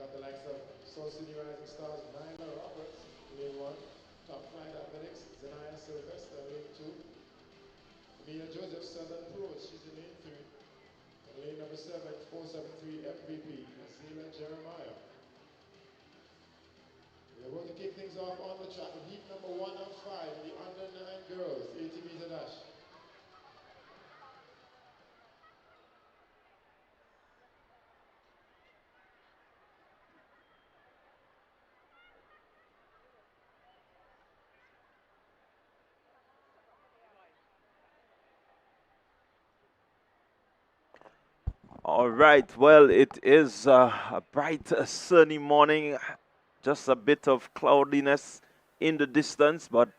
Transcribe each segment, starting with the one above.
got the likes of Soul City Rising Stars, Nyla Roberts, lane 1. Top Flight Athletics, Zenaya Sylvester, lane 2. Mia Joseph, Southern Pros, she's in lane 3. And lane number 7, 473 MVP, Azela Jeremiah. We're about to kick things off on the track with heat number 1 of 5, the under 9 girls, 80-meter dash. All right, well, it is a bright, sunny morning, just a bit of cloudiness in the distance, but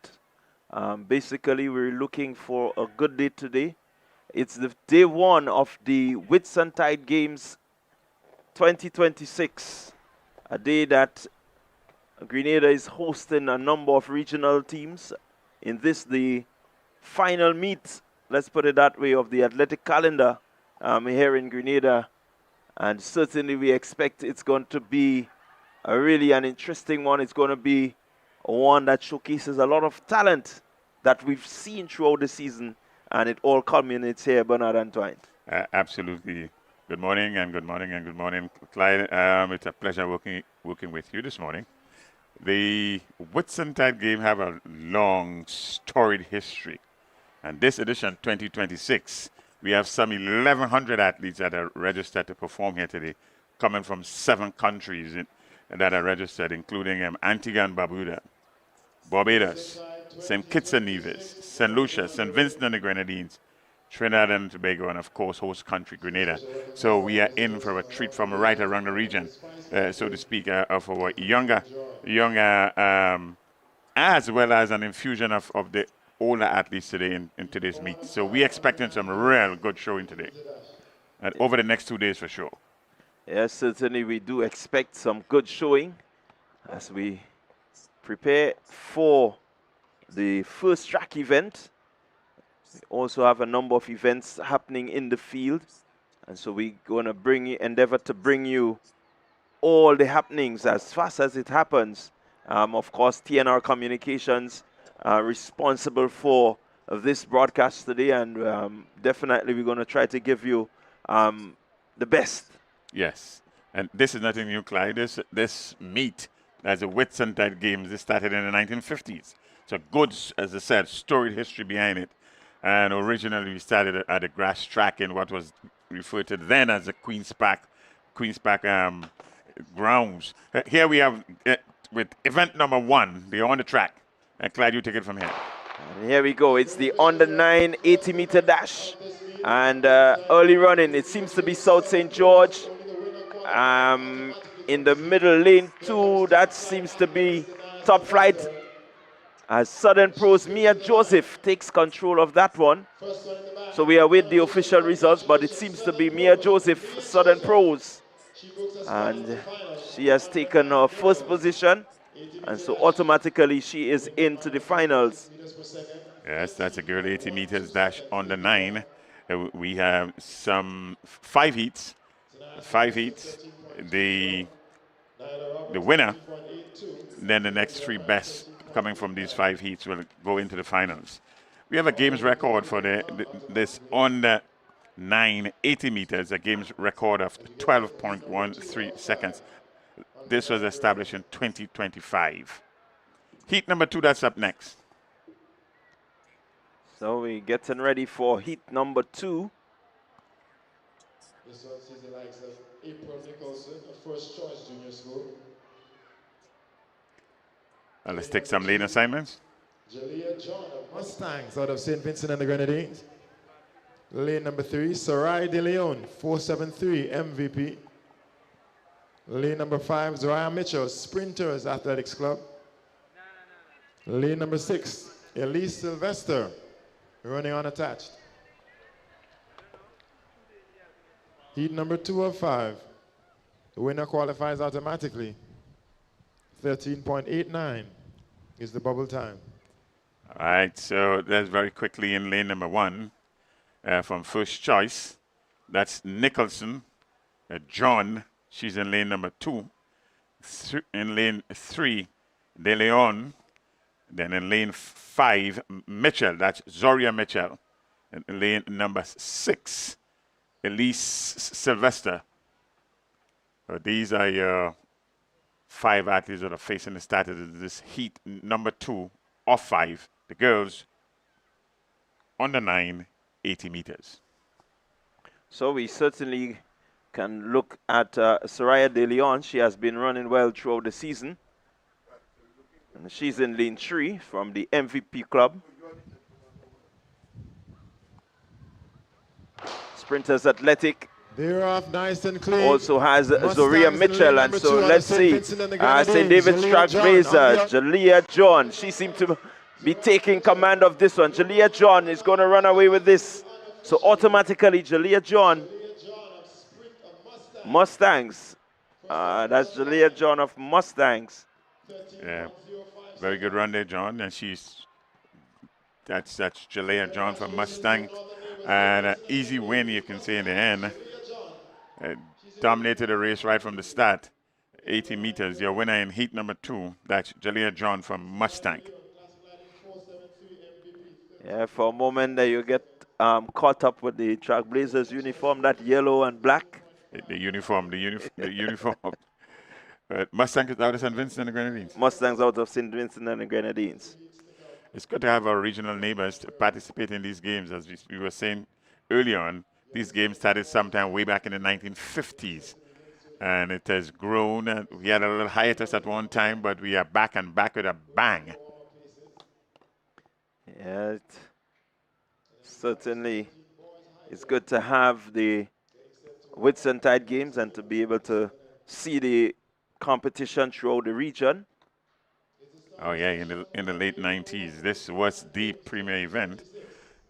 basically we're looking for a good day today. It's the day 1 of the Whitsuntide Games 2026, a day that Grenada is hosting a number of regional teams. In this, the final meet, let's put it that way, of the athletic calendar here in Grenada. And certainly we expect it's going to be a really an interesting one. It's going to be one that showcases a lot of talent that we've seen throughout the season. And it all culminates here, Bernard Antoine. Absolutely. Good morning and good morning and good morning, Clyde. It's a pleasure working with you this morning. The Whitsuntide game have a long, storied history. And this edition, 2026, we have some 1,100 athletes that are registered to perform here today, coming from 7 countries that are registered, including Antigua and Barbuda, Barbados, St. Kitts and Nevis, St. Lucia, St. Vincent and the Grenadines, Trinidad and Tobago, and of course, host country Grenada. So we are in for a treat from right around the region, so to speak, of our younger, as well as an infusion of the older athletes today in today's meet. So we're expecting some real good showing today, and over the next 2 days for sure. Yes, certainly we do expect some good showing as we prepare for the first track event. We also have a number of events happening in the field, and so we're going to endeavor to bring you all the happenings as fast as it happens. Of course, TNR Communications responsible for this broadcast today, and definitely we're going to try to give you the best. Yes, and this is nothing new, Clyde. This meet as a Whitsuntide Games, this started in the 1950s. So good, as I said, storied history behind it. And originally we started at a grass track in what was referred to then as the Queen's Park grounds. Here we have with event number 1, they're on the track. Clyde, you take it from here. And here we go. It's the under 9 80-meter dash. And early running, it seems to be South St. George. In the middle, lane 2, that seems to be Top Flight. As Southern Pros, Mia Joseph takes control of that one. So we await the official results, but it seems to be Mia Joseph, Southern Pros. And she has taken her first position. And so automatically she is into the finals. Yes, that's a girl 80 meters dash on the 9. We have some 5 heats. 5 heats. The winner, then the next 3 best coming from these 5 heats will go into the finals. We have a games record for this on the 9 80 meters, a games record of 12.13 seconds. This was established in 2025. Heat number 2, that's up next. So we're getting ready for heat number 2. This one sees the likes of April Nicholson, a first choice junior school. Let's take some lane assignments. Jalea John of Mustangs out of St. Vincent and the Grenadines. Lane number 3, Sarai De Leon, 473 MVP. Lane number 5, Zoriah Mitchell, Sprinters Athletics Club. Lane number 6, Elise Sylvester, running unattached. Heat number 2 of 5. The winner qualifies automatically. 13.89 is the bubble time. All right, so that's very quickly in lane number 1 from first choice. That's Nicholson. John, she's in lane number 2. in lane 3, De Leon. Then in lane 5, Mitchell, that's Zoria Mitchell. And in lane number 6, Elise Sylvester. So these are your 5 athletes that are facing the start of this heat number 2 of 5. The girls under 9, 80 meters. So we certainly can look at Soraya De Leon. She has been running well throughout the season. And she's in lane 3 from the MVP club. Sprinters Athletic They're off nice and clean. also has Zoria Mustangs in Mitchell, lane and number so 2 out of let's St. see. Vincent and the St. Grenadines, David's Jalea track John blazer, on the- Jalea John. She seems to be taking command of this one. Jalea John is going to run away with this. So automatically, Jalea John, Mustangs. That's Jalea John of Mustangs. Yeah, very good run there, John. And that's Jalea John from Mustang. And an easy win, you can say, in the end. Dominated the race right from the start. 80 meters. Your winner in heat number 2, that's Jalea John from Mustang. Yeah, for a moment there you get caught up with the Trailblazers uniform, that yellow and black. The uniform. Mustang is out of St. Vincent and the Grenadines. Mustangs out of St. Vincent and the Grenadines. It's good to have our regional neighbors to participate in these games. As we were saying early on, these games started sometime way back in the 1950s. And it has grown. And we had a little hiatus at one time, but we are back and back with a bang. Yeah, certainly it's good to have the Whitsuntide Games and to be able to see the competition throughout the region. Oh yeah, in the late 90s, this was the premier event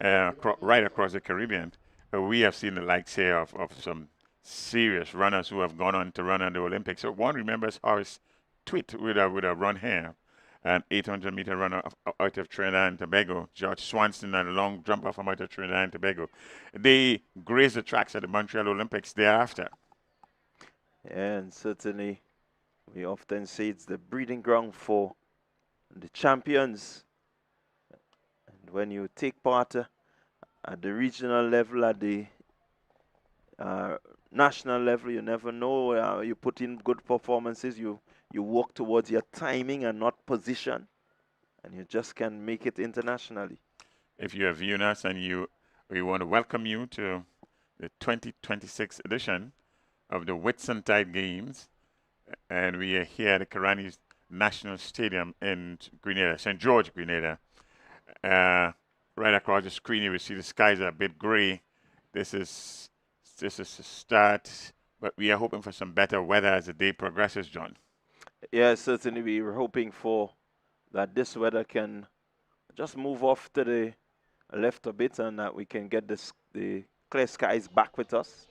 right across the Caribbean. We have seen the likes here of some serious runners who have gone on to run in the Olympics. So one remembers Horace Tweet with a run here, an 800-meter runner out of Trinidad and Tobago. George Swanston, a long jumper from out of Trinidad and Tobago. They grazed the tracks at the Montreal Olympics thereafter. Yeah, and certainly we often say it's the breeding ground for the champions. And when you take part at the regional level, at the national level, you never know. You put in good performances, you work towards your timing and not position, and you just can make it internationally. If you are viewing us and we want to welcome you to the 2026 edition of the Whitsuntide Games, and we are here at the Karani National Stadium in Grenada, St. George, Grenada. Right across the screen, you will see the skies are a bit gray. This is the start, but we are hoping for some better weather as the day progresses, John. Yeah, certainly we were hoping for that this weather can just move off to the left a bit and that we can get the clear skies back with us.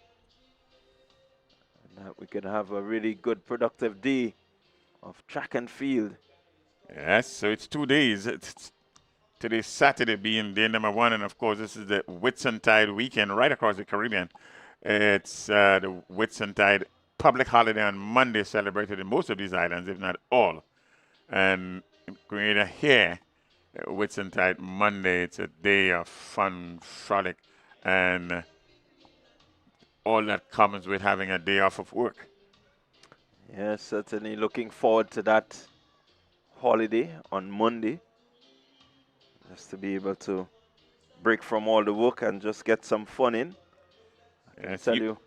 And that we can have a really good, productive day of track and field. Yes, so it's 2 days. Today's Saturday being day number 1, and of course this is the Whitsuntide weekend right across the Caribbean. It's the Whitsuntide public holiday on Monday, celebrated in most of these islands, if not all. And in Grenada here, Whitsuntide Monday, it's a day of fun, frolic, and all that comes with having a day off of work. Yeah, certainly looking forward to that holiday on Monday. Just to be able to break from all the work and just get some fun in. I can tell you,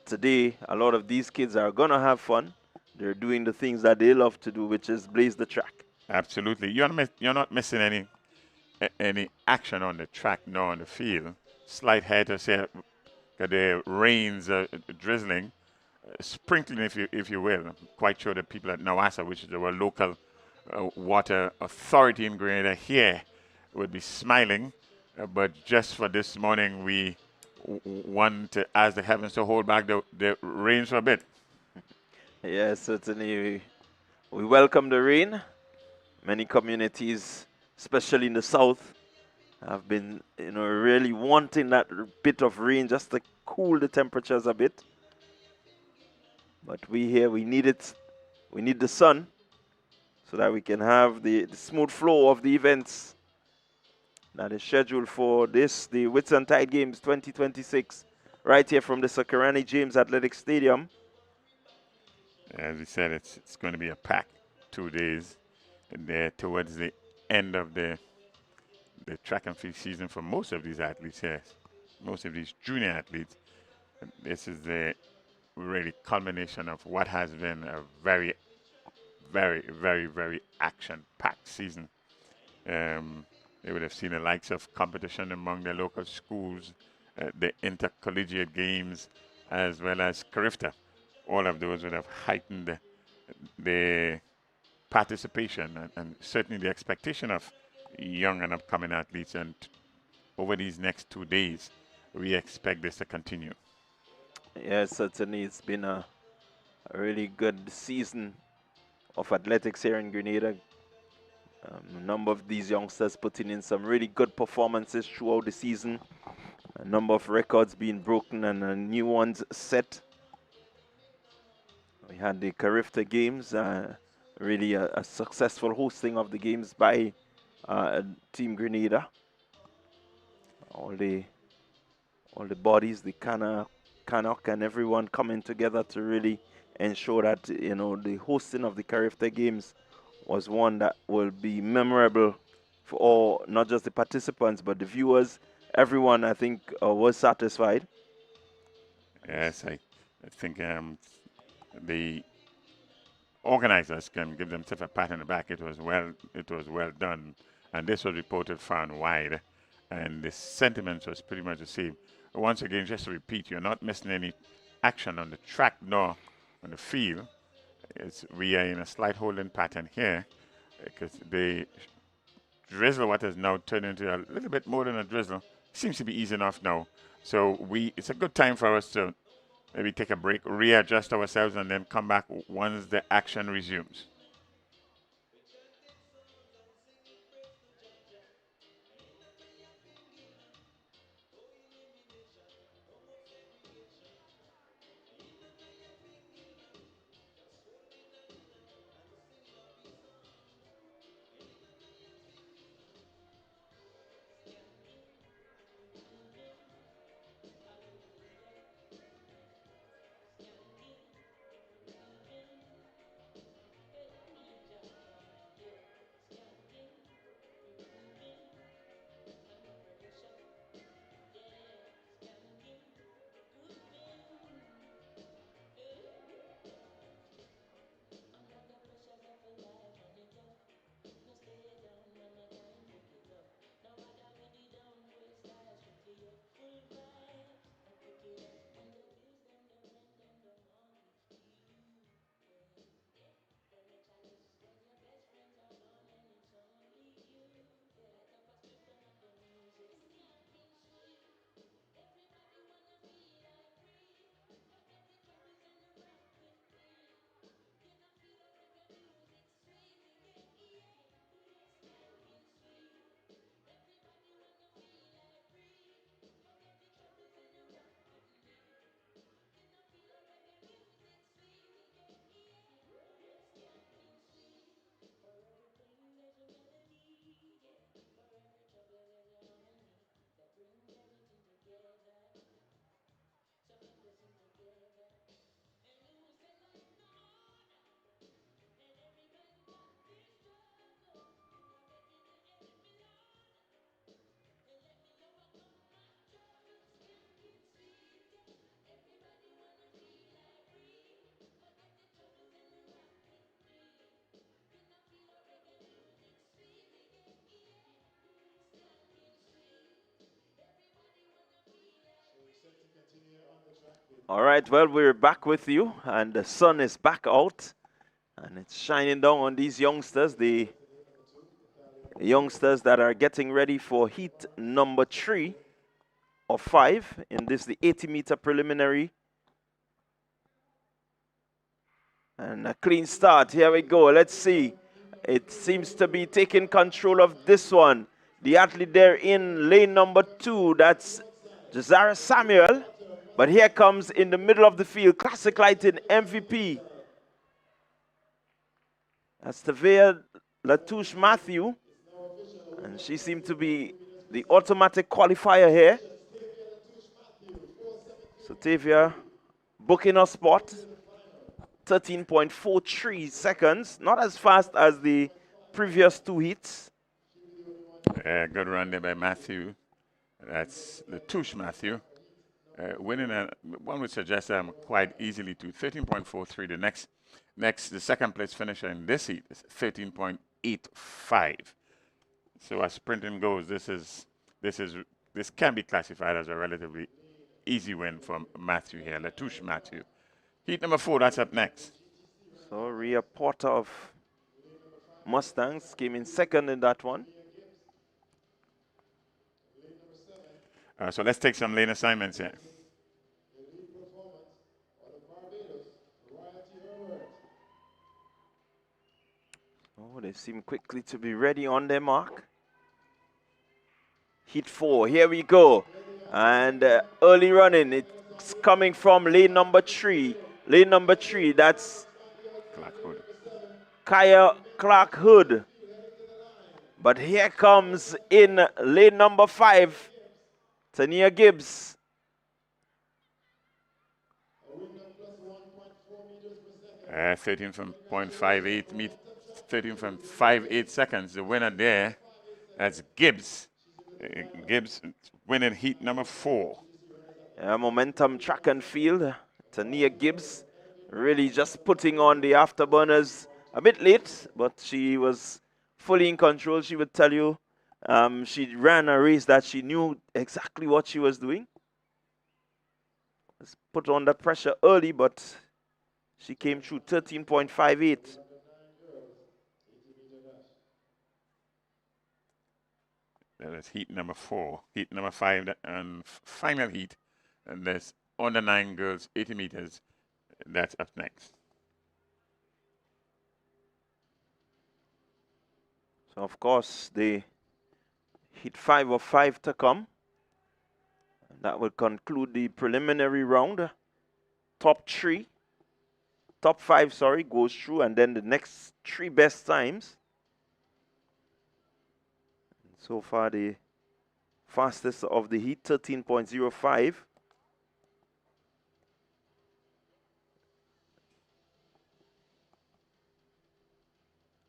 today, a lot of these kids are going to have fun. They're doing the things that they love to do, which is blaze the track. Absolutely. You're not missing any action on the track nor on the field. Slight hiatus here, the rains drizzling, sprinkling, if you will. I'm quite sure the people at Nawasa, which is our local water authority in Grenada here, would be smiling. But just for this morning, we want to ask the heavens to hold back the rains for a bit. Yes, certainly we welcome the rain. Many communities, especially in the south, have been really wanting that bit of rain just to cool the temperatures a bit. But we here, we need it We need the sun so that we can have the smooth flow of the events that is scheduled for this, the Whitsuntide Games 2026, right here from the Sakarani James Athletic Stadium. As we said, it's going to be a packed 2 days. And there towards the end of the track and field season for most of these athletes here, most of these junior athletes. This is the really culmination of what has been a very, very, very, very action-packed season. They would have seen the likes of competition among their local schools, the intercollegiate games, as well as Carifta. All of those would have heightened the participation and certainly the expectation of young and upcoming athletes. And over these next 2 days, we expect this to continue. Yes, certainly it's been a really good season of athletics here in Grenada. A number of these youngsters putting in some really good performances throughout the season. A number of records being broken and new ones set. We had the Carifta Games, really a successful hosting of the games by Team Grenada. All the bodies, the Canuck and everyone coming together to really ensure that, you know, the hosting of the Carifta Games was one that will be memorable for all, not just the participants, but the viewers. Everyone, I think, was satisfied. Yes, I think the organizers can give themselves a pat on the back. It was well done, and this was reported far and wide, and the sentiment was pretty much the same. Once again, just to repeat, you're not missing any action on the track nor on the field. We are in a slight holding pattern here because the drizzle, what has now turned into a little bit more than a drizzle, seems to be easing off now. So it's a good time for us to maybe take a break, readjust ourselves, and then come back once the action resumes. All right, well, we're back with you, and the sun is back out, and it's shining down on these youngsters, the youngsters that are getting ready for heat number 3 of 5 in this, the 80-meter preliminary. And a clean start. Here we go. Let's see. It seems to be taking control of this one. The athlete there in lane number 2, that's Jazara Samuel. But here comes in the middle of the field, Classic Lighting MVP. That's Tavia Latouche Matthew. And she seemed to be the automatic qualifier here. So Tavia booking her spot. 13.43 seconds. Not as fast as the previous two heats. Good run there by Matthew. That's Latouche Matthew. Winning, one would suggest quite easily to 13.43. The second place finisher in this heat is 13.85. So as sprinting goes, this can be classified as a relatively easy win for Matthew here, Latouche Matthew. Heat number 4, that's up next. So Rhea Porter of Mustangs came in second in that one. So let's take some lane assignments here. Oh, they seem quickly to be ready on their mark. Heat 4, here we go. And early running, it's coming from lane number 3. Lane number 3, that's Kaya Clark Hood. But here comes in lane number 5, Tania Gibbs. 13.58 seconds. The winner there, that's Gibbs. Gibbs winning heat number 4. Momentum track and field. Tania Gibbs really just putting on the afterburners a bit late, but she was fully in control. She would tell you she ran a race that she knew exactly what she was doing. Was put under pressure early, but she came through 13.58. That is heat number 4. Heat number 5 and final heat. And there's under 9 girls, 80 meters. That's up next. So, of course, the heat 5 of 5 to come. And that will conclude the preliminary round. Top 5, sorry, goes through, and then the next 3 best times. So far, the fastest of the heat, 13.05.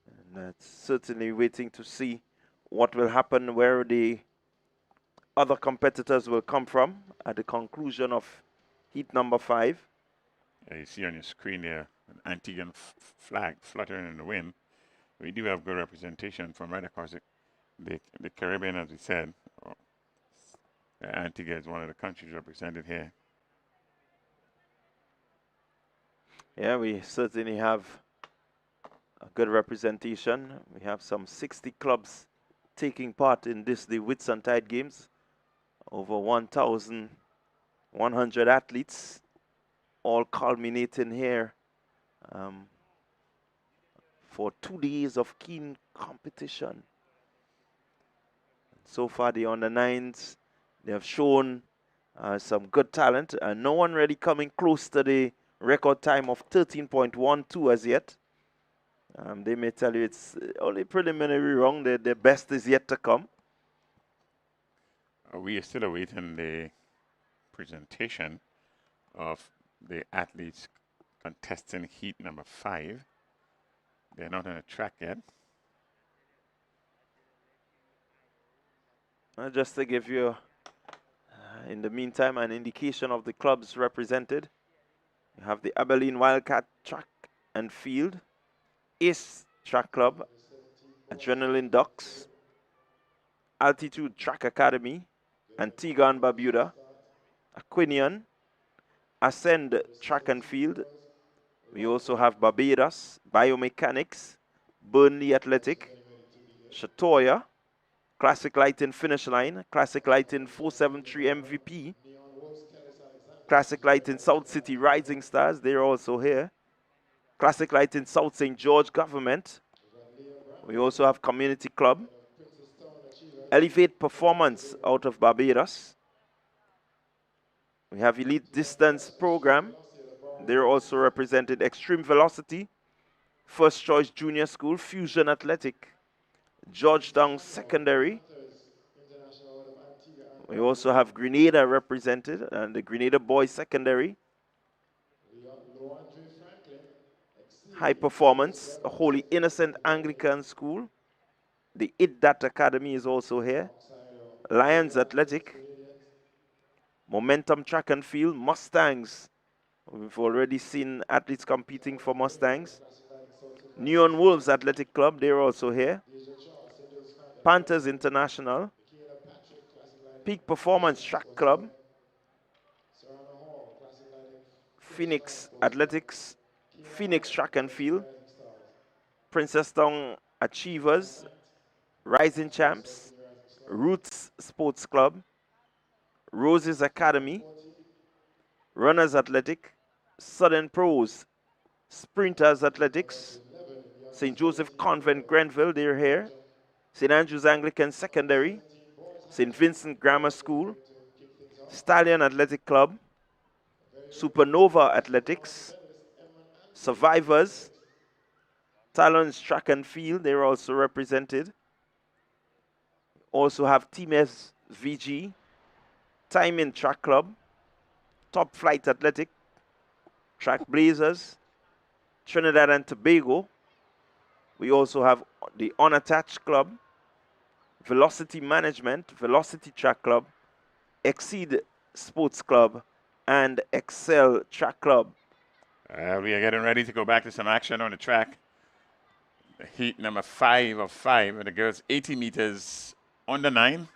And that's certainly waiting to see what will happen, where the other competitors will come from at the conclusion of heat number 5. You see on your screen there an Antiguan flag fluttering in the wind. We do have good representation from right across the Caribbean, as we said. Antigua is one of the countries represented here. Yeah, we certainly have a good representation. We have some 60 clubs taking part in the Whitsuntide Games. Over 1,100 athletes, all culminating here for 2 days of keen competition. So far, the under-9s, they have shown some good talent, and no one really coming close to the record time of 13.12 as yet. They may tell you it's only preliminary round. Their best is yet to come. We are still awaiting the presentation of the athletes contesting heat number 5. They're not on the track yet. Just to give you, in the meantime, an indication of the clubs represented. You have the Abilene Wildcat Track and Field, Ace Track Club, Adrenaline Ducks, Altitude Track Academy, Antigua and Barbuda, Aquinian, Ascend Track and Field. We also have Barbados, Biomechanics, Burnley Athletic, Chatoya, Classic Lighting Finish Line, Classic Lighting 473 MVP, Classic Lighting South City Rising Stars, they're also here. Classic Lighting South St. George Government. We also have Community Club. Elevate Performance out of Barbados. We have Elite Distance Program. They're also represented. Extreme Velocity, First Choice Junior School, Fusion Athletic, Georgetown Secondary. We also have Grenada represented and the Grenada Boys Secondary. High Performance, a Holy Innocent Anglican School. The IDDAT Academy is also here. Lions Athletic. Momentum Track and Field, Mustangs. We've already seen athletes competing for Mustangs. Neon Wolves Athletic Club, they're also here. Panthers International. Peak Performance Track Club. Phoenix Athletics. Phoenix Track and Field. Princestown Achievers. Rising Champs. Roots Sports Club. Roses Academy. Runners Athletic. Southern Pros. Sprinters Athletics. St. Joseph Convent Grenville, they're here. St. Andrew's Anglican Secondary. St. Vincent Grammar School. Stallion Athletic Club. Supernova Athletics. Survivors. Talons Track and Field, they're also represented. Also have Team SVG. Timing Track Club. Top Flight Athletic. Track Blazers. Trinidad and Tobago. We also have the Unattached Club, Velocity Management, Velocity Track Club, Exceed Sports Club, and Excel Track Club. We are getting ready to go back to some action on the track. Heat number 5 of 5, and the girls 80 meters under 9.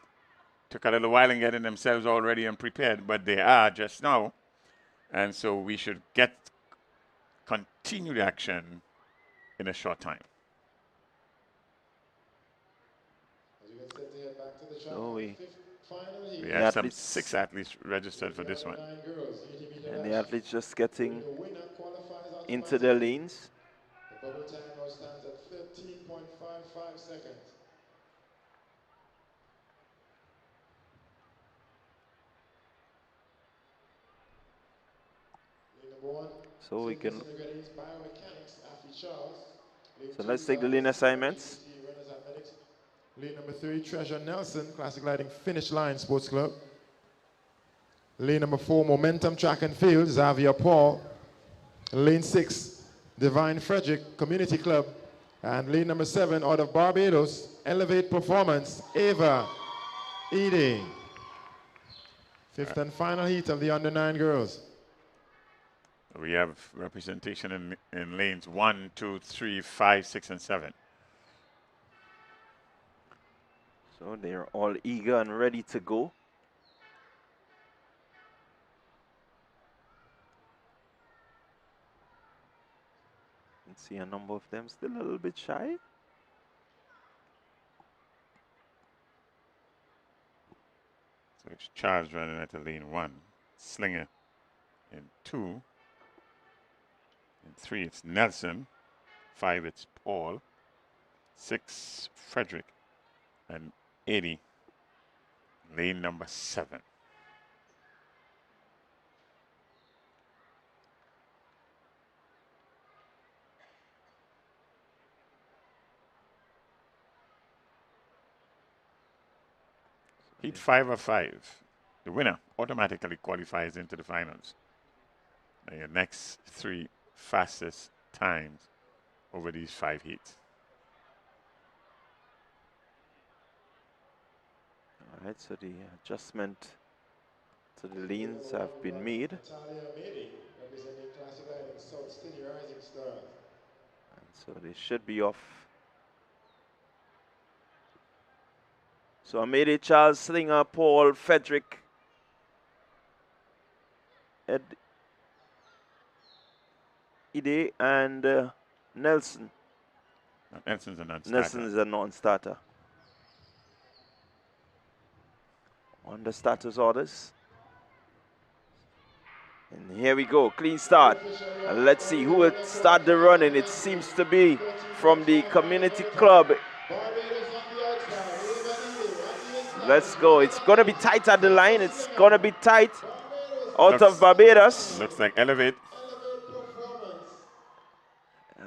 Took a little while in getting themselves all ready and prepared, but they are just now. And so we should get continued action in a short time. So we have some 6 athletes registered for this one. And the athletes just getting into their lanes. The bubble time now stands at 13.55 seconds. So we can. So let's take the lane assignments. Lane number 3, Treasure Nelson, Classic Lighting Finish Line Sports Club. Lane number 4, Momentum Track and Field, Xavier Paul. Lane 6, Divine Frederick Community Club. And lane number 7, out of Barbados, Elevate Performance, Ava Edie. 5th and final heat of the under-9 girls. We have representation in lanes 1, 2, 3, 5, 6, and 7. So they're all eager and ready to go. You can see a number of them still a little bit shy. So it's Charles running at the lane 1, Slinger in 2. In 3, it's Nelson. 5, it's Paul. 6, Frederick. And 80, lane number 7. Heat 5 of 5. The winner automatically qualifies into the finals. Now your next 3 fastest times over these 5 heats. All right, so the adjustment to the lanes have been made. Representing Classic Lighting South City Rising Stars. And so they should be off. So Amede, Charles, Slinger, Paul, Frederick, Ide, and Nelson. Nelson's a non-starter. Nelson is a non-starter. On the status orders. And here we go, clean start. And let's see who will start the running. It seems to be from the community club. Let's go. It's going to be tight at the line. It's going to be tight out of Barbados. Looks like Elevate.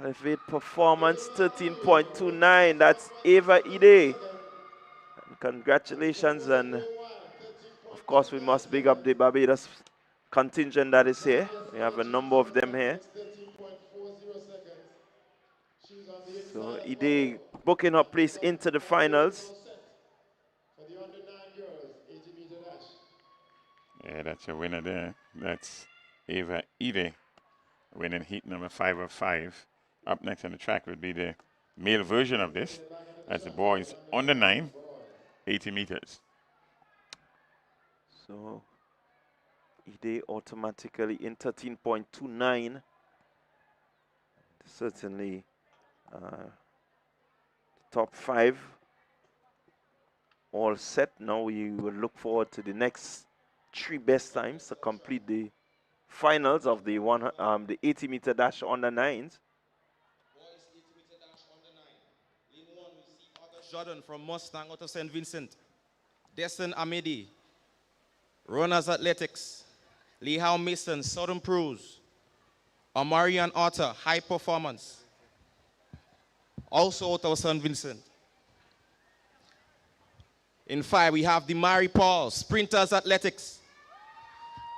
Elevate performance 13.29. That's Ava Ide. And congratulations, and of course we must big up the Barbados contingent that is here. We have a number of them here. So Ide booking her place into the finals. Yeah, that's your winner there. That's Ava Ide winning heat number 5 of 5. Up next on the track would be the male version of this. That's the boys under 9, 80 meters. So Ide automatically in 13.29. Certainly top 5 all set. Now we will look forward to the next 3 best times to complete the finals of the 80-meter dash under 9s. Jordan from Mustang out of St. Vincent. Destin Amidi, Runners Athletics. Lee Howe Mason, Southern Pros. Amarian Otter, High Performance. Also out of St. Vincent. In 5, we have Demari Paul, Sprinters Athletics.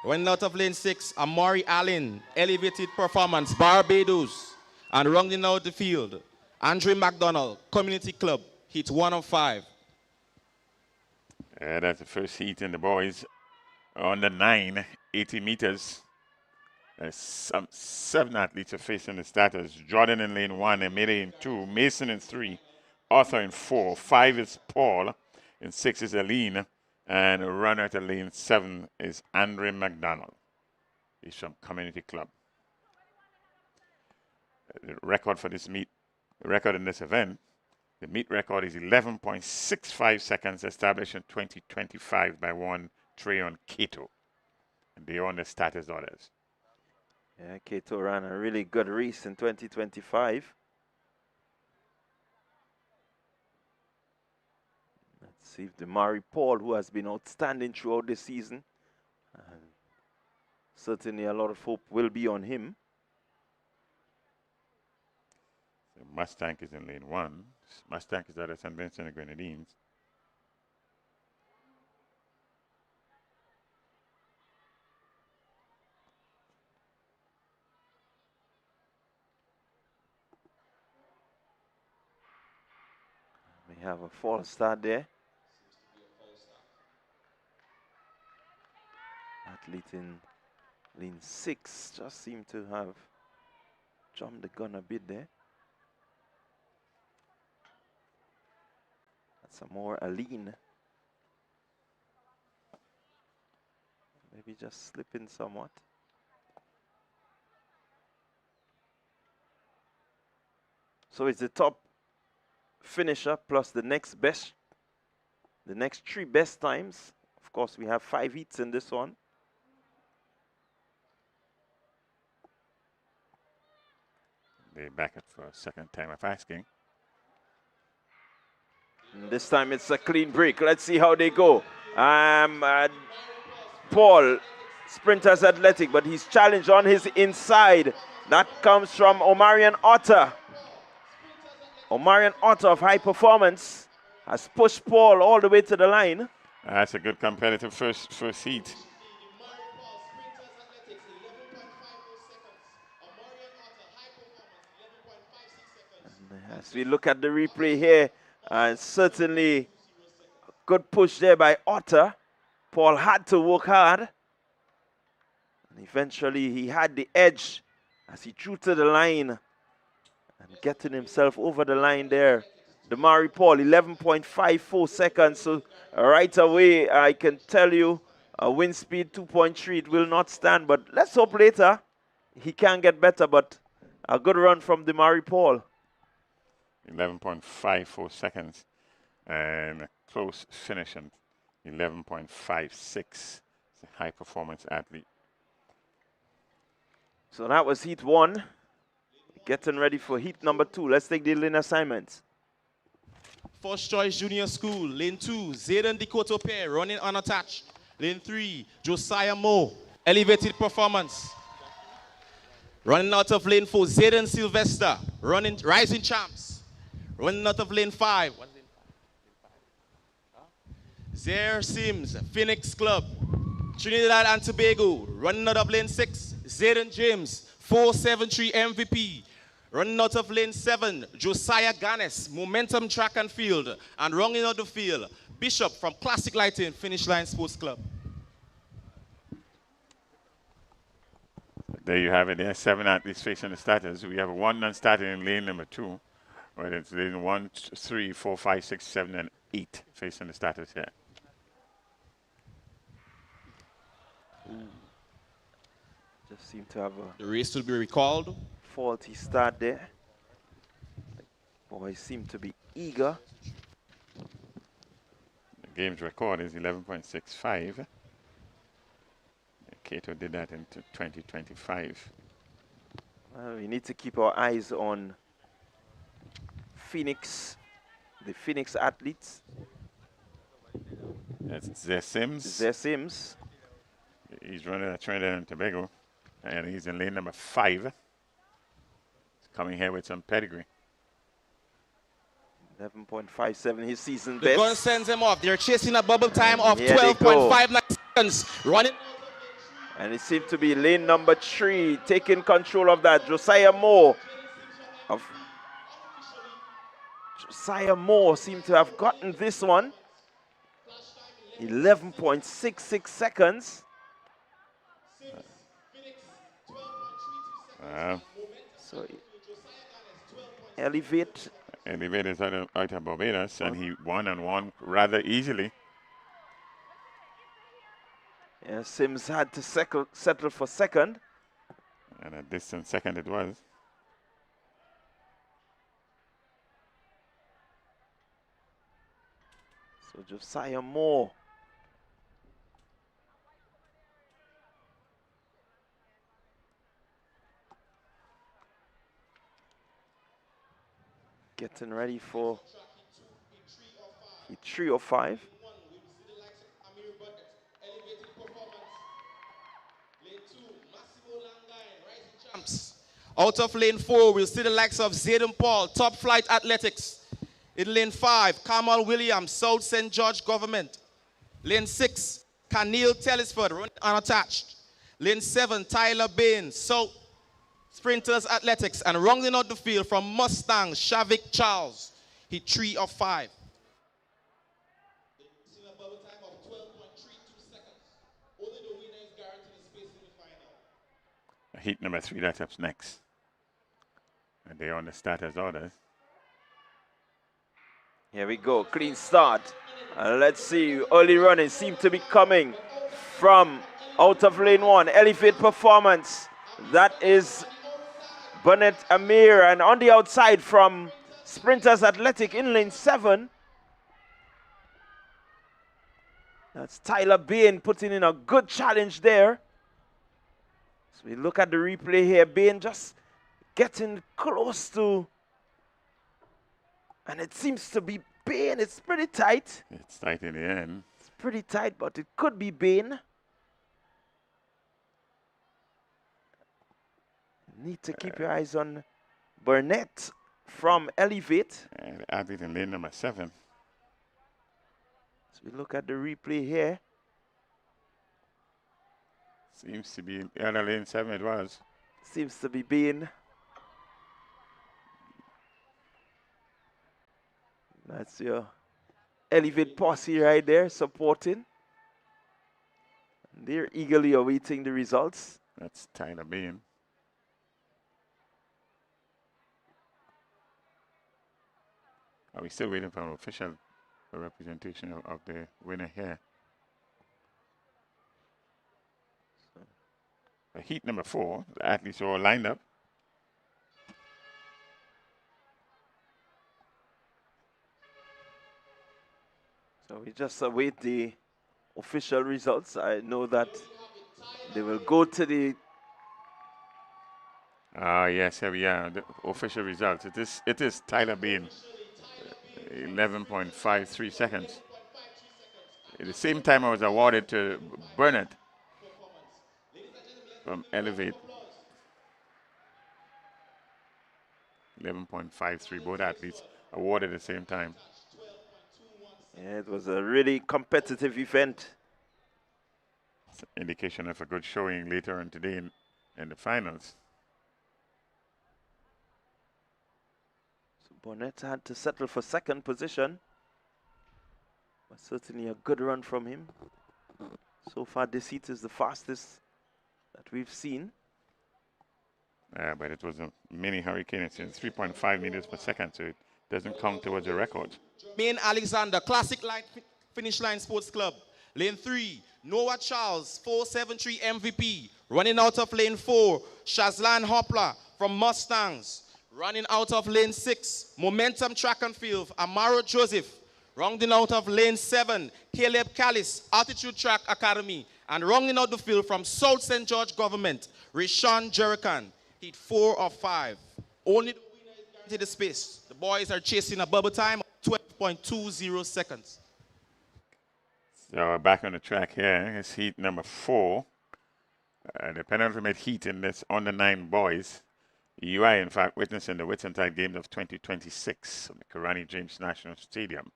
Running out of lane 6, Amari Allen, Elevated Performance, Barbados. And rounding out the field, Andre McDonald, Community Club, heat 1 of 5. That's the first heat in the boys under 9, 80 meters. Some 7 athletes are facing the starters. Jordan in lane 1, Emile in 2, Mason in 3, Arthur in 4, 5 is Paul, in 6 is Aline, and a runner at lane 7 is Andre McDonald. He's from Community Club. The record for this meet, the record in this event, the meet record is 11.65 seconds, established in 2025 by one Trayon Cato. And they are on the starters orders. Yeah, Cato ran a really good race in 2025. Let's see if Demari Paul, who has been outstanding throughout the season, and certainly a lot of hope will be on him. So Mustang is in lane 1. Mustang is out of St. Vincent and Grenadines. We have a false start there. Athlete in lane 6 just seemed to have jumped the gun a bit there. That's a more Aline. Maybe just slipping somewhat. So it's the top finisher plus the next 3 best times. Of course, we have 5 heats in this one. They're back at for a second time of asking. And this time it's a clean break. Let's see how they go. Paul, Sprinters Athletic, but he's challenged on his inside. That comes from Omarion Otter. Omarion Otter of High Performance has pushed Paul all the way to the line. That's a good competitive first heat. And as we look at the replay here, and certainly a good push there by Otter. Paul had to work hard. And eventually he had the edge as he drew to the line and getting himself over the line there. Demari Paul, 11.54 seconds. So right away, I can tell you, wind speed 2.3, it will not stand. But let's hope later he can get better. But a good run from Demari Paul. 11.54 seconds. And a close finish in 11.56. It's a high performance athlete. So that was heat 1. Getting ready for heat number 2. Let's take the lane assignments. First Choice Junior School, lane 2, Zayden Dakota Pair, running unattached. Lane 3, Josiah Moe, Elevated Performance. Running out of lane 4, Zayden Sylvester, Rising Champs. Running out of lane 5. Zaire Sims, Phoenix Club. Trinidad and Tobago. Running out of lane 6. Zayden James, 473 MVP. Running out of lane 7, Josiah Ganes, Momentum Track and Field. And rounding out the field, Bishop from Classic Lighting, Finish Line Sports Club. There you have it. There are 7 athletes facing the starters. We have one non-starter in lane number 2. Where it's lane 1, 3, 4, 5, 6, 7, and 8 facing the starters here. Just seem to have The race will be recalled. faulty start there. Boys seem to be eager. The game's record is 11.65. Cato did that in 2025. Well, we need to keep our eyes on Phoenix, the Phoenix athletes. That's Zay Sims. Zay Sims. He's running at Trinidad and Tobago, and he's in lane number 5. He's coming here with some pedigree. 11.57, his season The best. gun sends him off. They're chasing a bubble time of Here they go. 12.59 seconds. Running. And it seemed to be lane number 3 taking control of that. Josiah Moore seemed to have gotten this one. 11.66 seconds. So Elevate Is out of Barbados, and he won and won rather easily. Yeah, Sims had to settle for second. And a distant second it was. So Josiah Moore. Getting ready for 305. Out of lane 4, we'll see the likes of Zayden Paul, Top Flight Athletics. In lane 5, Kamal Williams, South St. George Government. Lane 6, Canil Tellisford, running unattached. Lane 7, Tyler Bain, South Sprinters Athletics. And rounding out the field from Mustang, Shavik Charles. He 3 of 5. Heat number 3, that's up next. And they're on the starters orders. Here we go, clean start. Let's see, early running seemed to be coming from out of lane 1. Elevate Performance. That is Burnett Amir. And on the outside from Sprinters Athletic in lane 7. That's Tyler Bain putting in a good challenge there. So we look at the replay here. Bain just getting close to, and it seems to be Bain. It's pretty tight. It's tight in the end. It's pretty tight, but it could be Bain. Need to keep your eyes on Burnett from Elevate. And athlete in lane number 7. So we look at the replay here. Seems to be the other lane 7 it was. Seems to be Bain. That's your Elevate posse right there supporting. They're eagerly awaiting the results. That's Tyler Bain. Are we still waiting for an official representation of the winner here? Heat number 4, the athletes are all lined up. So we just await the official results. I know that they will go to the... Yes, here we are. The official results. It is Tyler Bain. 11.53 seconds. At the same time, I was awarded to Burnett from Elevate. 11.53. Both athletes awarded at the same time. Yeah, it was a really competitive event. It's an indication of a good showing later on today in the finals. So Burnett had to settle for second position. But certainly a good run from him. So far, this heat is the fastest that we've seen. Yeah, but it was a mini hurricane. It's in 3.5 meters per second, so it doesn't count towards a record. Main Alexander, Classic Line Finish Line Sports Club. Lane 3, Noah Charles, 473 MVP. Running out of lane 4, Shazlan Hopla from Mustangs. Running out of lane 6, Momentum Track and Field, Amaro Joseph. Rounding out of lane 7, Caleb Callis, Altitude Track Academy. And rounding out the field from South St. George Government, Rishon Jerican. Heat 4 of 5. Only the winner is guaranteed the space. The boys are chasing a bubble time of 12.20 seconds. So back on the track here is heat number 4. The penultimate heat in this under 9 boys. You are, in fact, witnessing the Whitsuntide Games of 2026 on the Karani James National Stadium.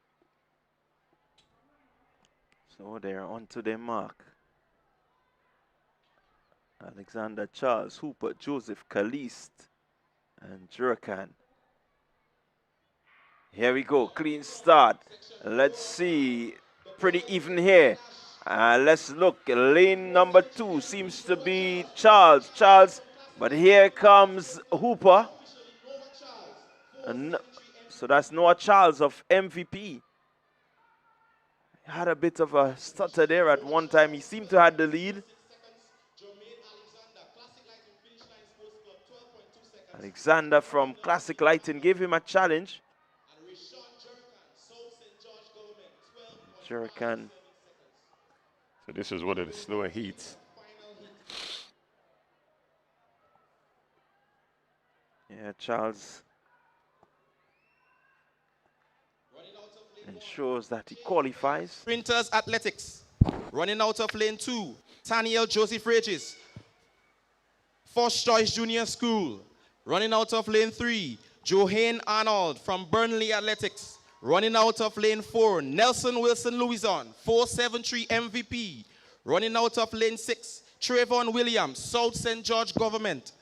So they're on to their mark. Alexander, Charles, Hooper, Joseph, Kalist, and Jurakan. Here we go, clean start. Let's see, pretty even here. Let's look, lane number 2 seems to be Charles, but here comes Hooper. And so that's Noah Charles of MVP. Had a bit of a stutter there at one time. He seemed to have the lead. Alexander from Classic Lighting gave him a challenge. Jerican. So this is one of the slower heats. Yeah, Charles ensures that he qualifies. Sprinters Athletics. Running out of lane 2, Taniel Joseph Regis, First Choice Junior School. Running out of lane 3, Johanne Arnold from Burnley Athletics. Running out of lane 4, Nelson Wilson Louison, 473 MVP. Running out of lane 6, Trayvon Williams, South St. George Government.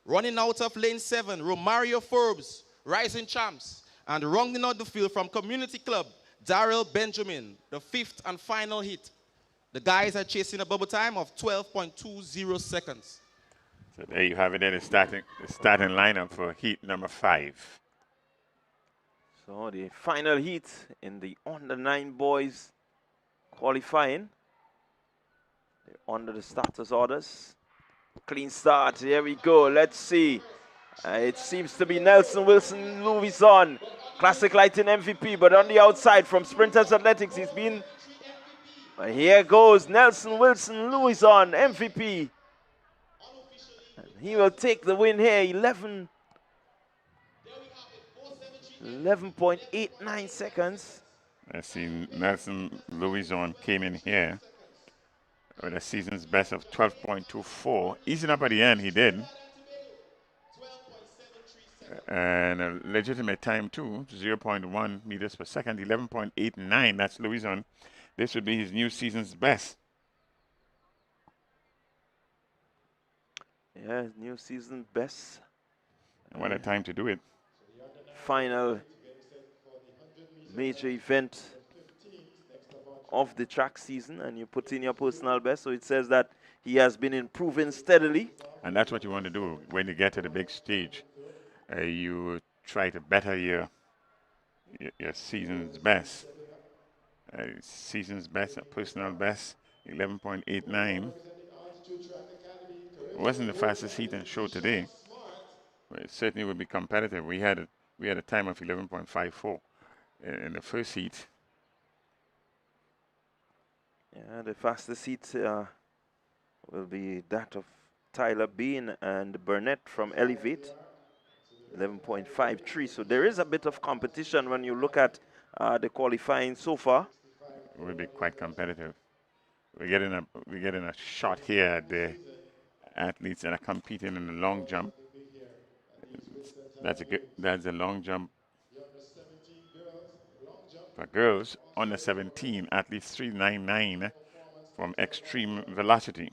Running out of lane 7, Romario Forbes, Rising Champs. And rounding out the field from Community Club, Daryl Benjamin, the 5th and final hit. The guys are chasing a bubble time of 12.20 seconds. So there you have it, the starting lineup for heat number 5. So the final heat in the under 9 boys qualifying. They're under the starters orders. Clean start, here we go, let's see. It seems to be Nelson Wilson Louison, Classic Lighting MVP, but on the outside from Sprinters Athletics, he's been. Here goes Nelson Wilson Louison, MVP. And he will take the win here, 11.89 seconds. Let's see, Nelson Louison came in here with a season's best of 12.24. Easing up at the end, he did. And a legitimate time too, 0.1 meters per second, 11.89. That's Louison. This would be his new season's best. Yeah, new season best. And what a time to do it. Final major event of the track season, and you put in your personal best, so it says that he has been improving steadily. And that's what you want to do when you get to the big stage. You try to better your season's best. Season's best, a personal best, 11.89. It wasn't the fastest heat and show today, but it certainly would be competitive. We had a time of 11.54 in the first heat. Yeah, the fastest heat will be that of Tyler Bean and Burnett from Elevate, 11.53. So there is a bit of competition when you look at the qualifying so far. It will be quite competitive. We're getting a shot here at the athletes that are competing in the long jump. That's a long jump for girls. Under 17, at least 399 from extreme velocity.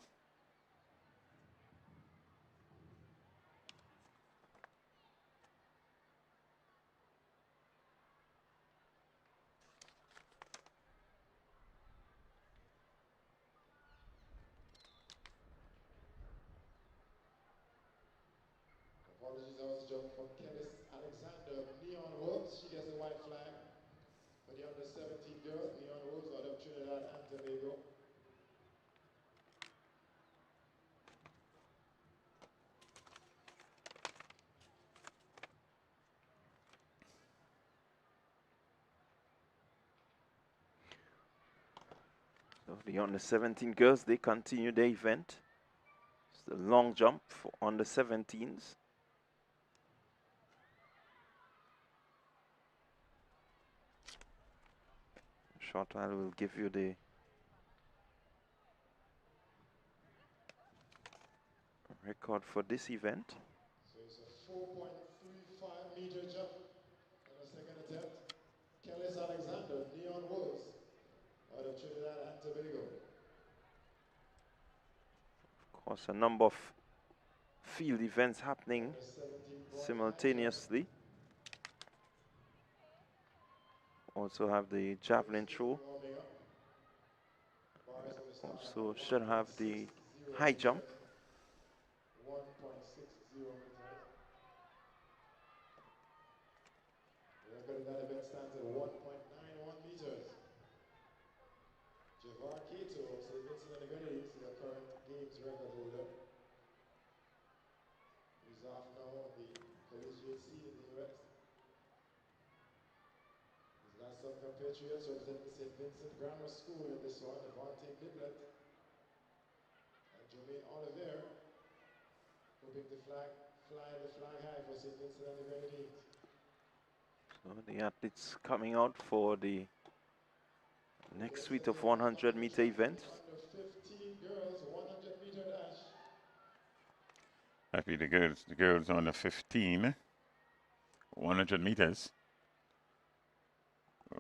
Apologies, that was a jump from Kellis Alexander of Neon Wolves. She gets the white flag for the under 17 girls. Neon Wolves out of Trinidad and Tobago. So the under 17 girls, they continue the event. It's the long jump for under 17s. Short while will give you the record for this event. So it's a 4.35 meter jump on the second attempt. Kellis Alexander, Neon Wolves out of Trinidad and Tobago. Of course, a number of field events happening simultaneously. Also have the javelin throw. Also should have the high jump. 1.60 meters. The record in that event stands at 1.91 meters. Javar Cato of St. Vincent and the Grenadines is the current games record holder. He's off now on the collegiate scene in the U.S. He's got some compatriots representing St. Vincent Grammar School in this one, Devontae Niblett and Jermaine Oliver, hoping to fly the flag high for St. Vincent and the Grenadines. So the athletes coming out for the next suite of 100-meter events. Under 15 girls, 100-meter dash. Happy the girls on the 15, 100 meters.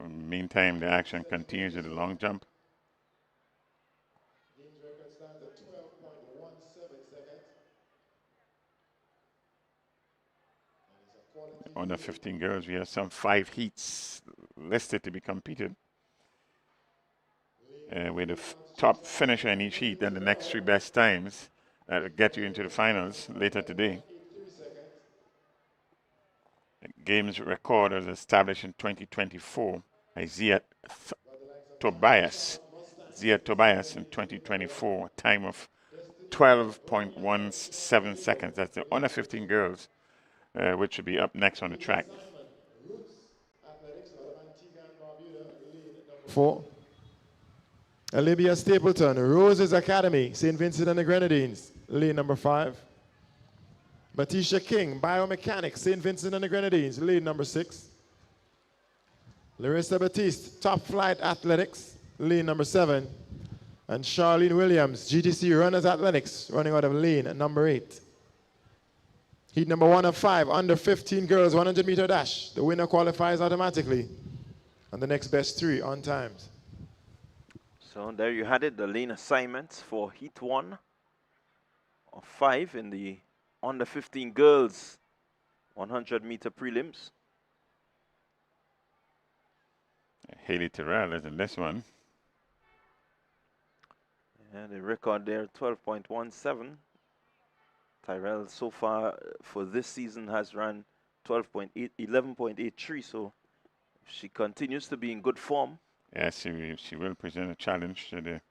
Meantime, the action continues with the long jump. Games record stands at 12.17 seconds. On the 15 girls, we have some 5 heats listed to be competed. With the top finisher in each heat and the next 3 best times that will get you into the finals later today. Games record was established in 2024 by Zia Tobias in 2024, time of 12.17 seconds. That's the under 15 girls, which will be up next on the track. 4. Olivia Stapleton, Roses Academy, St. Vincent and the Grenadines, lane number 5. Batisha King, Biomechanics, St. Vincent and the Grenadines, lane number 6. Larissa Batiste, Top Flight Athletics, lane number 7. And Charlene Williams, GTC Runners Athletics, running out of lane number 8. Heat number 1 of 5, under 15 girls, 100-meter dash. The winner qualifies automatically. And the next best 3 on times. So there you had it, the lane assignments for Heat 1 of 5 in the under 15 girls 100-meter prelims. Haley Terrell is in this one. And the record there, 12.17. Tyrell so far for this season has run 11.83, so she continues to be in good form. Yes, she will present a challenge to the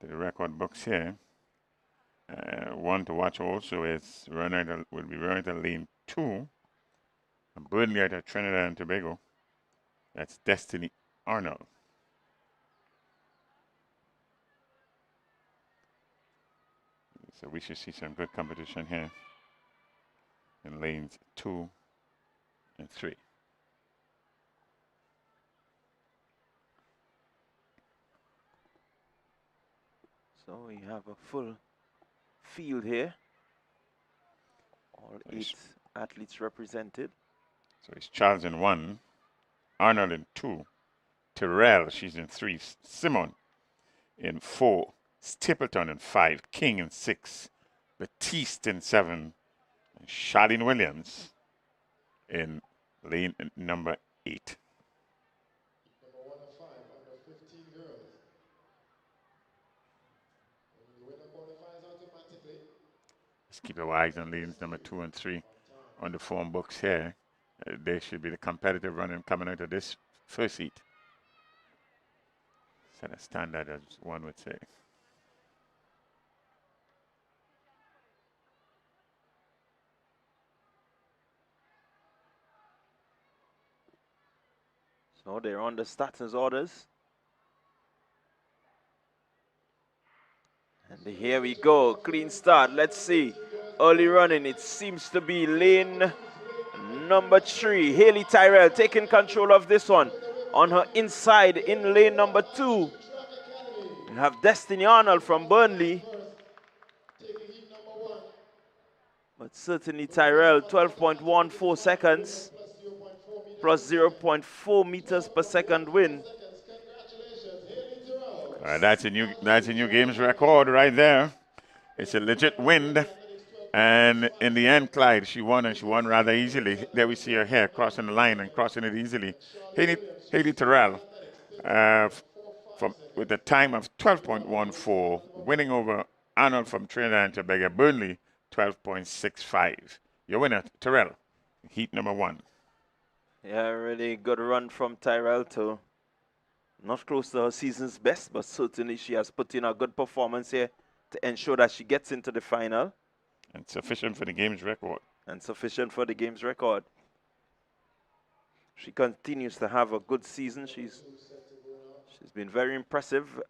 record books here. One to watch also is will be running at lane 2. Burnley out of Trinidad and Tobago. That's Destiny Arnold. So we should see some good competition here in lanes 2 and 3. So we have a full field here. All 8 athletes represented. So it's Charles in 1, Arnold in 2, Terrell, she's in 3, Simon in 4, Stapleton in 5, King in 6, Batiste in 7, and Charlene Williams in lane number 8. Number 1 of 5, under 15 girls. When you win the qualifiers automatically. Let's keep our eyes on lanes number 2 and 3 on the form books here. They should be the competitive running coming out of this first heat. Set a standard, as one would say. So they're on the starters orders. And here we go, clean start. Let's see. Early running, it seems to be lane number 3. Haley Tyrell taking control of this one. On her inside in lane number 2. We have Destiny Arnold from Burnley. But certainly Tyrell, 12.14 seconds. Plus 0.4 meters per second win. That's a new games record right there. It's a legit win. And in the end, Clyde, she won, and she won rather easily. There we see her hair crossing the line and crossing it easily. Haley Terrell, with a time of 12.14, winning over Arnold from Trinidad and Tobago, Burnley, 12.65. Your winner, Terrell, heat number 1. Yeah, really good run from Tyrell too. Not close to her season's best, but certainly she has put in a good performance here to ensure that she gets into the final. And sufficient for the game's record. And sufficient for the game's record. She continues to have a good season. She's been very impressive.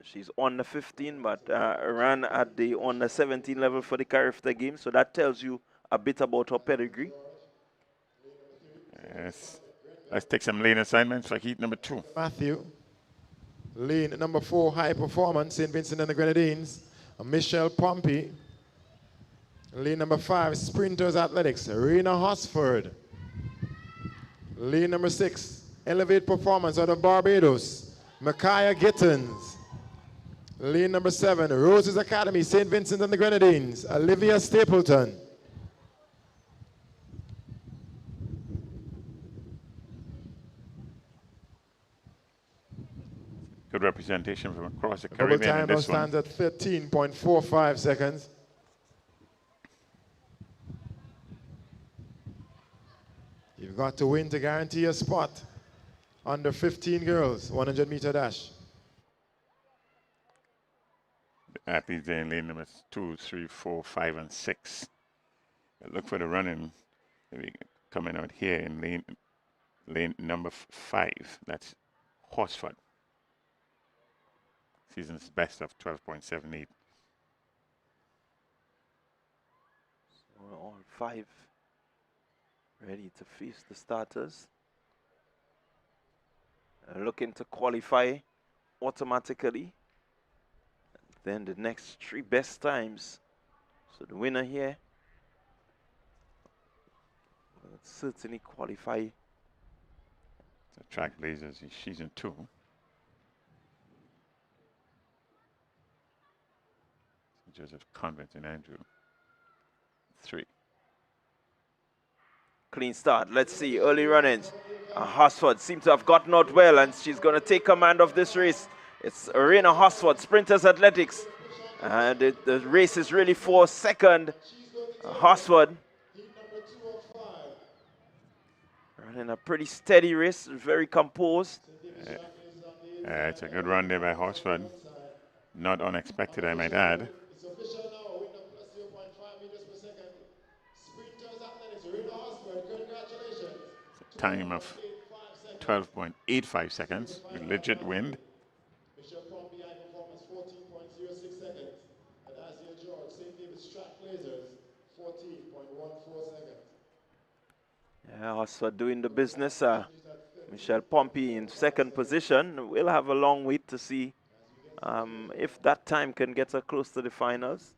She's on the 15, but ran at the on the 17 level for the Carifta game. So that tells you a bit about her pedigree. Yes. Let's take some lane assignments for heat number 2. Matthew. Lane number 4, high performance, St. Vincent and the Grenadines. Michelle Pompey. Lane number 5, sprinters athletics, Rena Hosford. Lane number 6, elevate performance out of Barbados, Micaiah Gittins. Lane number 7, Roses Academy, St. Vincent and the Grenadines, Olivia Stapleton. Good representation from across the Double Caribbean time in now this one. stands at 13.45 seconds. You've got to win to guarantee a spot. Under 15 girls, 100-meter dash. The athletes in lane numbers 2, 3, 4, 5, and 6. Look for the running coming out here in lane number 5. That's Horsford. Season's best of 12.78. So all 5 ready to face the starters. Looking to qualify automatically. Then the next 3 best times. So the winner here will certainly qualify. The track blazers, she's in 2. Joseph Convent and Andrew, 3. Clean start. Let's see. Early run-ins. Hosford seems to have gotten out well, and she's going to take command of this race. It's Arena Hosford, Sprinters Athletics. And the race is really for second. Hosford running a pretty steady race, very composed. It's a good run there by Horsford. Not unexpected, I might add. Time of 12.85 seconds, a legit win. Michelle Pompey, high performance, 14.06 seconds. And Asia George, St. David's Track Blazers, 14.14 seconds. Yeah, also doing the business. Michelle Pompey in second position. We'll have a long wait to see if that time can get her close to the finals.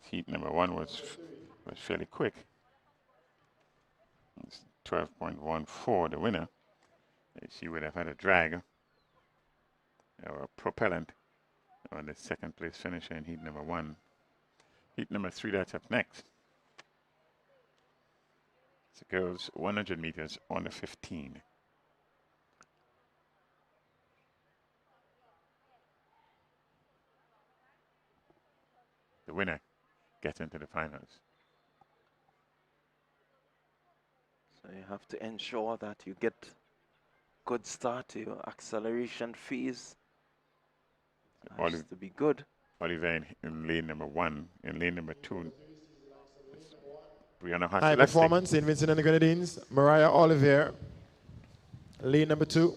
Heat number 1 was was fairly quick. It's 12.14, the winner. She would have had a drag or a propellant on the second place finisher in heat number 1. Heat number 3, that's up next. It's the girls 100 meters on the 15. The winner gets into the finals. So you have to ensure that you get good start. Your acceleration phase has to be good. Oliver in lane number 1. In lane number 2, Brianna High performance in Vincent and the Grenadines. Mariah Olivier. Lane number 2,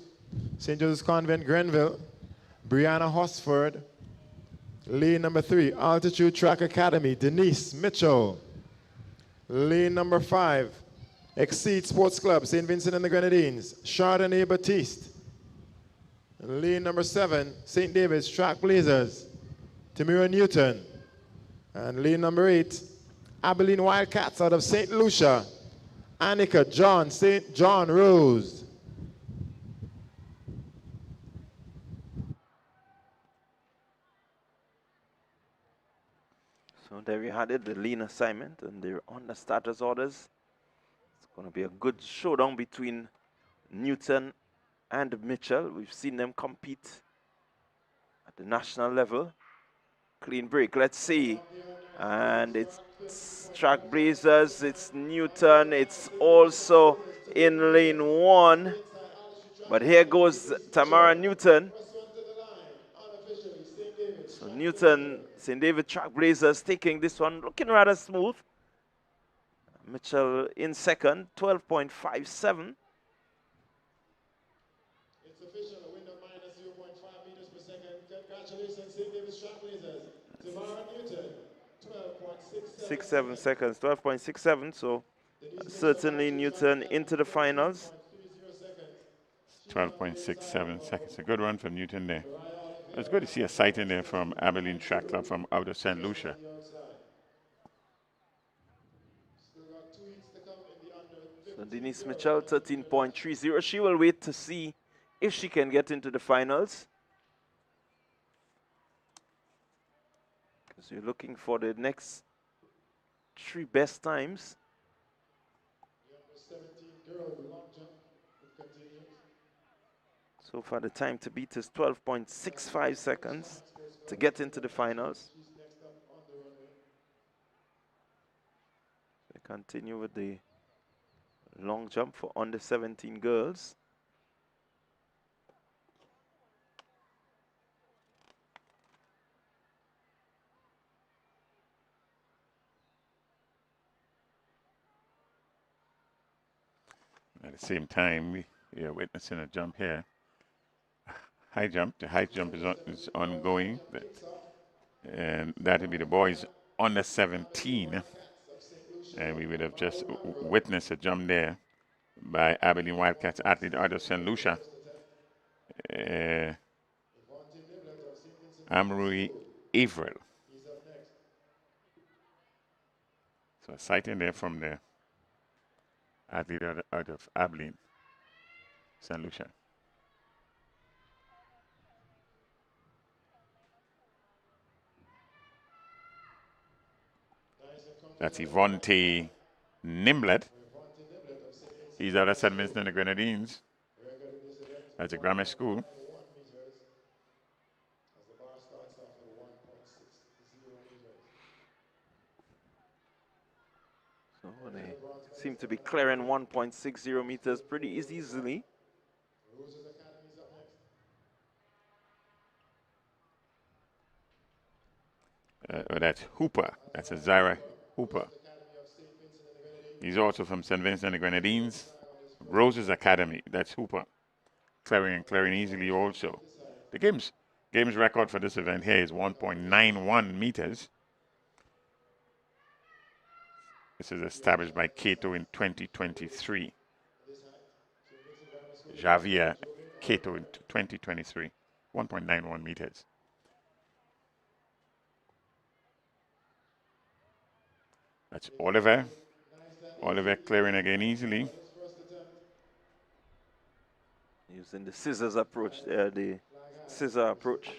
St. Joseph's Convent, Grenville. Brianna Hosford. Lane number 3, Altitude Track Academy, Denise Mitchell. Lane number 5, Exceed Sports Club, St. Vincent and the Grenadines, Chardonnay Batiste. Lane number 7, St. David's Track Blazers, Tamira Newton. And lane number 8, Abilene Wildcats out of St. Lucia, Annika John, St. John Rose. So there you had it, the lean assignment, and they're on the starters orders. It's going to be a good showdown between Newton and Mitchell. We've seen them compete at the national level. Clean break, let's see. And it's Track Blazers, it's Newton, it's also in lane 1. But here goes Tamara Newton. So Newton, St. David Track Blazers taking this one, looking rather smooth. Mitchell in second, 12.57. It's official, a wind of minus 0.5 meters per second. Congratulations, St. David's Track Blazers. Tamara Newton, 12.67 67 seconds, 12.67. So certainly Newton into the finals. 12.67 seconds. A good run from Newton there. It's good to see a sight in there from Abilene Track Club from out of St. Lucia. So Denise Mitchell, 13.30. She will wait to see if she can get into the finals. Because you're looking for the next 3 best times. So far the time to beat is 12.65 seconds to get into the finals. They continue with the long jump for under 17 girls. At the same time, we are witnessing a jump here. High jump. The high jump is ongoing. And that will be the boys under 17. And we would have just witnessed a jump there by Abilene Wildcats athlete out of St. Lucia. Amory Averill. So a sighting there from the athlete out of Abilene, St. Lucia. That's Yvonne Nimblett. He's out of St. Vincent and the Grenadines. That's a grammar school. So they seem to be clearing 1.60 meters pretty easily. That's Hooper. That's a Zyra Hooper. He's also from St. Vincent and the Grenadines. Rose's Academy. That's Hooper. Clearing easily also. The game's record for this event here is 1.91 meters. This is established by Cato in 2023. Javier Cato in 2023. 1.91 meters. That's Oliver. Oliver clearing again easily. Using the scissors approach, the scissor approach,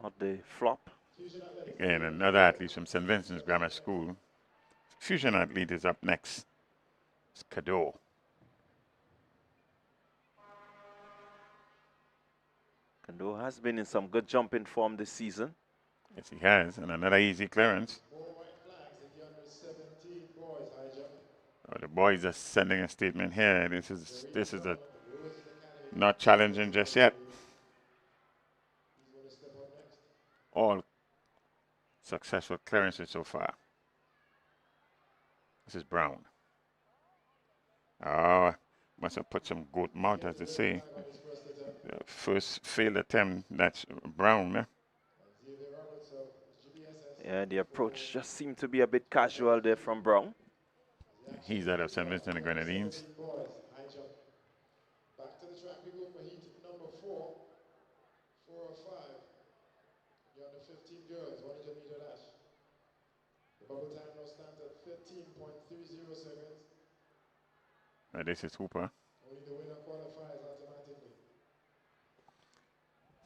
not the flop. Again, another athlete from St. Vincent's Grammar School. Fusion athlete is up next. It's Kado. Kando has been in some good jumping form this season. Yes, he has. And another easy clearance. Oh, the boys are sending a statement here. This is a not challenging just yet. All successful clearances so far. This is Brown. Oh, must have put some goat mouth, as they say. The first failed attempt, that's Brown. Eh? Yeah, the approach just seemed to be a bit casual there from Brown. He's out of St. Vincent and the Grenadines. Back to the track we go for heat number 4. 4 or 5. You're under 15 girls, 100-meter dash. The bubble time now stands at 15.30 seconds. This is Hooper. Only the winner qualifies automatically.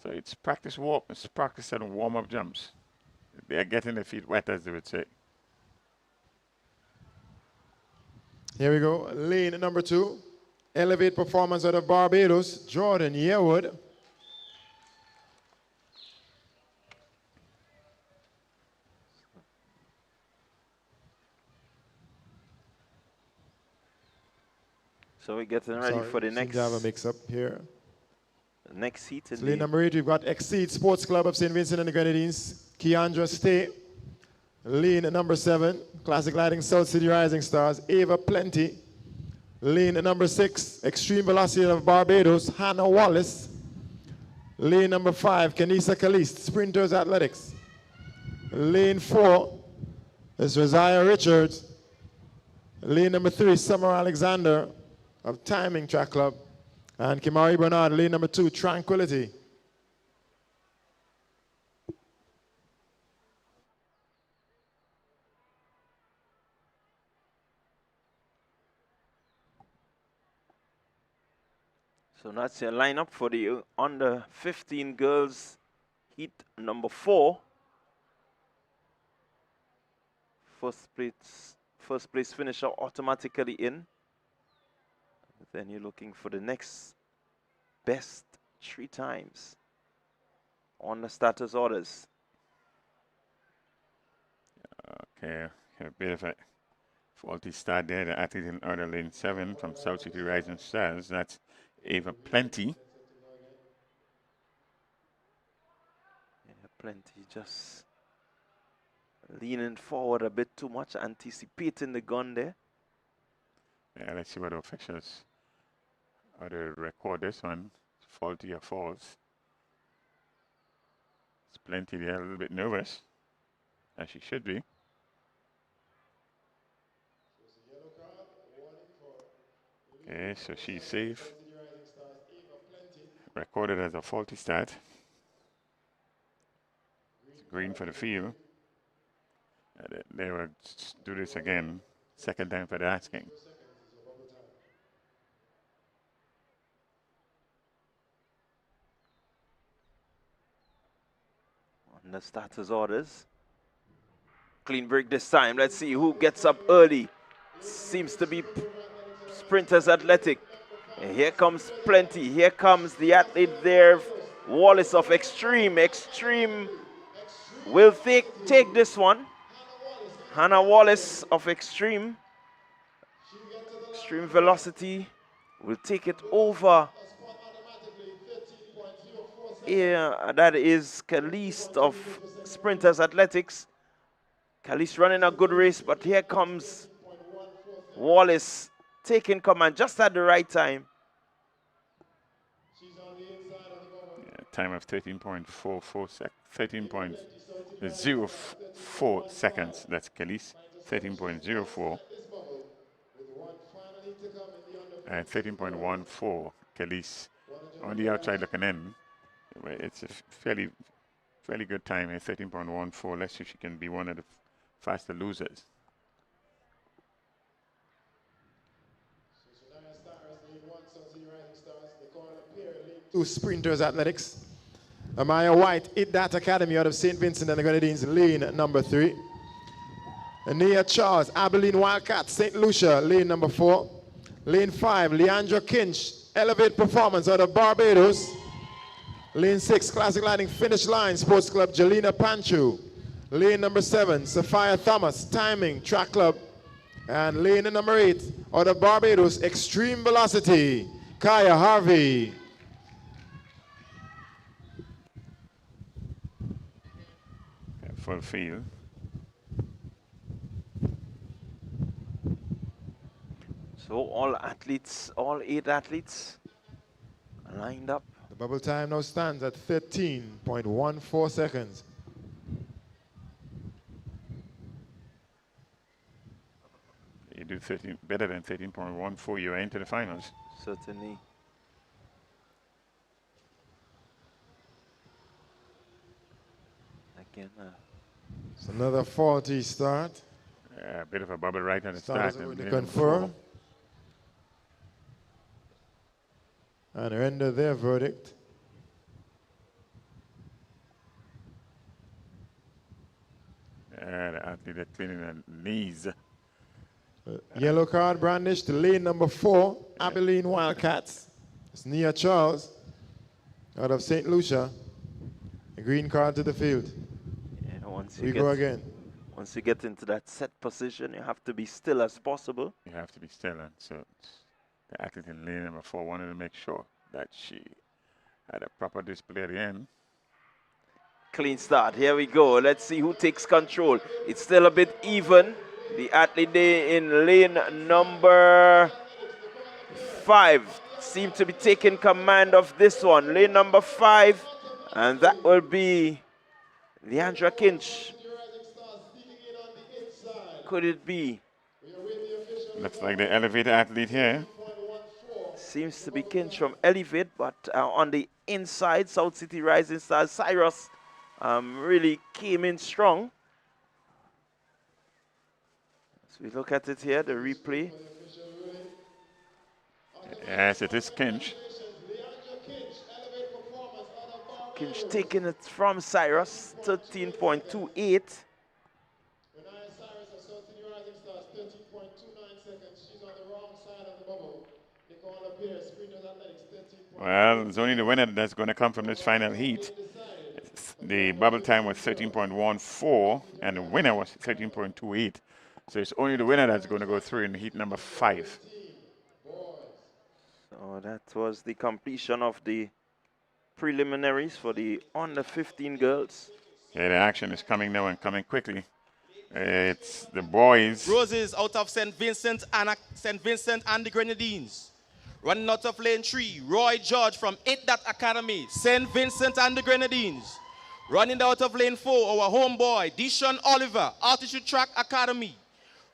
So it's practice walk, it's practice and warm-up jumps. They are getting their feet wet, as they would say. Here we go. Lane number 2. Elevate performance out of Barbados, Jordan Yearwood. So we're getting ready for the next. Seems to have a mix-up here. Next heat. In Lane number 8, we've got Exceed Sports Club of St. Vincent and the Grenadines, Keandra Stay. Lane number 7, Classic Lighting South City Rising Stars, Ava Plenty. Lane number 6, Extreme Velocity of Barbados, Hannah Wallace. Lane number 5, Kenisa Kalist, Sprinters Athletics. Lane 4 is Rosiah Richards. Lane number 3, Summer Alexander of Timing Track Club. And Kimari Bernard, lane number 2, Tranquility. So that's your lineup for the under 15 girls heat number 4. First place finisher automatically in. Then you're looking for the next best 3 times on the status orders. Okay, a bit of a faulty start there. The athlete in order lane 7 from South City Rising Stars. That's Ava Plenty. Yeah, Plenty just leaning forward a bit too much, anticipating the gun there. Yeah, let's see what the officials how to record this one. Faulty or false. It's Plenty there, a little bit nervous, as she should be. Okay, so she's safe. Recorded as a faulty start. It's green for the field. They will do this again. Second time for the asking. On the status orders. Clean break this time. Let's see who gets up early. Seems to be Sprinters Athletic. And here comes Plenty. Here comes the athlete there, Wallace of Extreme. Extreme will take this one. Hannah Wallace of Extreme. Extreme Velocity will take it over. Yeah, that is Kalist of Sprinters Athletics. Kalist running a good race, but here comes Wallace taking command just at the right time. Yeah, time of 13.04 seconds. That's Kalist. 13.04. And 13.14 Kalist. On the outside looking in. It's a fairly good time here, 13.14. Let's see if she can be one of the faster losers. Two sprinters athletics. Amaya White, It That Academy out of St. Vincent and the Grenadines, lane number 3. Ania Charles, Abilene Wildcats, St. Lucia, lane number 4. Lane 5, Leandra Kinch, Elevate Performance out of Barbados. Lane 6, Classic Lighting Finish Line Sports Club, Jelena Panchu. Lane number 7, Sophia Thomas, Timing Track Club. And lane number 8, out of Barbados, Extreme Velocity, Kaya Harvey. Full field. So all athletes, all 8 athletes are lined up. The bubble time now stands at 13.14 seconds. You do 13 better than 13.14, you're into the finals. Certainly. Again, it's another faulty start. A bit of a bubble right at the Start start. already confirmed. And render their verdict. The athlete are cleaning their knees. Yellow card brandished to lane number 4, Abilene Wildcats. It's Nia Charles out of St. Lucia. A green card to the field. yeah, once We you go again. Once you get into that set position, you have to be still as possible. You have to be still, and so the athlete in lane number 4 wanted to make sure that she had a proper display at the end. Clean start. Here we go. Let's see who takes control. It's still a bit even. The athlete there in lane number 5 seem to be taking command of this one. Lane number 5, and that will be Leandra Kinch. Could it be? Looks like the elevator athlete here. Seems to be Kinch from Elevate, but on the inside, South City Rising Stars Cyrus really came in strong. As we look at it here, the replay. Yes, it is Kinch. Kinch taking it from Cyrus, 13.28. Well, it's only the winner that's going to come from this final heat. The bubble time was 13.14, and the winner was 13.28. So it's only the winner that's going to go through in heat number 5. So that was the completion of the preliminaries for the under 15 girls. Yeah, the action is coming now and coming quickly. It's the boys. Roses out of St. Vincent and the Grenadines. Running out of lane 3, Roy George from It That Academy, St. Vincent and the Grenadines. Running out of lane 4, our homeboy, Deshaun Oliver, Altitude Track Academy.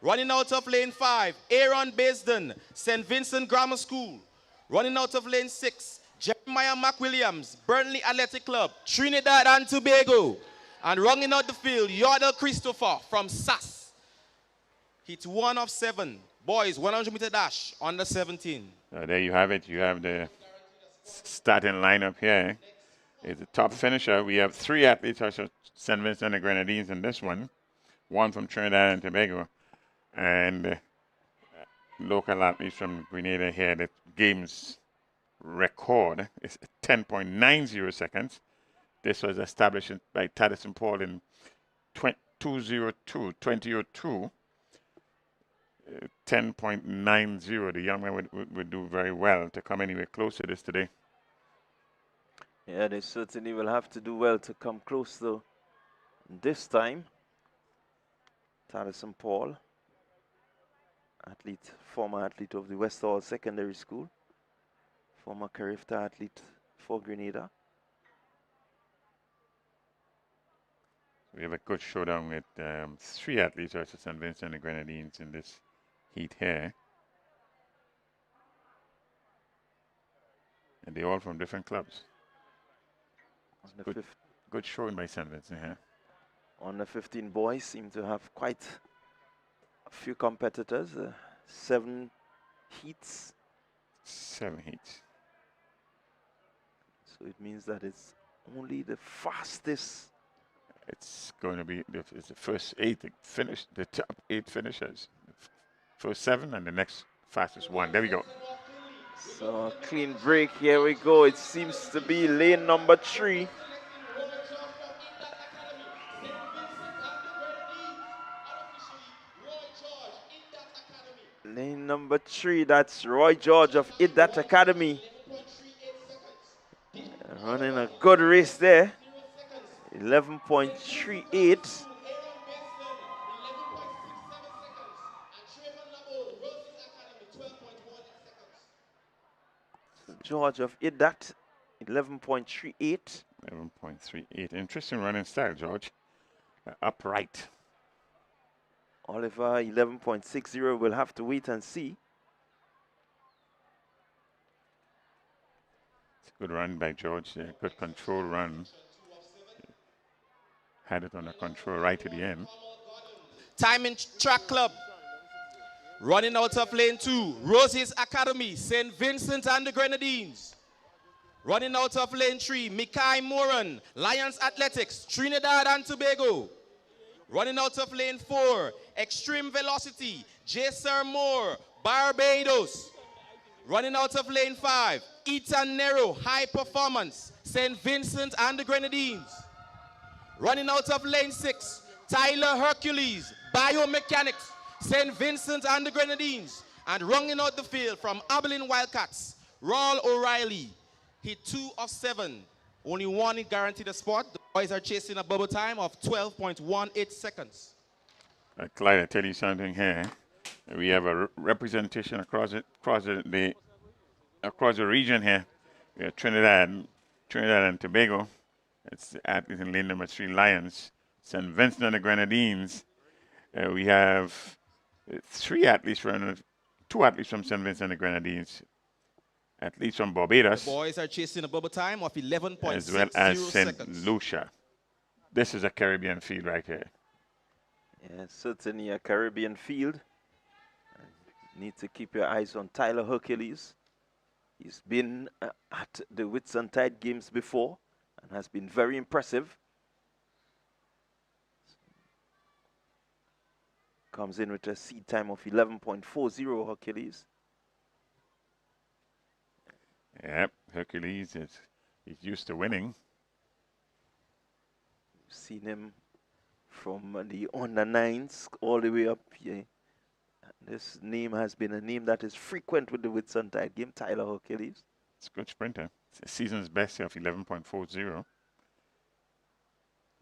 Running out of lane 5, Aaron Basden, St. Vincent Grammar School. Running out of lane 6, Jeremiah McWilliams, Burnley Athletic Club, Trinidad and Tobago. And running out the field, Yordle Christopher from SAS. Heat 1 of 7. Boys, 100-meter dash, under 17. There you have it. You have the starting lineup here. It's the top finisher. We have 3 athletes from St. Vincent and the Grenadines in this one. 1 from Trinidad and Tobago. And local athletes from Grenada here. The game's record is 10.90 seconds. This was established by Taddison Paul in 2002. 10.90. The young man would do very well to come anywhere close to this today. Yeah, they certainly will have to do well to come close to this time. Taddison Paul, former athlete of the West Hall Secondary School, former Carifta athlete for Grenada. We have a good showdown with 3 athletes versus St. Vincent and the Grenadines in this heat here. And they're all from different clubs. Good showing by St. Vincent here. On the 15 boys seem to have quite a few competitors. 7 heats. 7 heats. So it means that it's only the fastest. It's going to be it's the first 8 to finish, the top 8 finishers. First 7 and the next fastest one. There we go. So clean break, here we go. It seems to be lane number 3. Lane number 3, that's Roy George of Idat Academy. Running a good race there. 11.38. George of Idat, 11.38. 11.38. Interesting running style, George. Upright. Oliver, 11.60. We'll have to wait and see. It's a good run by George. Good control run. Had it under control right to the end. Time in track club. Running out of lane 2, Roses Academy, St. Vincent and the Grenadines. Running out of lane 3, Mikai Moran, Lions Athletics, Trinidad and Tobago. Running out of lane 4, Extreme Velocity, J. Moore, Barbados. Running out of lane 5, Ethan Nero, High Performance, St. Vincent and the Grenadines. Running out of lane 6, Tyler Hercules, Biomechanics, St. Vincent and the Grenadines. And rounding out the field from Abilene Wildcats, Raul O'Reilly. Hit 2 of 7. Only one guaranteed a spot. The boys are chasing a bubble time of 12.18 seconds. Clyde, I tell you something here. We have a representation across the region here. We have Trinidad and Tobago. It's the athletes in lane number 3, Lions. St. Vincent and the Grenadines. We have 3 athletes running, 2 athletes from St. Vincent and the Grenadines, athletes from Barbados. The boys are chasing a bubble time of 11.60 as well as seconds. St. Lucia. This is a Caribbean field right here. Yeah, certainly a Caribbean field. Need to keep your eyes on Tyler Hercules. He's been at the Whitsuntide Games before and has been very impressive. Comes in with a seed time of 11.40, Hercules. Yep, Hercules is used to winning. You've seen him from the under-9s all the way up here. This name has been a name that is frequent with the Whitsuntide game, Tyler Hercules. It's a good sprinter. It's a season's best here of 11.40.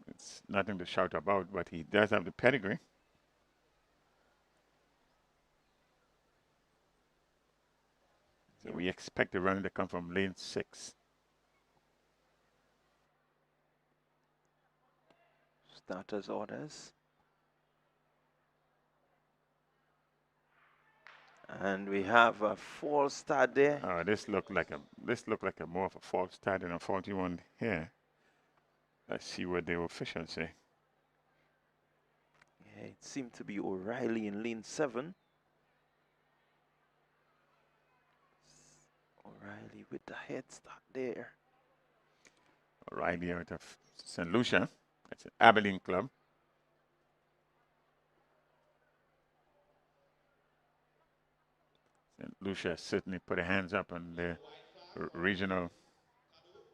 It's nothing to shout about, but he does have the pedigree. So we expect the runner to come from lane 6. Starters orders. And we have a false start there. This looked like a more of a false start than a faulty one here. Let's see what the officials say. Yeah, it seemed to be O'Reilly in lane 7. O'Reilly with the head start there. O'Reilly out of St. Lucia. That's an Abilene club. St. Lucia certainly put their hands up on the regional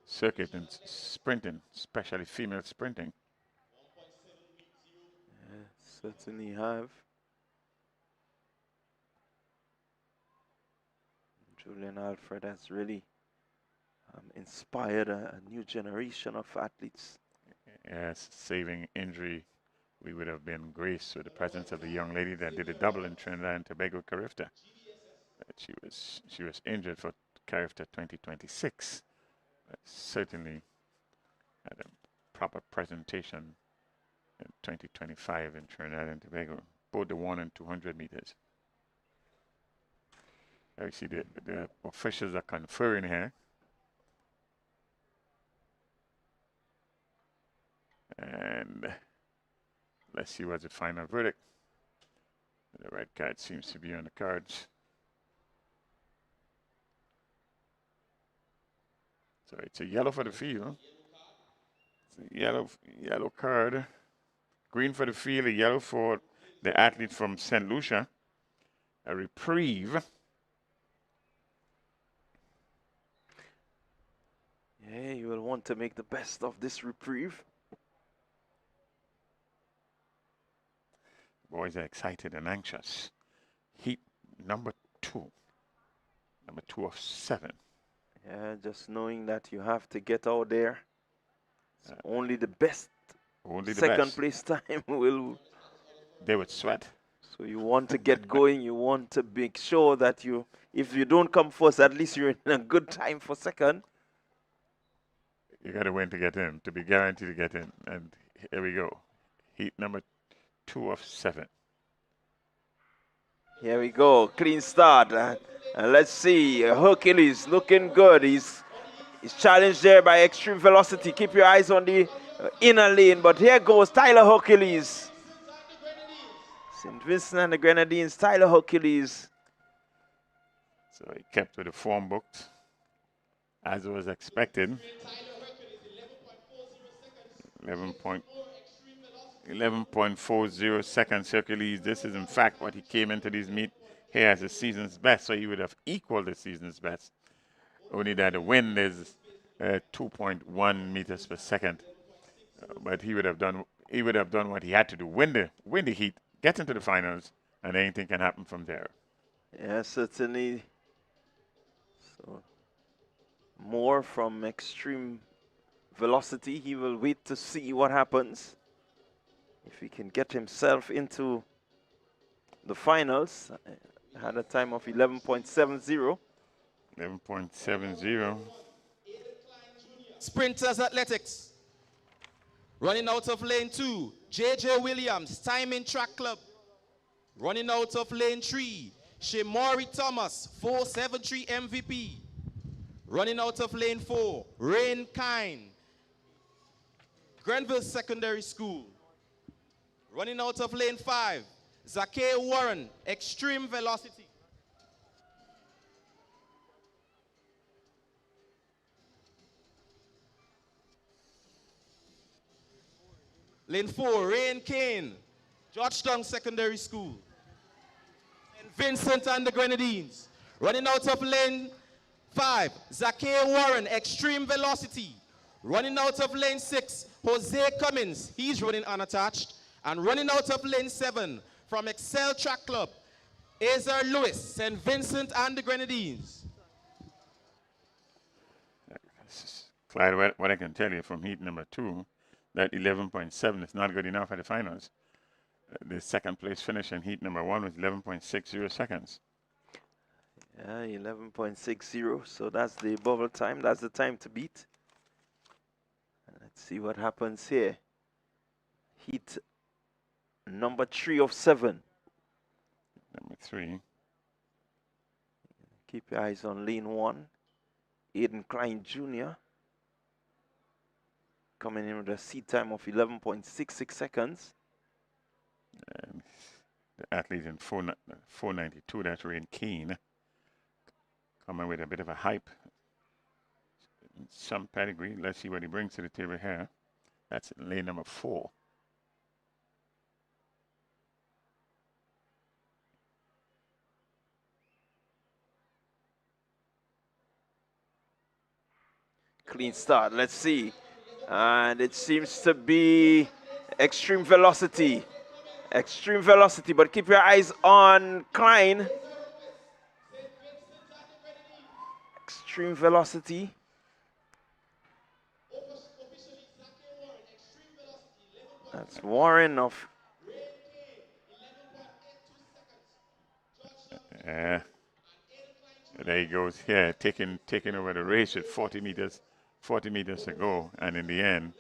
circuit in sprinting, especially female sprinting. Yeah, certainly have. Julian Alfred has really inspired a new generation of athletes. Yes, saving injury. We would have been graced with the presence of the young lady that did a double in Trinidad and Tobago, Carifta. She was injured for Carifta 2026. Certainly had a proper presentation in 2025 in Trinidad and Tobago, both the 100 and 200 meters. You see the officials are conferring here. And let's see what's the final verdict. The red card seems to be on the cards. So it's a yellow for the field. It's a yellow card. Green for the field, a yellow for the athlete from St. Lucia. A reprieve. Yeah, you will want to make the best of this reprieve. Boys are excited and anxious. Heat number 2. Number 2 of 7. Yeah, just knowing that you have to get out there. Only the best second place time will. They would sweat. So you want to get going. You want to make sure that if you don't come first, at least you're in a good time for second. You got to win to get in, to be guaranteed to get in. And here we go. Heat number 2 of 7. Here we go. Clean start. And let's see. Hercules looking good. He's challenged there by extreme velocity. Keep your eyes on the inner lane. But here goes Tyler Hercules. St. Vincent and the Grenadines, Tyler Hercules. So he kept with the form booked, as was expected. 11.40 seconds, Hercules. This is, in fact, what he came into this meet here as a season's best. So he would have equaled the season's best. Only that the wind is 2.1 meters per second. But he would have done what he had to do. Win the heat, get into the finals, and anything can happen from there. Yeah, certainly. So more from extreme velocity. He will wait to see what happens. If he can get himself into the finals, had a time of 11.70. 11.70. Sprinters Athletics. Running out of lane 2, J.J. Williams, Timing Track Club. Running out of lane 3, Shemori Thomas, 473 MVP. Running out of lane 4, Rain Kine, Grenville Secondary School. Running out of lane 5, Zake Warren, Extreme Velocity. Lane 4, Rain Kane, Georgetown Secondary School. And Vincent and the Grenadines. Running out of lane 5, Zake Warren, Extreme Velocity. Running out of lane 6, Jose Cummins, he's running unattached. And running out of lane 7, from Excel Track Club, Azer Lewis, St. Vincent and the Grenadines. Clyde, what I can tell you from heat number 2, that 11.7 is not good enough at the finals. The second place finish in heat number 1 was 11.60 seconds. Yeah, 11.60. So that's the bubble time. That's the time to beat. Let's see what happens here. Heat number 3 of 7. Number 3. Keep your eyes on lane 1. Aiden Klein Jr. coming in with a seat time of 11.66 seconds. And the athlete in 492, that's Rain Kane, coming with a bit of a hype. Some pedigree. Let's see what he brings to the table here. That's lane number 4. Clean start. Let's see. And it seems to be extreme velocity. Extreme velocity, but keep your eyes on Klein. Extreme velocity. That's Warren of. Yeah. There he goes here, taking over the race with 40 meters to go, and in the end,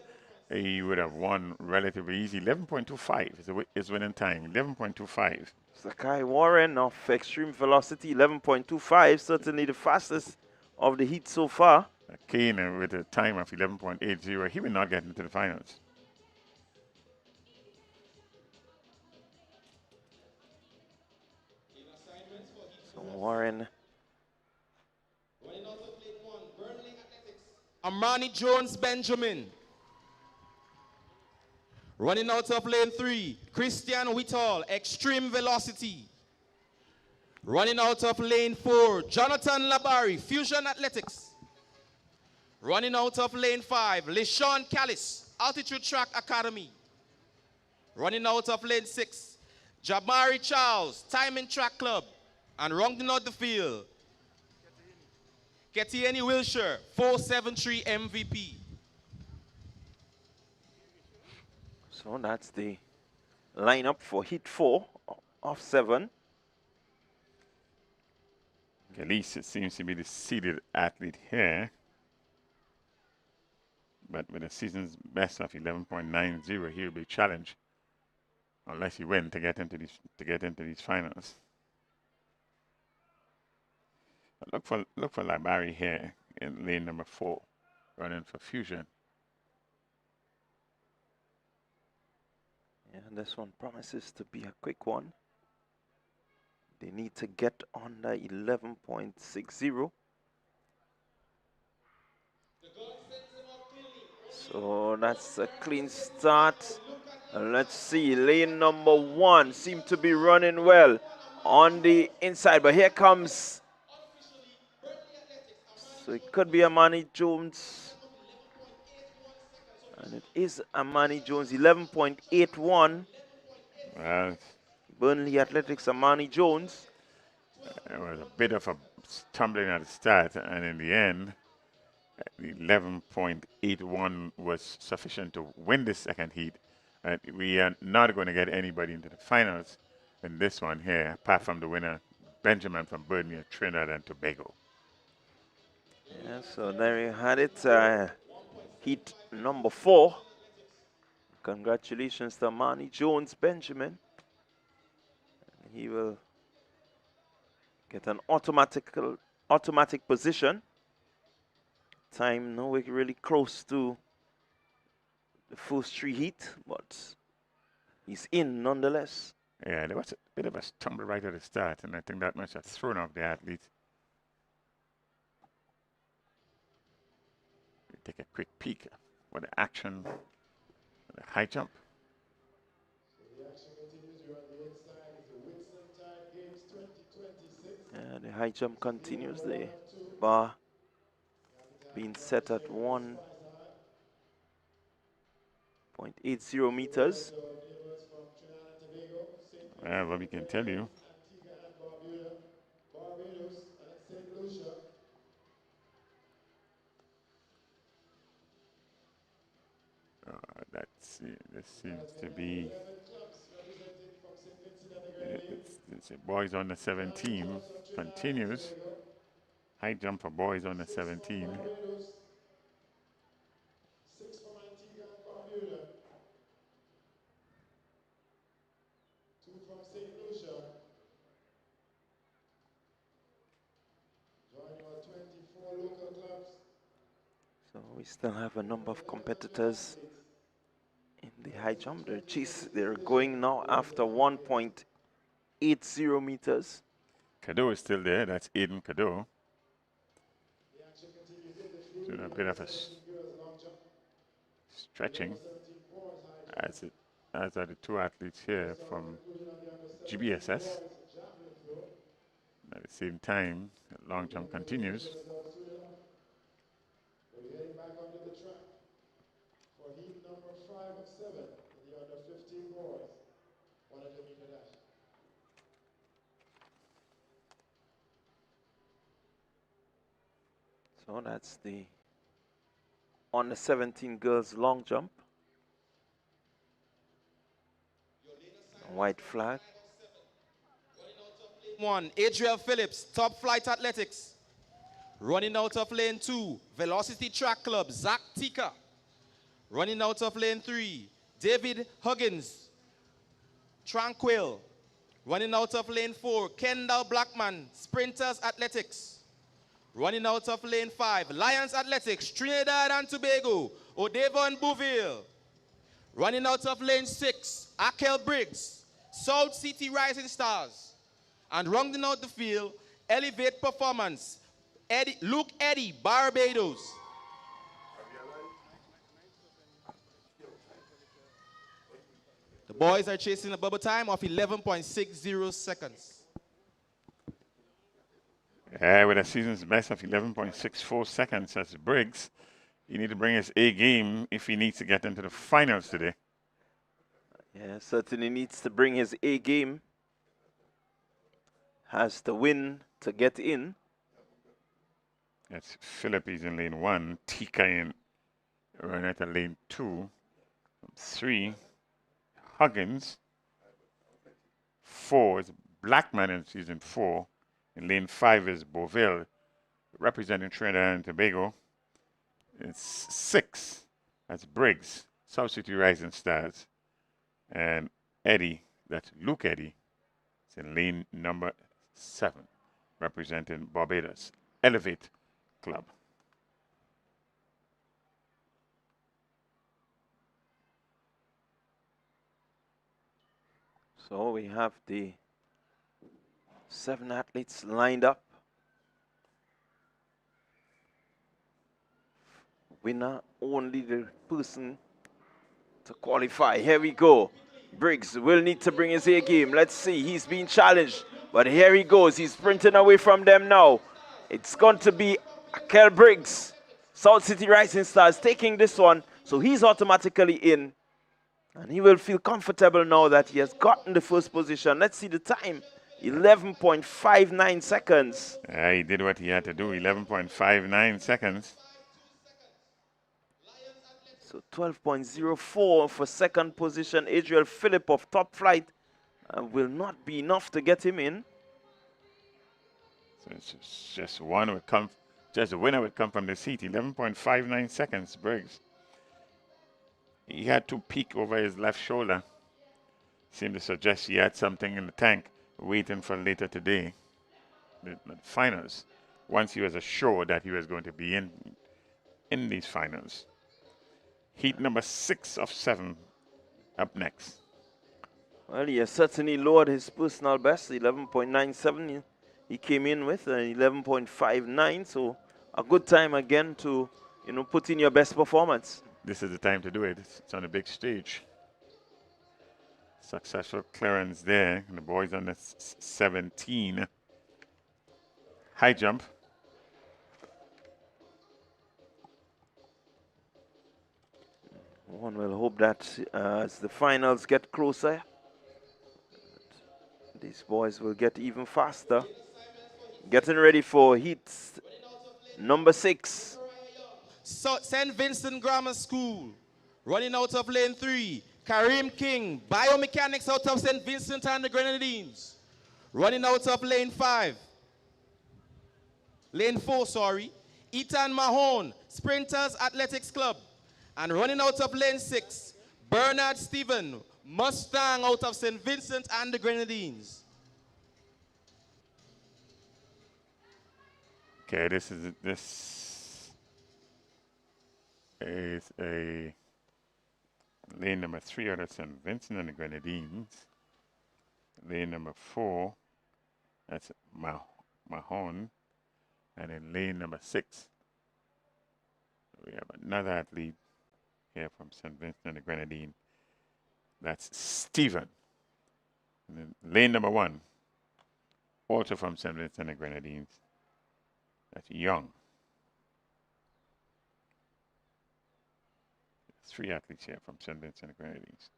he would have won relatively easy. 11.25 is his winning time. 11.25. Sakai Warren of extreme velocity, 11.25, certainly the fastest of the heat so far. Kane with a time of 11.80. He will not get into the finals. So Warren. Amani Jones Benjamin. Running out of lane 3, Christian Whitall, Extreme Velocity. Running out of lane 4, Jonathan Labari, Fusion Athletics. Running out of lane 5, LeSean Callis, Altitude Track Academy. Running out of lane 6, Jabari Charles, Timing Track Club. And rounding out the field, Ketieni Wilshire, 473 MVP. So that's the lineup for Heat 4 of 7. Galise seems to be the seeded athlete here, but with a season's best of 11.90, he'll be challenged unless he wins to get into these finals. But look for Labari here in lane number 4, running for Fusion. Yeah, this one promises to be a quick one. They need to get under 11.60. So that's a clean start. And let's see, lane number 1 seemed to be running well on the inside, but here comes, so it could be Amani Jones. And it is Amani Jones, 11.81. Well, Burnley Athletics, Amani Jones. it was a bit of a stumbling at the start, and in the end, the 11.81 was sufficient to win the second heat. We are not going to get anybody into the finals in this one here, apart from the winner, Benjamin from Burnley, Trinidad and Tobago. Yeah, so there you had it. Heat number 4. Congratulations to Amani Jones Benjamin. He will get an automatic position. Time nowhere really close to the first 3 heat, but he's in nonetheless. Yeah, there was a bit of a stumble right at the start, and I think that must have thrown off the athlete. We take a quick peek for the action, the high jump. So the action continues. You're on the inside. It's the Whitsuntide Games 2026. Yeah, the high jump continues. The bar being set at 1.80 meters. Well, what we can tell you, this seems to be it's boys under 17 continues. High jump for boys under 17. 6 from Antigua and Barbuda. 2 from St. Lucia. Joining our 24 local clubs. So we still have a number of competitors in the high jump. They're going now after 1.80 meters. Cadeau is still there. That's Aiden Cadeau. Doing a bit of a stretching, as are the 2 athletes here from GBSS. At the same time, the long jump continues. We're heading back onto the track for heat number 5 of 7 in the under 15 boys. 100 meter dash. So that's the under 17 girls long jump. White flag. 1, Adriel Phillips, Top Flight Athletics. Running out of lane 2, Velocity Track Club, Zach Tika. Running out of lane 3, David Huggins, Tranquil. Running out of lane 4, Kendall Blackman, Sprinters Athletics. Running out of lane 5, Lions Athletics, Trinidad and Tobago, Odevon Bouville. Running out of lane 6, Akel Briggs, South City Rising Stars. And rounding out the field, Elevate Performance, Luke Eddy, Barbados. boys are chasing a bubble time of 11.60 seconds. With a season's best of 11.64 seconds, that's Briggs. He needs to bring his A game if he needs to get into the finals today. Yeah, certainly needs to bring his A game. Has to win to get in. That's Philip, he's in lane 1. Tika in Renata lane 2. 3, Huggins. 4 is Blackman in season 4. In lane 5 is Beauville, representing Trinidad and Tobago. It's 6, that's Briggs, South City Rising Stars. And Eddie, that's Luke Eddie, is in lane number 7, representing Barbados, Elevate Club. So we have the 7 athletes lined up. Winner, only the person to qualify. Here we go. Briggs will need to bring his A game. Let's see. He's being challenged. But here he goes. He's sprinting away from them now. It's going to be Akel Briggs. South City Rising Stars taking this one. So he's automatically in. And he will feel comfortable now that he has gotten the first position. Let's see the time. 11.59 seconds. He did what he had to do. 11.59 seconds. So 12.04 for second position. Adriel Phillip of Top Flight will not be enough to get him in. So it's just one would come, just a winner would come from this heat. 11.59 seconds, Briggs. He had to peek over his left shoulder. Seemed to suggest he had something in the tank waiting for later today, the finals, once he was assured that he was going to be in these finals. Heat number 6 of 7 up next. Well, he has certainly lowered his personal best, 11.97 he came in with, 11.59, so a good time again to, put in your best performance. This is the time to do it. It's on a big stage. Successful clearance there. And the boys on the 17. High jump. One will hope that as the finals get closer, these boys will get even faster. Getting ready for heat number 6. So St. Vincent Grammar School, running out of lane 3. Kareem King, biomechanics out of St. Vincent and the Grenadines. Running out of lane 5. Lane 4, sorry. Ethan Mahone, Sprinters Athletics Club. And running out of lane 6, Bernard Stephen, Mustang out of St. Vincent and the Grenadines. Okay, this is a lane number 3 out of St. Vincent and the Grenadines. Lane number 4, that's Mahone. And in lane number 6, we have another athlete here from St. Vincent and the Grenadines. That's Stephen. And then lane number 1, also from St. Vincent and the Grenadines. That's Young. 3 athletes here from St. Vincent and the Grenadines.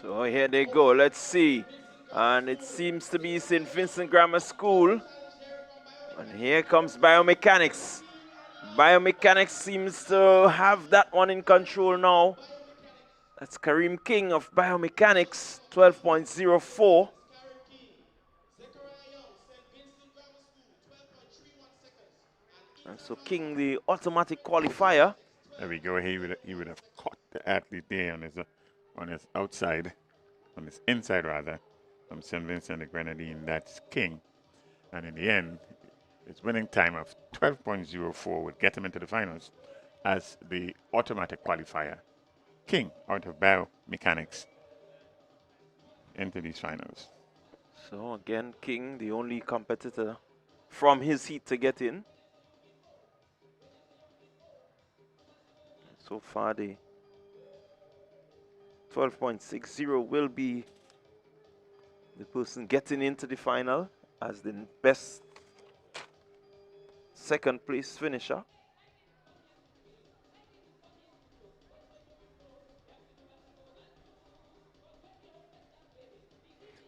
So here they go. Let's see. And it seems to be St. Vincent Grammar School. And here comes biomechanics. Biomechanics seems to have that one in control now. That's Kareem King of biomechanics, 12.04. And so King, the automatic qualifier. There we go. He would have caught the athlete there on his outside, on his inside rather, from St. Vincent and the Grenadine. That's King. And in the end, his winning time of 12.04 would get him into the finals as the automatic qualifier. King out of biomechanics into these finals. So again, King, the only competitor from his heat to get in. So far, the 12.60 will be the person getting into the final as the best second place finisher.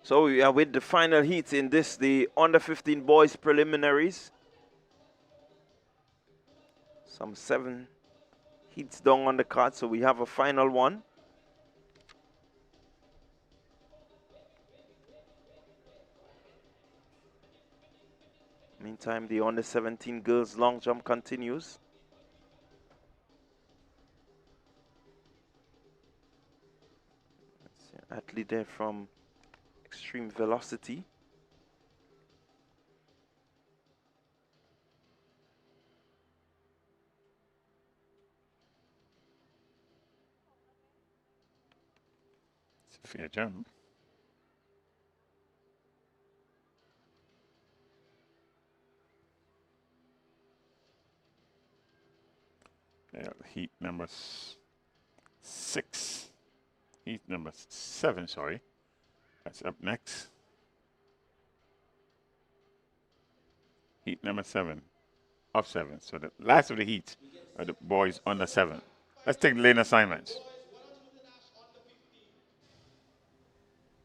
So we are with the final heat in this, the under 15 boys preliminaries. Some 7 heats down on the card, so we have a final one. Meantime, the under 17 girls long jump continues. Let's see, an athlete there from Extreme Velocity. It's a fair jump. Heat number 6. Heat number 7, sorry. That's up next. Heat number 7. Of 7. So the last of the heat are the boys under 7. Let's take lane assignments.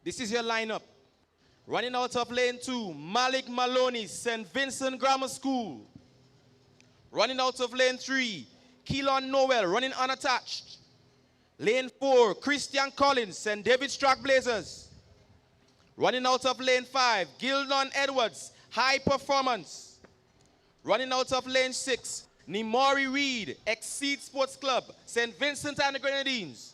This is your lineup. Running out of lane 2, Malik Maloney, St. Vincent Grammar School. Running out of lane 3, Keelan Noel, running unattached. Lane 4, Christian Collins, St. David's Trailblazers. Running out of lane 5, Gildon Edwards, High Performance. Running out of lane 6, Nimori Reed, Exceed Sports Club, St. Vincent and the Grenadines.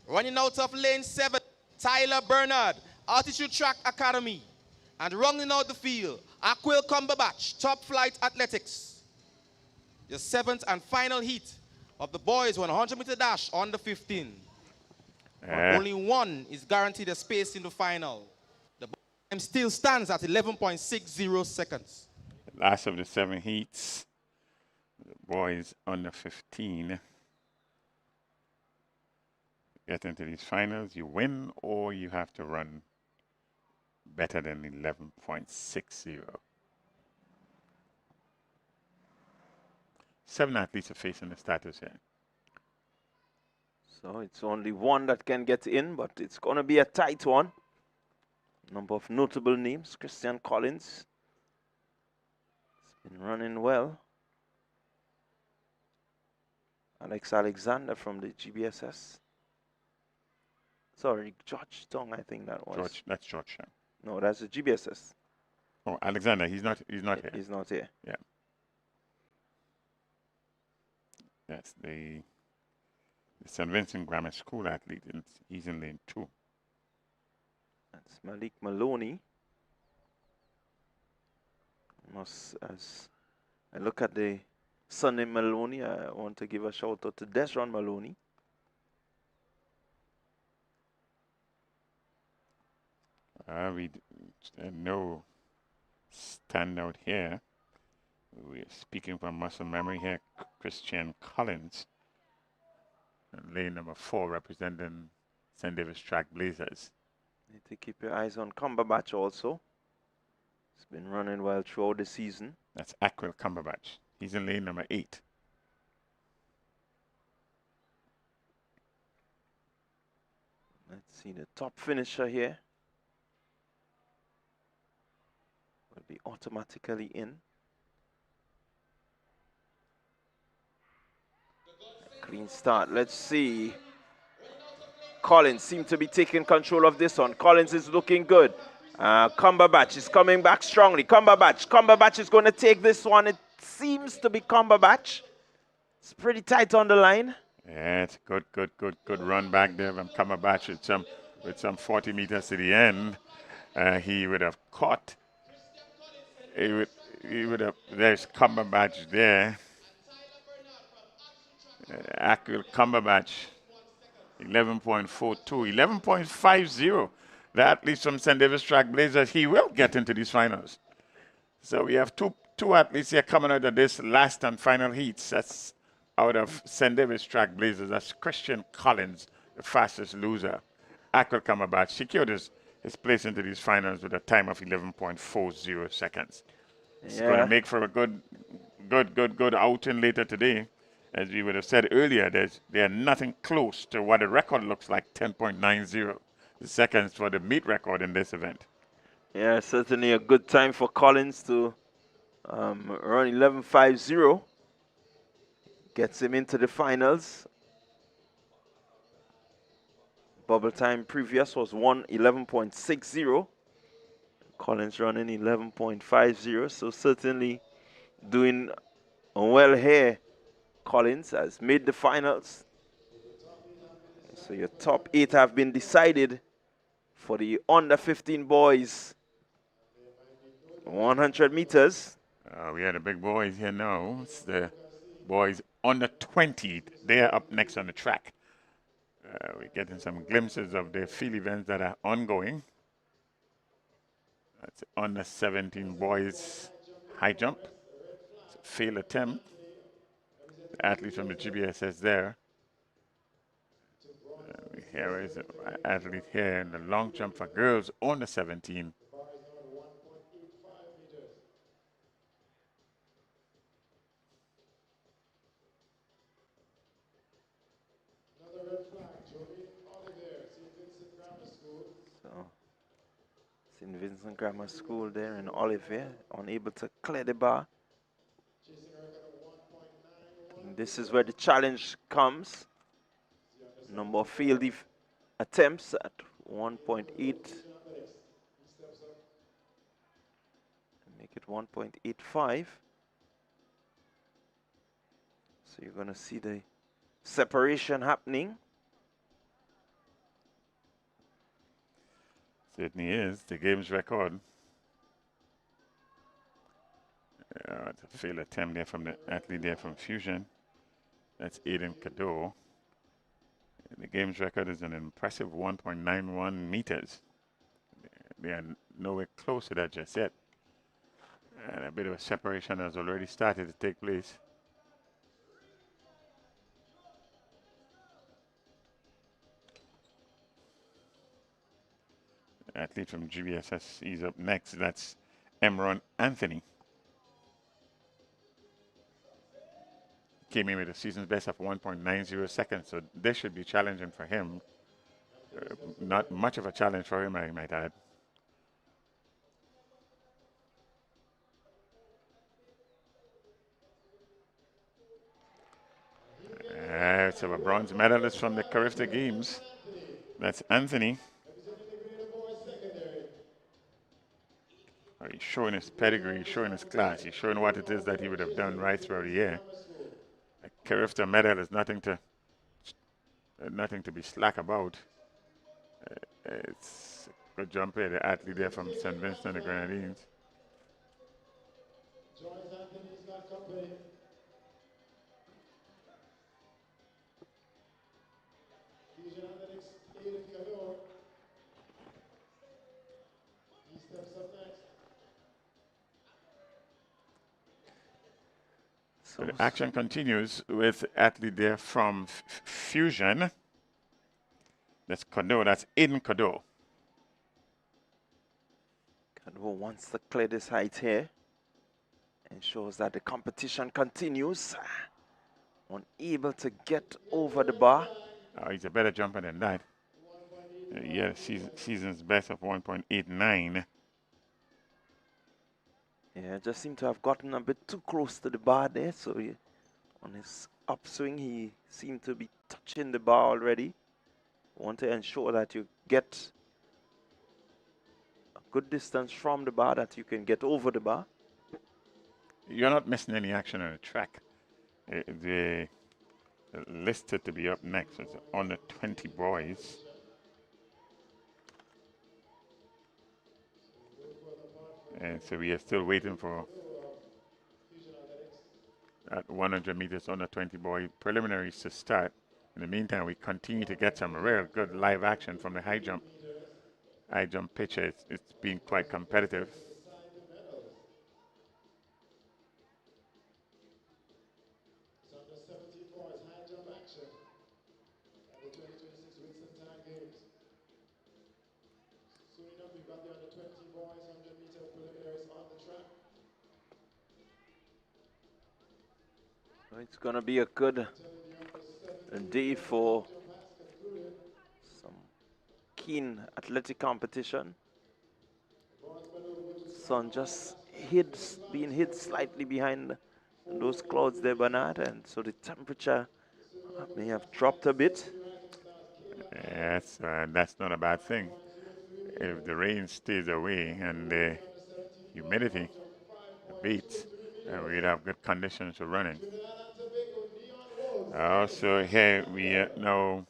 Running out of lane 7, Tyler Bernard, Altitude Track Academy. And rounding out the field, Aquil Cumberbatch, Top Flight Athletics. The 7th and final heat of the boys 100-meter dash under 15. Only one is guaranteed a space in the final. The time still stands at 11.60 seconds. Last of the 7 heats, the boys under 15 get into these finals. You win or you have to run better than 11.60. 7 athletes are facing the status here. So it's only one that can get in, but it's going to be a tight one. Number of notable names. Christian Collins. It's been running well. Alex Alexander from the GBSS. Sorry, George Tong, I think that was. George, that's George. No, that's the GBSS. Oh, Alexander, he's not here. He's not here. Yeah. That's the St. Vincent Grammar School athlete, and he's in lane 2. That's Malik Maloney. As I look at the Sonny Maloney, I want to give a shout out to Desron Maloney. No standout here. We're speaking from muscle memory here. Christian Collins, lane number 4, representing St. David's Trailblazers. Need to keep your eyes on Cumberbatch also. It's been running well throughout the season. That's Aquil Cumberbatch. He's in lane number 8. Let's see the top finisher here. Will be automatically in. Clean start. Let's see. Collins seems to be taking control of this one. Collins is looking good. Cumberbatch is coming back strongly. Cumberbatch is going to take this one. It seems to be Cumberbatch. It's pretty tight on the line. Yeah, it's good run back there from Cumberbatch with some 40 meters to the end. He would have caught. He would have. There's Cumberbatch there. Aquil Cumberbatch, 11.42, 11.50. The athletes from St. David's Trailblazers, he will get into these finals. So we have two athletes here coming out of this last and final heats. That's out of St. David's track Blazers, that's Christian Collins, the fastest loser. Akil Kamabat secured his place into these finals with a time of 11.40 seconds. It's going to make for a good outing later today. As we would have said earlier, they are nothing close to what the record looks like, 10.90 seconds for the meet record in this event. Yeah, certainly a good time for Collins to run 11.50. Gets him into the finals. Bubble time previous was 1:11.60. Collins running 11.50, so certainly doing well here. Collins has made the finals. So your top 8 have been decided for the under 15 boys 100 meters. We have the big boys here now. It's the boys under 20. They're up next on the track. We're getting some glimpses of the field events that are ongoing. That's under 17 boys high jump. It's a failed attempt. The athlete from the GBSS there. Here is an athlete here in the long jump for girls under 17. So St. Vincent Grammar School there in Olivier, unable to clear the bar. And this is where the challenge comes. Number of field attempts at 1.8. Make it 1.85. So you're going to see the separation happening. Certainly is the game's record. It's a failed attempt there from the athlete there from Fusion. That's Aiden Cadeau. The game's record is an impressive 1.91 meters. They are nowhere close to that just yet. And a bit of a separation has already started to take place. The athlete from GBSS is up next. That's Emron Anthony. Came in with a season's best of 1.90 seconds, so this should be challenging for him. Not much of a challenge for him, I might add. So a bronze medalist from the Carifta Games. That's Anthony. He's showing his pedigree, he's showing his class, he's showing what it is that he would have done right throughout the year. A Carifta medal is nothing to be slack about. It's a good jump here, the athlete there from St. Vincent and the Grenadines. So the action continues with athlete there from Fusion. That's Cadeau, that's Aiden Cadeau. Cadeau wants to clear this height here. Ensures that the competition continues. Unable to get over the bar. He's a better jumper than that. Yeah, season's best of 1.89. Yeah, just seemed to have gotten a bit too close to the bar there. So on his upswing, he seemed to be touching the bar already. Want to ensure that you get a good distance from the bar, that you can get over the bar. You're not missing any action on the track. They're listed to be up next. It's under 20 boys. And so we are still waiting for at 100 meters under 20 boy preliminaries to start. In the meantime, we continue to get some real good live action from the high jump. High jump pitcher, it's been quite competitive. It's going to be a good day for some keen athletic competition. Sun just being hid slightly behind those clouds there, Bernard, and so the temperature may have dropped a bit. Yes, that's not a bad thing. If the rain stays away and the humidity abates, we'd have good conditions for running. So here we are now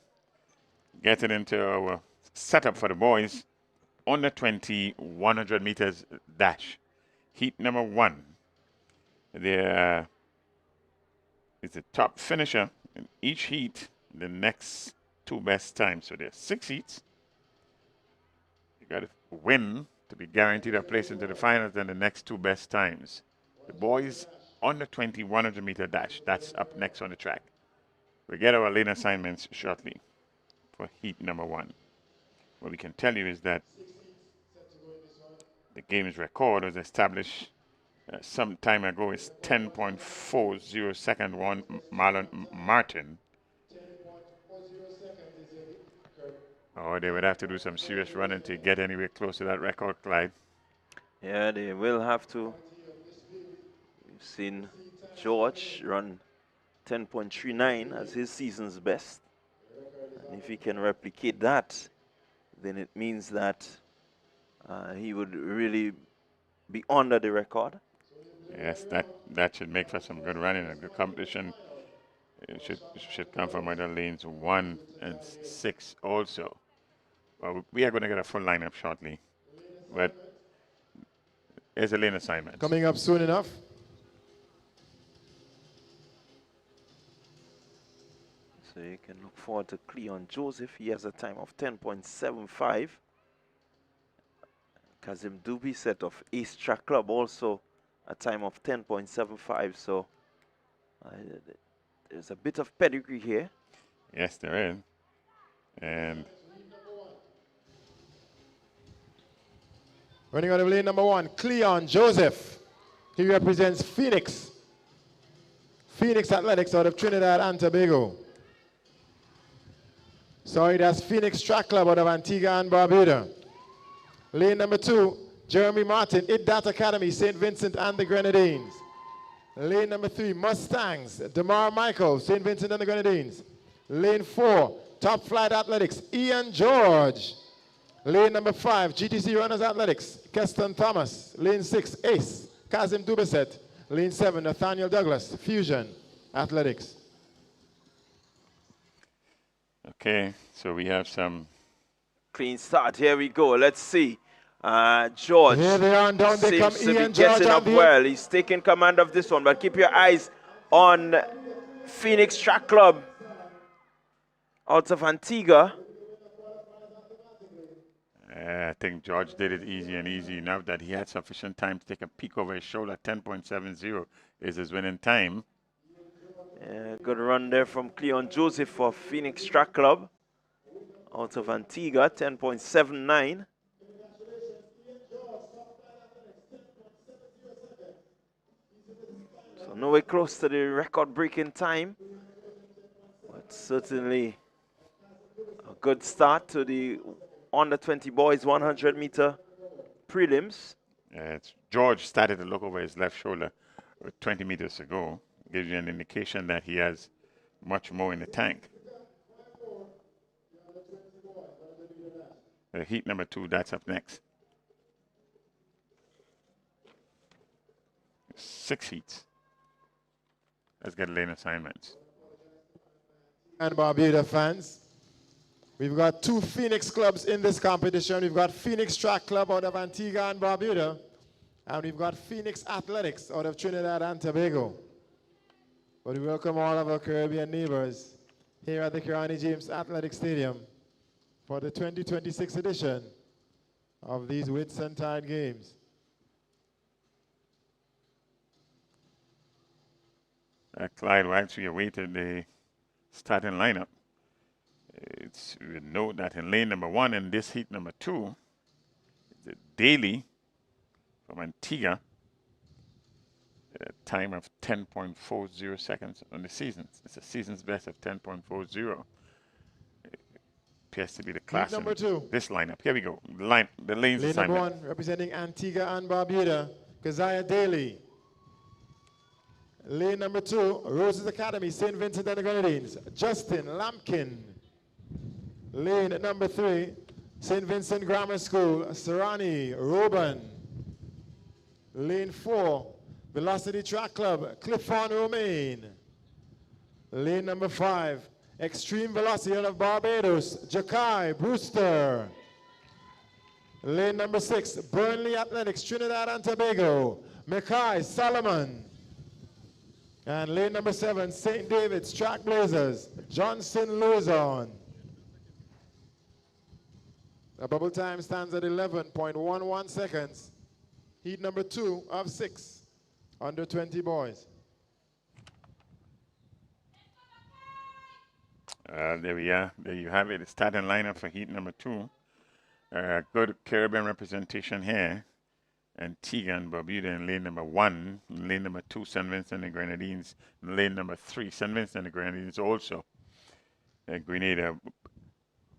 getting into our setup for the boys under 20 100 meters dash. Heat number 1. There is the top finisher in each heat, the next 2 best times. So there's 6 heats. You got to win to be guaranteed a place into the finals, then the next 2 best times. The boys under 20 100 meter dash. That's up next on the track. We get our lane assignments shortly for heat number 1. What we can tell you is that the game's record was established some time ago. It's 10.40 second one Marlon Martin. Oh, they would have to do some serious running to get anywhere close to that record, Clyde. Yeah, they will have to. We've seen George run 10.39 as his season's best. And if he can replicate that, then it means that he would really be under the record. Yes, that should make for some good running. A good competition. It should come from either lanes 1 and 6 also. Well, we are going to get a full lineup shortly, but here's a lane assignment. Coming up soon enough. So you can look forward to Cleon Joseph. He has a time of 10.75. Kazim Dubi set of Ace Track Club also a time of 10.75. So there's a bit of pedigree here. Yes, there is. And running out of lane number 1, Cleon Joseph. He represents Phoenix Athletics out of Trinidad and Tobago. Sorry, that's Phoenix Track Club out of Antigua and Barbuda. Lane number 2, Jeremy Martin, IDDAT Academy, St. Vincent and the Grenadines. Lane number 3, Mustangs, DeMar Michael, St. Vincent and the Grenadines. Lane 4, Top Flight Athletics, Ian George. Lane number 5, GTC Runners Athletics, Keston Thomas. Lane 6, Ace, Kazim Dubeset. Lane 7, Nathaniel Douglas, Fusion Athletics. okay, so we have some Clean start. Here we go. Let's see. George Here they are, and down they come. seems to be Ian George getting up on the well. He's taking command of this one, but keep your eyes on Phoenix Track Club out of Antigua. I think George did it easy and easy enough that he had sufficient time to take a peek over his shoulder. 10.70 is his winning time. Yeah, good run there from Cleon Joseph for Phoenix Track Club out of Antigua, 10.79. So nowhere close to the record-breaking time, but certainly a good start to the under 20 boys 100 meter prelims. George started to look over his left shoulder 20 meters ago. Gives you an indication that he has much more in the tank. Heat number 2, that's up next. 6 heats. Let's get lane assignments. And Barbuda fans, we've got 2 Phoenix clubs in this competition. We've got Phoenix Track Club out of Antigua and Barbuda, and we've got Phoenix Athletics out of Trinidad and Tobago. But we welcome all of our Caribbean neighbors here at the Kirani James Athletic Stadium for the 2026 edition of these Whitsuntide Games. Clyde, whilst we awaited the starting lineup, we note that in lane number 1 in this heat number 2, the daily from Antigua, a time of 10.40 seconds on the season. It's a season's best of 10.40. Appears to be the class number in 2. this lineup. Here we go. The lanes Lane number assignment. 1, representing Antigua and Barbuda, Keziah Daly. Lane number 2, Roses Academy, St. Vincent and the Grenadines, Justin Lampkin. Lane number 3, St. Vincent Grammar School, Sarani Roban. Lane 4, Velocity Track Club, Clifford Romaine. Lane number 5, Extreme Velocity out of Barbados, Jakai Brewster. Lane number 6, Burnley Athletics, Trinidad and Tobago, Mackay Solomon. And lane number 7, St. David's Track Blazers, Johnson Luzon. The bubble time stands at 11.11 seconds. Heat number 2 of 6, under 20 boys. There we are. There you have it. The starting lineup for heat number 2. Good Caribbean representation here. Antigua and Barbuda in lane number 1. In lane number 2, St. Vincent and the Grenadines. In lane number 3, St. Vincent and the Grenadines also. Grenada,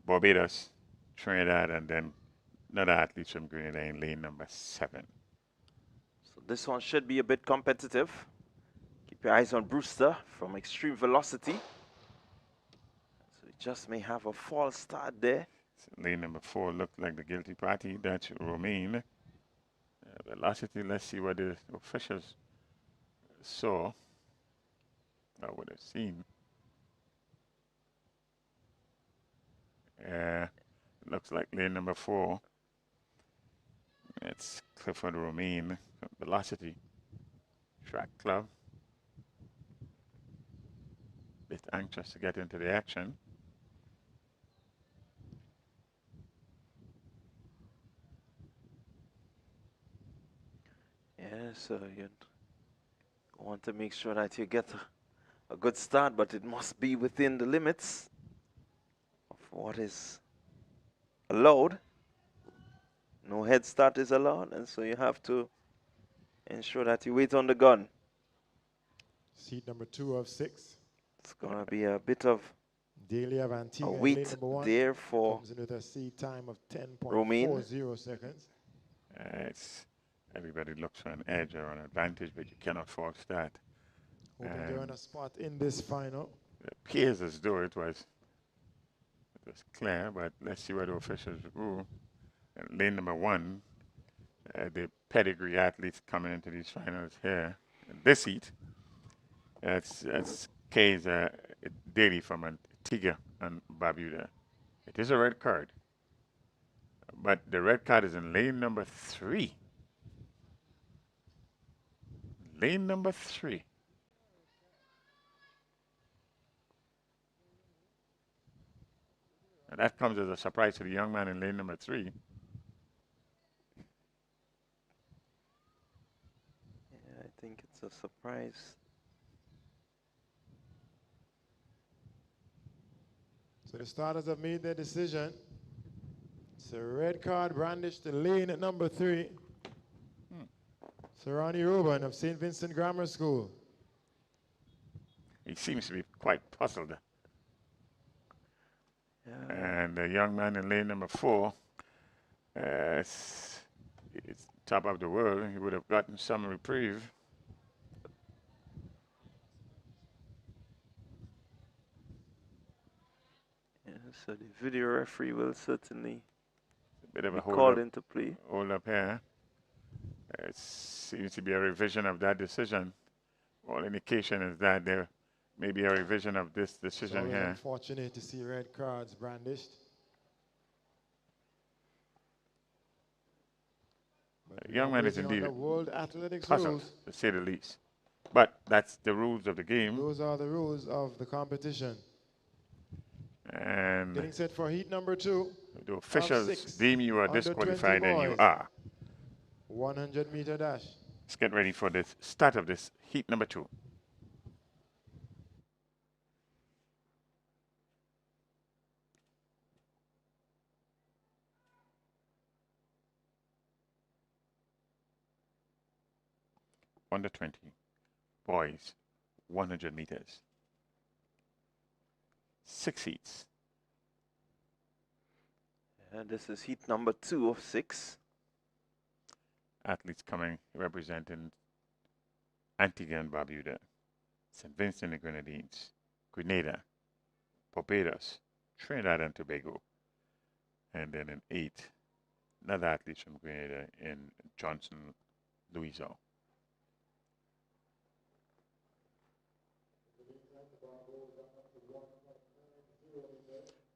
Barbados, Trinidad, and then another athletes from Grenada in lane number 7. So this one should be a bit competitive. Keep your eyes on Brewster from Extreme Velocity. So he just may have a false start there. So lane number 4 looked like the guilty party. That's Romaine. Velocity, let's see what the officials saw or would have seen. Looks like lane number 4. It's Clifford Romaine from Velocity Track Club. Bit anxious to get into the action. Yeah, so you want to make sure that you get a good start, but it must be within the limits of what is allowed. No head start is allowed, and so you have to ensure that you wait on the gun. Seat number 2 of 6. It's going to be a bit of Daily of a Antigua, lane wait number 1. there for Comes in with a seat time of Romaine. 10.40 seconds. Everybody looks for an edge or an advantage, but you cannot false start. Hoping to earn a spot in this final. It appears as though it was clear, but let's see what the officials rule. Lane number 1, the pedigree athletes coming into these finals here. In this heat, that's K's Daly from Antigua and Barbuda. It is a red card, but the red card is in lane number 3. Lane number 3. And that comes as a surprise to the young man in lane number 3. Yeah, I think it's a surprise. So the starters have made their decision. It's a red card brandished to lane at number 3. Sarani Ruben of St. Vincent Grammar School. He seems to be quite puzzled. Yeah. And the young man in lane number 4, it's top of the world. He would have gotten some reprieve. Yeah, so the video referee will certainly Bit of be a called into play. hold up here. It seems to be a revision of that decision. All indication is that there may be a revision of this decision It's here. unfortunate to see red cards brandished. But The young man is operating on indeed the World Athletics puzzled, rules. to say the least. But that's the rules of the game. Those are the rules of the competition. And Getting set for heat number 2. the officials 6 deem you are under 20 disqualified, and you boys. are. 100-meter dash. Let's get ready for the start of this heat number 2. under 20 boys 100 meters. 6 heats. And this is heat number 2 of 6. Athletes coming representing Antigua and Barbuda, St. Vincent and Grenadines, Grenada, Barbados, Trinidad and Tobago, and then in 8, another athlete from Grenada in Johnson, Louisiana.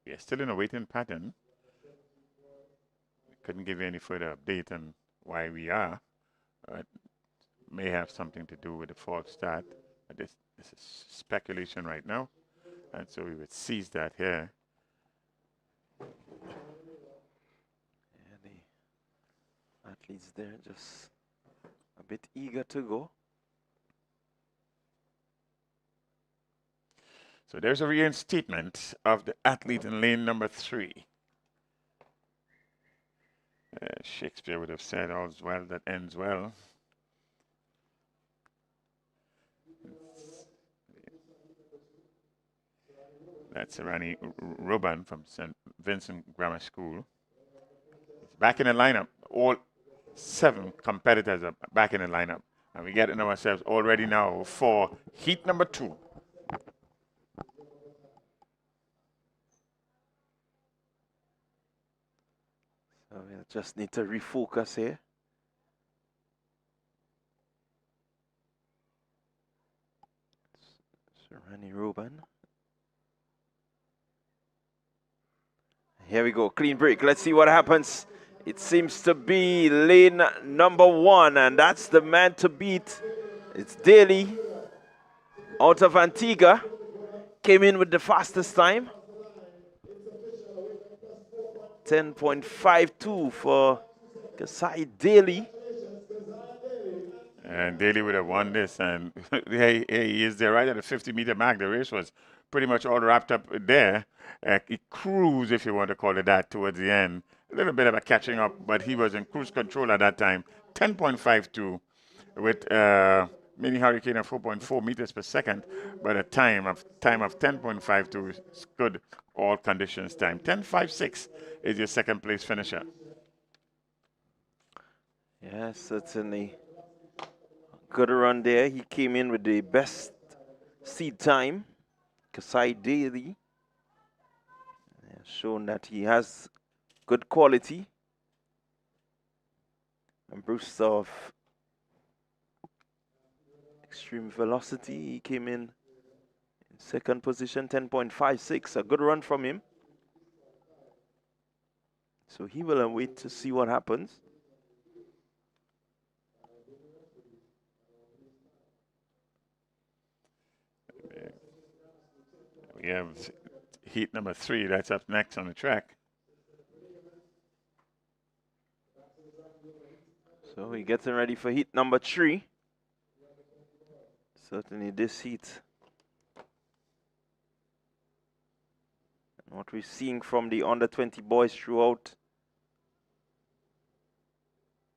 We are still in a waiting pattern. We couldn't give you any further update on why we are. May have something to do with the false start. This is speculation right now, and so we would seize that here. Yeah, the athletes there just a bit eager to go. So there's a reinstatement of the athlete in lane number 3. Shakespeare would have said, all's well that ends well. That's Rani Ruban from St. Vincent Grammar School. He's back in the lineup. All 7 competitors are back in the lineup. And we're getting ourselves all ready now for heat number 2. So we'll just need to refocus here. Rani Ruban. Here we go, clean break. Let's see what happens. It seems to be lane number 1, and that's the man to beat. It's Daly out of Antigua. Came in with the fastest time. 10.52 for Kasai Daly. And Daly would have won this, and he is there right at the 50-meter mark. The race was pretty much all wrapped up there. He cruised, if you want to call it that, towards the end. A little bit of a catching up, but he was in cruise control at that time. 10.52 with mini hurricane of 4.4 meters per second, but a time of 10.52 is good all conditions time. 10.56 is your second place finisher. Yes, certainly. Good run there. He came in with the best seed time. Kasai Daly has shown that he has good quality. And Bruce of extreme velocity, he came in second position, 10.56. A good run from him. So he will wait to see what happens. We have heat number 3. That's up next on the track. So we're getting ready for heat number 3. Certainly this heat. And what we're seeing from the under 20 boys throughout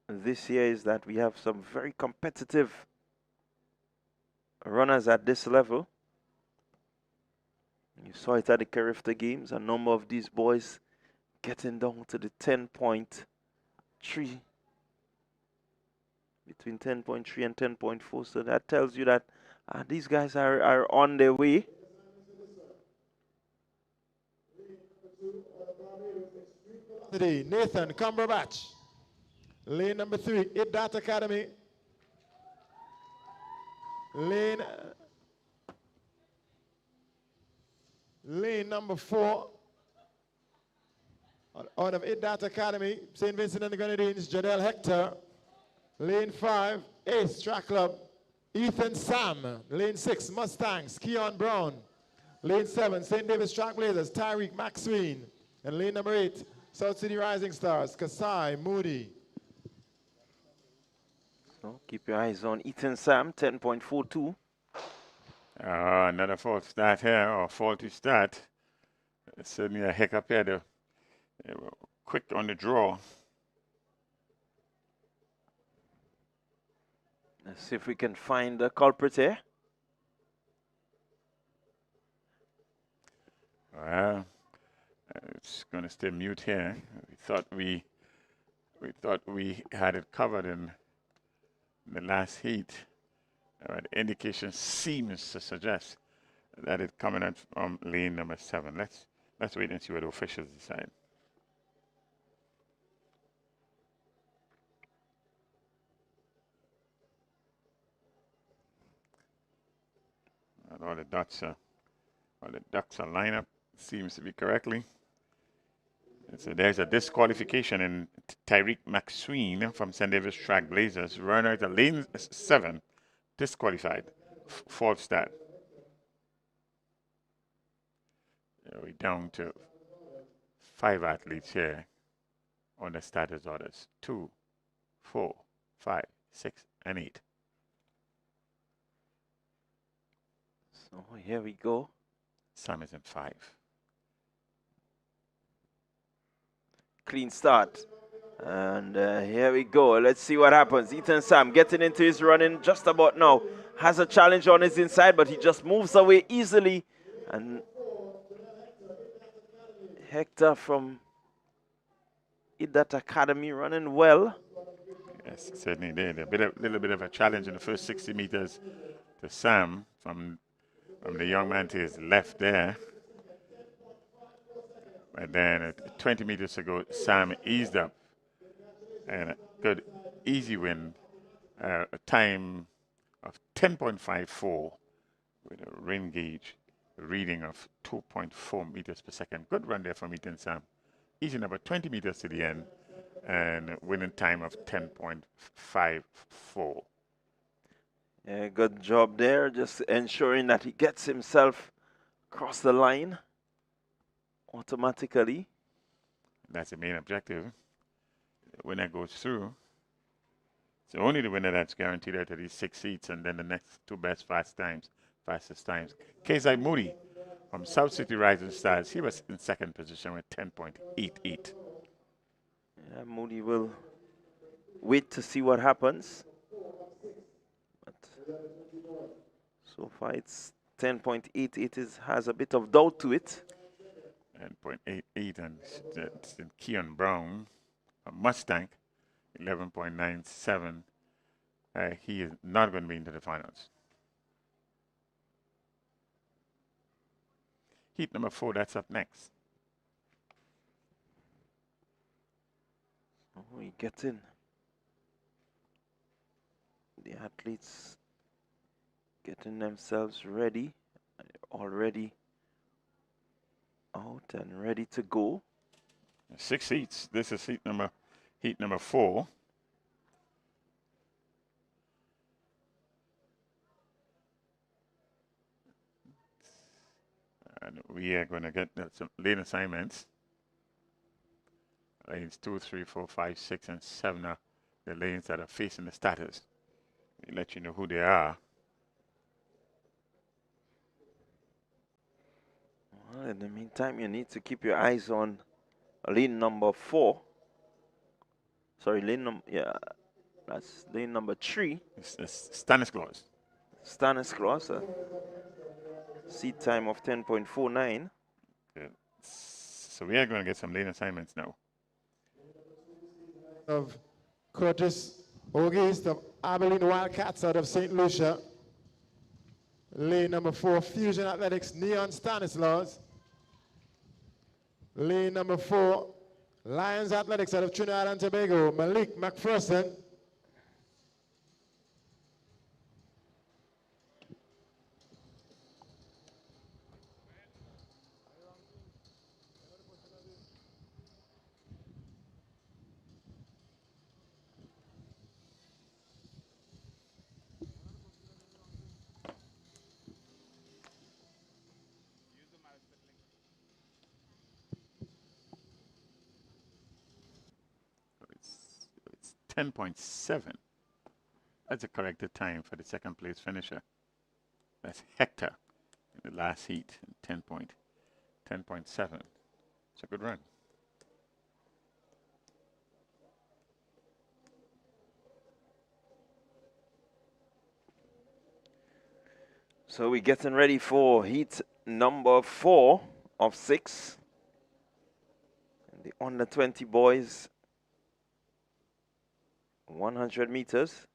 this year is that we have some very competitive runners at this level. You saw it at the Carifta Games, a number of these boys getting down to the 10.3, between 10.3 and 10.4. So that tells you that these guys are on their way. Today, Nathan Cumberbatch, lane number 3, Iddat Academy. Lane number 4, out of Iddat Academy, St. Vincent and the Grenadines, Jadel Hector. Lane 5, Ace Track Club, Ethan Sam. Lane 6, Mustangs, Keon Brown. Lane 7, St. David's Track Blazers, Tyreek Maxween. And lane number 8, South City Rising Stars, Kasai Moody. So keep your eyes on Ethan Sam, 10.42. Another false start here, or faulty start. Certainly a hiccup here. Quick on the draw. Let's see if we can find the culprit here. Well, it's going to stay mute here. We thought we had it covered in the last heat. The indication seems to suggest that it's coming out from lane number 7. Let's wait and see what the officials decide. And all the ducks are lined up. Seems to be correctly. And so there's a disqualification in Tyreek McSween from St. Davis Track Blazers. Runner at lane 7, disqualified. False start. We're down to 5 athletes here on the starters orders. 2, 4, 5, 6, and 8. So here we go. Sam is in 5. Clean start. And here we go. Let's see what happens. Ethan Sam getting into his running just about now. Has a challenge on his inside, but he just moves away easily. And Hector from Idat Academy running well. Yes, certainly did. Little bit of a challenge in the first 60 meters to Sam from the young man to his left there. And then 20 meters ago, Sam eased up. And a good, easy win. A time of 10.54 with a ring gauge reading of 2.4 meters per second. Good run there from Ethan Sam. Easing about 20 meters to the end and winning time of 10.54. Yeah, good job there, just ensuring that he gets himself across the line automatically. That's the main objective. The winner goes through. So only the winner that's guaranteed out of these 6 seats, and then the next 2 best fastest times. Kezai Moody from South City Rising Stars, he was in 2nd position with 10.88. Yeah, Moody will wait to see what happens. But so far it's 10.88 has a bit of doubt to it. 10.88, and Keon Brown, a Mustang, 11.97. He is not going to be into the finals. Heat number 4, that's up next. Oh, we get in. The athletes getting themselves ready, already out and ready to go. 6 seats. This is heat number 4. And we are going to get some lane assignments. Lanes 2, 3, 4, 5, 6, and 7 are the lanes that are facing the starters. We let you know who they are. Well, in the meantime, you need to keep your eyes on lane number 4. Sorry, that's lane number 3. It's Stanislaus. Stanislaus, seat time of 10.49. Good. So we are going to get some lane assignments now. Of Curtis Auguste of Abilene Wildcats out of St. Lucia. Lane number 4, Fusion Athletics, Neon Stanislaus. Lane number 4, Lions Athletics out of Trinidad and Tobago, Malik McPherson. It's 10.7. That's the corrected time for the 2nd place finisher. That's Hector in the last heat, 10.7. It's a good run. So we're getting ready for heat number 4 of 6. The under 20 boys, 100 meters.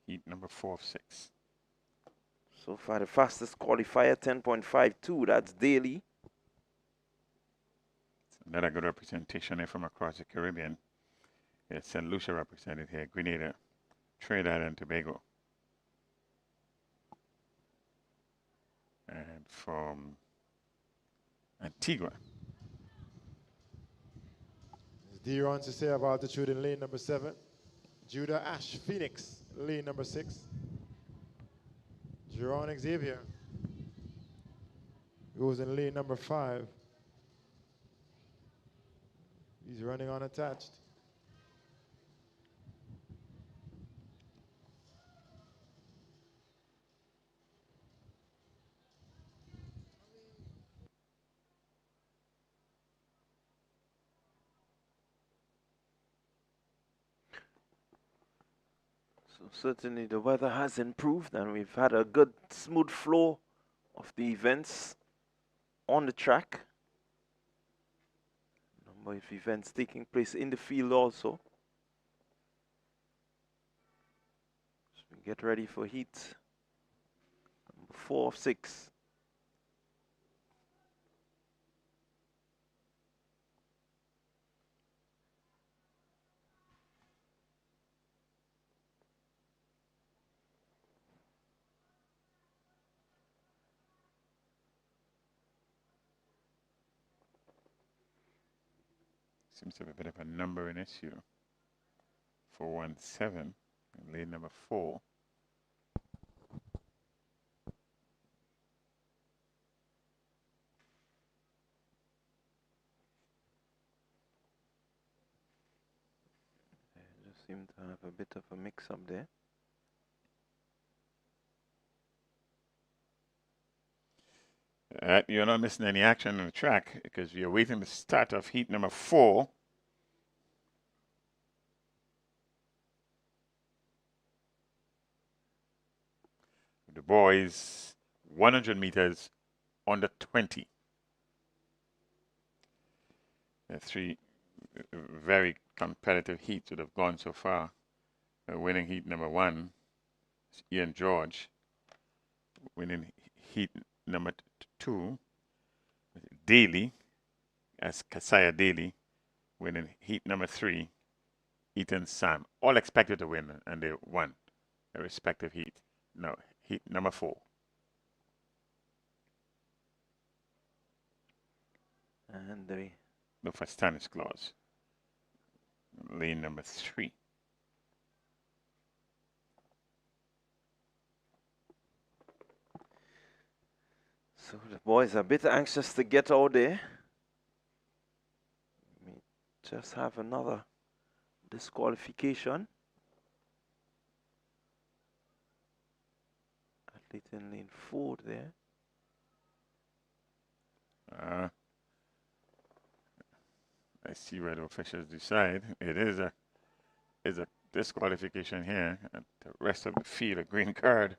Heat number 4 of 6. So far, the fastest qualifier, 10.52. That's daily. Another good representation here from across the Caribbean. It's St. Lucia represented here, Grenada, Trinidad and Tobago. And from Antigua. Deron to say about altitude in lane number 7. Judah Ash Phoenix, lane number 6. Jerron Xavier goes in lane number 5. He's running unattached. So certainly the weather has improved and we've had a good smooth flow of the events on the track. Number of events taking place in the field also. So we get ready for heat number 4 of 6. Seems to have a bit of a numbering issue. 417 in lane number 4. They just seem to have a bit of a mix-up there. You're not missing any action on the track because you're waiting the start of heat number 4. The boys, 100 meters under 20. There are 3 very competitive heats that have gone so far. Winning heat number 1 is Ian George. Winning heat number 2, Daly, as Kasaya Daly, winning heat number 3, Ethan Sam. All expected to win, and they won their respective heat. No, heat number 4. And they Look for Stanislaus, lane number 3. So the boys are a bit anxious to get out there. We just have another disqualification. Athlete in lane 4 there. I see where the officials decide. It is a disqualification here, and the rest of the field a green card.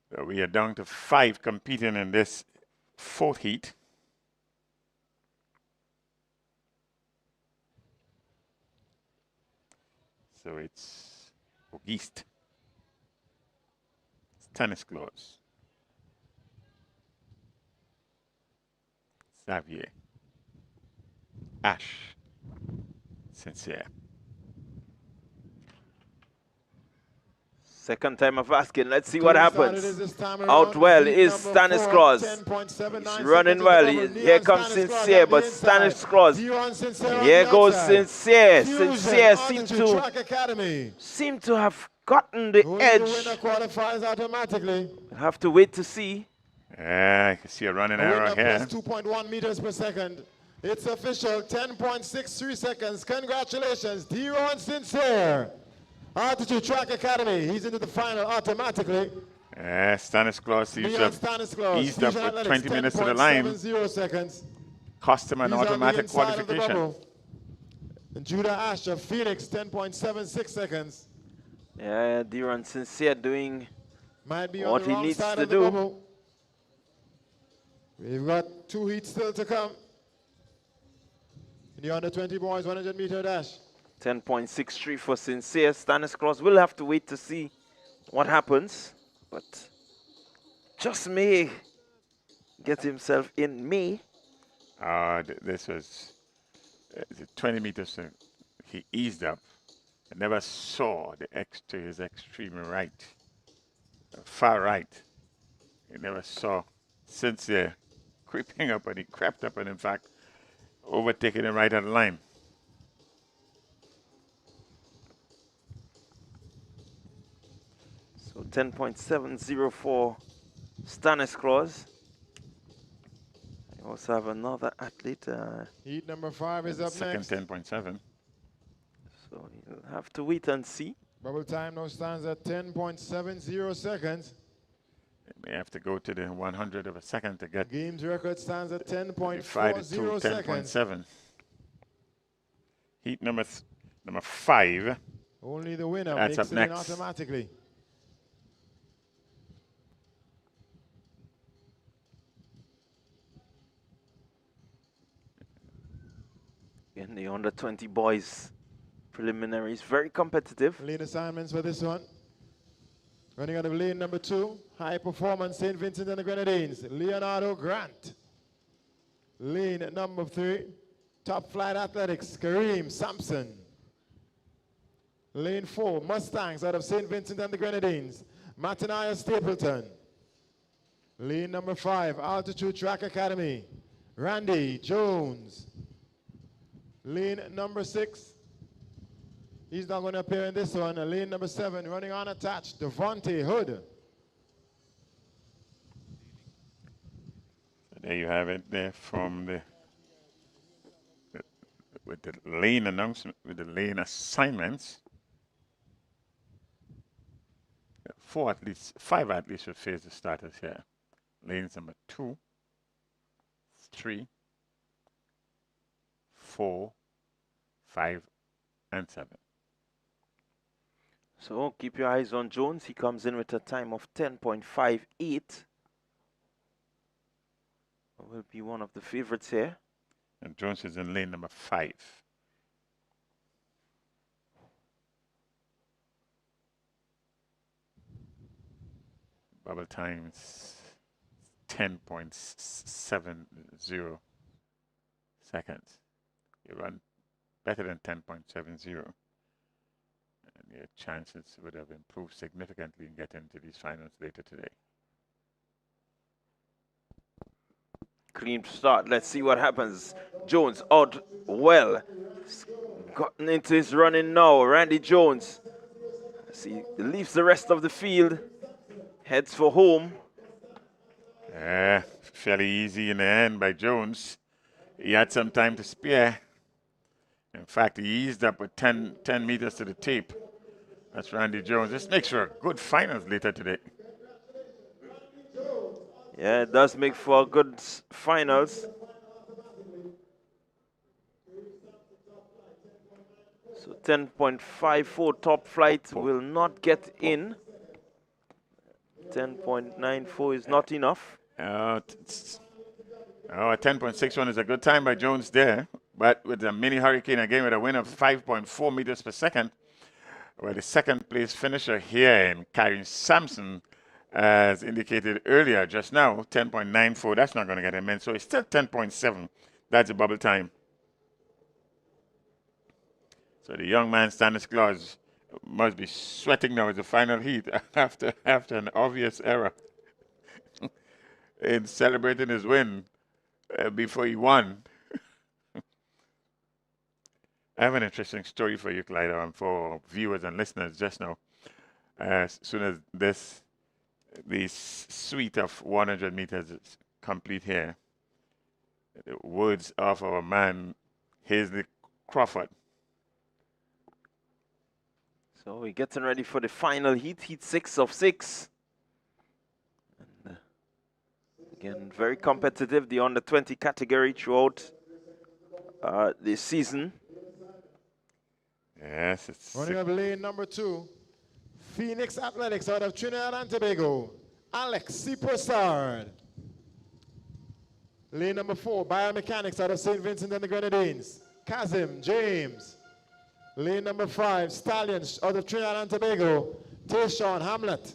So we are down to 5 competing in this 4th heat. So it's Auguste, Stanislaus, Xavier, Ash, Sincere. Second time of asking. Let's see what happens. Out well is Stanislaus. He's running well. Here comes Sincere, but Stanislaus. Here goes Sincere. Sincere seem to have gotten the edge. We'll have to wait to see. I can see a running arrow here. 2.1 meters per second. It's official, 10.63 seconds. Congratulations, Deron Sincere. Altitude Track Academy. He's into the final automatically. Stanislaus eased up with 20 minutes to the line. Seconds. Cost him an automatic qualification. And Judah Ash of Phoenix, 10.76 seconds. Yeah, Deron Sincere doing Might be on what the he wrong needs side to of the do. bubble. We've got 2 heats still to come. In the under 20 boys 100 meter dash. 10.63 for Sincere. Stanislaus will have to wait to see what happens, but just may get himself in May. This was 20 meters. He eased up. I never saw the X to his extreme right, far right. He never saw Sincere creeping up, and he crept up and, in fact, overtaking him right at the line. So 10.70 for Stanislaus. We also have another athlete. Heat number 5 is up Second next. 10.7. So you'll have to wait and see. Bubble time now stands at 10.70 seconds. They may have to go to the 100 of a second to get Games record stands at divided 10.40 to seconds. 10.7. Heat number 5. Only the winner That's makes up it in next. automatically. In the under 20 boys preliminaries, very competitive. Lane assignments for this one. Running out of lane number 2, high performance St. Vincent and the Grenadines, Leonardo Grant. Lane number 3, top flight athletics, Kareem Sampson. Lane 4, Mustangs out of St. Vincent and the Grenadines, Mataniah Stapleton. Lane number 5, Altitude Track Academy, Randy Jones. Lane number 6, he's not going to appear in this one. Lane number 7, running unattached, Devontae Hood. There you have it there from with the lane announcement, with the lane assignments. 5 athletes will face the starters here. Lanes number 2, 3, 4, 5, and 7. So keep your eyes on Jones. He comes in with a time of 10.58. Will be one of the favorites here. And Jones is in lane number 5. Bubble times 10.70 seconds. You run better than 10.70, and your chances would have improved significantly in getting to these finals later today. Clean start. Let's see what happens. Jones out well. He's gotten into his running now. Randy Jones. As he leaves the rest of the field. Heads for home. Fairly easy in the end by Jones. He had some time to spare. In fact, he eased up with 10 meters to the tape. That's Randy Jones. This makes for a good finals later today. Yeah, it does make for good finals. So 10.54 top flight will not get in. 10.94 is not enough. 10.61 is a good time by Jones there. But with the mini hurricane again with a wind of 5.4 meters per second, where the second place finisher here in Kareem Sampson, as indicated earlier just now, 10.94, that's not going to get him in. So it's still 10.7. That's the bubble time. So the young man, Stanislaus, must be sweating now as the final heat after an obvious error in celebrating his win before he won. I have an interesting story for you, Clyde, and for viewers and listeners just now. As soon as this suite of 100 meters is complete here, the words of our man, Hazley Crawford. So we're getting ready for the final heat, heat 6 of 6. And again, very competitive, the under 20 category throughout this season. Yes, it's Running up lane number 2, Phoenix Athletics out of Trinidad and Tobago, Alex C. Prasad. Lane number 4, Biomechanics out of St. Vincent and the Grenadines, Kazim James. Lane number 5, Stallions out of Trinidad and Tobago, Tayshawn Hamlet.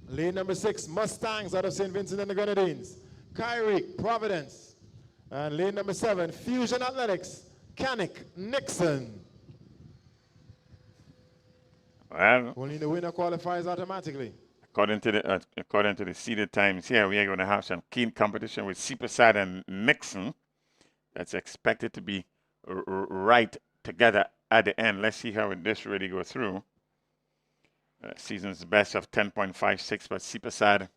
Lane number 6, Mustangs out of St. Vincent and the Grenadines, Kyrie Providence. And lane number 7, Fusion Athletics, Kanik Nixon. well, Only the winner qualifies automatically. according to the seeded times here, we are going to have some keen competition with Seepersad and Nixon. That's expected to be right together at the end. Let's see how this really goes through. Season's best of 10.56 by Seepersad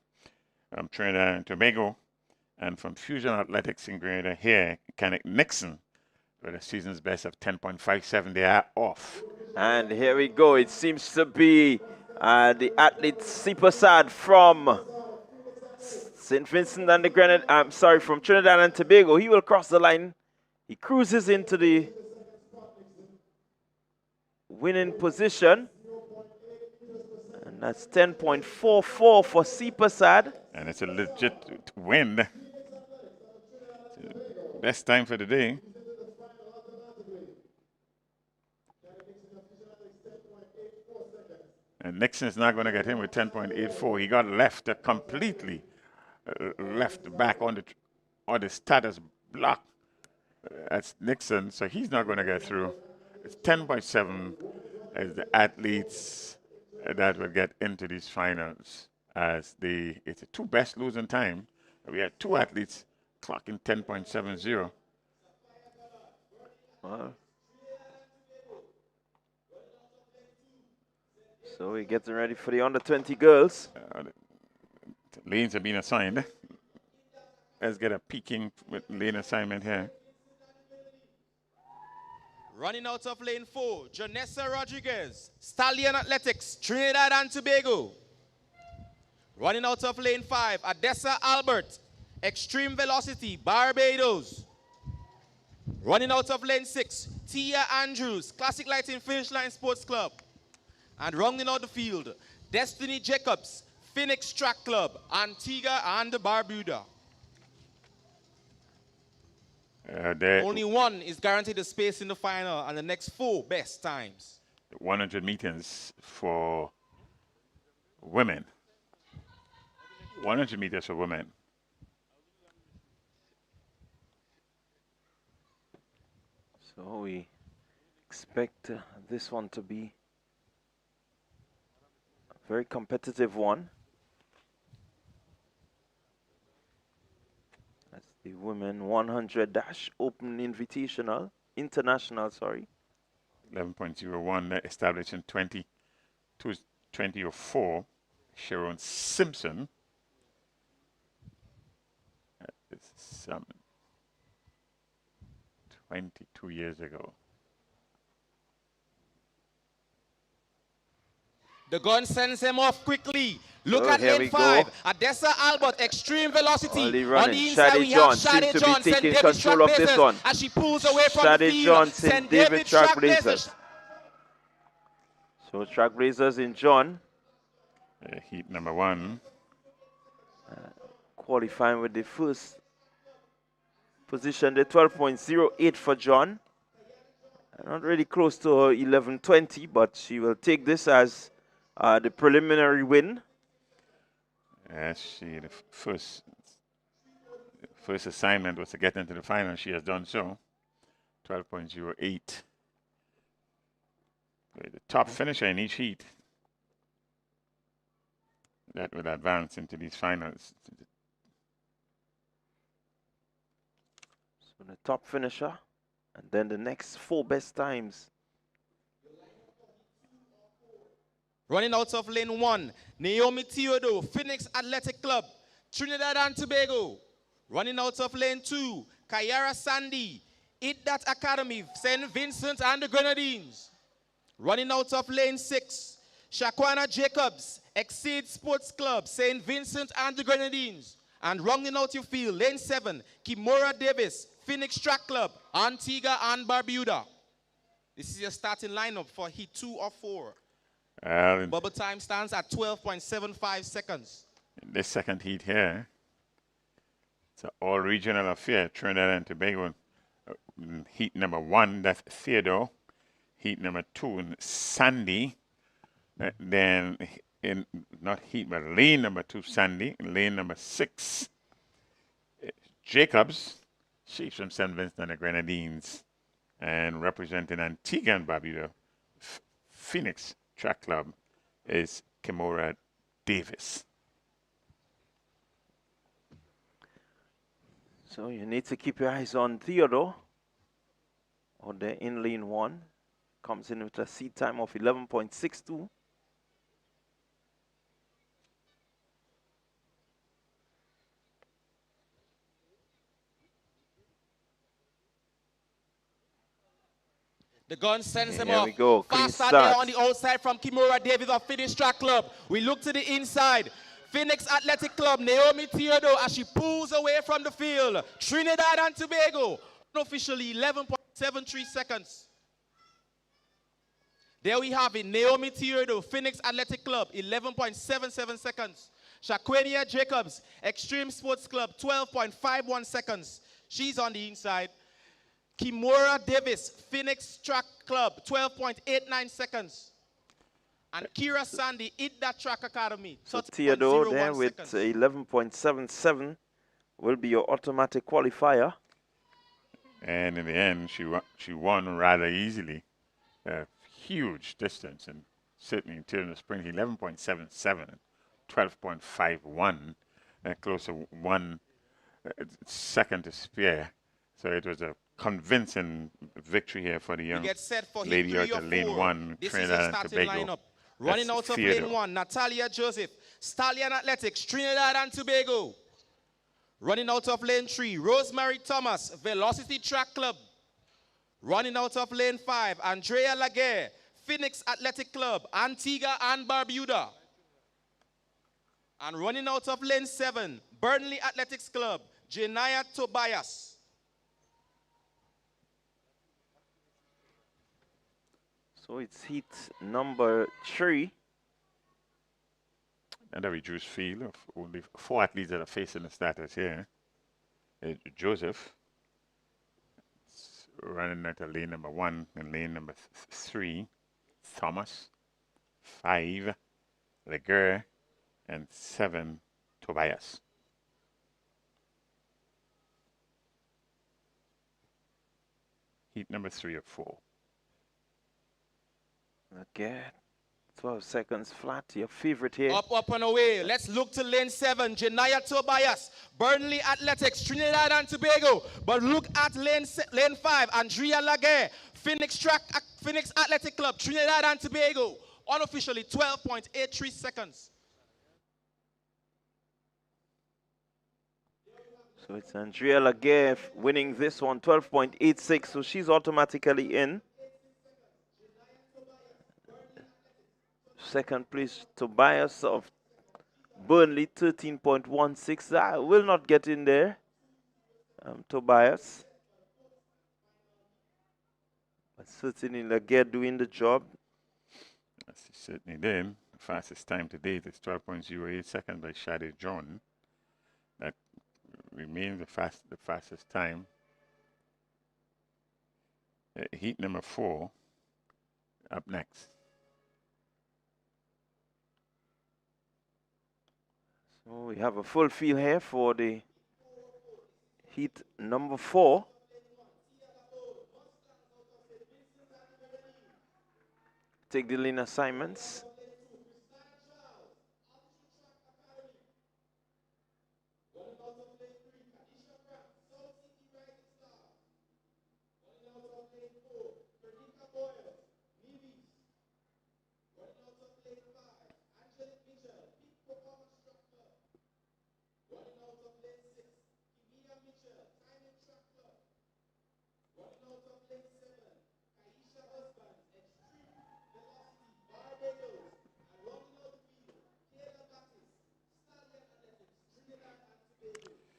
from Trinidad and Tobago, and from Fusion Athletics in Grenada here, Kanik Nixon with a season's best of 10.57. They are off. And here we go. It seems to be the athlete Seepersad from St. Vincent and the Grenadines. I'm sorry, from Trinidad and Tobago. He will cross the line. He cruises into the winning position. And that's 10.44 for Seepersad. And it's a legit win. Best time for the day. And Nixon is not going to get him with 10.84. He got left completely left back on the status block. That's Nixon, so he's not going to get through. It's 10.7 as the athletes that will get into these finals. It's the two best losing time. We had 2 athletes clocking 10.70. Wow. So we're getting ready for the under-20 girls. Lanes are being assigned. Let's get a peeking with lane assignment here. Running out of lane 4, Janessa Rodriguez, Stallion Athletics, Trinidad and Tobago. Running out of lane 5, Adessa Albert, Extreme Velocity, Barbados. Running out of lane 6, Tia Andrews, Classic Lighting Finish Line Sports Club. And rounding out the field, Destiny Jacobs, Phoenix Track Club, Antigua and Barbuda. Only one is guaranteed a space in the final, and the next 4 best times. 100 meters for women. 100 meters for women. So we expect this one to be a very competitive one. That's the women 100 dash open invitational, international, sorry. 11.01 established in 2004. Sharon Simpson. This is 22 years ago. The gun sends him off quickly. Look Oh, at here lane we 5. go. Adessa Albert, Extreme Velocity. Early On running. the inside, Shade we John have seems Shade to be Johnson, taking David control of this Trackblazers one. as she pulls away from the Shade field. Johnson, St. David Trackblazers. Trackblazers. So Trackblazers in John. Heat number 1. Qualifying with the first position, the 12.08 for John. Not really close to her 11.20, but she will take this as the preliminary win. Yes, the first assignment was to get into the final. She has done so. 12.08. The top finisher in each heat that would advance into these finals. So the top finisher, and then the next 4 best times. Running out of lane 1, Naomi Theodore, Phoenix Athletic Club, Trinidad and Tobago. Running out of lane 2, Kayara Sandy, Eat That Academy, St. Vincent and the Grenadines. Running out of lane 6, Shaquana Jacobs, Exceed Sports Club, St. Vincent and the Grenadines. And rounding out your field, lane 7, Kimora Davis, Phoenix Track Club, Antigua and Barbuda. This is your starting lineup for heat 2 or 4. Well, Bubble time stands at 12.75 seconds. in this second heat here, it's an all-regional affair. Trinidad and Tobago, heat number 1, that's Theodore. Heat number 2, Sandy. Then in not heat, but lane number 2, Sandy. Lane number 6, Jacobs. She's from St. Vincent and the Grenadines, and representing Antigua and Barbuda, Phoenix Track Club, is Kimora Davis. So you need to keep your eyes on Theodore, on the in lane 1. Comes in with a seat time of 11.62. The gun sends him Here off. we go. Clean Fast start there start. on the outside from Kimura Davis of Phoenix Track Club. We look to the inside. Phoenix Athletic Club, Naomi Theodore, as she pulls away from the field. Trinidad and Tobago, unofficially 11.73 seconds. There we have it. Naomi Theodore, Phoenix Athletic Club, 11.77 seconds. Shaquania Jacobs, Extreme Sports Club, 12.51 seconds. She's on the inside. Kimura Davis, Phoenix Track Club, 12.89 seconds. And Kira Sandy, Eat That Track Academy, So Theodore there 13.01 with seconds. 11.77 will be your automatic qualifier. And in the end, she won rather easily. A huge distance, and certainly in terms of sprint, 11.77, 12.51, close to 1 second to spare. So it was a convincing victory here for the young We get set for lady heat 3 out or of lane 4. 1, This Trinidad is and a starting Tobago. lineup. Running That's out of Theodore. lane 1, Natalia Joseph, Stallion Athletics, Trinidad and Tobago. Running out of lane 3, Rosemary Thomas, Velocity Track Club. Running out of lane 5, Andrea Laguerre, Phoenix Athletic Club, Antigua and Barbuda. And running out of lane 7, Burnley Athletics Club, Janaya Tobias. So it's heat number 3. And a reduced field of only 4 athletes that are facing the starters here. Joseph running at lane number 1 and lane number 3. Thomas, 5, Laguerre, and 7, Tobias. Heat number 3 of 4. Okay, 12 seconds flat, your favorite here. Up and away. Let's look to lane 7, Janaya Tobias, Burnley Athletics, Trinidad and Tobago. But look at lane 5, Andrea Laguerre, Phoenix Athletic Club, Trinidad and Tobago. Unofficially 12.83 seconds. So it's Andrea Laguerre winning this one, 12.86, so she's automatically in. Second place, Tobias of Burnley, 13.16. I will not get in there, Tobias. But certainly Laguerre doing the job. Yes, he certainly did. The fastest time to date is 12.08 seconds by Shade John. That remains the fastest time. Heat number 4 up next. So we have a full field here for the heat number 4. Take the lane assignments.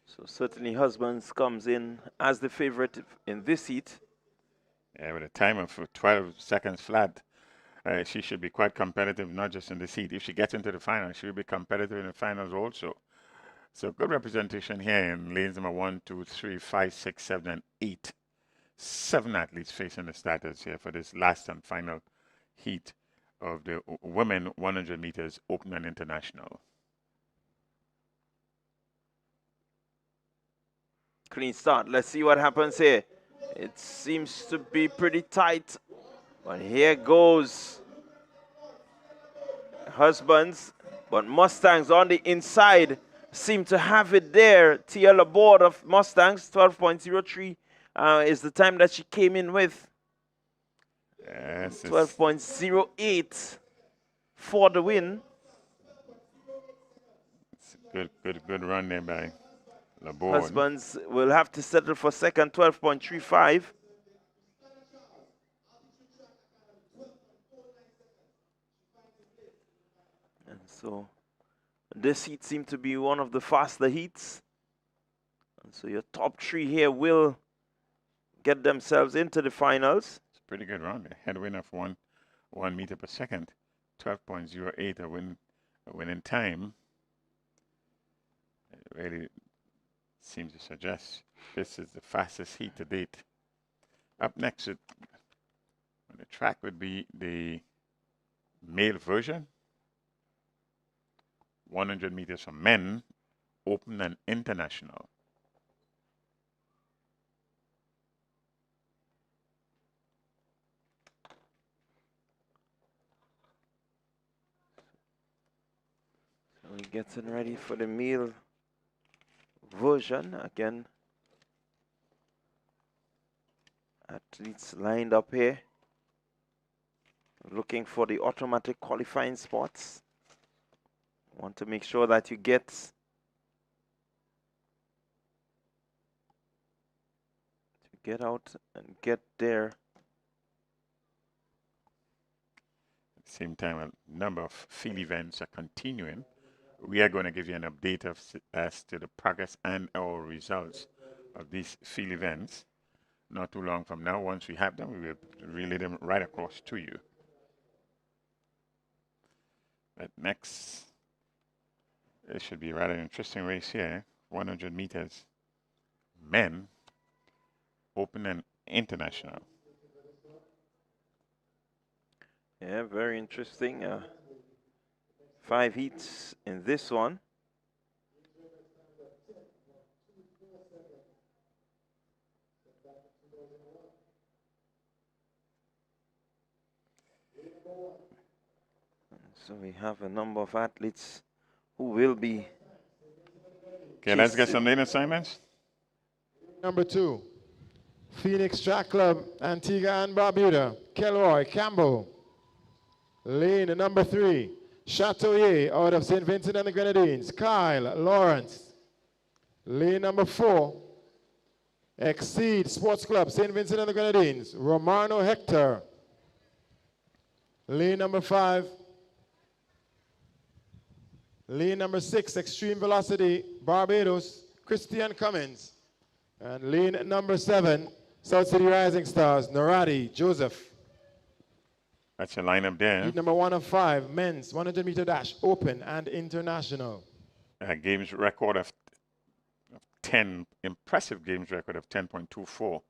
So certainly Husbands comes in as the favorite in this heat. Yeah, with a time of 12 seconds flat, she should be quite competitive, not just in the heat. If she gets into the finals, she will be competitive in the finals also. So good representation here in lanes number 1, 2, 3, 5, 6, 7, and 8. 7 athletes facing the starters here for this last and final heat of the women 100 meters open and international. Clean start. Let's see what happens here. It seems to be pretty tight, but here goes Husbands, but Mustangs on the inside seem to have it there. TL aboard of Mustangs, 12.03 is the time that she came in with. Yes, 12.08 for the win. It's a good run there by Laborde. Husbands will have to settle for second, 12.35. And so this heat seemed to be one of the faster heats. And so your top 3 here will get themselves into the finals. It's a pretty good run. A headwind of 1 meter per second. 12.08 a win in time. It really seems to suggest this is the fastest heat to date. Up next on the track would be the male version. 100 meters for men, open and international. So we're getting ready for the male version again. Athletes lined up here, looking for the automatic qualifying spots. Want to make sure that you get out and get there. At the same time, a number of field events are continuing. We are going to give you an update as to the progress and our results of these field events. Not too long from now, once we have them, we will relay them right across to you. But next, it should be a rather interesting race here. 100 meters, men, open and international. Yeah, very interesting. 5 heats in this one. So we have a number of athletes who will be. Okay, let's get some lane assignments. Number 2, Phoenix Track Club, Antigua and Barbuda, Kelroy Campbell. Lane number 3, Chateauye out of St. Vincent and the Grenadines, Kyle Lawrence. Lane number 4, Exceed Sports Club, St. Vincent and the Grenadines, Romano Hector. Lane number 5, lane number 6, Extreme Velocity, Barbados, Christian Cummins. And lane number 7, South City Rising Stars, Naradi Joseph. That's your lineup there. Heat number 1 of 5, men's 100 meter dash, open and international. Games record of 10, impressive games record of 10.24.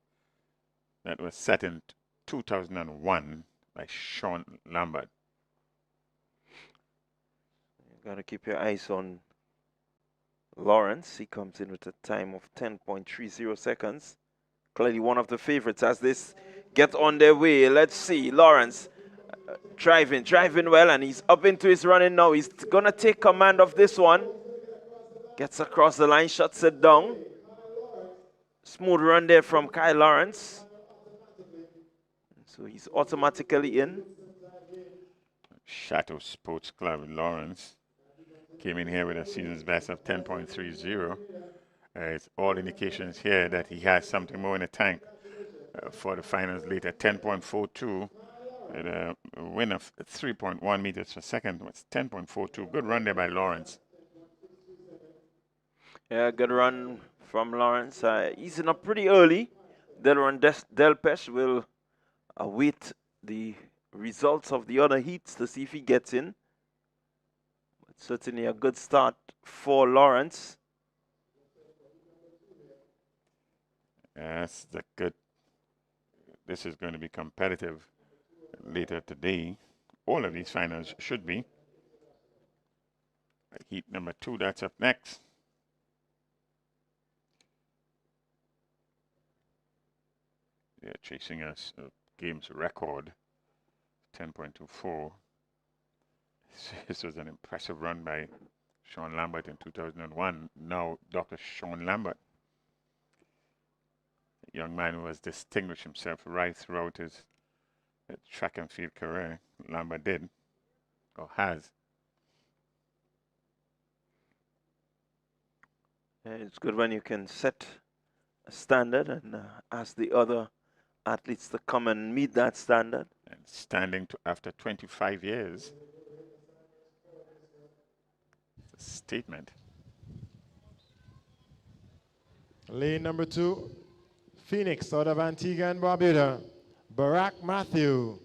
That was set in 2001 by Sean Lambert. You gotta keep your eyes on Lawrence. He comes in with a time of 10.30 seconds. Clearly one of the favorites as this get on their way. Let's see, Lawrence driving well, and he's up into his running now. He's gonna take command of this one. Gets across the line, shuts it down. Smooth run there from Kyle Lawrence. So he's automatically in. Chateau Sports Club Lawrence came in here with a season's best of 10.30. It's all indications here that he has something more in the tank for the finals later. 10.42 at a win of 3.1 meters per second. It's 10.42. Good run there by Lawrence. Yeah, good run from Lawrence. Easing up pretty early. Delron Delpesh will await the results of the other heats to see if he gets in. But certainly a good start for Lawrence. Yes, that's good. This is going to be competitive later today. All of these finals should be. Heat number 2, that's up next. They're chasing us games record, 10.24. This was an impressive run by Sean Lambert in 2001. Now Dr. Sean Lambert, a young man who has distinguished himself right throughout his track and field career. Lambert did, or has. It's good when you can set a standard and ask the other athletes to come and meet that standard. And standing to after 25 years. It's a statement. Lane number 2, Phoenix out of Antigua and Barbuda, Barack Matthew.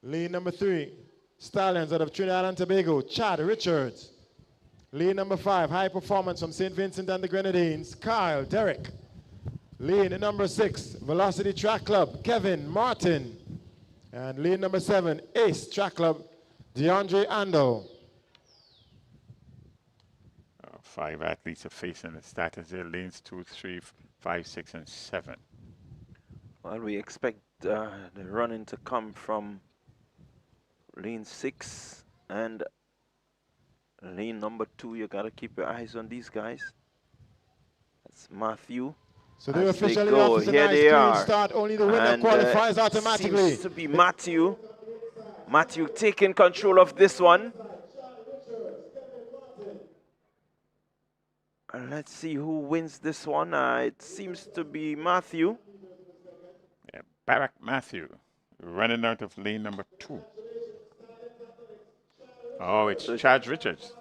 Lane number 3, Stallions out of Trinidad and Tobago, Chad Richards. Lane number 5, High Performance from St. Vincent and the Grenadines, Kyle Derrick. Lane number 6, Velocity Track Club, Kevin Martin. And lane number 7, Ace Track Club, DeAndre Ando. 5 athletes are facing the status here. Lanes 2, 3, 5, 6, and 7. Well, we expect the running to come from lane 6 and lane number 2. You got to keep your eyes on these guys. That's Matthew. So they officially go. off to Here nice they clean are. start. Only the winner qualifies automatically. Seems to be Matthew. Matthew taking control of this one. And let's see who wins this one. It seems to be Matthew. Yeah, Barack Matthew running out of lane number 2. Oh, it's Chad Richards.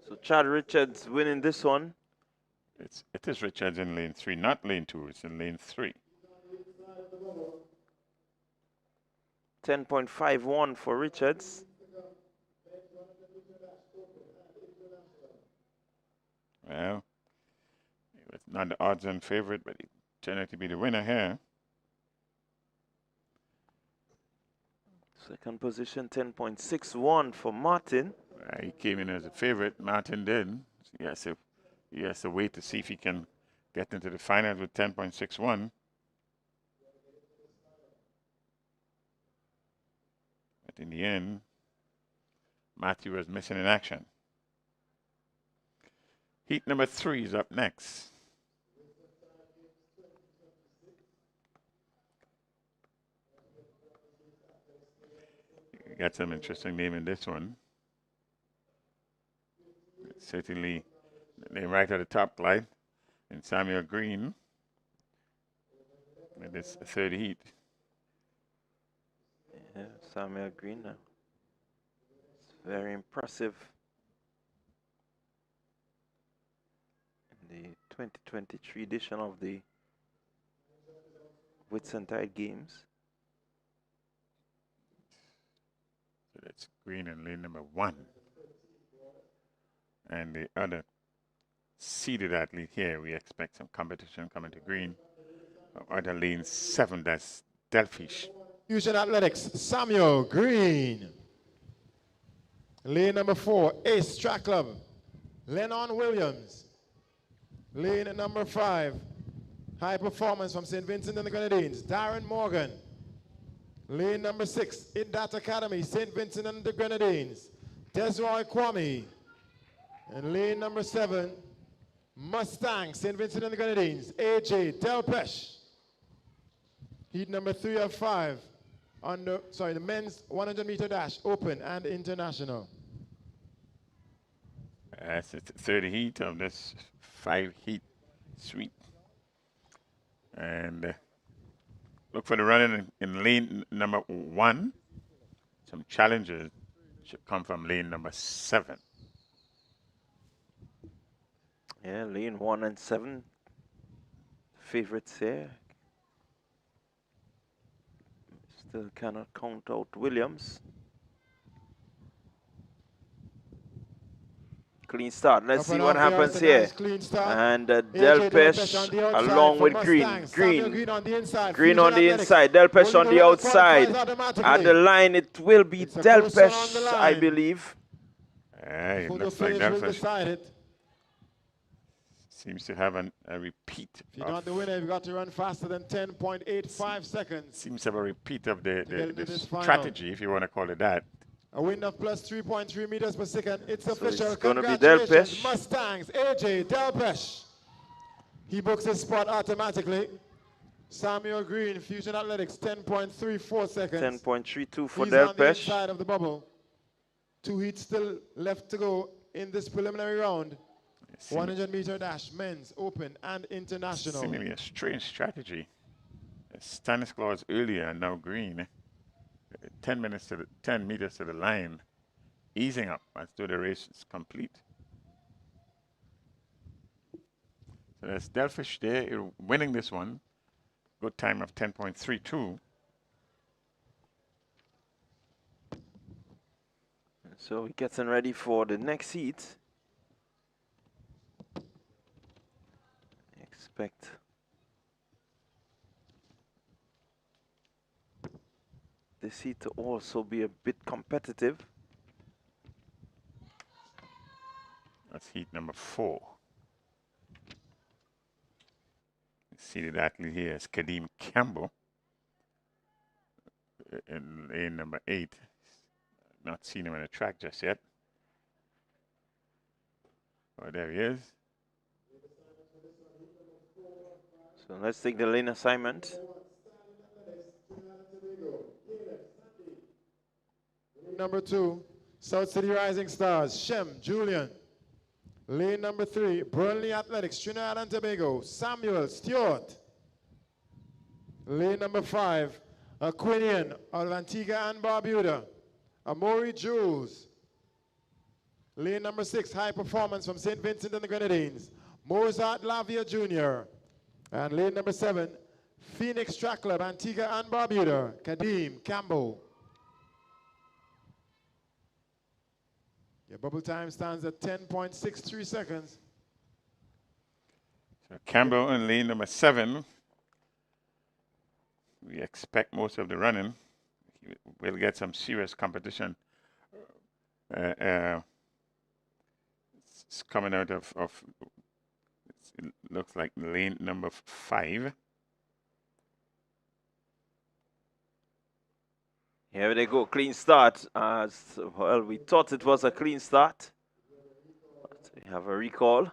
So Chad Richards winning this one. It is Richards in lane 3, not lane 2. It's in lane 3. 10.51 for Richards. Well, it's not the odds-on favorite, but he turned out to be the winner here. Second position, 10.61 for Martin. He came in as a favorite. Martin did. So he has to wait to see if he can get into the finals with 10.61. But in the end, Matthew was missing in action. Heat number 3 is up next. You got some interesting name in this one. Certainly, the name right at the top, Clyde, and Samuel Green. And this third heat. Yeah, Samuel Green. It's very impressive. In the 2023 edition of the Whitsuntide Games. So that's Green in lane number 1. And the other seeded athlete here, we expect some competition coming to Green. Other lane 7, that's Delfish. Fusion Athletics, Samuel Green. Lane number 4, Ace Track Club, Lennon Williams. Lane number 5, High Performance from St. Vincent and the Grenadines, Darren Morgan. Lane number 6, Idat Academy, St. Vincent and the Grenadines, Desroy Kwame. And lane number 7, Mustang, St. Vincent and the Grenadines, AJ Delpesh. Heat number 3 of 5, the men's 100-meter dash, open and international. That's the third heat of this 5-heat sweep. And look for the running in lane number 1. Some challenges should come from lane number 7. Yeah, lane 1 and 7. Favorites here. Still cannot count out Williams. Clean start. Let's see what happens here. Nice clean start. And AJ Delpesh Delpesh on the outside along for with Green. Mustangs. Samuel Green on the inside. Green Fusion on the Athletics. inside. Delpesh Only on the winner outside. qualifies automatically. At the line, it will be It's a close one on the Delpesh, I line. believe. It Photo looks like finish will Delpesh decide it. seems to have a repeat. If you're not the winner, you've got to run faster than 10.85 seconds. Seems to have a repeat of the this final. strategy, if you want to call it that. A wind of plus 3.3 meters per second. It's official. It's gonna be Congratulations, Delpesh. Mustangs. AJ Delpesh. He books his spot automatically. Samuel Green, Fusion Athletics, 10.34 seconds. 10.32 for He's on the Delpesh. inside of the bubble. 2 heats still left to go in this preliminary round. 100-meter dash, men's, open, and international. Seemingly a strange strategy. Stanislaus earlier and now Green. 10 meters to the line, easing up as though the race is complete. So there's Delpesh there, winning this one. Good time of 10.32. So he gets ready for the next heat. Expect this heat to also be a bit competitive. That's heat number 4. Seated athlete here is Kadeem Campbell in lane number 8. Not seen him on the track just yet. Oh, there he is. So let's take the lane assignment. Number 2, South City Rising Stars, Shem Julian. Lane number 3, Burnley Athletics, Trinidad and Tobago, Samuel Stewart. Lane number 5, Aquinian out of Antigua and Barbuda, Amori Jules. Lane number 6, High Performance from St. Vincent and the Grenadines, Mozart Lavia Jr. And lane number 7, Phoenix Track Club, Antigua and Barbuda, Kadeem Campbell. Your bubble time stands at 10.63 seconds. So Campbell in lane number 7. We expect most of the running. We'll get some serious competition. It's coming out of it looks like lane number 5. Here they go, clean start. Well, we thought it was a clean start. But we have a recall.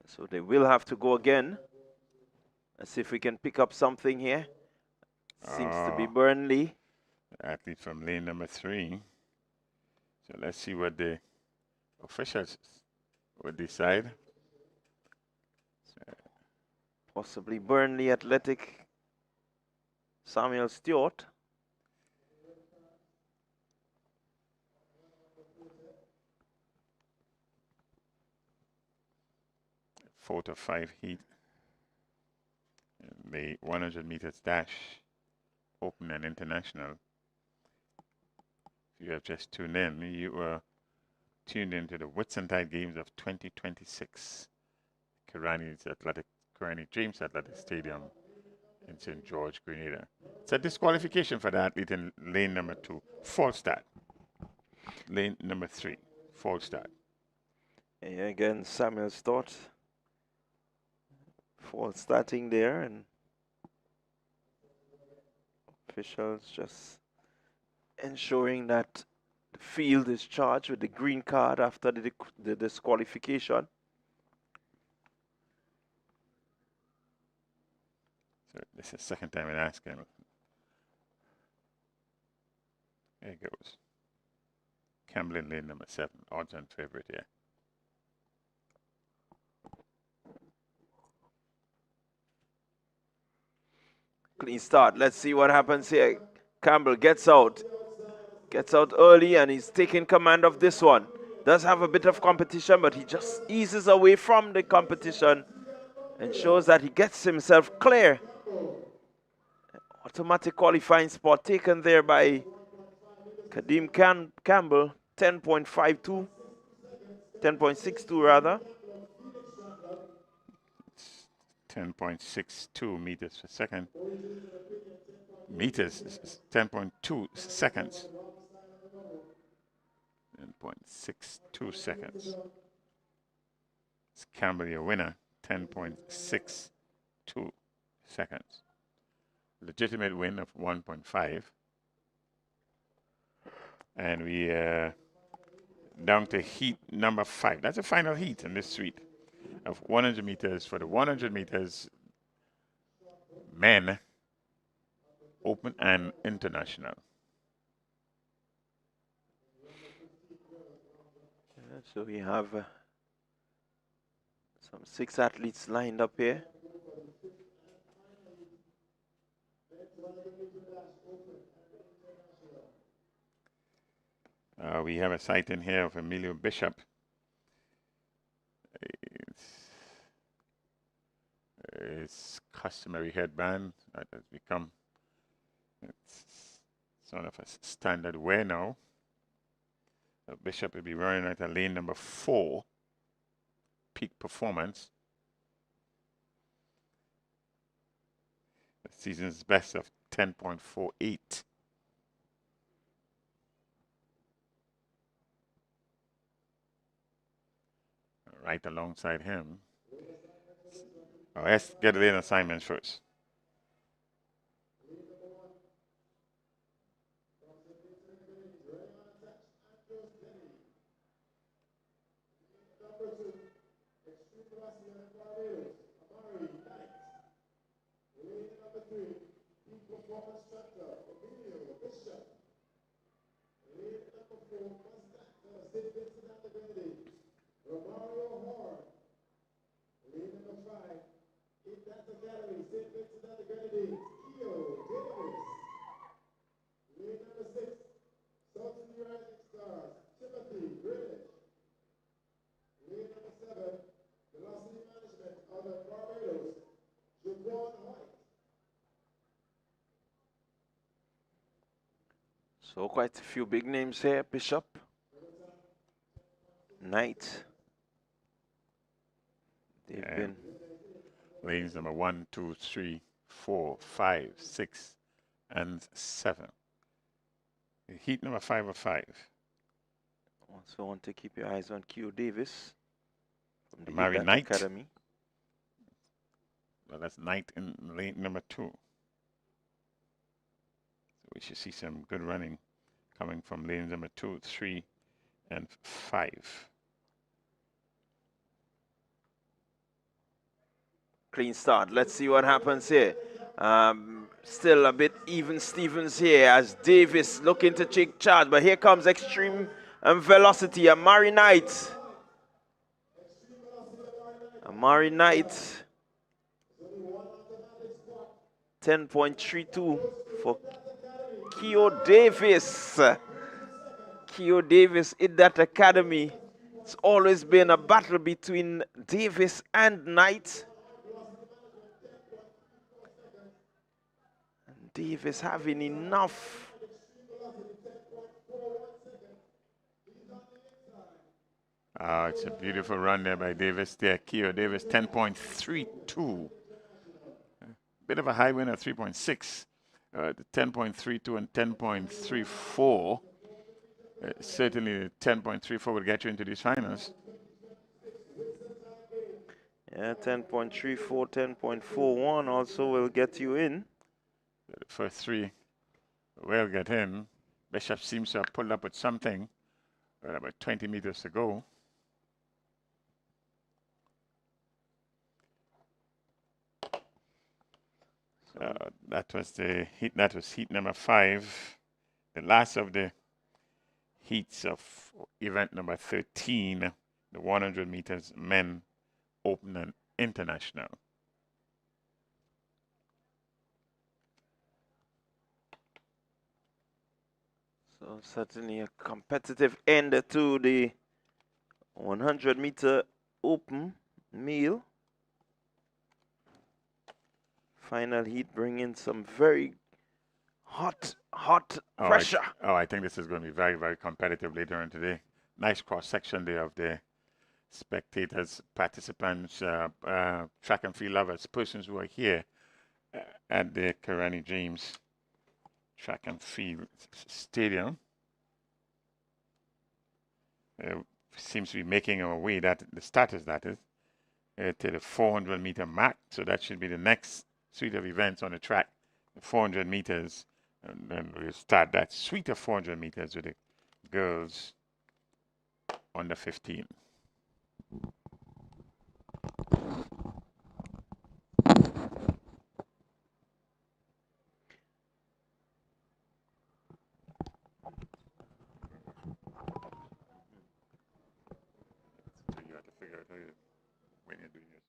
So they will have to go again. Let's see if we can pick up something here. Seems to be Burnley. Athlete from lane number 3. So let's see what the officials would decide. Possibly Burnley Athletic. Samuel Stewart. 4 to 5 heat. The 100 meters dash, open and international. If you have just tuned in, you are tuned into the Whitsuntide Games of 2026. Karani James Athletic Stadium in St. George, Grenada. It's a disqualification for the athlete in lane number 2, false start. Lane number 3, false start. And again, Samuel Stewart. False starting there, and officials just ensuring that the field is charged with the green card after the disqualification. So this is the second time I ask him. There it goes. Campbell in lane number 7, odds on favorite here. Clean start. Let's see what happens here. Campbell gets out early, and he's taking command of this one. does have a bit of competition, but he just eases away from the competition and shows that he gets himself clear. Automatic qualifying spot taken there by Kadeem Campbell, 10.52, 10.62 rather. 10.62 meters per second. Meters is 10.2 seconds. 10.62 seconds. It's Campbell, your winner. 10.62 seconds. Legitimate win of 1.5. And we down to heat number 5. That's the final heat in this suite of 100 meters. For the 100 meters men, open and international. Yeah, so we have some 6 athletes lined up here. We have a sighting here of Emilio Bishop. His customary headband that has become sort of a standard wear now. So Bishop will be running at a lane number 4, peak performance. The season's best of 10.48. Right alongside him. Let's get the lane assignments first. So quite a few big names here. Bishop, Knight. They've been lanes number 1, 2, 3, 4, 5, 6, and 7. Heat number 5 of 5. Also want to keep your eyes on Q Davis from the Mary Knight Knight. Academy. Well, that's Knight in lane number 2. So we should see some good running coming from lanes number 2, 3, and 5. Clean start. Let's see what happens here. Still a bit even Stevens here as Davis looking to take charge, but here comes Extreme Velocity. Amari Knight. Amari Knight. 10.32 for Keo Davis. Keo Davis in that academy. It's always been a battle between Davis and Knight. And Davis having enough. It's a beautiful run there by Davis there. Keo Davis, 10.32. Bit of a high win at 3.6. The 10.32 and 10.34. Certainly the 10.34 will get you into these finals. Yeah, 10.34, 10.41 also will get you in. The first 3 will get in. Bishop seems to have pulled up with something. About 20 meters to go. That was the heat. That was heat number 5. The last of the heats of event number 13, the 100 meters men open and international. So certainly a competitive end to the 100-meter open meal. Final heat bringing some very hot pressure. I think this is going to be very, very competitive later on today. Nice cross-section there of the spectators, participants, track and field lovers, persons who are here at the Grenada Games track and field stadium. Seems to be making our way, that the starters, that is, to the 400-meter mark. So that should be the next suite of events on the track, the 400 meters. And then we'll start that suite of 400 meters with the girls under 15. So you have to figure out when you're doing this.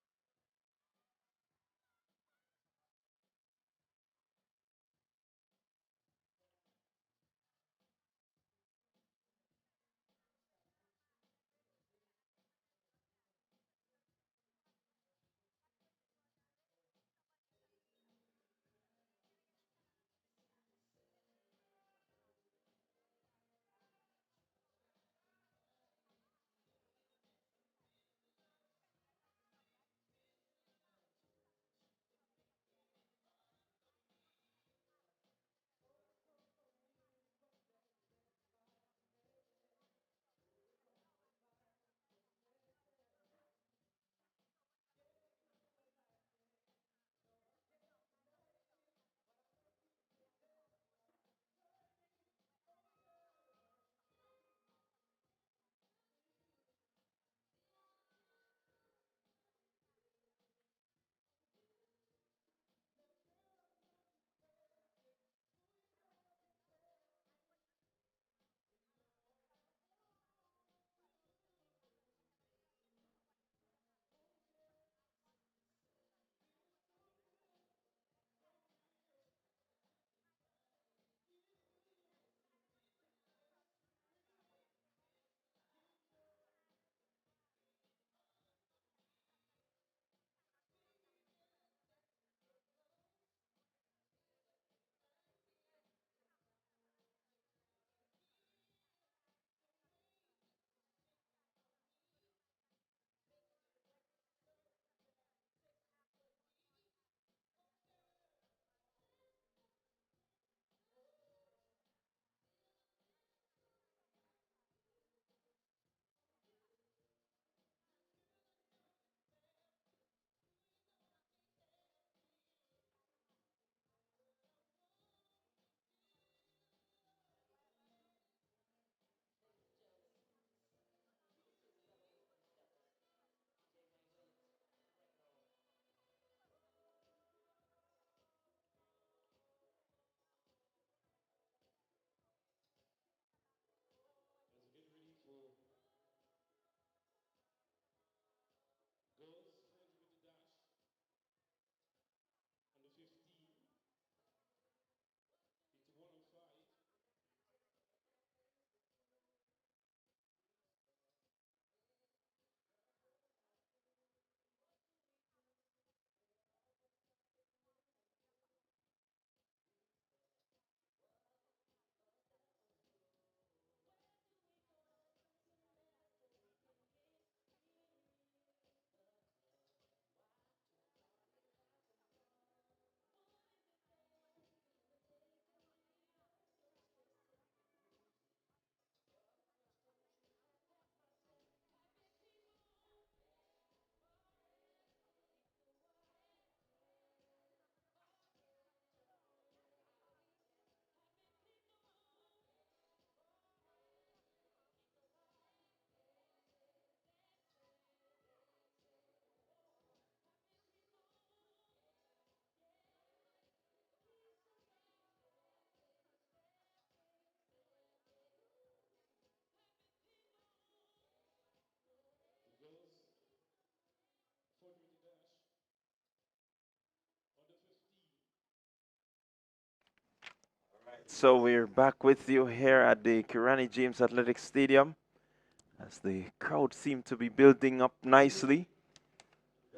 So we're back with you here at the Grenada James Athletic Stadium. as the crowd seem to be building up nicely.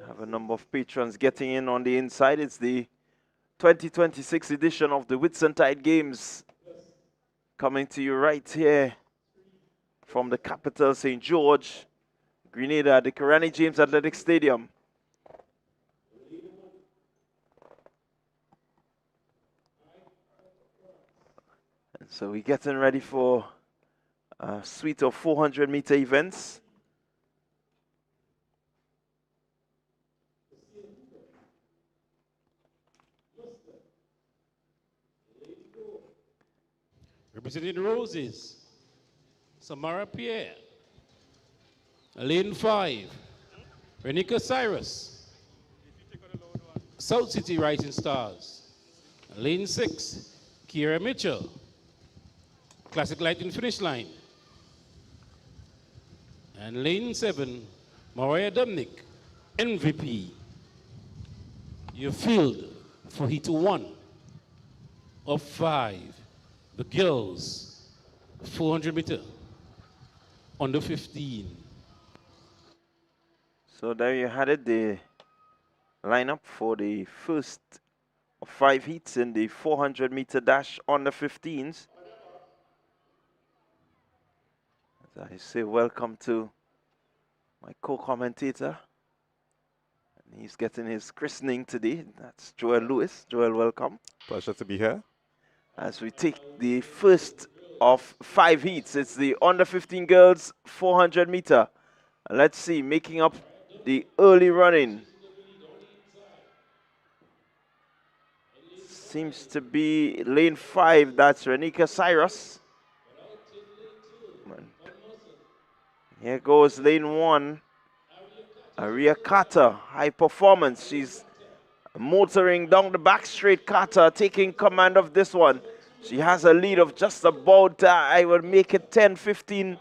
Have a number of patrons getting in on the inside. It's the 2026 edition of the Whitsuntide Games coming to you right here from the capital, St. George, Grenada, at the Grenada James Athletic Stadium. And so we're getting ready for a suite of 400-meter events. Representing the Roses, Samara Pierre. Lane 5, Renika Cyrus. South City Rising Stars. Lane 6, Kira Mitchell. Classic Lighting Finish Line. And lane 7, Mariah Dominic, MVP. Your field for heat 1 of 5. The girls, 400 meter, under 15. So there you had it, the lineup for the first of 5 heats in the 400-meter dash under 15s. As I say, welcome to my co-commentator. And he's getting his christening today. That's Joel Lewis. Joel, welcome. Pleasure to be here. As we take the first of 5 heats, it's the under 15 girls 400 meter. Let's see, making up the early running. Seems to be lane 5, that's Renika Cyrus. Here goes lane 1, Aria Carter, high performance. She's motoring down the back straight. Carter taking command of this one. She has a lead of just about, I would make it 10-15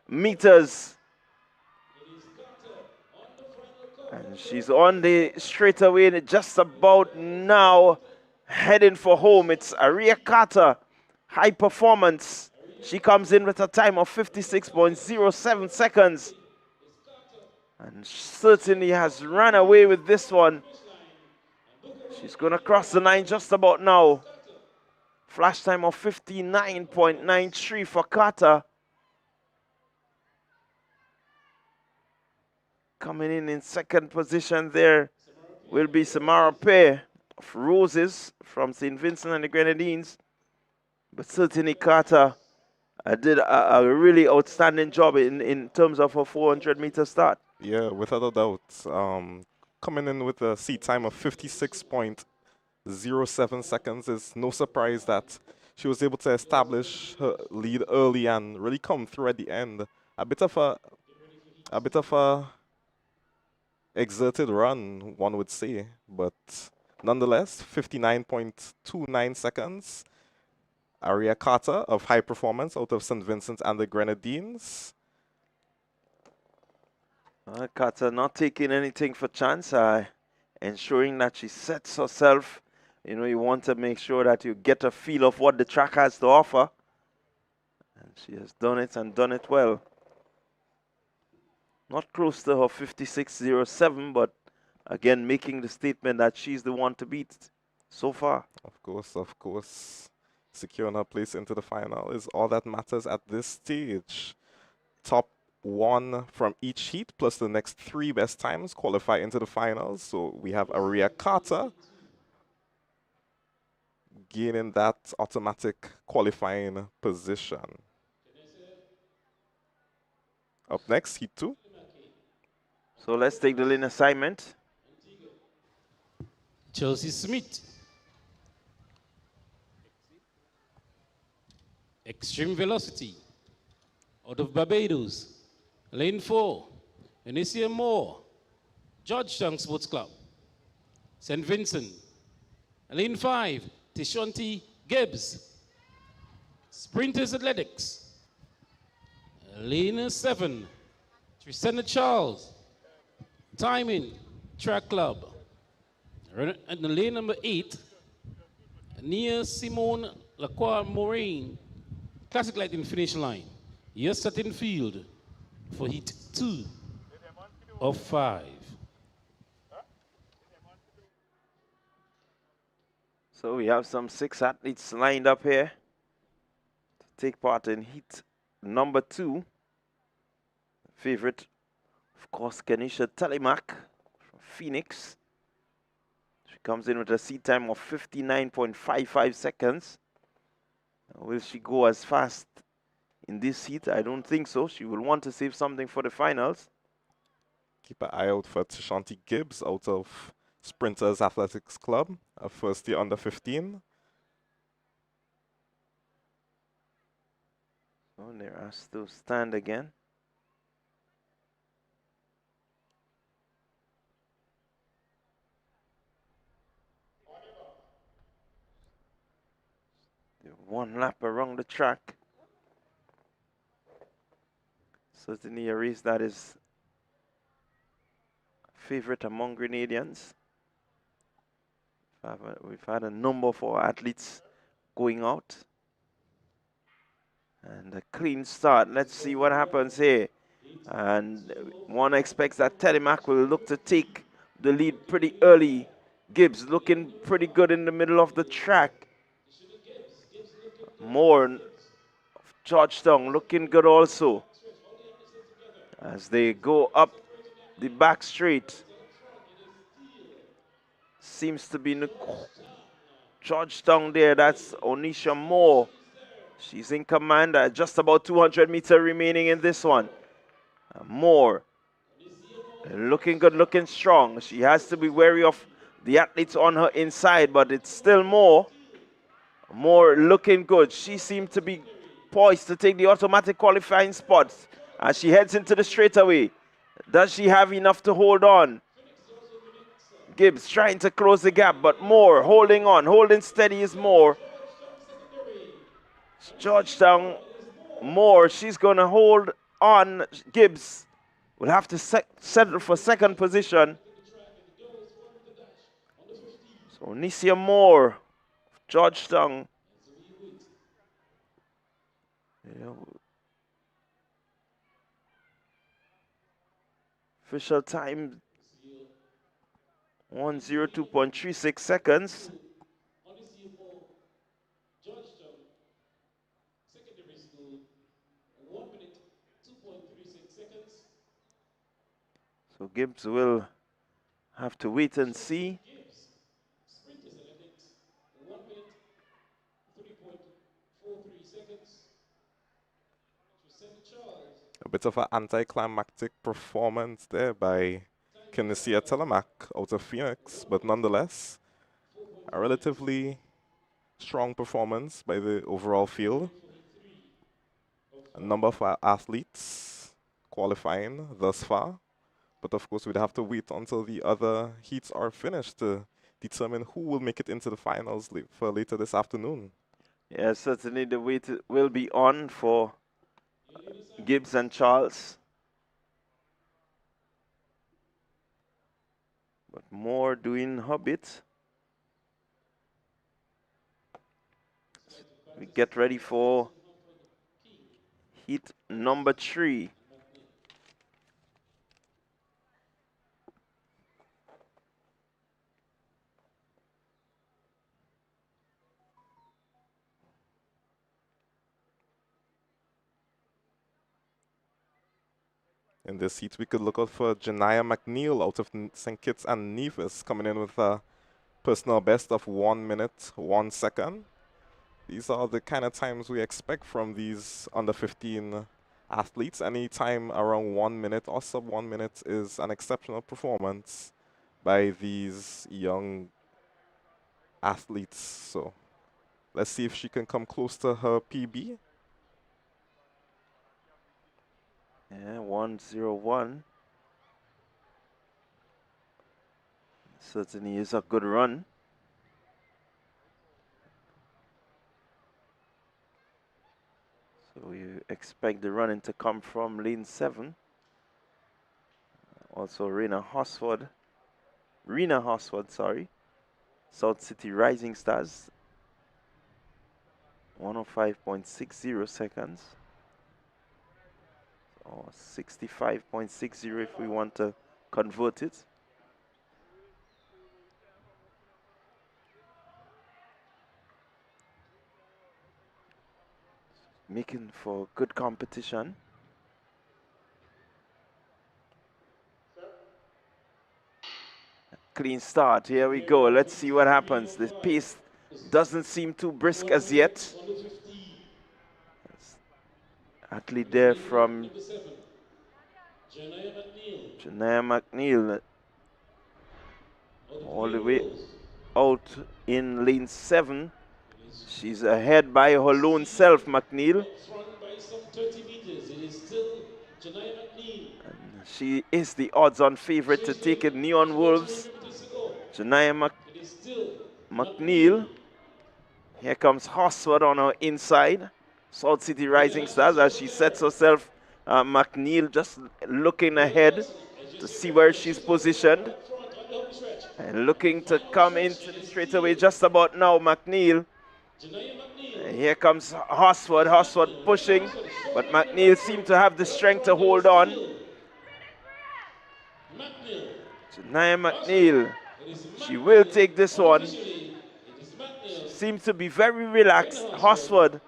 meters. And she's on the straightaway just about now, heading for home. It's Aria Carter, high performance. She comes in with a time of 56.07 seconds. And certainly has run away with this one. She's going to cross the line just about now. Flash time of 59.93 for Carter. Coming in second position there will be Samara Pair of Roses from St. Vincent and the Grenadines. But certainly Carter did a really outstanding job in terms of her 400-meter start. Yeah, without a doubt. Coming in with a seat time of 56.07 seconds is no surprise that she was able to establish her lead early and really come through at the end. A bit of a exerted run, one would say, but nonetheless, 59.29 seconds. Aria Carter of high performance out of St. Vincent and the Grenadines. Carter not taking anything for chance, ensuring that she sets herself. You know, you want to make sure that you get a feel of what the track has to offer. And she has done it and done it well. Not close to her 56.07, but again, making the statement that she's the one to beat so far. Of course. Securing her place into the final is all that matters at this stage. Top 1 from each heat, plus the next 3 best times qualify into the finals. So we have Aria Carter gaining that automatic qualifying position. Up next, heat 2. So let's take the lane assignment. Chelsea Smith. Extreme Velocity. Out of Barbados. Lane 4, Anicia Moore, Georgetown Sports Club, St. Vincent. Lane 5, Tishanti Gibbs, Sprinters Athletics. Lane 7, Tristan Charles, Timing Track Club. And the lane number 8, Nia Simone Lacroix Moraine, Classic Lighting Finish Line. Yes, Sutton Field. for heat 2 of 5. So we have some 6 athletes lined up here to take part in heat number 2. Favorite, of course, Kenisha Telemac from Phoenix. She comes in with a seat time of 59.55 seconds. Will she go as fast in this heat? I don't think so. She will want to save something for the finals. Keep an eye out for Tashanti Gibbs out of Sprinters Athletics Club, a first year under 15. Oh, they're asked to stand again. They're 1 lap around the track. Certainly a race that is favorite among Grenadians. We've had a number of our athletes going out. And a clean start. Let's see what happens here. And one expects that Telemac will look to take the lead pretty early. Gibbs looking pretty good in the middle of the track. Moore of Georgetown looking good also. As they go up the back straight. Seems to be Georgetown there. That's Onisha Moore. She's in command at just about 200 meters remaining in this one. Moore, looking good, looking strong. She has to be wary of the athletes on her inside, but it's still Moore. Moore looking good. She seemed to be poised to take the automatic qualifying spots as she heads into the straightaway. Does she have enough to hold on? Gibbs trying to close the gap, but Moore holding on, holding steady is Moore. Georgetown, Moore, she's going to hold on. Gibbs will have to settle for second position. So Nicia Moore, Georgetown. Official time 1:02.36 seconds. So Gibbs will have to wait and see. A bit of an anticlimactic performance there by Kinesia Telemac out of Phoenix, but nonetheless, a relatively strong performance by the overall field. A number of our athletes qualifying thus far, but of course we'd have to wait until the other heats are finished to determine who will make it into the finals for later this afternoon. Yeah, certainly the wait will be on for Gibbs and Charles. But Moore doing her bit. We get ready for heat number 3. In this heat, we could look out for Janaya McNeil out of St. Kitts and Nevis coming in with a personal best of 1 minute, 1 second. These are the kind of times we expect from these under 15 athletes. Any time around 1 minute or sub 1 minute is an exceptional performance by these young athletes. So let's see if she can come close to her PB. Yeah, 1:01. Certainly is a good run. So you expect the running to come from lane 7. Also Rena Hosford, sorry. South City Rising Stars. 105.60 seconds. or 65.60 if we want to convert it. Making for good competition. Clean start. Here we go. Let's see what happens. The pace doesn't seem too brisk as yet. Athlete there from Janaya McNeil all the way out in lane 7. She's ahead by her lone self, McNeil. And she is the odds-on favorite to take it. Neon Wolves. Janaya McNeil. Here comes Hosford on her inside. Salt City Rising Stars as she sets herself. McNeil just looking ahead to see where she's positioned. And looking to come into the straightaway just about now, McNeil. And here comes Hosford. Hosford pushing, but McNeil seemed to have the strength to hold on. Janaya McNeil. She will take this one. She seems to be very relaxed. Hosford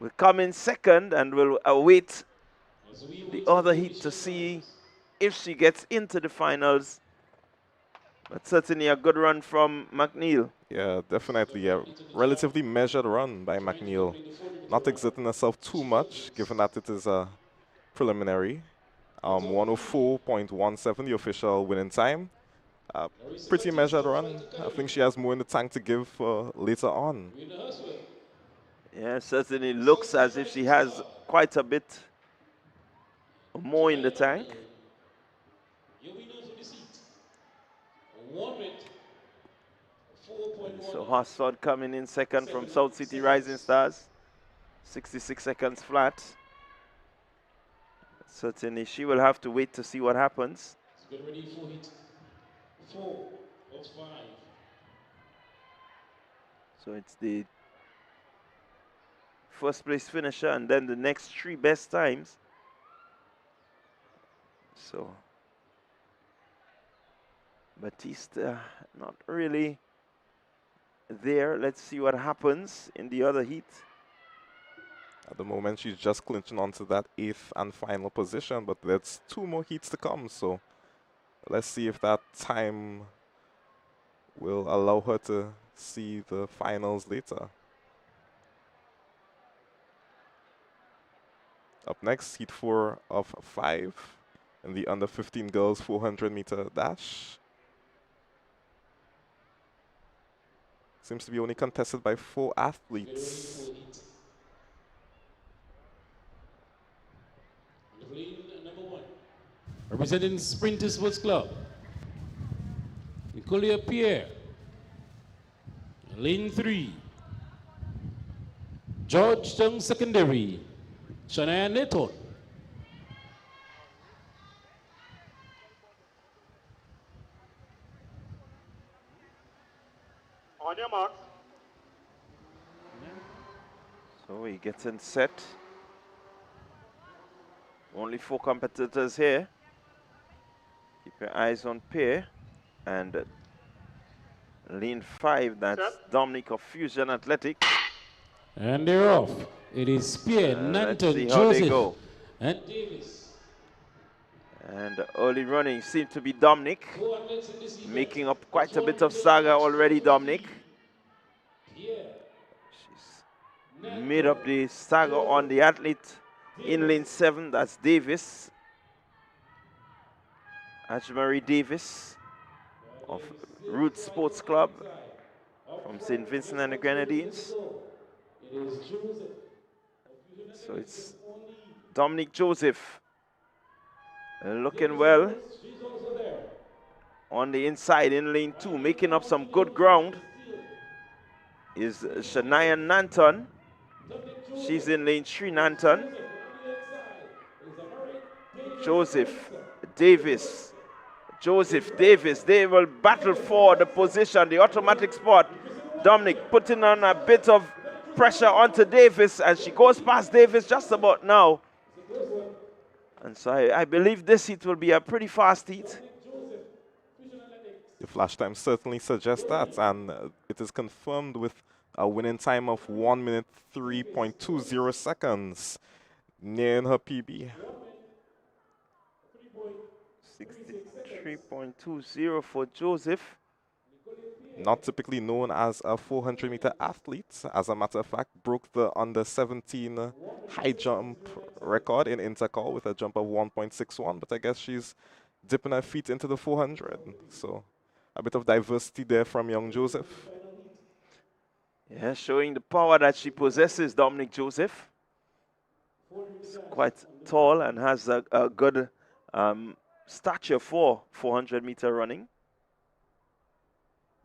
will come in second and will await the other heat to see if she gets into the finals. But certainly a good run from McNeil. Yeah, definitely a relatively measured run by McNeil. Not exerting herself too much, given that it is a preliminary. 104.17, the official winning time. Pretty measured run. I think she has more in the tank to give later on. Yeah, certainly looks as if she has quite a bit more in the tank. So Hosford coming in second from South City Rising Stars. 66 seconds flat. Certainly she will have to wait to see what happens. Get ready for hit 4 of 5. So it's the first place finisher and then the next 3 best times. So Batista not really there. Let's see what happens in the other heat. At the moment, she's just clinching onto that 8th and final position, but there's 2 more heats to come, so let's see if that time will allow her to see the finals later. Up next, heat 4 of 5 in the under 15 girls 400-meter dash. Seems to be only contested by 4 athletes. Number 1. Representing Sprinters Sports Club, Nicolia Pierre. Lane 3. Georgetown Secondary, Shania Neton. On your mark. So he gets in set. Only 4 competitors here. Keep your eyes on Pierre. And lane 5, that's Dominic of Fusion Athletics. And they're off. It is Pierre, Nanton, Joseph, and Davis. And the early running seemed to be Dominic. Making up quite a bit of saga already, Dominic. She's made up the saga on the athlete in lane 7, that's Davis. Ajmari Davis of Roots Sports Club from St. Vincent and the Grenadines. So it's Dominic Joseph looking well on the inside in lane 2, making up some good ground is Shania Nanton. She's in lane 3, Nanton. Joseph Davis. Joseph Davis, they will battle for the position, the automatic spot. Dominic putting on a bit of pressure onto Davis, and she goes past Davis just about now. And so I believe this heat will be a pretty fast heat. The flash time certainly suggests that, and it is confirmed with a winning time of 1 minute 3.20 seconds, nearing her PB. 63.20 for Joseph. Not typically known as a 400-meter athlete. As a matter of fact, broke the under 17 high jump record in intercall with a jump of 1.61, but I guess she's dipping her feet into the 400. So a bit of diversity there from young Joseph. Yeah, showing the power that she possesses, Dominic Joseph. She's quite tall and has a good stature for 400-meter running.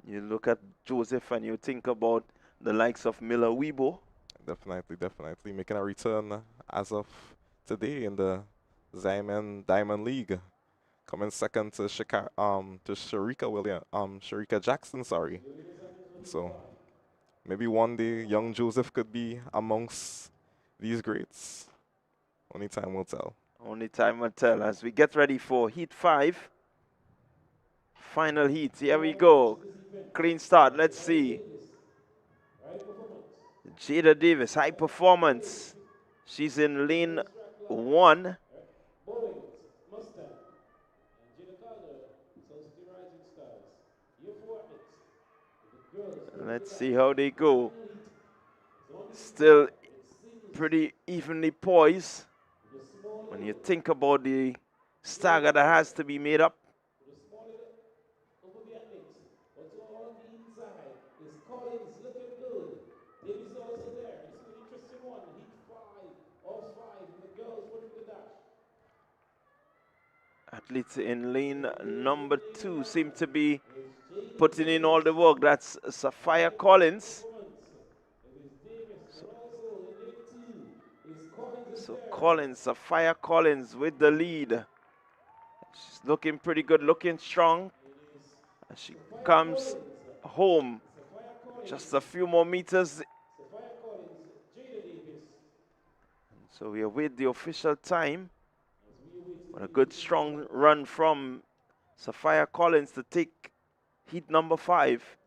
You look at Joseph and you think about the likes of Miller Weibo. Definitely making a return as of today in the Zyman Diamond League. Coming second to Sharika Jackson, sorry. So maybe one day young Joseph could be amongst these greats. Only time will tell. Only time will tell as we get ready for Heat 5. Final heat, here we go. Clean start, let's see. Jada Davis, high performance. She's in lane 1. Let's see how they go. Still pretty evenly poised. When you think about the stagger that has to be made up. Athletes in lane number 2 seem to be putting in all the work. That's Sapphire Collins. So Collins, Sapphire Collins with the lead. She's looking pretty good, looking strong. As she comes home, just a few more meters. So we await the official time. But a good strong run from Sapphire Collins to take heat number 5.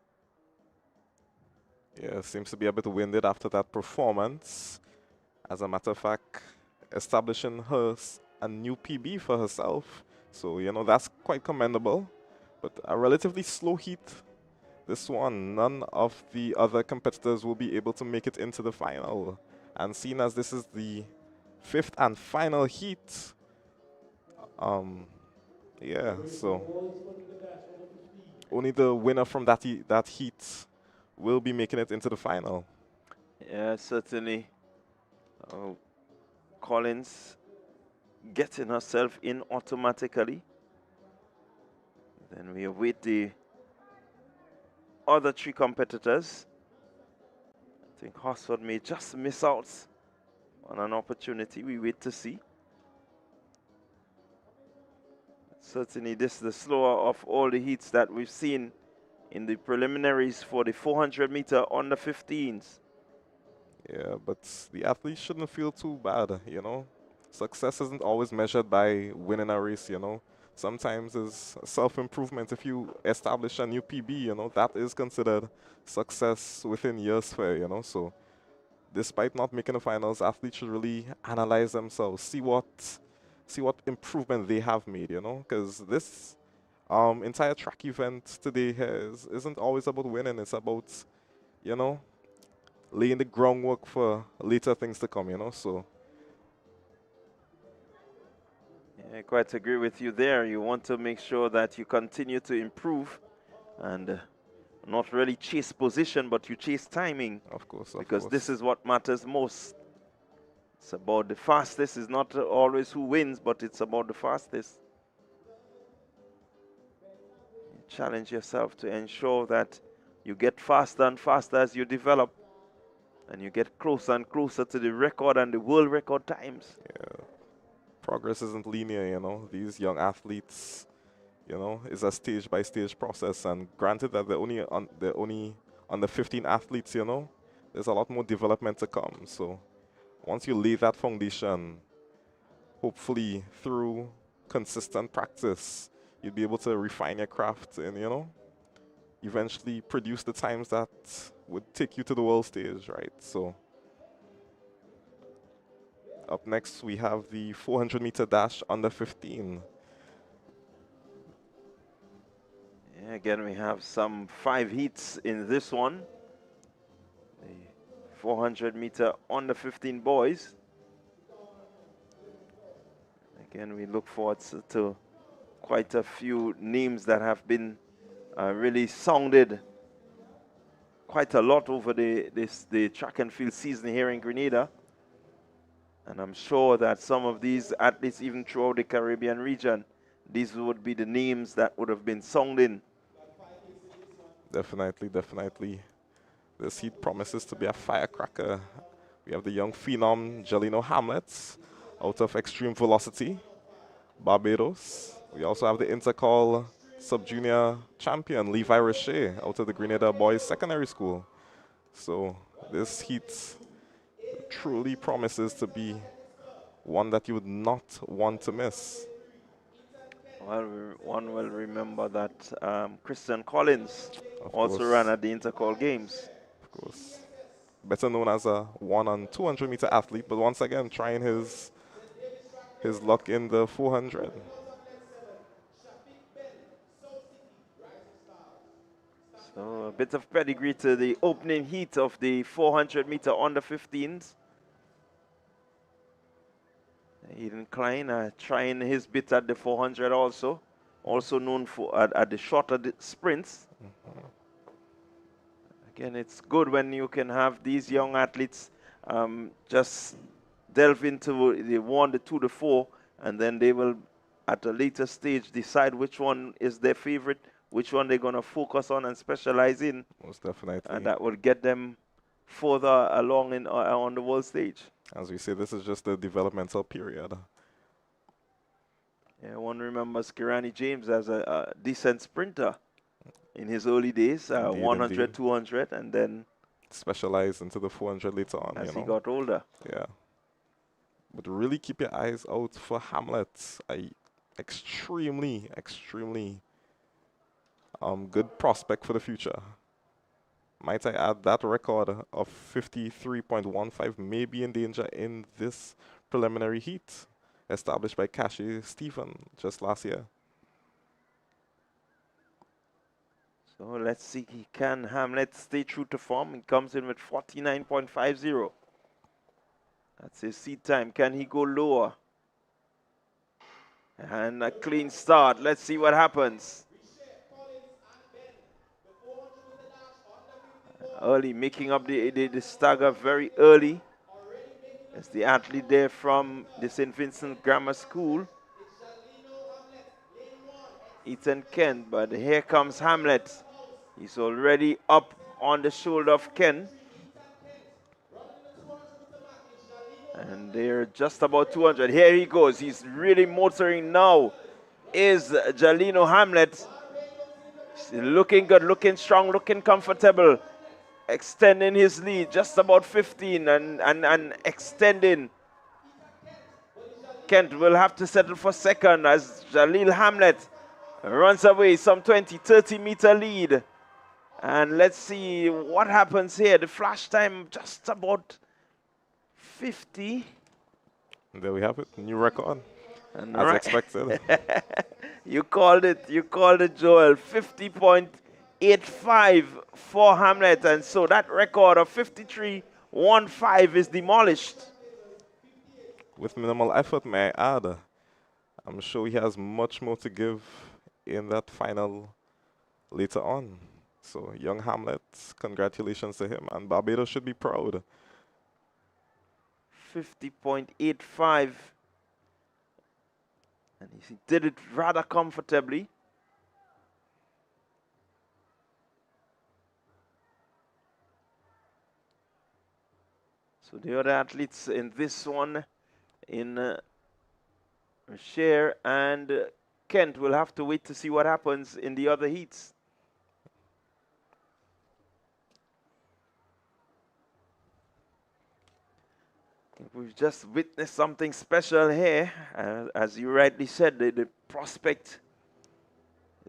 Yeah, seems to be a bit winded after that performance. As a matter of fact, establishing a new PB for herself. So, you know, that's quite commendable. But a relatively slow heat. This one, none of the other competitors will be able to make it into the final. And seeing as this is the 5th and final heat, yeah, so only the winner from that heat will be making it into the final. Yeah, certainly. Collins getting herself in automatically. Then we await the other 3 competitors. I think Horsford may just miss out on an opportunity. We wait to see. Certainly this is the slower of all the heats that we've seen in the preliminaries for the 400-meter under 15s. Yeah, but the athletes shouldn't feel too bad, you know. Success isn't always measured by winning a race, you know. Sometimes it's self-improvement. If you establish a new PB, you know, that is considered success within your sphere, you know. So despite not making the finals, athletes should really analyze themselves, see what improvement they have made, you know, because this entire track event today isn't always about winning. It's about, you know, laying the groundwork for later things to come, you know. So yeah, I quite agree with you there. You want to make sure that you continue to improve and not really chase position, but you chase timing. of course, because this is what matters most. It's about the fastest. It's not always who wins, but it's about the fastest. You challenge yourself to ensure that you get faster and faster as you develop, and you get closer and closer to the record and the world record times. Yeah. Progress isn't linear, you know. These young athletes, you know, is a stage-by-stage process. And granted that they're only on the 15 athletes, you know, there's a lot more development to come. So once you lay that foundation, hopefully through consistent practice, you'll be able to refine your craft and, you know, eventually produce the times that would take you to the world stage, right? So up next, we have the 400-meter dash under 15. Yeah, again, we have some 5 heats in this one. The 400-meter under 15 boys. Again, we look forward to quite a few names that have been really sounded quite a lot over the track and field season here in Grenada. And I'm sure that some of these athletes, even throughout the Caribbean region, these would be the names that would have been sounding. Definitely, definitely. This heat promises to be a firecracker. We have the young phenom Jelino Hamlets out of Extreme Velocity, Barbados. We also have the Intercall Sub-Junior champion Levi Rocher out of the Grenada Boys Secondary School. So this heat truly promises to be one that you would not want to miss. Well, one will remember that Christian Collins Of also course, ran at the Intercall Games. of course. Better known as a 1 on 200-meter athlete, but once again trying his luck in the 400. So a bit of pedigree to the opening heat of the 400-meter under 15s. Eden Klein trying his bit at the 400 also known for at the shorter sprints. Again, it's good when you can have these young athletes just delve into the 1, the 2, the 4, and then they will, at a later stage, decide which one is their favorite, which one they're going to focus on and specialize in. Most definitely. And that will get them further along on the world stage. As we say, this is just the developmental period. Yeah, one remembers Kirani James as a decent sprinter in his early days, Indeed, 100, indeed. 200, and then Specialized into the 400 later on. as you he know. got older. Yeah. But really keep your eyes out for Hamlet. Extremely, extremely good prospect for the future. Might I add, that record of 53.15 may be in danger in this preliminary heat established by Cashy Stephen just last year. So let's see, can Hamlet stay true to form? He comes in with 49.50. That's his seed time. Can he go lower? And a clean start. Let's see what happens. Early, making up the stagger very early. It's the athlete there from the St. Vincent Grammar School, Ethan Kent, but here comes Hamlet. He's already up on the shoulder of Ken. And they're just about 200. Here he goes. He's really motoring now. Is Jalino Hamlet. He's looking good, looking strong, looking comfortable. Extending his lead, just about 15 and extending. Kent will have to settle for second as Jalil Hamlet runs away some 20, 30-meter lead. And let's see what happens here. The flash time just about 50. And there we have it, new record, And as expected. You called it, Joel. 50.85 for Hamlet. And so that record of 53.15 is demolished. With minimal effort, may I add. I'm sure he has much more to give in that final later on. So, young Hamlet, congratulations to him. And Barbados should be proud. 50.85. And he did it rather comfortably. So the other athletes in this one, in Cher and Kent, will have to wait to see what happens in the other heats. We've just witnessed something special here. As you rightly said, the prospect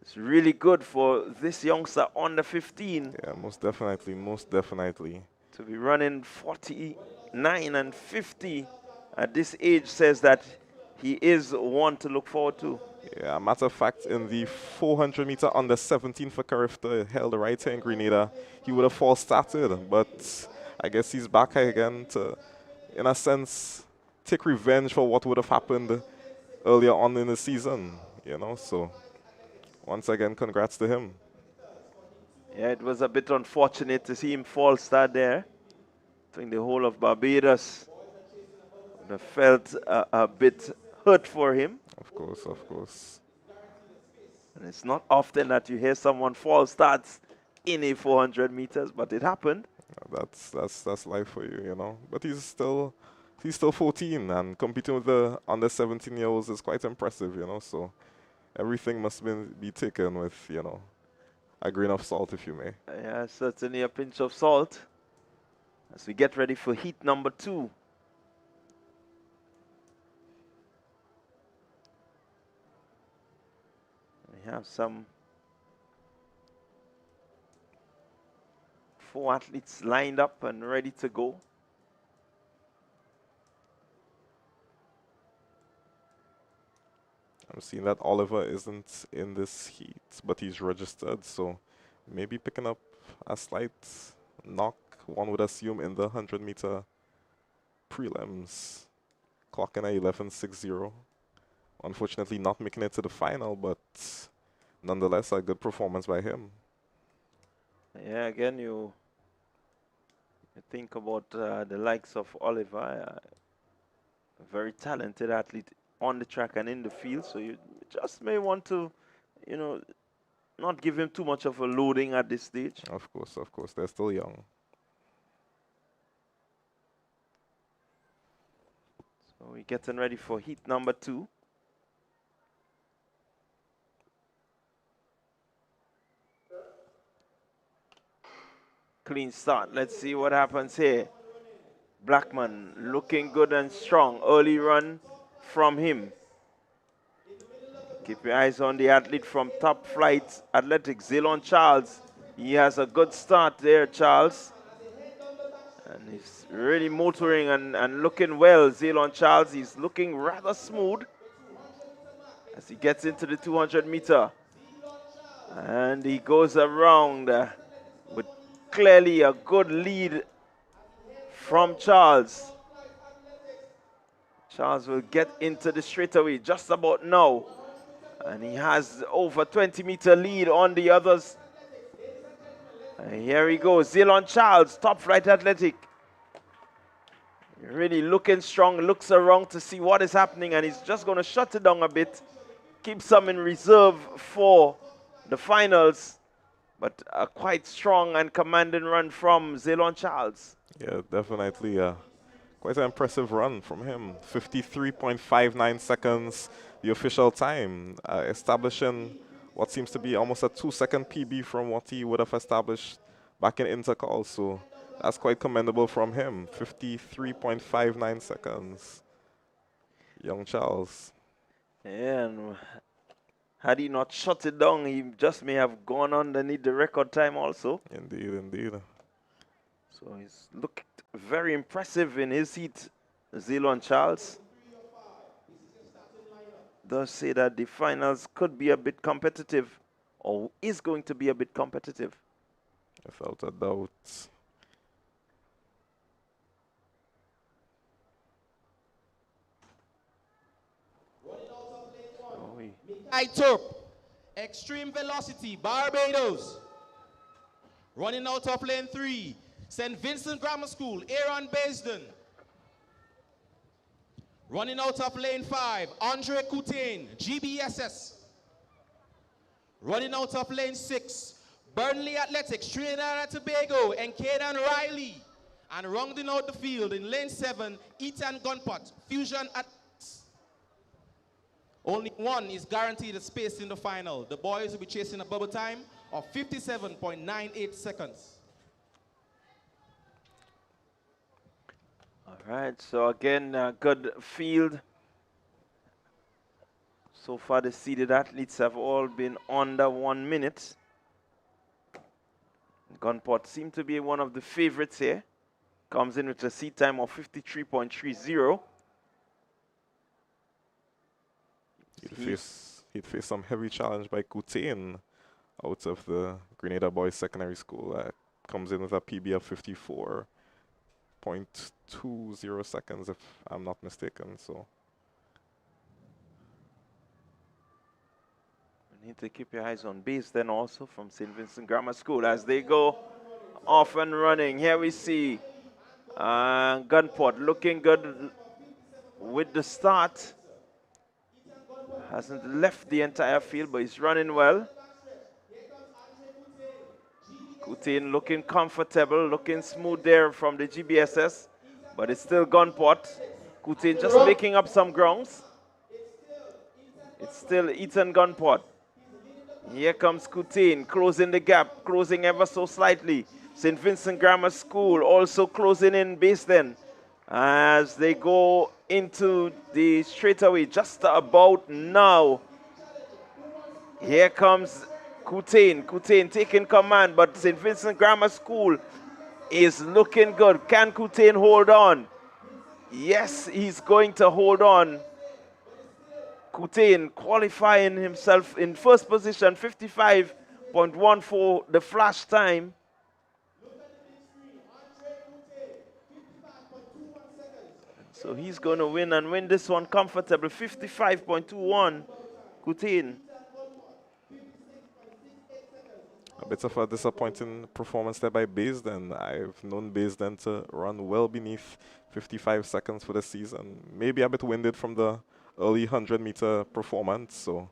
is really good for this youngster under 15. Yeah, most definitely, most definitely. To be running 49 and 50 at this age says that he is one to look forward to. Yeah, matter of fact, in the 400 meter under 17 for Carifta, held right here in Grenada, he would have false started, but I guess he's back again to, in a sense, take revenge for what would have happened earlier on in the season, you know, so once again, congrats to him. Yeah, it was a bit unfortunate to see him false start there. I think the whole of Barbados would have felt a bit hurt for him. Of course, of course. And it's not often that you hear someone false starts in a 400 meters, but it happened. That's life for you, you know. But he's still 14, and competing with the under 17-year-olds is quite impressive, you know. So everything must be taken with, you know, a grain of salt, if you may. Yeah, certainly a pinch of salt as we get ready for heat number 2. We have some 4 athletes lined up and ready to go. I'm seeing that Oliver isn't in this heat, but he's registered, so maybe picking up a slight knock, one would assume, in the 100-meter prelims. Clocking at 11.60. Unfortunately, not making it to the final, but nonetheless, a good performance by him. Yeah, again, you think about the likes of Oliver, a very talented athlete on the track and in the field, so you just may want to, you know, not give him too much of a loading at this stage. Of course, they're still young. So we're getting ready for heat number 2. Clean start. Let's see what happens here. Blackman looking good and strong. Early run from him. Keep your eyes on the athlete from Top Flight Athletics, Zalon Charles. He has a good start there, Charles. And he's really motoring and looking well, Zalon Charles. He's looking rather smooth as he gets into the 200 meter. And he goes around with clearly a good lead from Charles. Charles will get into the straightaway just about now. And he has over 20-meter lead on the others. And here he goes, Zalon Charles, Top Flight Athletic. Really looking strong, looks around to see what is happening, and he's just going to shut it down a bit. Keep some in reserve for the finals. But a quite strong and commanding run from Zalon Charles. Yeah, definitely quite an impressive run from him. 53.59 seconds, the official time, establishing what seems to be almost a 2-second PB from what he would have established back in Intercall. So that's quite commendable from him. 53.59 seconds. Young Charles. Yeah, and had he not shut it down, he just may have gone underneath the record time also. Indeed, indeed. So he's looked very impressive in his heat, Zalon Charles. Does say that the finals could be a bit competitive, or is going to be a bit competitive. Without a doubt. Turp, Extreme Velocity, Barbados. Running out of lane 3, St. Vincent Grammar School, Aaron Basden. Running out of lane 5, Andre Coutain, GBSS. Running out of lane 6, Burnley Athletics, Trinidad and Tobago, and Caden Riley. And rounding out the field in lane 7, Ethan Gunpot, Fusion at. Only one is guaranteed a space in the final. The boys will be chasing a bubble time of 57.98 seconds. All right, so again, good field. So far, the seeded athletes have all been under 1 minute. Gunport seemed to be one of the favorites here. Comes in with a seed time of 53.30. He'd face some heavy challenge by Kutain out of the Grenada Boys Secondary School. Comes in with a PB of 54.20 seconds, if I'm not mistaken. So you need to keep your eyes on base then also from St. Vincent Grammar School as they go off and running. Here we see Gunport looking good with the start. Hasn't left the entire field, but he's running well. Kutain looking comfortable, looking smooth there from the GBSS, but it's still Gunport. Kutain just making up some grounds. It's still Ethan Gunport. Here comes Kutain, closing the gap, closing ever so slightly. St. Vincent Grammar School also closing in base then as they go into the straightaway just about now. Here comes Kutain. Kutain taking command, but St. Vincent Grammar School is looking good. Can Kutain hold on? Yes, he's going to hold on. Kutain qualifying himself in first position, 55.14 the flash time. So he's going to win and win this one comfortable, 55.21. Kutain. a bit of a disappointing performance there by Baisden. I've known Baisden to run well beneath 55 seconds for the season. Maybe a bit winded from the early 100-meter performance, so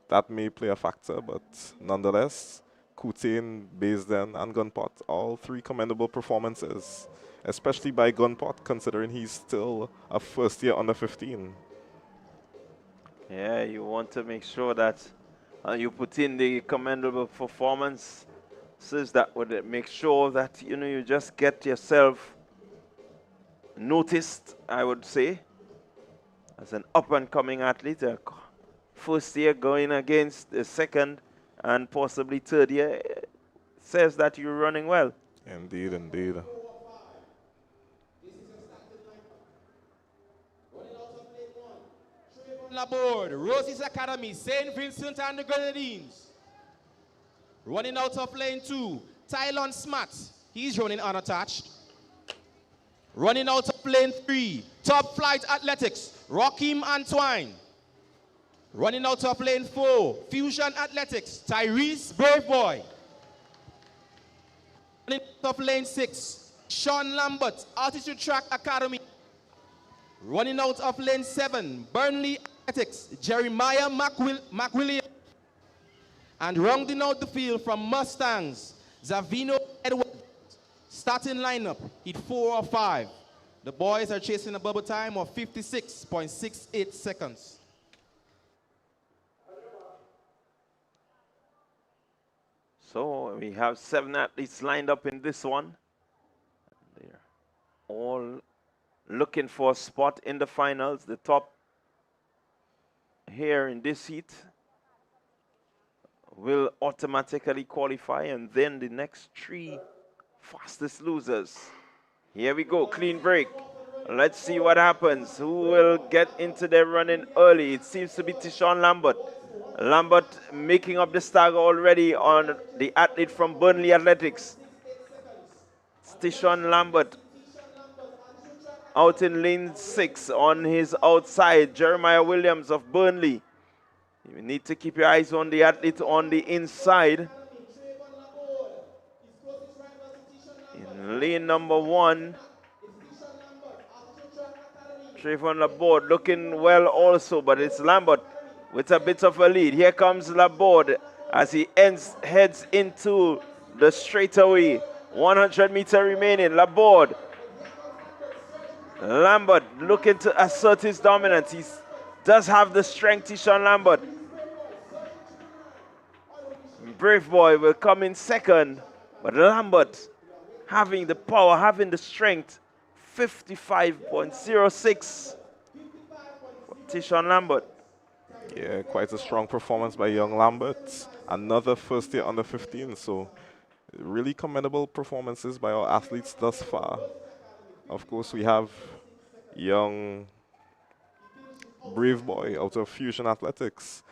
that may play a factor, but nonetheless, Kutain, Baisden, and Gunport, all three commendable performances, especially by Gunport, considering he's still a first-year under 15. Yeah, you want to make sure that you put in the commendable performances that would make sure that you just get yourself noticed, I would say, as an up-and-coming athlete. First year going against the second and possibly third year says that you're running well. Indeed, indeed. Aboard Rosie's Academy, St. Vincent and the Grenadines. Running out of lane 2, Tylon Smat. He's running unattached. Running out of lane 3, Top Flight Athletics, Rakim Antoine. Running out of lane 4, Fusion Athletics, Tyrese Braveboy. Running out of lane 6, Sean Lambert, Altitude Track Academy. Running out of lane 7, Burnley Athletics, Jeremiah McWilliam. And rounding out the field from Mustangs, Zavino Edwards. Starting lineup, heat 4 or 5. The boys are chasing a bubble time of 56.68 seconds. So we have 7 athletes lined up in this one. They're all looking for a spot in the finals. The top here in this heat will automatically qualify, and then the next 3 fastest losers. Here we go, clean break. Let's see what happens. Who will get into their running early? It seems to be Tishon Lambert. Lambert making up the stagger already on the athlete from Burnley Athletics. It's Tishon Lambert out in lane 6 on his outside. Jeremiah Williams of Burnley. You need to keep your eyes on the athlete on the inside. In lane number 1, Trayvon Laborde looking well also, but it's Lambert with a bit of a lead. Here comes Laborde as he heads into the straightaway. 100 meter remaining. Laborde. Lambert looking to assert his dominance. He does have the strength, Tishon Lambert. Brave Boy will come in second, but Lambert having the power, having the strength, 55.06 for Tishon Lambert. Yeah, quite a strong performance by young Lambert. Another first year under 15, so really commendable performances by our athletes thus far. Of course, we have young Brave Boy out of Fusion Athletics,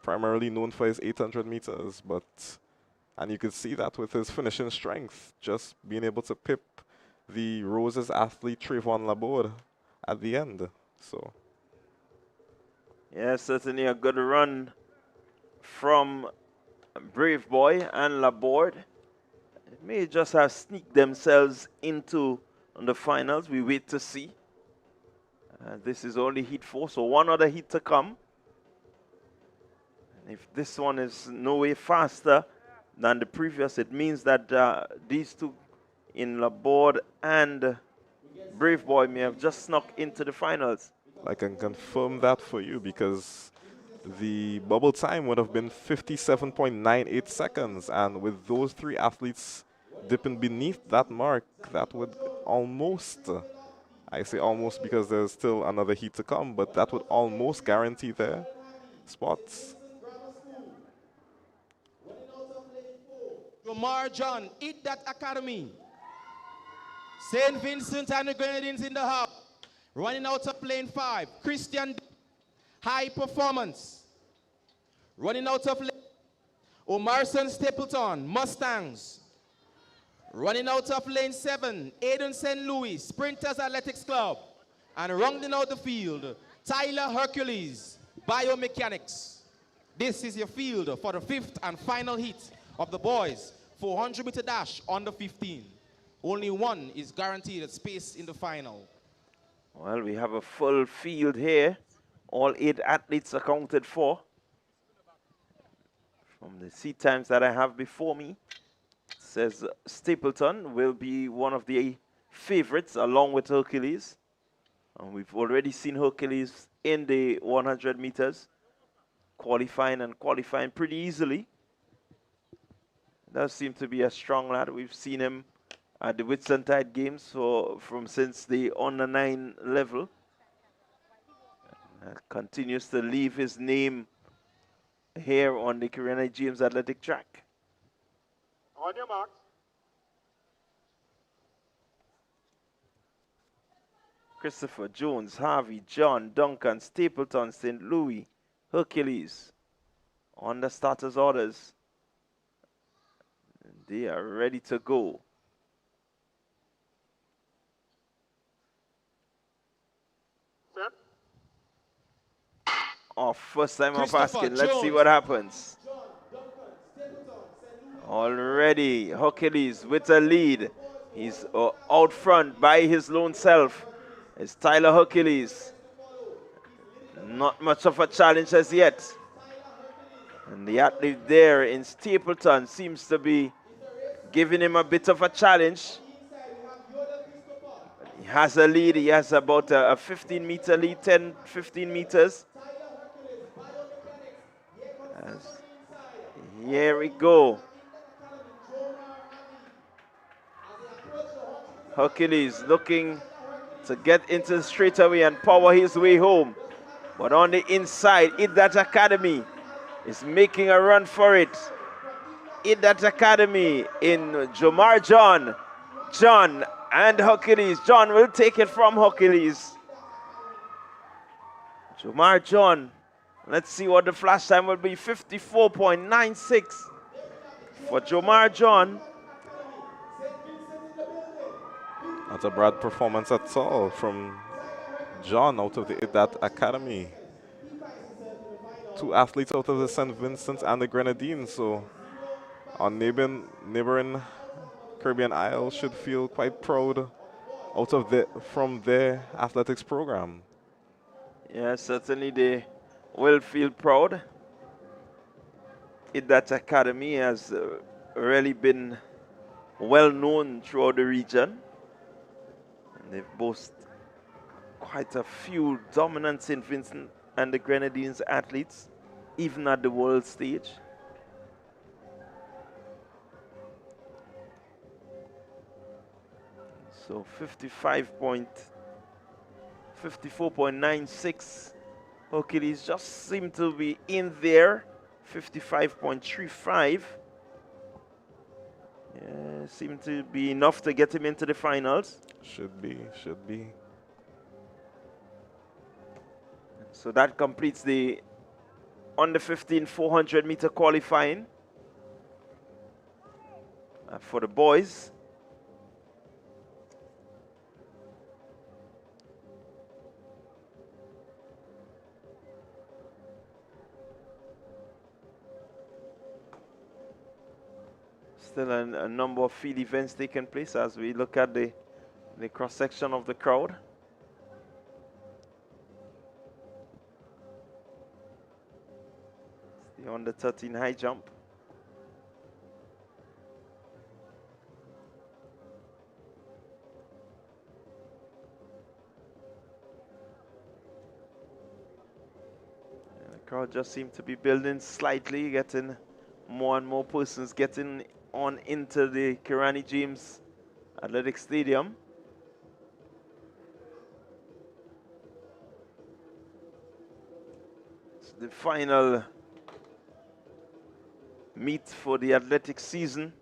primarily known for his 800 meters, and you could see that with his finishing strength, just being able to pip the Roses athlete Trayvon Laborde at the end. So, yeah, certainly a good run from Brave Boy and Laborde. It may just have sneaked themselves into the finals. We wait to see. This is only heat 4, so one other heat to come. And if this one is no way faster than the previous, it means that these two in Laborde and Brave Boy may have just snuck into the finals. I can confirm that for you because the bubble time would have been 57.98 seconds, and with those three athletes dipping beneath that mark, that would almost, I say almost because there's still another heat to come, but that would almost guarantee their spots. Lamar John, Eat That Academy. St. Vincent and the Grenadines in the house. Running out of lane 5, Christian, High Performance. Running out of lane, Omarson Stapleton, Mustangs. Running out of lane 7, Aiden St. Louis, Sprinters Athletics Club. And rounding out the field, Tyler Hercules, Biomechanics. This is your field for the 5th and final heat of the boys 400-meter dash under 15. Only one is guaranteed a space in the final. Well, we have a full field here. All 8 athletes accounted for. From the seat times that I have before me, it says Stapleton will be one of the favorites along with Hercules. And we've already seen Hercules in the 100 meters, qualifying pretty easily. Does seem to be a strong lad. We've seen him at the Whitsuntide Games since the under 9 level. Continues to leave his name here on the Grenada James Athletic Track. On your marks. Christopher, Jones, Harvey, John, Duncan, Stapleton, St. Louis, Hercules on the starters' orders. They are ready to go. Set. Oh, first time I'm Christopher asking. Let's see Jones. what happens. Already, Hercules with a lead. He's out front by his lone self. It's Tyler Hercules. Not much of a challenge as yet. And the athlete there in Stapleton seems to be giving him a bit of a challenge. He has a lead. He has about a 15-meter lead, 10, 15 meters. Here we go. Hercules looking to get into the straightaway and power his way home. But on the inside, Eat That Academy is making a run for it. Eat That Academy in Jomar John. John and Hercules. John will take it from Hercules. Jomar John. Let's see what the flash time will be. 54.96 for Jomar John. Not a bad performance at all from John out of the That Academy. 2 athletes out of the St. Vincent and the Grenadines, so our neighboring Caribbean Isle should feel quite proud from their athletics program. Yeah, certainly they will feel proud. That academy has really been well known throughout the region. And they've boasted quite a few dominant St. Vincent and the Grenadines athletes, even at the world stage. So 54.96. Hercules just seem to be in there. 55.35. Yeah, seem to be enough to get him into the finals. Should be, should be. So that completes the under 15 400 meter qualifying for the boys. Still a number of field events taking place as we look at the cross-section of the crowd. It's the under 13 high jump. And the crowd just seems to be building slightly, getting more and more persons getting on into the Kirani James Athletic Stadium. It's the final meet for the athletic season,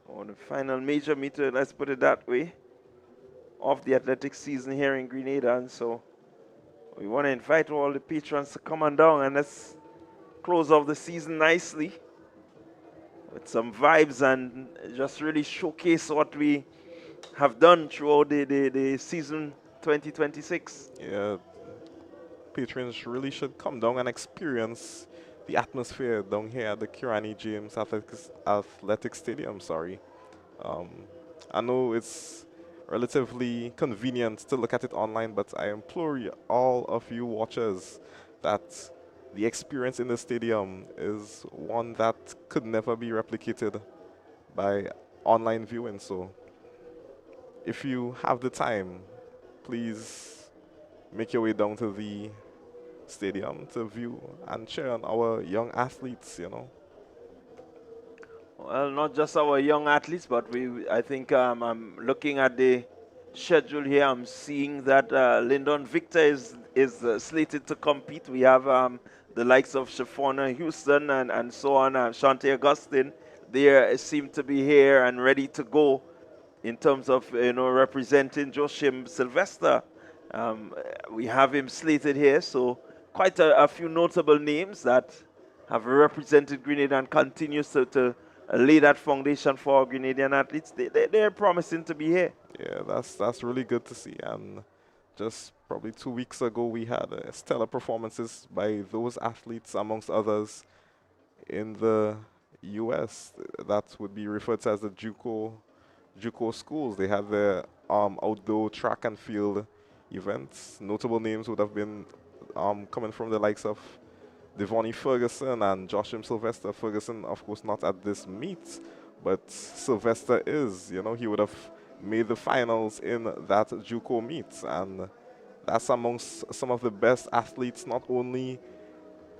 or the final major meet, let's put it that way, of the athletic season here in Grenada. And so we want to invite all the patrons to come on down and let's close off the season nicely with some vibes and just really showcase what we have done throughout the season 2026. Yeah, patrons really should come down and experience the atmosphere down here at the Kirani James Athletic Stadium. Sorry, I know it's relatively convenient to look at it online, but I implore you, all of you watchers, that the experience in the stadium is one that could never be replicated by online viewing. So if you have the time, please make your way down to the stadium to view and cheer on our young athletes, you know. Well, not just our young athletes, but I think I'm looking at the schedule here. I'm seeing that Lyndon Victor is slated to compete. We have the likes of Shafona Houston and so on, Shante Augustine. They seem to be here and ready to go in terms of representing Joshim Sylvester. We have him slated here, so quite a few notable names that have represented Grenada and continues to lay that foundation for our Grenadian athletes. They're promising to be here. Yeah, that's really good to see. And just probably 2 weeks ago, we had stellar performances by those athletes, amongst others, in the U.S. That would be referred to as the JUCO schools. They had their outdoor track and field events. Notable names would have been coming from the likes of Devonnie Ferguson and Joshim Sylvester. Ferguson, of course, not at this meet, but Sylvester is. You know, he would have made the finals in that JUCO meet, and that's amongst some of the best athletes, not only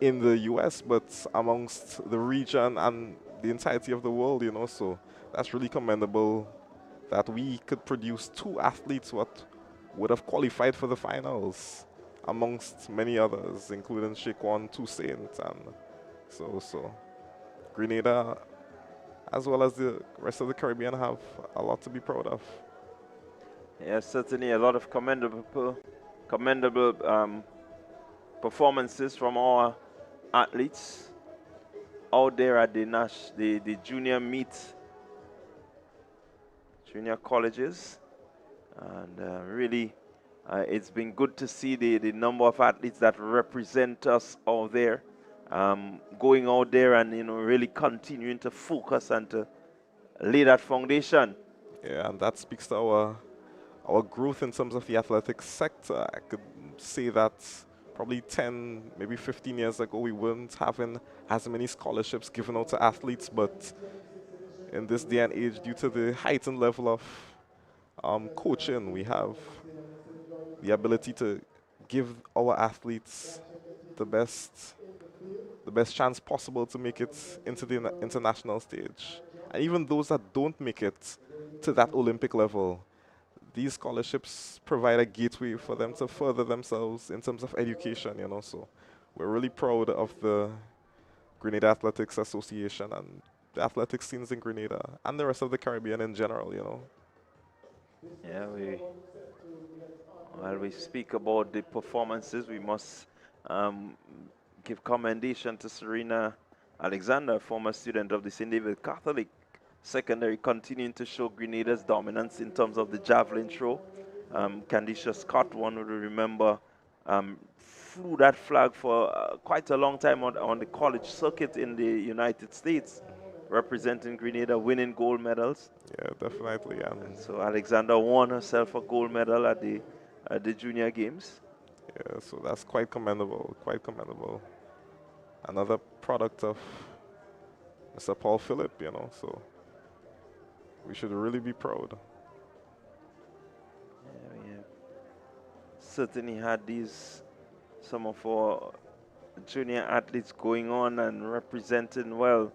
in the U.S., but amongst the region and the entirety of the world, you know. So that's really commendable that we could produce 2 athletes what would have qualified for the finals, amongst many others, including Shaquan Toussaint. And so Grenada, as well as the rest of the Caribbean, have a lot to be proud of. Yeah, certainly a lot of commendable performances from our athletes out there at the junior meet, junior colleges, and really it's been good to see the number of athletes that represent us out there, going out there and really continuing to focus and to lay that foundation. Yeah, and that speaks to our growth in terms of the athletics sector. I could say that probably 10, maybe 15 years ago, we weren't having as many scholarships given out to athletes, but in this day and age, due to the heightened level of coaching, we have the ability to give our athletes the best chance possible to make it into the international stage. And even those that don't make it to that Olympic level, these scholarships provide a gateway for them to further themselves in terms of education, you know. So we're really proud of the Grenada Athletics Association and the athletic scenes in Grenada and the rest of the Caribbean in general, you know. Yeah, while we speak about the performances, we must give commendation to Serena Alexander, former student of the St. David Catholic Secondary, continuing to show Grenada's dominance in terms of the javelin throw. Candicia Scott, one would remember, flew that flag for quite a long time on the college circuit in the United States, representing Grenada, winning gold medals. Yeah, definitely. And so Alexander won herself a gold medal at the Junior Games. Yeah, so that's quite commendable, quite commendable. Another product of Mr. Paul Phillip, you know, so we should really be proud. Yeah, we have certainly had some of our junior athletes going on and representing well.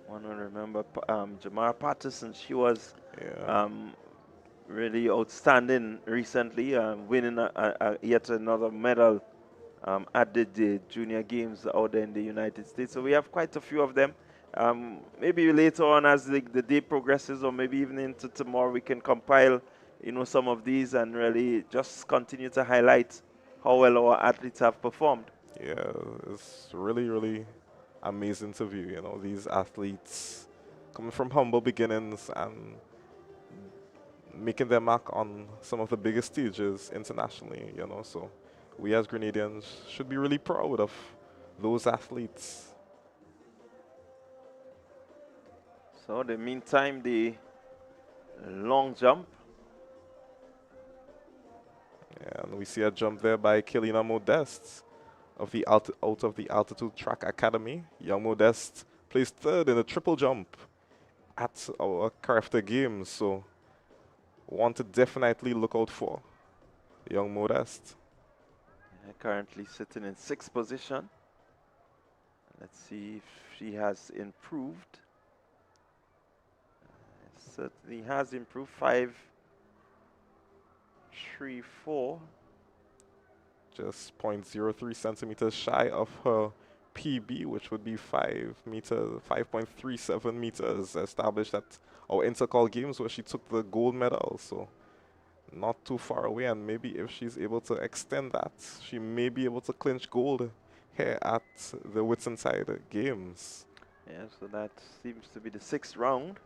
One will remember Jamara Patterson. She was really outstanding recently, winning yet another medal at the Junior Games out there in the United States. So we have quite a few of them. Maybe later on as the day progresses, or maybe even into tomorrow, we can compile, you know, some of these and really just continue to highlight how well our athletes have performed. Yeah, it's really, really amazing to view, you know, these athletes coming from humble beginnings and making their mark on some of the biggest stages internationally, you know. So we as Grenadians should be really proud of those athletes. So in the meantime, the long jump. Yeah, and we see a jump there by Kelina Modeste of the out of the Altitude Track Academy. Young Modeste placed third in the triple jump at our Crafter Games, so one to definitely look out for. Young Modeste. Currently sitting in 6th position. Let's see if she has improved. Certainly has improved. 5.34. Just 0.03 centimeters shy of her PB, which would be 5.37 meters established at our Intercall Games where she took the gold medal. So not too far away, and maybe if she's able to extend that, she may be able to clinch gold here at the Whitsuntide Games. Yeah, so that seems to be the 6th round.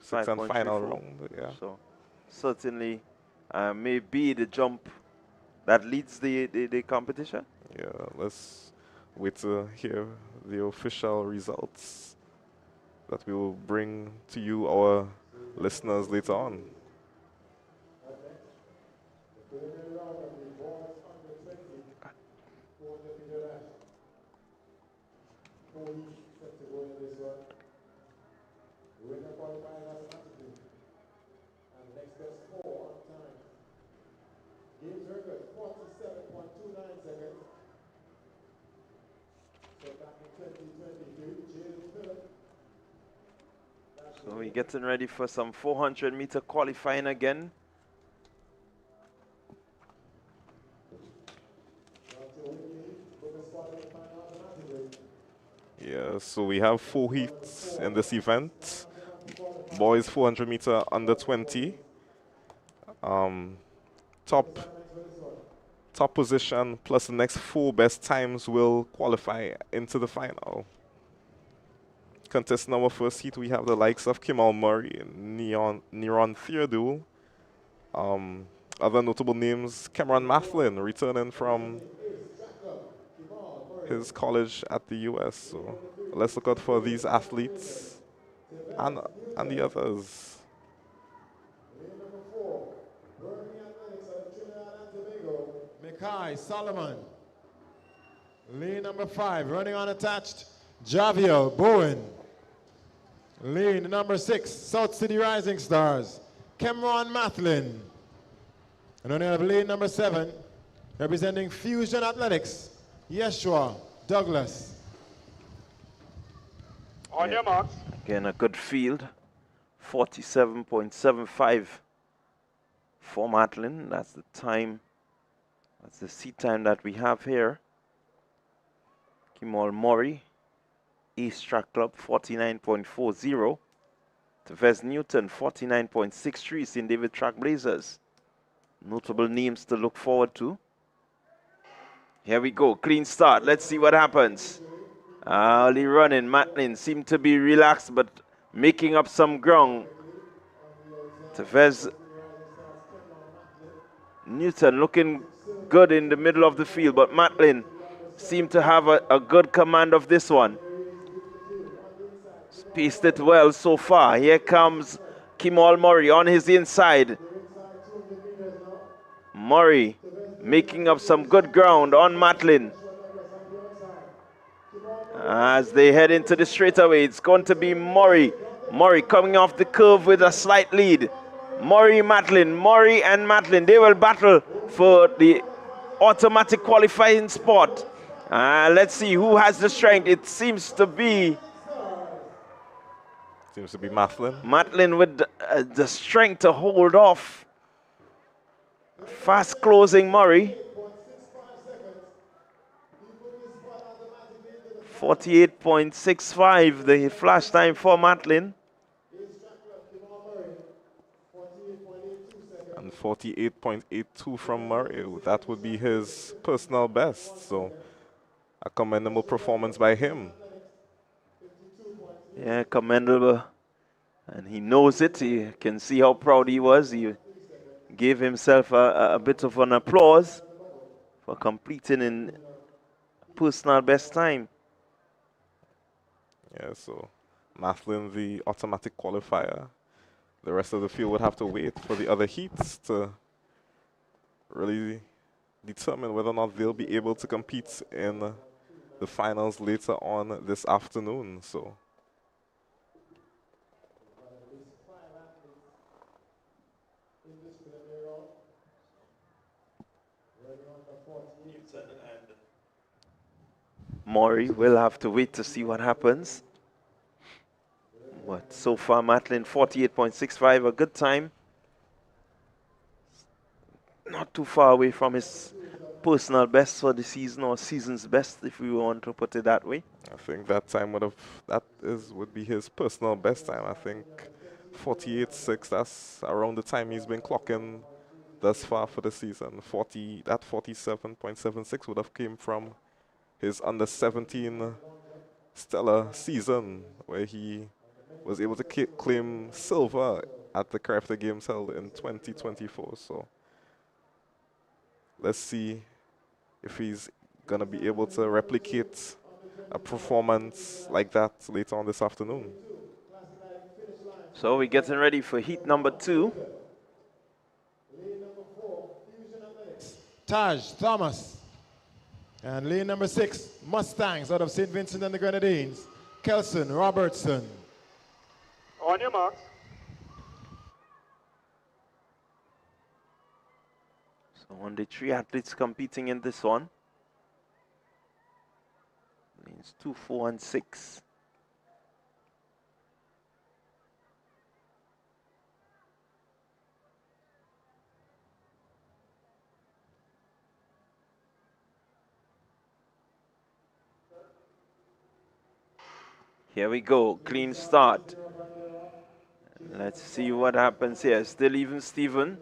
6th and final round, yeah. So certainly may be the jump that leads the competition. Yeah, let's wait to hear the official results that we will bring to you, our listeners, later on. So we're getting ready for some 400-meter qualifying again. Yeah, so we have 4 heats in this event. Boys 400 meter under 20. Top position plus the next 4 best times will qualify into the final. Contesting our first heat, we have the likes of Kimal Murray and Neron Theodule. Other notable names, Cameron Mathlin, returning from his college at the US. So let's look out for these athletes and the others. Mikai Solomon. Lane number 5, running unattached, Javio Bowen. Lane number 6, South City Rising Stars, Cameron Mathlin. And on the other lane number 7, representing Fusion Athletics, Yeshua Douglas. On your marks. Again, a good field. 47.75 for Matlin. That's the time. That's the seat time that we have here. Kimal Murray, East Track Club, 49.40. Tevez Newton, 49.63. St. David Track Blazers. Notable names to look forward to. Here we go, clean start. Let's see what happens. Early running, Matlin seemed to be relaxed, but making up some ground. Tevez Newton looking good in the middle of the field, but Matlin seemed to have a good command of this one. Spaced it well so far. Here comes Kimal Murray on his inside. Murray making up some good ground on Matlin. As they head into the straightaway, it's going to be Murray. Murray coming off the curve with a slight lead. Murray and Matlin, they will battle for the automatic qualifying spot. Let's see who has the strength. It seems to be Matlin. Matlin with the strength to hold off. Fast closing Murray. 48.65 the flash time for Matlin. And 48.82 from Murray. That would be his personal best. So a commendable performance by him. Yeah, commendable. And he knows it. You can see how proud he was. He gave himself a bit of an applause for completing in personal best time. Yeah, so Matlin, the automatic qualifier. The rest of the field would have to wait for the other heats to really determine whether or not they'll be able to compete in the finals later on this afternoon. So Murray will have to wait to see what happens. But so far, Matlin 48.65, a good time. Not too far away from his personal best for the season, or season's best, if we want to put it that way. I think that time would be his personal best time. I think 48.6. That's around the time he's been clocking thus far for the season. 47.76 would have came from his under 17 stellar season, where he was able to claim silver at the Crafter Games held in 2024. So let's see if he's going to be able to replicate a performance like that later on this afternoon. So we're getting ready for heat number 2. Taj Thomas. And lane number 6, Mustangs out of St. Vincent and the Grenadines, Kelson Robertson. On your marks. So only 3 athletes competing in this one. Lanes 2, 4, and 6. Here we go, clean start. Let's see what happens here. Still even Steven.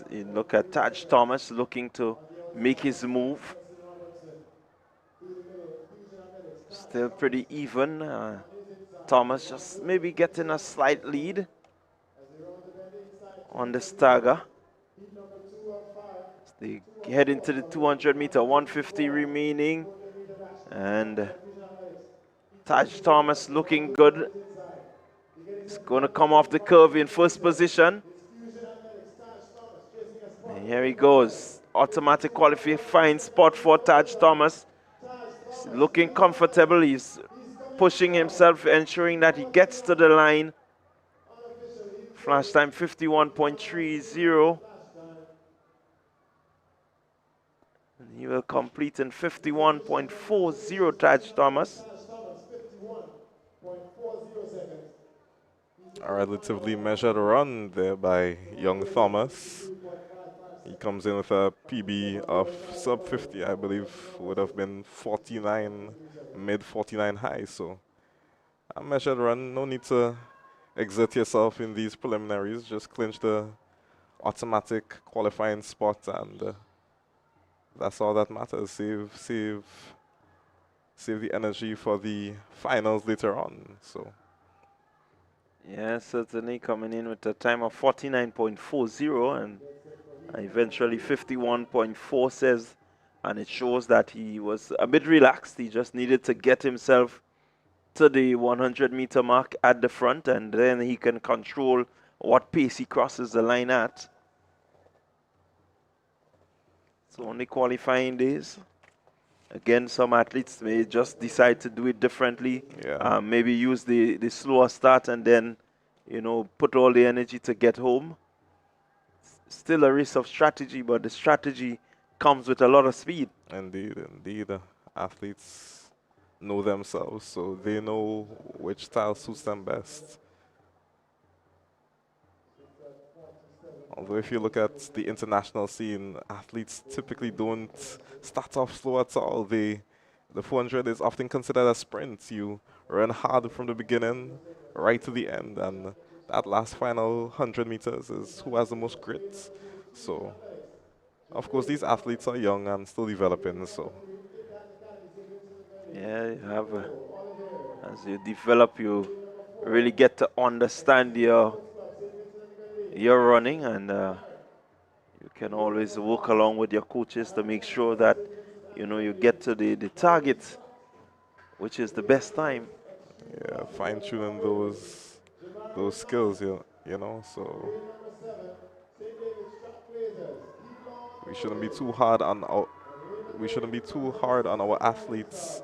You look at Taj Thomas looking to make his move. Still pretty even. Thomas just maybe getting a slight lead on the stagger. They head into the 200 meter, 150 remaining. And Taj Thomas looking good. He's going to come off the curve in first position. And here he goes. Automatic qualifying spot for Taj Thomas. He's looking comfortable. He's pushing himself, ensuring that he gets to the line. Flash time 51.30. And he will complete in 51.40, Taj Thomas. A relatively measured run there by young Thomas. He comes in with a PB of sub 50, I believe, would have been 49, mid 49 high. So a measured run, no need to exert yourself in these preliminaries, just clinch the automatic qualifying spot, and that's all that matters. Save the energy for the finals later on. So Yeah, certainly coming in with a time of 49.40 and eventually 51.4 says, and it shows that he was a bit relaxed. He just needed to get himself to the 100-meter mark at the front, and then he can control what pace he crosses the line at. So only qualifying days. Again, some athletes may just decide to do it differently. yeah, Maybe use the slower start and then, you know, put all the energy to get home. Still a race of strategy, but the strategy comes with a lot of speed. indeed. Athletes know themselves, so they know which style suits them best. Although if you look at the international scene, athletes typically don't start off slow at all. The 400 is often considered a sprint. You run hard from the beginning right to the end, and that last final 100 meters is who has the most grit. So, of course, these athletes are young and still developing, so. Yeah, you have, as you develop, you really get to understand your running, and you can always work along with your coaches to make sure that, you know, you get to the target, which is the best time. Yeah, fine-tuning those skills, you know, so we shouldn't be too hard on our athletes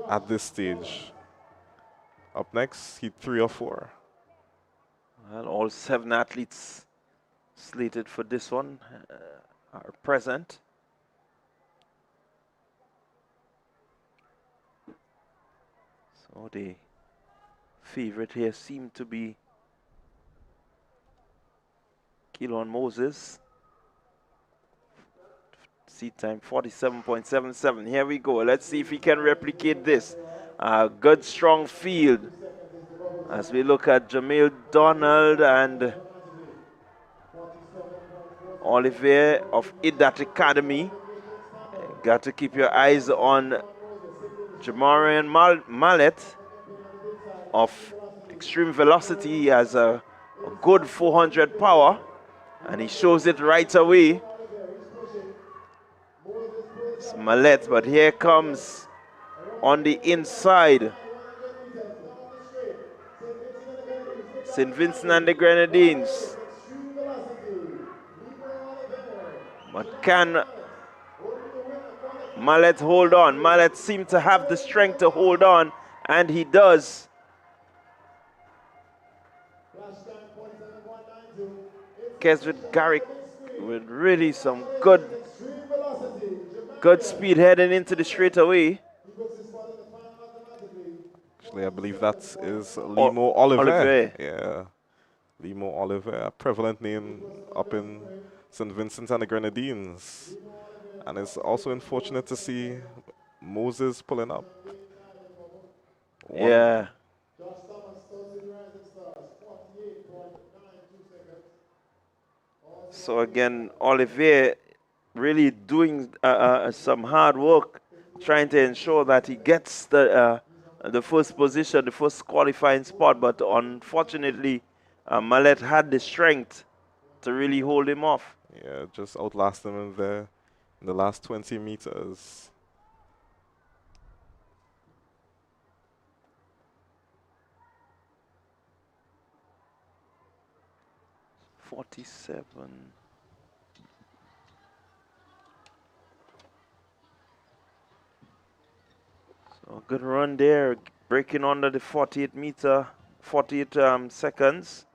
at this stage. Up next, heat 3 or 4. Well, all 7 athletes slated for this one are present. So the favorite here seemed to be Keelan Moses. Seat time 47.77. Here we go. Let's see if he can replicate this. Good strong field as we look at Jamil Donald and Olivier of Idat Academy. Got to keep your eyes on Jamarian Mallet of Extreme Velocity. He has a good 400 power, and he shows it right away. It's Mallet, but here comes on the inside St. Vincent and the Grenadines. But can Mallet hold on? Mallet seemed to have the strength to hold on, and he does. Keswick Garrick with really some good speed heading into the straightaway. Actually, I believe that is Limo Oliver. Yeah, Limo Oliver, a prevalent name up in St. Vincent and the Grenadines. And it's also unfortunate to see Moses pulling up. Yeah. So again, Olivier really doing some hard work, trying to ensure that he gets the first position, the first qualifying spot. But unfortunately, Mallet had the strength to really hold him off. Yeah, just outlast him in the last 20 meters. .47. So good run there, breaking under the 48 seconds.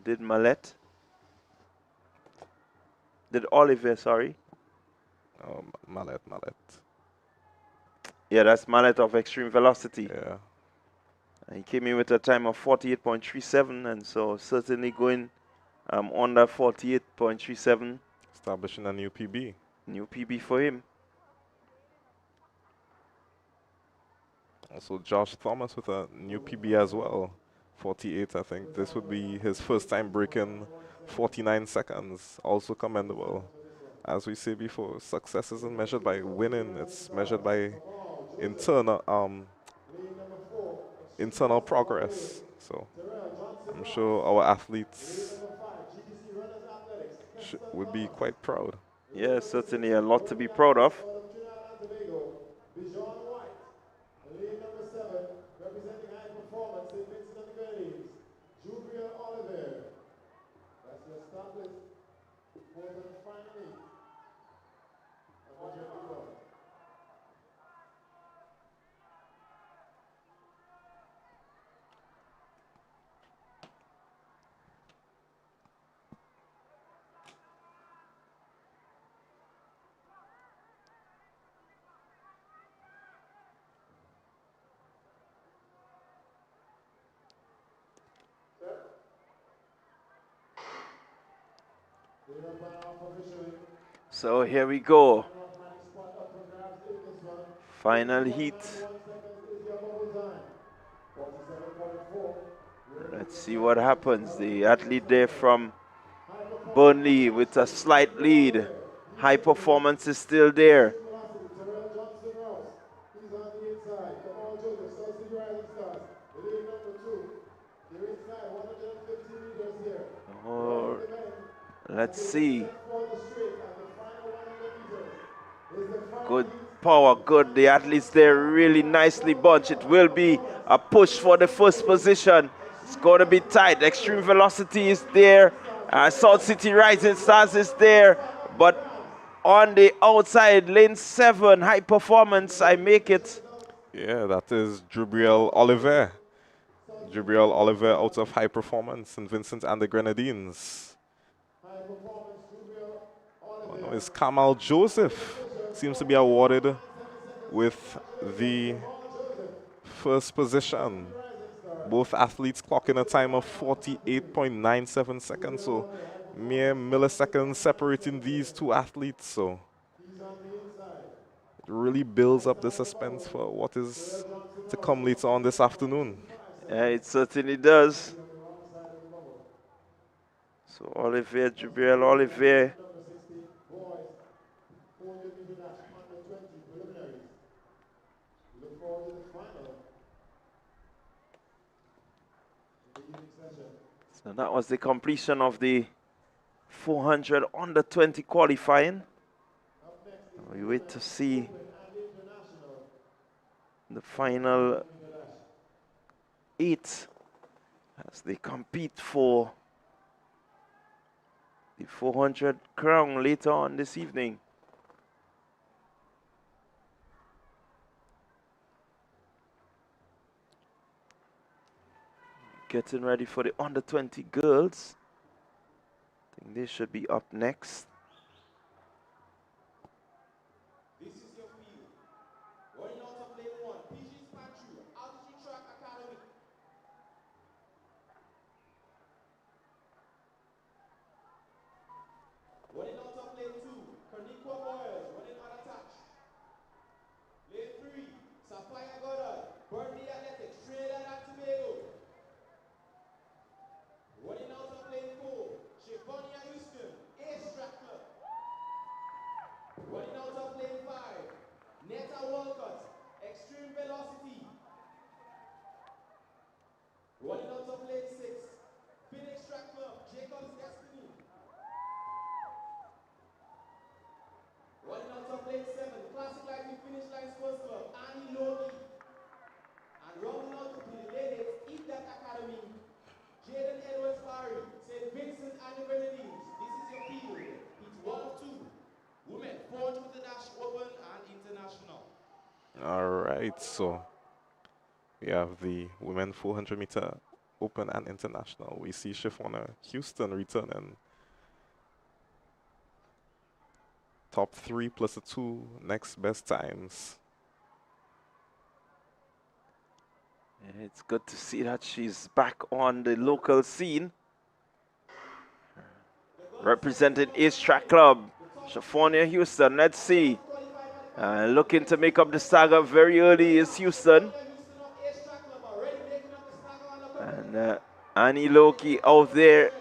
Did Mallet. Did Olivier, sorry. Oh, Mallet. Yeah, that's Mallet of Extreme Velocity. Yeah. He came in with a time of 48.37, and so certainly going under 48.37. Establishing a new PB. New PB for him. Also, Josh Thomas with a new PB as well. 48, I think. This would be his first time breaking 49 seconds. Also commendable. As we say before, success isn't measured by winning. It's measured by internal progress. So I'm sure our athletes would be quite proud. Yeah, certainly a lot to be proud of. So here we go. Final heat. Let's see what happens. The athlete there from Burnley with a slight lead. High performance is still there. Oh, let's see. Good power, good. The athletes there really nicely bunched. It will be a push for the first position. It's going to be tight. Extreme Velocity is there. Salt City Rising Stars is there. But on the outside, lane 7, High Performance, I make it. Yeah, that is Jubriel Oliver. Jubriel Oliver out of High Performance, St. Vincent and the Grenadines. Oh, no, it's Kamal Joseph. Seems to be awarded with the first position. Both athletes clocking a time of 48.97 seconds, so mere milliseconds separating these two athletes. So it really builds up the suspense for what is to come later on this afternoon. It certainly does. So Olivier, Jubriel Olivier. So that was the completion of the 400 under 20 qualifying. We wait to see the final 8 as they compete for the 400 crown later on this evening. Getting ready for the under 20 girls. I think they should be up next. This is your field. Running out of lane 1, PG's Pantry, Altitude Track Academy. Running out of lane 2, Corniqua Boyers, running unattached. Lane 3, Sapphire Goddard, Burnley Athletics, Trinidad and Tobago. Running out of lane 4, Shivonia Houston, Ace Track Club. Running out of lane 5, Netta Walcott, Extreme Velocity. Running out of lane 6, Phoenix Track Club, Jacob's Destiny. Running out of lane 7, Classic Lighting Finish Line Sports Club, Annie Logie. And rounding out to the ladies, Eat That Academy, Jaden Edwards Barry, St. Vincent and the Grenadines. This is your field. It's 1 of 2. Women, 400 with the dash, open and international. All right, so we have the women 400 meter open and international. We see Shifonia Houston returning. top 3 plus the 2 next best times. It's good to see that she's back on the local scene. Representing Ace Track Club, Shaffonia Houston. Let's see. Looking to make up the stagger very early is Houston. And Annie Loki out there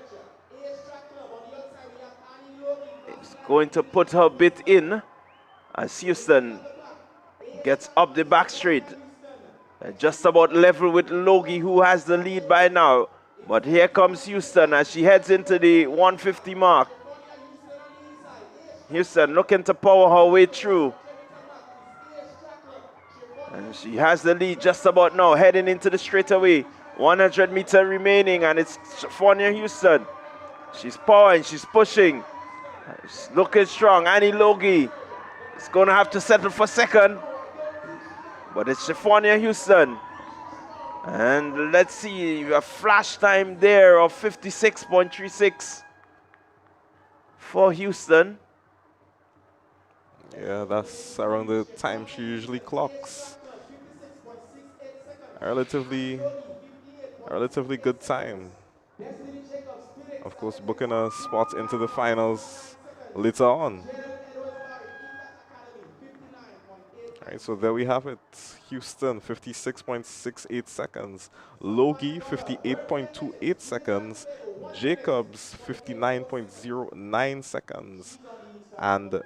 is going to put her bit in as Houston gets up the back straight. Just about level with Logie, who has the lead by now. But here comes Houston as she heads into the 150 mark. Houston looking to power her way through. And she has the lead just about now, heading into the straightaway. 100 meters remaining, and it's Shaffonia Houston. She's powering, she's pushing. She's looking strong. Annie Logie is going to have to settle for second. But it's Shaffonia Houston. And let's see, a flash time there of 56.36 for Houston. Yeah, that's around the time she usually clocks. A relatively good time. Of course, booking a spot into the finals later on. All right, so there we have it. Houston, 56.68 seconds. Logie, 58.28 seconds. Jacobs, 59.09 seconds. And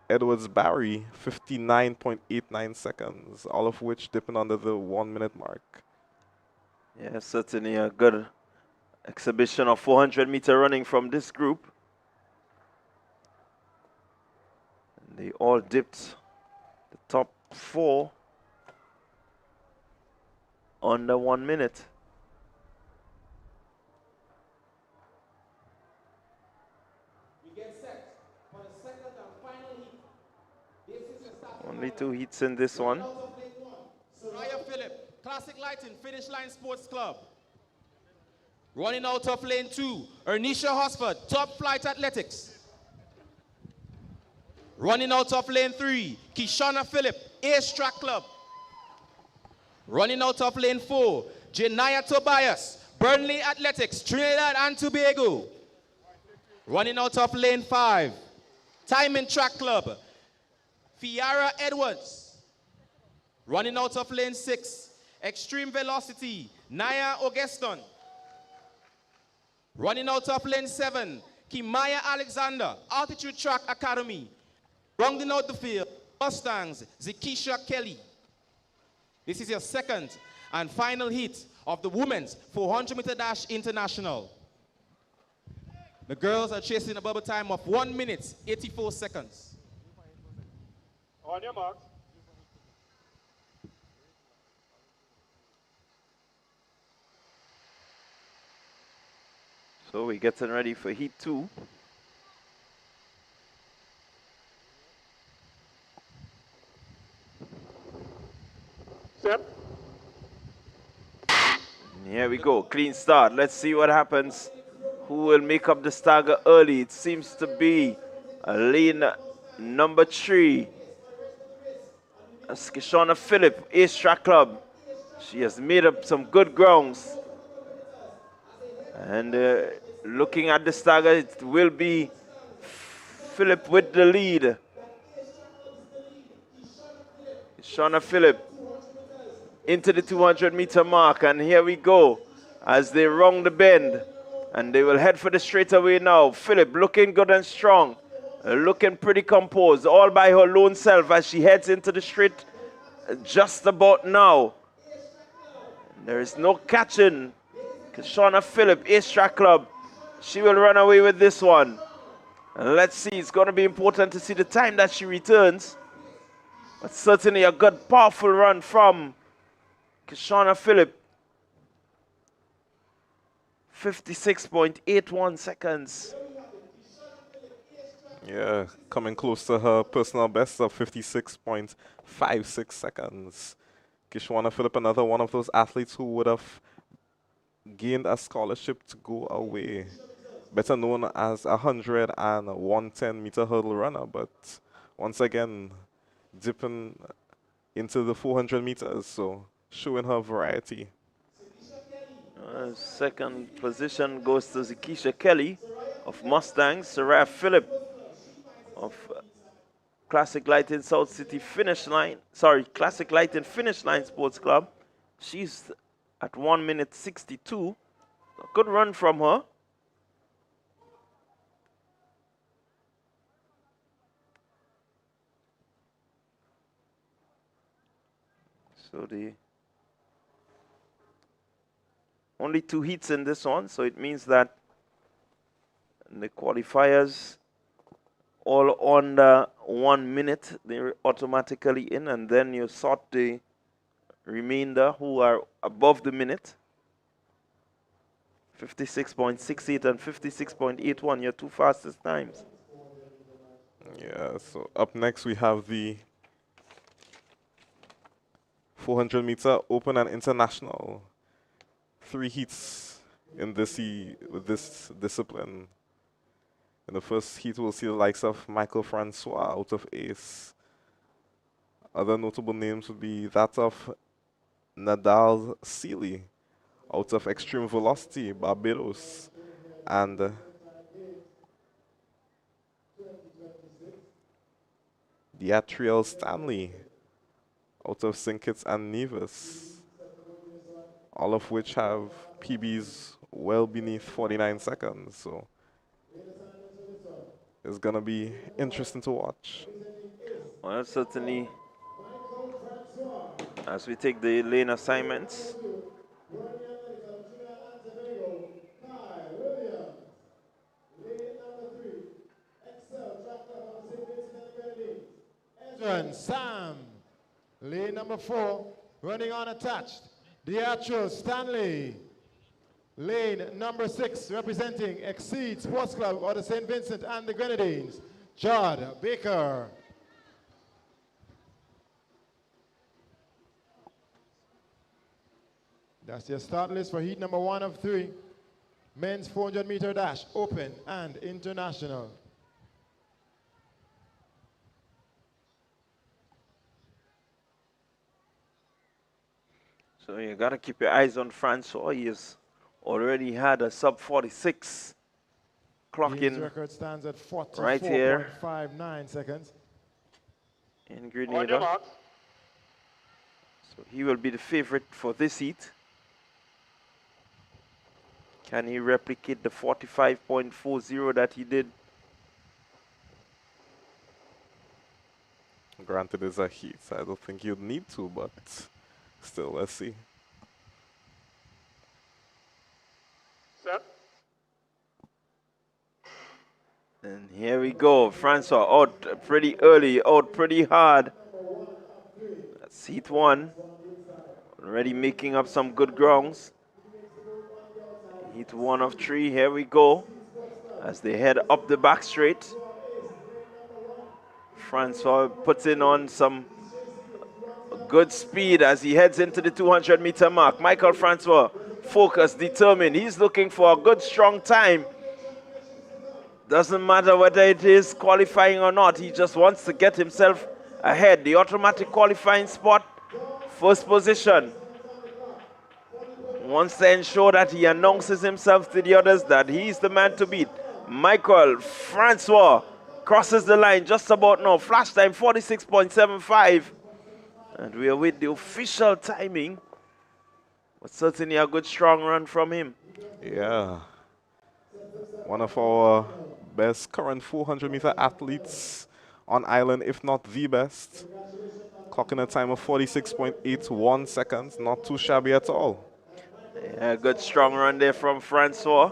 Edwards Barry, 59.89 seconds, all of which dipping under the 1 minute mark. Yeah, certainly a good exhibition of 400 meter running from this group. And they all dipped the top 4 under 1 minute. Only 2 heats in this one. Raya Phillip, Classic Lighting, Finish Line Sports Club. Running out of lane 2, Ernisha Hosford, Top Flight Athletics. Running out of lane 3, Kishana Phillip, Ace Track Club. Running out of lane 4, Janaya Tobias, Burnley Athletics, Trinidad and Tobago. Running out of lane 5, Timing Track Club, Fiara Edwards. Running out of lane 6, Extreme Velocity, Naya Auguston. Running out of lane 7, Kimaya Alexander, Altitude Track Academy. Rounding out the field, Mustangs, Zikisha Kelly. This is your second and final heat of the Women's 400 meter dash international. The girls are chasing a bubble time of 1 minute, 84 seconds. On your marks. So we're getting ready for heat 2. Set. And here we go, clean start. Let's see what happens. Who will make up the stagger early? It seems to be lane number 3. That's Kishana Phillip, Ace Track Club. She has made up some good grounds. And looking at the stagger, it will be Phillip with the lead. Kishana Phillip into the 200 meter mark. And here we go as they round the bend. And they will head for the straightaway now. Phillip looking good and strong. Looking pretty composed, all by her lone self as she heads into the straight just about now. There is no catching Kishana Phillip, Ace Track Club. She will run away with this one. And let's see, it's going to be important to see the time that she returns. But certainly a good, powerful run from Kishana Phillip. 56.81 seconds. Yeah, coming close to her personal best of 56.56 seconds. Kishwana Phillip, another one of those athletes who would have gained a scholarship to go away better known as 100 and 110-meter hurdle runner, but once again, dipping into the 400 meters, so showing her variety. Second position goes to Zakisha Kelly of Mustangs. Sarah Phillip of Classic Lighting South City Finish Line. Sorry, Classic Lighting Finish Line Sports Club. She's at 1 minute 62. A good run from her. So the only 2 heats in this one, so it means that the qualifiers all under 1 minute, they're automatically in, and then you sort the remainder who are above the minute. 56.68 and 56.81, your 2 fastest times. Yeah, so up next we have the 400-meter open and international. 3 heats in this with this discipline. In the first heat, we'll see the likes of Michael Francois out of Ace. Other notable names would be that of Nadal Sealy out of Extreme Velocity, Barbados, and Deatriel Stanley out of St. Kitts and Nevis, all of which have PBs well beneath 49 seconds. So it's going to be interesting to watch. Well, certainly, as we take the lane assignments. Sam, lane number 4, running unattached. Deatriel Stanley, lane number 6, representing Exceed Sports Club of the St. Vincent and the Grenadines, Judd Baker. That's your start list for heat number 1 of 3. Men's 400-meter dash, open and international. So you got to keep your eyes on Francois. He has already had a sub 46 clock His in record stands at 44.59 right here seconds. in On your Grenada. mark. So he will be the favorite for this heat. Can he replicate the 45.40 that he did? Granted, it's a heat, so I don't think you'd need to, but still, let's see. Set. And here we go. Francois out pretty early, out pretty hard. That's heat 1. Already making up some good grounds. Heat 1 of 3. Here we go. As they head up the back straight. Francois puts in on some good speed as he heads into the 200-meter mark. Michael Francois, focused, determined. He's looking for a good, strong time. Doesn't matter whether it is qualifying or not. He just wants to get himself ahead. The automatic qualifying spot, first position. Wants to ensure that he announces himself to the others that he's the man to beat. Michael Francois crosses the line just about now. Flash time 46.75. And we are with the official timing. But certainly a good strong run from him. Yeah. One of our best current 400-meter athletes on island, if not the best. Clocking a time of 46.81 seconds. Not too shabby at all. Yeah, good strong run there from Francois.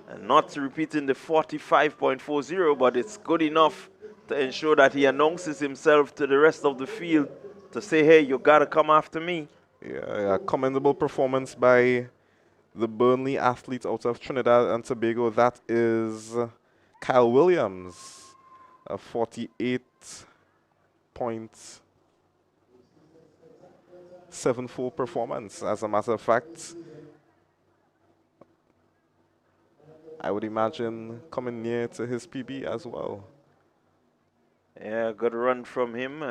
And not repeating the 45.40, but it's good enough to ensure that he announces himself to the rest of the field to say, hey, you got to come after me. Yeah, commendable performance by the Burnley athlete out of Trinidad and Tobago. That is Kyle Williams, a 48.74 performance, as a matter of fact. I would imagine coming near to his PB as well. Yeah, good run from him.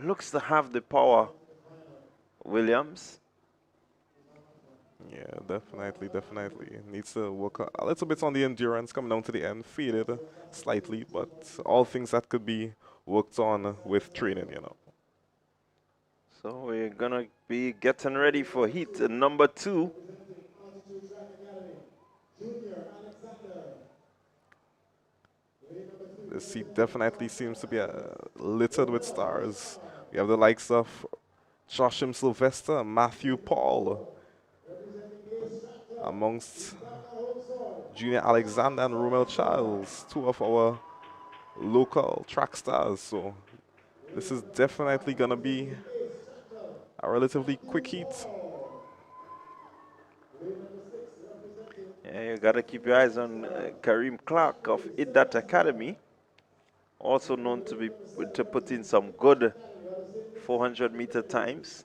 Looks to have the power, Williams. Yeah, definitely. Needs to work a little bit on the endurance coming down to the end. Faded slightly, but all things that could be worked on with training, you know. So we're gonna be getting ready for heat number 2. This seat definitely seems to be littered with stars. We have the likes of Joshim Sylvester, Matthew Paul, amongst Junior Alexander and Romel Charles, 2 of our local track stars. So this is definitely going to be a relatively quick heat. Yeah, you gotta keep your eyes on Kareem Clark of Iddat Academy, also known to put in some good 400-meter times.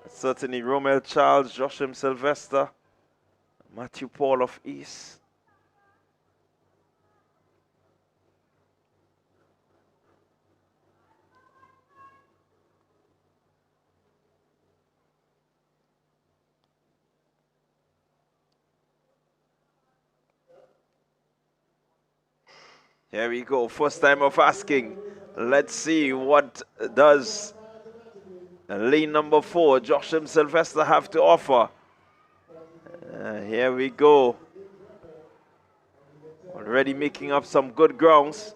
Certainly Romel Charles, Joshim Sylvester, Matthew Paul of East. Here we go, first time of asking. Let's see what does lane number 4, Joshim Sylvester, have to offer. Here we go. Already making up some good grounds.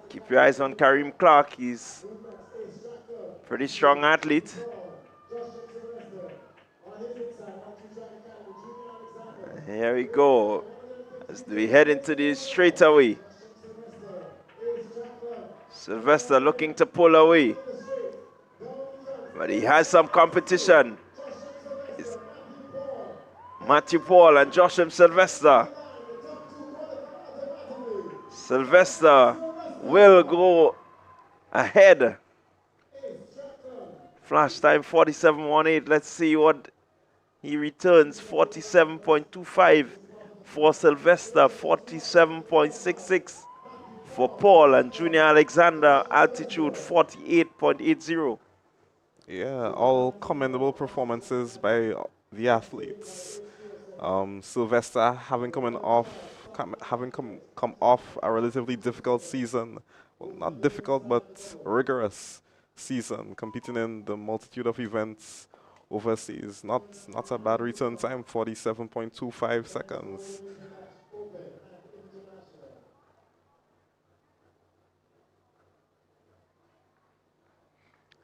Keep your eyes on Kareem Clark. He's a pretty strong athlete. Here we go. As we head into the straightaway. Sylvester looking to pull away. But he has some competition. It's Matthew Paul and Joshim Sylvester. Sylvester will go ahead. Flash time 47.18. Let's see what he returns. 47.25 for Sylvester, 47.66 for Paul, and Junior Alexander altitude 48.80. Yeah, all commendable performances by the athletes. Sylvester having come off a relatively difficult season, well, not difficult but rigorous season, competing in the multitude of events overseas. Not a bad return time, 47.25 seconds.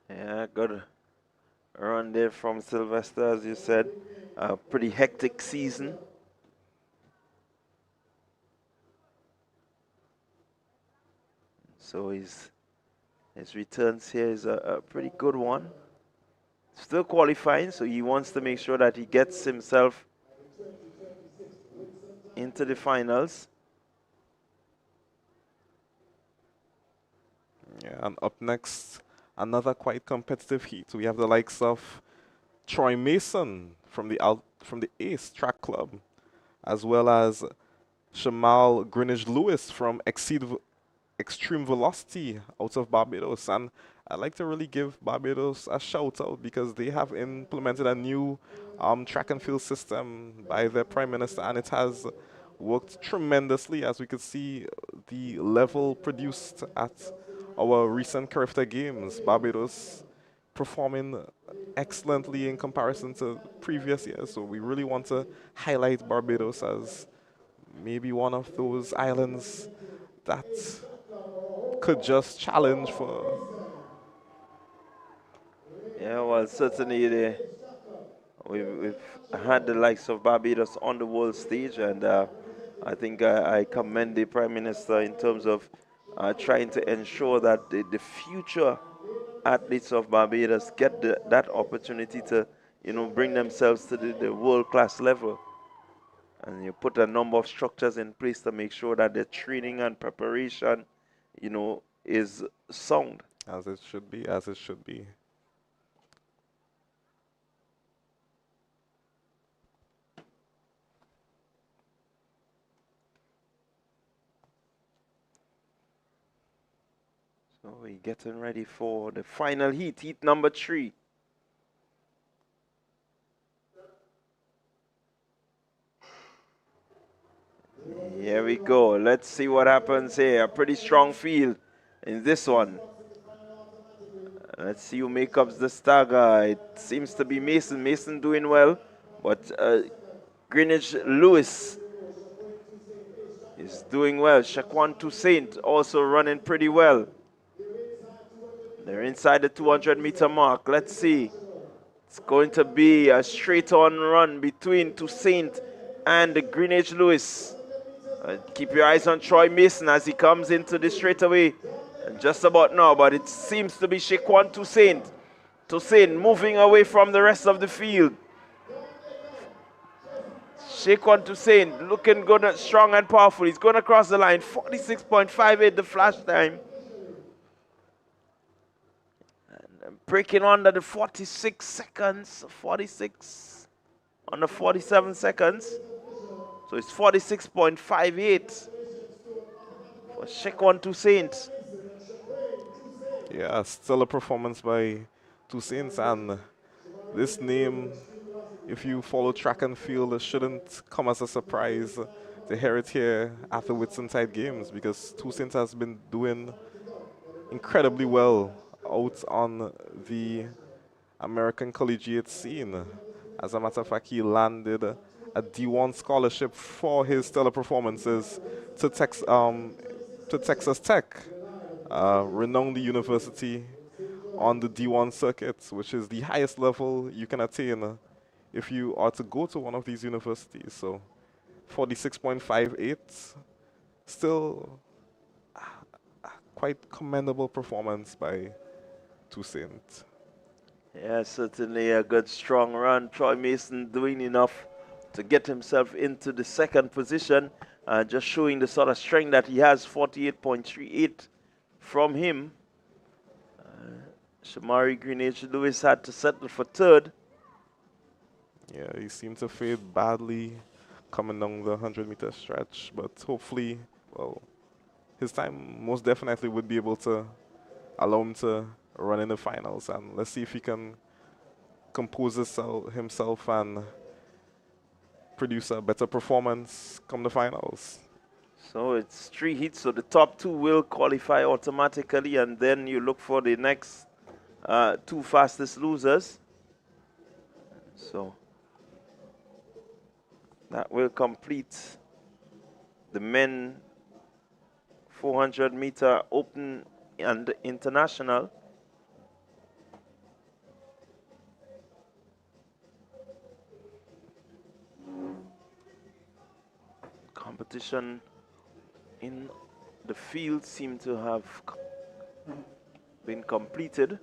Yeah, good run there from Sylvester, as you said. A pretty hectic season. So his returns here is a pretty good one. Still qualifying, so he wants to make sure that he gets himself into the finals. Yeah, and up next, another quite competitive heat. We have the likes of Troy Mason from the Ace Track Club, as well as Shamal Greenwich Lewis from Extreme Velocity out of Barbados. And I'd like to really give Barbados a shout out because they have implemented a new track and field system by their Prime Minister, and it has worked tremendously. As we could see, the level produced at our recent Carifta Games, Barbados performing excellently in comparison to previous years. So we really want to highlight Barbados as maybe one of those islands that could just challenge for. Yeah, well, certainly we've had the likes of Barbados on the world stage, and I think I commend the Prime Minister in terms of trying to ensure that the future athletes of Barbados get that opportunity to, bring themselves to the world-class level. And you put a number of structures in place to make sure that the training and preparation, is sound. As it should be, as it should be. So we're getting ready for the final heat, heat number 3. Here we go. Let's see what happens here. A pretty strong field in this one. Let's see who makes up the stagger. It seems to be Mason. Mason doing well, but Greenwich Lewis is doing well. Shaquan Toussaint also running pretty well. They're inside the 200-meter mark. Let's see. It's going to be a straight-on run between Toussaint and the Greenwich Lewis. Keep your eyes on Troy Mason as he comes into the straightaway just about now, but it seems to be Shaquan Toussaint. Toussaint moving away from the rest of the field. Shaquan Toussaint looking good, strong and powerful. He's going to cross the line. 46.58 the flash time. And breaking under the 46 seconds. 46 under 47 seconds. So it's 46.58 for Shaquan Toussaint. Yeah, still a performance by Toussaint, and this name, if you follow track and field, it shouldn't come as a surprise to hear it here at the Whitsuntide Games, because Toussaint has been doing incredibly well out on the American collegiate scene. As a matter of fact, he landed a D1 scholarship for his stellar performances to Texas Tech, renowned university on the D1 circuit, which is the highest level you can attain if you are to go to one of these universities. So 46.58, still quite commendable performance by Toussaint. Yeah, certainly a good strong run. Troy Mason doing enough to get himself into the second position, just showing the sort of strength that he has. 48.38 from him. Shamari Greenwich Lewis had to settle for third. Yeah, he seemed to fade badly coming down the 100-meter stretch, but hopefully, well, his time most definitely would be able to allow him to run in the finals, and let's see if he can compose himself and produce a better performance come the finals. So it's 3 heats, so the top 2 will qualify automatically, and then you look for the next 2 fastest losers. So that will complete the men 400-meter open and international. Competition in the field seem to have been completed.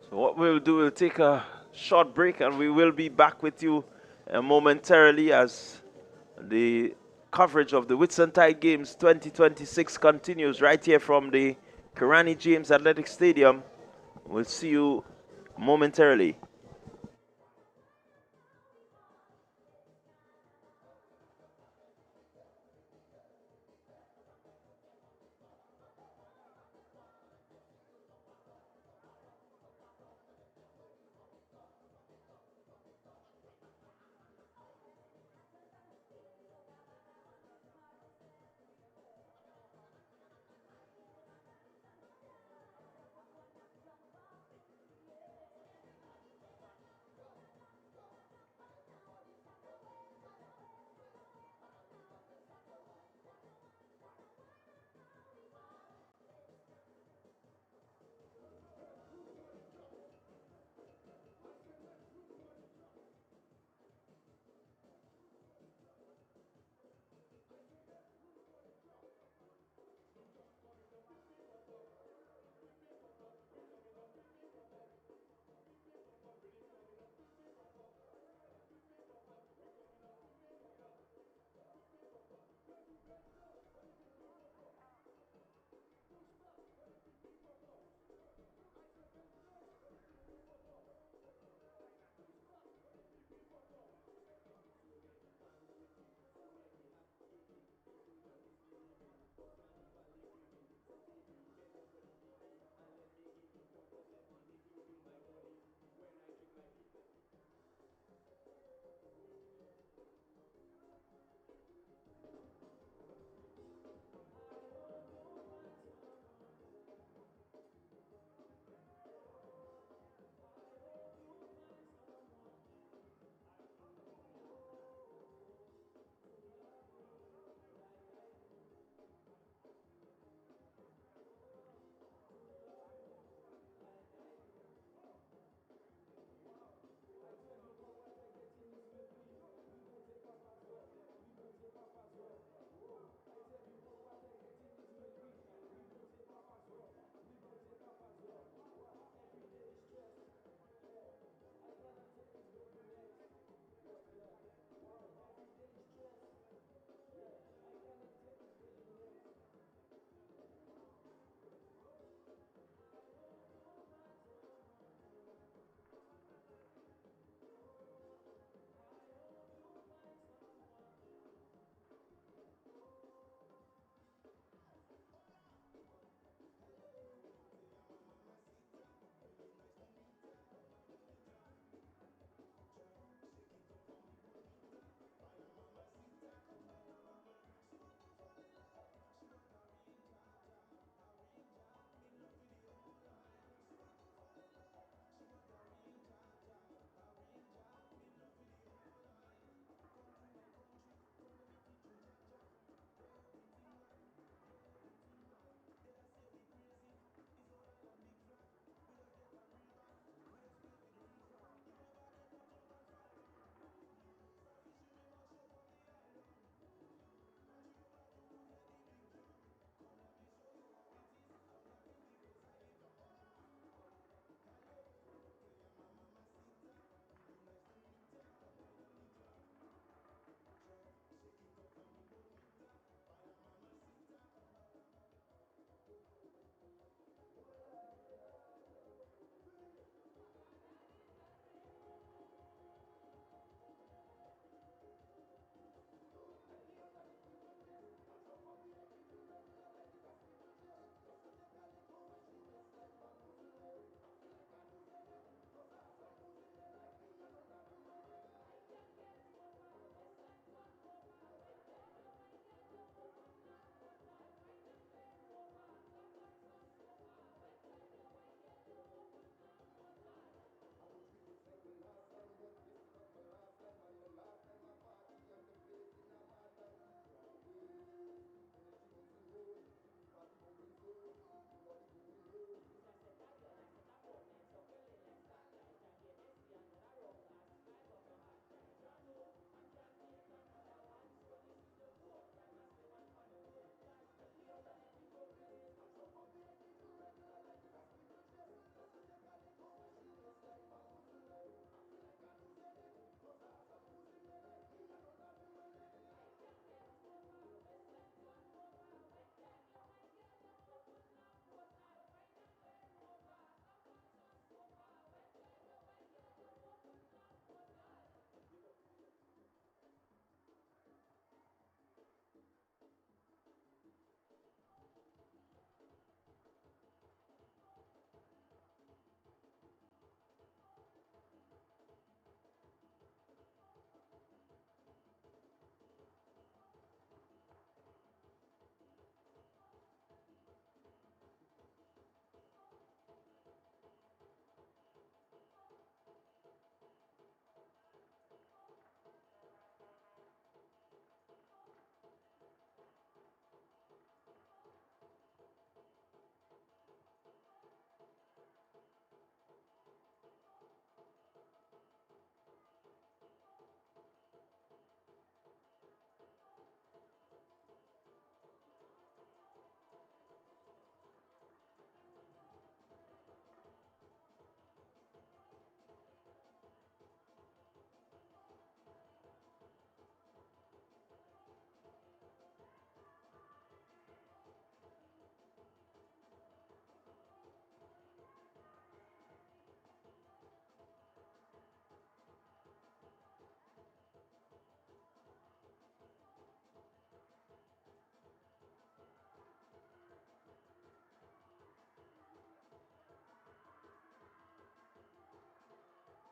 So what we'll do, we'll take a short break and we will be back with you momentarily as the coverage of the Whitsuntide Games 2026 continues right here from the Kirani James Athletic Stadium. We'll see you momentarily.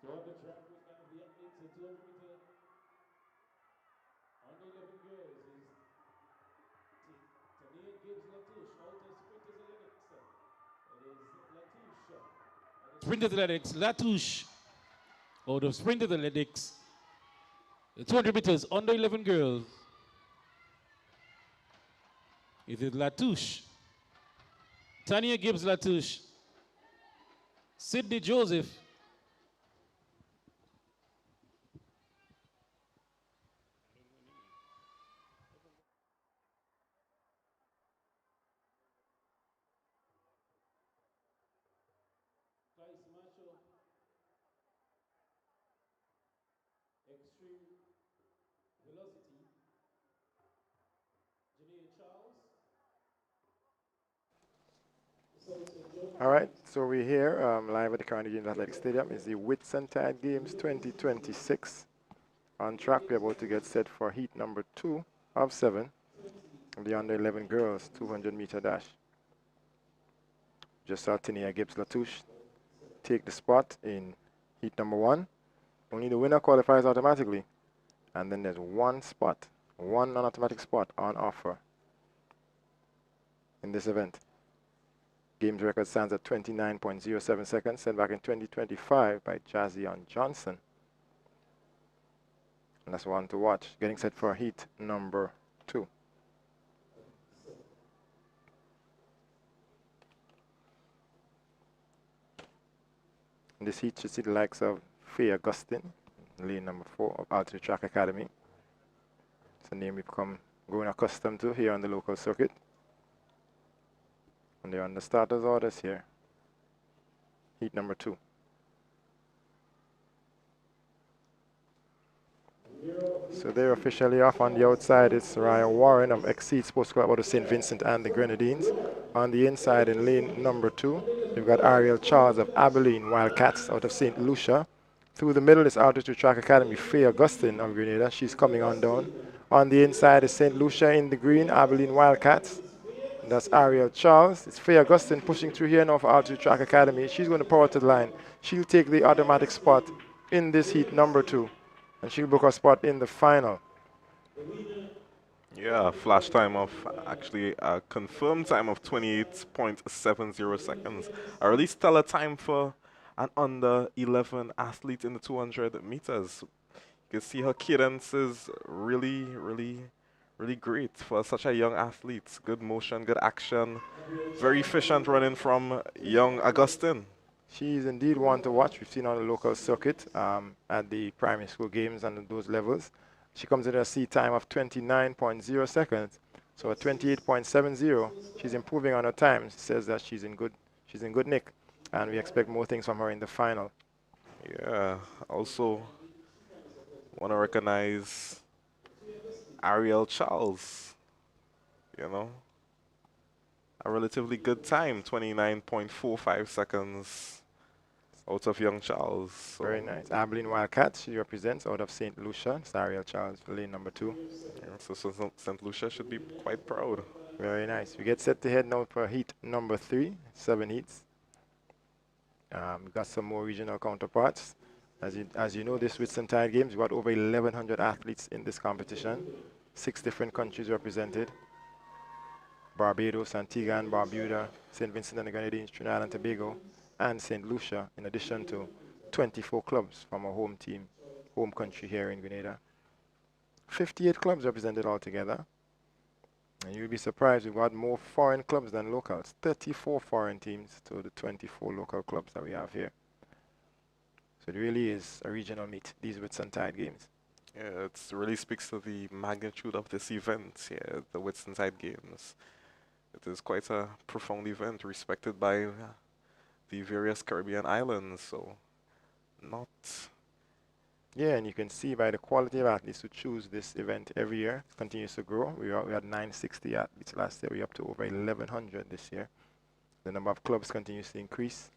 So on the track, we have the athletes in 200 meter. On the 11 girls is Tania Gibbs Latouche, out of sprinters athletics. It is Latouche. Sprinters athletics, Latouche. Out of sprinters athletics. The 200 meters on the 11 girls. It is Latouche. Tania Gibbs Latouche. Sydney Joseph. Extreme velocity. Janine Charles. All right, so we're here live at the Carnegie Games Athletic Stadium. It's the Whitsuntide Games 2026. On track, we're about to get set for heat number 2 of 7 of the under 11 girls 200 meter dash. Just saw Tania Gibbs Latouche take the spot in heat number 1. Only the winner qualifies automatically. And then there's one non-automatic spot on offer in this event. Games record stands at 29.07 seconds, set back in 2025 by Jazzion Johnson. And that's one to watch. Getting set for heat number 2. In this heat, you see the likes of Faye Augustine, lane number 4 of Altitude Track Academy. It's a name we've become growing accustomed to here on the local circuit. And they're on the starters orders here. Heat number 2. So they're officially off. On the outside, it's Ryan Warren of Exceed Sports Club out of St. Vincent and the Grenadines. On the inside, in lane number 2, we've got Ariel Charles of Abilene Wildcats out of St. Lucia. Through the middle is Altitude Track Academy, Faye Augustine of Grenada. She's coming on down. On the inside is St. Lucia in the green, Abilene Wildcats. That's Ariel Charles. It's Faye Augustine pushing through here now for Altitude Track Academy. She's going to power to the line. She'll take the automatic spot in this heat number 2. And she'll book a spot in the final. Yeah, flash time of actually a confirmed time of 28.70 seconds. A really stellar time for an under 11 athlete in the 200 meters. You can see her cadence is really great for such a young athlete. Good motion, good action, very efficient running from young Augustine. She's indeed one to watch. We've seen her on the local circuit at the primary school games and those levels. She comes in at a C time of 29.0 seconds. So at 28.70, she's improving on her time. She says that she's in good nick, and we expect more things from her in the final. Yeah, also want to recognize Ariel Charles, you know, a relatively good time, 29.45 seconds out of young Charles. So very nice. Abilene Wildcats, she represents out of St. Lucia. It's Ariel Charles for lane number 2. Yeah, so St. Lucia should be quite proud. Very nice. We get set to head now for heat number 3, 7 heats. We've got some more regional counterparts. As you know, this Whitsuntide Games, we've got over 1,100 athletes in this competition. 6 different countries represented. Barbados, Antigua and Barbuda, St. Vincent and the Grenadines, Trinidad and Tobago, and St. Lucia, in addition to 24 clubs from our home country here in Grenada. 58 clubs represented altogether. And you'll be surprised, we've got more foreign clubs than locals. 34 foreign teams to the 24 local clubs that we have here. So it really is a regional meet, these Whitsuntide Games. Yeah, it really speaks to the magnitude of this event here, the Whitsuntide Games. It is quite a profound event, respected by the various Caribbean islands, so not... Yeah, and you can see by the quality of athletes who choose this event every year, it continues to grow. We had 960 athletes last year. We're up to over 1,100 this year. The number of clubs continues to increase,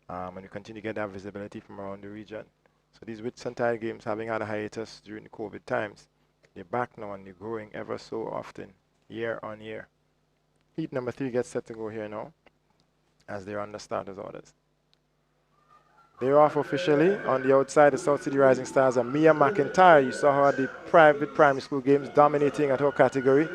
and we continue to get that visibility from around the region. So these Whitsuntide Games, having had a hiatus during the COVID times, they're back now and they're growing ever so often, year on year. Heat number 3 gets set to go here now, as they're on the starters orders. They're off officially. On the outside, the South City Rising Stars are Mia McIntyre. You saw her at the private primary school games dominating at her category.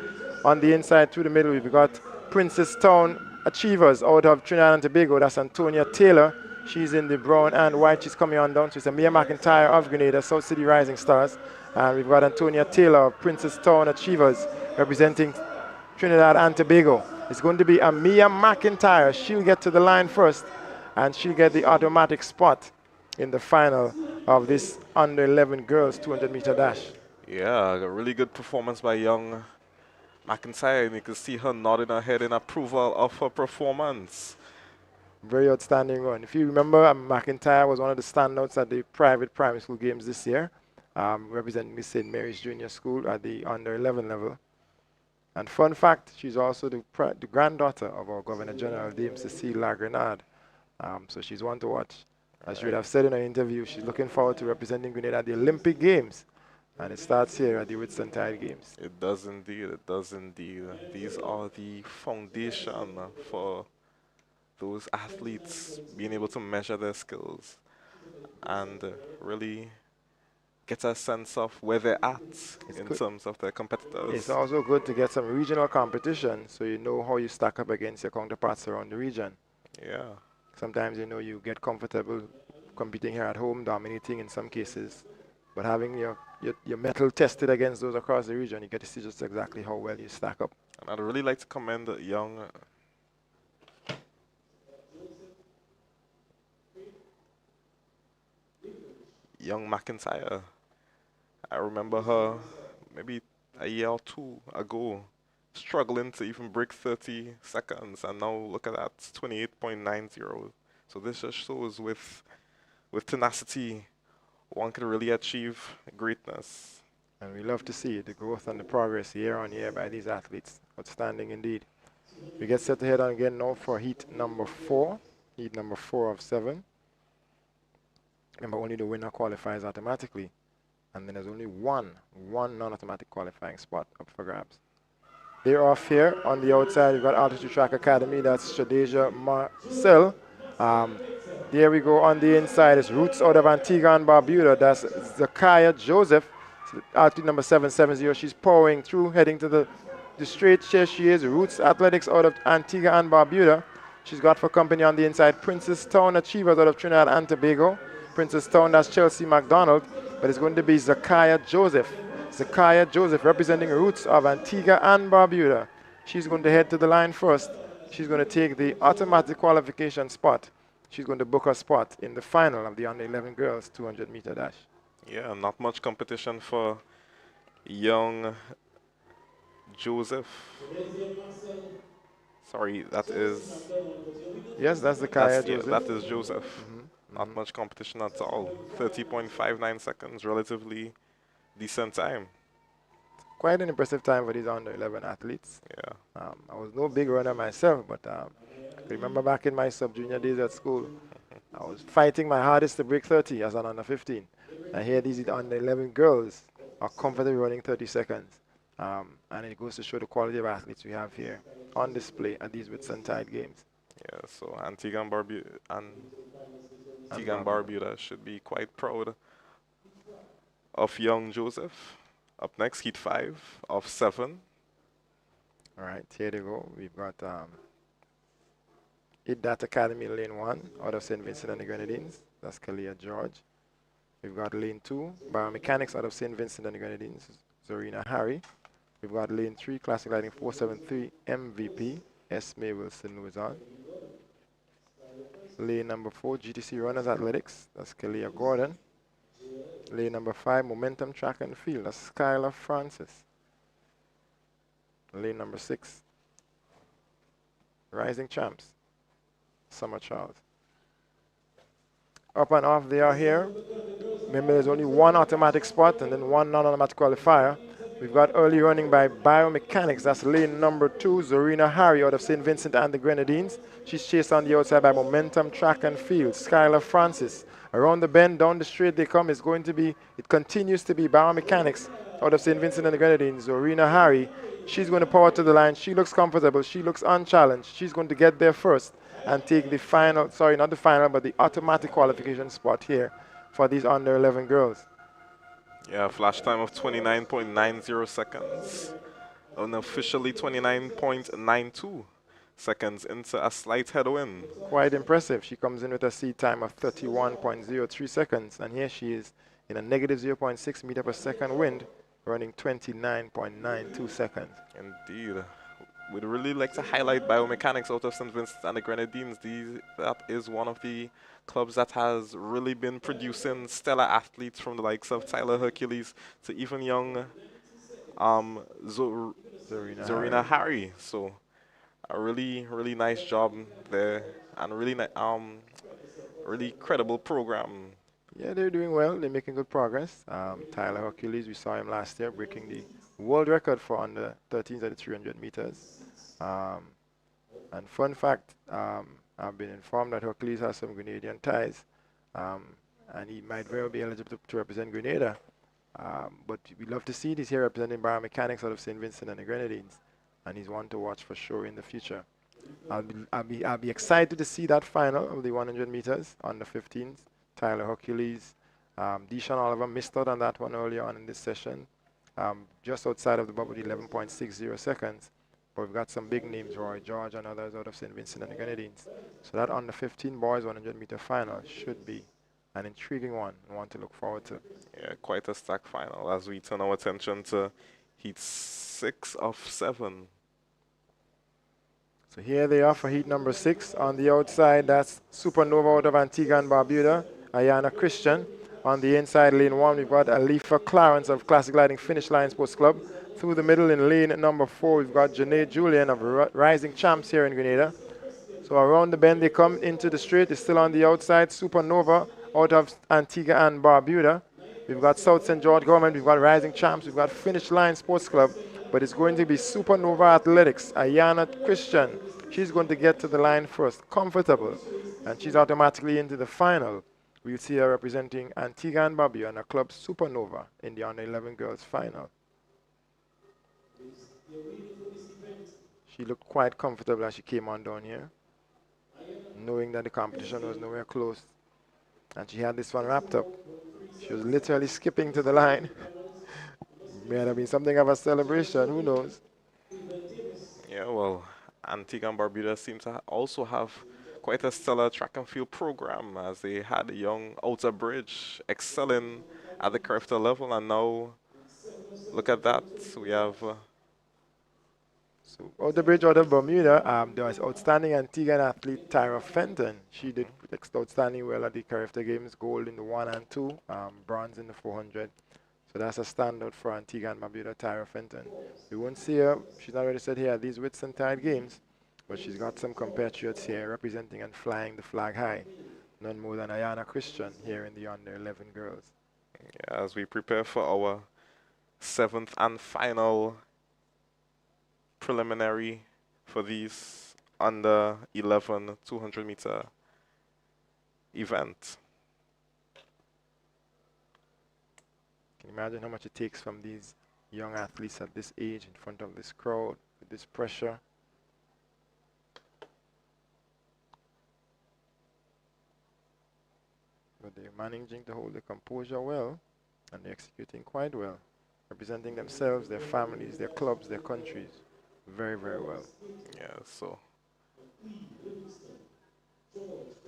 On the inside, through the middle, we've got Princess Town Achievers out of Trinidad and Tobago. That's Antonia Taylor. She's in the brown and white. She's coming on down. So it's a Mia McIntyre of Grenada, South City Rising Stars. And we've got Antonia Taylor of Princess Town Achievers representing Trinidad and Tobago. It's going to be a Mia McIntyre. She'll get to the line first, and she'll get the automatic spot in the final of this under 11 girls 200-meter dash. Yeah, a really good performance by young McIntyre, and you can see her nodding her head in approval of her performance. Very outstanding run. If you remember, McIntyre was one of the standouts at the private primary school games this year, representing the St. Mary's Junior School at the under 11 level. And fun fact, she's also the granddaughter of our Governor General, Dame Cecile Lagrenade. So she's one to watch. As she would have said in her interview, she's looking forward to representing Grenada at the Olympic Games. And it starts here at the Whitsuntide Games. It does indeed, it does indeed. These are the foundation for those athletes being able to measure their skills and really get a sense of where they're at in terms of their competitors. It's also good to get some regional competition so you know how you stack up against your counterparts around the region. Yeah. Sometimes, you know, you get comfortable competing here at home, dominating in some cases, but having your mettle tested against those across the region, you get to see just exactly how well you stack up. And I'd really like to commend young McIntyre. I remember her maybe a year or two ago struggling to even break 30 seconds, and now look at that, 28.90. So this just shows with tenacity one can really achieve greatness. And we love to see the growth and the progress year on year by these athletes. Outstanding indeed. We get set to head on again now for heat number 4 of 7. Remember, only the winner qualifies automatically, and then there's only one non-automatic qualifying spot up for grabs. They're off here. On the outside, we've got Altitude Track Academy. That's Shadeja Marcel. There we go. On the inside, it's Roots out of Antigua and Barbuda. That's Zakaya Joseph, altitude number 770. She's powering through, heading to the straight. Here she is, Roots Athletics out of Antigua and Barbuda. She's got for company on the inside Princess Town Achievers out of Trinidad and Tobago. Princess Town, that's Chelsea McDonald, but it's going to be Zakaya Joseph. Zakaya Joseph representing Roots of Antigua and Barbuda. She's going to head to the line first. She's going to take the automatic qualification spot. She's going to book a spot in the final of the under 11 girls 200-meter dash. Yeah, not much competition for young Joseph. Sorry, that is... Yes, that's Zakaya Joseph. Yeah, that is Joseph. Not much competition at all. 30.59 seconds, relatively decent time. Quite an impressive time for these under 11 athletes. Yeah. I was no big runner myself, but I remember back in my sub-junior days at school, I was fighting my hardest to break 30 as an under 15. And here these under 11 girls are comfortably running 30 seconds. And it goes to show the quality of athletes we have here on display at these Whitsuntide Games. Yeah, so Antigua and Barbuda should be quite proud of young Joseph. Up next, heat 5 of 7. All right, here they go. We've got IDAT Academy lane 1 out of St. Vincent and the Grenadines. That's Kalia George. We've got lane 2, Biomechanics out of St. Vincent and the Grenadines, Zorina Harry. We've got lane 3, Classic Lighting 473 MVP, S. May Wilson Luzon. Lane number 4, GTC Runners Athletics, that's Kalia Gordon. Lane number 5, Momentum Track and Field, that's Skylar Francis. Lane number 6, Rising Champs, Summer Charles. Up and off they are here. Remember, there's only one automatic spot and then one non-automatic qualifier. We've got early running by Biomechanics. That's lane number 2, Zorina Harry out of St. Vincent and the Grenadines. She's chased on the outside by Momentum Track and Field, Skylar Francis. Around the bend, down the straight they come. It continues to be Biomechanics out of St. Vincent and the Grenadines, Zorina Harry. She's going to power to the line. She looks comfortable. She looks unchallenged. She's going to get there first. and take the final, sorry, not the final, but the automatic qualification spot here for these under 11 girls. Yeah, flash time of 29.90 seconds. Unofficially 29.92 seconds into a slight headwind. Quite impressive. She comes in with a seed time of 31.03 seconds, and here she is in a negative 0.6 meter per second wind, running 29.92 seconds. Indeed. We'd really like to highlight biomechanics out of St. Vincent and the Grenadines. That is one of the clubs that has really been producing stellar athletes, from the likes of Tyler Hercules to even young Zorina Harry. So a really nice job there, and really credible program. Yeah, they're doing well. They're making good progress. Tyler Hercules, we saw him last year breaking the world record for under 13s at the 300 meters. And fun fact, I've been informed that Hercules has some Grenadian ties, and he might very well be eligible to represent Grenada. But we love to see this here representing biomechanics out of St. Vincent and the Grenadines, and he's one to watch for sure in the future. I'll be excited to see that final of the 100 meters on the 15th. Tyler Hercules, Deshaun Oliver missed out on that one earlier on in this session, just outside of the bubble, 11.60 seconds. But we've got some big names, Roy George and others out of St. Vincent and the Grenadines. So that on the 15 boys 100 meter final should be an intriguing one to look forward to. Yeah, quite a stacked final as we turn our attention to heat 6 of 7. So here they are for heat number 6. On the outside, that's Supernova out of Antigua and Barbuda, Ayana Christian. On the inside, lane 1, we've got Alifa Clarence of Classic Lighting Finish Line Sports Club. Through the middle in lane number 4, we've got Janae Julian of Rising Champs here in Grenada. So around the bend, they come into the straight. It's still on the outside. Supernova out of Antigua and Barbuda. We've got South St. George Government. We've got Rising Champs. We've got Finish Line Sports Club. But it's going to be Supernova Athletics. Ayana Christian. She's going to get to the line first. Comfortable. And she's automatically into the final. We'll see her representing Antigua and Barbuda and her club Supernova in the under 11 girls final. She looked quite comfortable as she came on down here, knowing that the competition was nowhere close. And she had this one wrapped up. She was literally skipping to the line. May have been something of a celebration, who knows? Yeah, well, Antigua and Barbuda seem to also have quite a stellar track and field program, as they had a young Outer Bridge excelling at the character level, and now look at that. We have so Outer Bridge out of Bermuda, there was outstanding Antiguan athlete Tyra Fenton. She did outstanding well at the character games, gold in the 1 and 2, bronze in the 400. So that's a standout for Antigua and Barbuda, Tyra Fenton. We won't see her, she's not registered here at these Whitsuntide Games, but she's got some compatriots here representing and flying the flag high. None more than Ayana Christian here in the under 11 girls. Yeah, as we prepare for our 7th and final preliminary for these under 11 200 meter event. Can you imagine how much it takes from these young athletes at this age in front of this crowd with this pressure? But they're managing to hold their composure well, and they're executing quite well, representing themselves, their families, their clubs, their countries very, very well. Yeah, so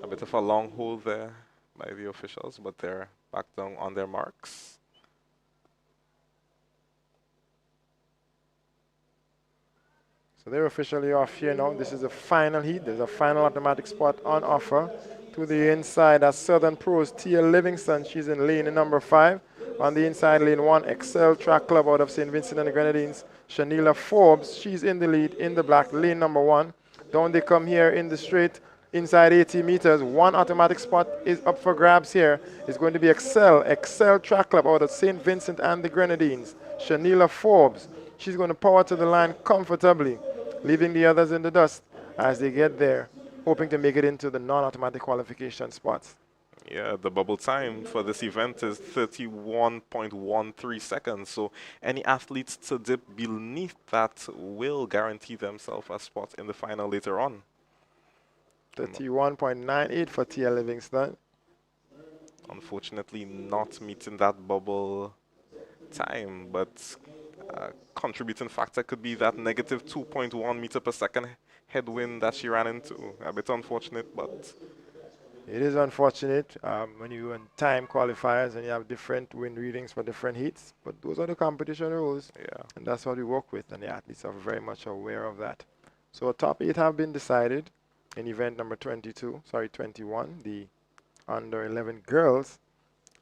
a bit of a long hold there by the officials, but they're back down on their marks. So they're officially off here now. This is the final heat. There's a final automatic spot on offer. To the inside, that's Southern Pros, Tia Livingston. She's in lane number 5. On the inside, lane 1, Excel Track Club out of St. Vincent and the Grenadines. Shanila Forbes, she's in the lead, in the black, lane number 1. Down they come here in the straight, inside 80 meters. One automatic spot is up for grabs here. It's going to be Excel Track Club out of St. Vincent and the Grenadines. Shanila Forbes, she's going to power to the line comfortably, leaving the others in the dust as they get there, hoping to make it into the non-automatic qualification spots. Yeah, the bubble time for this event is 31.13 seconds. So any athletes to dip beneath that will guarantee themselves a spot in the final later on. 31.98 for Tia Livingston. Unfortunately, not meeting that bubble time, but contributing factor could be that negative 2.1 meter per second headwind that she ran into. A bit unfortunate, but It is unfortunate when you run time qualifiers and you have different wind readings for different heats, but those are the competition rules, yeah. and that's what we work with, and the athletes are very much aware of that. So top 8 have been decided in event number 21, the under 11 girls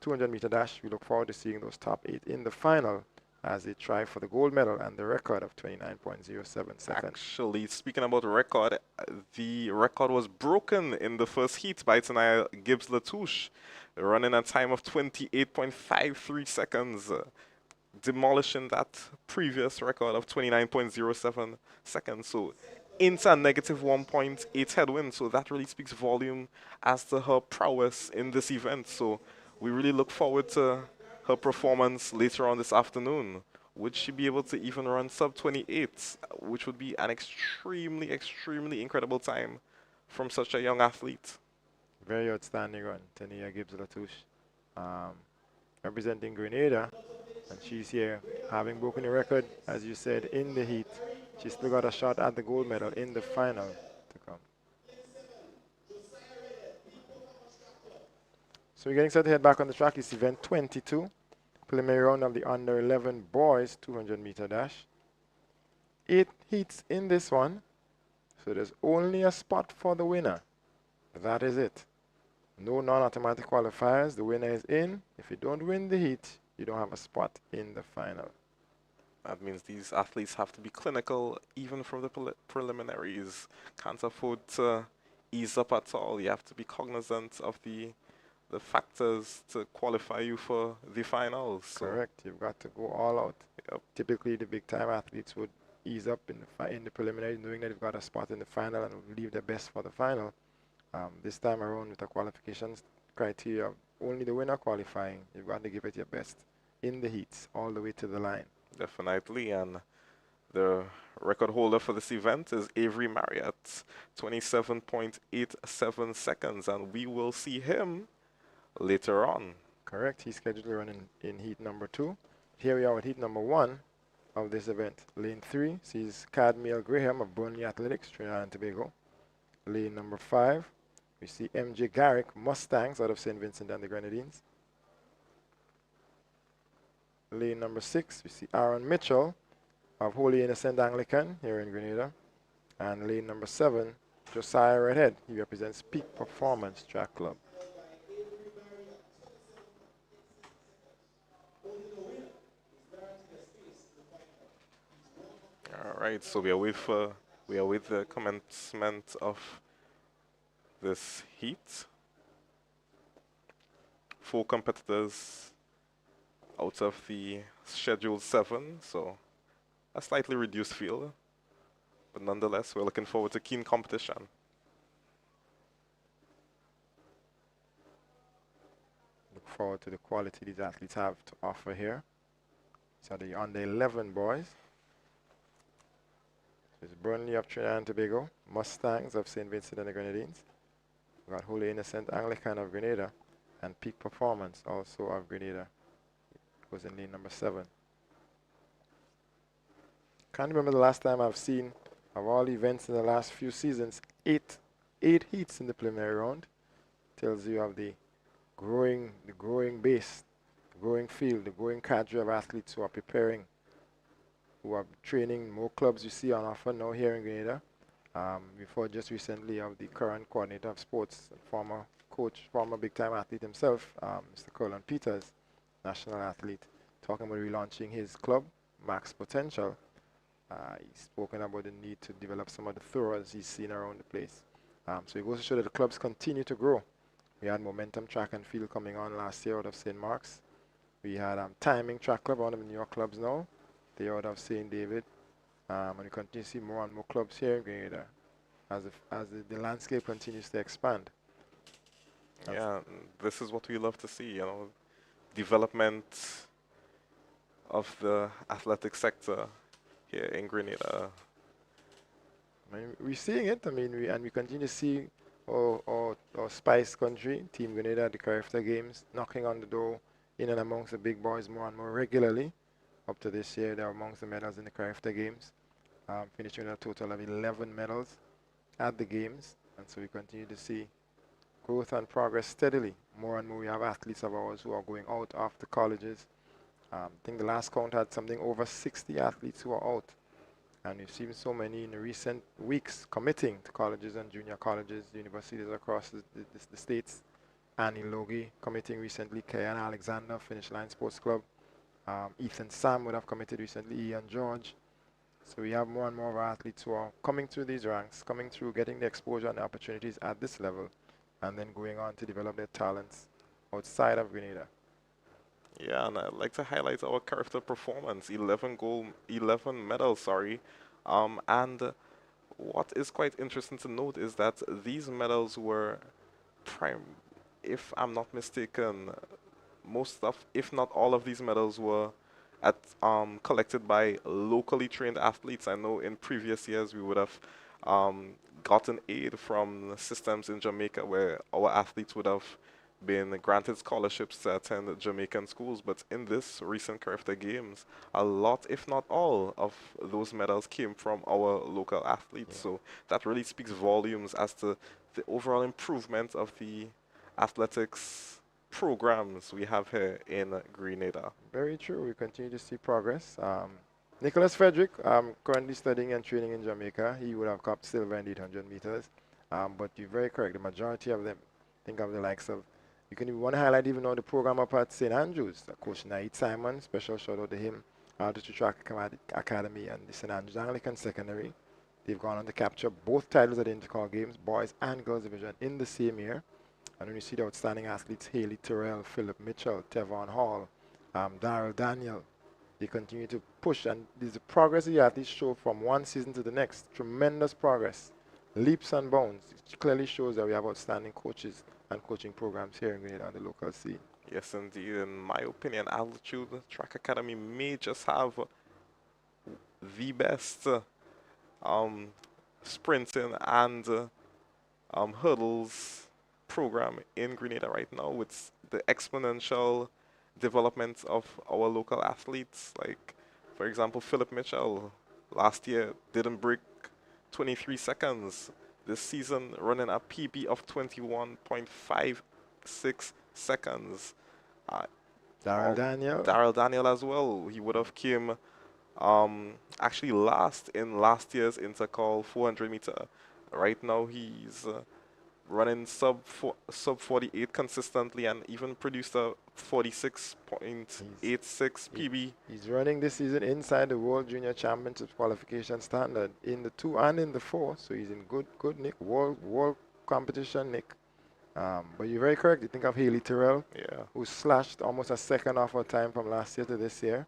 200 meter dash. We look forward to seeing those top 8 in the final as they try for the gold medal and the record of 29.07 seconds. Actually, speaking about record, the record was broken in the first heat by Tanaya Gibbs-Latouche, running a time of 28.53 seconds, demolishing that previous record of 29.07 seconds. So into a negative 1.8 headwind. So that really speaks volume as to her prowess in this event. So we really look forward to her performance later on this afternoon. Would she be able to even run sub 28, which would be an extremely, extremely incredible time from such a young athlete? Very outstanding run, Tania Gibbs-Latouche, representing Grenada, and she's here having broken the record, as you said, in the heat. She's still got a shot at the gold medal in the final to come. So we're getting set to head back on the track. It's event 22, preliminary round of the under 11 boys 200 meter dash. 8 heats in this one, so there's only a spot for the winner. That is it. No non-automatic qualifiers. The winner is in. If you don't win the heat, you don't have a spot in the final. That means these athletes have to be clinical even from the preliminaries. Can't afford to ease up at all. You have to be cognizant of the factors to qualify you for the finals. So Correct. You've got to go all out. Yep. Typically, the big-time athletes would ease up in the preliminary, knowing that they've got a spot in the final and will leave their best for the final. This time around, with the qualifications criteria, only the winner qualifying, you've got to give it your best in the heats, all the way to the line. Definitely, and the record holder for this event is Avery Marriott, 27.87 seconds, and we will see him later on. Correct. He's scheduled to run in heat number 2. Here we are with heat number 1 of this event. Lane 3 sees Cadmiel Graham of Burnley Athletics, Trinidad and Tobago. Lane number 5, we see MJ Garrick, Mustangs, out of St. Vincent and the Grenadines. Lane number 6, we see Aaron Mitchell of Holy Innocent Anglican here in Grenada. And lane number 7, Josiah Redhead. He represents Peak Performance Track Club. All right, so we are with the commencement of this heat. 4 competitors out of the scheduled 7, so a slightly reduced field, but nonetheless, we're looking forward to keen competition. Look forward to the quality these athletes have to offer here. So the under 11 boys. It's Burnley of Trinidad and Tobago, Mustangs of St. Vincent and the Grenadines. We've got Holy Innocent Anglican of Grenada, and Peak Performance also of Grenada. Goes in lane number 7. Can't remember the last time I've seen, of all events in the last few seasons, 8 heats in the preliminary round. Tells you of the growing base, the growing field, the growing cadre of athletes who are preparing, who are training. More clubs you see on offer now here in Grenada. Before just recently of the current coordinator of sports, former coach, former big-time athlete himself, Mr. Colin Peters, national athlete, talking about relaunching his club, Max Potential. He's spoken about the need to develop some of the thoroughs he's seen around the place. So it goes to show that the clubs continue to grow. We had Momentum Track and Field coming on last year out of St. Mark's. We had Timing Track Club, one of the New York clubs now. They're out of St. David. And we continue to see more and more clubs here in Grenada as the landscape continues to expand. Yeah, this is what we love to see, you know, development of the athletic sector here in Grenada. I mean, we're seeing it. I mean, we continue to see or Spice Country, Team Grenada at the Character Games, knocking on the door in and amongst the big boys more and more regularly. Up to this year, they're amongst the medals in the Character Games, finishing with a total of 11 medals at the games. And so we continue to see growth and progress steadily. More and more we have athletes of ours who are going out after colleges. I think the last count had something over 60 athletes who are out. And we've seen so many in the recent weeks committing to colleges and junior colleges, universities across the states. Annie Logie committing recently, Kayan Alexander, Finish Line Sports Club. Ethan Sam would have committed recently, Ian George. So we have more and more of our athletes who are coming through these ranks, coming through, getting the exposure and the opportunities at this level, and then going on to develop their talents outside of Grenada. Yeah, and I'd like to highlight our character performance, 11 medals, sorry. And what is quite interesting to note is that these medals were if I'm not mistaken, if not all of these medals were collected by locally trained athletes. I know in previous years we would have gotten aid from systems in Jamaica where our athletes would have been granted scholarships to attend Jamaican schools, but in this recent Character Games, a lot, if not all, of those medals came from our local athletes. So that really speaks volumes as to the overall improvement of the athletics programs we have here in Grenada. Very true. We continue to see progress. Nicholas Frederick, currently studying and training in Jamaica. He would have copped silver in 800 meters. But you're very correct. The majority of them, think of the likes of, you want to highlight even though the program up at St. Andrews, Coach Naid Simon, special shout out to him, Altitude Track Academy and the St. Andrews Anglican Secondary. They've gone on to capture both titles at the Intercall Games, boys and girls division, in the same year. And when you see the outstanding athletes, Haley Terrell, Philip Mitchell, Tevon Hall, Daryl Daniel, they continue to push. And the progress the athletes show from one season to the next, tremendous progress, leaps and bounds. It clearly shows that we have outstanding coaches and coaching programs here in Grenada on the local scene. Yes, indeed. In my opinion, Altitude Track Academy may just have the best sprinting and hurdles program in Grenada right now, with the exponential development of our local athletes. Like, for example, Philip Mitchell last year didn't break 23 seconds. This season running a PB of 21.56 seconds. Daryl Daniel as well. He would have came actually last in last year's Intercall 400 meter. Right now he's running sub 48 consistently and even produced a 46.86 PB. He's running this season inside the World Junior Championships qualification standard in the 2 and in the 4, so he's in good nick, world competition nick. But you're very correct. You think of Haley Terrell, who slashed almost a second off her time from last year to this year.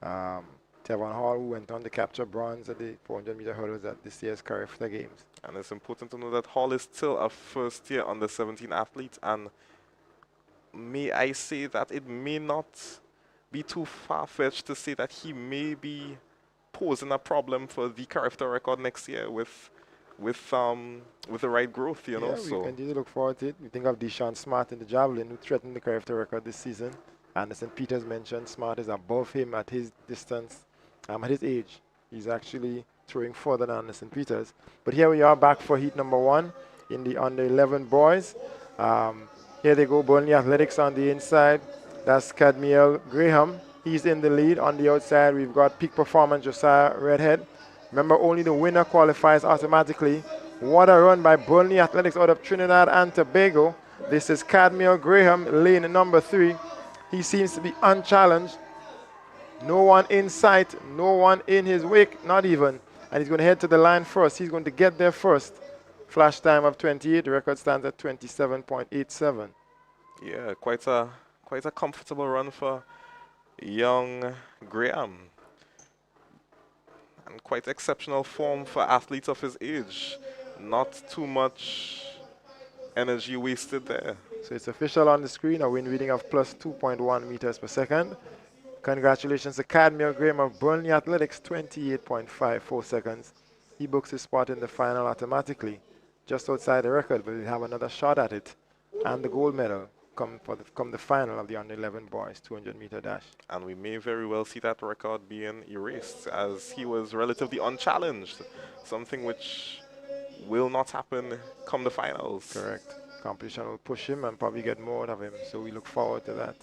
Tevon Hall, who went on to capture bronze at the 400-meter hurdles at this year's Character Games. And it's important to know that Hall is still a first-year under-17 athlete, and may I say that it may not be too far-fetched to say that he may be posing a problem for the character record next year with the right growth, you know. We continue to look forward to it. We think of Deshaun Smart in the javelin, who threatened the character record this season. Anderson Peters mentioned Smart is above him at his distance, at his age. He's actually throwing further than Anderson Peters. But here we are back for heat number 1 in the under-11 boys. Here they go, Burnley Athletics on the inside. That's Cadmiel Graham. He's in the lead. On the outside, we've got Peak Performance, Josiah Redhead. Remember, only the winner qualifies automatically. What a run by Burnley Athletics out of Trinidad and Tobago. This is Cadmiel Graham, lane number 3. He seems to be unchallenged. No one in sight, no one in his wake, not even. And he's going to head to the line first. He's going to get there first. Flash time of 28. The record stands at 27.87. Yeah, quite a comfortable run for young Graham. And quite exceptional form for athletes of his age. Not too much energy wasted there. So it's official on the screen, a wind reading of plus 2.1 meters per second. Congratulations to Cadmiel Graham of Burnley Athletics, 28.54 seconds. He books his spot in the final automatically. just outside the record, but we'll have another shot at it and the gold medal come the final of the under 11 boys 200-meter dash. And we may very well see that record being erased, as he was relatively unchallenged, something which will not happen come the finals. Correct. Competition will push him and probably get more out of him, so we look forward to that.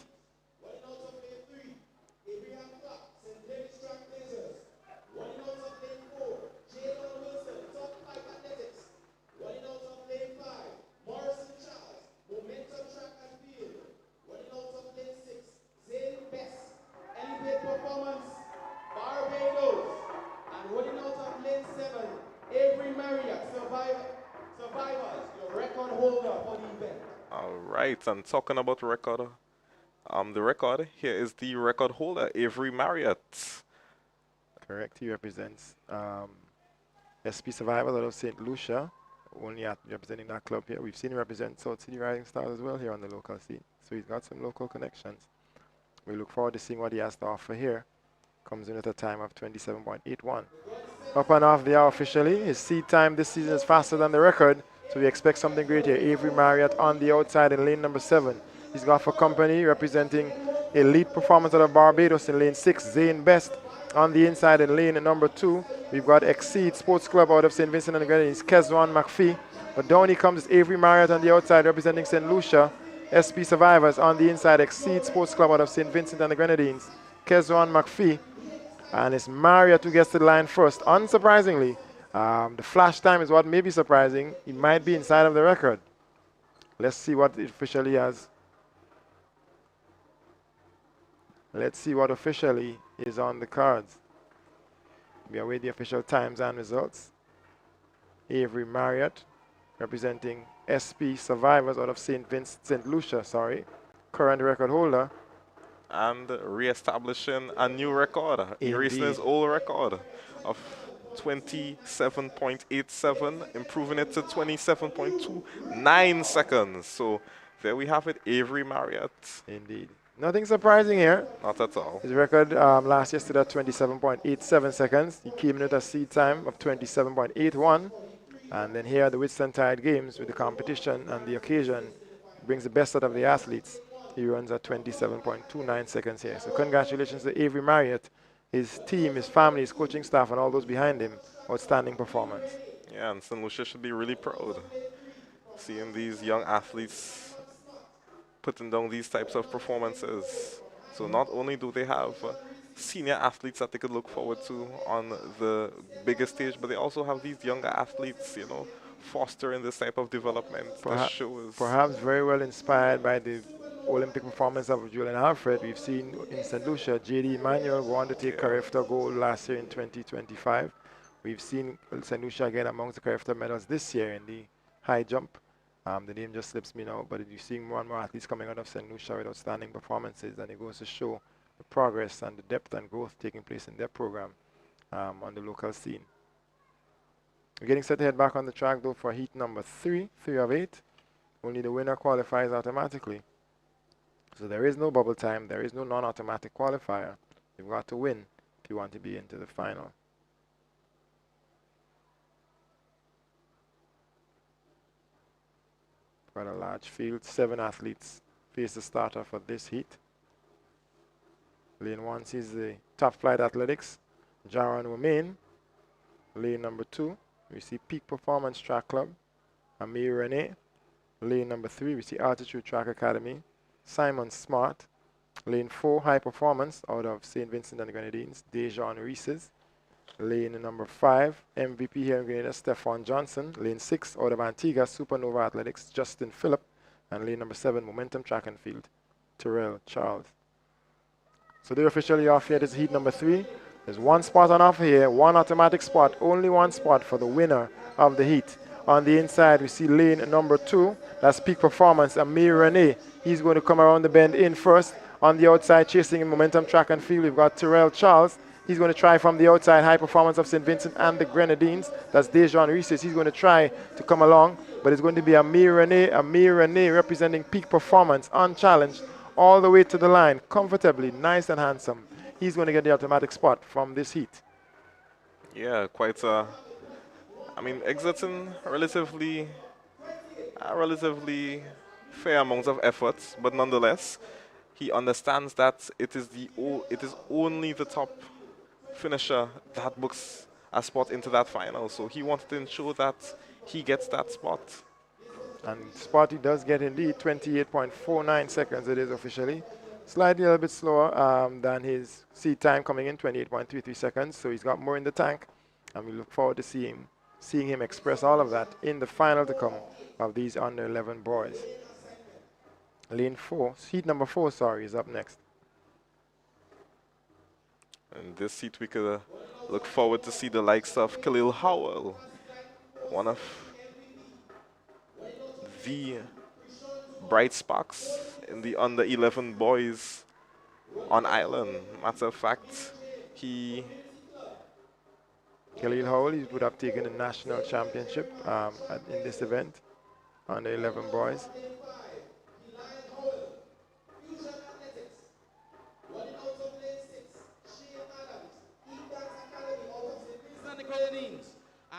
All right, and talking about record, the record, here is the record holder, Avery Marriott. Correct. He represents SP Survivors out of St. Lucia, only representing that club here. We've seen him represent South City Rising Stars as well here on the local scene. So he's got some local connections. We look forward to seeing what he has to offer here. Comes in at a time of 27.81. Up and off the hour officially. His seed time this season is faster than the record, so we expect something great here. Avery Marriott on the outside in lane number 7. He's got for company representing elite performance out of Barbados in lane 6. Zane Best on the inside in lane number 2. We've got Exceed Sports Club out of St. Vincent and the Grenadines, Kezwan McPhee. But down he comes Avery Marriott on the outside representing St. Lucia. SP Survivors on the inside, Exceed Sports Club out of St. Vincent and the Grenadines, Kezwan McPhee. And it's Marriott who gets to the line first. Unsurprisingly, the flash time is what may be surprising. He might be inside of the record. Let's see what it officially has. Let's see what officially is on the cards. We await the official times and results. Avery Marriott, representing SP Survivors out of St. Lucia, current record holder. And re-establishing a new record, erasing his old record of 27.87, improving it to 27.29 seconds. So there we have it, Avery Marriott. Indeed. Nothing surprising here. Not at all. His record last year stood at 27.87 seconds. He came in with a seed time of 27.81. And then here at the Whitsuntide Games, with the competition and the occasion, brings the best out of the athletes. He runs at 27.29 seconds here. So congratulations to Avery Marriott, his team, his family, his coaching staff, and all those behind him. Outstanding performance. Yeah, and St. Lucia should be really proud seeing these young athletes putting down these types of performances. So not only do they have senior athletes that they could look forward to on the biggest stage, but they also have these younger athletes, you know, fostering this type of development. Perhaps very well inspired by the Olympic performance of Julian Alfred. We've seen in St. Lucia, J.D. Emmanuel go on to take Carifta gold last year in 2025. We've seen St. Lucia again amongst the Carifta medals this year in the high jump. The name just slips me now, but you're seeing more and more athletes coming out of St. Lucia with outstanding performances, and it goes to show the progress and the depth and growth taking place in their program on the local scene. We're getting set to head back on the track though for heat number 3 of 8. Only the winner qualifies automatically. So there is no bubble time, there is no non-automatic qualifier. You've got to win if you want to be into the final. Got a large field, 7 athletes face the starter for this heat. Lane 1 sees the Top Flight Athletics, Jaron Womain. Lane number 2, we see Peak Performance Track Club, Amir Rene. Lane number 3, we see Altitude Track Academy, Simon Smart. Lane 4, High Performance out of St. Vincent and the Grenadines, Dejan Reeses. Lane number 5, MVP here in Grenada, Stephon Johnson. Lane 6, out of Antigua, Supernova Athletics, Justin Phillip. And lane number 7, Momentum Track and Field, Terrell Charles. So they're officially off here. This is heat number 3. There's one spot on offer here, one automatic spot, only one spot for the winner of the heat. On the inside, we see lane number 2. That's Peak Performance, Amir Rene. He's going to come around the bend in first. On the outside, chasing in Momentum Track and Field, we've got Terrell Charles. He's going to try from the outside, High Performance of St. Vincent and the Grenadines. That's Dejan Reeses. He's going to try to come along, but it's going to be Amir Rene representing Peak Performance, unchallenged, all the way to the line, comfortably, nice and handsome. He's going to get the automatic spot from this heat. Yeah, quite a mean, exerting relatively fair amounts of efforts, but nonetheless, he understands that it is only the top finisher that books a spot into that final. So he wanted to ensure that he gets that spot. And Spotty does get indeed 28.49 seconds it is officially. Slightly a little bit slower than his seed time coming in, 28.33 seconds. So he's got more in the tank. And we look forward to seeing him express all of that in the final to come of these under 11 boys. Lane 4, heat number 4, sorry, is up next. In this seat, we could look forward to see the likes of Khalil Howell, one of the bright sparks in the under 11 boys on island. Matter of fact, Khalil Howell, he would have taken the national championship in this event under 11 boys.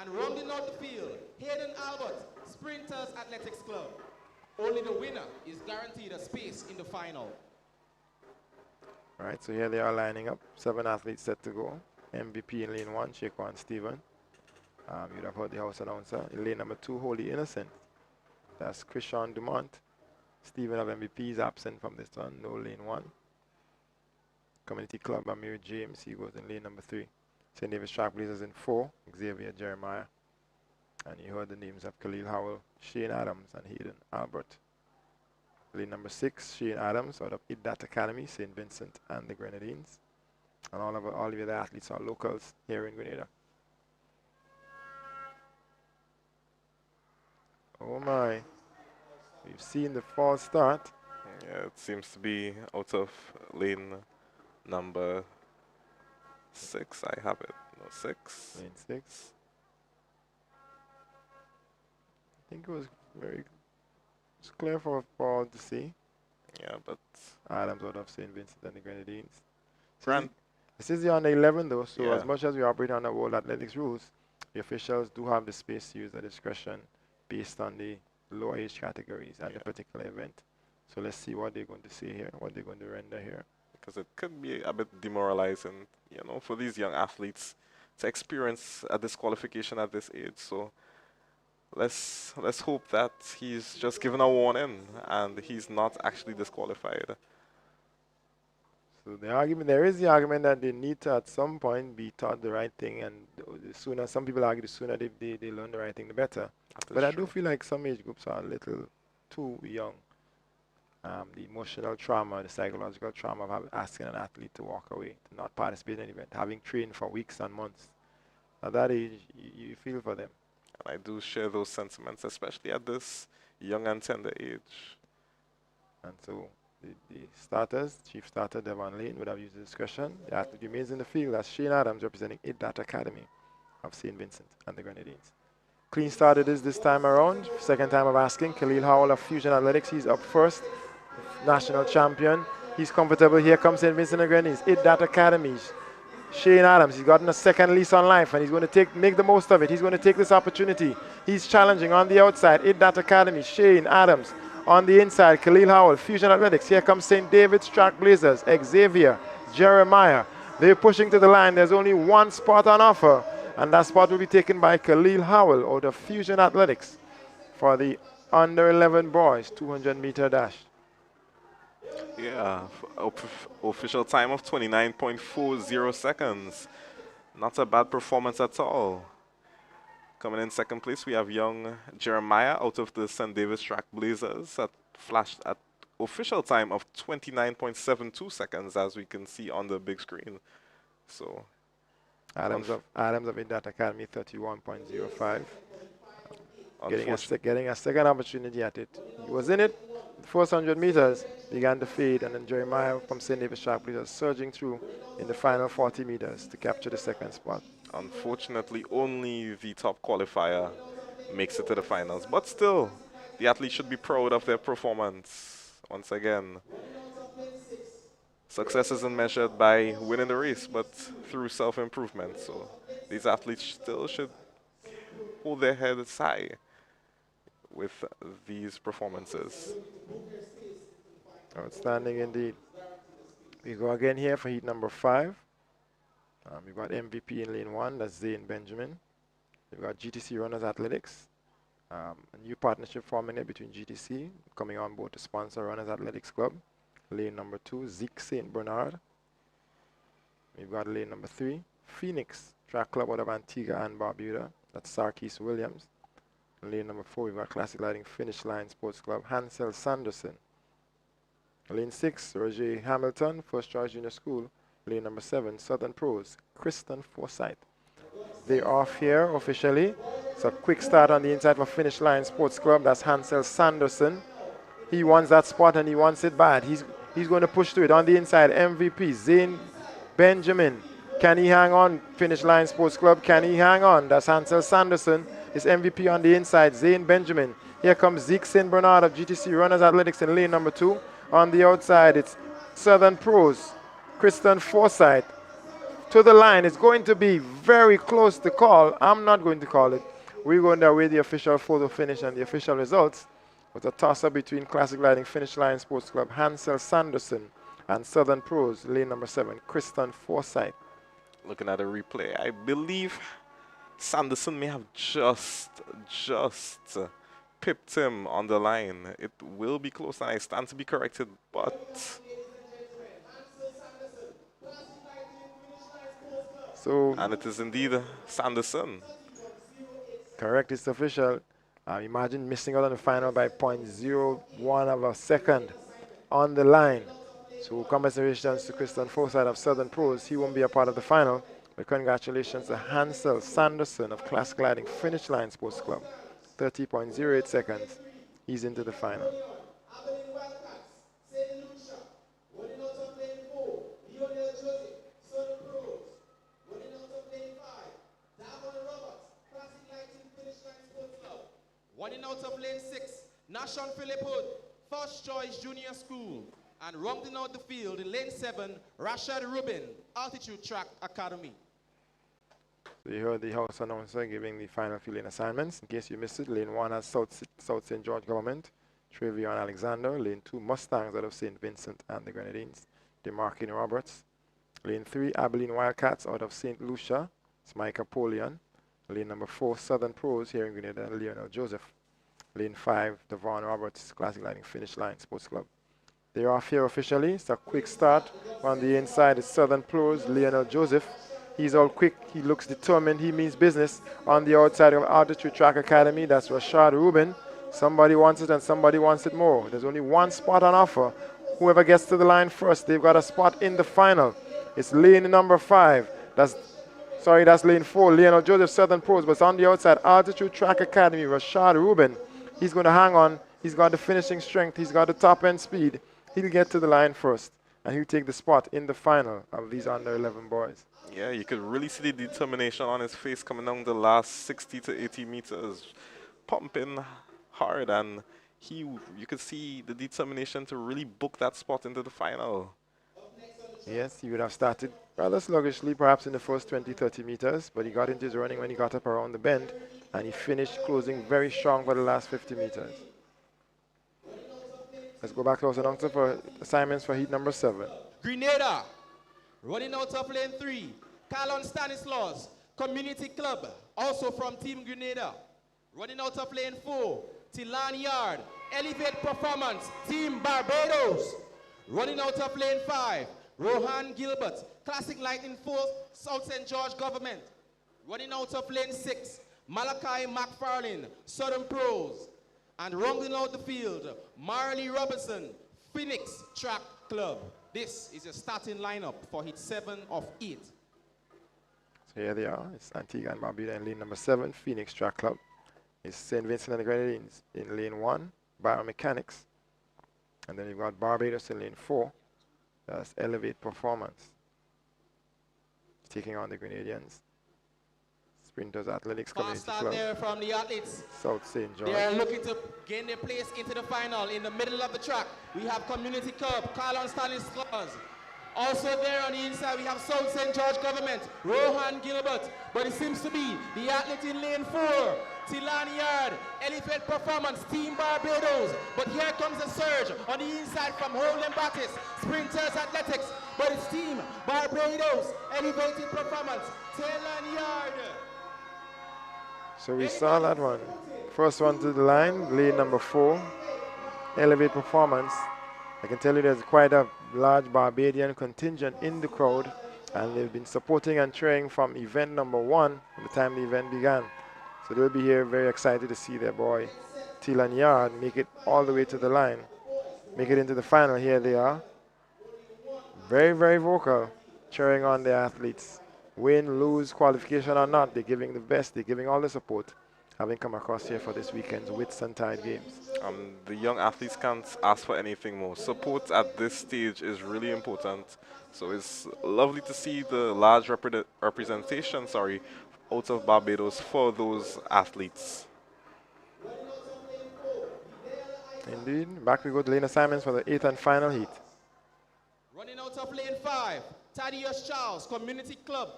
And rounding out the field, Hayden Albert, Sprinters Athletics Club. Only the winner is guaranteed a space in the final. All right, so here they are lining up. 7 athletes set to go. MVP in lane 1, Shaquan Stephen. You'd have heard the house announcer. In lane number 2, Holy Innocent. That's Christian Dumont. Stephen of MVP is absent from this one. No lane 1. Community Club Amir James. He goes in lane number 3. St. David's Trailblazers in 4. Xavier Jeremiah. And you heard the names of Khalil Howell, Shane Adams, and Hayden Albert. Lane number 6, Shane Adams out of IDDAT Academy, St. Vincent and the Grenadines. And all of the other athletes are locals here in Grenada. Oh my. We've seen the false start. Yeah, it seems to be out of lane number 6. I have it. No, 6. Lane 6. I think it was it's clear for all to see. Yeah, but Adams out of St. Vincent and the Grenadines. Grant. This is the under 11 though, so Yeah. as much as we operate under World Athletics rules, the officials do have the space to use their discretion based on the lower age categories at the particular event. So let's see what they're going to say here, what they're going to render here. Because it could be a bit demoralizing, for these young athletes to experience a disqualification at this age. So let's hope that he's just given a warning and he's not actually disqualified. So there is the argument that they need to at some point be taught the right thing, and the sooner, some people argue the sooner they learn the right thing, the better. But I do feel like some age groups are a little too young. The emotional trauma, the psychological trauma of asking an athlete to walk away, to not participate in an event, having trained for weeks and months. At that age, you feel for them. And I do share those sentiments, especially at this young and tender age. And so the starters, chief starter Devon Lane would have used the discretion. The athlete remains in the field. That's Shane Adams representing IDDAT Academy of St. Vincent and the Grenadines. Clean start it is this time around. Second time of asking. Khalil Howell of Fusion Athletics. He's up first. National champion. He's comfortable. Here comes St. Vincent and the Grenadines. IDDAT Academy. Shane Adams, he's gotten a second lease on life and he's going to make the most of it. He's going to take this opportunity. He's challenging on the outside. IDDAT Academy, Shane Adams. On the inside, Khalil Howell, Fusion Athletics. Here comes St. David's Trailblazers, Xavier, Jeremiah. They're pushing to the line. There's only one spot on offer, and that spot will be taken by Khalil Howell out of Fusion Athletics for the under 11 boys 200-meter dash. Yeah, official time of 29.40 seconds. Not a bad performance at all. Coming in second place, we have young Jeremiah out of the St. David's Trailblazers that flashed at official time of 29.72 seconds, as we can see on the big screen. So, Adams of IDDAT Academy 31.05. Getting a second opportunity at it. He was in it. The first 100 meters began to fade, and then Jeremiah from St. David's Trailblazers surging through in the final 40 meters to capture the second spot. Unfortunately, only the top qualifier makes it to the finals. But still, the athletes should be proud of their performance. Once again, success isn't measured by winning the race, but through self-improvement. So these athletes still should hold their heads high with these performances. Outstanding indeed. We go again here for heat number 5. We've got MVP in lane 1, that's Zane Benjamin. We've got GTC Runners Athletics. A new partnership forming there between GTC, coming on board to sponsor Runners Athletics Club. Lane number 2, Zeke St. Bernard. We've got lane number 3, Phoenix Track Club out of Antigua and Barbuda. That's Sarkis Williams. Lane number 4, we've got Classic Lighting Finish Line Sports Club, Hansel Sanderson. Lane 6, Roger Hamilton, First Choice Junior School. Lane number 7, Southern Pros, Kristen Forsyth. They're off here officially. So quick start on the inside for Finish Line Sports Club. That's Hansel Sanderson. He wants that spot and he wants it bad. He's going to push through it on the inside. MVP, Zane Benjamin. Can he hang on? Finish Line Sports Club. Can he hang on? That's Hansel Sanderson. It's MVP on the inside. Zane Benjamin. Here comes Zeke St. Bernard of GTC Runners Athletics in lane number 2. On the outside, it's Southern Pros, Kristen Forsyth. To the line, it's going to be very close to call. I'm not going to call it. We're going to await the official photo finish and the official results. With a toss-up between Classic Lighting Finish Line Sports Club, Hansel Sanderson, and Southern Pros, lane number 7, Kristen Forsyth. Looking at a replay, I believe Sanderson may have just pipped him on the line. It will be close and I stand to be corrected, but... And it is indeed Sanderson. Correct, it's official. Imagine missing out on the final by 0.01 of a second on the line. So congratulations to Kristen Forsyth of Southern Pros. He won't be a part of the final. But congratulations to Hansel Sanderson of Classic Lighting Finish Line Sports Club. 30.08 seconds. He's into the final. Running out of lane 6, Nashon Philip Hood, First Choice Junior School. And rounding out the field in lane 7, Rashad Rubin, Altitude Track Academy. So you heard the house announcer giving the final field lane assignments. In case you missed it, lane 1 has South St. George Government, Trevion Alexander. Lane 2, Mustangs out of St. Vincent and the Grenadines, DeMarcin Roberts. Lane 3, Abilene Wildcats out of St. Lucia, it's Mike Apollyon. Lane number 4, Southern Pros here in Grenada, Lionel Joseph. Lane 5, Devon Roberts, Classic Lighting Finish Line Sports Club. They're off here officially. It's a quick start. On the inside, it's Southern Pros, Lionel Joseph. He's all quick. He looks determined. He means business. On the outside of Altitude Track Academy, that's Rashad Rubin. Somebody wants it and somebody wants it more. There's only one spot on offer. Whoever gets to the line first, they've got a spot in the final. It's lane number 5. That's lane 4, Lionel Joseph, Southern Pros, but it's on the outside, Altitude Track Academy, Rashad Rubin. He's going to hang on. He's got the finishing strength. He's got the top-end speed. He'll get to the line first, and he'll take the spot in the final of these under-11 boys. Yeah, you could really see the determination on his face coming down the last 60 to 80 meters, pumping hard, and you could see the determination to really book that spot into the final. Yes, he would have started rather sluggishly, perhaps in the first 20, 30 meters, but he got into his running when he got up around the bend, and he finished closing very strong for the last 50 meters. Let's go back to our announcer for assignments for heat number 7. Grenada, running out of lane 3, Carlon Stanislaus, Community Club, also from Team Grenada. Running out of lane 4, Tilan Yard, Elevate Performance, Team Barbados. Running out of lane 5, Rohan Gilbert, Classic Lighting Force, South St. George Government. Running out of lane 6, Malachi McFarlane, Southern Pros. And rounding out the field, Marley Robinson, Phoenix Track Club. This is your starting lineup for heat 7 of 8. So here they are. It's Antigua and Barbuda in lane number 7, Phoenix Track Club. It's St. Vincent and the Grenadines in lane 1, Biomechanics. And then you've got Barbados in lane 4. That's Elevate Performance, taking on the Grenadians. Sprinters Athletics Community Fast start Club. there from the athletes. South St. George. They are looking to gain their place into the final. In the middle of the track, we have Community Club, Carlon Stanislaus, Also there on the inside, we have South St. George Government, Rohan Gilbert. But it seems to be the athlete in lane 4, Tilani Yard, Elephant Performance, Team Barbados. But here comes a surge on the inside from Holden Battis, Sprinters Athletics. But it's Team Barbados, Elevated Performance, Tilani Yard. So we saw that one. First one to the line, lane number 4, Elevate Performance. I can tell you there's quite a large Barbadian contingent in the crowd, and they've been supporting and cheering from event number 1 from the time the event began. So they'll be here very excited to see their boy Tilan Yard make it all the way to the line, make it into the final. Here they are. Very, very vocal, cheering on their athletes. Win, lose, qualification or not, they're giving the best, they're giving all the support, having come across here for this weekend's Whitsuntide Games. The young athletes can't ask for anything more. Support at this stage is really important. So it's lovely to see the large representation, out of Barbados for those athletes. Indeed. Back we go to lane assignments for the 8th and final heat. Running out of lane 5, Thaddeus Charles, Community Club.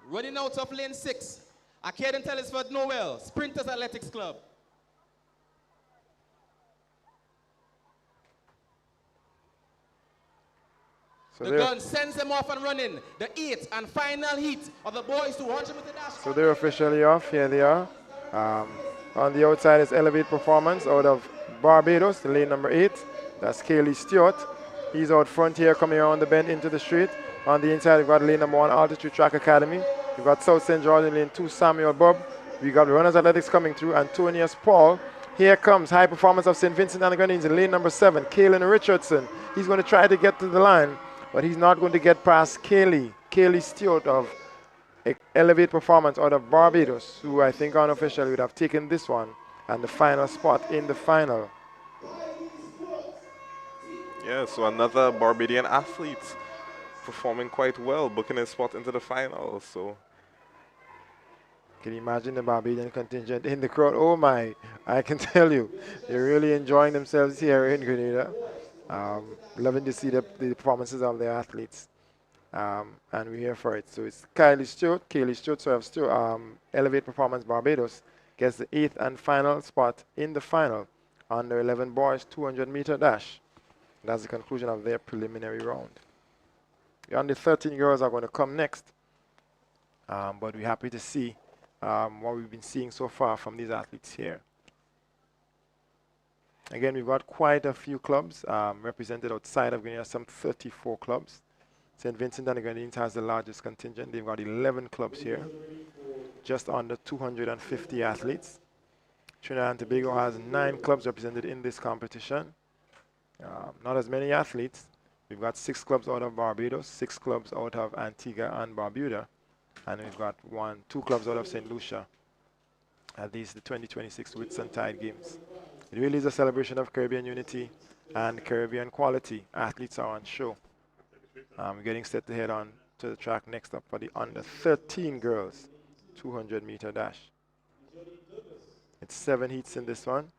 Running out of lane 6, Arcadian Telesford Noel, Sprinters Athletics Club. So the gun sends them off and running. The 8th and final heat of the boys 200 meter dash. So they're officially off. Here they are. On the outside is Elevate Performance out of Barbados, the lane number 8. That's Kaylee Stewart. He's out front here, coming around the bend into the straight. On the inside, we've got lane number 1, Altitude Track Academy. We've got South St. George in lane 2, Samuel Bob. We've got Runners Athletics coming through, Antonius Paul. Here comes High Performance of St. Vincent and the Grenadines in lane number 7, Kaylin Richardson. He's going to try to get to the line, but he's not going to get past Kaylee Stewart of Elevate Performance out of Barbados, who I think unofficially would have taken this one and the final spot in the final. Yeah, so another Barbadian athlete performing quite well, booking his spot into the final. So can you imagine the Barbadian contingent in the crowd? Oh my, I can tell you, they're really enjoying themselves here in Grenada. Loving to see the performances of their athletes. And we're here for it. So it's Kaylee Stewart, so of Elevate Performance Barbados, gets the 8th and final spot in the final under 11 boys 200 meter dash. That's the conclusion of their preliminary round. The under 13 girls are going to come next. But we're happy to see what we've been seeing so far from these athletes here. Again, we've got quite a few clubs represented outside of Grenada, some 34 clubs. St. Vincent and the Grenadines has the largest contingent. They've got 11 clubs here, just under 250 athletes. Trinidad and Tobago has 9 clubs represented in this competition. Not as many athletes. We've got 6 clubs out of Barbados, 6 clubs out of Antigua and Barbuda, and we've got 2 clubs out of St. Lucia. At least the 2026 Whitsuntide Games. It really is a celebration of Caribbean unity and Caribbean quality. Athletes are on show. We're getting set to head on to the track next up for the under 13 girls 200 meter dash. It's 7 heats in this one.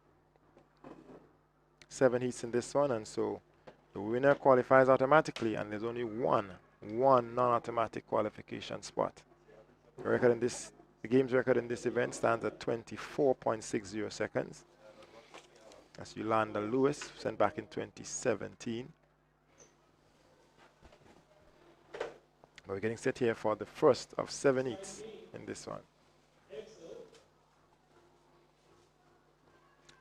7 heats in this one, and so the winner qualifies automatically, and there's only one non-automatic qualification spot. The game's record in this event stands at 24.60 seconds. That's Yolanda Lewis, sent back in 2017. But we're getting set here for the first of 7 heats in this one.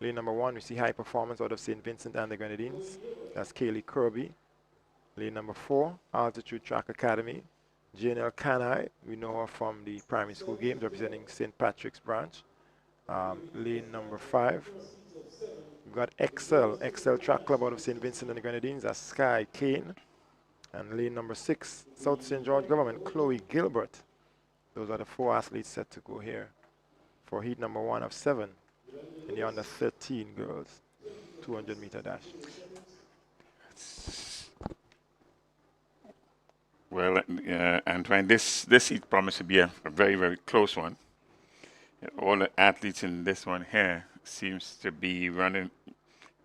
Lane number 1, we see High Performance out of St. Vincent and the Grenadines. That's Kaylee Kirby. Lane number 4, Altitude Track Academy. Janelle Canai, we know her from the primary school games representing St. Patrick's branch. Lane number 5, we've got Excel Track Club out of St. Vincent and the Grenadines. That's Sky Kane. And lane number 6, South St. George Government, Chloe Gilbert. Those are the 4 athletes set to go here for heat number 1 of 7 in the under 13 girls 200 meter dash. Well, Antoine, this heat promised to be a very, very close one. All the athletes in this one here seems to be running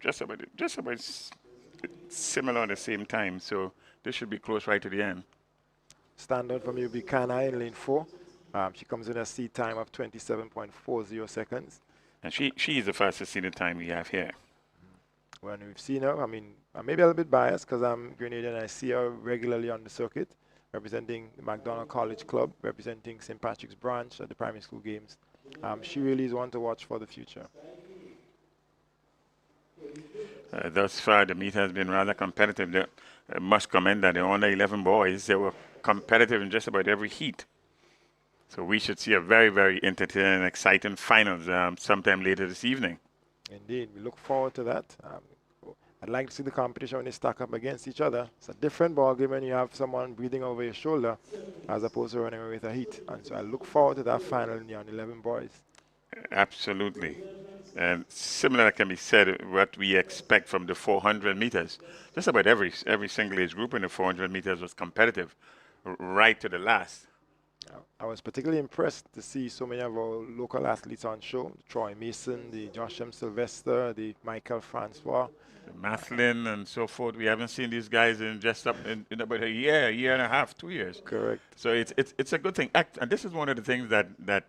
just about similar at the same time, so this should be close right to the end. Standout for me will be Kana in lane 4. She comes in a seed time of 27.40 seconds. And she is the fastest seeded time we have here. When we've seen her, I mean, I'm maybe a little bit biased because I'm Grenadian and I see her regularly on the circuit, representing the McDonald College Club, representing St. Patrick's branch at the primary school games. She really is one to watch for the future. Thus far, the meet has been rather competitive. I must commend that the under 11 boys, they were competitive in just about every heat. So we should see a very, very entertaining and exciting finals sometime later this evening. Indeed, we look forward to that. I'd like to see the competition when they stack up against each other. It's a different ball game when you have someone breathing over your shoulder as opposed to running away with a heat. And so I look forward to that final in the under 11 boys. Absolutely. And similar can be said what we expect from the 400 meters. Just about every single age group in the 400 meters was competitive right to the last. I was particularly impressed to see so many of our local athletes on show. Troy Mason, the Josh M. Sylvester, the Michael Francois. The Mathlin and so forth. We haven't seen these guys in just up in about a year and a half, 2 years. Correct. So it's a good thing. And this is one of the things that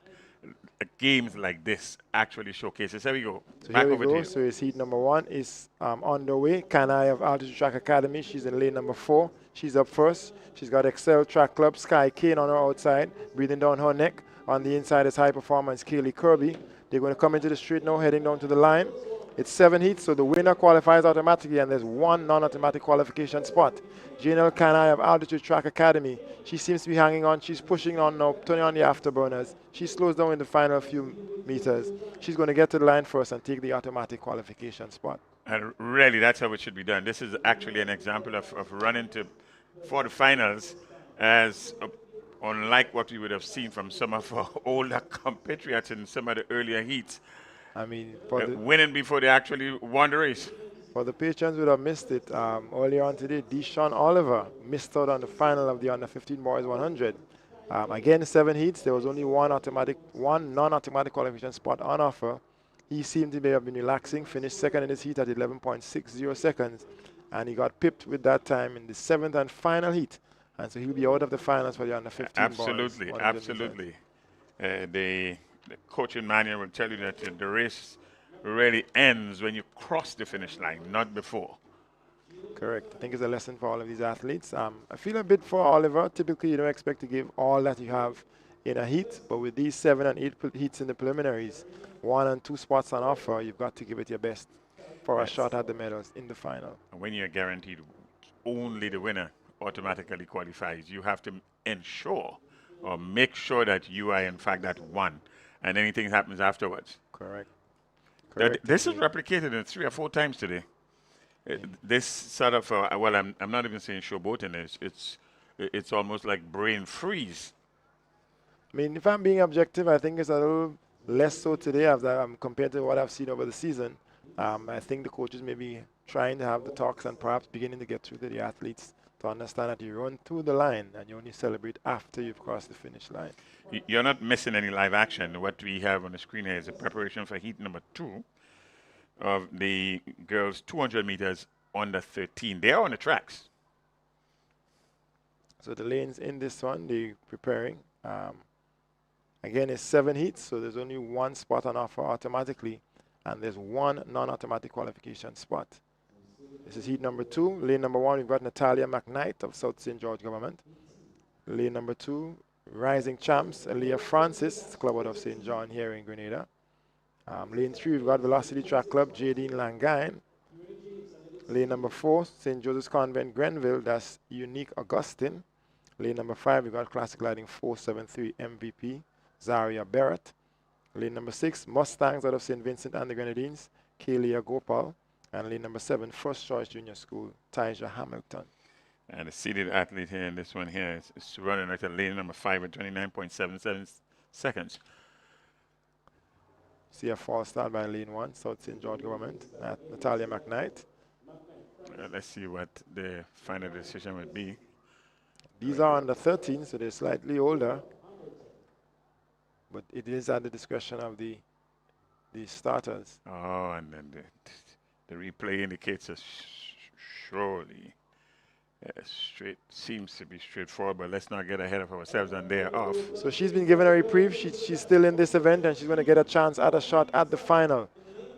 games like this actually showcases. There we go. So Back here over we to go. you. So his heat number 1 is underway. Kanai of Altitude Track Academy. She's in lane number 4. She's up first. She's got Excel Track Club Sky Kane on her outside, breathing down her neck. On the inside is High Performance Kaylee Kirby. They're going to come into the straight now, heading down to the line. It's 7 heats, so the winner qualifies automatically, and there's 1 non-automatic qualification spot. Janelle Kanai of Altitude Track Academy. She seems to be hanging on. She's pushing on now, turning on the afterburners. She slows down in the final few meters. She's going to get to the line first and take the automatic qualification spot. And really, that's how it should be done. This is actually an example of running for the finals as unlike what we would have seen from some of our older compatriots in some of the earlier heats. I mean, winning before they actually won the race. For the patrons who have missed it, earlier on today, Deshaun Oliver missed out on the final of the under 15 boys 100. Again, 7 heats. There was only one non-automatic qualification spot on offer. He seemed to have been relaxing, finished second in his heat at 11.60 seconds, and he got pipped with that time in the 7th and final heat. And so he'll be out of the finals for the under 15 Absolutely, boys. absolutely. The coaching manual will tell you that the race really ends when you cross the finish line, not before. Correct. I think it's a lesson for all of these athletes. I feel a bit for Oliver. Typically, you don't expect to give all that you have in a heat, but with these 7 and 8 heats in the preliminaries, 1 and 2 spots on offer, you've got to give it your best for a shot at the medals in the final. And when you're guaranteed only the winner automatically qualifies, you have to ensure or make sure that you are in fact that one, and anything happens afterwards. Correct. This is replicated in 3 or 4 times today. This sort of, well, I'm not even saying showboating. It's almost like brain freeze. I mean, if I'm being objective, I think it's a little less so today compared to what I've seen over the season. I think the coaches may be trying to have the talks and perhaps beginning to get through to the athletes to understand that you run through the line and you only celebrate after you've crossed the finish line. You're not missing any live action. What we have on the screen here is a preparation for heat number 2 of the girls 200 meters under 13. They are on the tracks. So the lanes in this one, they're preparing. Again, it's 7 heats, so there's only 1 spot on offer automatically, and there's 1 non-automatic qualification spot. This is heat number 2. Lane number 1, we've got Natalia McKnight of South St. George Government. Lane number 2, Rising Champs, Aaliyah Francis, club out of St. John here in Grenada. Lane 3, we've got Velocity Track Club, Jadine Langain. Lane number 4, St. Joseph's Convent, Grenville, that's Unique Augustine. Lane number 5, we've got Classic Gliding 473 MVP, Zaria Barrett. Lane number 6, Mustangs out of St. Vincent and the Grenadines, Kalia Gopal. And lane number 7, First Choice Junior School, Tyja Hamilton. And the seated athlete here in this one here is running at lane number 5 at 29.77 seconds. See a false start by lane 1, South St. George Government, at Natalia McKnight. Let's see what the final decision would be. These are under 13, so they're slightly older. But it is at the discretion of the starters. Oh, and then the replay indicates a surely. Straight seems to be straightforward, but let's not get ahead of ourselves, and they're off. So she's been given a reprieve. She's still in this event, and she's going to get a chance at a shot at the final.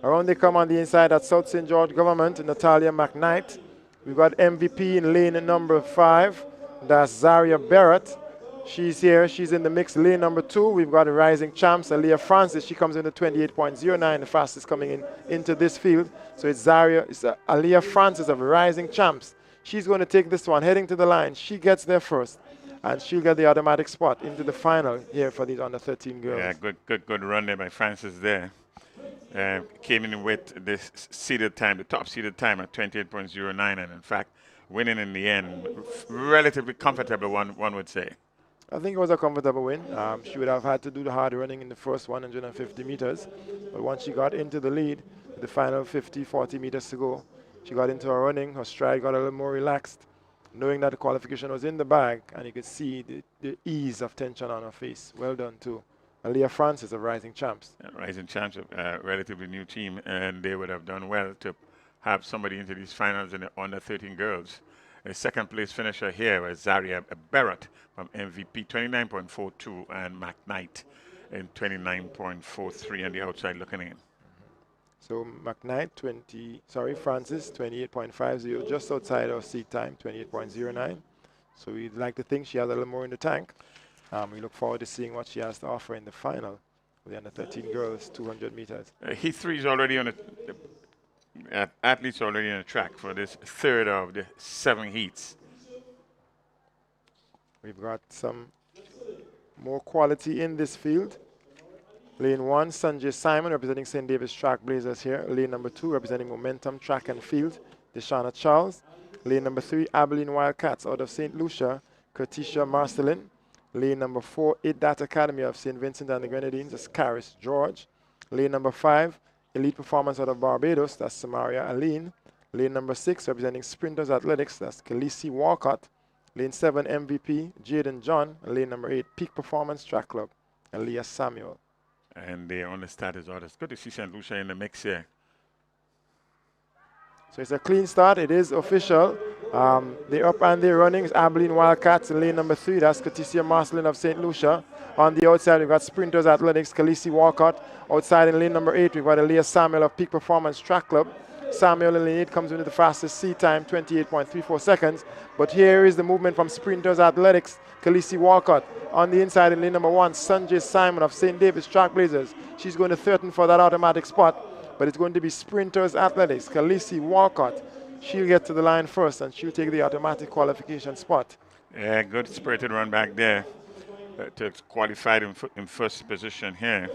Around they come on the inside at South St. George Government, Natalia McKnight. We've got MVP in lane number 5. That's Zaria Barrett. She's here. She's in the mix. Lane number 2, we've got the rising champs, Aaliyah Francis. She comes in at 28.09, the fastest coming into this field. So it's Aaliyah Francis of Rising Champs. She's going to take this one, heading to the line. She gets there first, and she'll get the automatic spot into the final here for these under 13 girls. Yeah, good run there by Francis there. Came in with this seeded time, the top seeded time at 28.09, and in fact, winning in the end, relatively comfortable, one would say. I think it was a comfortable win. She would have had to do the hard running in the first 150 meters, but once she got into the lead, the final 50, 40 meters to go, she got into her running, her stride got a little more relaxed, knowing that the qualification was in the bag, and you could see the ease of tension on her face. Well done to Aaliyah Francis of Rising Champs. Rising Champs, a relatively new team, and they would have done well to have somebody into these finals in the under 13 girls. The second place finisher here was Zaria Barrett from MVP, 29.42, and McKnight in 29.43 on the outside looking in. So McKnight, Francis, 28.50, just outside our seat time, 28.09. So we'd like to think she has a little more in the tank. We look forward to seeing what she has to offer in the final with the under 13 girls, 200 meters. Heat 3 is already on athletes already on the track for this third of the 7 heats. We've got some more quality in this field. Lane 1, Sanjay Simon representing St. David's Trackblazers here. Lane number 2 representing Momentum Track and Field, Deshauna Charles. Lane number 3, Abilene Wildcats out of St. Lucia, Curticia Marcelin. Lane number 4, IDAT Academy of St. Vincent and the Grenadines, that's Caris George. Lane number 5, Elite Performance out of Barbados, that's Samaria Aline. Lane number 6, representing Sprinters Athletics, that's Khaleesi Walcott. Lane 7, MVP, Jaden John. And lane number 8, Peak Performance Track Club, and Leah Samuel. And they're on the status order. It's good to see St. Lucia in the mix here. So it's a clean start. It is official. They're up and they're running. It's Abilene Wildcats in lane number 3. That's Curticia Marcelin of St. Lucia. On the outside, we've got Sprinters Athletics, Khaleesi Walcott. Outside in lane number 8, we've got Leah Samuel of Peak Performance Track Club. Samuel in lane 8 comes in with the fastest seat time, 28.34 seconds. But here is the movement from Sprinters Athletics, Khaleesi Walcott. On the inside in lane number 1, Sanjay Simon of St. David's Trackblazers. She's going to threaten for that automatic spot, but it's going to be Sprinters Athletics, Khaleesi Walcott. She'll get to the line first, and she'll take the automatic qualification spot. Yeah, good spirited run back there to qualify in first position here.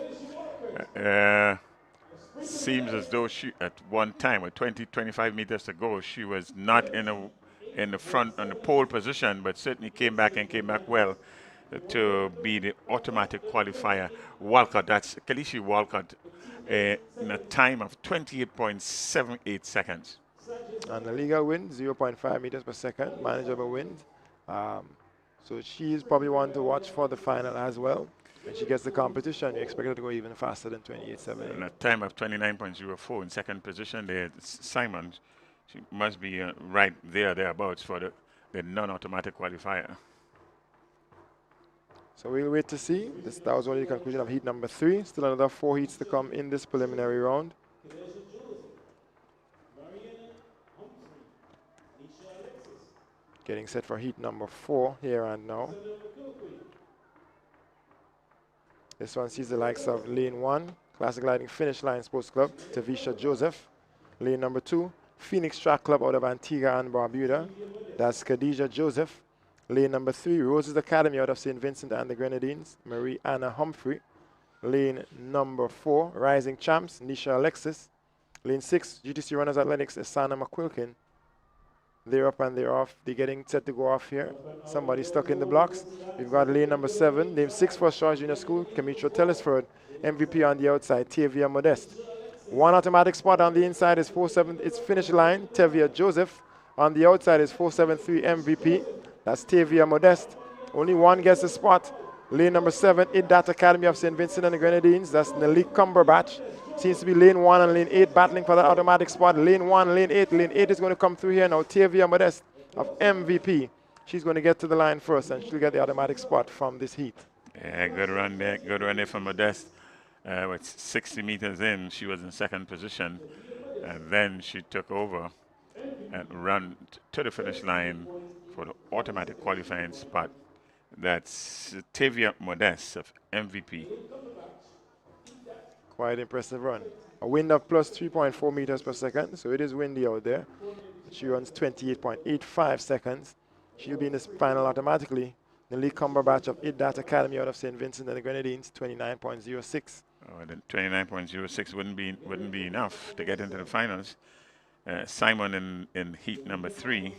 Seems as though she, at one time, with 25 meters to go, she was not in the front on the pole position, but certainly came back well to be the automatic qualifier. Walcott, that's Khaleesi Walcott, in a time of 28.78 seconds. And the legal wind, 0.5 meters per second, manageable wind. So she's probably one to watch for the final as well. When she gets the competition, you expect her to go even faster than 28.78. In a time of 29.04 in second position there, Simon, she must be right thereabouts for the non-automatic qualifier. So we'll wait to see. That was only the conclusion of heat number 3. Still another 4 heats to come in this preliminary round. Getting set for heat number 4 here and now. This one sees the likes of lane 1, Classic Lighting Finish Line Sports Club, Tavisha Joseph. Lane number 2, Phoenix Track Club out of Antigua and Barbuda. That's Khadijah Joseph. Lane number 3, Roses Academy out of St. Vincent and the Grenadines, Marie Anna Humphrey. Lane number 4, Rising Champs, Nisha Alexis. Lane 6, GTC Runners Athletics, Asana McQuilkin. They're up and they're off. They're getting set to go off here. Somebody stuck in the blocks. We've got lane number 7, lane 6 First Choice Junior School, Kamitra Telesford. MVP on the outside, Tavia Modeste. One automatic spot on the inside is 4-7. It's finish line, Tavia Joseph. On the outside is 473 MVP. That's Tavia Modeste. Only one gets the spot. Lane number 7, IDAT Academy of St. Vincent and the Grenadines. That's Nelly Cumberbatch. Seems to be lane 1 and lane 8 battling for that automatic spot. Lane 1, lane 8. Lane 8 is going to come through here now. Tavia Modeste of MVP. She's going to get to the line first, and she'll get the automatic spot from this heat. Yeah, good run there. Good run there from Modeste. With 60 meters in, she was in second position. And then she took over and ran to the finish line for the automatic qualifying spot. That's Tavia Modeste of MVP. Quite impressive run. A wind of plus 3.4 meters per second, so it is windy out there. She runs 28.85 seconds. She'll be in this final automatically. The Lee Cumberbatch of IDDAT Academy out of St. Vincent and the Grenadines, 29.06. Oh, the 29.06 wouldn't be enough to get into the finals. Simon in heat number 3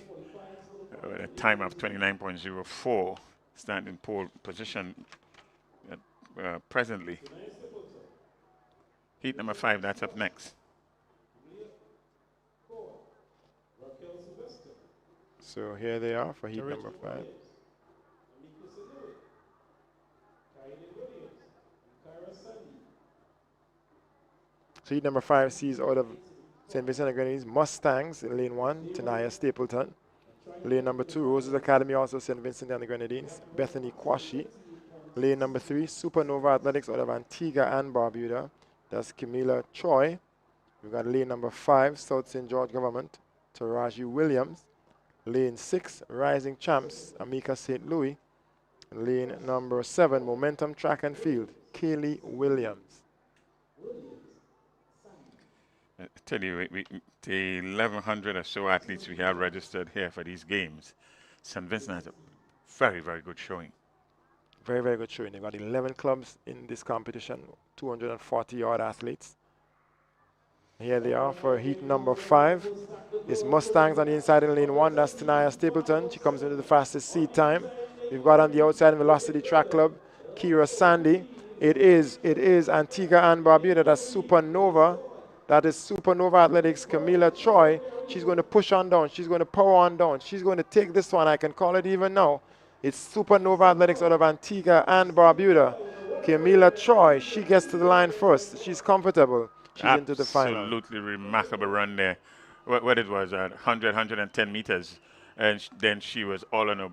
with a time of 29.04, standing pole position presently. Heat number 5, that's up next. So here they are for heat number 5. So heat number 5 sees out of St. Vincent and Grenadines Mustangs in lane 1, Tanaya Stapleton. Lane number 2, Roses Academy, also St. Vincent and the Grenadines, Bethany Kwashi. Lane number 3, Supernova Athletics out of Antigua and Barbuda. That's Camila Choi. We've got lane number 5, South St. George Government, Taraji Williams. Lane 6, Rising Champs, Amika St. Louis. Lane number 7, Momentum Track and Field, Kaylee Williams. I tell you, the 1,100 or so athletes we have registered here for these games, St. Vincent has a very, very good showing. Very, very good showing. They've got 11 clubs in this competition, 240 odd athletes. Here they are for heat number 5. It's Mustangs on the inside in lane 1. That's Tanaya Stapleton. She comes into the fastest seed time. We've got on the outside Velocity Track Club, Kira Sandy. It is Antigua and Barbuda. That's Supernova. That is Supernova Athletics, Camila Choi. She's going to push on down. She's going to power on down. She's going to take this one. I can call it even now. It's Supernova Athletics out of Antigua and Barbuda. Camila Choi, she gets to the line first. She's comfortable. She's into the final. Absolutely remarkable run there. What it was, 100, 110 meters. And then she was all on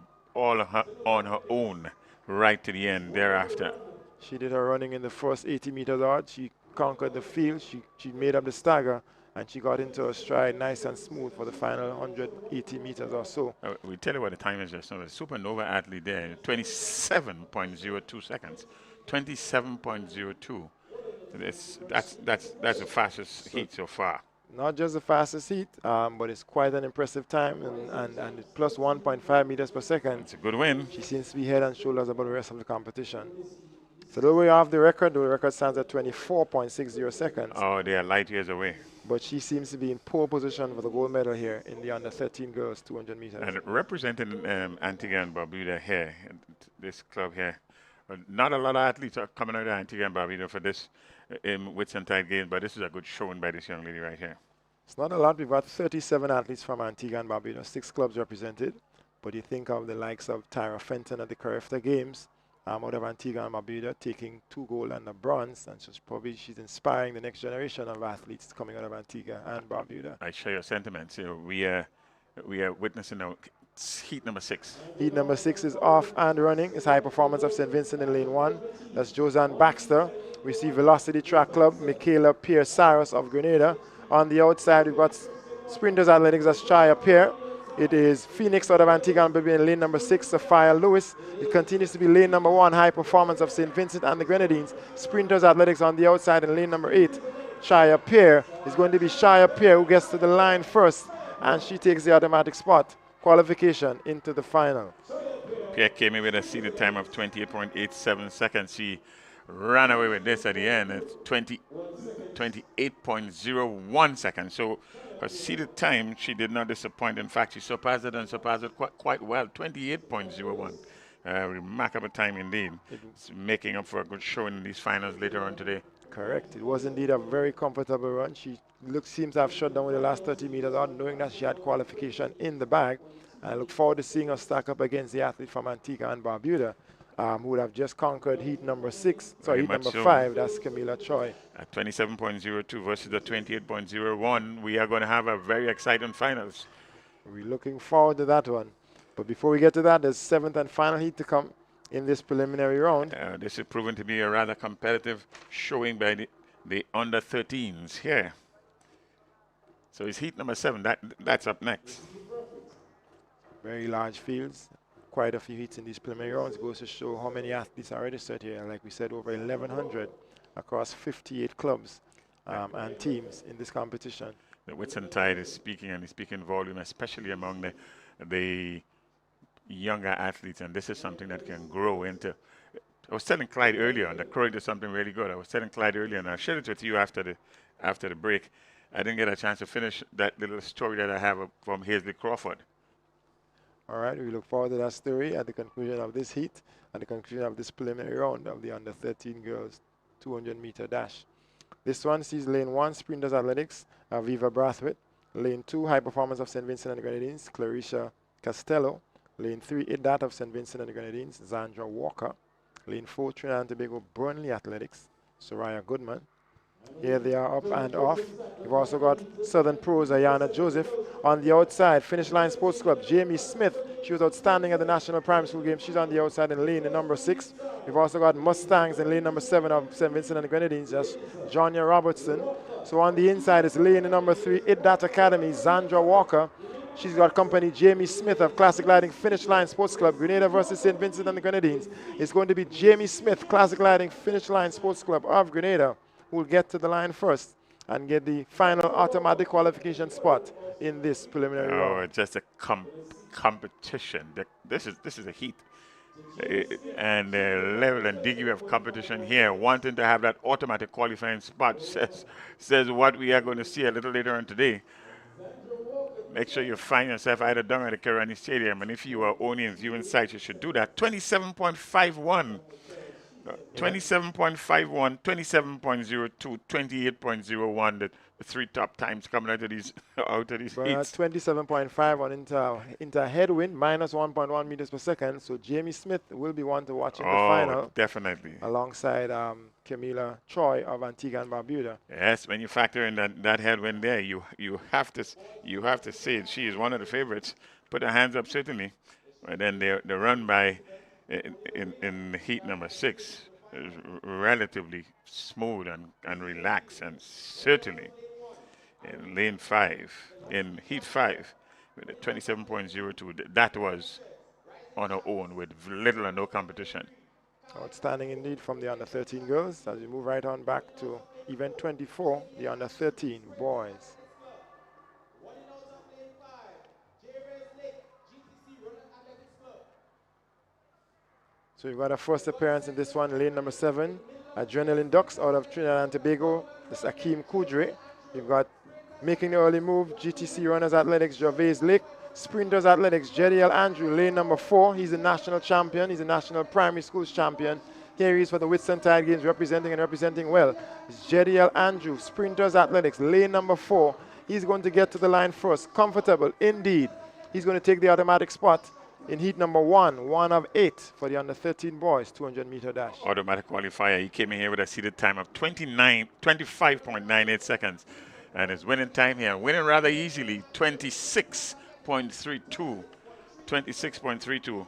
her own right to the end thereafter. She did her running in the first 80 meters odd. She conquered the field. She made up the stagger, and she got into a stride nice and smooth for the final 180 meters or so. We tell you what the time is just now. The Supernova athlete there, 27.02 seconds. 27.02. That's the fastest heat so far. Not just the fastest heat, but it's quite an impressive time, and it's plus 1.5 meters per second. It's a good win. She seems to be head and shoulders above the rest of the competition. So the way off the record stands at 24.60 seconds. Oh, they are light years away. But she seems to be in pole position for the gold medal here in the under 13 girls 200 meters. And representing Antigua and Barbuda here, this club here. Not a lot of athletes are coming out of Antigua and Barbuda for this Whitsuntide Games, but this is a good showing by this young lady right here. It's not a lot. We've got 37 athletes from Antigua and Barbuda, 6 clubs represented. But you think of the likes of Tyra Fenton at the Carifta Games, out of Antigua and Barbuda, taking 2 gold and a bronze, and she's inspiring the next generation of athletes coming out of Antigua and Barbuda. I share your sentiments. We are witnessing now heat number 6. Heat number 6 is off and running. It's High Performance of St. Vincent in lane 1. That's Josanne Baxter. We see Velocity Track Club, Michaela Pierre-Cyrus of Grenada. On the outside, we've got Sprinters Athletics, that's Chaya Pierre. It is Phoenix out of Antigua and Barbuda in lane number 6, Sophia Lewis. It continues to be lane number 1, High Performance of St. Vincent and the Grenadines. Sprinters Athletics on the outside in lane number 8, Chaya Pierre. It's going to be Chaya Pierre who gets to the line first, and she takes the automatic spot. Qualification into the final. Pierre came in with a seeded time of 28.87 seconds. She ran away with this at the end at 28.01 seconds. So her seeded time, she did not disappoint. In fact, she surpassed it and surpassed it quite well, 28.01. Remarkable time indeed. It's making up for a good showing in these finals later on today. Correct. It was indeed a very comfortable run. She seems to have shut down with the last 30 meters out, knowing that she had qualification in the bag. And I look forward to seeing her stack up against the athlete from Antigua and Barbuda who would have just conquered heat number 6, sorry, Very heat much number so. 5. That's Camila Choi. At 27.02 versus the 28.01, we are going to have a very exciting finals. We're looking forward to that one. But before we get to that, there's 7th and final heat to come in this preliminary round. This is proven to be a rather competitive showing by the under 13s here. So it's heat number 7. That's up next. Very large fields. Quite a few heats in these preliminary rounds. It goes to show how many athletes are registered here. Like we said, over 1,100 across 58 clubs and teams in this competition. The Whitsuntide is speaking, and is speaking volume, especially among the younger athletes, and this is something that can grow into. I was telling Clyde earlier on that Croy did something really good. I was telling Clyde earlier, and I'll share it with you after the break. I didn't get a chance to finish that little story that I have from Hazley Crawford. All right, we look forward to that story at the conclusion of this heat and the conclusion of this preliminary round of the under 13 girls 200-meter dash. This one sees lane 1, Sprinters Athletics, Aviva Brathwaite. Lane 2, High Performance of St. Vincent and the Grenadines, Clarisha Costello. Lane 3, Idat of St. Vincent and the Grenadines, Zandra Walker. Lane 4, Trinidad and Tobago Burnley Athletics, Soraya Goodman. Here they are up and off. We've also got Southern Pros, Ayana Joseph. On the outside, Finish Line Sports Club, Jamie Smith. She was outstanding at the National Primary School Games. She's on the outside in lane number 6. We've also got Mustangs in lane number 7 of St. Vincent and the Grenadines. That's Jonya Robertson. So on the inside is lane number 3, Idat Academy, Zandra Walker. She's got company Jamie Smith of Classic Lighting Finish Line Sports Club, Grenada versus St. Vincent and the Grenadines. It's going to be Jamie Smith, Classic Lighting Finish Line Sports Club of Grenada, who will get to the line first and get the final automatic qualification spot in this preliminary round. Oh, just a competition. This is a heat. And the level and degree of competition here, wanting to have that automatic qualifying spot, says what we are going to see a little later on today. Make sure you find yourself either down at the Kirani Stadium, and if you are only in viewing sight, you should do that. 27.51. 27.51, 27.02, 28.01, the three top times coming out of these heats. 27.5 on inter headwind, minus 1.1 meters per second. So Jamie Smith will be one to watch in the final. Definitely. Alongside Camila Choi of Antigua and Barbuda. Yes, when you factor in that headwind there, you have to say she is one of the favorites. Put her hands up certainly. And then the run by in heat number 6 is relatively smooth and relaxed, and certainly in lane 5, in heat 5, with a 27.02, that was on her own with little or no competition. Outstanding indeed from the under 13 girls as we move right on back to event 24, the under 13 boys. So we've got a first appearance in this one, lane number 7, Adrenaline Ducks out of Trinidad and Tobago. This is Akeem Kudre. We've got making the early move, GTC Runners Athletics, Gervais Lake. Sprinters Athletics, Jediel Andrew, lane number 4. He's a national champion. He's a national primary schools champion. Here he is for the Whitsuntide Games, representing well. It's Jediel Andrew, Sprinters Athletics, lane number 4. He's going to get to the line first. Comfortable, indeed. He's going to take the automatic spot in heat number 1, 1 of 8 for the under 13 boys, 200-meter dash. Automatic qualifier. He came in here with a seated time of 25.98 seconds. And his winning time here, winning rather easily, 26.32. 26.32.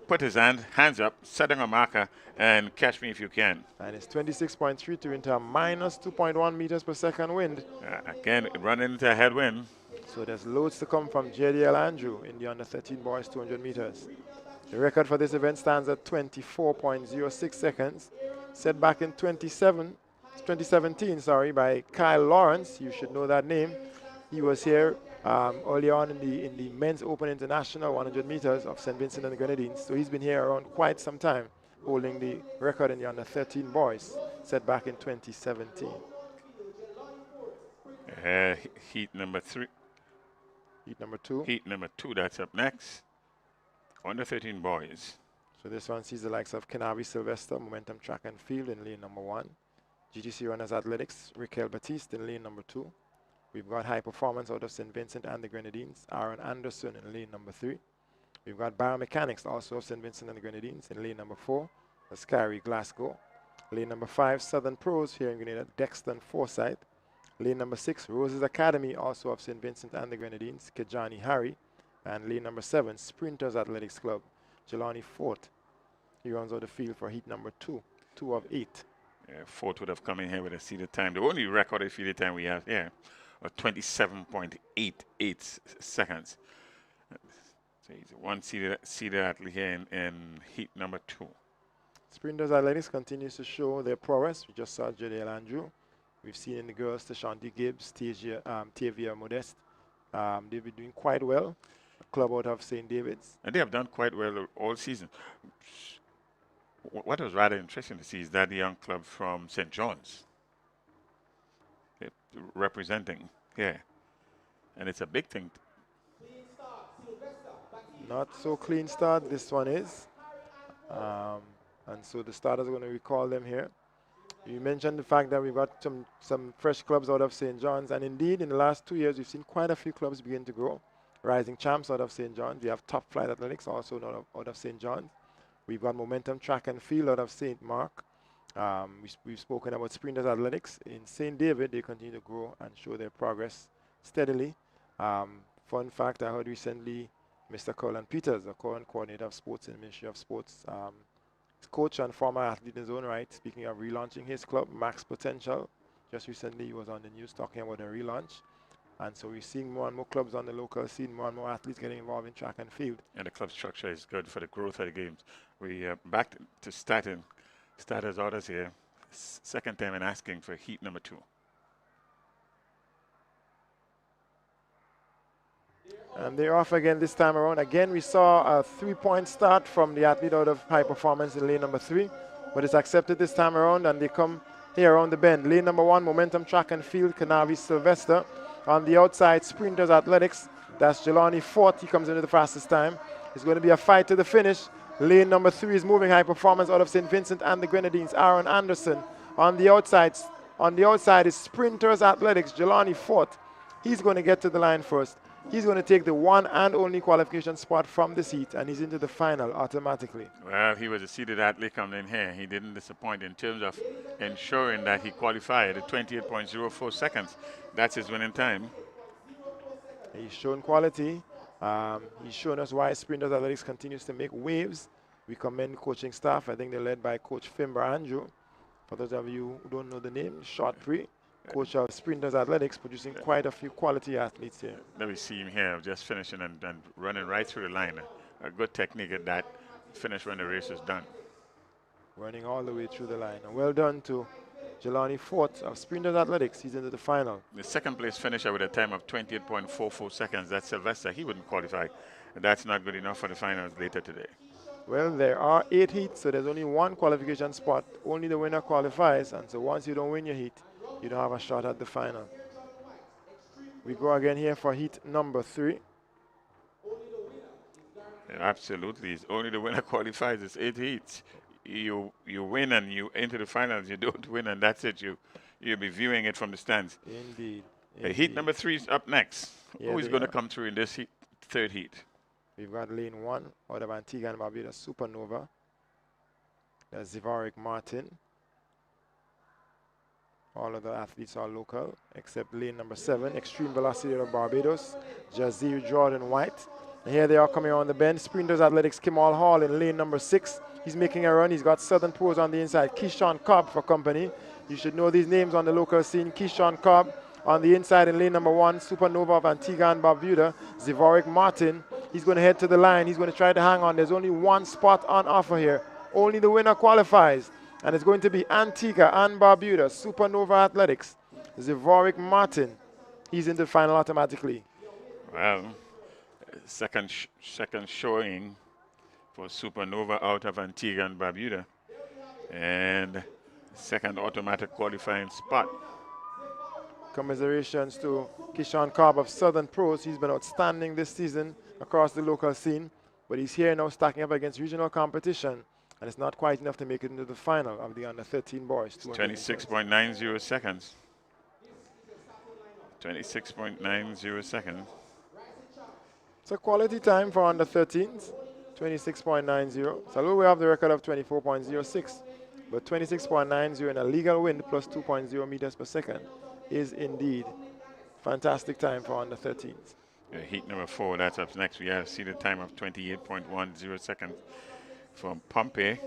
Put his hands up, setting a marker, and catch me if you can. And it's 26.32 into a minus 2.1 meters per second wind. Again, running into a headwind. So there's loads to come from Jediel Andrew in the under 13 boys 200 meters. The record for this event stands at 24.06 seconds, set back in 2017 by Kyle Lawrence. You should know that name. He was here early on in the men's open international 100 meters of St. Vincent and the Grenadines. So he's been here around quite some time, holding the record in the under 13 boys, set back in 2017. Heat number 3. Heat number 2. Heat number 2, that's up next. Under 13 boys. So this one sees the likes of Kenavi Sylvester, Momentum Track and Field in lane number 1. GTC Runners Athletics, Raquel Batiste in lane number 2. We've got High Performance out of St. Vincent and the Grenadines, Aaron Anderson in lane number 3. We've got biomechanics, also of St. Vincent and the Grenadines, in lane number 4. Ascari, Glasgow. Lane number 5, Southern Pros here in Grenada, Dexton, Forsyth. Lane number 6, Roses Academy, also of St. Vincent and the Grenadines, Kejani, Harry. And lane number 7, Sprinters Athletics Club, Jelani Fort. He runs out the field for heat number 2, 2 of 8. Yeah, Fort would have come in here with a seeded time. The only recorded seeded time we have here of 27.88 seconds. So he's one seeded athlete here in heat number 2. Sprinters Athletics continues to show their prowess. We just saw Jadiel Andrew. We've seen in the girls Tashanti Gibbs, Tavia Modest. They've been doing quite well. A club out of St. David's. And they have done quite well all season. What was rather interesting to see is that the young club from St. John's representing here. And it's a big thing. Not so clean start, this one is. And so the starters are going to recall them here. You mentioned the fact that we've got some fresh clubs out of St. John's, and indeed in the last 2 years we've seen quite a few clubs begin to grow. Rising Champs out of St. John's. We have Top Flight Athletics also out of St. John's. We've got Momentum Track and Field out of St. Mark. We've spoken about Sprinters Athletics. In St. David, they continue to grow and show their progress steadily. Fun fact, I heard recently Mr. Colin Peters, the current coordinator of sports in the Ministry of Sports, coach and former athlete in his own right, speaking of relaunching his club, Max Potential. Just recently he was on the news talking about a relaunch. And so we're seeing more and more clubs on the local scene, more and more athletes getting involved in track and field. And the club structure is good for the growth of the games. We are back to starters orders here. Second time in asking for heat number 2. And they're off again this time around. Again, we saw a 3-point start from the athlete out of high performance in lane number 3. But it's accepted this time around, and they come here around the bend. Lane number 1, Momentum Track and Field, Canavi Sylvester. On the outside, Sprinters Athletics. That's Jelani Fort. He comes into the fastest time. It's going to be a fight to the finish. Lane number 3 is moving high performance out of St. Vincent and the Grenadines, Aaron Anderson. On the outside is Sprinters Athletics, Jelani Fort. He's going to get to the line first. He's going to take the one and only qualification spot from this heat, and he's into the final automatically. Well, he was a seeded athlete coming in here. He didn't disappoint in terms of ensuring that he qualified at 28.04 seconds. That's his winning time. He's shown quality. He's shown us why Sprinters Athletics continues to make waves. We commend the coaching staff. I think they're led by Coach Fimber Andrew. For those of you who don't know the name, Short Pre. Coach of Sprinters Athletics, producing quite a few quality athletes here. Let me see him here, just finishing and running right through the line. A good technique at that. Finish when the race is done. Running all the way through the line. And well done to Jelani Fort of Sprinters Athletics. He's into the final. The second place finisher with a time of 28.44 seconds. That's Sylvester. He wouldn't qualify. That's not good enough for the finals later today. Well, there are 8 heats, so there's only one qualification spot. Only the winner qualifies, and so once you don't win your heat, you don't have a shot at the final. We go again here for heat number 3. Yeah, absolutely. It's only the winner qualifies. It's 8 heats. You win and you enter the finals. You don't win and that's it. You'll be viewing it from the stands. Indeed. Heat number 3 is up next. Yeah, who is going to come through in this heat, third heat? We've got lane 1 out of Antigua and Barbuda, Supernova. That's Zivaric Martin. All of the athletes are local, except lane number 7, Extreme Velocity of Barbados, Jazir Jordan White. And here they are coming on the bend. Sprinters Athletics, Kimal Hall in lane number 6. He's making a run. He's got Southern Pros on the inside. Keyshawn Cobb for company. You should know these names on the local scene. Keyshawn Cobb on the inside in lane number 1, Supernova of Antigua and Barbuda, Zivoric Martin. He's going to head to the line. He's going to try to hang on. There's only one spot on offer here. Only the winner qualifies. And it's going to be Antigua and Barbuda, Supernova Athletics, Zivoric Martin. He's in the final automatically. Well, second showing for Supernova out of Antigua and Barbuda. And second automatic qualifying spot. Commiserations to Keyshawn Cobb of Southern Pros. He's been outstanding this season across the local scene. But he's here now stacking up against regional competition. And it's not quite enough to make it into the final of the under-13 boys. 26.90 seconds. 26.90 seconds. It's a quality time for under 13s, 26.90. So we have the record of 24.06, but 26.90 in a legal wind plus 2.0 meters per second is indeed fantastic time for under 13s. Heat number 4, that's up next. We have seated time of 28.10 seconds from Pompey.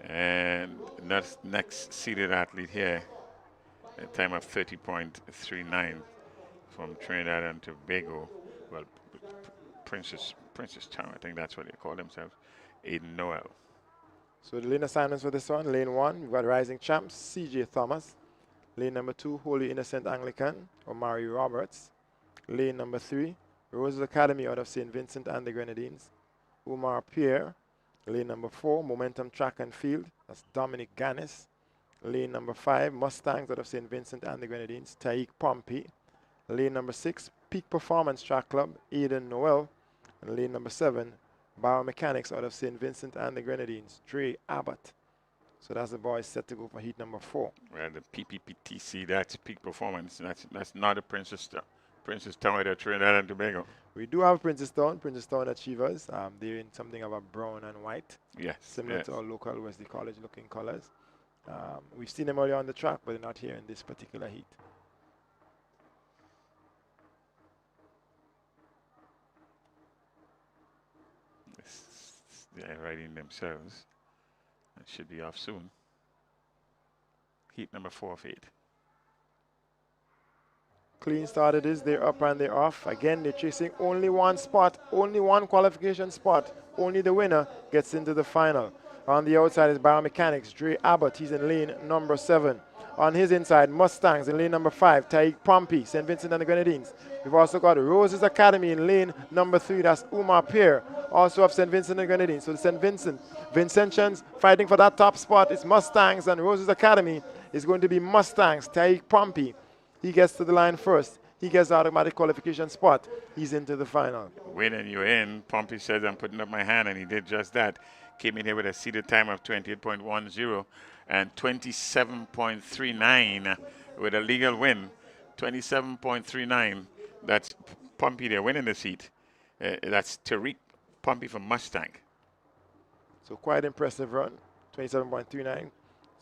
And that's next seated athlete here, a time of 30.39 from Trinidad and Tobago. Well, Princess Town, I think that's what they call themselves. Aiden Noel. So the lane assignments for this one, lane 1, we've got Rising Champs, C.J. Thomas. Lane number 2, Holy Innocent Anglican, Omari Roberts. Lane number 3, Roses Academy out of St. Vincent and the Grenadines, Umar Pierre. Lane number 4, Momentum Track and Field, that's Dominic Gannis. Lane number 5, Mustangs out of St. Vincent and the Grenadines, Taik Pompey. Lane number 6, Peak Performance Track Club, Aiden Noel. And lane number 7, Biomechanics out of St. Vincent and the Grenadines, Dre Abbott. So that's the boys set to go for heat number 4. Well, the PPPTC, that's Peak Performance. That's not a Princess Town at Trinidad and Tobago. We do have Princess Town Achievers. They're in something of a brown and white. Yes. Similar to our local Wesley College looking colors. We've seen them earlier on the track, but they're not here in this particular heat. They're riding themselves. It should be off soon. Heat number 4 of 8. Clean start it is. They're up and they're off. Again, they're chasing only one spot, only one qualification spot. Only the winner gets into the final. On the outside is Biomechanics, Dre Abbott. He's in lane number 7. On his inside, Mustangs in lane number 5, Taik Pompey, St. Vincent and the Grenadines. We've also got Roses Academy in lane number 3, that's Umar Pierre, also of St. Vincent and the Grenadines. So the St. Vincentians fighting for that top spot. It's Mustangs, and Roses Academy is going to be Mustangs, Taik Pompey. He gets to the line first. He gets the automatic qualification spot. He's into the final. Win and you're in. Pompey says, I'm putting up my hand, and he did just that. Came in here with a seated time of 28.10 and 27.39 with a legal win. 27.39. That's Pompey there winning the seat. That's Tariq Pompey from Mustang. So quite impressive run. 27.39.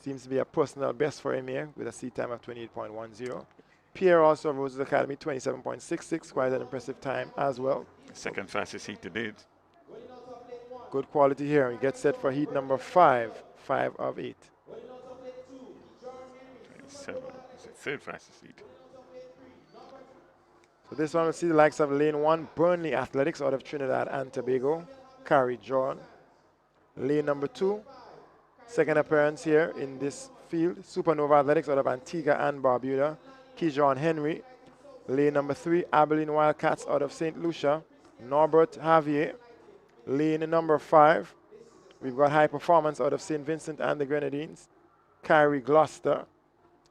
Seems to be a personal best for him here with a seat time of 28.10. Pierre also of Roses Academy, 27.66. Quite an impressive time as well. Second fastest heat to date. Good quality here. We get set for heat number 5. 5 of 8. 27 is the third fastest heat. So this one will see the likes of lane 1, Burnley Athletics out of Trinidad and Tobago, Carrie John. Lane number 2, second appearance here in this field, Supernova Athletics out of Antigua and Barbuda, Kijon Henry. Lane number 3, Abilene Wildcats out of St. Lucia, Norbert Javier. Lane number 5, we've got High Performance out of St. Vincent and the Grenadines, Kyrie Gloucester.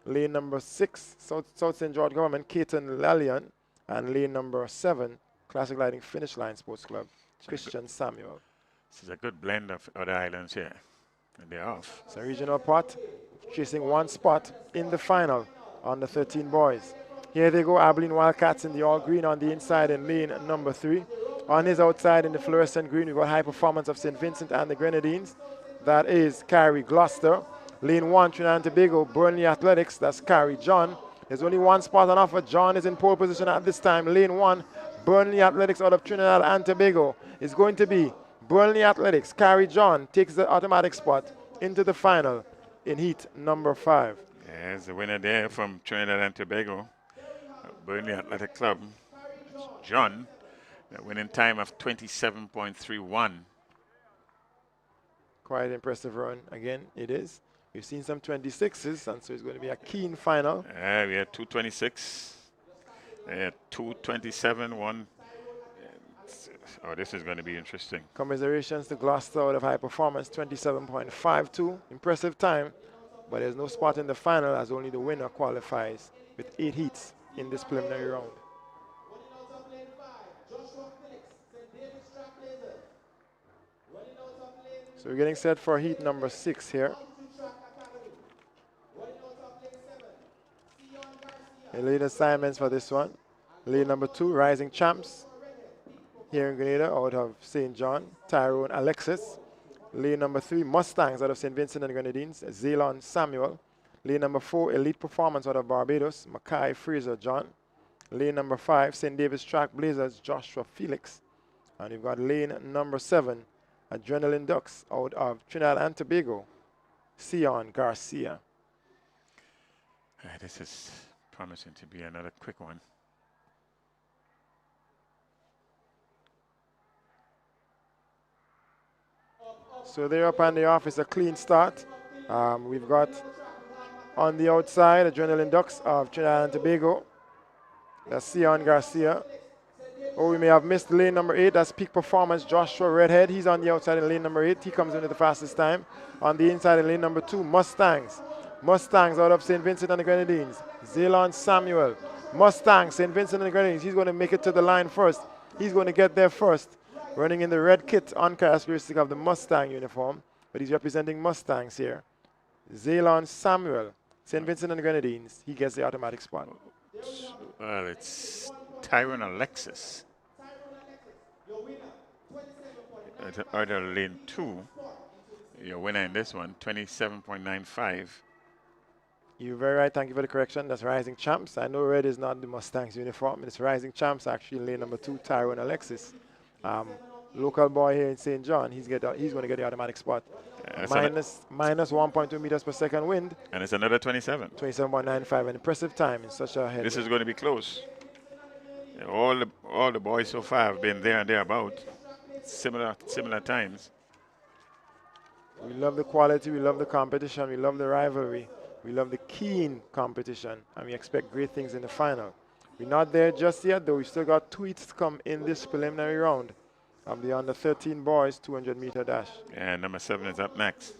Lane number 6, South St. George Government, Caton Lalian. And lane number 7, Classic Lighting Finish Line Sports Club, Christian Samuel. This is a good blend of other islands here. And they're off. It's a regional pot, chasing one spot in the final on the 13 boys. Here they go, Abilene Wildcats in the all green on the inside in lane number 3. On his outside in the fluorescent green, we've got High Performance of St. Vincent and the Grenadines. That is Carrie Gloucester. Lane 1, Trinidad and Tobago, Burnley Athletics, that's Carrie John. There's only one spot on offer. John is in pole position at this time. Lane 1, Burnley Athletics out of Trinidad and Tobago is going to be Burnley Athletics. Carrie John takes the automatic spot into the final in heat number 5. There's the winner there from Trinidad and Tobago, Burnley Athletic Club. It's John, the winning time of 27.31. Quite impressive run again, it is. We've seen some 26s, and so it's going to be a keen final. We had 226, 227, one. Oh, this is going to be interesting. Commiserations to Gloucester out of High Performance, 27.52. Impressive time, but there's no spot in the final as only the winner qualifies with 8 heats in this preliminary round. So we're getting set for heat number 6 here. Lane assignments for this one. Lane number 2, Rising Champs. here in Grenada out of St. John, Tyrone Alexis. Lane number 3, Mustangs out of St. Vincent and the Grenadines, Zaylon Samuel. Lane number 4, Elite Performance out of Barbados, Mackay Fraser John. Lane number 5, St. David's Track Blazers, Joshua Felix. And we've got lane number 7, Adrenaline Ducks out of Trinidad and Tobago, Sion Garcia. This is promising to be another quick one. So they're up and they're off. It's a clean start. We've got on the outside Adrenaline Ducks of Trinidad and Tobago. That's Sion Garcia. Oh, we may have missed lane number 8. That's Peak Performance, Joshua Redhead. He's on the outside in lane number 8. He comes in at the fastest time. On the inside in lane number 2, Mustangs. Mustangs out of St. Vincent and the Grenadines. Zaylon Samuel. Mustangs, St. Vincent and the Grenadines. He's going to make it to the line first. He's going to get there first. Running in the red kit, uncharacteristic of the Mustang uniform. But he's representing Mustangs here. Zaylon Samuel, St. Vincent and the Grenadines. He gets the automatic spot. Well, it's Tyrone Alexis. Out of lane 2, your winner in this one, 27.95. You're very right. Thank you for the correction. That's Rising Champs. I know red is not the Mustangs uniform. It's Rising Champs, actually, lane number 2, Tyrone Alexis. Local boy here in St. John. He's going to get the automatic spot. Minus 1.2 meters per second wind. And it's another 27. 27.95. An impressive time in such a head. This is going to be close. All the boys so far have been there and thereabout. Similar times. We love the quality, we love the competition, we love the rivalry, we love the keen competition, and we expect great things in the final. We're not there just yet, though. We've still got 2 heats to come in this preliminary round of the under-13 boys 200-meter dash. And number 7 is up next.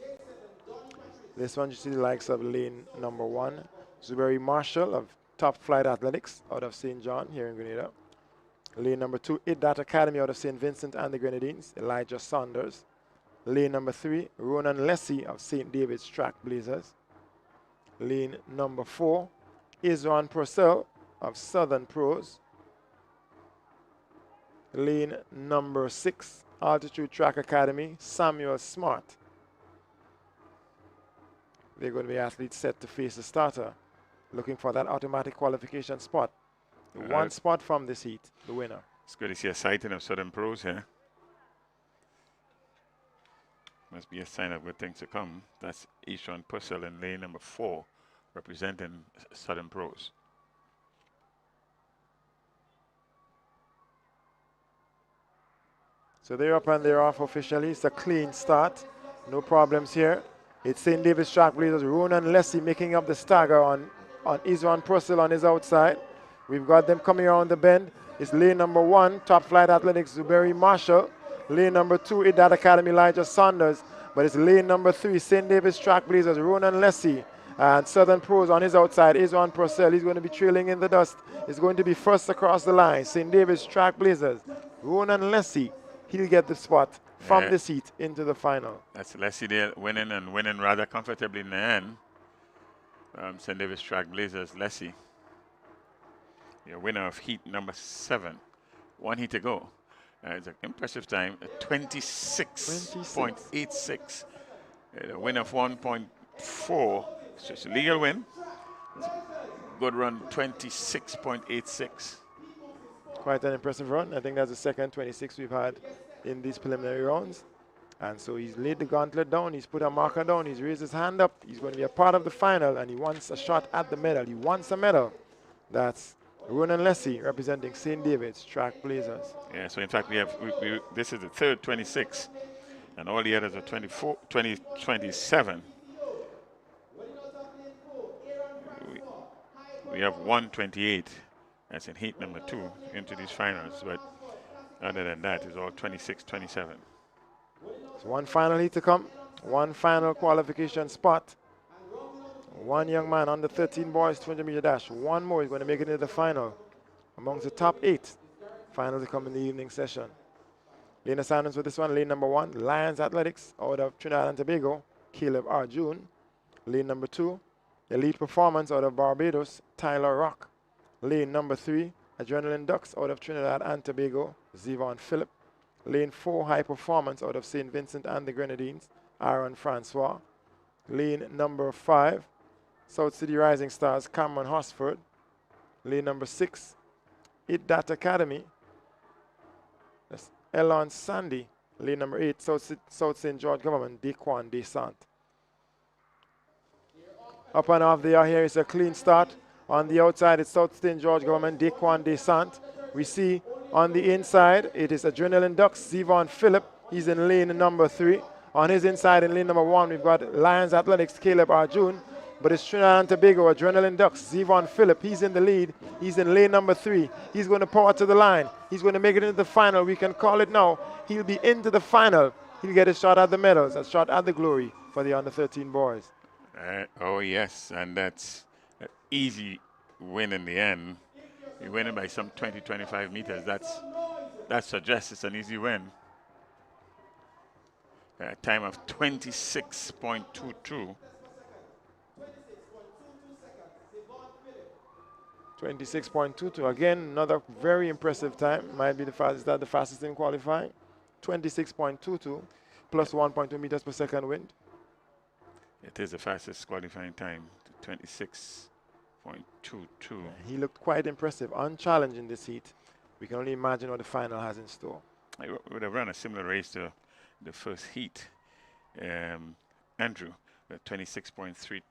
This one, you see the likes of lane number 1, Zuberi Marshall of Top Flight Athletics out of St. John here in Grenada. Lane number 2, Idat Academy out of St. Vincent and the Grenadines, Elijah Saunders. Lane number 3, Ronan Lessie of St. David's Track Blazers. Lane number 4, Isran Purcell of Southern Pros. Lane number 6, Altitude Track Academy, Samuel Smart. They're going to be athletes set to face the starter, looking for that automatic qualification spot. One spot from this heat, the winner. It's good to see a sighting of Southern Pros here. Must be a sign of good things to come. That's Ishan Purcell in lane number 4, representing Southern Pros. So they're up and they're off officially. It's a clean start. No problems here. It's St. David's Track Blazers. Ronan Lessie making up the stagger on Isran Purcell on his outside. We've got them coming around the bend. It's lane number 1, Top Flight Athletics, Zuberi Marshall. Lane number 2, Idat Academy, Elijah Saunders. But it's lane number 3, St. David's Track Blazers, Ronan Lessie. And Southern Pros on his outside, Isran Purcell. He's going to be trailing in the dust. He's going to be first across the line. St. David's Track Blazers, Ronan Lessie. He'll get the spot from this heat into the final. That's Leslie there winning rather comfortably in the end. St. David's Track Blazers, Leslie. Your winner of heat number 7. 1 heat to go. It's an impressive time, 26.86. A win of 1.4. So it's a legal win. It's a good run, 26.86. Quite an impressive run. I think that's the second 26 we've had in these preliminary rounds. And so he's laid the gauntlet down, he's put a marker down, he's raised his hand up, he's going to be a part of the final, and he wants a shot at the medal. He wants a medal. That's Ronan Lessie representing St. David's Track Blazers. Yeah, so in fact this is the third 26, and all the others are 27. We have 128. That's in heat number 2 into these finals, but other than that, it's all 26, 27. So one final heat to come, one final qualification spot. One young man under 13 boys, 200-meter dash. One more is going to make it into the final amongst the top 8. Final to come in the evening session. Lane assignments for this one, lane number 1, Lions Athletics out of Trinidad and Tobago, Caleb Arjun. Lane number 2, Elite Performance out of Barbados, Tyler Rock. Lane number 3, Adrenaline Ducks out of Trinidad and Tobago, Zevon Phillip. Lane 4, High Performance out of St. Vincent and the Grenadines, Aaron Francois. Lane number 5, South City Rising Stars, Cameron Hosford. Lane number 6, It Dat Academy, that's Elon Sandy. Lane number 8, South St. George Government, Daquan Desant. Up and off there, here is a clean start. On the outside, it's South St. George Government, Daquan Desant. We see on the inside, it is Adrenaline Ducks, Zevon Phillip. He's in lane number 3. On his inside, in lane number 1, we've got Lions Athletics, Caleb Arjun. But it's Trinidad and Tobago, Adrenaline Ducks, Zevon Phillip. He's in the lead. He's in lane number 3. He's going to power to the line. He's going to make it into the final. We can call it now. He'll be into the final. He'll get a shot at the medals, a shot at the glory for the under-13 boys. Oh, yes, and that's an easy win in the end. You win it by some 20, 25 meters. That suggests it's an easy win. A time of 26.22. 26.22. Again, another very impressive time. Might be the fastest. Is that the fastest in qualifying? 26.22 plus 1.2 meters per second wind. It is the fastest qualifying time, 26.22. He looked quite impressive, unchallenged in this heat. We can only imagine what the final has in store. I would have run a similar race to the first heat. Andrew, 26.32.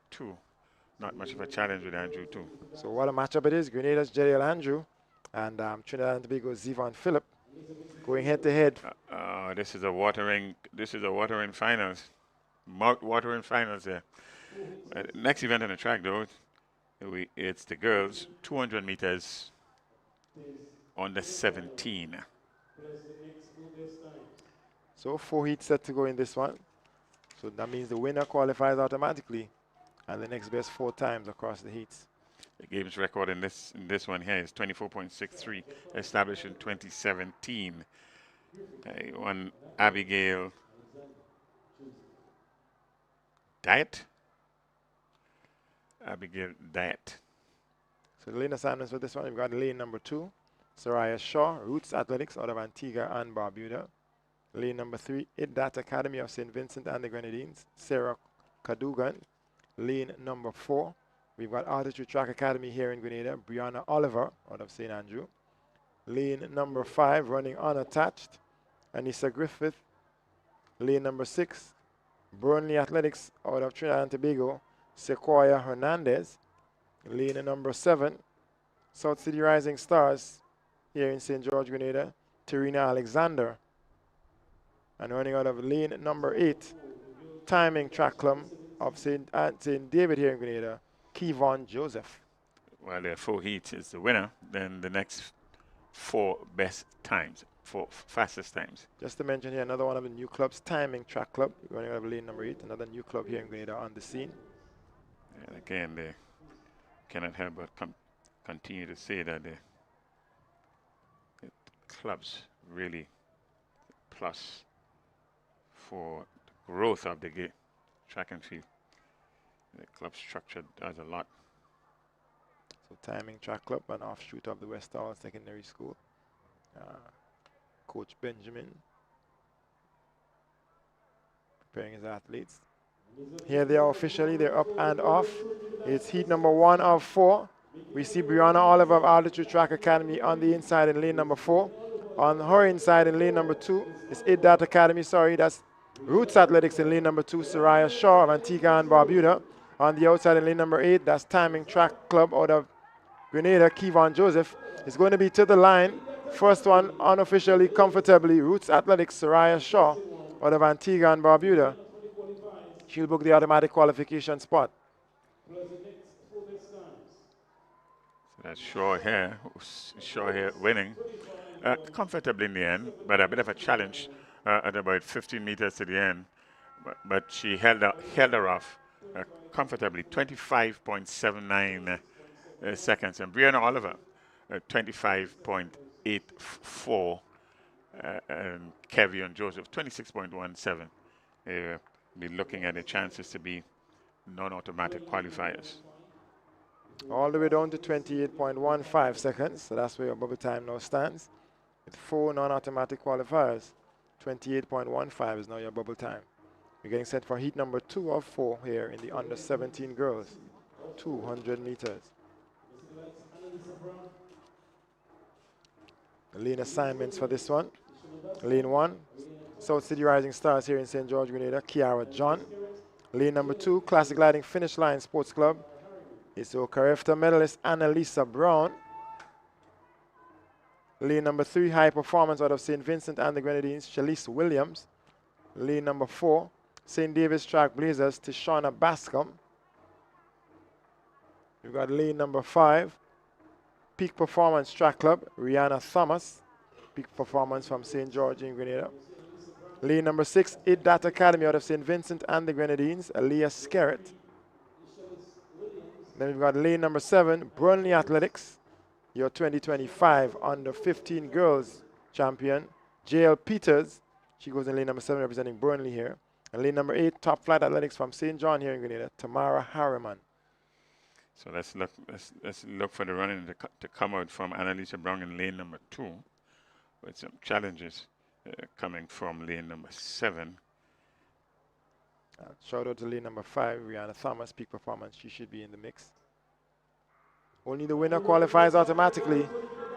Not much of a challenge with Andrew, too. So what a matchup it is. Grenada's Jeriel Andrew and Trinidad and Tobago's Zevon Phillip going head to head. This is a watering finals. Mouth-watering finals there. Next event on the track, though, it's the girls, 200 meters under 17. So 4 heats set to go in this one. So that means the winner qualifies automatically, and the next best 4 times across the heats. The game's record in this one here is 24.63, established in 2017. One Abigail Diet. So the lane assignments for this one, we've got lane number 2, Soraya Shaw, Roots Athletics out of Antigua and Barbuda. Lane number 3, It Dat Academy of St. Vincent and the Grenadines, Sarah Cadogan. Lane number 4, we've got Artistry Track Academy here in Grenada, Brianna Oliver out of St. Andrew. Lane number 5, running unattached, Anissa Griffith. Lane number 6, Burnley Athletics out of Trinidad and Tobago, Sequoia Hernandez. Lane number 7, South City Rising Stars here in St. George, Grenada, Terina Alexander. And running out of lane number 8, Timing Track Club of St. David here in Grenada, Kevon Joseph. Well, there are 4 heats is the winner. Then the next 4 best times, 4 fastest times. Just to mention here, another one of the new clubs, Timing Track Club, running out of lane number 8, another new club here in Grenada on the scene. And again, they cannot help but continue to say that the clubs really plus for the growth of the track and field. The club structure does a lot. So Timing Track Club, an offshoot of the West Hall Secondary School. Coach Benjamin preparing his athletes. Here they are officially, they're up and off. It's heat number 1 of 4. We see Brianna Oliver of Artistry Track Academy on the inside in lane number 4. On her inside in lane number 2 is It Dat Academy, that's Roots Athletics in lane number 2, Soraya Shaw of Antigua and Barbuda. On the outside in lane number 8, that's Timing Track Club out of Grenada, Kevon Joseph. Is going to be to the line. First one unofficially, comfortably, Roots Athletics, Soraya Shaw out of Antigua and Barbuda. She'll book the automatic qualification spot. So that's Shaw here winning comfortably in the end, but a bit of a challenge at about 15 meters to the end. But she held her off comfortably, 25.79 seconds. And Brianna Oliver, 25.84. And Kevion Joseph, 26.17. Be looking at the chances to be non-automatic qualifiers. All the way down to 28.15 seconds. So that's where your bubble time now stands. with 4 non-automatic qualifiers. 28.15 is now your bubble time. We're getting set for heat number 2 of 4 here in the under 17 girls, 200 meters. The lane assignments for this one. Lane 1, South City Rising Stars here in St. George, Grenada, Kiara John. Lane number 2, Classic Gliding Finish Line Sports Club, is Okarefta medalist Annalisa Brown. Lane number 3, High Performance out of St. Vincent and the Grenadines, Shalise Williams. Lane number 4, St. David's Track Blazers, Tishana Bascom. We've got lane number 5, Peak Performance Track Club, Rihanna Thomas. Peak Performance from St. George in Grenada. Lane number 6, Idat Academy out of St. Vincent and the Grenadines, Aaliyah Skerritt. Then we've got lane number 7, Burnley Athletics, your 2025 under 15 girls champion, JL Peters. She goes in lane number 7 representing Burnley here. And lane number 8, Top Flight Athletics from St. John here in Grenada, Tamara Harriman. So let's look for the running to come out from Annalisa Brown in lane number 2, with some challenges coming from lane number 7. Shout out to lane number 5, Rihanna Thomas, Peak Performance. She should be in the mix. Only the winner qualifies automatically.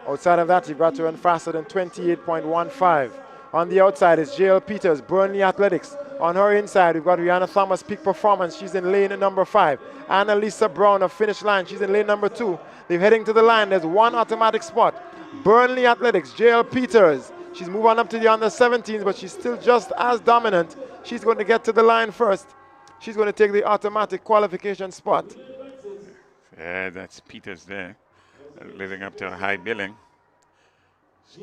Outside of that, you've got to run faster than 28.15. On the outside is JL Peters, Burnley Athletics. On her inside, we've got Rihanna Thomas, Peak Performance. She's in lane number 5. Annalisa Brown of Finish Line. She's in lane number 2. They're heading to the line. There's one automatic spot. Burnley Athletics, JL Peters. She's moved on up to the under 17s, but she's still just as dominant. She's going to get to the line first. She's going to take the automatic qualification spot. Yeah, that's Peters there, living up to a high billing. So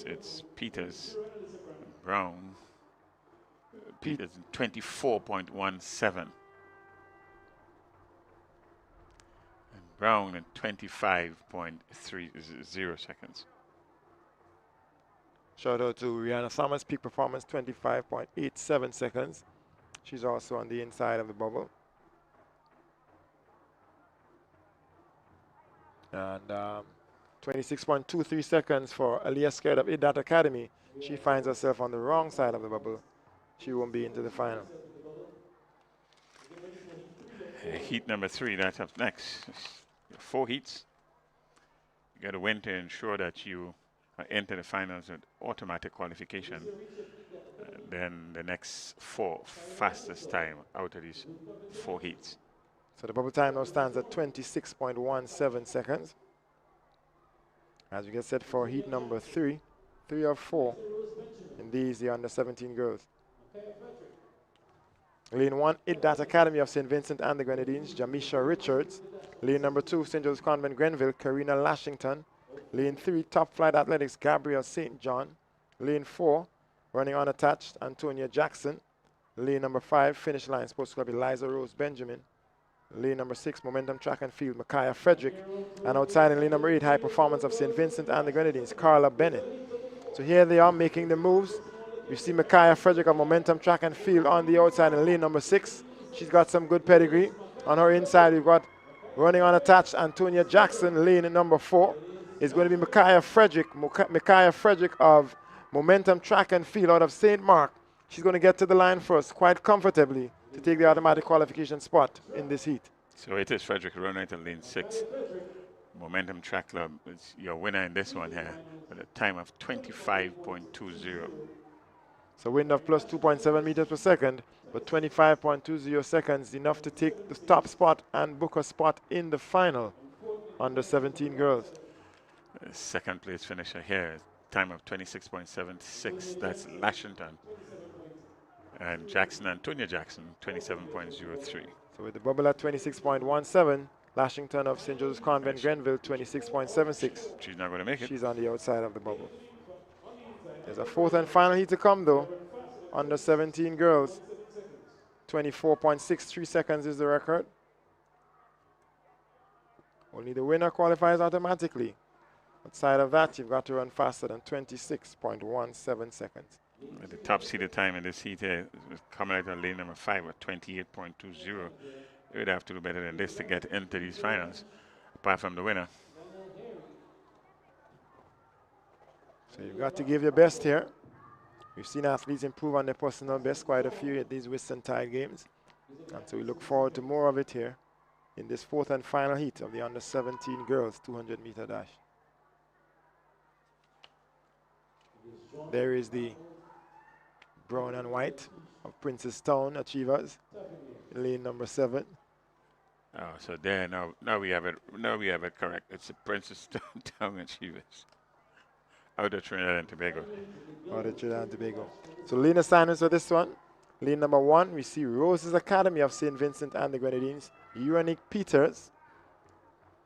it's Peters, Brown. Peters 24.17. Brown in 25.30 seconds. Shout out to Rihanna Thomas, Peak Performance, 25.87 seconds. She's also on the inside of the bubble. And 26.23 seconds for Aliyah Scared of Idat Academy. She finds herself on the wrong side of the bubble. She won't be into the final. Heat number 3, that's up next. 4 heats. You got to win to ensure that you enter the finals with automatic qualification. Then the next 4 fastest time out of these 4 heats. So the bubble time now stands at 26.17 seconds. As we get set for heat number 3, 3 of 4 in these, the under 17 girls. Lane 1, Idat Academy of St. Vincent and the Grenadines, Jamisha Richards. Lane number 2, St. Joseph's Convent, Grenville, Karina Lashington. Lane 3, Top Flight Athletics, Gabrielle St. John. Lane 4, running unattached, Antonia Jackson. Lane number 5, Finish Line Sports Club, Eliza Rose Benjamin. Lane number 6, Momentum Track and Field, Micaiah Frederick. And outside in lane number 8, High Performance of St. Vincent and the Grenadines, Carla Bennett. So here they are making the moves. You see Micaiah Frederick of Momentum Track and Field on the outside in lane number 6. She's got some good pedigree. On her inside, we've got running unattached, Antonia Jackson. Lane number 4 is going to be Micaiah Frederick. Micaiah Frederick of Momentum Track and Field out of St. Mark. She's going to get to the line first quite comfortably to take the automatic qualification spot in this heat. So it is Frederick running to lane 6. Momentum Track Club is your winner in this one here with a time of 25.20. So wind of plus 2.7 meters per second, but 25.20 seconds, enough to take the top spot and book a spot in the final under 17 girls. Second place finisher here, time of 26.76. That's Lashington. And Jackson, Antonia Jackson, 27.03. So with the bubble at 26.17, Lashington of St. Joseph's Convent, Grenville, 26.76. She's not going to make it. She's on the outside of the bubble. There's a 4th and final heat to come, though. Under 17 girls. 24.63 seconds is the record. Only the winner qualifies automatically. Outside of that, you've got to run faster than 26.17 seconds. The top seeded time in this heat here is coming out of lane number 5 at 28.20. You would have to do better than this to get into these finals. apart from the winner. So you've got to give your best here. We've seen athletes improve on their personal best quite a few at these Whitsuntide Games. And so we look forward to more of it here in this fourth and final heat of the under-17 girls 200-meter dash. There is the brown and white of Princestown Achievers, lane number 7. Oh, so there now we have it. Now we have it correct. It's the Princestown Achievers out of Trinidad and Tobago. Out of Trinidad and Tobago. So lane assignments for this one. Lane number 1, we see Rose's Academy of St. Vincent and the Grenadines, Unique Peters.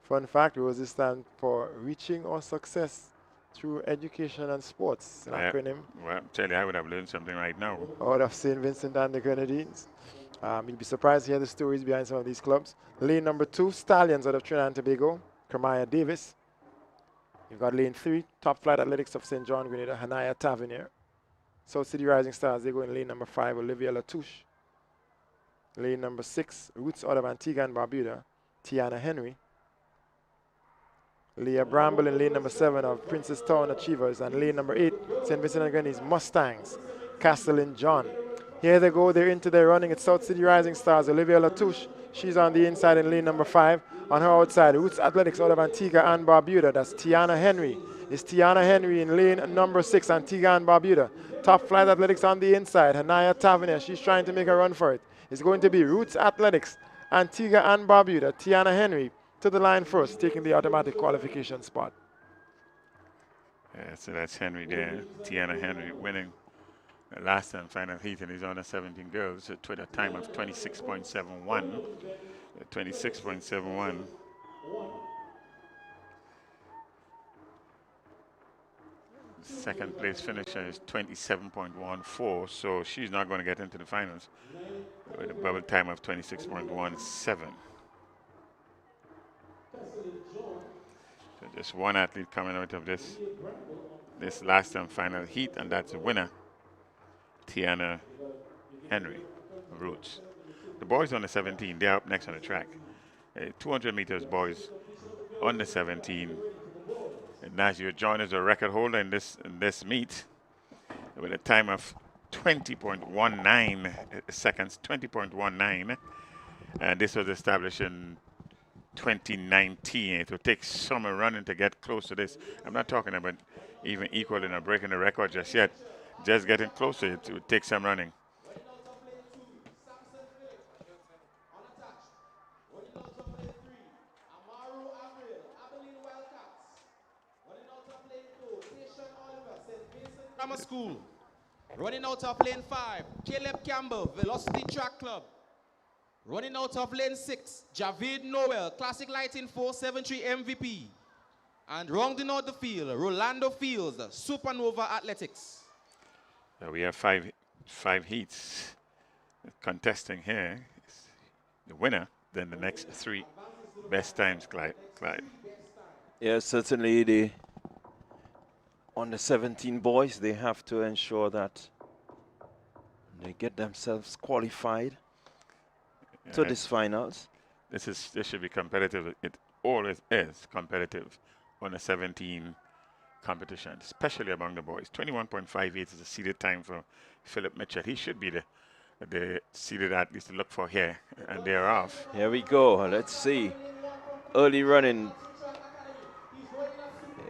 Fun fact, Roses stand for Reaching or Success Through Education and Sports, an acronym. Well, tell you, I would have learned something right now. Out of St. Vincent and the Grenadines. You'd be surprised to hear the stories behind some of these clubs. Lane number 2, Stallions out of Trinidad and Tobago, Kermaya Davis. You've got lane 3, Top Flight Athletics of St. John, Grenada, Hanaya Tavernier. South City Rising Stars, they go in lane number 5, Olivia Latouche. Lane number 6, Roots out of Antigua and Barbuda, Tiana Henry. Leah Bramble in lane number 7 of Princestown Achievers. And lane number 8, St. Vincent and Grenadines Mustangs, Castellin John. Here they go, they're into their running. It's South City Rising Stars, Olivia Latouche. She's on the inside in lane number 5. On her outside, Roots Athletics out of Antigua and Barbuda. That's Tiana Henry. It's Tiana Henry in lane number 6, Antigua and Barbuda. Top Flight Athletics on the inside, Hanaya Tavernier. She's trying to make a run for it. It's going to be Roots Athletics, Antigua and Barbuda. Tiana Henry to the line first, taking the automatic qualification spot. Yeah, so that's Henry there. Tiana Henry winning the last and final heat in his under 17 girls with a time of 26.71. 26.71. Second place finisher is 27.14, so she's not going to get into the finals with a bubble time of 26.17. So just one athlete coming out of this last and final heat, and that's the winner, Tiana Henry, Roots. The boys on the 17, they're up next on the track. 200 meters boys on the 17. And Nazir John is a record holder in this meet with a time of 20.19 seconds, 20.19. And this was established in 2019. It will take some running to get close to this. I'm not talking about even equaling or breaking the record just yet. Just getting closer, it would take some running. Grammar School. Running out of lane 5, Caleb Campbell, Velocity Track Club. Running out of lane 6, Javid Noel, Classic Lighting 473 MVP. And rounding out the field, Rolando Fields, Supernova Athletics. We have five heats contesting here. The winner, then the next 3 best times, Clyde. Yes, certainly the on the 17 boys, they have to ensure that they get themselves qualified to this finals. This should be competitive. It always is competitive on a 17 competition, especially among the boys. 21.58 is the seeded time for Philip Mitchell. He should be the seeded athlete to look for here, and they're off. Here we go. Let's see. Early running.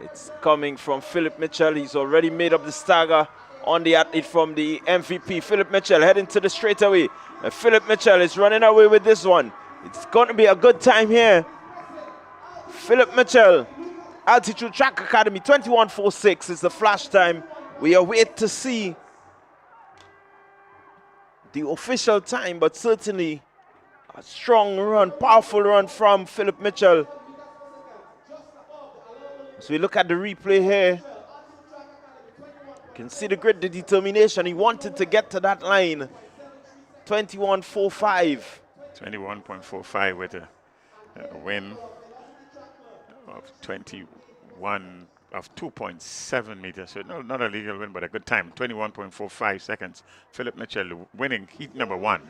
It's coming from Philip Mitchell. He's already made up the stagger on the athlete from the MVP. Philip Mitchell heading to the straightaway. And Philip Mitchell is running away with this one. It's going to be a good time here. Philip Mitchell, Altitude Track Academy, 21.46 is the flash time. We await to see the official time, but certainly a strong run, powerful run from Philip Mitchell. So we look at the replay here. You can see the grit, the determination. He wanted to get to that line. 21.45. 21.45 with a win of 2.7 meters. So no, not a legal win, but a good time. 21.45 seconds. Philip Mitchell winning heat number 1.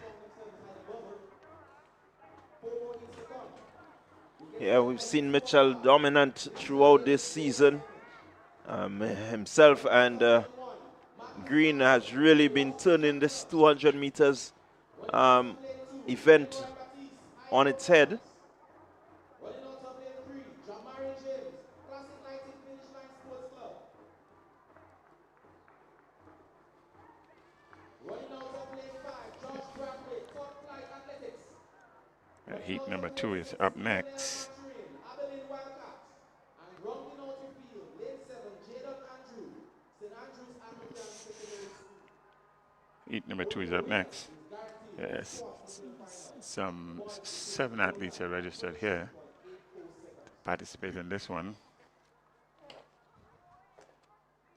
Yeah, we've seen Mitchell dominant throughout this season. Himself and Green has really been turning this 200 meters event on its head. Heat number 2 is up next. Heat number 2 is up next. Yes, some 7 athletes are registered here to participate in this one.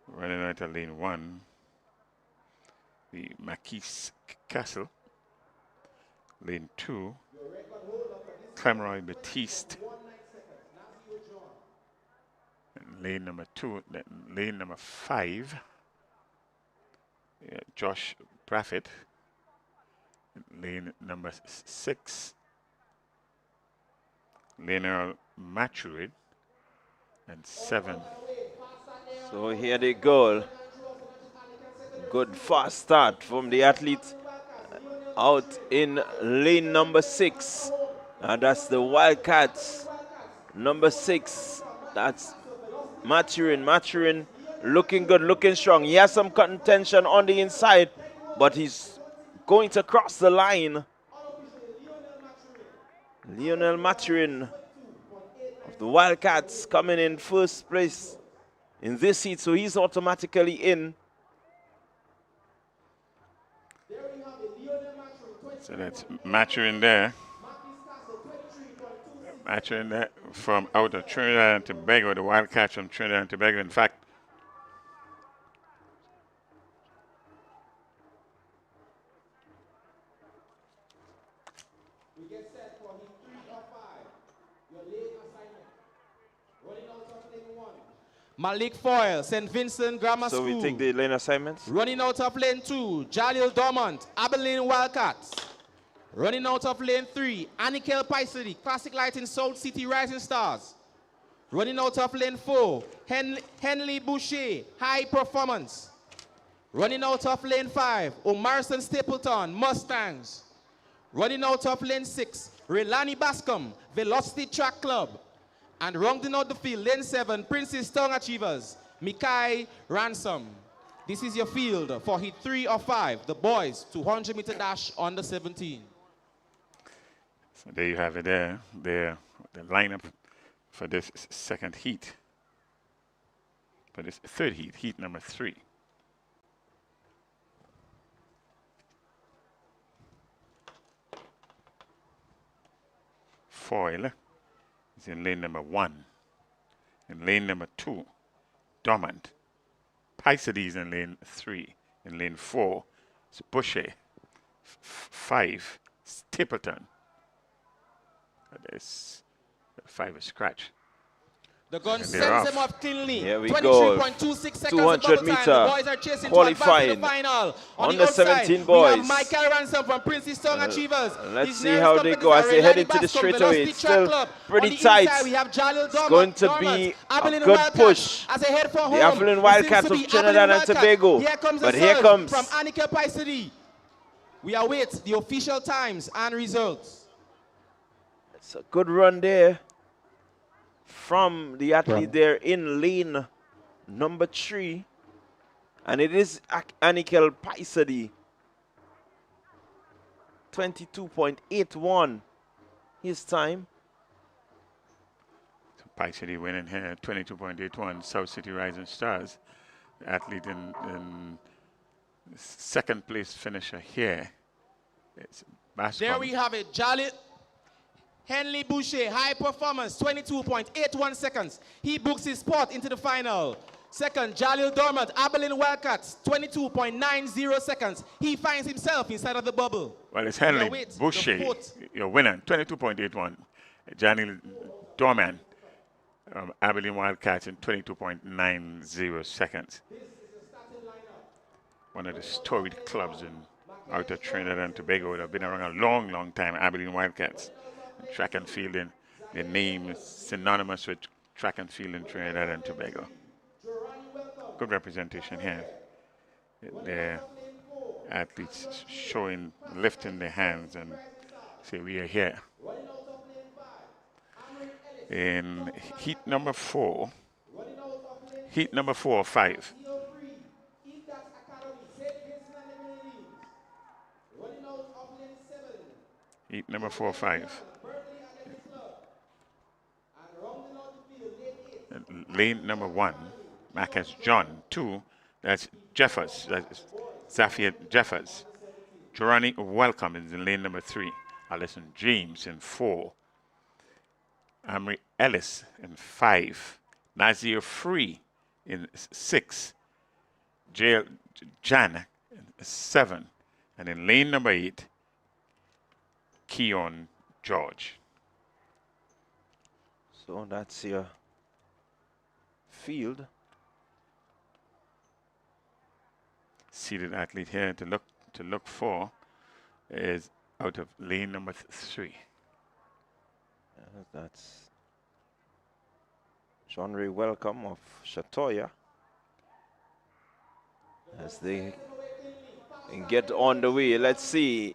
Running out of lane 1, the Marquis Castle. Lane 2, Clemeroy Batiste. And lane number 2, lane number 5, Josh Braffett. Lane number 6, Lionel Maturin. And 7. So here they go. Good fast start from the athlete out in lane number 6. And that's the Wildcats. Number 6, that's Maturin. Maturin looking good, looking strong. He has some contention on the inside, but he's going to cross the line. Lionel Maturin of the Wildcats coming in first place in this heat, so he's automatically in. So that's Maturin there. Maturin there from out of Trinidad and Tobago, the Wildcats from Trinidad and Tobago. In fact, Malik Foyle, St. Vincent Grammar So School. we take the lane assignments. Running out of lane 2, Jalil Dormant, Abilene Wildcats. Running out of lane 3, Anikel Paisidi, Classic Lighting South City Rising Stars. Running out of lane 4, Henley Boucher, High Performance. Running out of lane 5, Omarson Stapleton, Mustangs. Running out of lane 6, Relani Bascom, Velocity Track Club. And rounding out the field, lane 7, Princess Tongue Achievers, Mikai Ransom. This is your field for heat 3 of 5, the boys 200-meter dash under 17. so there you have it there. The lineup for this second heat. For this third heat, heat number 3. Foyle is in lane number 1. In lane number 2, Dormant. Paisides in lane 3. In lane 4, it's Boucher. 5, Stapleton. There's 5 is scratch. The gun And they're sends off. them off cleanly. Here we go. 23.26 seconds 200 of bubble time. meter The boys are chasing to advance to qualifying. the final. On Under the outside, 17 we boys. have Michael Ransom from Princess Tongue Achievers. Let's His see nearest how they competitors go as are they head Relani into the Bascom, straightaway. Velocity It's Track still Club. pretty On the tight. inside, we have Jalil It's going to Dormant, be Abilene a good Wildcats push. as they head for home. The Abilene It Wildcats seems to of be Trinidad Abilene and Wildcats. Tobago. Here comes the But here surge comes from Annika Paisidi. We await the official times and results. It's a good run there from the athlete there in lane number 3. And it is Anikel Paisidi. 22.81 his time. So Paisidi winning here, 22.81, South City Rising Stars. The athlete in second place finisher here. It's Bascom. There we have it. Jalil Henley Boucher, high performance, 22.81 seconds. He books his spot into the final. Second, Jalil Dormant, Abilene Wildcats, 22.90 seconds. He finds himself inside of the bubble. Well, it's Henley Boucher, your winner, 22.81. Jalil Dormant, Abilene Wildcats in 22.90 seconds. One of the storied clubs in out of Trinidad and Tobago that have been around a long, long time, Abilene Wildcats. Track and fielding The name is synonymous with track and field in Trinidad and Tobago. Good representation here. The athletes showing, lifting their hands and say, we are here. In heat number 4 or 5. Heat number 4 or 5. Lane number 1, Marcus John. 2, that's Jeffers, that's Zafir Jeffers. Jorani Welcome is in lane number 3. Alison James in 4. Amory Ellis in 5. Nazir Free in 6. Jan in 7. And in lane number 8, Keon George. So that's your field. Seated athlete here to look for is out of lane number 3. That's John Ray Welcome of Shatoya as they get on the way. Let's see.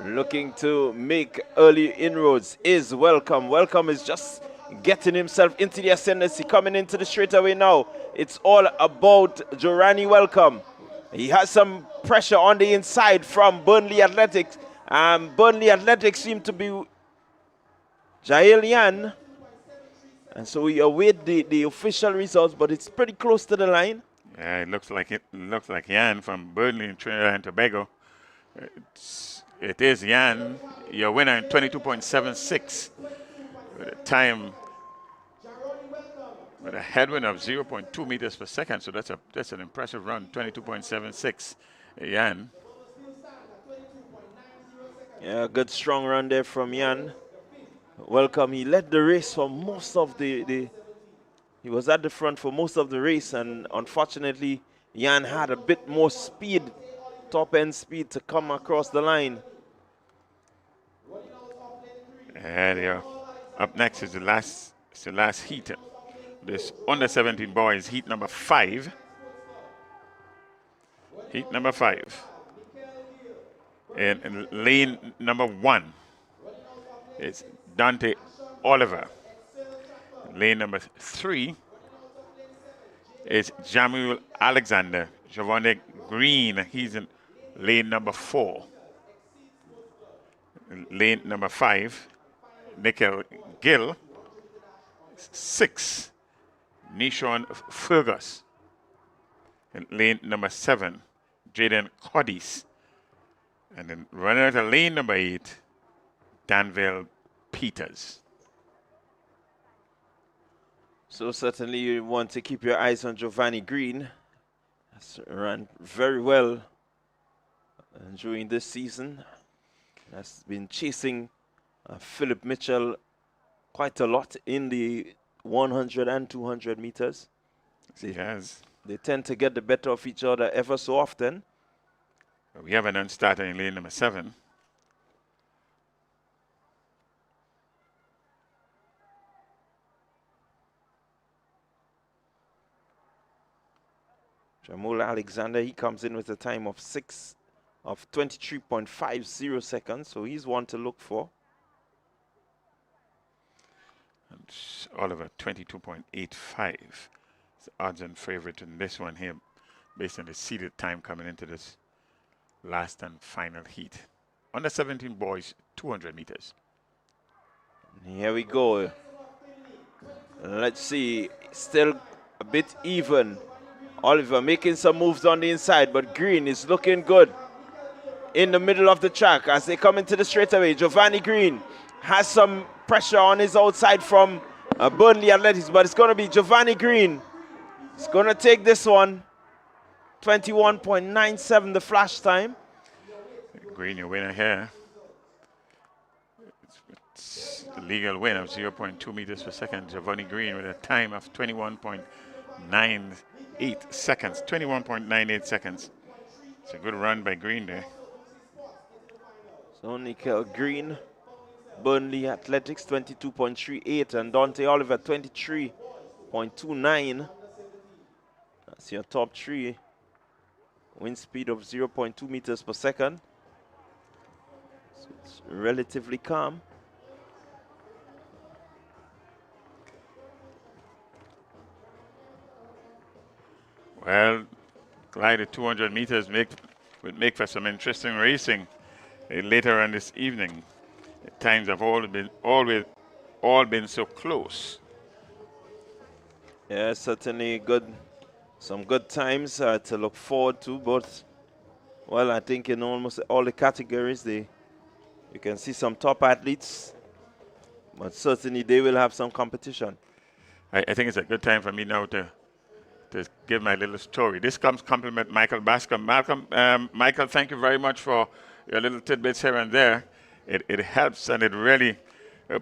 Looking to make early inroads is Welcome. Welcome is just getting himself into the ascendancy, coming into the straightaway now. It's all about Jorani Welcome. He has some pressure on the inside from Burnley Athletics. Burnley Athletics seem to be Jael Yan. And so we await the official results, but it's pretty close to the line. Yeah, it looks like Yan from Burnley in Trinidad and Tobago. It is Yan, your winner in 22.76 with a time with a headwind of 0.2 meters per second. So that's an impressive run, 22.76. Yan. Yeah, good strong run there from Yan. Welcome. He led the race for most of he was at the front for most of the race, and unfortunately Yan had a bit more speed, top end speed, to come across the line. And yeah, up next is the last heat. This under 17 boys, heat number 5. Heat number 5. In lane number 1 is Dante Oliver. Lane number 3 is Jamuel Alexander. Giovanni Green, he's in lane number 4. Lane number 5, Nickel Gill. 6, Nishon Fergus. In lane number 7, Jaden Codis. And then running out of lane number 8, Danville Peters. So certainly you want to keep your eyes on Giovanni Green. Has run very well during this season. Has been chasing Philip Mitchell quite a lot in the 100 and 200 meters. He has. They tend to get the better of each other ever so often. We have an unstarter in lane number 7. Jamal Alexander, he comes in with a time of 23.50 seconds, so he's one to look for. And Oliver, 22.85. It's odds and favorite in this one here, based on the seeded time coming into this last and final heat. Under 17 boys, 200 meters. Here we go. Let's see, still a bit even. Oliver making some moves on the inside, but Green is looking good in the middle of the track as they come into the straightaway. Giovanni Green has some pressure on his outside from Burnley Athletics, but it's going to be Giovanni Green. He's going to take this one. 21.97 the flash time. Green, your winner here. It's a legal win of 0.2 meters per second. Giovanni Green with a time of 21.98 seconds. 21.98 seconds. It's a good run by Green there. So Nickel Green Burnley Athletics 22.38 and Dante Oliver 23.29. That's your top three. Wind speed of 0.2 meters per second. So it's relatively calm. Well, Clyde, the 200 meters would make for some interesting racing later on this evening. The times have all been so close. Yeah, certainly good. Some good times to look forward to. But well, I think in almost all the categories, you can see some top athletes. But certainly they will have some competition. I think it's a good time for me now to give my little story. This comes compliment Michael Bascom. Michael, thank you very much for your little tidbits here and there. It helps and it really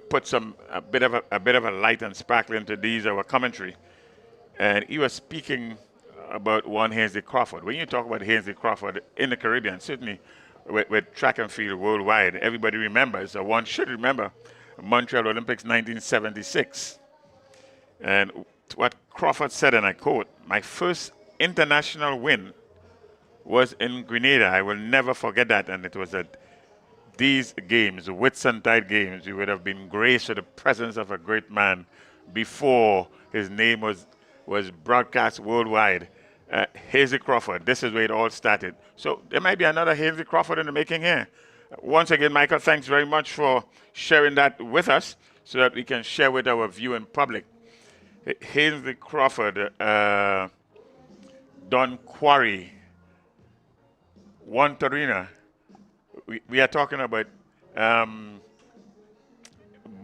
puts a bit of a light and sparkle into our commentary. And he was speaking about one Hazy Crawford. When you talk about Hazy Crawford in the Caribbean, certainly with track and field worldwide, everybody remembers, or one should remember, Montreal Olympics 1976. And what Crawford said, and I quote, "My first international win was in Grenada. I will never forget that." And it was at these games, the Whitsuntide Games. You would have been graced with the presence of a great man before his name was broadcast worldwide. Hazy Crawford, this is where it all started. So there might be another Hazy Crawford in the making here. Once again, Michael, thanks very much for sharing that with us so that we can share with our viewing public. Hazy Crawford, Don Quarry, Juan Torina. We are talking about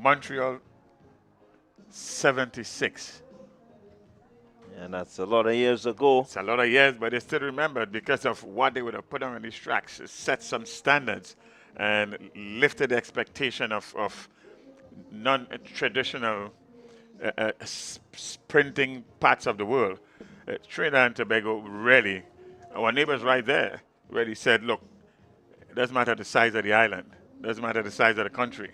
Montreal 76. And that's a lot of years ago. It's a lot of years, but they still remembered because of what they would have put on these tracks. It set some standards and lifted the expectation of non-traditional sprinting parts of the world. Trinidad and Tobago really, our neighbors right there, really said, look, it doesn't matter the size of the island, it doesn't matter the size of the country,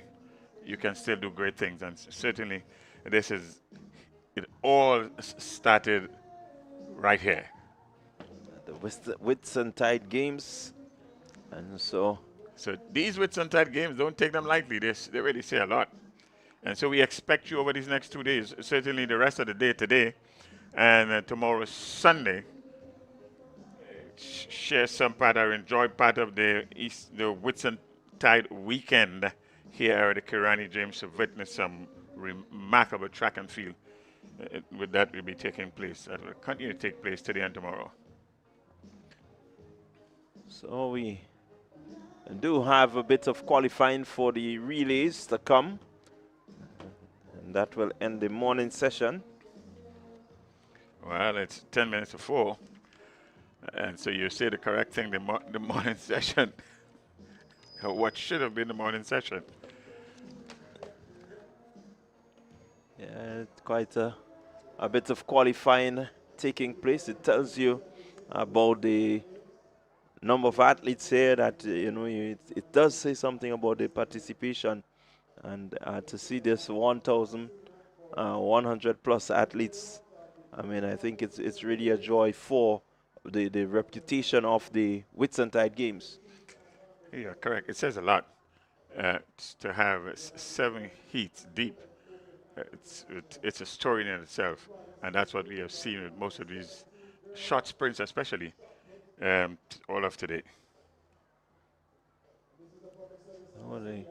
you can still do great things. And certainly it all started right here. The Whitsuntide Games. And so these Whitsuntide Games, don't take them lightly. They really say a lot. And so we expect you over these next 2 days, certainly the rest of the day today, and tomorrow Sunday, share some part or enjoy part of the Whitsuntide weekend here at the Kirani James to witness some remarkable track and field. With that will be taking place. That will continue to take place today and tomorrow. So we do have a bit of qualifying for the relays to come. And that will end the morning session. Well, it's 10 minutes to 4. And so you say the correct thing, the morning session. What should have been the morning session. Yeah, quite a bit of qualifying taking place. It tells you about the number of athletes here that, it does say something about the participation. And to see this 1,100 plus athletes, I mean, I think it's really a joy for the reputation of the Whitsuntide Games. Yeah, correct. It says a lot to have 7 heats deep. It's a story in itself, and that's what we have seen with most of these short sprints, especially all of today. Oh, the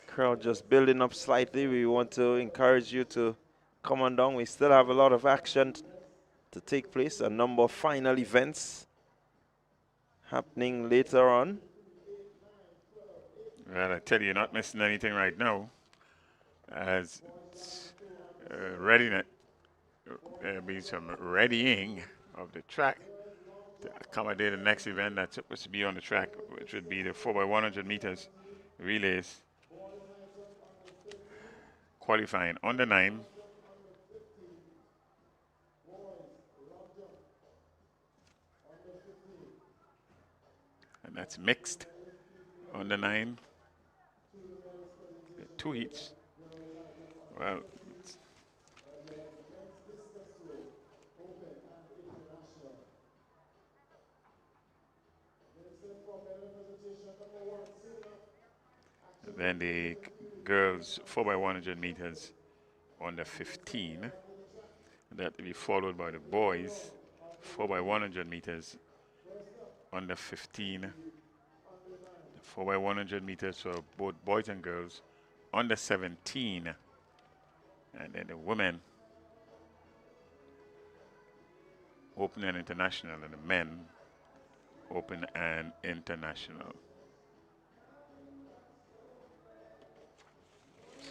crowd just building up slightly. We want to encourage you to come on down. We still have a lot of action to take place, a number of final events happening later on. Well, I tell you, you're not missing anything right now. As readiness, there'll be some readying of the track to accommodate the next event that's supposed to be on the track, which would be the 4x100 meters relays. Qualifying on the 9. And that's mixed on the 9. 2 heats. Well, then the girls 4x100 meters under 15. That will be followed by the boys 4x100 meters under 15. 4x100 meters for both boys and girls under 17. And then the women open and international, and the men open and international.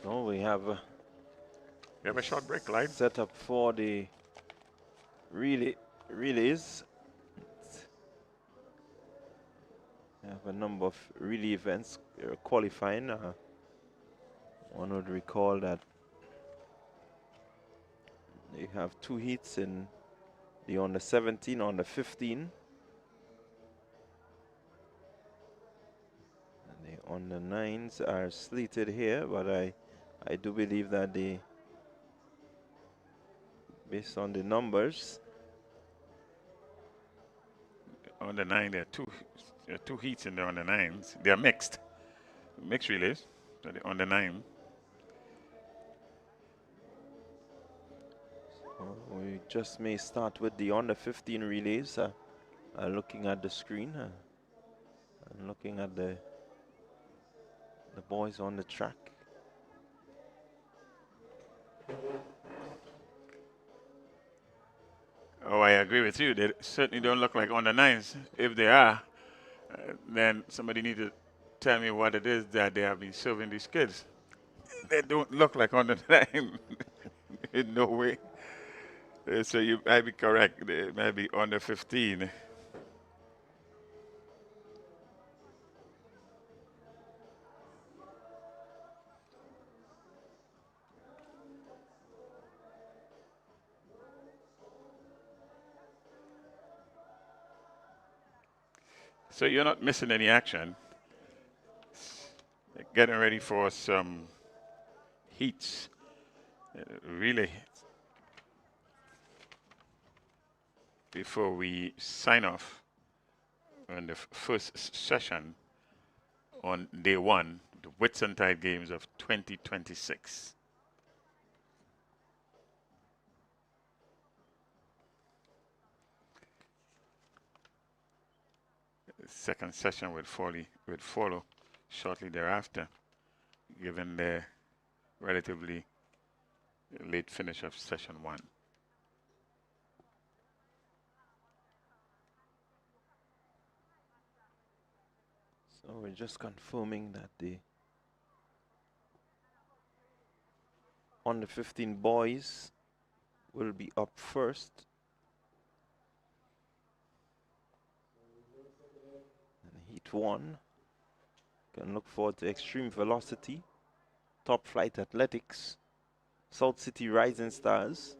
So we have a short break, Clyde. set up for the relays. We have a number of relay events qualifying. One would recall that they have 2 heats in the under 17, under 15. And the under 9s are slated here, but I do believe that based on the numbers, On the 9, there are two heats in the on the 9s. They are mixed relays. So on the 9. we just may start with the under 15 relays. Looking at the screen and looking at the boys on the track. Oh, I agree with you. They certainly don't look like under 9s. If they are, then somebody need to tell me what it is that they have been serving these kids. They don't look like under 9 in no way. So you might be correct. They might be under 15. So you're not missing any action. Getting ready for some heats. Really, before we sign off on the first session on day 1, the Whitsuntide Games of 2026. The second session would follow shortly thereafter, given the relatively late finish of session 1. So we're just confirming that the under 15 boys will be up first. And heat 1. Can look forward to extreme velocity, top flight athletics, South City Rising Stars,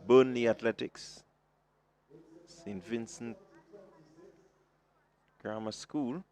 Burnley Athletics, St. Vincent Grammar School,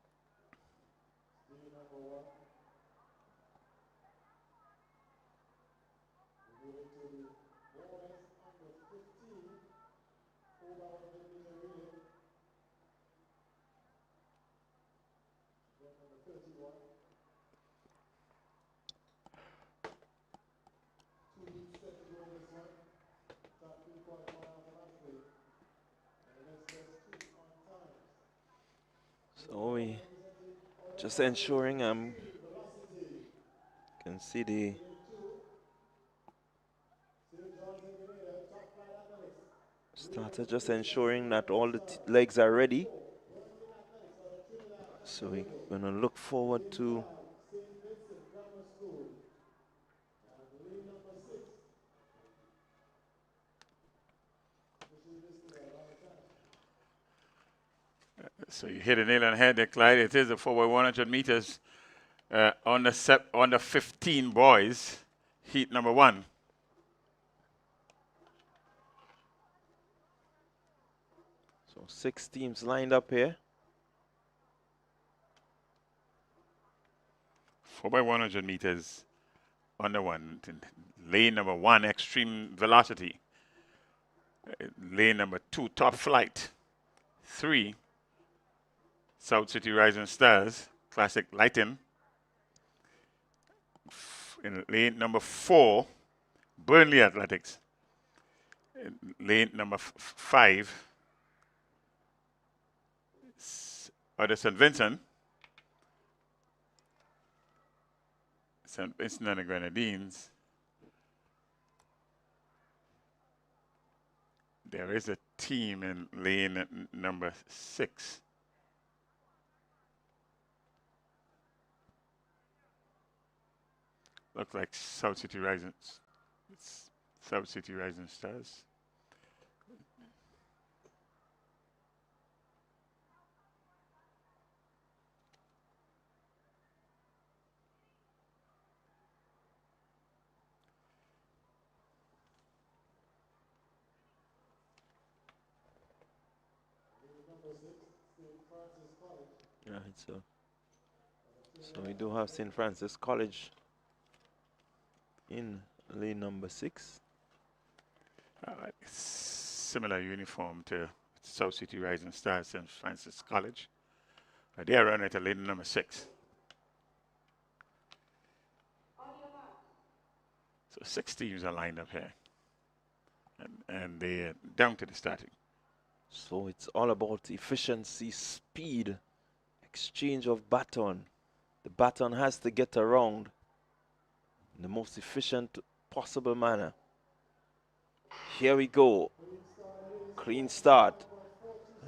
so we just ensuring can see the starter, just ensuring that all the legs are ready. So we're gonna look forward to So you hit a nail on the head there, Clyde. It is a 4x100 meters on the 15 boys, heat number 1. so 6 teams lined up here. 4x100 meters under one. Lane number 1, extreme velocity. Lane number 2, top flight. 3, South City Rising Stars, classic lighting. In lane number 4, Burnley Athletics. In lane number 5, other St. Vincent. St. Vincent and the Grenadines. There is a team in lane number 6. Looks like South City Rising Stars. Right, so we do have St. Francis College in lane number 6. Similar uniform to South City Rising Stars, St. Francis College. They are running at lane number 6. So 6 teams are lined up here. And they're down to the starting. So it's all about efficiency, speed, exchange of baton. The baton has to get around in the most efficient possible manner. Here we go. Clean start.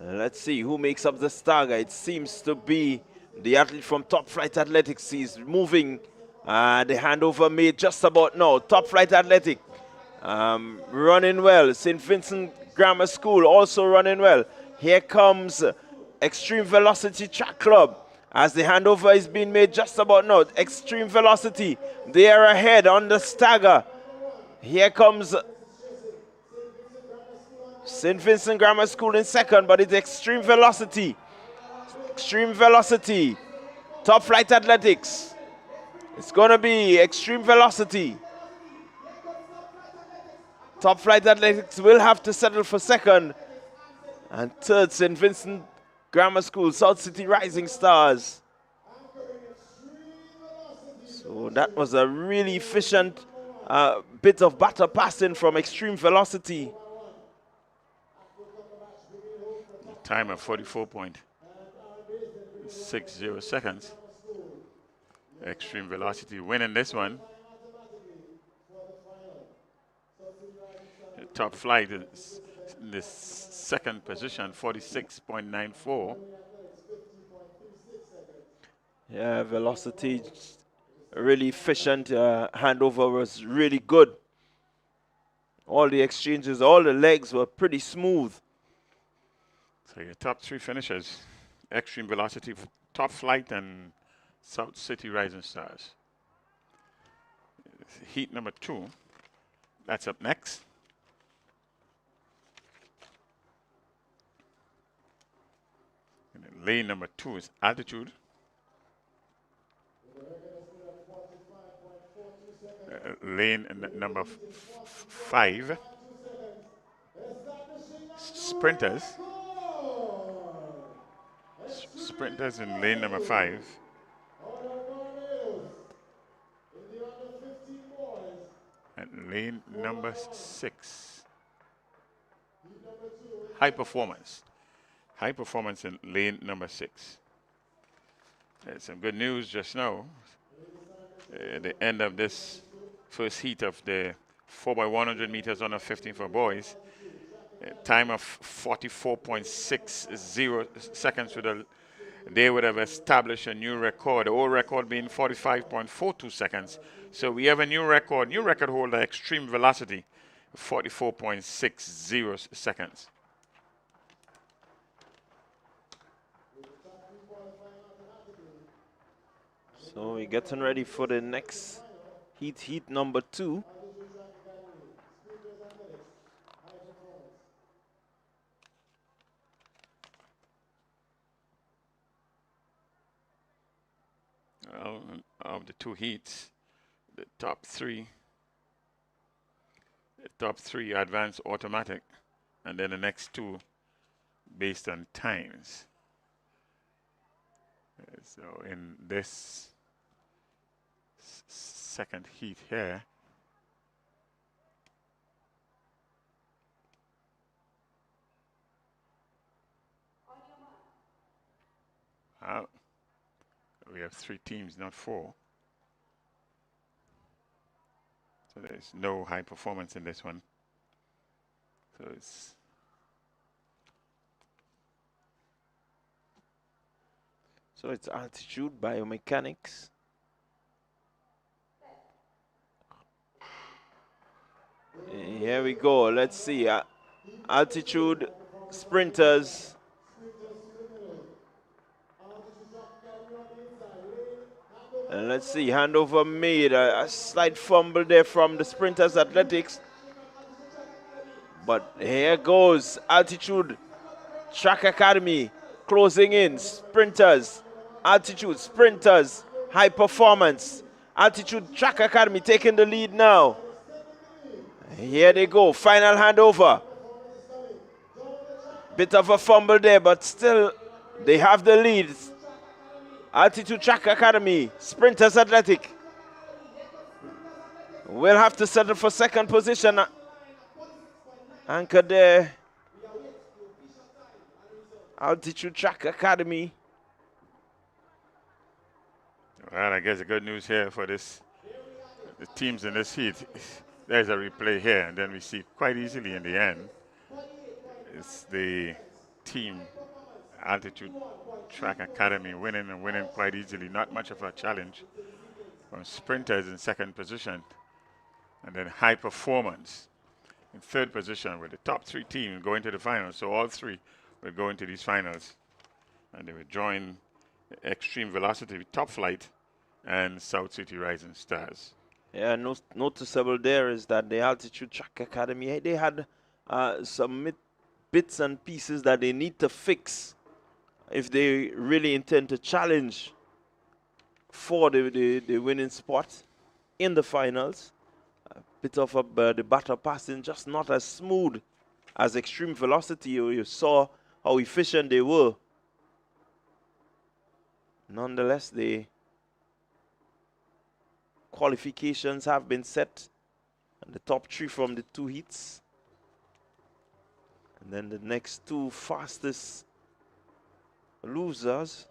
Let's see who makes up the stagger. It seems to be the athlete from Top Flight Athletics. He's moving. The handover made just about now. Top Flight Athletic running well. St. Vincent Grammar School also running well. Here comes Extreme Velocity Track Club as the handover is being made just about now. Extreme Velocity, they are ahead on the stagger. Here comes St. Vincent Grammar School in second, but it's Extreme Velocity. Extreme Velocity. Top Flight Athletics. It's going to be Extreme Velocity. Top Flight Athletics will have to settle for second. And third, St. Vincent Grammar School, South City Rising Stars. So that was a really efficient bit of batter passing from Extreme Velocity. Time of 44.60 seconds. Extreme Velocity winning this one. Top Flight is in the second position, 46.94. Yeah, Velocity, really efficient. Handover was really good. All the exchanges, all the legs were pretty smooth. So your top 3 finishers, Extreme Velocity, Top Flight, and South City Rising Stars. Heat number 2, that's up next. And then lane number 2 is Altitude. Lane number 5, Sprinters. Sprinters in lane number 5. And lane number 6. High Performance. High Performance in lane number 6. There's some good news just now. At the end of this first heat of the 4x100 meters under 15 for boys. Time of 44.60 seconds. They would have established a new record. The old record being 45.42 seconds. So we have a new record holder, Extreme Velocity, 44.60 seconds. So we're getting ready for the next heat number 2. Of the two heats, the top three advance automatic, and then the next two based on times. So in this second heat here, we have 3 teams, not 4. So there's no high performance in this one. So it's altitude, biomechanics. Here we go. Let's see. Altitude, sprinters. And let's see. Handover made. A slight fumble there from the sprinters athletics. But here goes Altitude Track Academy closing in. Sprinters, Altitude, sprinters, high performance. Altitude Track Academy taking the lead now. Here they go, final handover. Bit of a fumble there, but still they have the lead. Altitude Track Academy, sprinters athletic. We'll have to settle for second position. Anchor there. Altitude Track Academy. Well, I guess the good news here for the teams in this heat, there's a replay here, and then we see quite easily in the end, it's the team Altitude Track Academy winning and winning quite easily. Not much of a challenge. From sprinters in second position, and then high performance in third position, with the top 3 teams going to the finals. So all 3 will go into these finals, and they will join Extreme Velocity, Top Flight, and South City Rising Stars. Yeah, noticeable there is that the Altitude Track Academy, they had some bits and pieces that they need to fix if they really intend to challenge for the winning spot in the finals. A bit of the batter passing just not as smooth as Extreme Velocity. You saw how efficient they were. Nonetheless, the qualifications have been set, and the top 3 from the 2 heats, and then the next 2 fastest losers.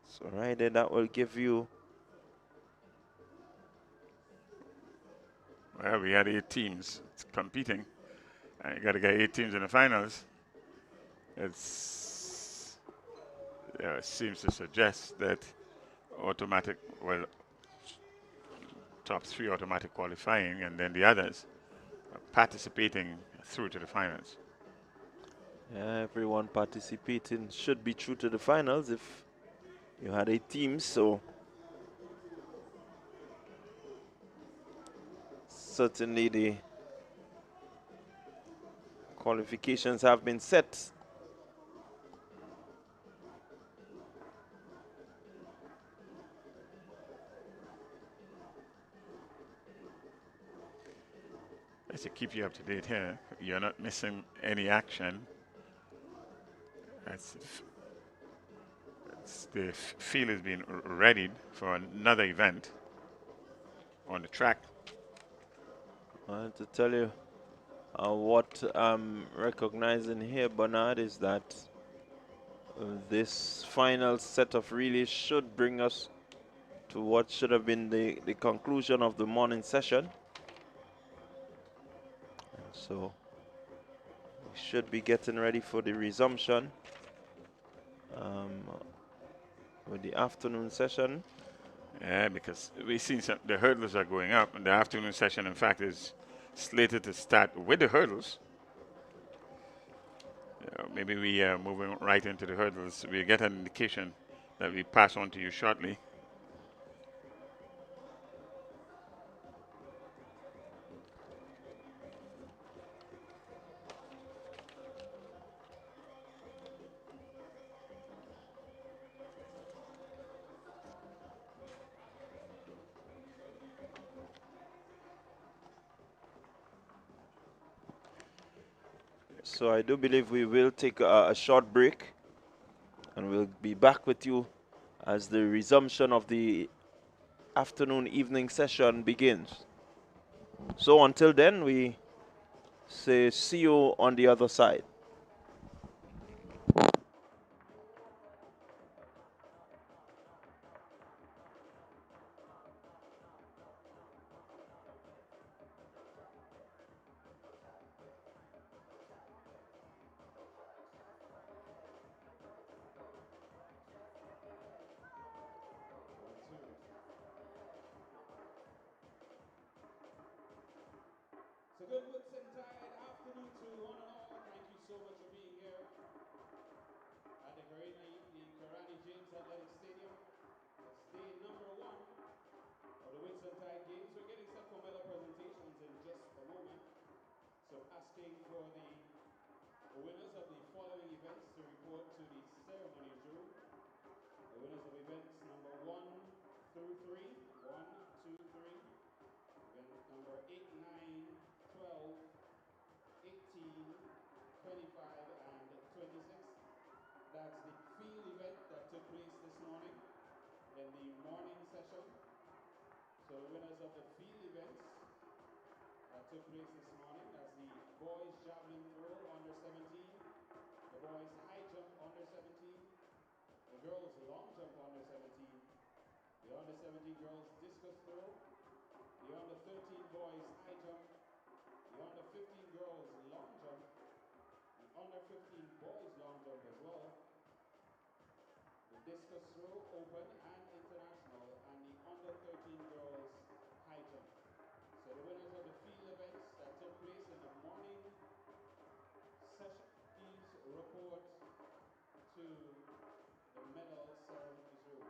So right there, that will give you. Well, we had 8 teams competing, and you got to get 8 teams in the finals. It seems to suggest that top 3 automatic qualifying, and then the others are participating through to the finals. Yeah, everyone participating should be through to the finals if you had 8 teams. So certainly the qualifications have been set. Just to keep you up to date here, you're not missing any action. The field is being readied for another event on the track. To tell you what I'm recognizing here, Bernard, is that this final set of relays should bring us to what should have been the conclusion of the morning session. So we should be getting ready for the resumption with the afternoon session. Yeah, because we've seen the hurdles are going up, and the afternoon session, in fact, is slated to start with the hurdles. Maybe we are moving right into the hurdles. We'll get an indication that we pass on to you shortly. So I do believe we will take a short break, and we'll be back with you as the resumption of the afternoon evening session begins. So until then, we say see you on the other side. So good Whitsuntide afternoon to one and all. Thank you so much for being here at the Grenada James Athletic Stadium. It's day number 1 of the Whitsuntide Games. We're getting set for medal presentations in just a moment. So asking for the winners of the following events to report to the ceremonies room. The winners of events number 1 through 3. 1, 2, 3. Event number 8, 9, 12, 18, 25, and 26. That's the field event that took place this morning in the morning session. So the winners of the field events that took place this morning, that's the boys javelin throw under 17, the boys high jump under 17, the girls long jump under 17, the under 17 girls discus throw, the under 13 boys high jump, the under 15 girls long jump, the under 15 boys long jump as well, the discus throw open and international, and the under 13 girls high jump. So the winners of the field events that took place in the morning session, please report to the medal ceremonies room.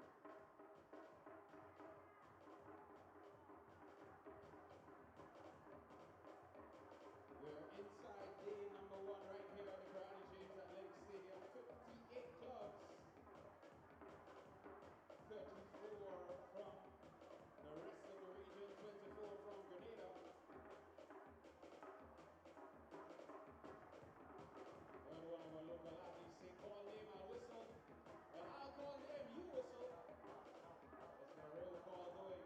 We're inside day number 1 right here at the Grenada James Athletic Stadium. 58 clubs, 34 from the rest of the region, 24 from Grenada. Heard one of our local athletes say, call name, I'll whistle. Well, I'll call name, you whistle. Let's get a roll call going.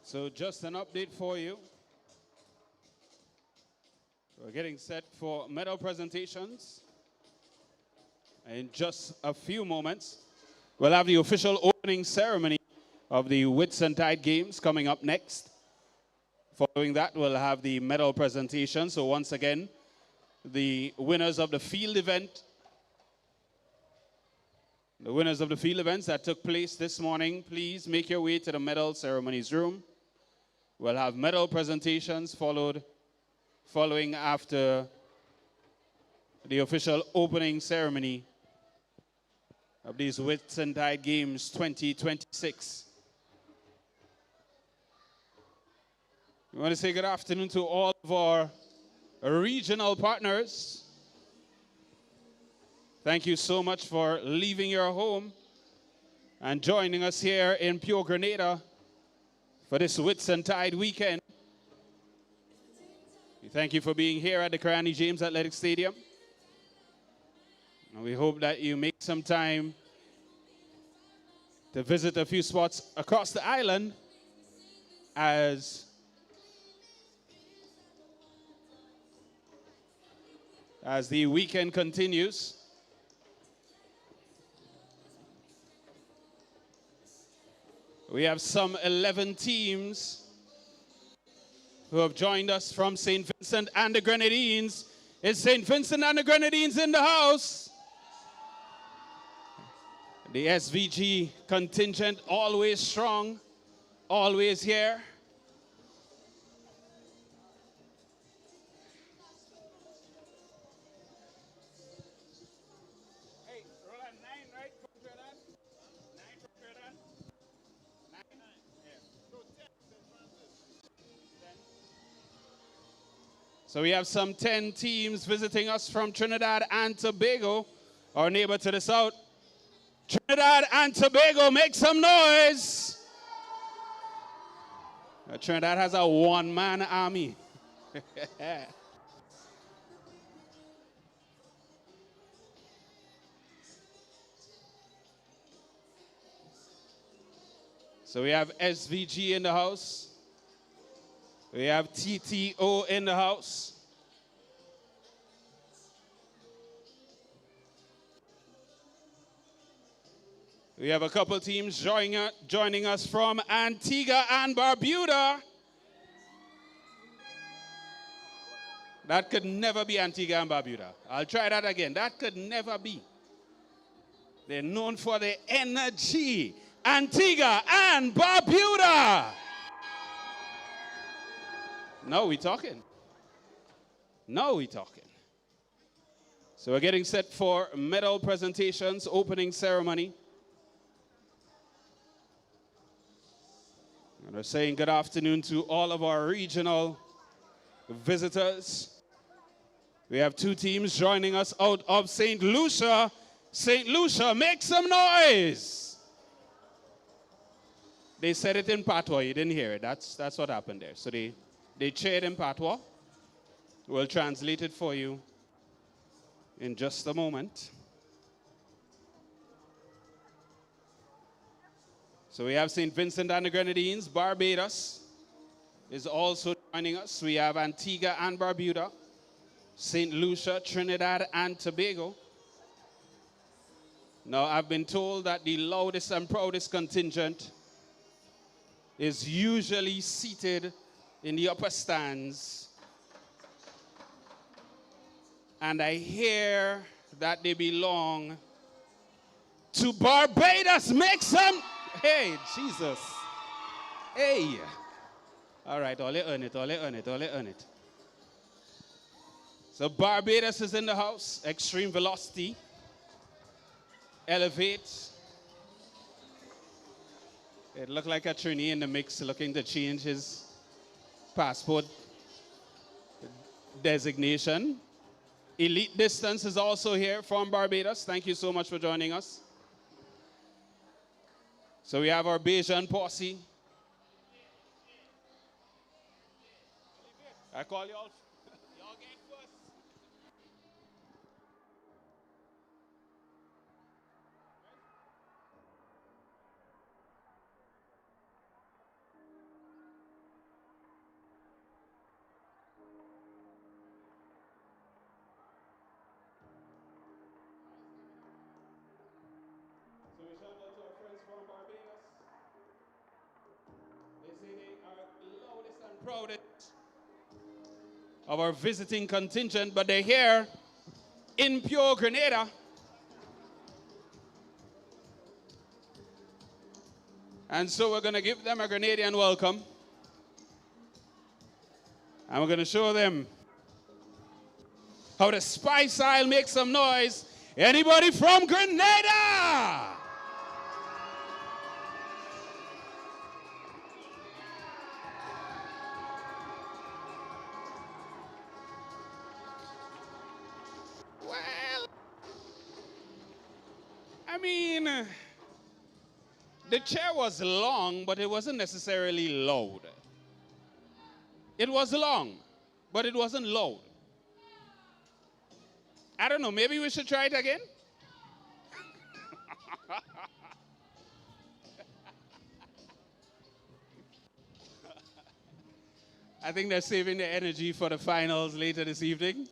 So just an update for you. We're getting set for medal presentations. In just a few moments, we'll have the official opening ceremony of the Whitsuntide Games coming up next. Following that, we'll have the medal presentation. So once again, the winners of the field event, the winners of the field events that took place this morning, please make your way to the medal ceremonies room. We'll have medal presentations following after the official opening ceremony of these Whitsuntide Games 2026. We want to say good afternoon to all of our regional partners. Thank you so much for leaving your home and joining us here in pure Grenada for this Whitsuntide weekend. We thank you for being here at the Grenada James Athletic Stadium. And we hope that you make some time to visit a few spots across the island as as the weekend continues. We have some 11 teams who have joined us from St. Vincent and the Grenadines. Is St. Vincent and the Grenadines in the house? The SVG contingent always strong, always here. Hey, Roland, 9, right? From Jordan? 9 from Jordan? 9? Yeah. So 10, St. Francis. 10. So we have some 10 teams visiting us from Trinidad and Tobago, our neighbor to the south. Trinidad and Tobago, make some noise. Trinidad has a one-man army. So we have SVG in the house. We have TTO in the house. We have a couple teams joining us from Antigua and Barbuda. That could never be Antigua and Barbuda. I'll try that again. That could never be. They're known for their energy. Antigua and Barbuda. Now we talking. Now we talking. So we're getting set for medal presentations, opening ceremony. And we're saying good afternoon to all of our regional visitors. We have 2 teams joining us out of St. Lucia. St. Lucia, make some noise. They said it in patois. You didn't hear it. That's what happened there. So they cheered in patois. We'll translate it for you in just a moment. So we have St. Vincent and the Grenadines. Barbados is also joining us. We have Antigua and Barbuda, St. Lucia, Trinidad and Tobago. Now, I've been told that the loudest and proudest contingent is usually seated in the upper stands. And I hear that they belong to Barbados. Make some... Hey, Jesus. Hey. All right, all earn it, all earn it, all earn it. So Barbados is in the house. Extreme velocity. Elevate. It looked like a trainee in the mix looking to change his passport designation. Elite Distance is also here from Barbados. Thank you so much for joining us. So we have our Bajan posse. I call y'all. Y'all get first. So we shout out to our friends from Barbados. They say they are loudest and proudest of our visiting contingent, but they're here in pure Grenada. And so we're going to give them a Grenadian welcome. And we're going to show them how the Spice Isle makes some noise. Anybody from Grenada? I mean, the chair was long, but it wasn't necessarily loud. It was long, but it wasn't loud. I don't know, maybe we should try it again? I think they're saving their energy for the finals later this evening.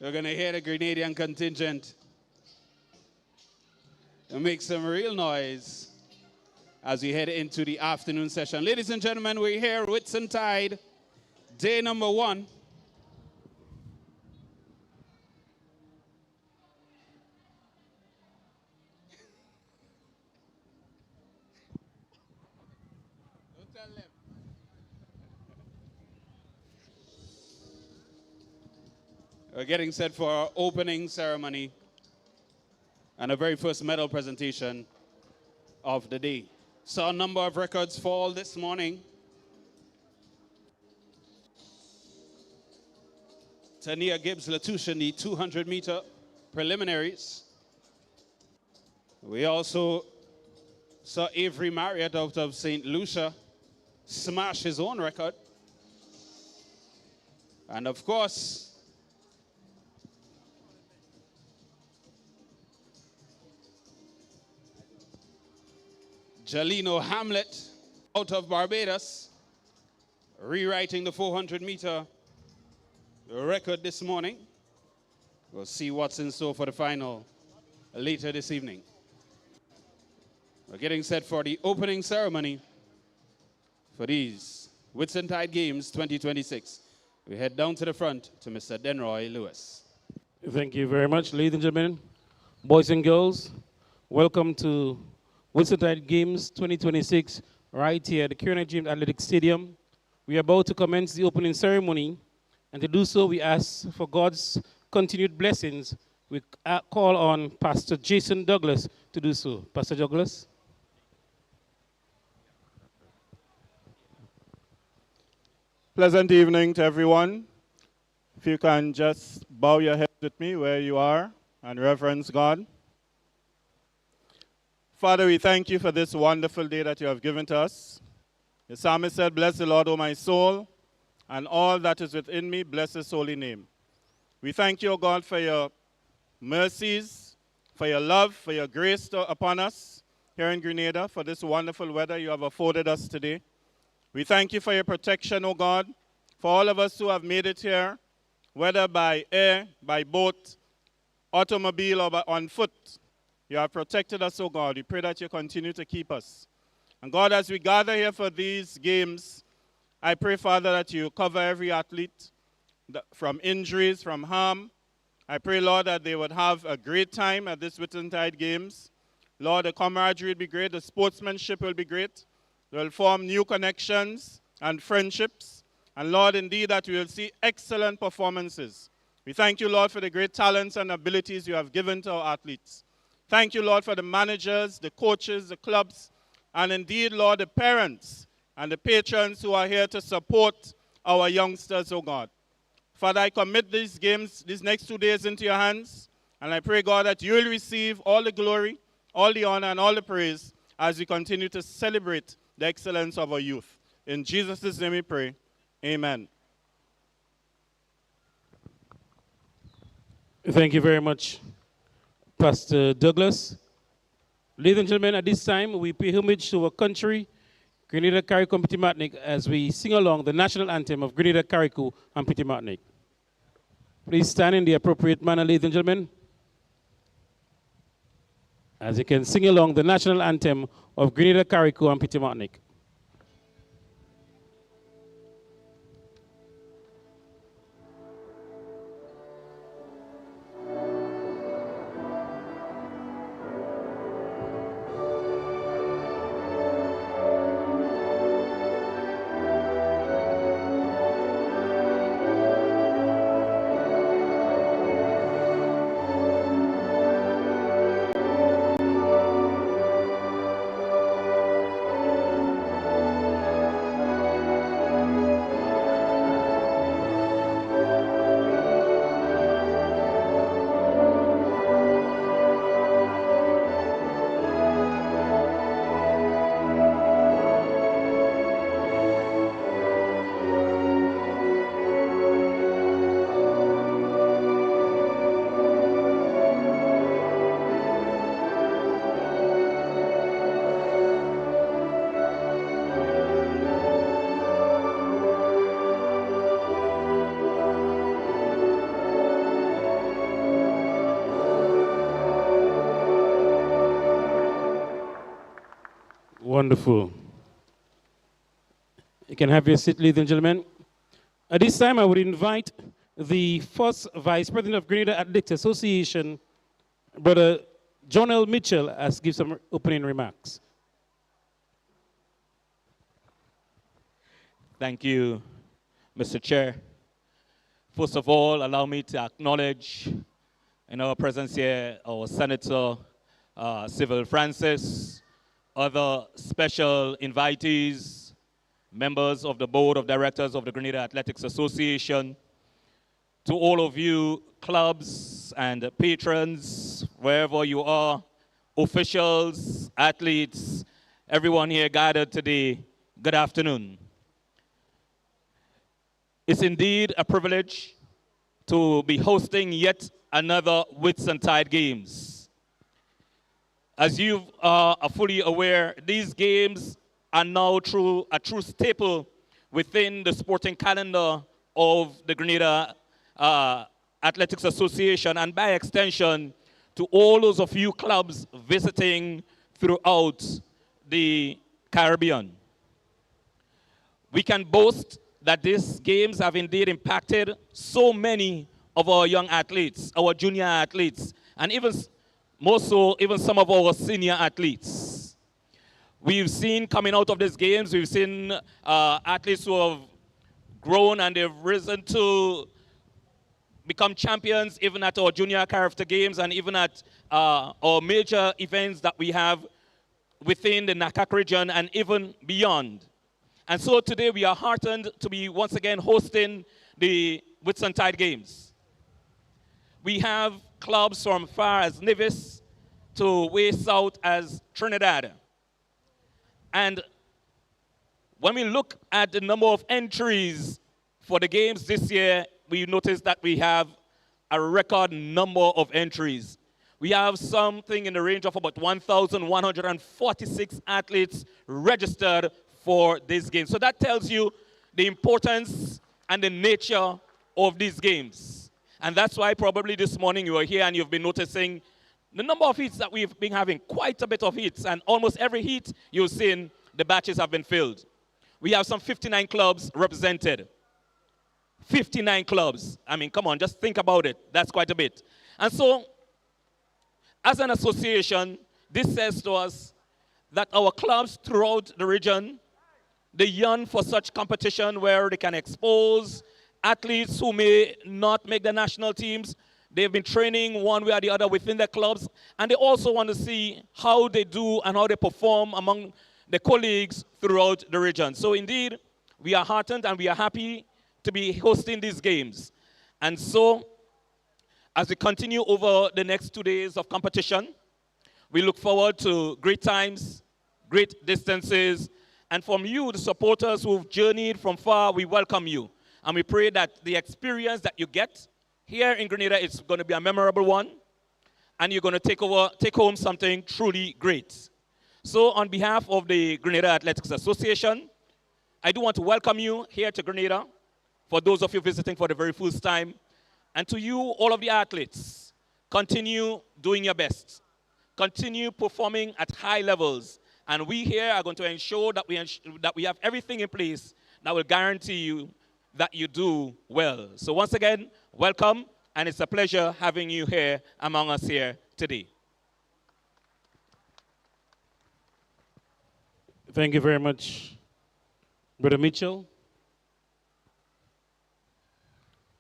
We're going to hear the Grenadian contingent and make some real noise as we head into the afternoon session. Ladies and gentlemen, we're here, Whitsuntide, day number 1. Don't tell them. We're getting set for our opening ceremony and the very first medal presentation of the day. Saw a number of records fall this morning. Tania Gibbs-Latouche in the 200-meter preliminaries. We also saw Avery Marriott out of St. Lucia smash his own record. And of course, Jalino Hamlet out of Barbados, rewriting the 400-meter record this morning. We'll see what's in store for the final later this evening. We're getting set for the opening ceremony for these Whitsuntide Games 2026. We head down to the front to Mr. Denroy Lewis. Thank you very much, ladies and gentlemen, boys and girls. Welcome to Whitsuntide Games 2026 right here at the Grenada James Athletic Stadium. We are about to commence the opening ceremony, and to do so, we ask for God's continued blessings. We call on Pastor Jason Douglas to do so. Pastor Douglas. Pleasant evening to everyone. If you can just bow your head with me where you are and reverence God. Father, we thank you for this wonderful day that you have given to us. The psalmist said, "Bless the Lord, O my soul, and all that is within me, bless his holy name." We thank you, O God, for your mercies, for your love, for your grace upon us here in Grenada, for this wonderful weather you have afforded us today. We thank you for your protection, O God, for all of us who have made it here, whether by air, by boat, automobile, or on foot. You have protected us, O God. We pray that you continue to keep us. And God, as we gather here for these games, I pray, Father, that you cover every athlete from injuries, from harm. I pray, Lord, that they would have a great time at this Whitsuntide Games. Lord, the camaraderie will be great. The sportsmanship will be great. They will form new connections and friendships. And Lord, indeed, that we will see excellent performances. We thank you, Lord, for the great talents and abilities you have given to our athletes. Thank you, Lord, for the managers, the coaches, the clubs, and indeed, Lord, the parents and the patrons who are here to support our youngsters, oh God. Father, I commit these games, these next 2 days into your hands, and I pray, God, that you will receive all the glory, all the honor, and all the praise as we continue to celebrate the excellence of our youth. In Jesus' name we pray. Amen. Thank you very much, Pastor Douglas. Ladies and gentlemen, at this time, we pay homage to our country, Grenada, Carriacou, and Petit Martinique, as we sing along the national anthem of Grenada, Carriacou, and Petit Martinique. Please stand in the appropriate manner, ladies and gentlemen, as you can sing along the national anthem of Grenada, Carriacou, and Petit Martinique. Wonderful. You can have your seat, ladies and gentlemen. At this time, I would invite the first Vice President of Grenada Athletics Association, Brother John L. Mitchell, as give some opening remarks. Thank you, Mr. Chair. First of all, allow me to acknowledge in our presence here our Senator Civil Francis, other special invitees, members of the Board of Directors of the Grenada Athletics Association, to all of you clubs and patrons, wherever you are, officials, athletes, everyone here gathered today, good afternoon. It's indeed a privilege to be hosting yet another Whitsuntide Games. As you are fully aware, these games are now a true staple within the sporting calendar of the Grenada Athletics Association, and by extension to all those of you clubs visiting throughout the Caribbean. We can boast that these games have indeed impacted so many of our young athletes, our junior athletes, and even more so, even some of our senior athletes. We've seen coming out of these games, we've seen athletes who have grown and they've risen to become champions even at our junior character games and even at our major events that we have within the NACAC region and even beyond. And so today we are heartened to be once again hosting the Whitsuntide Games. We have clubs from far as Nevis to way south as Trinidad. And when we look at the number of entries for the games this year, we notice that we have a record number of entries. We have something in the range of about 1,146 athletes registered for this game. So that tells you the importance and the nature of these games. And that's why probably this morning you are here and you've been noticing the number of heats that we've been having, quite a bit of heats. And almost every heat you've seen, the batches have been filled. We have some 59 clubs represented. 59 clubs. I mean, come on, just think about it. That's quite a bit. And so, as an association, this says to us that our clubs throughout the region, they yearn for such competition where they can expose athletes who may not make the national teams. They've been training one way or the other within their clubs, and they also want to see how they do and how they perform among the colleagues throughout the region. So indeed, we are heartened and we are happy to be hosting these games. And so, as we continue over the next 2 days of competition, we look forward to great times, great distances, and from you, the supporters who've journeyed from far, we welcome you. And we pray that the experience that you get here in Grenada is going to be a memorable one, and you're going to take home something truly great. So on behalf of the Grenada Athletics Association, I do want to welcome you here to Grenada, for those of you visiting for the very first time. And to you, all of the athletes, continue doing your best. Continue performing at high levels. And we here are going to ensure that we have everything in place that will guarantee you that you do well. So once again, welcome, and it's a pleasure having you here among us here today. Thank you very much, Brother Mitchell.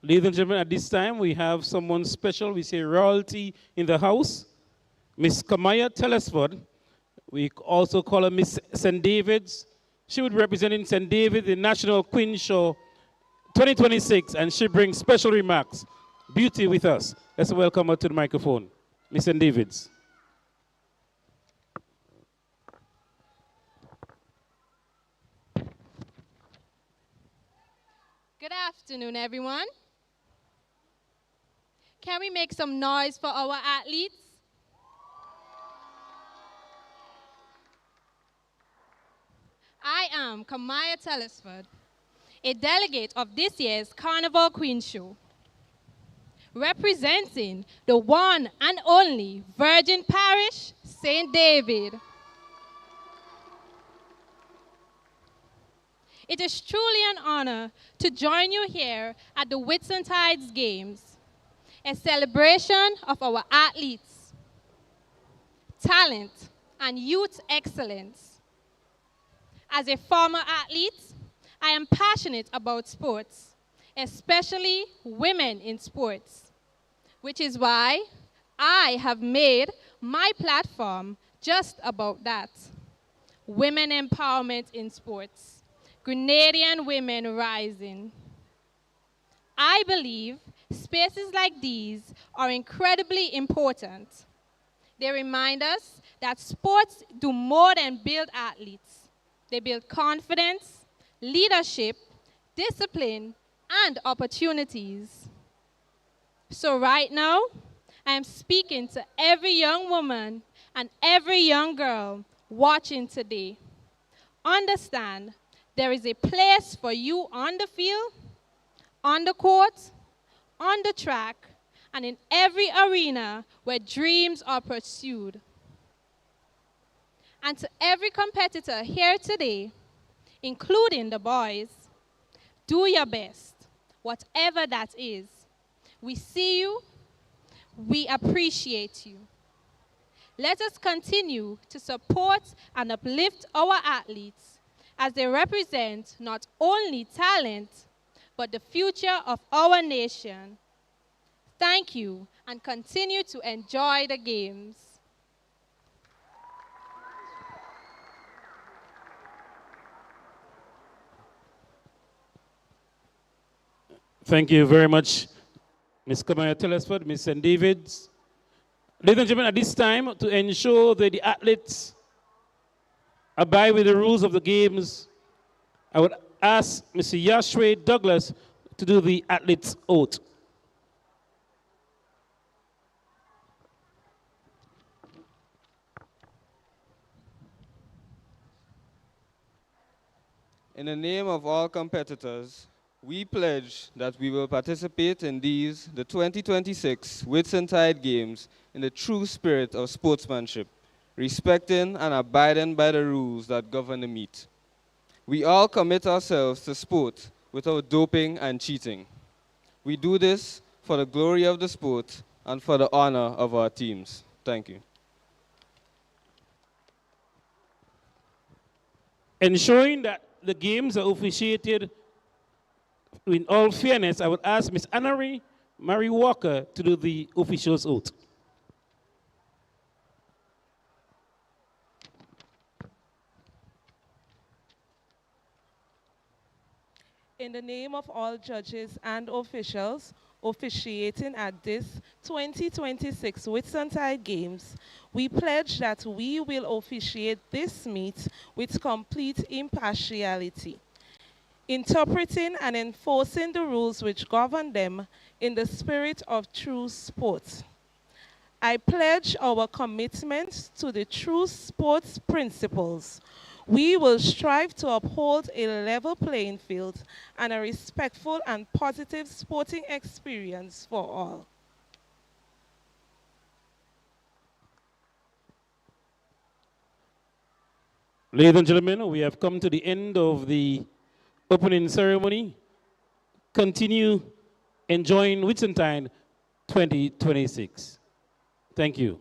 Ladies and gentlemen, at this time, we have someone special. We say royalty in the house. Miss Kamaya Telesford. We also call her Miss St. David's. She would represent in St. David the National Queen Show 2026, and she brings special remarks, beauty with us. Let's welcome her to the microphone. Miss St. David's. Good afternoon, everyone. Can we make some noise for our athletes? I am Kamaya Telesford, a delegate of this year's Carnival Queen Show, representing the one and only Virgin Parish, St. David. It is truly an honor to join you here at the Whitsuntide Games, a celebration of our athletes, talent, and youth excellence. As a former athlete, I am passionate about sports, especially women in sports, which is why I have made my platform just about that. Women empowerment in sports. Grenadian women rising. I believe spaces like these are incredibly important. They remind us that sports do more than build athletes. They build confidence, leadership, discipline, and opportunities. So right now, I am speaking to every young woman and every young girl watching today. Understand, there is a place for you on the field, on the court, on the track, and in every arena where dreams are pursued. And to every competitor here today, including the boys, do your best, whatever that is. We see you, we appreciate you. Let us continue to support and uplift our athletes as they represent not only talent, but the future of our nation. Thank you, and continue to enjoy the games. Thank you very much, Ms. Kamaya Telesford, Ms. St. Davids. Ladies and gentlemen, at this time, to ensure that the athletes abide with the rules of the games, I would ask Mr. Yashwe Douglas to do the athletes' oath. In the name of all competitors, we pledge that we will participate in the 2026 Whitsuntide Games, in the true spirit of sportsmanship, respecting and abiding by the rules that govern the meet. We all commit ourselves to sport without doping and cheating. We do this for the glory of the sport and for the honor of our teams. Thank you. Ensuring that the games are officiated in all fairness, I would ask Ms. Anna Marie Walker to do the official's oath. In the name of all judges and officials officiating at this 2026 Whitsuntide Games, we pledge that we will officiate this meet with complete impartiality, interpreting and enforcing the rules which govern them in the spirit of true sport. I pledge our commitment to the true sports principles. We will strive to uphold a level playing field and a respectful and positive sporting experience for all. Ladies and gentlemen, we have come to the end of the opening ceremony. Continue enjoying Whitsuntide 2026. Thank you.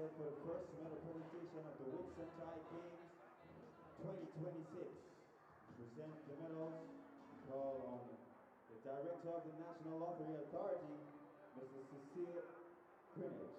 set for the first medal presentation of the Whitsuntide Games 2026. Present the medals. Call on the Director of the National Lottery Authority, Mrs. Cecile Greenwich.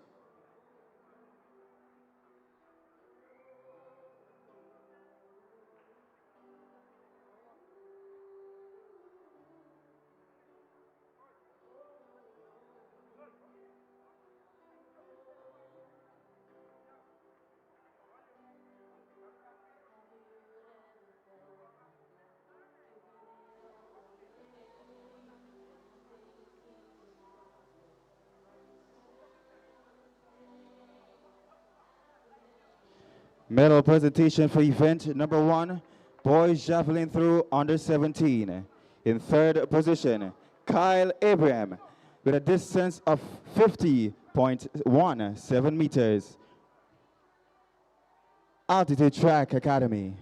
Medal presentation for event number 1, boys javelin throw under 17. In third position, Kyle Abraham with a distance of 50.17 meters. Altitude Track Academy.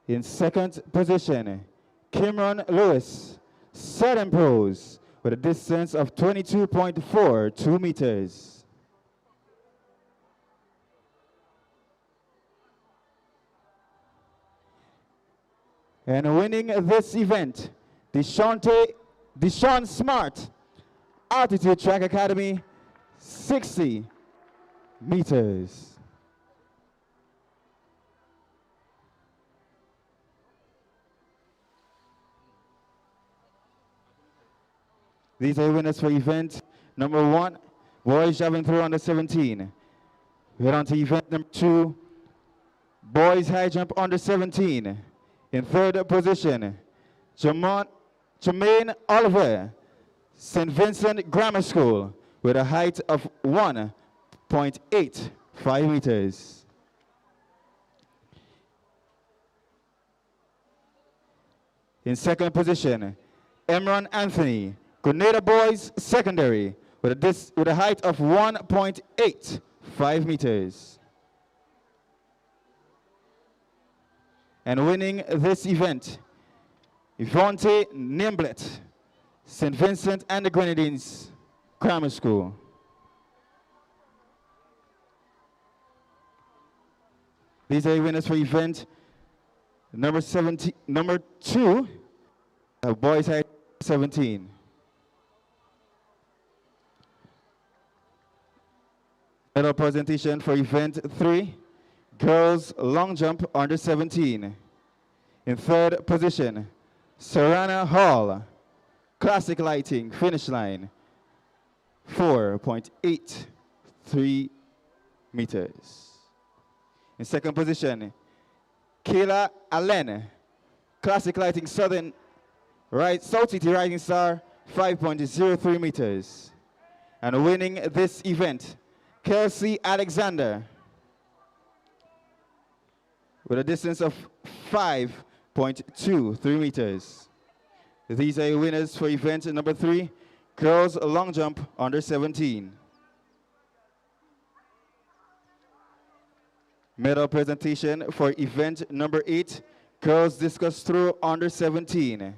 In second position, Cameron Lewis, Southern Pros, with a distance of 22.42 meters. And winning this event, Deshaun Smart, Altitude Track Academy, 60 meters. These are winners for event number 1, boys javelin throw under 17. We head on to event number 2, boys high jump under 17. In third position, Jermaine Oliver, St. Vincent Grammar School, with a height of 1.85 meters. In second position, Emron Anthony, Grenada Boys Secondary, with a height of 1.85 meters. And winning this event, Yvonne Nimblet, St. Vincent and the Grenadines Grammar School. These are winners for event number 2, boys height 17. Medal presentation for event 3, girls long jump under 17. In third position, Sarana Hall, classic lighting, finish line, 4.83 meters. In second position, Kayla Allen, classic lighting, South City Rising Star, 5.03 meters. And winning this event, Kelsey Alexander, with a distance of 5.23 meters. These are winners for event number 3, girls long jump under 17. Medal presentation for event number 8, girls discus throw under 17.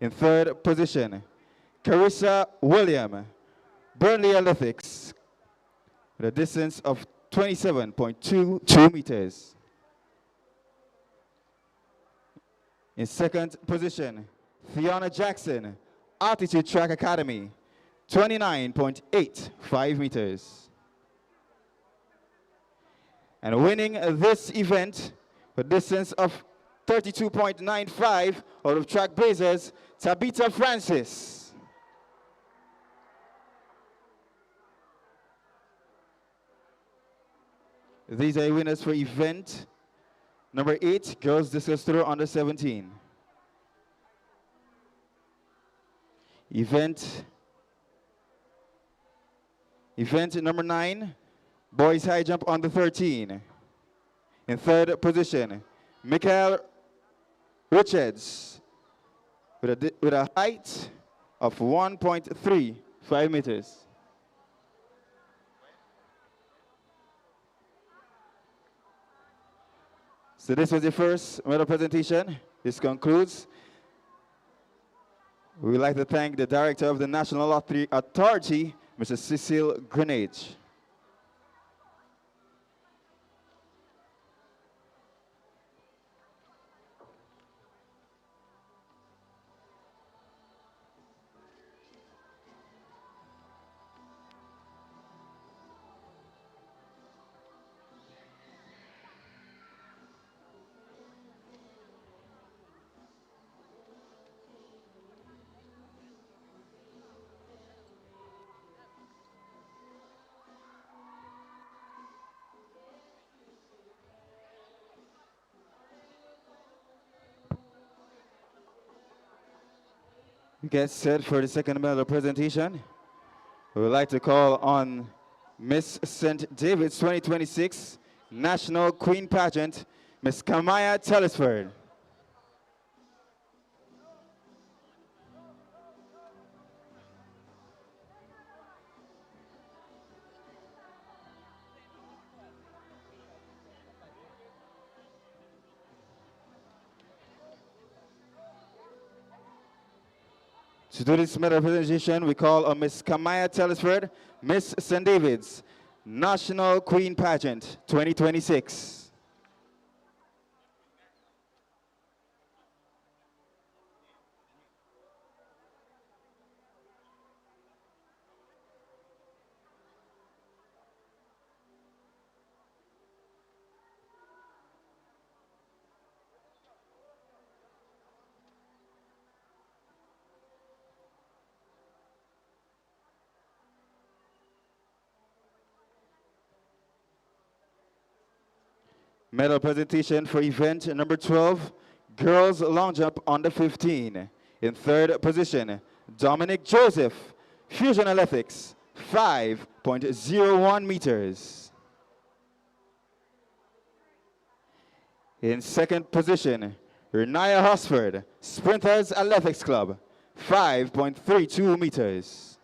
In third position, Carissa William, Burnley Athletics, with a distance of 27.22 meters. In second position, Fiona Jackson, Altitude Track Academy, 29.85 meters. And winning this event with a distance of 32.95 out of track blazers, Tabitha Francis. These are winners for event number 8, girls discus throw under 17. Event number 9, boys high jump under 13. In third position, Michael Richards with a height of 1.35 meters. So this was the first medal presentation. This concludes. We would like to thank the Director of the National Lottery Authority, Mr. Cecil Grenade. We get set for the second medal presentation. We would like to call on Miss St. David's 2026 National Queen Pageant, Miss Kamaya Tellisford. To do this medal presentation, we call on Miss Kamaya Tellisford, Miss St. David's National Queen Pageant 2026. Medal presentation for event number 12, girls long jump under 15. In third position, Dominic Joseph, Fusion Athletics, 5.01 meters. In second position, Renaya Hosford, Sprinters Athletics Club, 5.32 meters.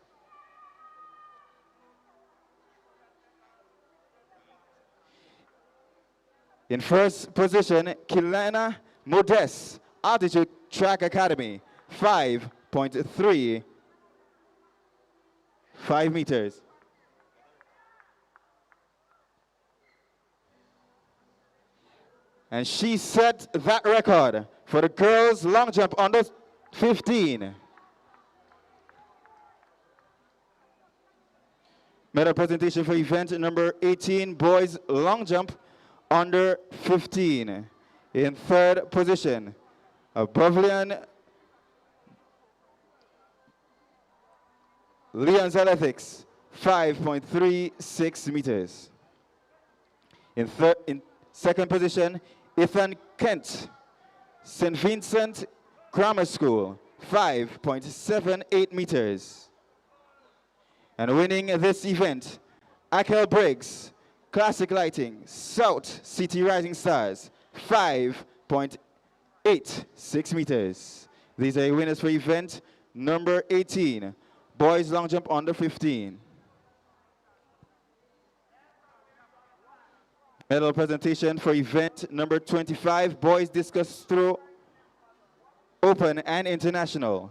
In first position, Kilana Modest, Altitude Track Academy, 5.35 meters. And she set that record for the girls long jump under 15. Medal presentation for event number 18, boys long jump under 15. In third position, Bavlian Leon's Athletics, 5.36 meters. In second position, Ethan Kent, St. Vincent Grammar School, 5.78 meters. And winning this event, Akel Briggs, Classic Lighting, South City Rising Stars, 5.86 meters. These are winners for event number 18, boys long jump under 15. Medal presentation for event number 25, boys discus throw open and international.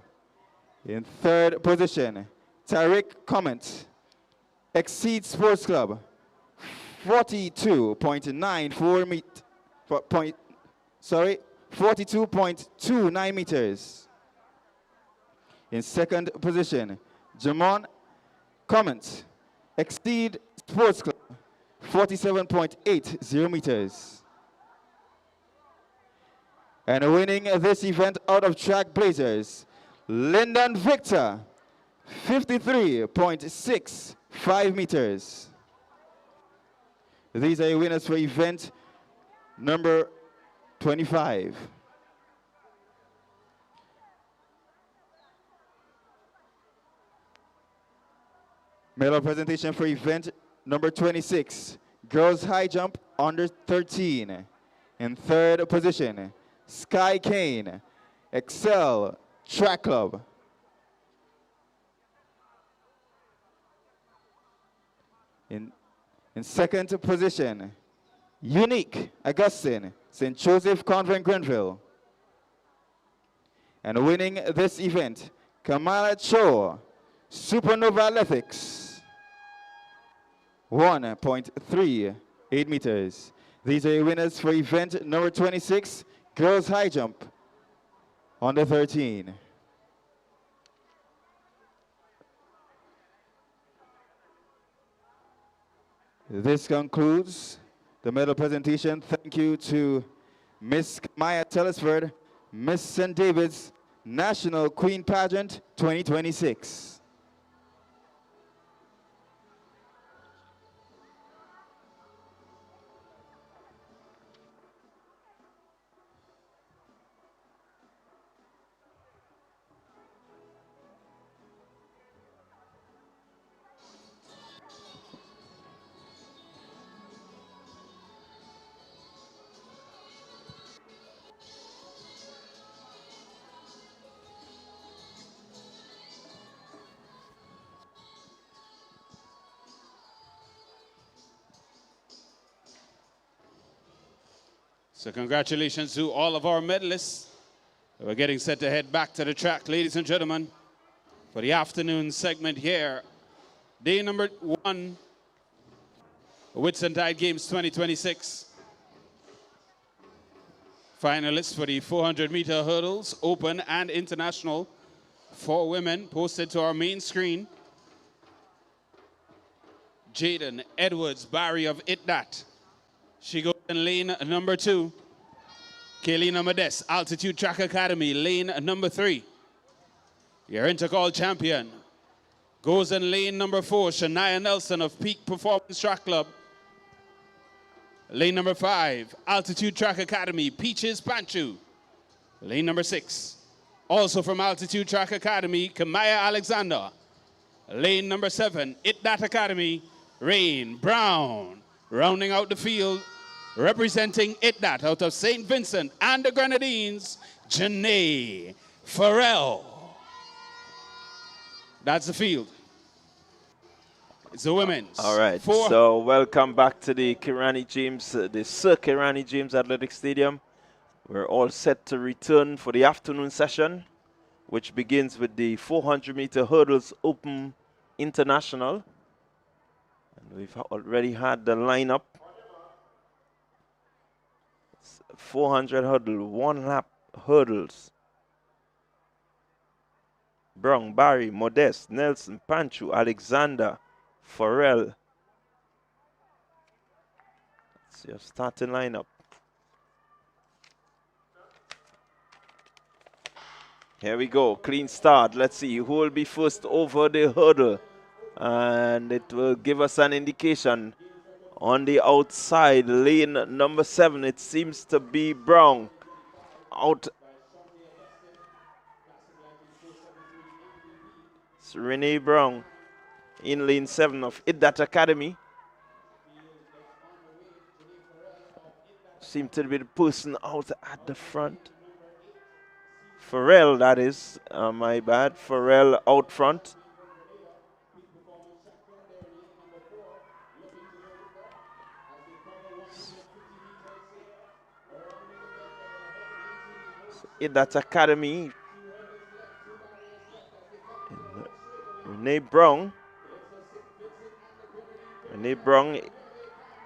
In third position, Tariq Comment, Exceed Sports Club, 42.29 meters. In second position, Jamon Comment, Exceed Sports Club, 47.80 meters. And winning this event out of track blazers, Lyndon Victor, 53.65 meters. These are your winners for event number 25. Medal presentation for event number 26, girls high jump under 13. In third position, Sky Kane, Excel Track Club. In second position, Unique Augustine, St. Joseph Convent Grenville. And winning this event, Kamala Cho, Supernova Athletics, 1.38 meters. These are your winners for event number 26, girls high jump, under 13. This concludes the medal presentation. Thank you to Miss Maya Telesford, Miss St. David's National Queen Pageant 2026. So congratulations to all of our medalists. We're getting set to head back to the track, ladies and gentlemen, for the afternoon segment here. Day number 1, Whitsuntide Games 2026. Finalists for the 400-meter hurdles, open and international, for women, posted to our main screen. Jaden Edwards Barry of ITDAT. She goes in lane number 2. Kaylina Modest, Altitude Track Academy, lane number 3. Your Intercall champion goes in lane number 4. Shania Nelson of Peak Performance Track Club. Lane number 5, Altitude Track Academy, Peaches Panchu. Lane number 6, also from Altitude Track Academy, Kamaya Alexander. Lane number 7, ITDAT Academy, Rain Brown. Rounding out the field, representing ITDAT out of St. Vincent and the Grenadines, Janae Farrell. That's the field. It's the women's. All right, so welcome back to the Kirani James, the Sir Kirani James Athletic Stadium. We're all set to return for the afternoon session, which begins with the 400-meter hurdles open international. And we've already had the lineup. 400 hurdle, 1 lap hurdles. Brown, Barry, Modest, Nelson, Panchu, Alexander, Farrell. That's your starting lineup. Here we go, clean start. Let's see who will be first over the hurdle. And it will give us an indication. On the outside, lane number 7, it seems to be Brown. Out. It's Renee Brown in lane 7 of ITDAT Academy. Seems to be the person out at the front. Farrell, that is, my bad. Farrell out front. ITDAT Academy. Renee Brown. Renee Brown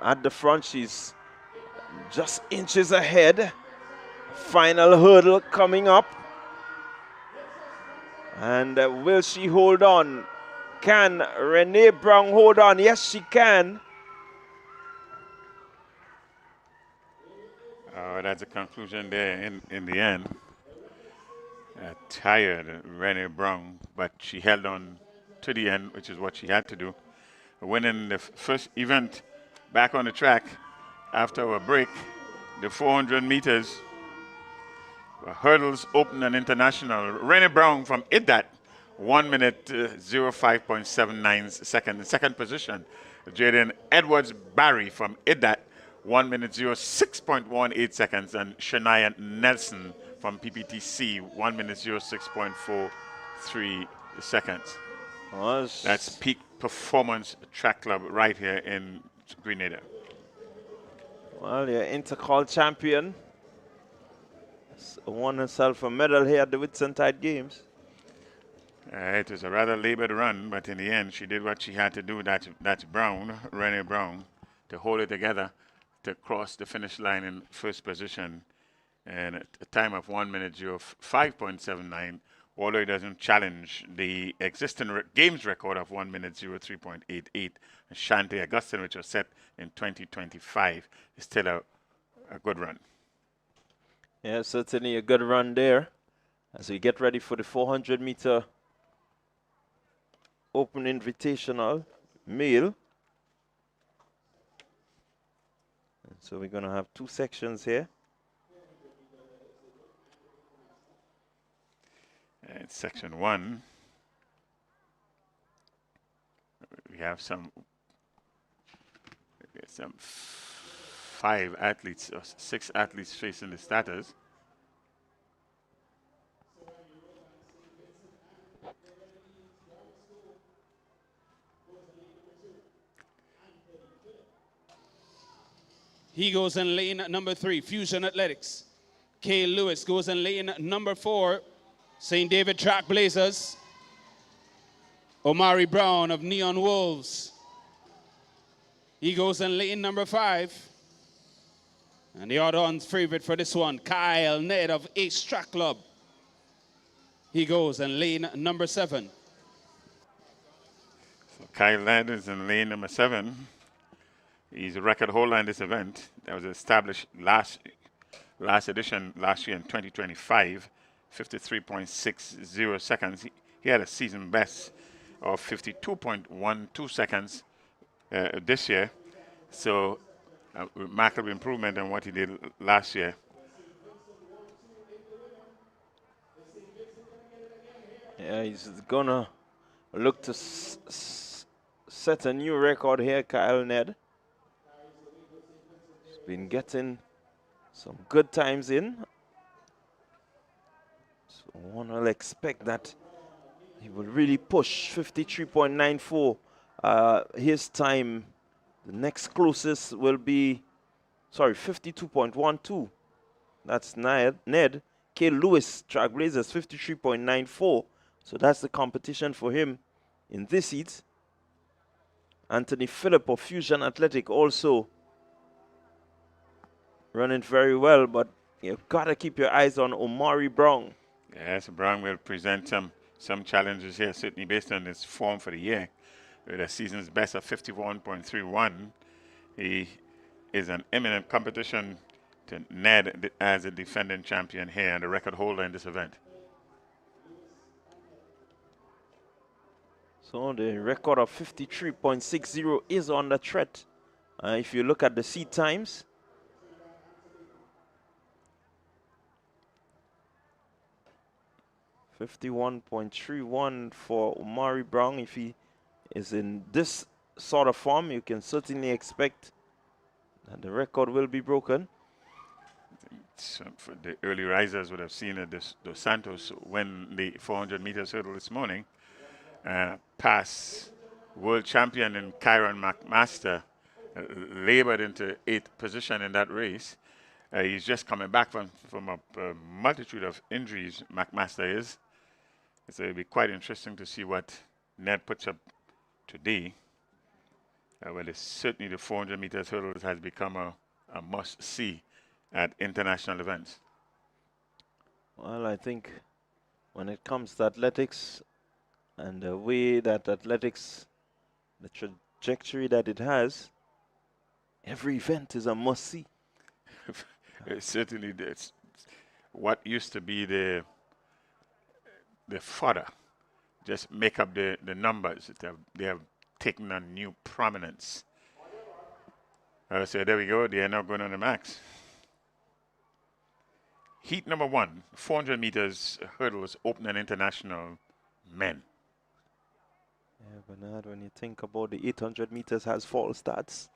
at the front. She's just inches ahead. Final hurdle coming up. And will she hold on? Can Renee Brown hold on? Yes, she can. That's a conclusion there in the end. Tired Renee Brown, but she held on to the end, which is what she had to do. Winning the first event back on the track after a break, the 400 meters, hurdles open and international. Renee Brown from ITDAT, 1 minute 05.79 seconds. Second position, Jaden Edwards Barry from ITDAT, 1 minute 06.18 seconds. And Shania Nelson from PPTC, 1 minute 06.43 seconds. That's Peak Performance Track Club right here in Grenada. Well, your Intercall champion Won herself a medal here at the Whitsuntide Games. It was a rather labored run, but in the end, she did what she had to do. That's Brown, Renee Brown, to hold it together, to cross the finish line in first position, and at a time of 1 minute 05.79, although it doesn't challenge the existing games record of 1 minute 03.88. Shantae Augustine, which was set in 2025, is still a good run. Yeah, certainly a good run there as we get ready for the 400-meter Open Invitational male. And so we're going to have two sections here. And section 1, we have some 5 athletes or 6 athletes facing the starters. He goes in lane number 3, Fusion Athletics. Kay Lewis goes in lane number 4, St. David Trailblazers. Omari Brown of Neon Wolves. He goes in lane number 5. And the odds-on favorite for this one, Kyle Ned of Ace Track Club. He goes in lane number 7. So Kyle Ned is in lane number 7. He's a record holder in this event that was established last edition last year in 2025, 53.60 seconds. He had a season best of 52.12 seconds this year. So a remarkable improvement on what he did last year. Yeah, he's gonna look to set a new record here, Kyle Ned. He's been getting some good times in. So one will expect that he will really push 53.94. His time, the next closest will be, 52.12. That's Ned. K. Lewis, Trailblazers, 53.94. So that's the competition for him in this heat. Anthony Phillip of Fusion Athletic also running very well, but you've got to keep your eyes on Omari Brown. Yes, Brown will present some challenges here, certainly based on his form for the year. With a season's best of 51.31, he is an imminent competition to Ned as a defending champion here and a record holder in this event. So the record of 53.60 is on the threat. If you look at the seed times, .31 for Omari Brown. If he is in this sort of form, you can certainly expect that the record will be broken. So for the early risers would have seen that Dos Santos win the 400 meters hurdle this morning. Pass world champion in Kyron McMaster, labored into 8th position in that race. He's just coming back from a multitude of injuries, McMaster is. So it'll be quite interesting to see what Ned puts up today. Well, certainly the 400 meters hurdles has become a must-see at international events. Well, I think when it comes to athletics and the way that athletics, the trajectory that it has, every event is a must-see. Certainly, that's what used to be the fodder. Just make up the numbers. They have taken on new prominence. So there we go. They are now going on the max. Heat number 1, 400 meters hurdles, open and international men. Yeah, Bernard, when you think about the 800 meters has false starts.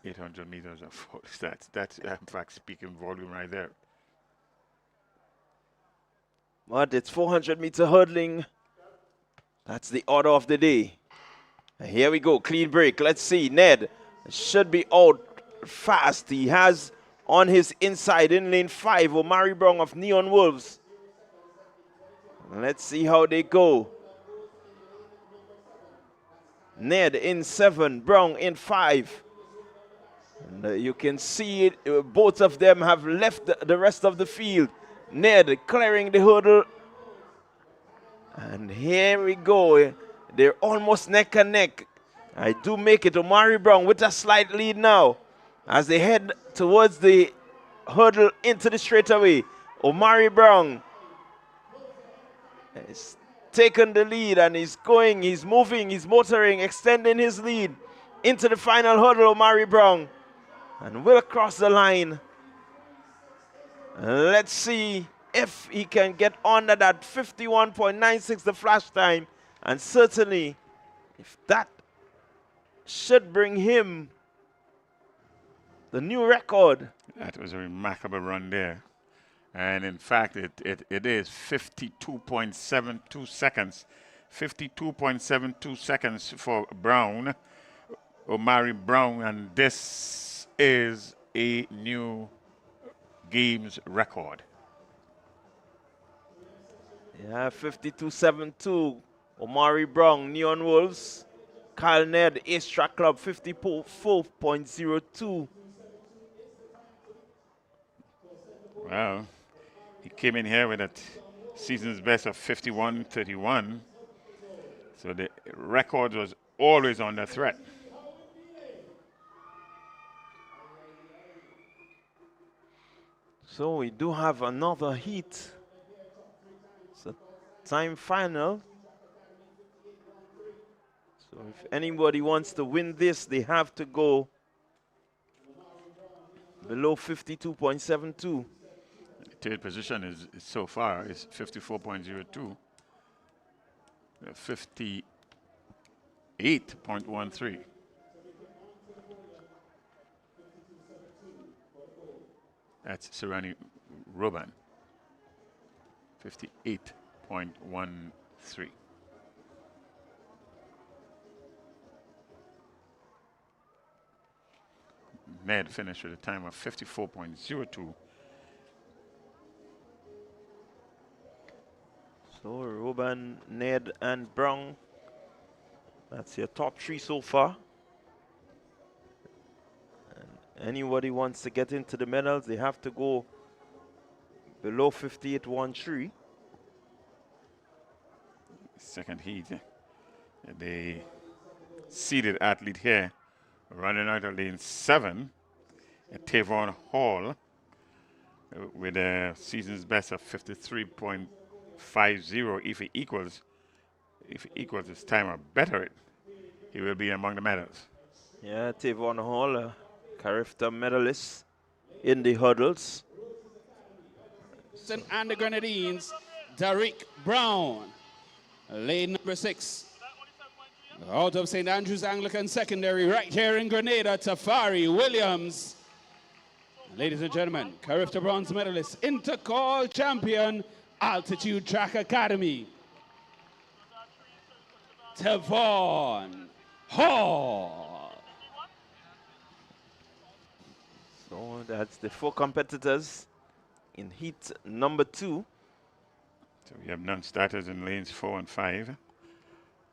800 meters of false starts. That's, in fact, speaking volume right there. But it's 400 meter hurdling. That's the order of the day. And here we go, clean break. Let's see, Ned should be out fast. He has on his inside in lane 5, Omari Brown of Neon Wolves. Let's see how they go. Ned in 7, Brown in 5. And, you can see it, both of them have left the rest of the field. Ned clearing the hurdle. And here we go. They're almost neck and neck. I do make it Omari Brown with a slight lead now as they head towards the hurdle into the straightaway. Omari Brown has taken the lead and he's going, he's moving, he's motoring, extending his lead into the final hurdle, Omari Brown. And will cross the line. Let's see if he can get under that 51.96, the flash time. And certainly, if that should bring him the new record. That was a remarkable run there. And in fact, it is 52.72 seconds. 52.72 seconds for Brown, Omari Brown, and this is a new games record. Yeah, 52.72. Omari Brown, Neon Wolves. Kyle Ned, Ace Track Club, 54.02. Well, he came in here with a season's best of 51.31. So the record was always under threat. So we do have another heat. It's a time final. So if anybody wants to win this, they have to go below 52.72. Third position is so far is 54.02. 58.13. That's Serrani Roban. 58.13. Ned finished with a time of 54.02. So Roban, Ned, and Brown. That's your top 3 so far. And anybody wants to get into the medals, they have to go below 58.13. Second heat. The seeded athlete here running out of lane 7, Tavon Hall, with a season's best of 53.50. If he equals his time or better, he will be among the medals. Yeah, Tavon Hall, a Carifta medalist in the hurdles. And the Grenadines, Derek Brown, lane number 6. Out of St. Andrew's Anglican Secondary, right here in Grenada, Tafari Williams. Ladies and gentlemen, Carifta bronze medalist, Intercall champion, Altitude Track Academy, Tavon Hall. So that's the 4 competitors in heat number 2. So we have non-starters in lanes 4 and 5,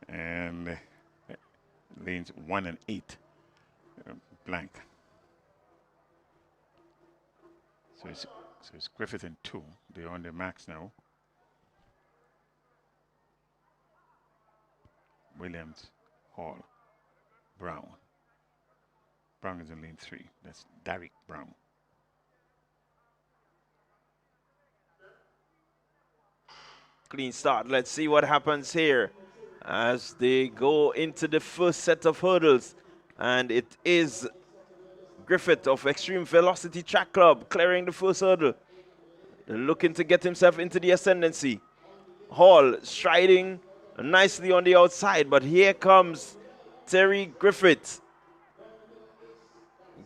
and lanes 1 and 8 blank. So it's Griffith and 2. They're on their max now. Williams, Hall, Brown. Brown is in lane 3. That's Derek Brown. Clean start. Let's see what happens here as they go into the first set of hurdles. And it is Griffith of Extreme Velocity Track Club clearing the first hurdle, looking to get himself into the ascendancy. Hall striding nicely on the outside, but here comes Terry Griffith.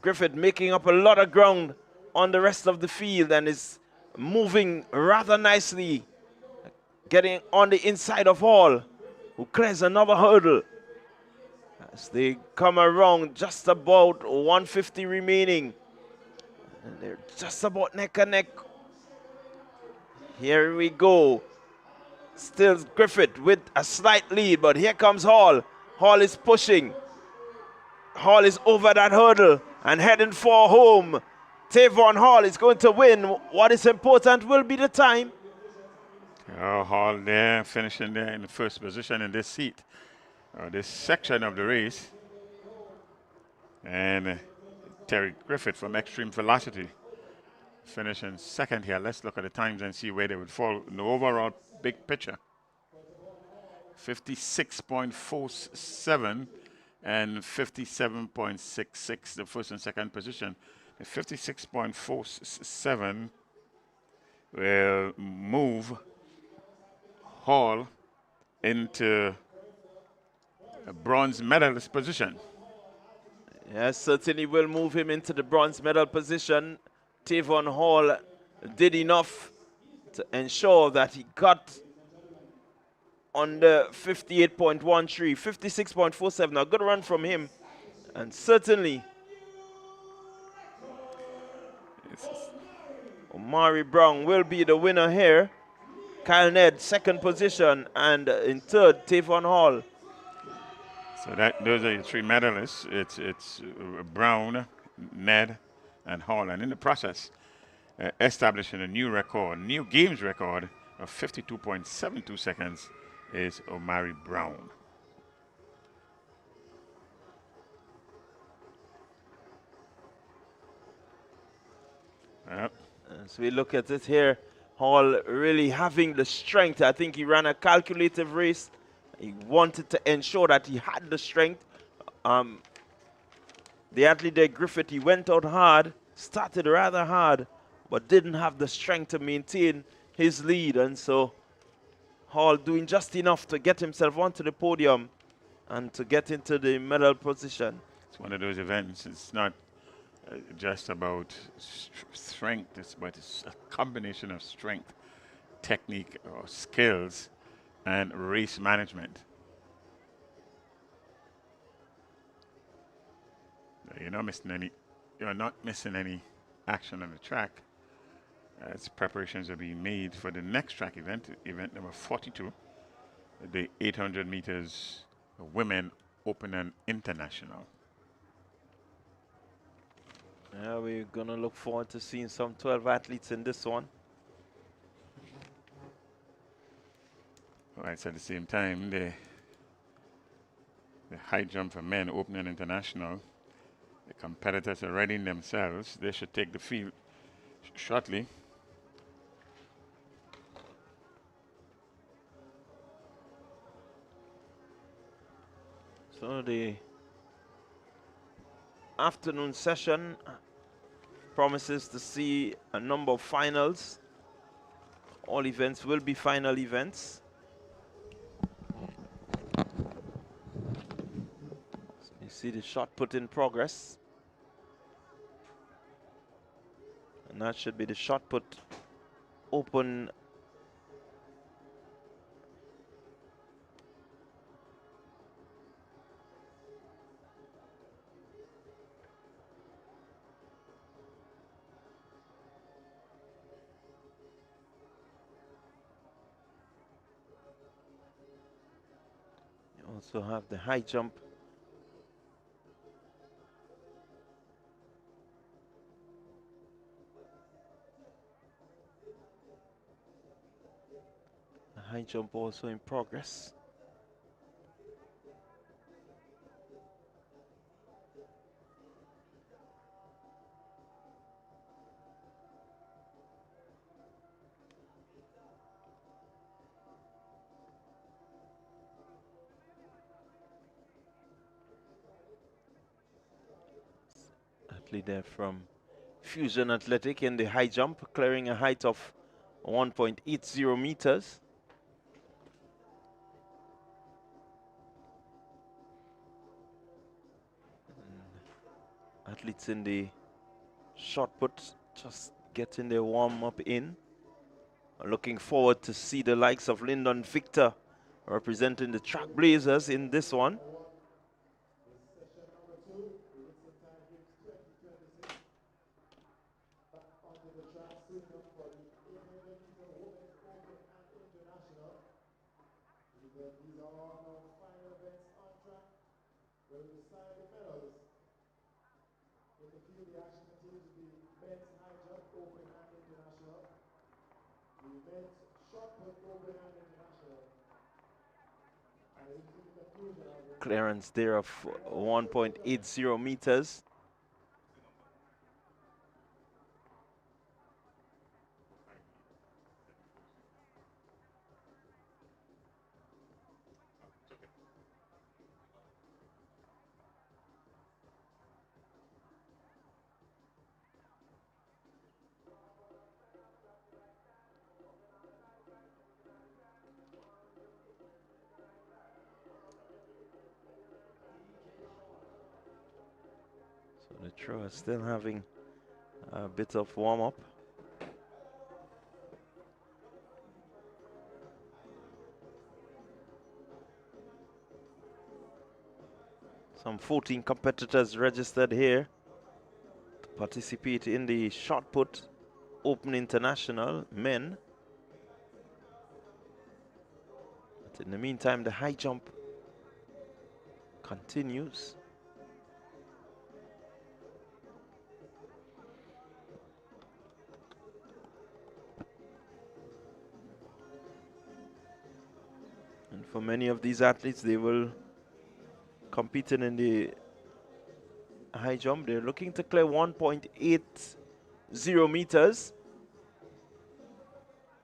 Griffith making up a lot of ground on the rest of the field and is moving rather nicely, getting on the inside of Hall, who clears another hurdle. As they come around, just about 150 remaining. And they're just about neck and neck. Here we go. Still Griffith with a slight lead, but here comes Hall. Hall is pushing. Hall is over that hurdle and heading for home. Tavon Hall is going to win. What is important will be the time. Hall there, finishing there in the first position in this seat, or this section of the race. And Terry Griffith from Extreme Velocity finishing second here. Let's look at the times and see where they would fall in the overall big picture. 56.47 and 57.66, the first and second position. The 56.47 will move Hall into a bronze medalist position. Yes, certainly will move him into the bronze medal position. Tavon Hall did enough to ensure that he got on the 58.13, 56.47. A good run from him. And certainly Omari Brown will be the winner here. Kyle Ned, second position, and in third, Tavon Hall. So those are your three medalists. It's Brown, Ned, and Hall. And in the process, establishing a new record, new games record of 52.72 seconds is Omari Brown. Yep. As we look at it here, Hall really having the strength. I think he ran a calculative race. He wanted to ensure that he had the strength. The athlete there, Griffith, he went out hard, started rather hard, but didn't have the strength to maintain his lead. And so Hall doing just enough to get himself onto the podium and to get into the medal position. It's one of those events. It's not just about strength, but it's a combination of strength, technique, or skills, and race management. You're not missing any action on the track as preparations are being made for the next track event, event number 42, the 800 meters women open and international. Yeah, we're going to look forward to seeing some 12 athletes in this one. All right, so at the same time, the high jump for men open and international, the competitors are readying themselves. They should take the field shortly. So the afternoon session promises to see a number of finals. All events will be final events. So you see the shot put in progress. And that should be the shot put open. Also have the high jump. The high jump also in progress. Athlete there from Fusion Athletic in the high jump, clearing a height of 1.80 meters. Athletes in the shot put just getting their warm up in. Looking forward to see the likes of Lyndon Victor representing the Track Blazers in this one. Well, beside the medals, with the field, the action continues to be men's high jump, open and international. The men's shot put, open and international. And it is in the conclusion of the Clearance there of 1.80 meters. So the thrower still having a bit of warm-up. Some 14 competitors registered here to participate in the shot put Open International men. But in the meantime, the high jump continues. And for many of these athletes, they will compete in the high jump. They're looking to clear 1.80 meters.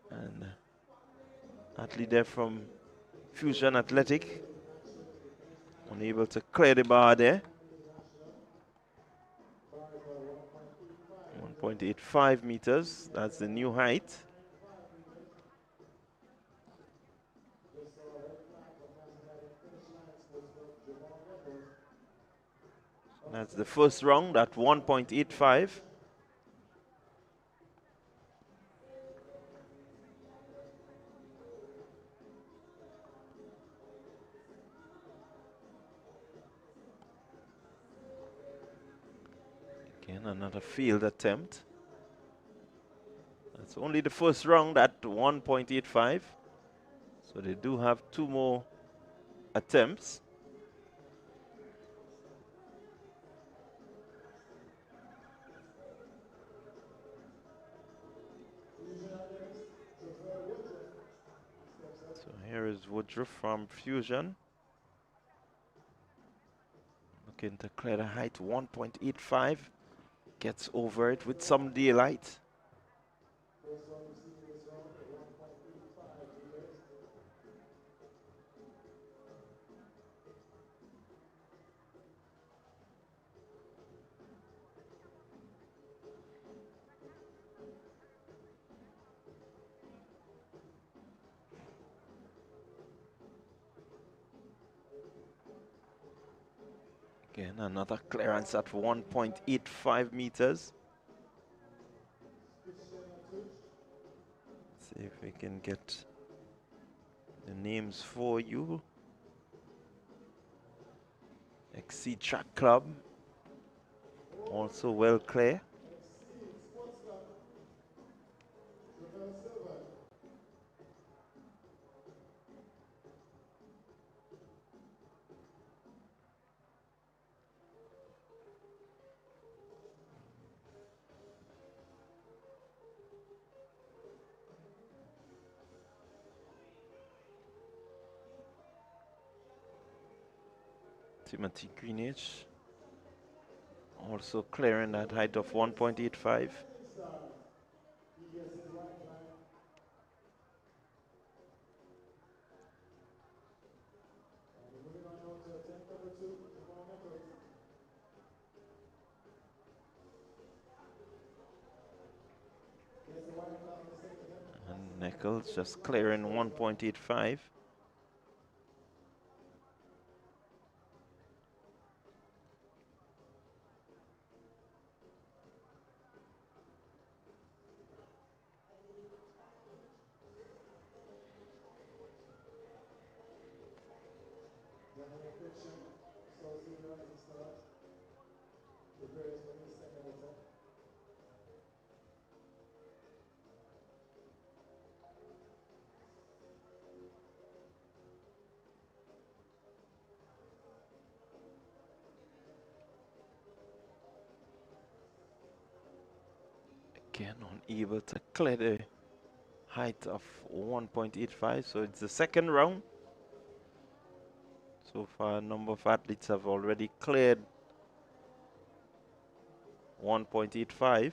And athlete there from Fusion Athletic, unable to clear the bar there. 1.85 meters, that's the new height. That's the first round at 1.85. Again, another field attempt. That's only the first round at 1.85. So they do have 2 more attempts. So here is Woodruff from Fusion. Looking to clear the height 1.85. Gets over it with some daylight. Again, another clearance at 1.85 meters. See if we can get the names for you. XC Track Club, also well clear. Timothy Greenidge also clearing that height of 1.85. And Nichols just clearing 1.85. Again, unable to clear the height of 1.85, so it's the second round. So far, a number of athletes have already cleared 1.85.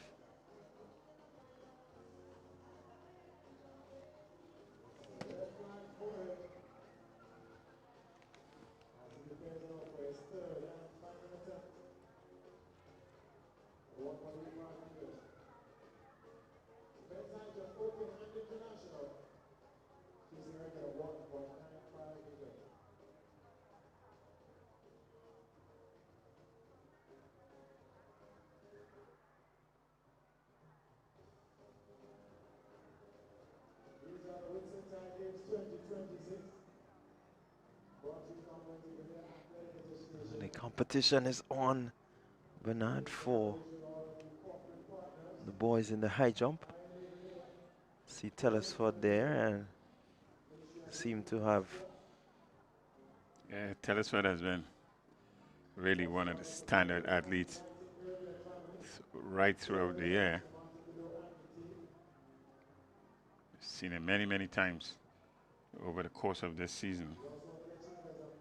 The competition is on. Bernard for the boys in the high jump. See Telesford there and seem to have. Yeah, Telesford has been really one of the standard athletes right throughout the year. Seen him many, many times over the course of this season.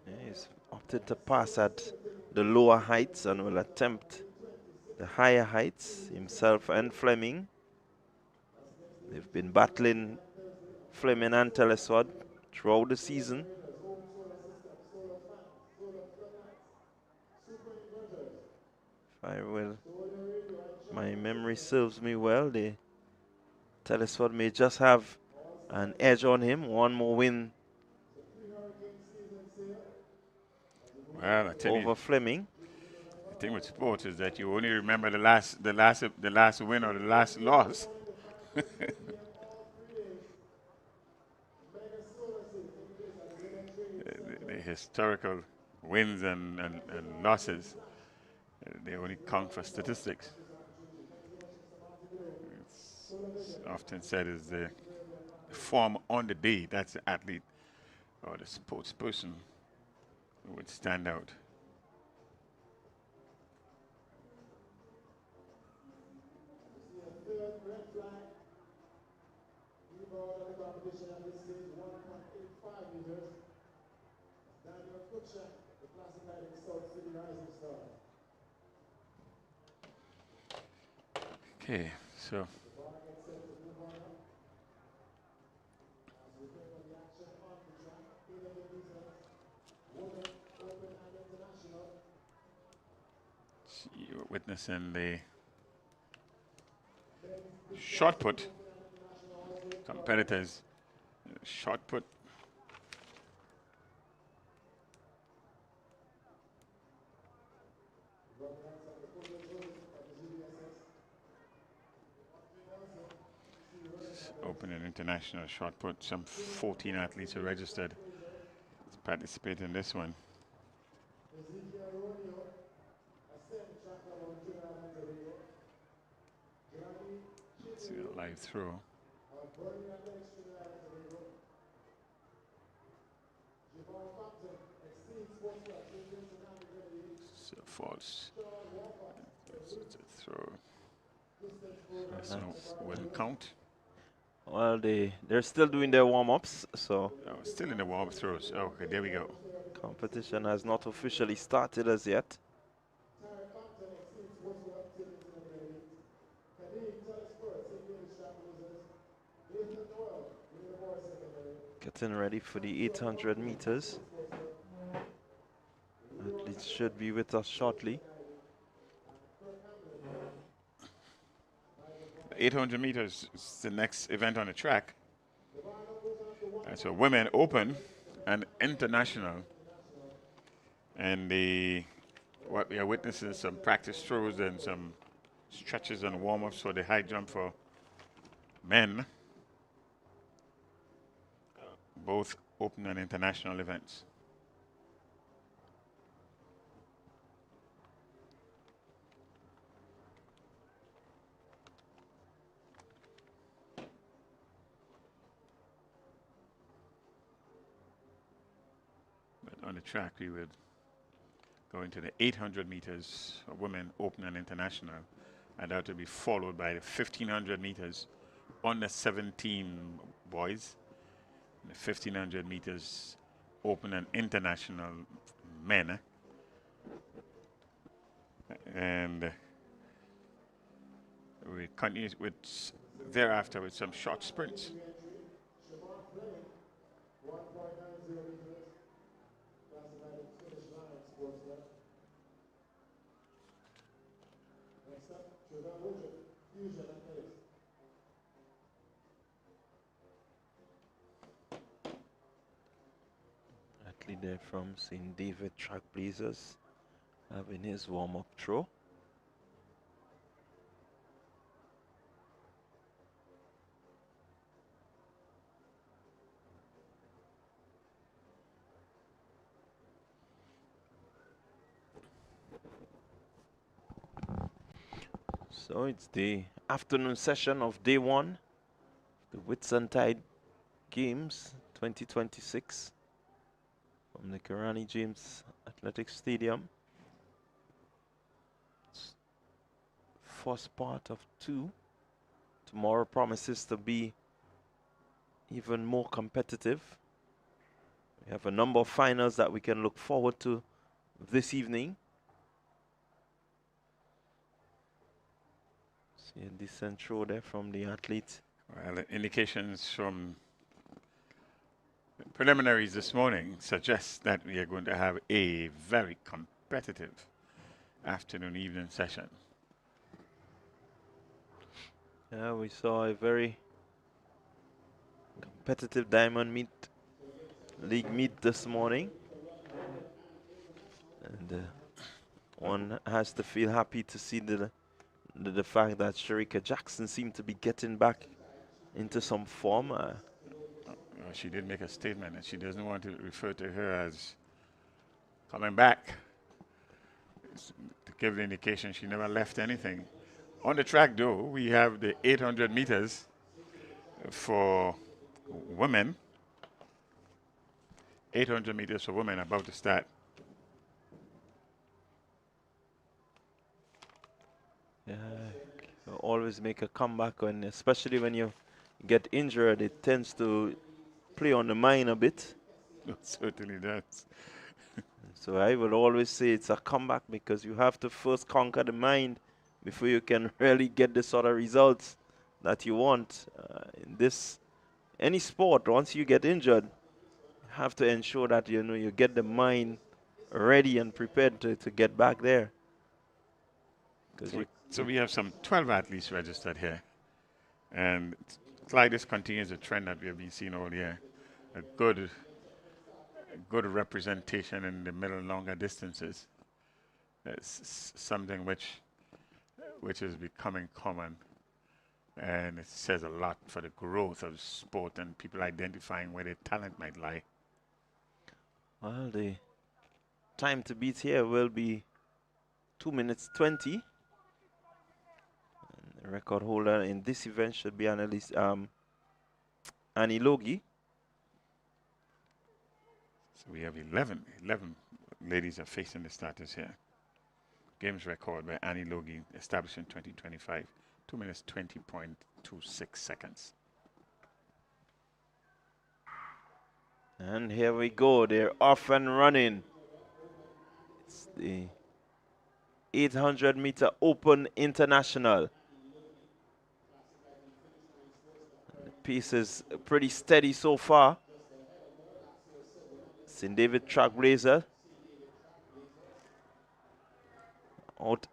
Yeah, he's opted to pass at the lower heights and will attempt the higher heights, himself and Fleming. They've been battling, Fleming and Telesford, throughout the season. My memory serves me well, the Telesford may just have an edge on him, one more win Well, I tell over you, Fleming. the thing with sports is that you only remember the last win or the last loss. the historical wins and losses, they only count for statistics. It's often said is the form on the day, that's the athlete or the sports person who would stand out. Okay, so you're witnessing the shot put competitors. Shot put. Open and international shot put. Some 14 athletes are registered to participate in this one. See a live throw. So false. It's a throw. So wouldn't count. Well, they're still doing their warm-ups, so. Oh, still in the warm-up throws. Okay, there we go. Competition has not officially started as yet. Getting ready for the 800 meters. Athletes should be with us shortly. 800 meters is the next event on the track. That's a women open and international. And what we are witnessing is some practice throws and some stretches and warm-ups for the high jump for men. Both open and international events. But on the track, we would go into the 800 meters, women open and international. and that will be followed by the 1500 meters under 17 boys, the 1500 meters open and international men, and we continue with thereafter with some short sprints. Athlete there from St. David Trailblazers having his warm-up throw. So it's the afternoon session of day one, the Whitsuntide Games 2026 from the Karani James Athletic Stadium. It's first part of two. Tomorrow promises to be even more competitive. We have a number of finals that we can look forward to this evening. See a decent throw there from the athlete. Well, the indications from preliminaries this morning suggest that we are going to have a very competitive afternoon-evening session. Yeah, we saw a very competitive Diamond League meet this morning. And one has to feel happy to see the fact that Sharika Jackson seemed to be getting back into some form. She did make a statement that she doesn't want to refer to her as coming back. To give the indication she never left anything. On the track, though, we have the 800 meters for women. 800 meters for women about to start. Yeah, you always make a comeback, especially when you get injured. It tends to play on the mind a bit. It certainly does. So I will always say it's a comeback because you have to first conquer the mind before you can really get the sort of results that you want. In any sport, once you get injured, you have to ensure that you get the mind ready and prepared to get back there. So we have some 12 athletes registered here. And Clyde, this continues a trend that we have been seeing all year. A good representation in the middle and longer distances. It's something which is becoming common. And it says a lot for the growth of sport and people identifying where their talent might lie. Well, the time to beat here will be 2 minutes 20. And the record holder in this event should be Annie Logie. So we have 11 ladies are facing the starters here. Games record by Annie Logie, established in 2025. 2 minutes 20.26 seconds. And here we go. They're off and running. It's the 800-meter open international. And the pace is pretty steady so far. St. David Trailblazer out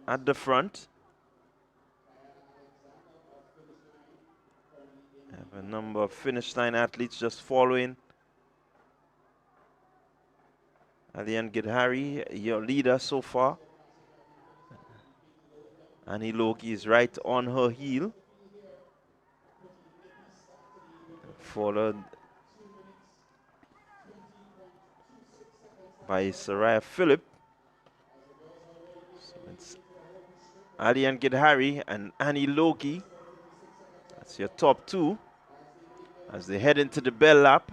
at the front. Have a number of finish line athletes just following. Alian Gidhari, your leader so far. Annie Logie is right on her heel. Followed by Saraya Phillip. So it's Alian Gidhari and Annie Logie. That's your top two as they head into the bell lap.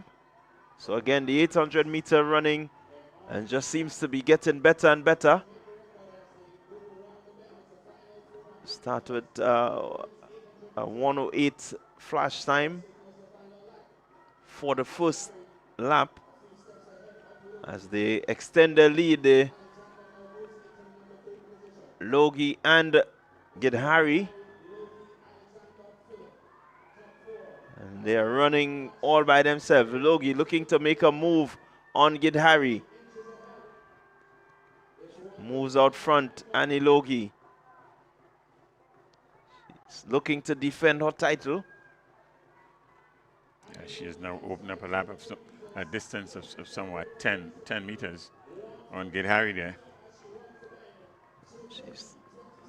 So again, the 800-meter running and just seems to be getting better and better. Start with a 1:08 flash time for the first lap. As they extend their lead, Logie and Gidhari. And they are running all by themselves. Logie looking to make a move on Gidhari. Moves out front, Annie Logie. She's looking to defend her title. Yeah, she has now opened up a lap of a distance of somewhat 10 meters on Gidhari there. She's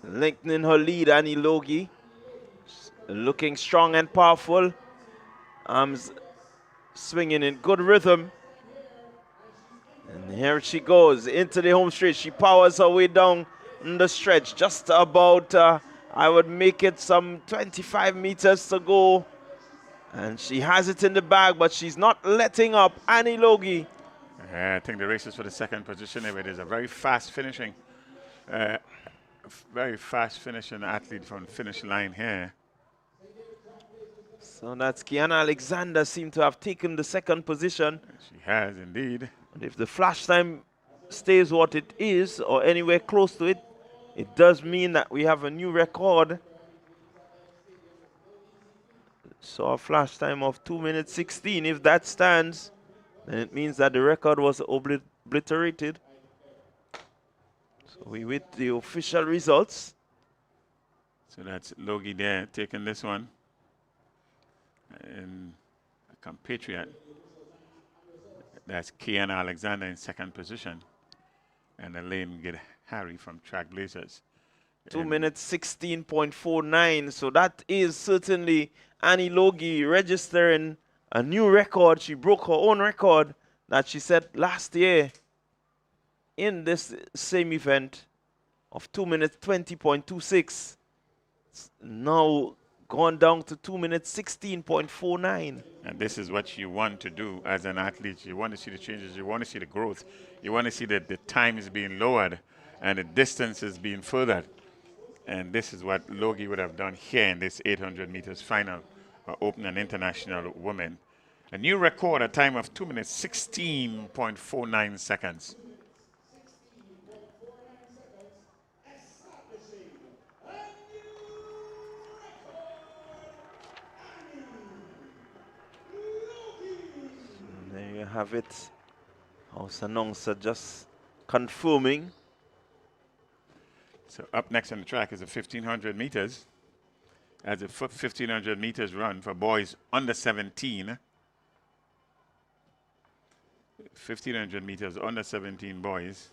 lengthening her lead, Annie Logie. Looking strong and powerful. Arms swinging in good rhythm. And here she goes into the home straight. She powers her way down the stretch. Just about, I would make it some 25 meters to go. And she has it in the bag, but she's not letting up. Annie Logie. I think the race is for the second position. It is a very fast finishing athlete from the finish line here. So that's Kiana Alexander seemed to have taken the second position. She has indeed. And if the flash time stays what it is, or anywhere close to it, it does mean that we have a new record. So a flash time of 2 minutes 16. If that stands, then it means that the record was obliterated. So we wait the official results. So that's Logie there taking this one. And a compatriot. That's Kiana Alexander in second position. And Elaine Gidhari from Trailblazers. 2 minutes 16.49. So that is certainly Annie Logie registering a new record. She broke her own record that she set last year in this same event of 2 minutes 20.26. Now gone down to 2 minutes 16.49. And this is what you want to do as an athlete. You want to see the changes. You want to see the growth. You want to see that the time is being lowered and the distance is being furthered. And this is what Logie would have done here in this 800 meters final for Open and International Women. A new record, a time of 2 minutes 16.49 seconds. There you have it. House announcer just confirming. So up next on the track is a 1,500 meters. As a 1,500 meters run for boys under 17. 1,500 meters under 17 boys.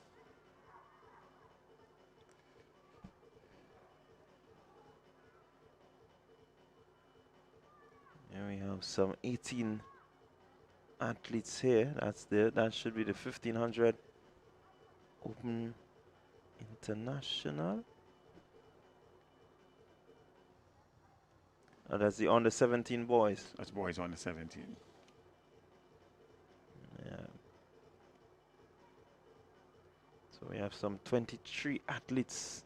Here we have some 18 athletes here. That should be the 1,500 Open International. Oh, that's the under 17 boys. That's boys under 17. Yeah. So we have some 23 athletes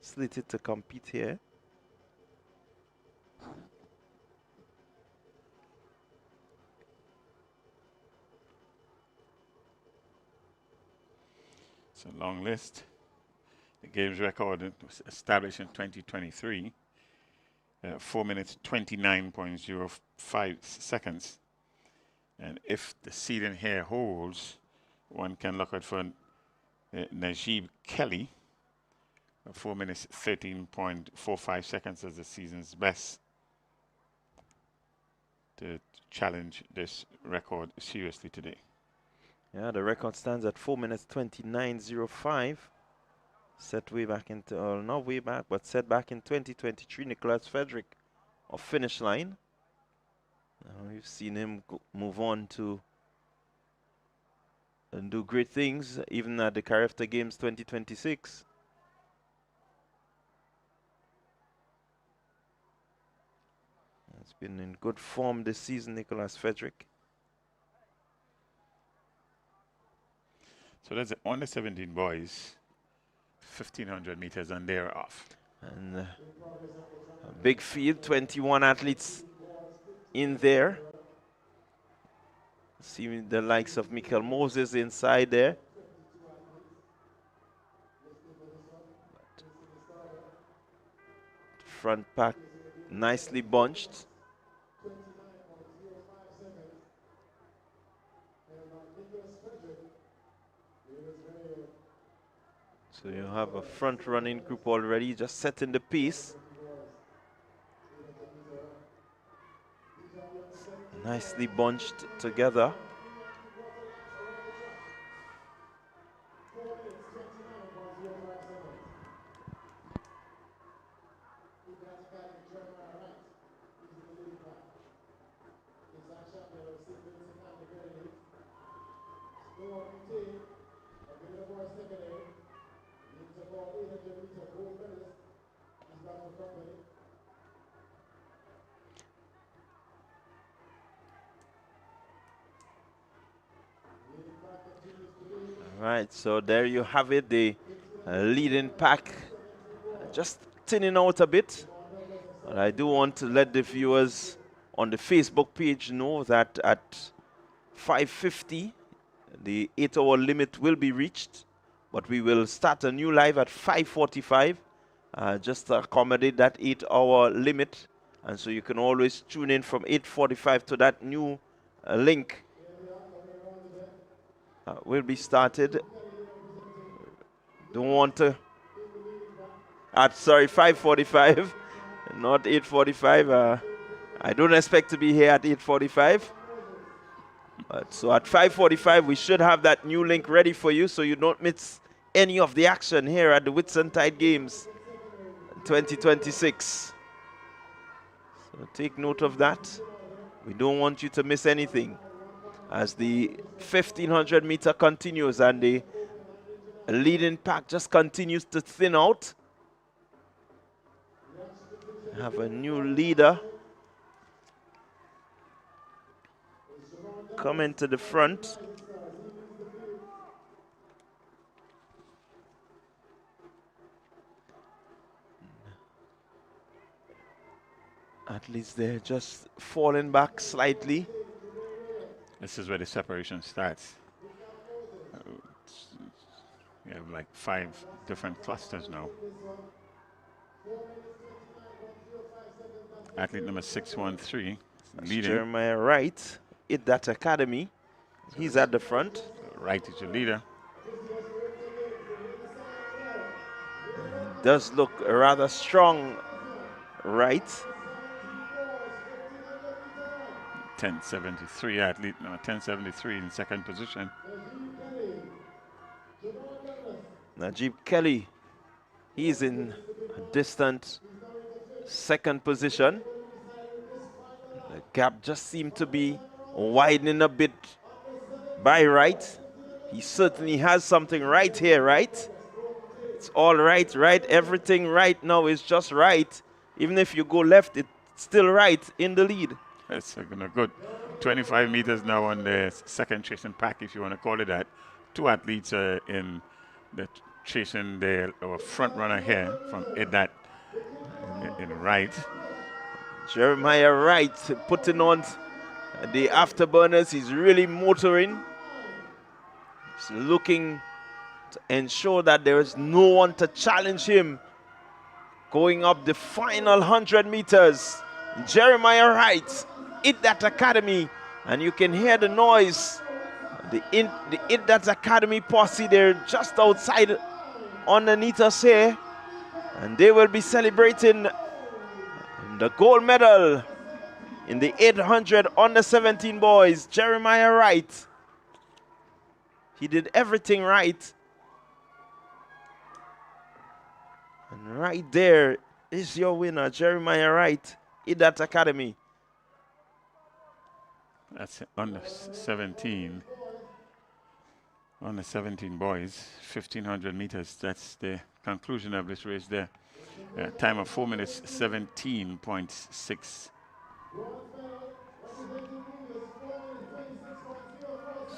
slated to compete here. It's a long list. The games record was established in 2023. 4 minutes 29.05 seconds. And if the seeding here holds, one can look out for Najib Kelly. 4 minutes 13.45 seconds as the season's best to challenge this record seriously today. Yeah, the record stands at 4 minutes 29.05. Set way back into, not way back, but set back in 2023. Nicholas Frederick of Finish Line. We've seen him move on to and do great things, even at the Carafta Games 2026. It's been in good form this season, Nicholas Frederick. So that's under 17 boys, 1,500 meters, and they're off. And a big field, 21 athletes in there. See the likes of Michael Moses inside there. Front pack nicely bunched. So you have a front running group already, just setting the pace. Nicely bunched together. Right, so there you have it, the leading pack just thinning out a bit. But I do want to let the viewers on the Facebook page know that at 5:50, the 8-hour limit will be reached, but we will start a new live at 5:45, just to accommodate that 8-hour limit. And so you can always tune in from 8:45 to that new link. Will be started. Don't want to. Sorry, 5:45, not 8:45. I don't expect to be here at 8:45. So at 5:45, we should have that new link ready for you, so you don't miss any of the action here at the Whitsuntide Games 2026. So take note of that. We don't want you to miss anything as the 1500 meter continues and the leading pack just continues to thin out. We have a new leader coming to the front. At least they're just falling back slightly. This is where the separation starts. You have like 5 different clusters now. Athlete number 613 leading. Jeremiah Wright, that Academy. He's at the front. Wright is your leader. Does look rather strong, Wright. 1073 athlete number 1073 in second position. Najib Kelly, he's in a distant second position. The gap just seemed to be widening a bit by Wright. He certainly has something right here, right? It's all right, right? Everything right now is just right. Even if you go left, it's still right in the lead. That's a good 25 meters now on the second chasing pack, if you want to call it that. 2 athletes are in the chasing our front runner here from Edat in Wright. Jeremiah Wright putting on the afterburners. He's really motoring. He's looking to ensure that there is no one to challenge him going up the final 100 meters. Jeremiah Wright, that Academy, and you can hear the noise. The that Academy posse, they're just outside underneath us here, and they will be celebrating the gold medal in the 800 under 17 boys. Jeremiah Wright, he did everything right, and right there is your winner, Jeremiah Wright, that Academy. That's under 17. Under 17 boys, 1500 meters. That's the conclusion of this race there. Time of 4 minutes, 17.6.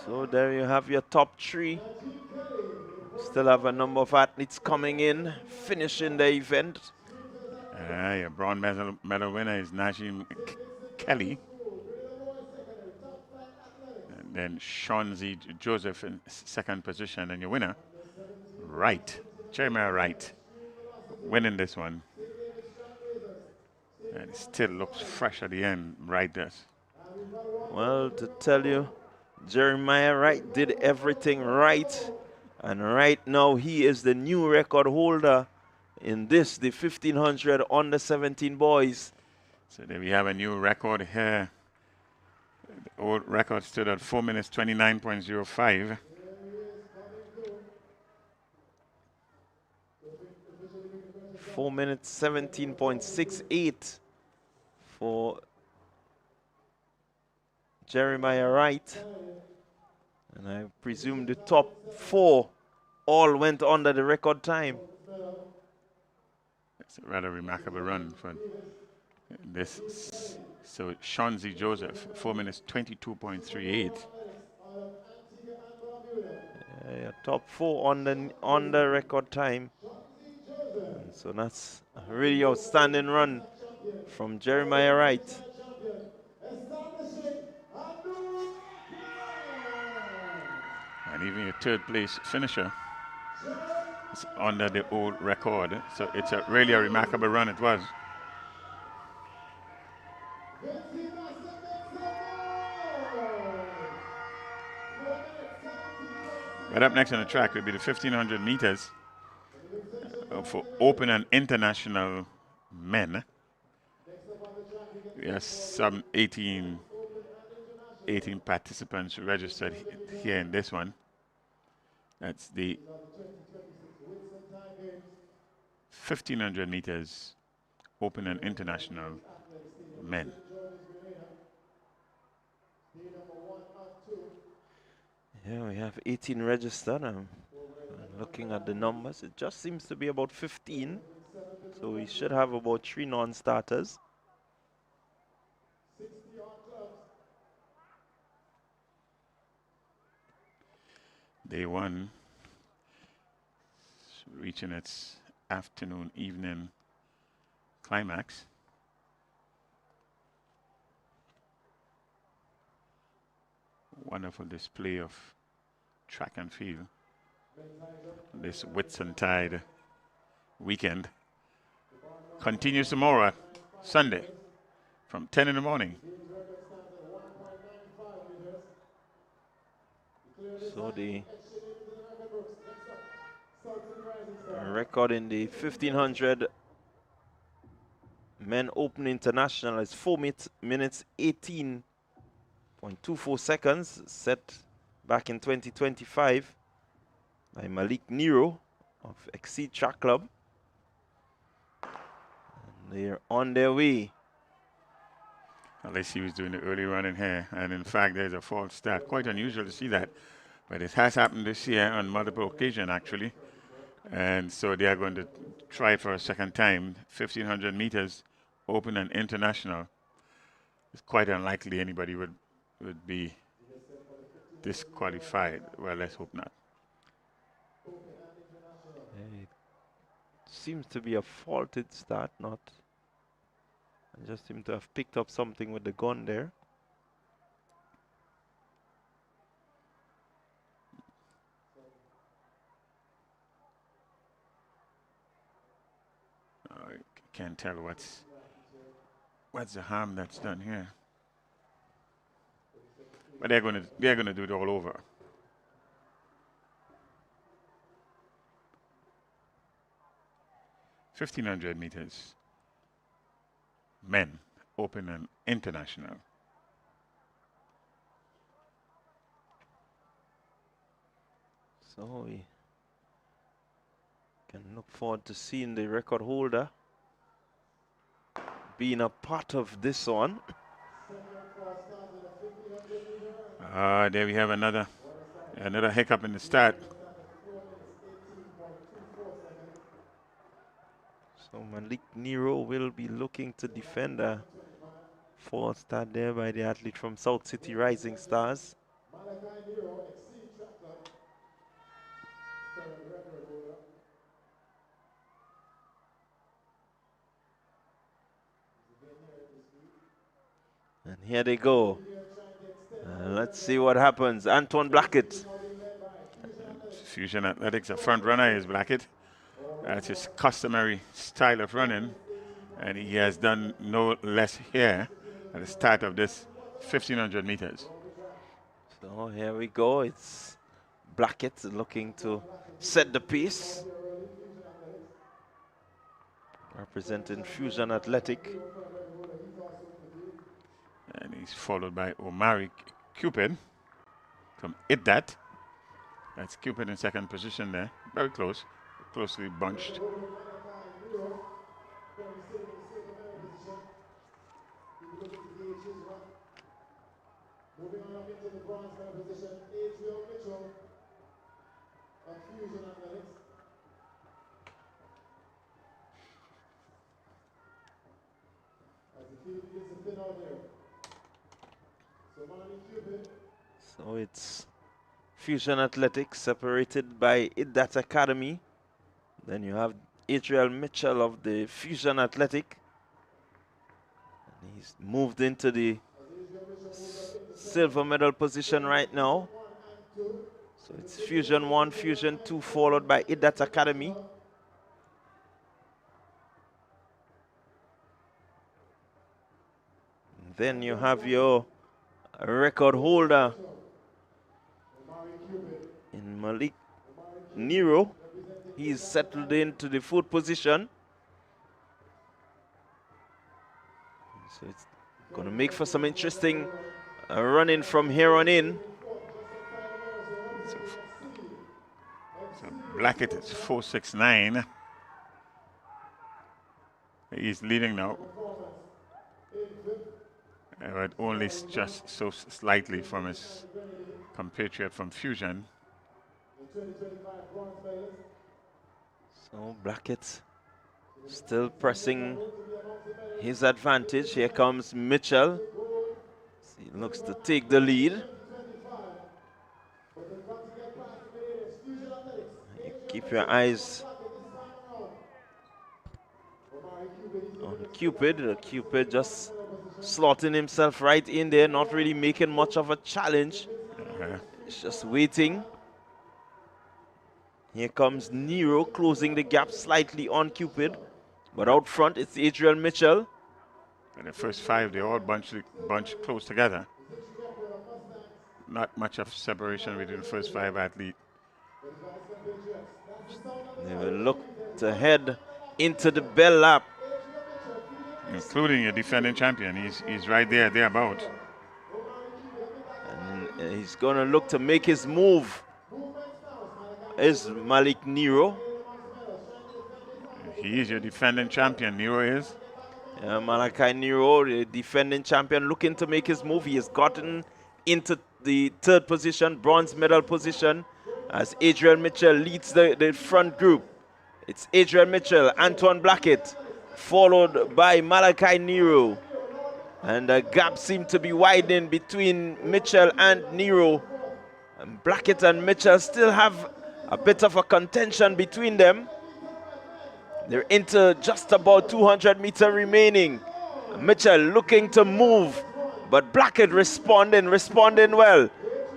So there you have your top 3. Still have a number of athletes coming in, finishing the event. Your bronze medal winner is Najim Kelly. And then Shawnzy Joseph in second position. And your winner, Wright, Jeremiah Wright, winning this one. And it still looks fresh at the end, Wright does. Well, to tell you, Jeremiah Wright did everything right. And right now, he is the new record holder in this, the 1500 under 17 boys. So there we have a new record here. The old record stood at 4 minutes 29.05. Four minutes 17.68 for Jeremiah Wright. And I presume the top four all went under the record time. It's a rather remarkable run for this. So Shawnzy Joseph, 4 minutes 22.38. Top four on the record time. And so that's a really outstanding run from Jeremiah Wright. And even your third place finisher is under the old record. So it's really a remarkable run it was. Right up next on the track will be the 1500 meters for open and international men. We have some 18 participants registered here in this one. That's the 1500 meters open and international men. Yeah, we have 18 registered. I'm looking at the numbers. It just seems to be about 15. So we should have about 3 non-starters. Day one, reaching its afternoon, evening climax. Wonderful display of track and field this Whitsuntide weekend. Continues tomorrow, Sunday, from 10 in the morning. So the record in the 1500 men open international is 4 minutes 18.24 seconds, set back in 2025 by Malik Nero of Exceed Track Club. And they're on their way. Unless he was doing the early running here, and in fact there's a false start. Quite unusual to see that, but it has happened this year on multiple occasions actually. And so they are going to try for a second time. 1500 meters open and international. It's quite unlikely anybody would be disqualified. Well, let's hope not. It seems to be a faulted start, not. I just seem to have picked up something with the gun there. I can't tell what's the harm that's done here. But they're going to do it all over. $1,500 meters. Men, open and international. So we can look forward to seeing the record holder being a part of this one. There we have another hiccup in the start. So Malik Nero will be looking to defend a false start there by the athlete from South City Rising Stars. Here they go. Let's see what happens. Antoine Blackett. Fusion Athletics, a front runner is Blackett. That's his customary style of running. And he has done no less here at the start of this 1,500 meters. So here we go. It's Blackett looking to set the pace. Representing Fusion Athletic. And he's followed by Omari Cupid from IDDAT. That's Cupid in second position there. Very close, closely bunched. Moving on up into the bronze medal position, Adriel Mitchell of Fusion Athletics. As the field begins to thin out here. So Manny Cupid. So it's Fusion Athletics separated by IDDAT Academy. Then you have Adriel Mitchell of the Fusion Athletic. And he's moved into the silver medal position right now. So it's Fusion 1, Fusion 2, followed by IDDAT Academy. And then you have your record holder in Malik Nero. He's settled into the fourth position. So it's going to make for some interesting running from here on in. So Blackett is 4.69. He's leading now. But only just so slightly from his compatriot from Fusion. So Blackett still pressing his advantage. Here comes Mitchell. He looks to take the lead. You keep your eyes on Cupid. Cupid just slotting himself right in there, not really making much of a challenge. He's just waiting. Here comes Nero closing the gap slightly on Cupid. But out front, it's Adriel Mitchell. And the first five, they all bunch close together. Not much of separation between the first five athletes. They will look to head into the bell lap. Including a defending champion. He's right there, thereabout. And he's going to look to make his move. Is Malik Nero. He is your defending champion, Nero is. Malachi Nero, the defending champion, looking to make his move. He has gotten into the third position, bronze medal position, as Adriel Mitchell leads the front group. It's Adriel Mitchell, Antoine Blackett, followed by Malachi Nero. And the gap seemed to be widening between Mitchell and Nero. And Blackett and Mitchell still have a bit of a contention between them. They're into just about 200 meters remaining. Mitchell looking to move, but Blackett responding well.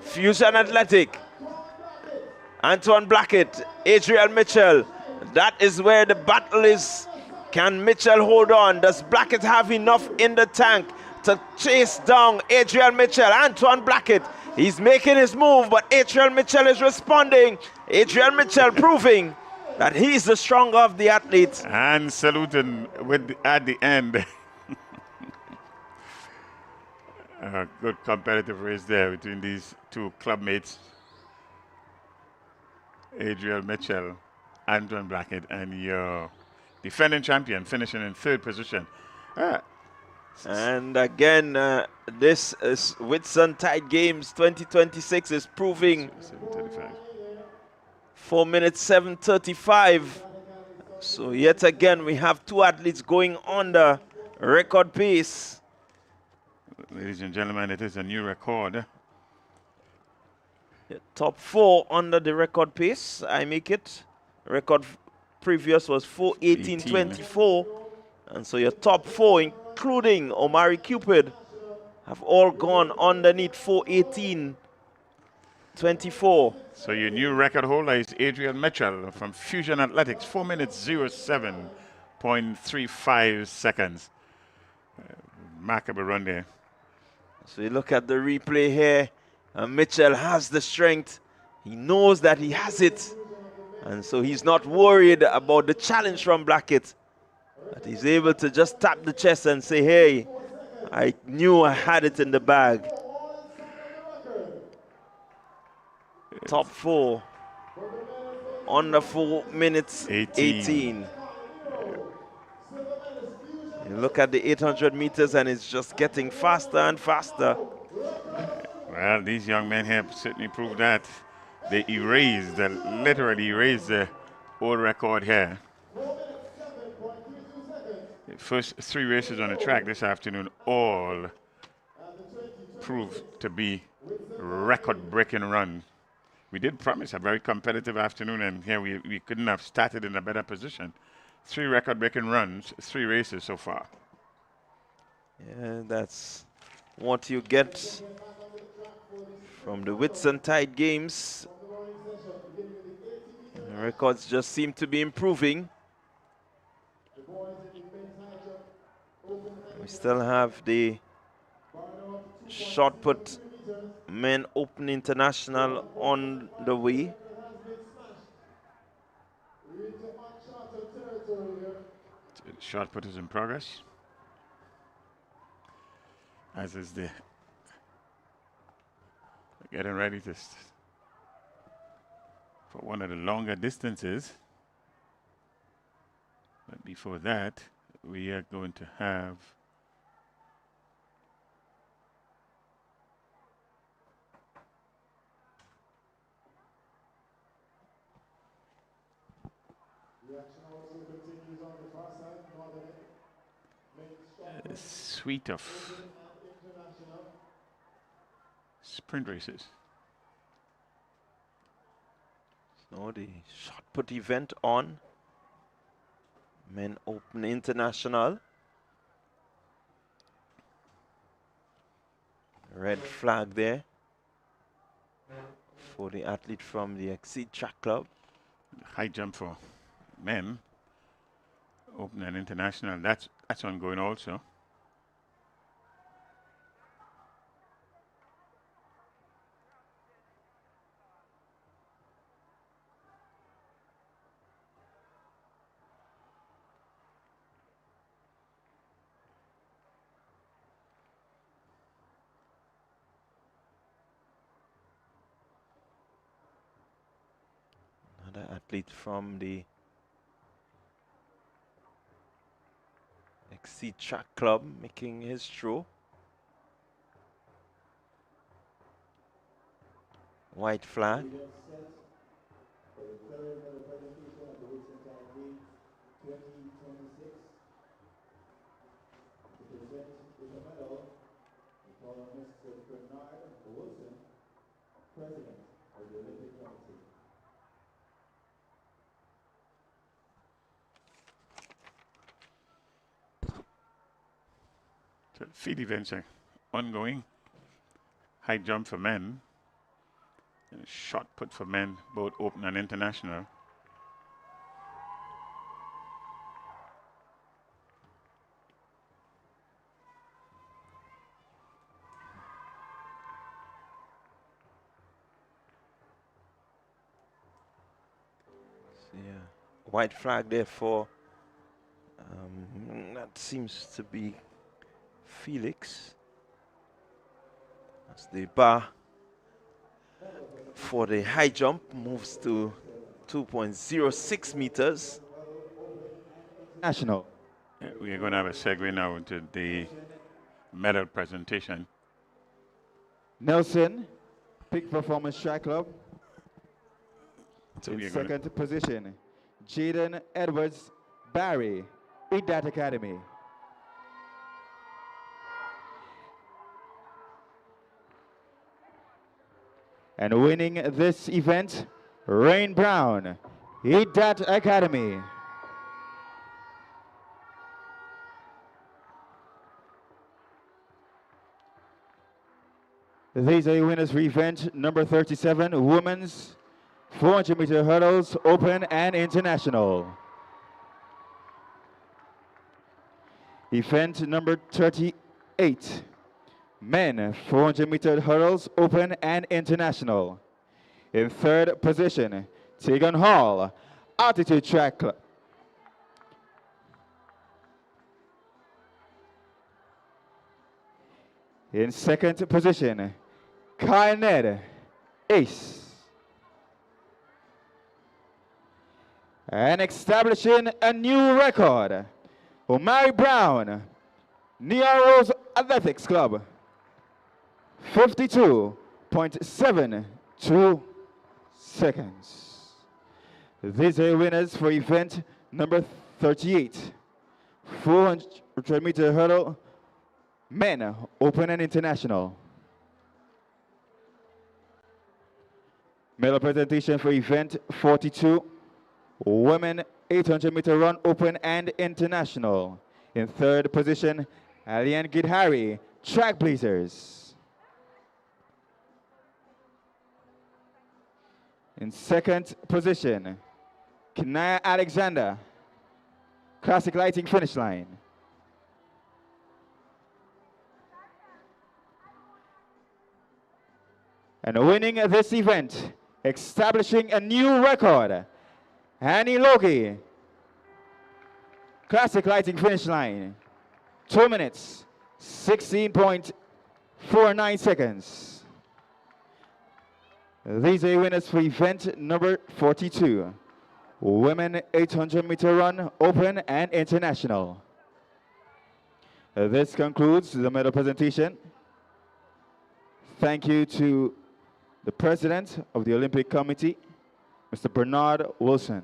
Fusion Athletic, Antoine Blackett, Adriel Mitchell. That is where the battle is. Can Mitchell hold on? Does Blackett have enough in the tank to chase down Adriel Mitchell? Antoine Blackett, he's making his move, but Adriel Mitchell is responding. Adriel Mitchell proving that he's the stronger of the athletes. And saluting at the end. A good competitive race there between these two clubmates. Adriel Mitchell, Antoine Blackett, and your defending champion finishing in third position. And again, this is Whitsuntide Games 2026 is proving 4 minutes 7:35. So yet again, we have two athletes going on the record pace. Ladies and gentlemen, it is a new record. Top four under the record pace. I make it. Record previous was 4:18.24. And so your top four, including Omari Cupid, have all gone underneath 4:18:24. So your new record holder is Adrian Mitchell from Fusion Athletics, 4 minutes 07.35 seconds. Remarkable run there. So you look at the replay here, and Mitchell has the strength. He knows that he has it. And so he's not worried about the challenge from Blackett. But he's able to just tap the chest and say, hey, I knew I had it in the bag. Top 4. Under 4 minutes 18. You look at the 800 meters and it's just getting faster and faster. Well, these young men have certainly proved that. They literally erased the old record here. The first 3 races on the track this afternoon all proved to be record-breaking runs. We did promise a very competitive afternoon, and here we couldn't have started in a better position. 3 record-breaking runs, 3 races so far. Yeah, that's what you get from the Whitsuntide Games. The records just seem to be improving. We still have the shot put men open international on the way. Shot put is in progress, as is the getting ready to for one of the longer distances. But before that, we are going to have a suite of sprint races. So the shot put event on. Men Open International. Red flag there for the athlete from the Exceed Track Club. High jump for men, Open and International, that's ongoing also. Another athlete from the Exceed Track Club making his throw. White flag. So field events are ongoing. High jump for men, and shot put for men, both Open and International. So yeah, white flag there for that seems to be Felix. As the bar for the high jump moves to 2.06 meters. National. We are going to have a segue now into the medal presentation. Nelson, Peak Performance Track Club. So In we are second position, Jaden Edwards Barry, Idat Academy. And winning this event, Rain Brown, Idat Academy. These are your winners for event number 37, Women's 400-meter hurdles, open and international. Event number 38, men 400-meter hurdles, open and international. In third position, Tegan Hall, altitude track club. In second position, Kyle Ned, ace. And establishing a new record, Omari Brown, Nearro's Athletics Club, 52.72 seconds. These are winners for event number 38, 400-meter hurdle, men, open and international. Medal presentation for event 42, women 800-meter run, open and international. In third position, Alian Gidhari, track blazers. In second position, Kinaya Alexander, classic lighting finish line. And winning this event, establishing a new record, Annie Logie, classic lighting finish line, 2 minutes, 16.49 seconds. These are winners for event number 42, women 800-meter run, open and international. This concludes the medal presentation. Thank you to the President of the Olympic Committee, Mr. Bernard Wilson.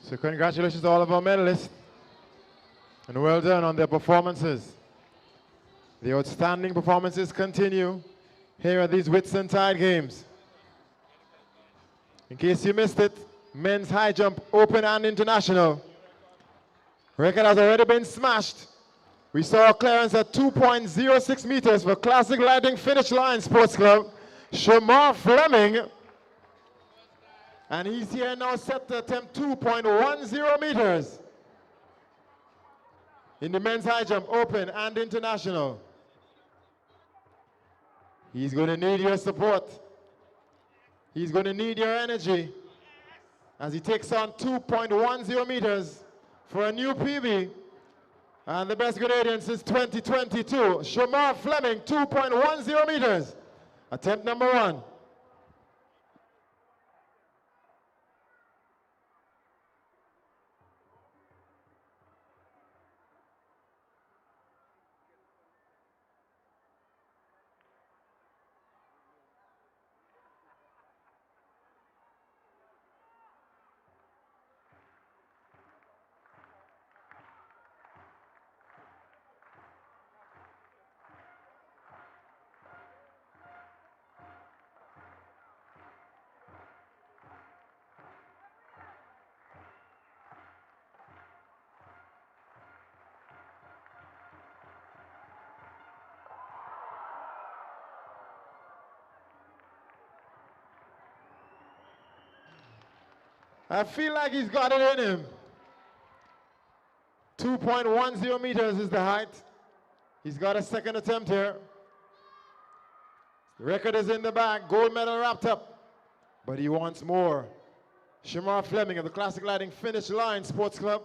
So congratulations to all of our medalists, and well done on their performances. The outstanding performances continue here at these Whitsuntide Games. In case you missed it, men's high jump, open and international. Record has already been smashed. We saw a clearance at 2.06 meters for Classic Lighting Finish Line Sports Club, Shamar Fleming. And he's here now set to attempt 2.10 meters in the men's high jump, open and international. He's going to need your support. He's going to need your energy as he takes on 2.10 meters for a new PB. And the best Grenadian since 2022, Shamar Fleming, 2.10 meters. Attempt number 1. I feel like he's got it in him. 2.10 meters is the height. He's got a second attempt here. The record is in the bag, gold medal wrapped up, but he wants more. Shamar Fleming of the Classic Lighting Finish Line Sports Club,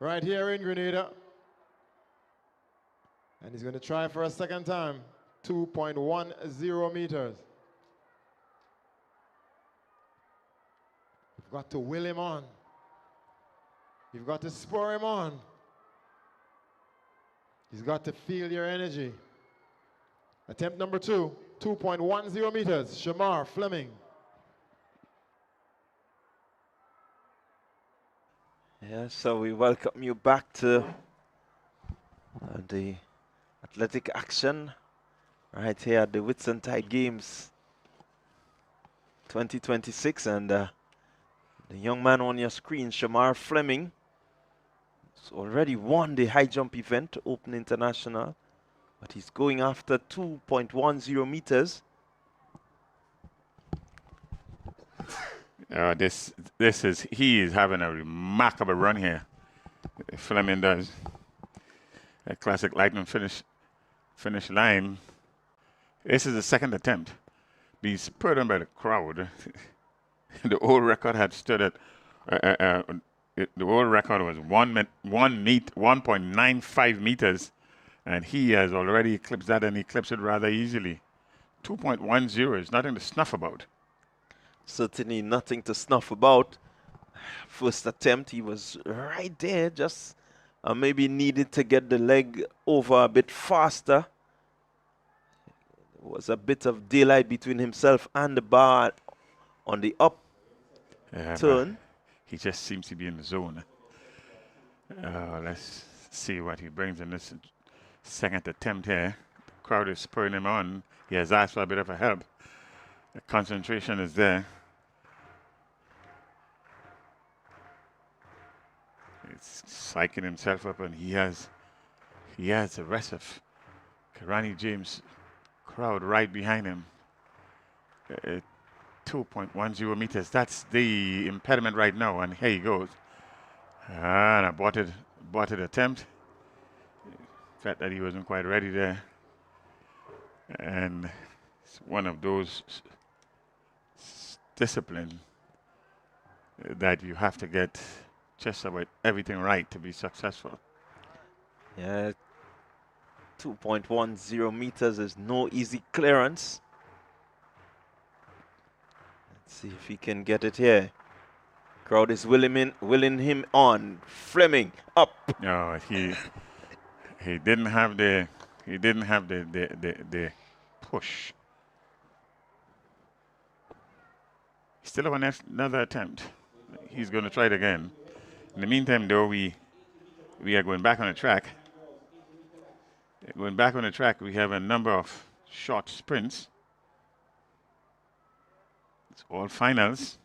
right here in Grenada. And he's going to try for a second time, 2.10 meters. You've got to will him on. You've got to spur him on. He's got to feel your energy. Attempt number 2, 2.10 meters, Shamar Fleming. Yeah, so we welcome you back to The athletic action right here at the Whitsuntide Games 2026, and the young man on your screen, Shamar Fleming, has already won the high jump event, Open International, but he's going after 2.10 meters. He is having a remarkable run here. Fleming does a classic lightning finish line. This is the second attempt. Being spurred on by the crowd. The old record had stood at the old record was 1.95 meters, and he has already eclipsed that, and eclipsed it rather easily. 2.10 is nothing to snuff about. Certainly nothing to snuff about. First attempt, he was right there, just maybe needed to get the leg over a bit faster. There was a bit of daylight between himself and the bar on the up turn. He just seems to be in the zone. Let's see what he brings in this second attempt here. The crowd is spurring him on. He has asked for a bit of a help. The concentration is there. He's psyching himself up, and he has the rest of Karani James crowd right behind him. 2.10 meters. That's the impediment right now, and here he goes. And a botted attempt. Felt that he wasn't quite ready there. And it's one of those discipline that you have to get just about everything right to be successful. Yeah, 2.10 meters is no easy clearance. Let's see if he can get it here. Crowd is willing him on. Fleming up. No, he didn't have the push. Still have another attempt. He's going to try it again. In the meantime, though, we are going back on the track. Going back on the track, we have a number of short sprints. It's all finals.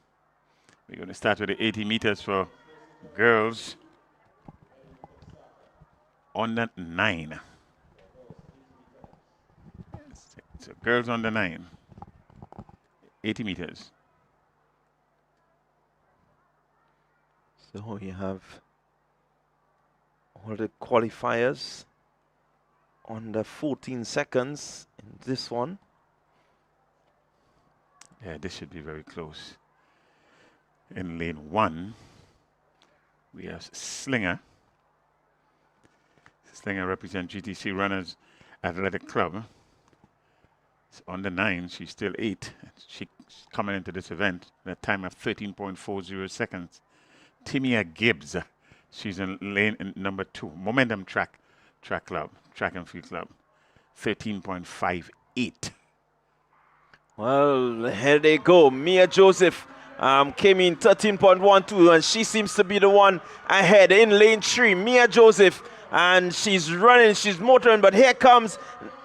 We're going to start with the 80 meters for girls under 9. So girls under 9, 80 meters. So you have all the qualifiers under 14 seconds in this one. Yeah, this should be very close. In lane 1, we have Slinger. Slinger represents GTC Runners Athletic Club. It's under 9. She's still 8. She's coming into this event at a time of 13.40 seconds. Timia Gibbs. She's in lane number 2. Momentum Track Club, Track and Field Club. 13.58. Well, here they go. Mia Joseph came in 13.12, and she seems to be the one ahead in lane 3. Mia Joseph, and she's running, she's motoring, but here comes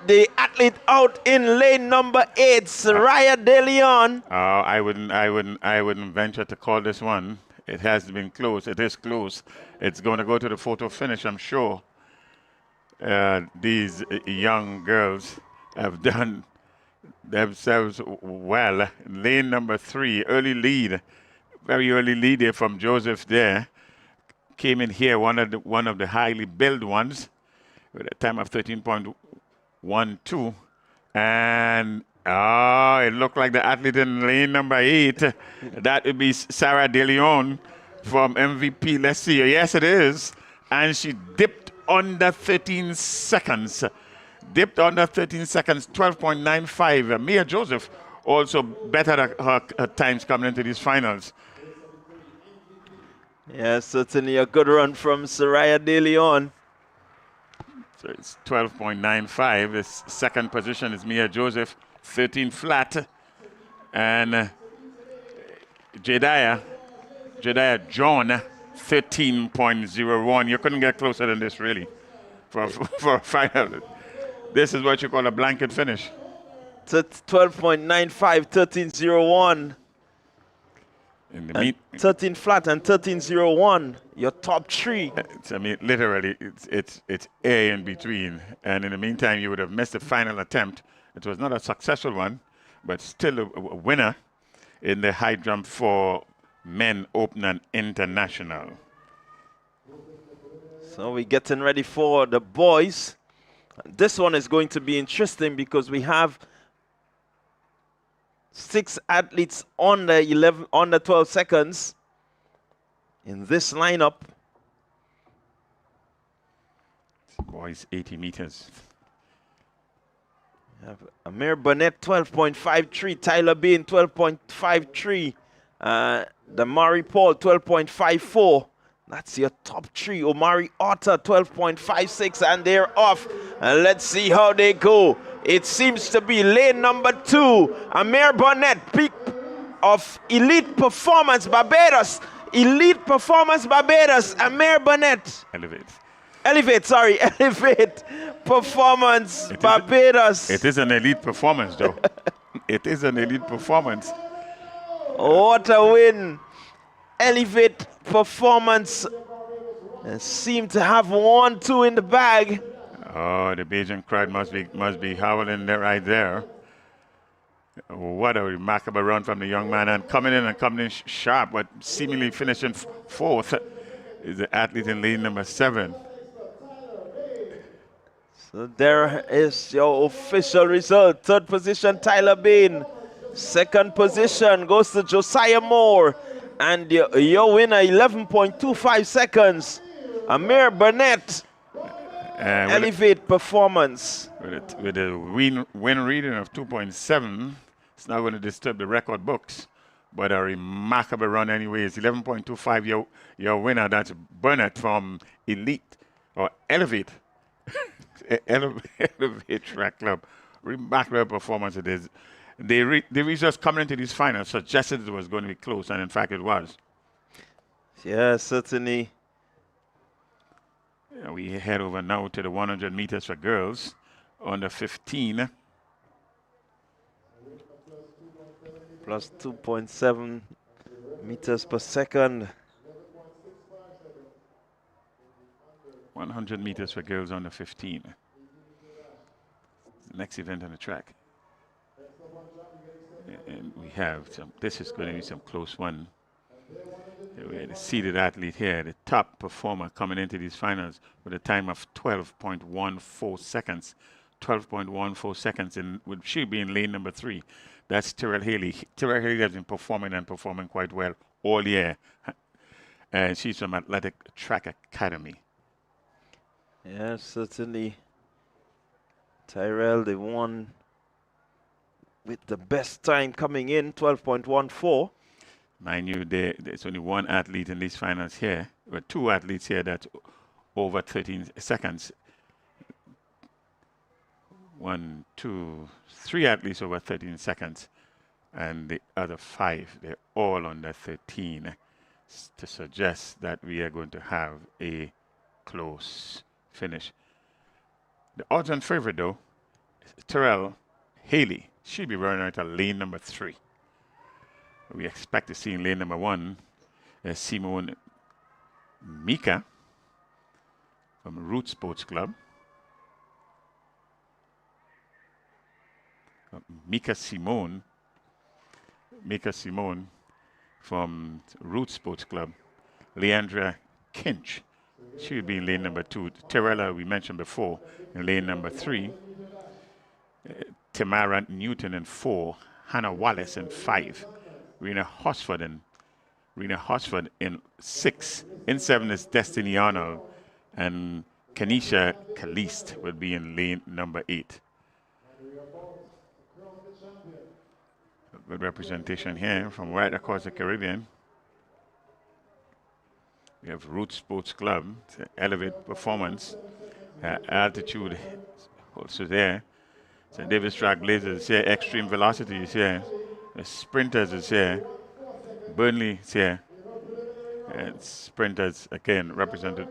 the athlete out in lane number 8, Soraya De Leon. I wouldn't venture to call this one. It has been close. It is close. It's going to go to the photo finish, I'm sure. These young girls have done themselves well. Lane number 3, early lead, very early lead here from Joseph there. Came in here, one of the highly billed ones, with a time of 13.12. And it looked like the athlete in lane number 8. That would be Sarah De Leon from MVP. Let's see. Yes, it is. And she dipped under 13 seconds. Dipped under 13 seconds, 12.95. Mia Joseph also better her times coming into these finals. Yeah, certainly a good run from Soraya De Leon. So it's 12.95. The second position is Mia Joseph, 13 flat. And Jediah John, 13.01. You couldn't get closer than this, really. for a final. This is what you call a blanket finish. 12.95, 13.01. In the meet, 13 flat and 13.01. Your top three. I mean, literally, it's A in between. And in the meantime, you would have missed the final attempt. It was not a successful one, but still a winner in the high jump for men, open and international. So we're getting ready for the boys. This one is going to be interesting because we have 6 athletes on the 12 seconds in this lineup. Boys, 80 meters. We have Amir Burnett, 12.53. Tyler Bain, 12.53. Damari Paul, 12.54. That's your top three. Omari Otter, 12.56, and they're off. And let's see how they go. It seems to be lane number 2. Amir Burnett, peak of Elite Performance Barbados. Elite Performance Barbados, Amir Burnett. Elevate Performance Barbados. It is an elite performance, though. It is an elite performance. What a win. Elevate Performance seem to have 1-2 in the bag. Oh, the Bajan crowd must be howling there right there. What a remarkable run from the young man, and coming in sharp, but seemingly finishing fourth is the athlete in lane number 7. So there is your official result. 3rd position, Tyler Bain. 2nd position goes to Josiah Moore. And your winner, 11.25 seconds, Amir Burnett. Elevate Performance. With a win reading of 2.7, it's not going to disturb the record books, but a remarkable run anyways. 11.25, your winner, that's Burnett from Elite, or Elevate. Elevate Track Club. Remarkable performance it is. The results coming into these finals suggested it was going to be close, and in fact it was. Yeah, certainly. Yeah, we head over now to the 100 meters for girls, under 15. Plus 2.7 meters per second. 100 meters for girls under 15. Next event on the track. And we have this is going to be some close one. We're the seeded athlete here, the top performer coming into these finals with a time of 12.14 seconds. 12.14 seconds, and she'll be in lane number 3. That's Tyrell Haley. Tyrell Haley has been performing quite well all year. And she's from Athletic Track Academy. Yeah, certainly. Tyrell, the one with the best time coming in, 12.14. Mind you, there's only one athlete in these finals here, or 2 athletes here that's over 13 seconds. 1, 2, 3 athletes over 13 seconds, and the other 5, they're all under 13, to suggest that we are going to have a close finish. The odds-on favorite, though, is Tyrell Haley. She'll be running out of lane number 3. We expect to see in lane number 1 Simone Mika from Root Sports Club. Mika Simone from Root Sports Club. Leandra Kinch, she'll be in lane number 2. Terrella, we mentioned before, in lane number 3. Tamara Newton in 4. Hannah Wallace in 5. Rena Hosford in 6. In 7 is Destiny Arnold, and Kanisha Kalist will be in lane number 8. Good representation here from right across the Caribbean. We have Root Sports Club, Elevate Performance, Altitude also there. St. David's Trailblazers is here, Extreme Velocity is here, the Sprinters is here, Burnley is here, and Sprinters again represented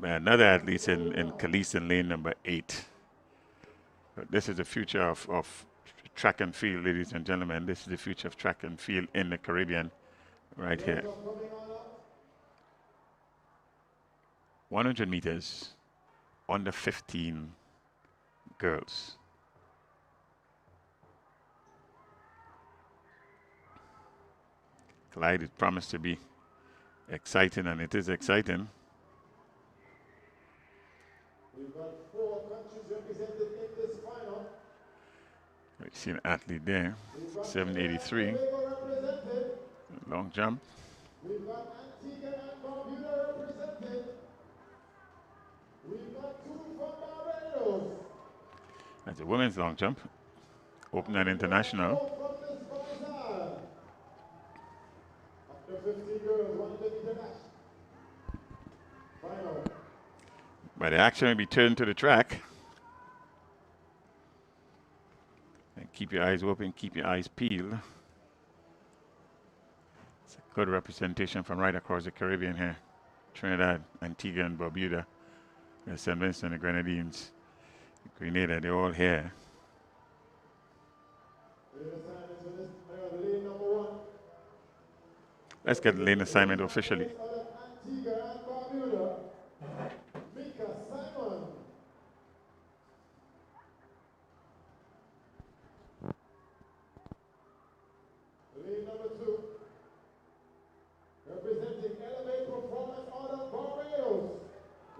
another athlete in Khalees in lane number 8. This is the future of track and field, ladies and gentlemen. This is the future of track and field in the Caribbean right here. 100 meters, under 15 girls. Clyde, it promised to be exciting, and it is exciting. We've got 4 countries represented in this final. We see an athlete there, 783, long jump. We've got Antigua and Barbuda represented. We've got 2 from Barbados. That's a women's long jump, open and international. After 50 girls, 100 meter dash. Final. But the action will be turned to the track. And keep your eyes open, keep your eyes peeled. It's a good representation from right across the Caribbean here. Trinidad, Antigua and Barbuda, St. Vincent and the Grenadines, Grenada, they're all here. Let's get the lane assignment officially. Lane number 2, representing Elevate Performance out of Barbados,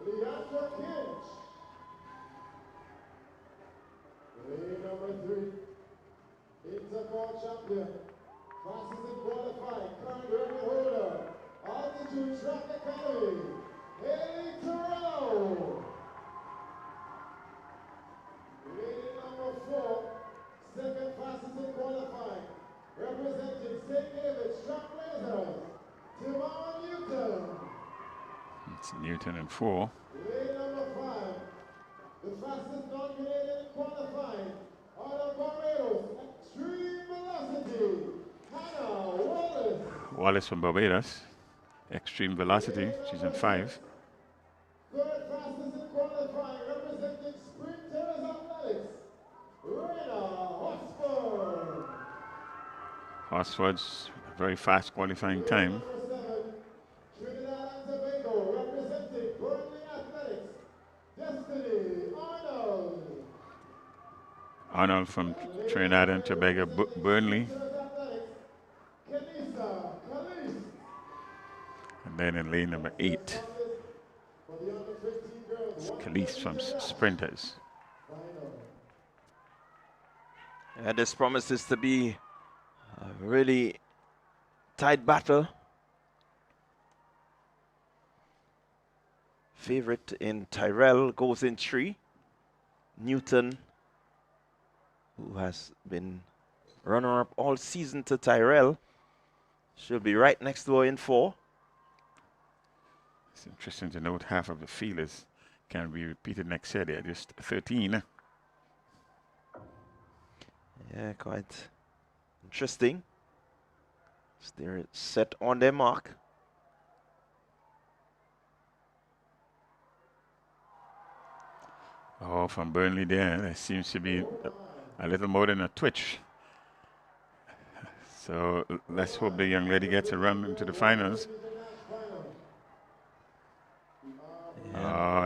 Leandra Kinch. Lane number 3, Intercall Champion, fastest in qualified, current record holder, Altitude Track Academy, Haley Terrell. Lane number 4, second fastest in qualifying, representing St. David's Trailblazers, Timon Newton. It's Newton in 4. Lane number 5, the fastest non-Canadian in qualifying, out of Barbados, Extreme Velocity, Hannah Wallace. Wallace from Barbados, Extreme Velocity, she's in 5. Third fastest in qualifying, representing Sprinters Athletics, Rena Hosford. Horsford's a very fast qualifying time. Number 7, Trinidad and Tobago, representing Burnley Athletics, Destiny Arnold. Arnold from Trinidad and Tobago, Burnley. And then in lane number 8, it's Khalees from Sprinters. And this promises to be a really tight battle. Favorite in Tyrell goes in 3. Newton, who has been runner-up all season to Tyrell, she'll be right next to her in 4. It's interesting to note half of the field can be repeated next year. They're just 13. Yeah, quite interesting. They're set on their mark. Oh, from Burnley there seems to be a little more than a twitch. So let's hope the young lady gets a run into the finals.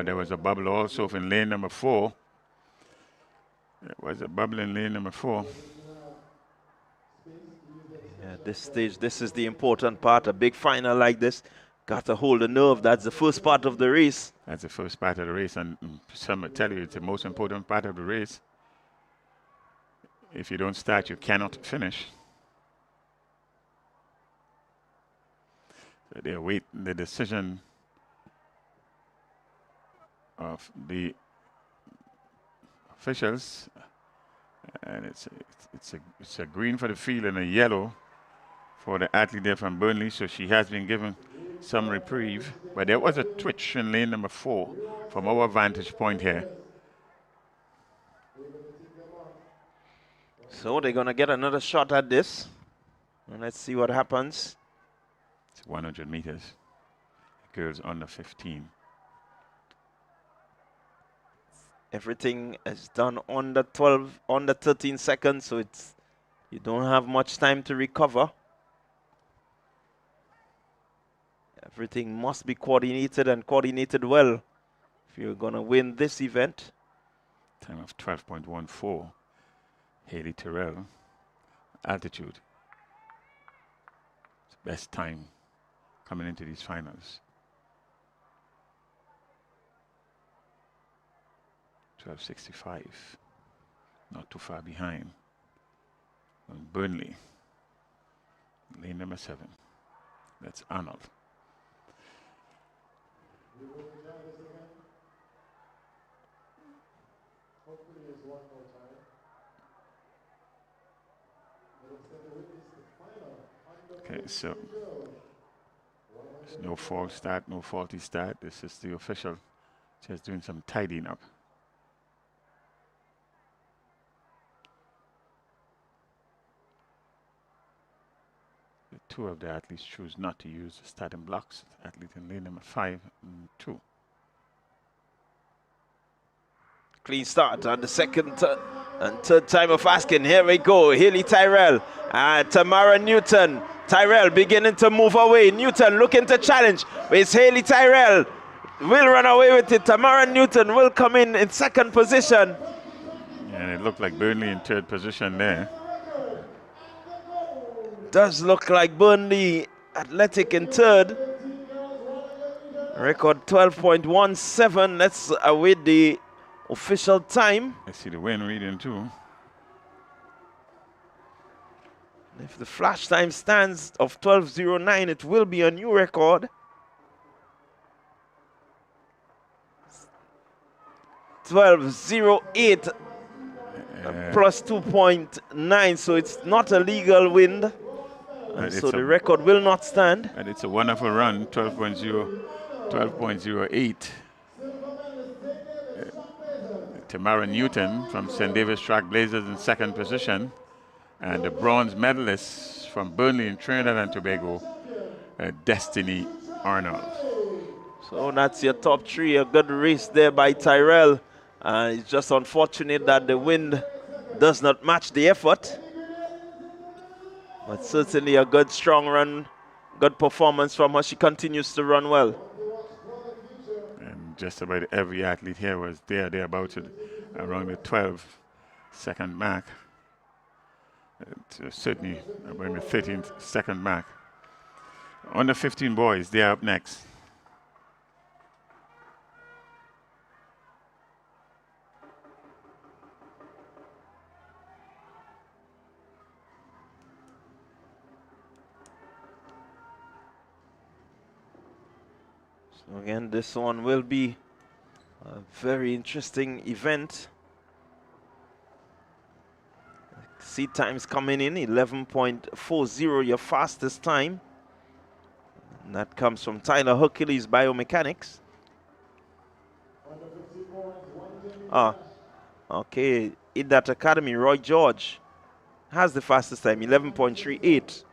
There was a bubble also in lane number 4. There was a bubble in lane number 4. Yeah, at this stage, this is the important part. A big final like this, got to hold the nerve. That's the first part of the race. That's the first part of the race, and some will tell you it's the most important part of the race. If you don't start, you cannot finish. So they await the decision of the officials, and it's a green for the field and a yellow for the athlete there from Burnley. So she has been given some reprieve, but there was a twitch in lane number 4 from our vantage point here. So they're gonna get another shot at this, and let's see what happens. It's 100 meters. Girls under 15. Everything is done under 12, under 13 seconds, so you don't have much time to recover. Everything must be coordinated and coordinated well if you're going to win this event. Time of 12.14. Haley Terrell. Altitude. It's the best time coming into these finals. 12.65. Not too far behind. And Burnley. Lane number 7. That's Arnold. Okay, so there's no false start, no faulty start. This is the official just doing some tidying up. The two of the athletes choose not to use the starting blocks. Athlete in lane number 5 and 2. Clean start on the second and third time of asking. Here we go. Haley Tyrell and Tamara Newton. Tyrell beginning to move away. Newton looking to challenge. It's Haley Tyrell. Will run away with it. Tamara Newton will come in second position. And it looked like Burnley in third position there. Does look like Burnley Athletic in third. Record 12.17. Let's await the official time. I see the wind reading too. If the flash time stands of 12:09, it will be a new record. 12:08 plus 2.9, so it's not a legal wind. And so the record will not stand. And it's a wonderful run, 12.08. Tamara Newton from St. David's Track Blazers in second position. And the bronze medalist from Burnley in Trinidad and Tobago, Destiny Arnold. So that's your top three. A good race there by Tyrell. It's just unfortunate that the wind does not match the effort. But certainly a good strong run, good performance from her. She continues to run well. And just about every athlete here was thereabouts around the 12-second mark. Certainly around the 13th second mark. Under 15 boys, they're up next. So again, this one will be a very interesting event. Seat times coming in, 11.40, your fastest time. And that comes from Tyler Hercules Biomechanics. Okay, in that academy, Roy George has the fastest time, 11.38.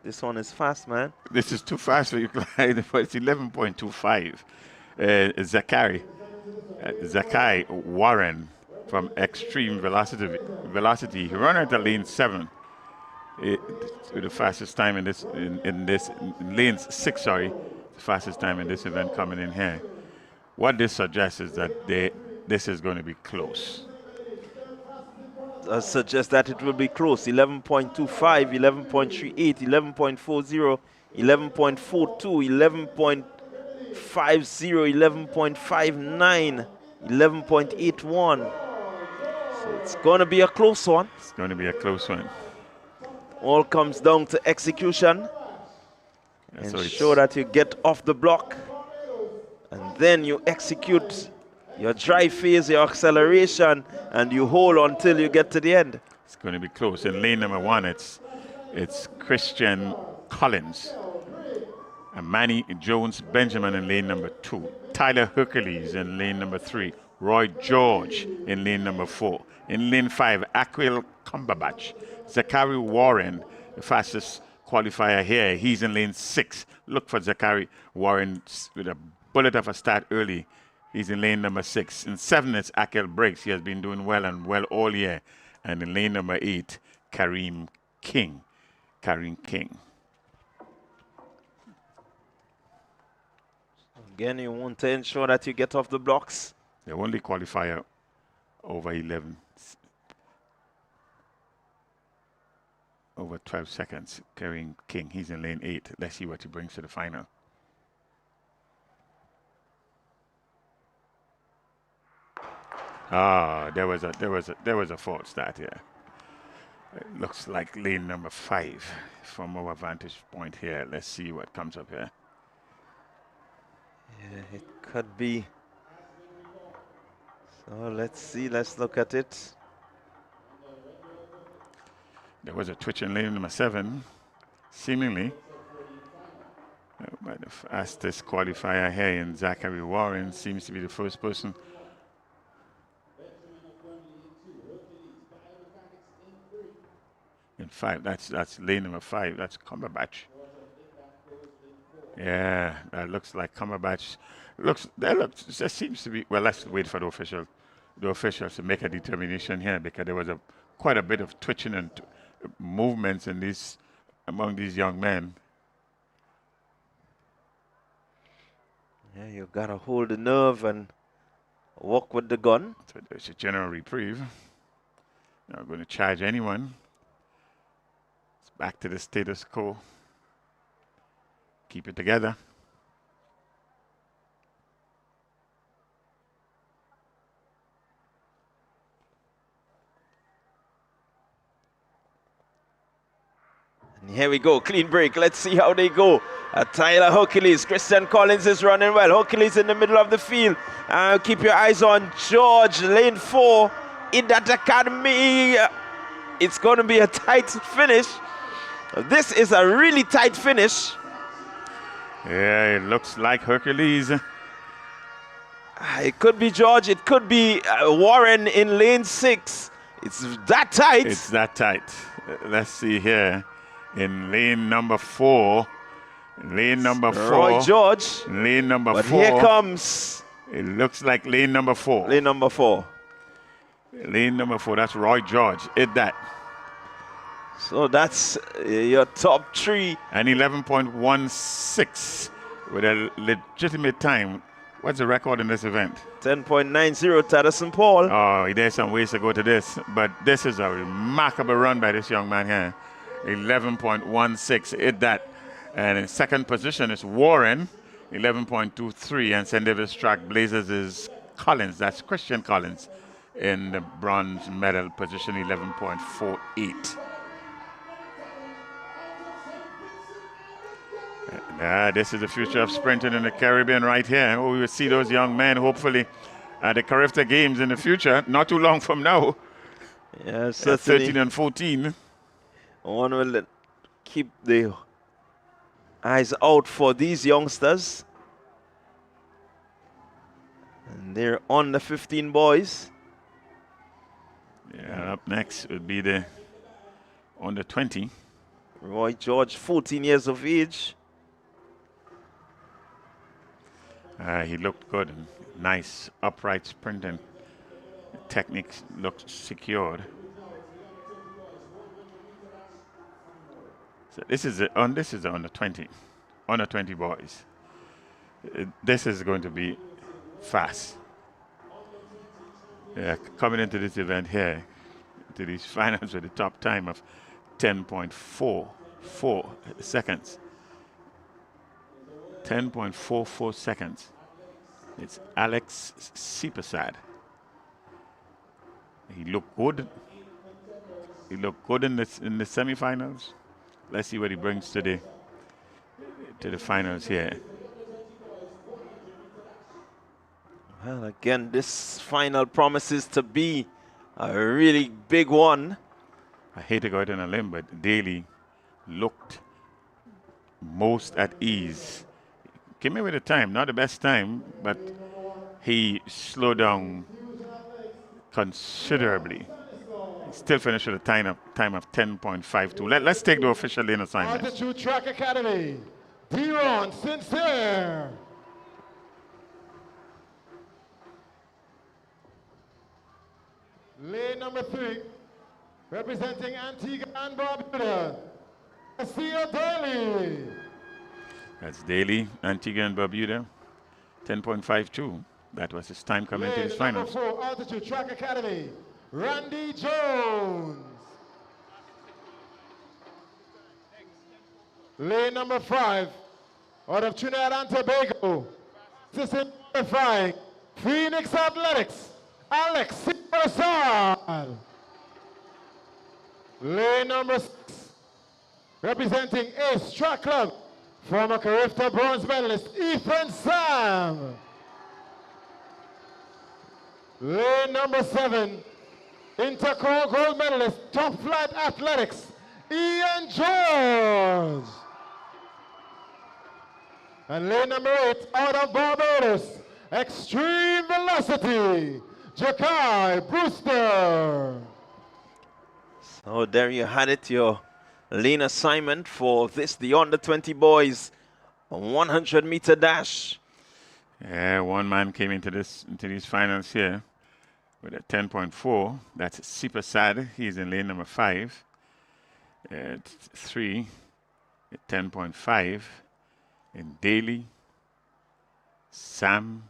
This one is fast, man. This is too fast for you, Clyde, but it's 11.25. Zakai Warren from Extreme Velocity. He ran out of lane 7. With the fastest time in this lane 6, sorry, the fastest time in this event coming in here. What this suggests is that this is going to be close. Suggests that it will be close. 11.25, 11.38, 11.40, 11.42, 11.50, 11.59, 11.81. So it's going to be a close one. It's going to be a close one. All comes down to execution. And ensure that you get off the block. And then you execute your drive phase, your acceleration, and you hold until you get to the end. It's going to be close. In lane number 1, it's Christian Collins. And Manny Jones Benjamin in lane number 2. Tyler Hercules in lane number 3. Roy George in lane number 4. In lane 5, Aquil Cumberbatch. Zachary Warren, the fastest qualifier here. He's in lane 6. Look for Zachary Warren with a bullet of a start early. He's in lane number 6. In 7, it's Akel Briggs. He has been doing well and well all year. And in lane number 8, Kareem King. Kareem King. Again, you want to ensure that you get off the blocks. The only qualifier over 11. Over 12 seconds. Kareem King. He's in lane 8. Let's see what he brings to the final. Ah, there was a false start here. It looks like lane number 5 from our vantage point here. Let's see what comes up here. Yeah, it could be. So let's see. Let's look at it. There was a twitch in lane number 7, seemingly. But the fastest qualifier here in Zachary Warren seems to be the first person. In 5, that's lane number 5. That's Cumberbatch. Yeah, that looks like Cumberbatch. There seems to be. Well, let's wait for the officials to make a determination here, because there was quite a bit of twitching and movements in among these young men. Yeah, you gotta hold the nerve and walk with the gun. So there's a general reprieve. Not going to charge anyone. It's back to the status quo. Keep it together. And here we go, clean break. Let's see how they go. Tyler Hercules, Christian Collins is running well. Hercules in the middle of the field. Keep your eyes on George, lane 4 in that academy. It's going to be a tight finish. This is a really tight finish. Yeah, it looks like Hercules. It could be George. It could be Warren in lane 6. It's that tight. It's that tight. Let's see here. In lane number 4. Lane number 4. Roy George. Lane number 4. But here comes. It looks like lane number 4. Lane number 4. Lane number 4. That's Roy George. Hit that. So that's your top 3. And 11.16 with a legitimate time. What's the record in this event? 10.90, Tadderson Paul. Oh, there's some ways to go to this. But this is a remarkable run by this young man here. 11.16. Hit that. And in second position is Warren, 11.23. And St. David's Track Blazers is Collins. That's Christian Collins in the bronze medal position, 11.48. This is the future of sprinting in the Caribbean right here. Oh, we will see those young men, hopefully, at the Carifta Games in the future, not too long from now. Yes, 13 and 14. One will keep the eyes out for these youngsters. And they're on the 15 boys. Yeah, up next would be the under 20. Roy George, 14 years of age. He looked good. And nice upright sprinting. Techniques looked secured. So this is the under 20 boys. This is going to be fast. Yeah, coming into this event here, to these finals with the top time of 10.44 seconds. 10.44 seconds. It's Alex Sipasad. He looked good. He looked good in the semifinals. Let's see what he brings to the finals here. Well, again, this final promises to be a really big one. I hate to go out on a limb, but Daly looked most at ease. Came in with a time, not the best time, but he slowed down considerably. He still finished with a time of 10.52. Let's take the official lane assignment. Altitude Track Academy, Deron Sincere. Lane number 3, representing Antigua and Barbuda, Garcia Daly. That's Daly, Antigua and Barbuda, 10.52. That was his time coming to his Number finals. 4, Altitude Track Academy, Randy Jones. Lane number 5, out of Trinidad and Tobago, assistant qualifying, Phoenix Athletics, Alex Prasad. Lane number 6, representing Ace Track Club, former Carifta bronze medalist, Ethan Sam. Lane number 7, Interco gold medalist, Top Flight Athletics, Ian George. And lane number 8, out of Barbados, Extreme Velocity, Jakai Brewster. So there you had it, your lane assignment for this, the under-20 boys 100-meter dash. Yeah, one man came into these finals here with a 10.4. That's Sipa Sad. He's in lane number 5. 3, 10.5. In Daly, Sam,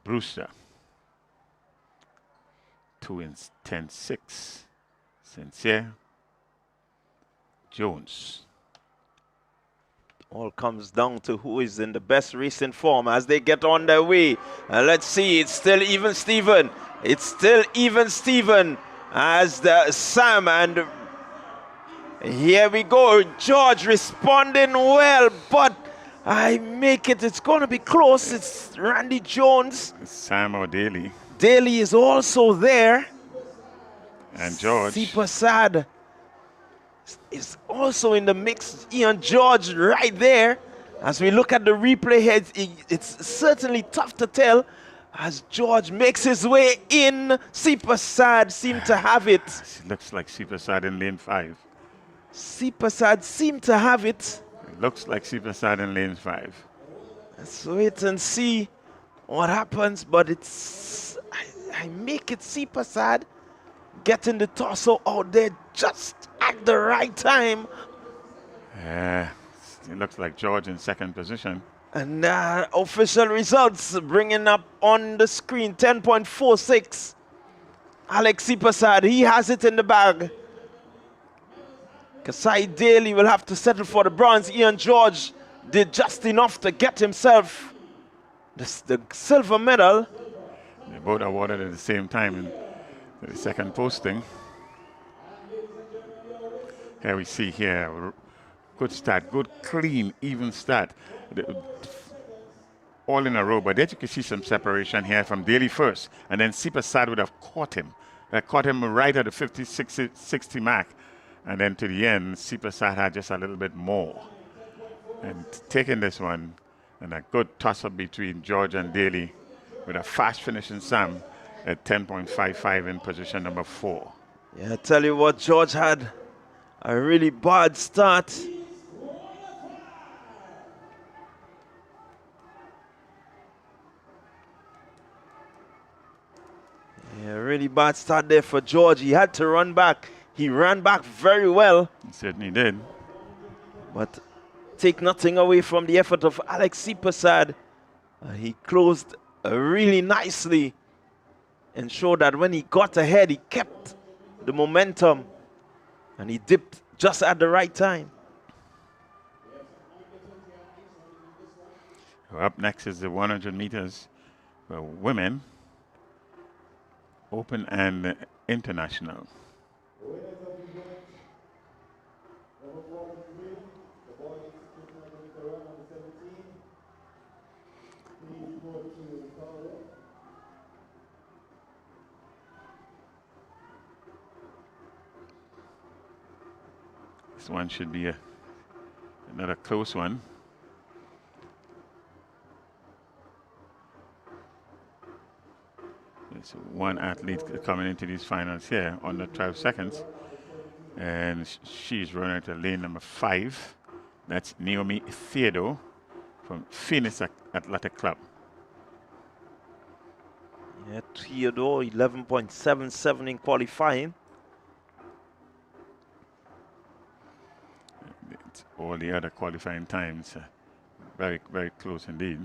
Brewster. 2 in 10.6. Sincere, Jones. All comes down to who is in the best recent form as they get on their way. Let's see, it's still even Steven. It's still even Steven as the Sam, and here we go. George responding well, but it's going to be close. It's Randy Jones. Sam or Daly. Daly is also there. And George. Sipa Sad is also in the mix. Ian George right there. As we look at the replay here, it's certainly tough to tell as George makes his way in. Sipa Sad seemed to have it. It looks like Sipa Sad in lane 5. Sipa Sad seemed to have it. It looks like Sipa Sad in lane 5. Let's wait and see what happens, but I make it Sipa Sad getting the torso out there just at the right time. Yeah, it looks like George in second position. And official results bringing up on the screen 10.46. Alex Sipasad, he has it in the bag. Kasai Daly will have to settle for the bronze. Ian George did just enough to get himself the silver medal. They both awarded at the same time in the second posting. Here we see here, good start, good, clean, even start. All in a row, but there you can see some separation here from Daly first, and then Sipa Sad would have caught him right at the 50, 60 mark. And then to the end, Sipa Sad had just a little bit more. And taking this one, and a good toss-up between George and Daly with a fast finishing Sam at 10.55 in position number 4. Yeah, I tell you what, George had a really bad start. Yeah, really bad start there for George. He had to run back. He ran back very well. He certainly did. But take nothing away from the effort of Alex Sipasad. He closed really nicely and showed that when he got ahead, he kept the momentum and he dipped just at the right time. Up next is the 100 meters for women, open and international. This one should be another close one. There's one athlete coming into these finals here under 12 seconds. And she's running to lane number 5. That's Naomi Theodore from Phoenix Athletic Club. Yeah, Theodore, 11.77 in qualifying. All the other qualifying times, very, very close indeed.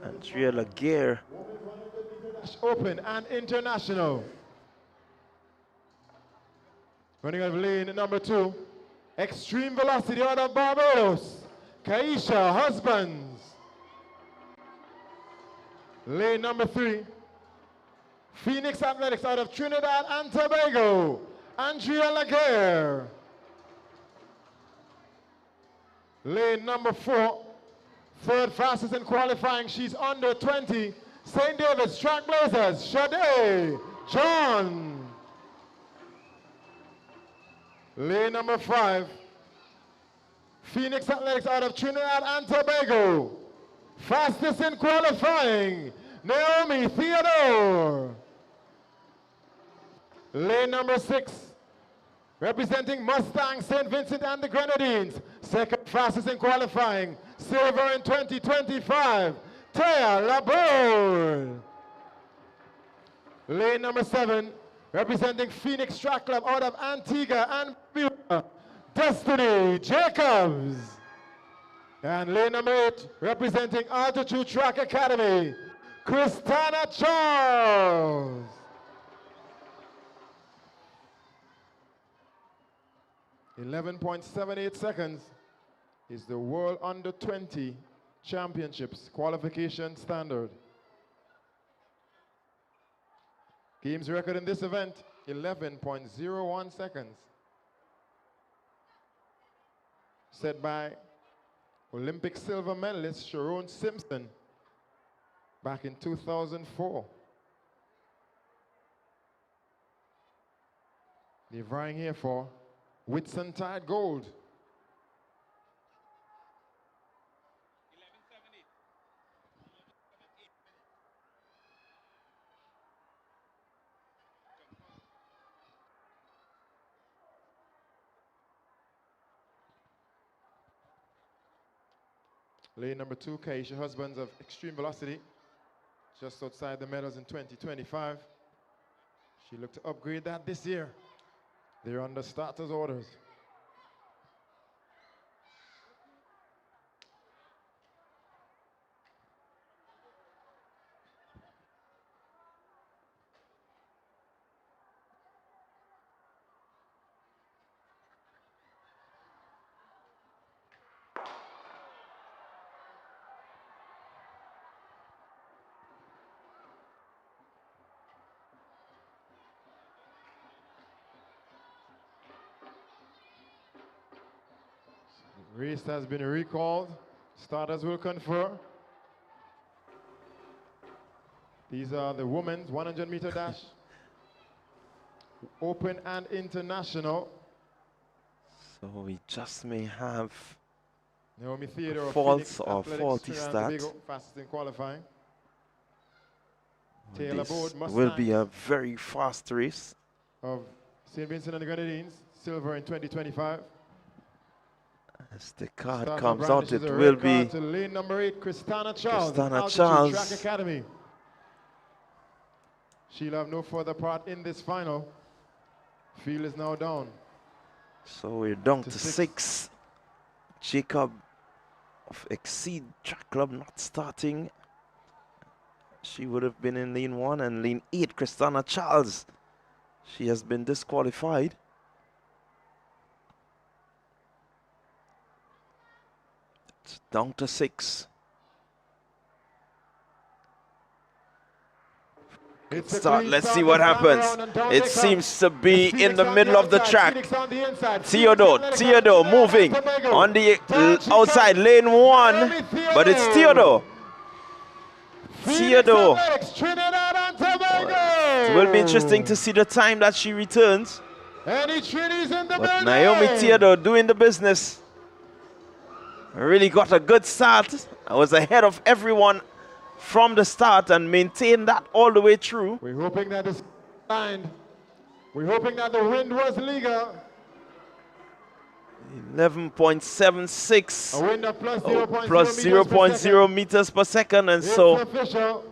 Andrea Laguerre. Open and international. Running out of lane number 2. Extreme velocity out of Barbados. Kaisha Husbands. Lane number 3. Phoenix Athletics out of Trinidad and Tobago. Andrea Laguerre. Lane number 4. Third fastest in qualifying. She's under 20. St. David's Trackblazers. Sade John. Lane number 5. Phoenix Athletics out of Trinidad and Tobago. Fastest in qualifying. Naomi Theodore. Lane number 6. Representing Mustang St. Vincent and the Grenadines. Second fastest in qualifying. Silver in 2025. Taya Labour. Lane number 7. Representing Phoenix Track Club out of Antigua and Barbuda. Destiny Jacobs. And lane number 8. Representing Altitude Track Academy. Christina Charles. .78 seconds is the World Under 20 Championships qualification standard. Games record in this event, 11.01 seconds. Set by Olympic silver medalist Sharon Simpson back in 2004. They're vying here for Whitsuntide Gold. Lane number 2, Kaisha Husbands of Extreme Velocity, just outside the medals in 2025. She looked to upgrade that this year. They're under starters orders. Race has been recalled. Starters will confer. These are the women's 100-meter dash. Open and international. So we just may have Naomi Theodore, false or Athletics, faulty Trinidad start. Tobago, fastest in qualifying. This Taylor Board, will be a Mustangs very fast race. of St. Vincent and the Grenadines, silver in 2025. As the card Starting comes out, brandishes it a will red card be to lane number 8, Christina Charles. Christina Altitude Charles. Track Academy. She'll have no further part in this final. Field is now down. So we're down to 6. 6. Jacob of Exceed Track Club not starting. She would have been in lane 1, and lane 8, Christina Charles. She has been disqualified. It's down to 6. Let's see what happens. It seems to be in the middle of the track. Theodore moving on the outside lane 1, but it's Theodore. It will be interesting to see the time that she returns. But Naomi Theodore doing the business. Really got a good start. I was ahead of everyone from the start and maintained that all the way through. We're hoping that it's signed. We're hoping that the wind was legal. 11.76. A wind of plus Plus 0.0 meters per second, and It's so official.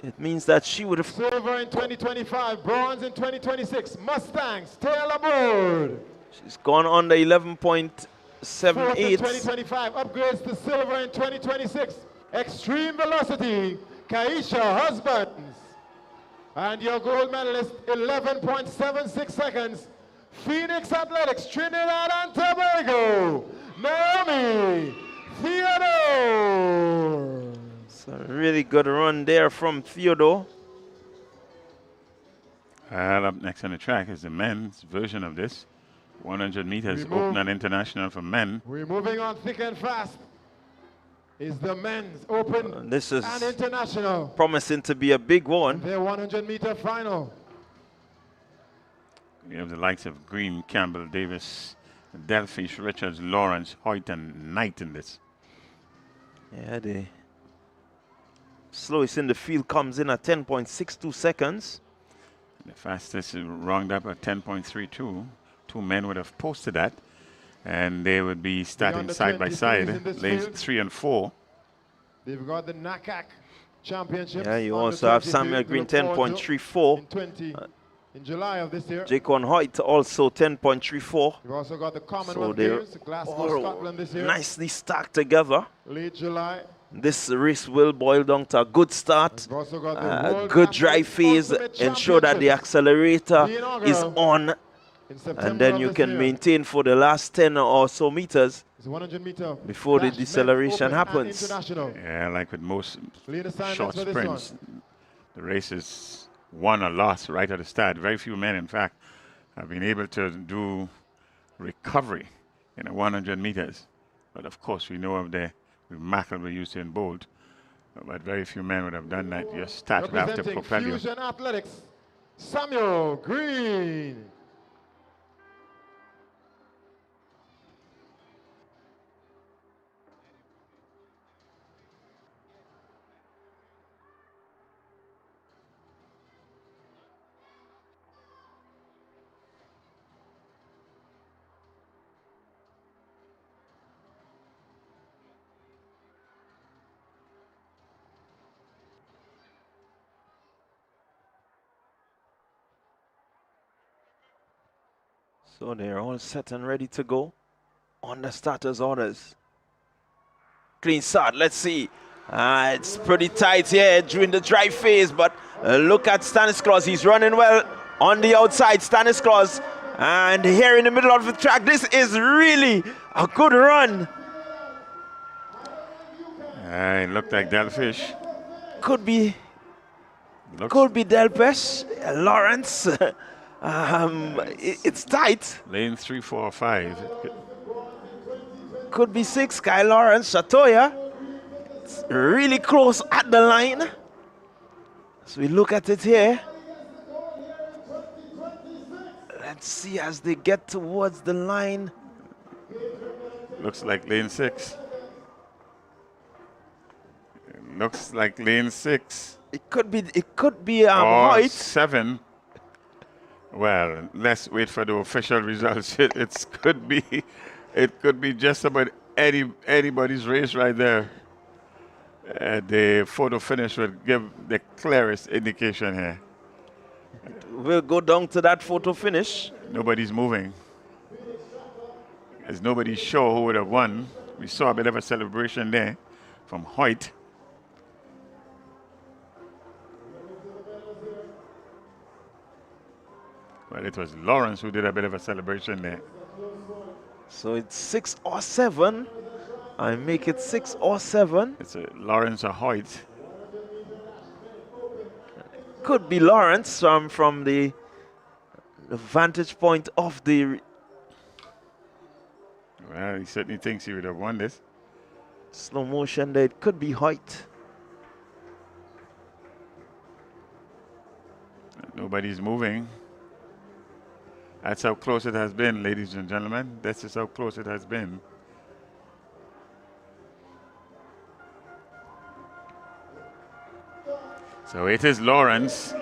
it means that she would have. Silver in 2025, bronze in 2026. Mustangs, tail aboard. She's gone under Fourth in 11.78. 2025, upgrades to silver in 2026. Extreme velocity, Kaisha Husbands. And your gold medalist, 11.76 seconds. Phoenix Athletics, Trinidad and Tobago, Naomi Theodore. It's a really good run there from Theodore. Well, up next on the track is the men's version of this. 100 meters open and international for men. We're moving on thick and fast. Is the men's open This is and international. promising to be a big one. Their 100-meter final. We have the likes of Green, Campbell, Davis, Delfish, Richards, Lawrence, Hoyt, and Knight in this. Yeah, the slowest in the field comes in at 10.62 seconds. The fastest is round up at 10.32. Two men would have posted that, and they would be starting side by side, lanes 3 and 4. They've got the NACAC Championship. Yeah, you also have Samuel Green 10.34. In July of this year. Jacon Hoyt also 10.34. We've also got the Commonwealth So they're Games, Glasgow, Scotland this year. nicely stacked together. Late July. This race will boil down to a good start, also got the a World good drive phase, ensure that the accelerator is on, and then you can maintain for the last 10 or so meters before the deceleration happens. Yeah, like with most short sprints, the race is won or lost right at the start. Very few men, in fact, have been able to do recovery in a 100 meters. But of course, we know of the remarkable Usain Bolt, but very few men would have done that. You start after Representing propel you. Fusion Athletics, Samuel Green. So they're all set and ready to go on the starters' orders. Clean start, let's see. It's pretty tight here during the drive phase, but look at Stanislas. He's running well on the outside, Stanislas. And here in the middle of the track, this is really a good run. It looked like Delfish. Could be Delpesh, Lawrence. It's tight. Lane 3, 4, 5. Could be 6, Sky Lawrence, Shatoya. It's really close at the line. So we look at it here. Let's see as they get towards the line. Looks like lane 6. Looks like lane 6. It could be or Hoyt. 7. Well, let's wait for the official results. It could be just about anybody's race right there. The photo finish would give the clearest indication here. We'll go down to that photo finish. Nobody's moving. As nobody's sure who would have won. We saw a bit of a celebration there from Hoyt. Well, it was Lawrence who did a bit of a celebration there. So it's 6 or 7. I make it 6 or 7. It's Lawrence or Hoyt. Could be Lawrence from the vantage point of the... Well, he certainly thinks he would have won this. Slow motion there. It could be Hoyt. Nobody's moving. That's how close it has been, ladies and gentlemen. This is how close it has been. So it is Lawrence.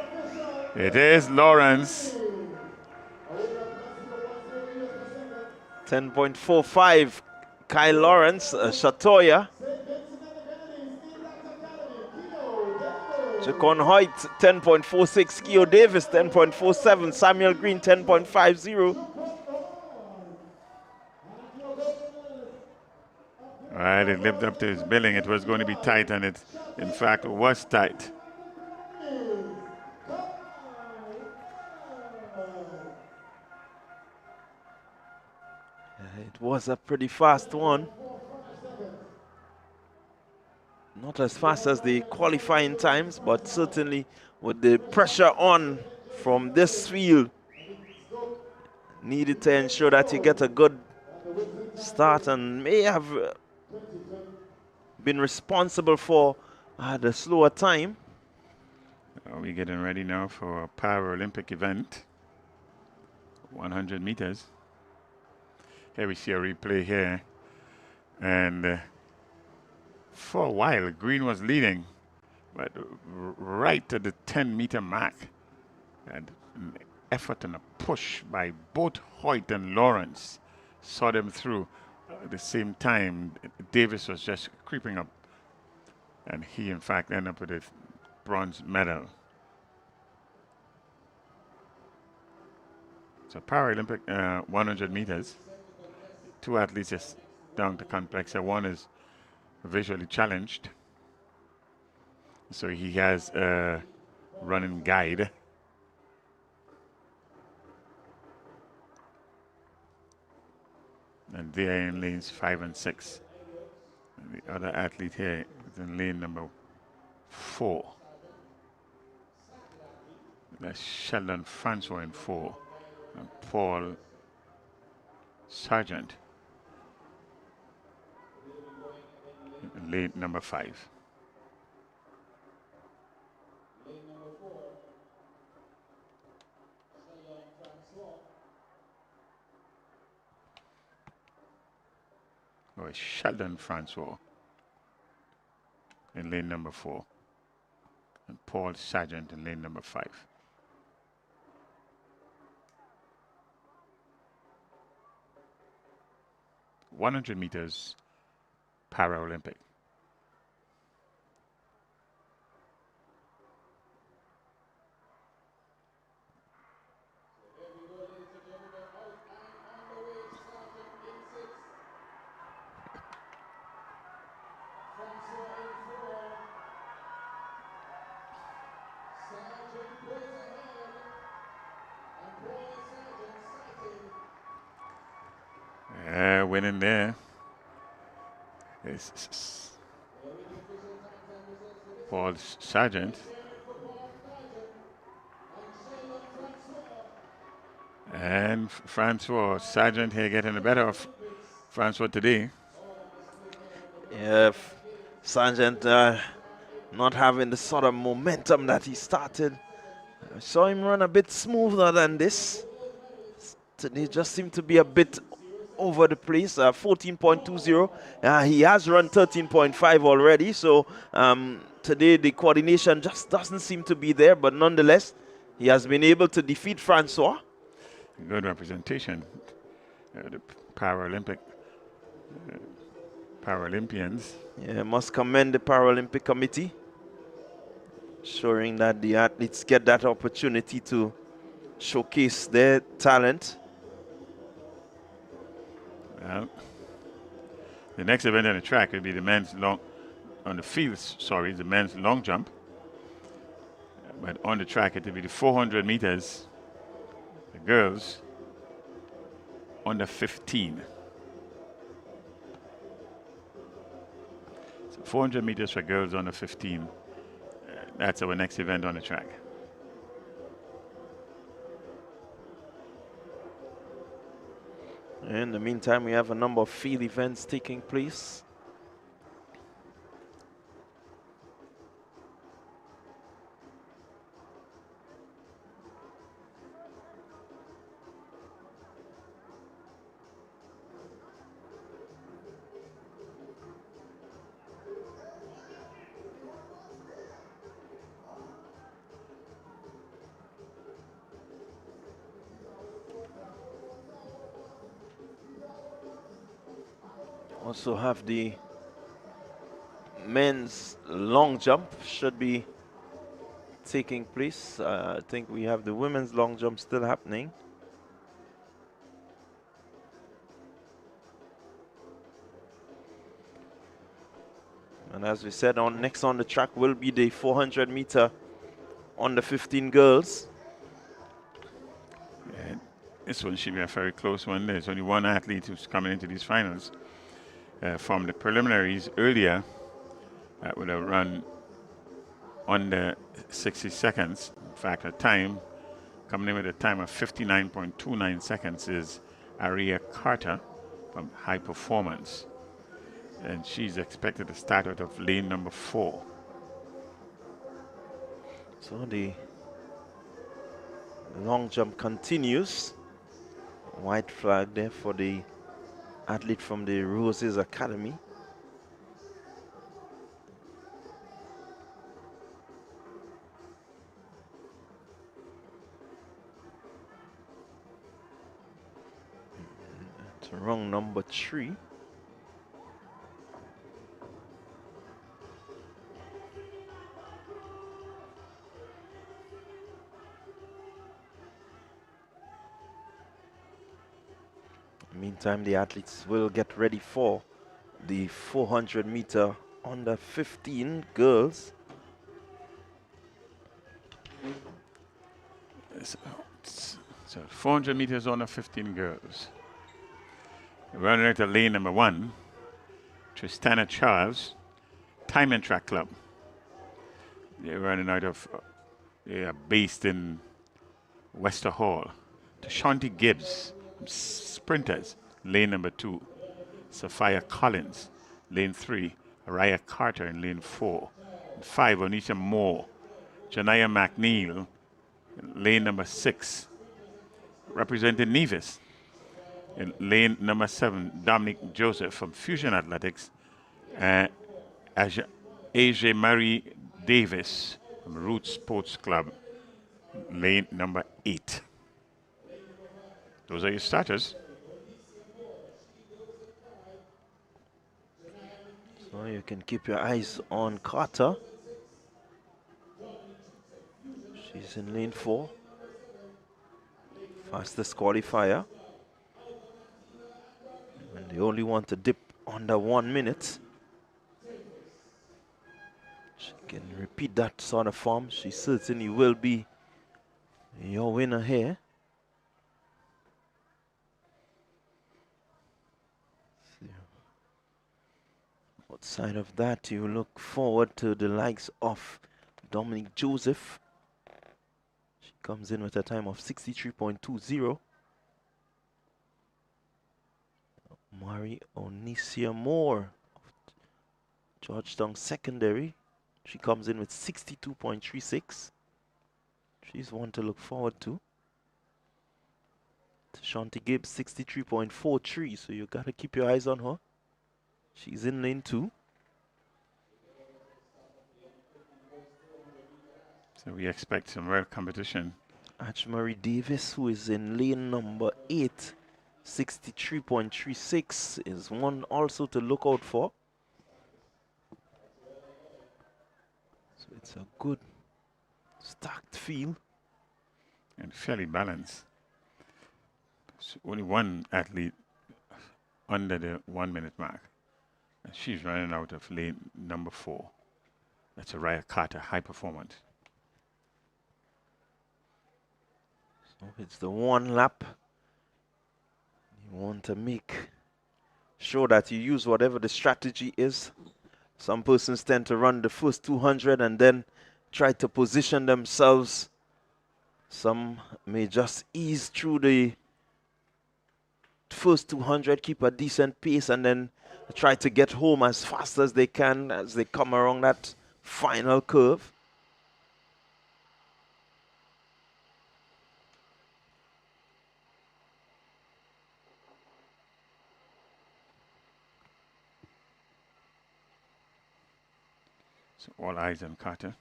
It is Lawrence. 10.45, Kyle Lawrence, Shatoya. Jacon Hoyt, 10.46, Keo Davis, 10.47, Samuel Green, 10.50. All right, it lived up to his billing. It was going to be tight, and it, in fact, was tight. It was a pretty fast one. Not as fast as the qualifying times, but certainly with the pressure on from this field, needed to ensure that you get a good start and may have been responsible for the slower time. Are we getting ready now for a Paralympic event? 100 meters. Here we see a replay here. And for a while, Green was leading, but right at the 10-meter mark, and an effort and a push by both Hoyt and Lawrence saw them through. At the same time, Davis was just creeping up, and he, in fact, ended up with a bronze medal. So Paralympic 100 meters. Two athletes just down the complex. One is visually challenged, so he has a running guide. And they are in lanes 5 and 6. And the other athlete here is in lane number 4. That's Sheldon Francois in 4. And Paul Sargent in lane number 5. Or Sheldon Francois in lane number 4. And Paul Sargent in lane number 5. $100 meters Paralympic. Winning there is Paul Sargent. And Francois Sargent here getting the better of Francois today. Yeah, Sargent not having the sort of momentum that he started. I saw him run a bit smoother than this. Today just seemed to be a bit over the place. 14.20. He has run 13.5 already. So today the coordination just doesn't seem to be there. But nonetheless, he has been able to defeat Francois. Good representation. The Paralympians. Yeah, must commend the Paralympic Committee, ensuring that the athletes get that opportunity to showcase their talent. Well, the next event on the track will be the men's long jump. But on the track it will be the 400 meters. The girls under 15. So 400 meters for girls under 15. That's our next event on the track. In the meantime, we have a number of field events taking place. also have the men's long jump should be taking place. I think we have the women's long jump still happening. And as we said, next on the track will be the 400 meter under 15 girls. Yeah, this one should be a very close one. There's only one athlete who's coming into these finals. From the preliminaries earlier, that would have run under 60 seconds. In fact, her time, coming in with a time of 59.29 seconds, is Aria Carter from High Performance. And she's expected to start out of lane number 4. So the long jump continues. White flag there for the athlete from the Roses Academy. It's wrong number 3. Meantime, the athletes will get ready for the 400 meter under 15 girls. So 400 meters under 15 girls. Running out of lane number 1, Tristana Charles, Time and Track Club. They're running out of, they are based in Wester Hall. Tashanti Gibbs, Sprinters, lane number 2. Sophia Collins, lane 3. Araya Carter in lane 4. 5, Onisha Moore. Janaya McNeil, lane number 6. Representing Nevis. In lane number 7, Dominic Joseph from Fusion Athletics. Asia Marie Davis from Root Sports Club, lane number 8. Those are your starters. So you can keep your eyes on Carter. She's in lane 4. Fastest qualifier. And they only want to dip under 1 minute. She can repeat that sort of form. She certainly will be your winner here. Outside of that, you look forward to the likes of Dominic Joseph. She comes in with a time of 63.20. Mari Onisia Moore of Georgetown Secondary. She comes in with 62.36. She's one to look forward to. Tashanti Gibbs, 63.43. So you got to keep your eyes on her. She's in lane 2. So we expect some real competition. Marie Davis, who is in lane number 8, 63.36, is one also to look out for. So it's a good stacked field. And fairly balanced. So only one athlete under the 1 minute mark. And she's running out of lane number 4. That's Araya Carter, High Performance. So it's the 1 lap. You want to make sure that you use whatever the strategy is. Some persons tend to run the first 200 and then try to position themselves. Some may just ease through the first 200, keep a decent pace, and then try to get home as fast as they can as they come around that final curve. So all eyes on Carter.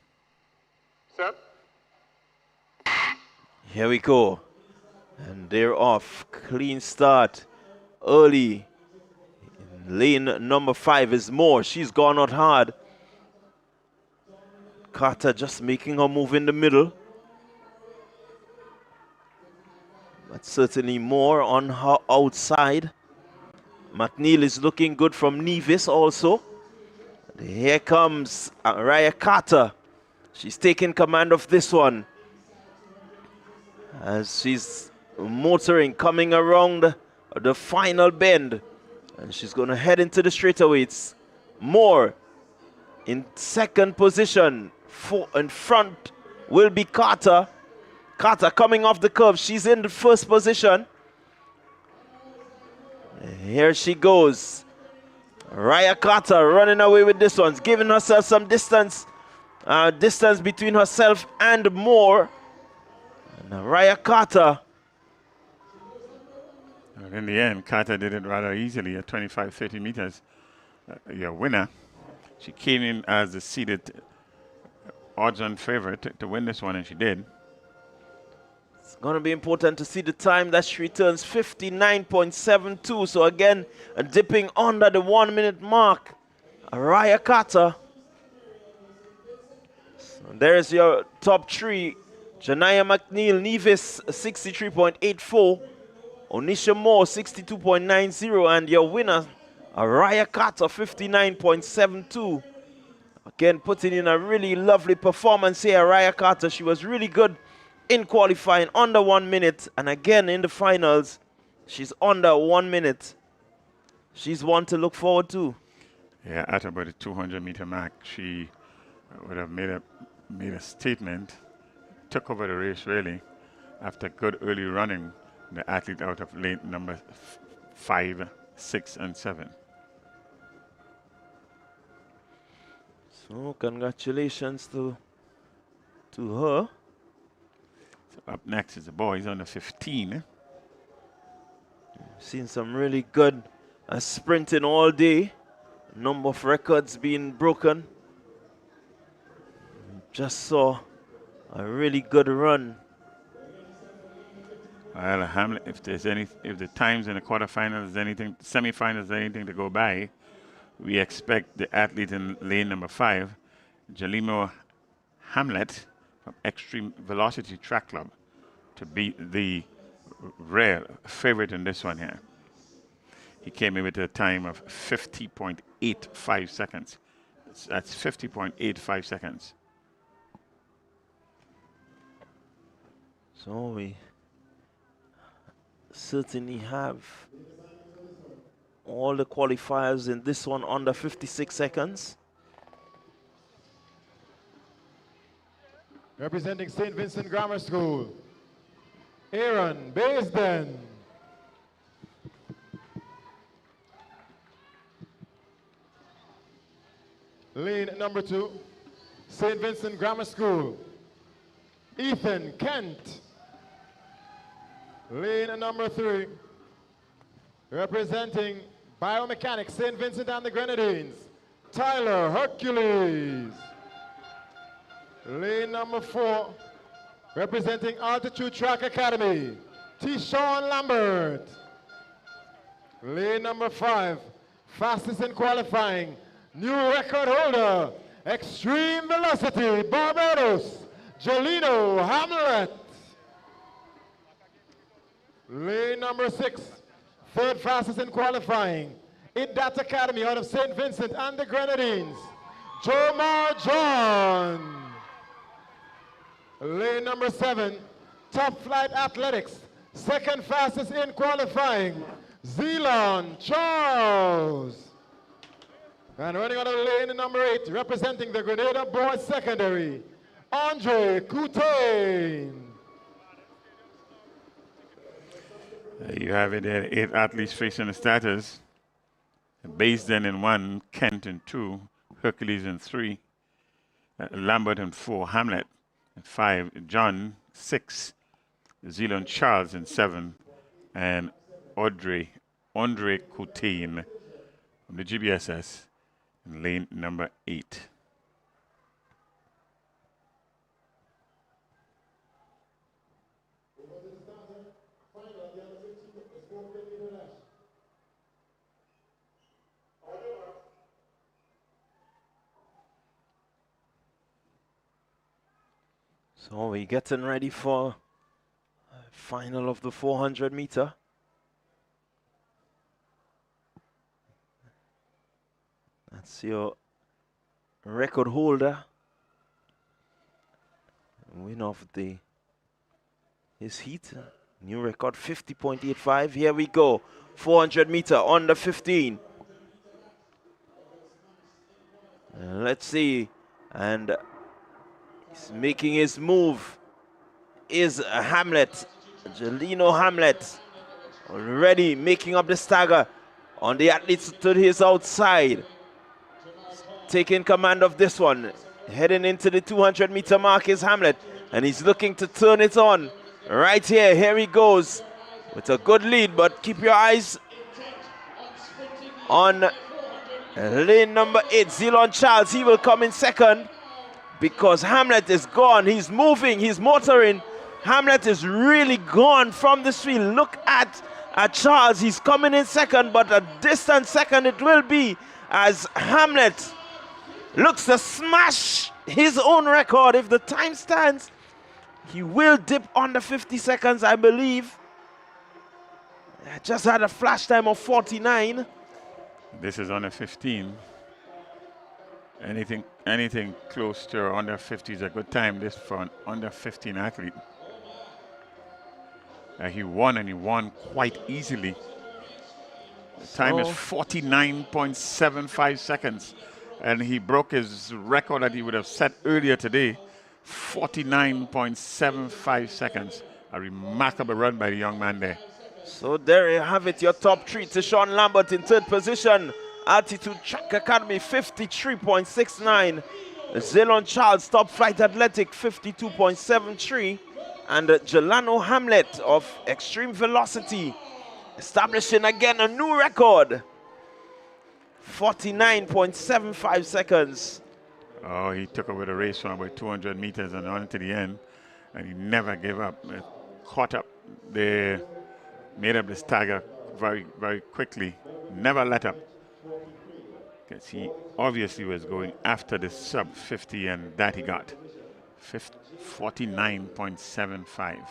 Set. Here we go. And they're off. Clean start. Early. Lane number 5 is Moore. She's gone out hard. Carter just making her move in the middle. But certainly Moore on her outside. McNeil is looking good from Nevis also. Here comes Raya Carter. She's taking command of this one. As she's motoring, coming around the final bend. And she's going to head into the straightaways. Moore in second position. In front will be Carter. Carter coming off the curve. She's in the first position. Here she goes. Raya Carter running away with this one, giving herself some distance. Distance between herself and Moore. And Raya Carter. Well, in the end, Carter did it rather easily at 25-30 meters. Your winner. She came in as the seeded odds-on favorite to win this one, and she did. It's going to be important to see the time that she returns, 59.72. So again, dipping under the 1 minute mark. Raya Carter. So there's your top three. Janaya McNeil, Nevis 63.84. Onisha Moore 62.90. And your winner, Raya Carter 59.72. Again, putting in a really lovely performance here, Raya Carter. She was really good in qualifying, under 1 minute. And again, in the finals, she's under 1 minute. She's one to look forward to. Yeah, at about the 200-meter mark, she would have made a statement, took over the race, really, after good early running, the athlete out of lane number 5, 6, and 7. So, congratulations to her. So up next is the boys under 15. Seen some really good sprinting all day. Number of records being broken. Just saw a really good run. Well, Hamlet, if the times in the quarterfinals, semifinals, anything to go by, we expect the athlete in lane number 5, Jalimo Hamlet from Extreme Velocity Track Club, to be the rare favorite in this one here. He came in with a time of 50.85 seconds. That's 50.85 seconds. So we certainly have all the qualifiers in this one under 56 seconds. Representing St. Vincent Grammar School, Aaron Baisden. Lane number 2, St. Vincent Grammar School, Ethan Kent. Lane number 3, representing Biomechanics, St. Vincent and the Grenadines, Tyler Hercules. Lane number 4, representing Altitude Track Academy, T-Sean Lambert. Lane number 5, fastest in qualifying, new record holder, Extreme Velocity, Barbados, Jolino Hamlet. Lane number 6, third fastest in qualifying, IDAT Academy out of St. Vincent and the Grenadines, Jomar John. Lane number 7, Top Flight Athletics, second fastest in qualifying, Zelon Charles. And running out of lane number 8, representing the Grenada Boys Secondary, Andre Coutain. You have it there, 8 athletes facing the starters. Baisden in 1, Kent in 2, Hercules in 3, Lambert in 4, Hamlet in 5, John 6, Zelon Charles in 7, and Andre Coutain from the GBSS in lane number 8. So we're getting ready for final of the 400 meter. That's your record holder. Win of his heat. New record 50.85. Here we go. 400 meter under 15. Let's see. And he's making his move. Is Hamlet. Jelino Hamlet. Already making up the stagger on the athletes to his outside. Taking command of this one. Heading into the 200 meter mark is Hamlet. And he's looking to turn it on. Right here. Here he goes. With a good lead, but keep your eyes on lane number 8, Zelon Charles. He will come in second because Hamlet is gone. He's moving, he's motoring. Hamlet is really gone from the field. Look at Charles. He's coming in second, but a distant second it will be as Hamlet looks to smash his own record. If the time stands, he will dip under 50 seconds, I believe. I just had a flash time of 49. This is under 15. Anything close to or under 50 is a good time. This for an under 15 athlete. He won, and he won quite easily. The time is 49.75 seconds. And he broke his record that he would have set earlier today. 49.75 seconds. A remarkable run by the young man there. So there you have it, your top three. Tishawn Lambert in third position. Altitude Track Academy, 53.69. Zelon Charles, Top Flight Athletic, 52.73. And Jelano Hamlet of Extreme Velocity, establishing again a new record. 49.75 seconds. Oh, he took over the race from about 200 meters and on to the end. And he never gave up. Caught up there. Made up the stagger very, very quickly. Never let up. Because he obviously was going after the sub 50, and that he got. 49.75.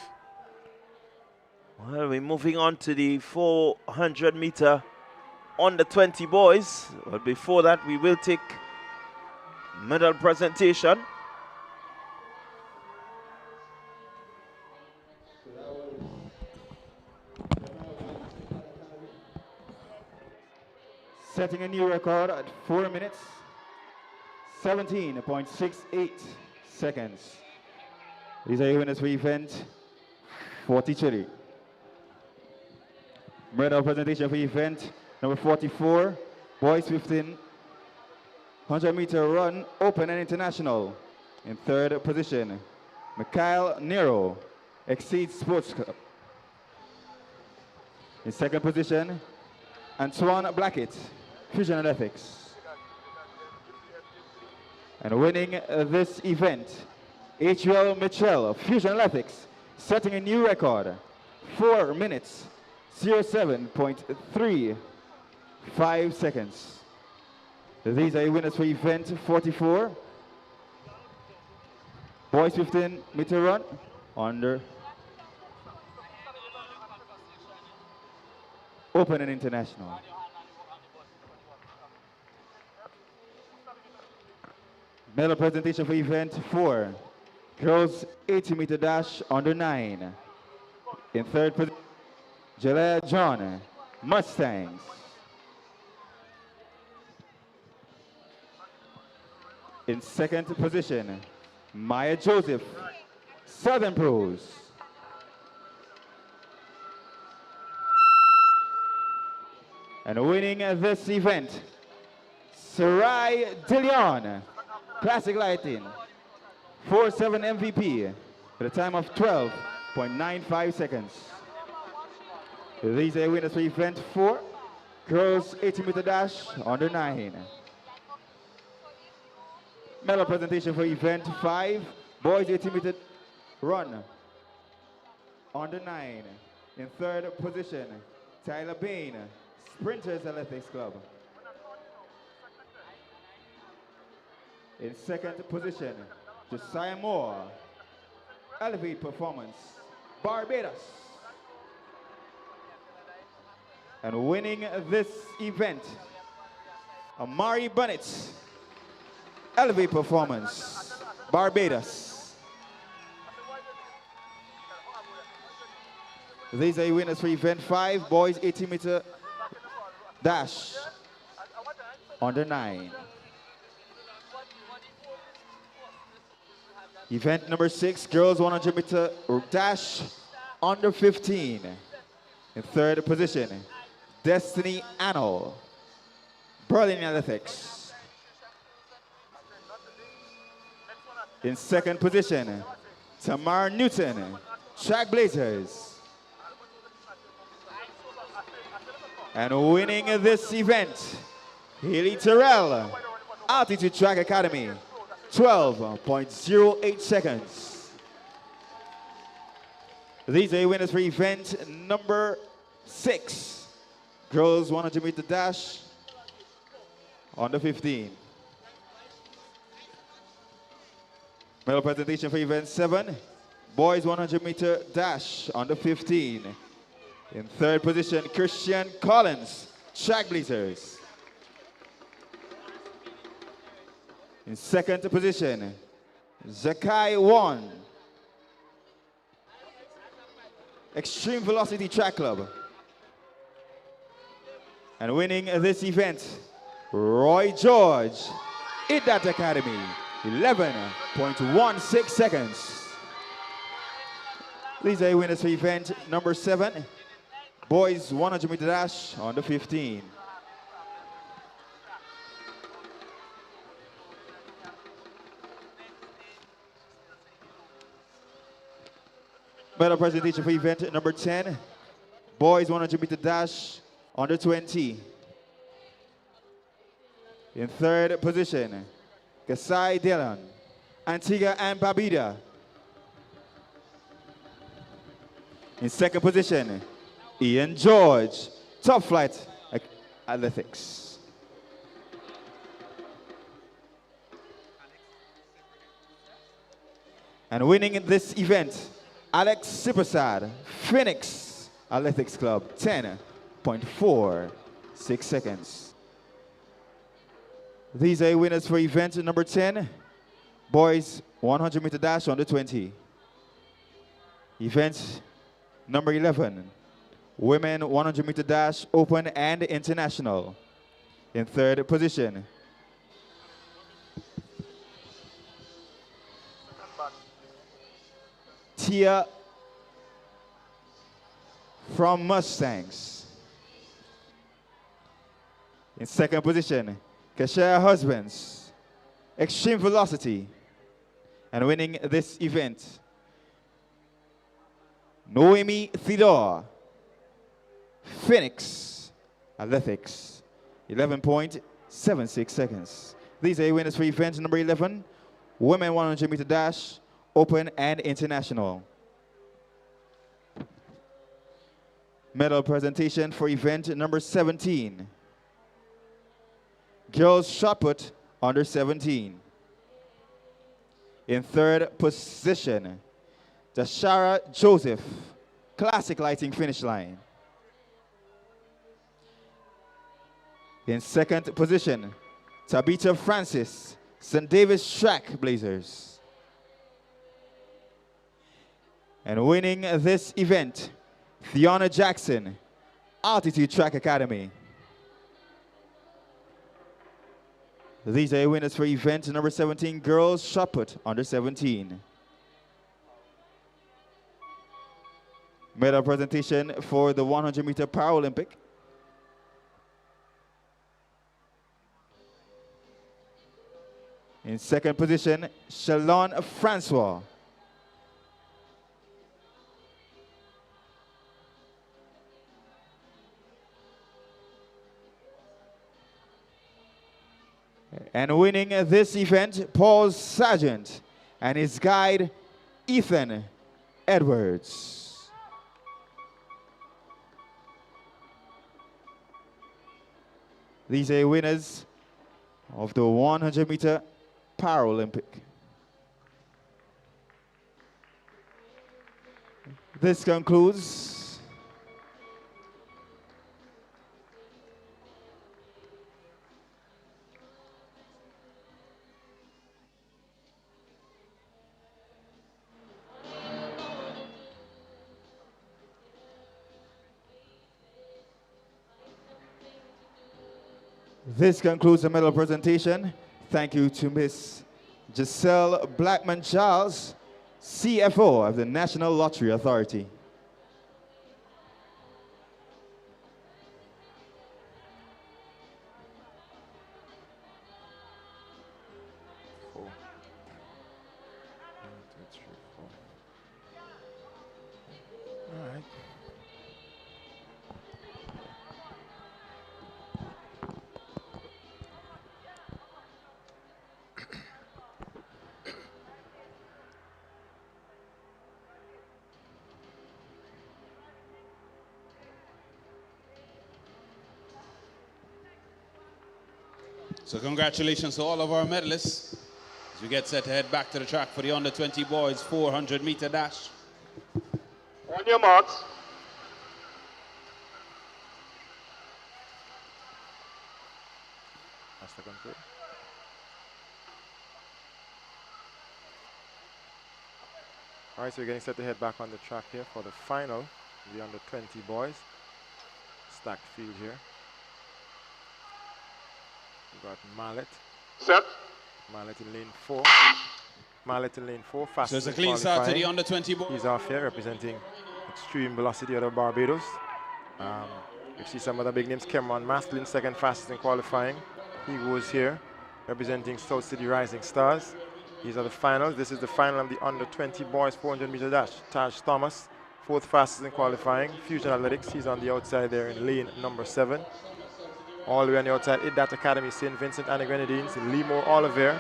Well, we're moving on to the 400 meter under 20 boys. But before that, we will take medal presentation. Setting a new record at 4 minutes, 17.68 seconds. These are your winners for event 43. Medal presentation for event number 44, boys 15, 100-meter run, open and international. In third position, Mikhail Nero, Exceed Sports Club. In second position, Antoine Blackett, Fusion Athletics. And winning this event, H.L. Mitchell, Fusion Athletics, setting a new record, 4 minutes, 07.35 seconds. These are your winners for event 44. Boys 15-meter run, under, open and international. Medal presentation for event 4, girls 80-meter dash under 9. In third position, Jalea John, Mustangs. In second position, Maya Joseph, Southern Pros. And winning this event, Sarai DeLeon, Classic Lighting, 4.7 MVP, at a time of 12.95 seconds. These are winners for event 4, girls 80-meter dash under 9. Medal presentation for event 5, boys 80-meter run under 9. In third position, Tyler Bain, Sprinters Athletics Club. In second position, Josiah Moore, Elevate Performance, Barbados. And winning this event, Amari Bunnett, Elevate Performance, Barbados. These are your winners for event 5, boys 80-meter dash, under 9. Event number 6, girls 100-meter dash, under 15. In third position, Destiny Anno, Berlin Athletics. In second position, Tamar Newton, Trailblazers. And winning this event, Haley Terrell, Altitude Track Academy, 12.08 seconds. These are winners for event number 6, girls 100-meter dash, under 15. Medal presentation for event 7, boys 100-meter dash, under 15. In third position, Christian Collins, Trailblazers. In second position, Zakai Wan, Extreme Velocity Track Club. And winning this event, Roy George, Idat Academy, 11.16 seconds. These are winners for event number 7, boys 100-meter dash, under 15. Medal presentation for event number 10, boys 100-meter dash, under 20. In third position, Kasai Dillon, Antigua and Barbuda. In second position, Ian George, Top Flight Athletics. And winning in this event, Alex Sipersad, Phoenix Athletics Club, 10.46 seconds. These are winners for event number 10, boys 100-meter dash, under 20. Event number 11, women 100-meter dash, open and international. In third position, Tia from Mustangs. In second position, Kashia Husbands, Extreme Velocity. And winning this event, Noemi Theodore, Phoenix Athletics, 11.76 seconds. These are your winners for event number 11, women 100-meter dash, open and international. Medal presentation for event number 17, girls shot put, under 17. In third position, Dashara Joseph, Classic Lighting Finish Line. In second position, Tabitha Francis, St. David's Track Blazers. And winning this event, Fiona Jackson, Altitude Track Academy. These are winners for event number 17, girls shot put, under 17. Medal presentation for the 100-meter Paralympic. In second position, Shalon Francois. And winning this event, Paul Sargent and his guide, Ethan Edwards. These are winners of the 100-meter Paralympic. This concludes the medal presentation. Thank you to Miss Giselle Blackman-Charles, CFO of the National Lottery Authority. All right. So congratulations to all of our medalists as we get set to head back to the track for the under 20 boys 400-meter dash. On your marks. That's the control. All right, so we're getting set to head back on the track here for the final, the under 20 boys. Stacked field here. We got Mallet. Set. Mallet in lane 4. Mallet in lane 4. Fast. So it's a clean start to the under 20 boys. He's off here representing Extreme Velocity out of Barbados. You see some of the big names. Cameron Maslin, second fastest in qualifying. He goes here representing South City Rising Stars. These are the finals. This is the final of the under 20 boys 400-meter dash. Taj Thomas, fourth fastest in qualifying. Fusion Athletics, he's on the outside there in lane number 7. All the way on the outside, IDAT Academy, St. Vincent and the Grenadines. Limo Oliver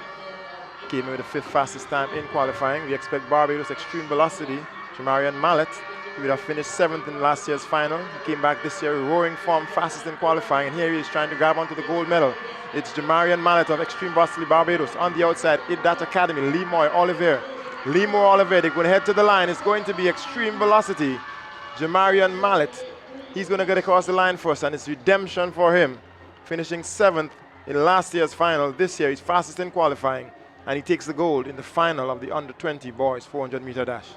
came in with the 5th fastest time in qualifying. We expect Barbados Extreme Velocity, Jamarian Mallet, he would have finished 7th in last year's final. He came back this year, roaring form, fastest in qualifying, and here he is trying to grab onto the gold medal. It's Jamarian Mallet of Extreme Velocity Barbados. On the outside, IDAT Academy, Limo Oliver. Limo Oliver, they're going to head to the line. It's going to be Extreme Velocity. Jamarian Mallet, he's going to get across the line first, and it's redemption for him. Finishing 7th in last year's final. This year, he's fastest in qualifying, and he takes the gold in the final of the under 20 boys 400-meter dash.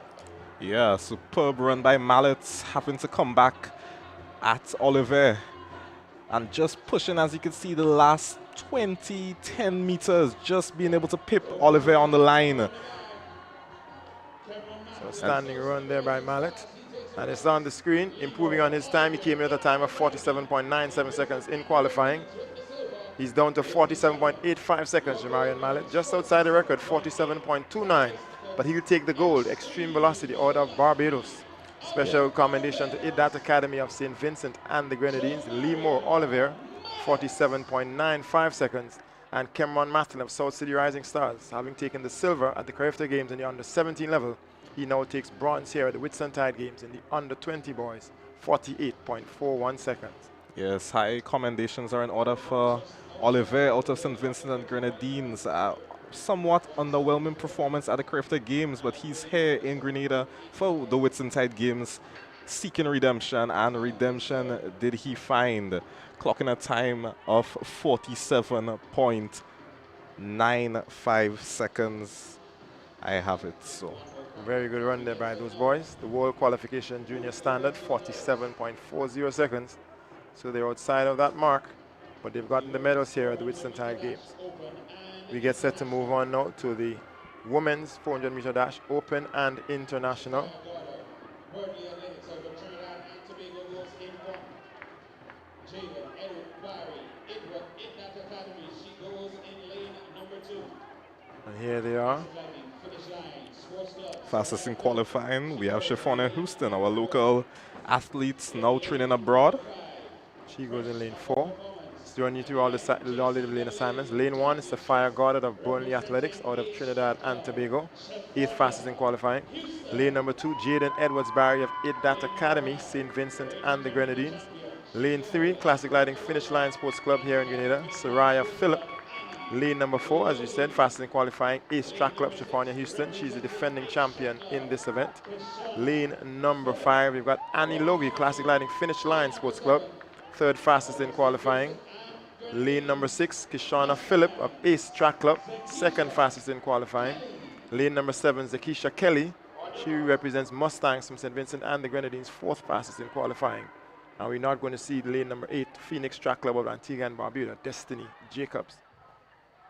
Yeah, superb run by Mallet, having to come back at Oliver. And just pushing, as you can see, the last 10 meters, just being able to pip Oliver on the line. So standing run there by Mallet. And it's on the screen, improving on his time. He came in at a time of 47.97 seconds in qualifying. He's down to 47.85 seconds, Jamarian Mallet. Just outside the record, 47.29. But he'll take the gold, Extreme Velocity, out of Barbados. Special commendation to IDAT Academy of St. Vincent and the Grenadines. Limo Oliver, 47.95 seconds. And Cameron Maslin of South City Rising Stars, having taken the silver at the Crafter Games in the under 17 level. He now takes bronze here at the Whitsuntide Games in the under 20 boys, 48.41 seconds. Yes, high commendations are in order for Oliver out of St. Vincent and Grenadines. Somewhat underwhelming performance at the Crafter Games, but he's here in Grenada for the Whitsuntide Games, seeking redemption, and redemption did he find, clocking a time of 47.95 seconds. I have it, so. Very good run there by those boys. The World Qualification Junior Standard, 47.40 seconds. So they're outside of that mark, but they've gotten the medals here at the Whitsuntide Games. We get set to move on now to the women's 400-meter dash, open and international. And here they are. Fastest in qualifying, we have Shafona Houston, our local athletes now training abroad. She goes in lane 4. Run you through all the lane assignments. Lane 1 is the Fire God out of Burnley Athletics out of Trinidad and Tobago, 8th fastest in qualifying. Lane number 2, Jaden Edwards-Barry of IDAT Academy, St. Vincent and the Grenadines. Lane 3, Classic Lighting Finish Line Sports Club here in Grenada, Soraya Phillip. Lane number 4, as we said, fastest in qualifying, Ace Track Club, Shafania Houston. She's the defending champion in this event. Lane number 5, we've got Annie Logie, Classic Lighting Finish Line Sports Club, third fastest in qualifying. Lane number 6, Kishana Phillip of Ace Track Club, second fastest in qualifying. Lane number 7, Zakisha Kelly. She represents Mustangs from St. Vincent and the Grenadines, fourth fastest in qualifying. And we're not going to see lane number 8, Phoenix Track Club of Antigua and Barbuda, Destiny Jacobs.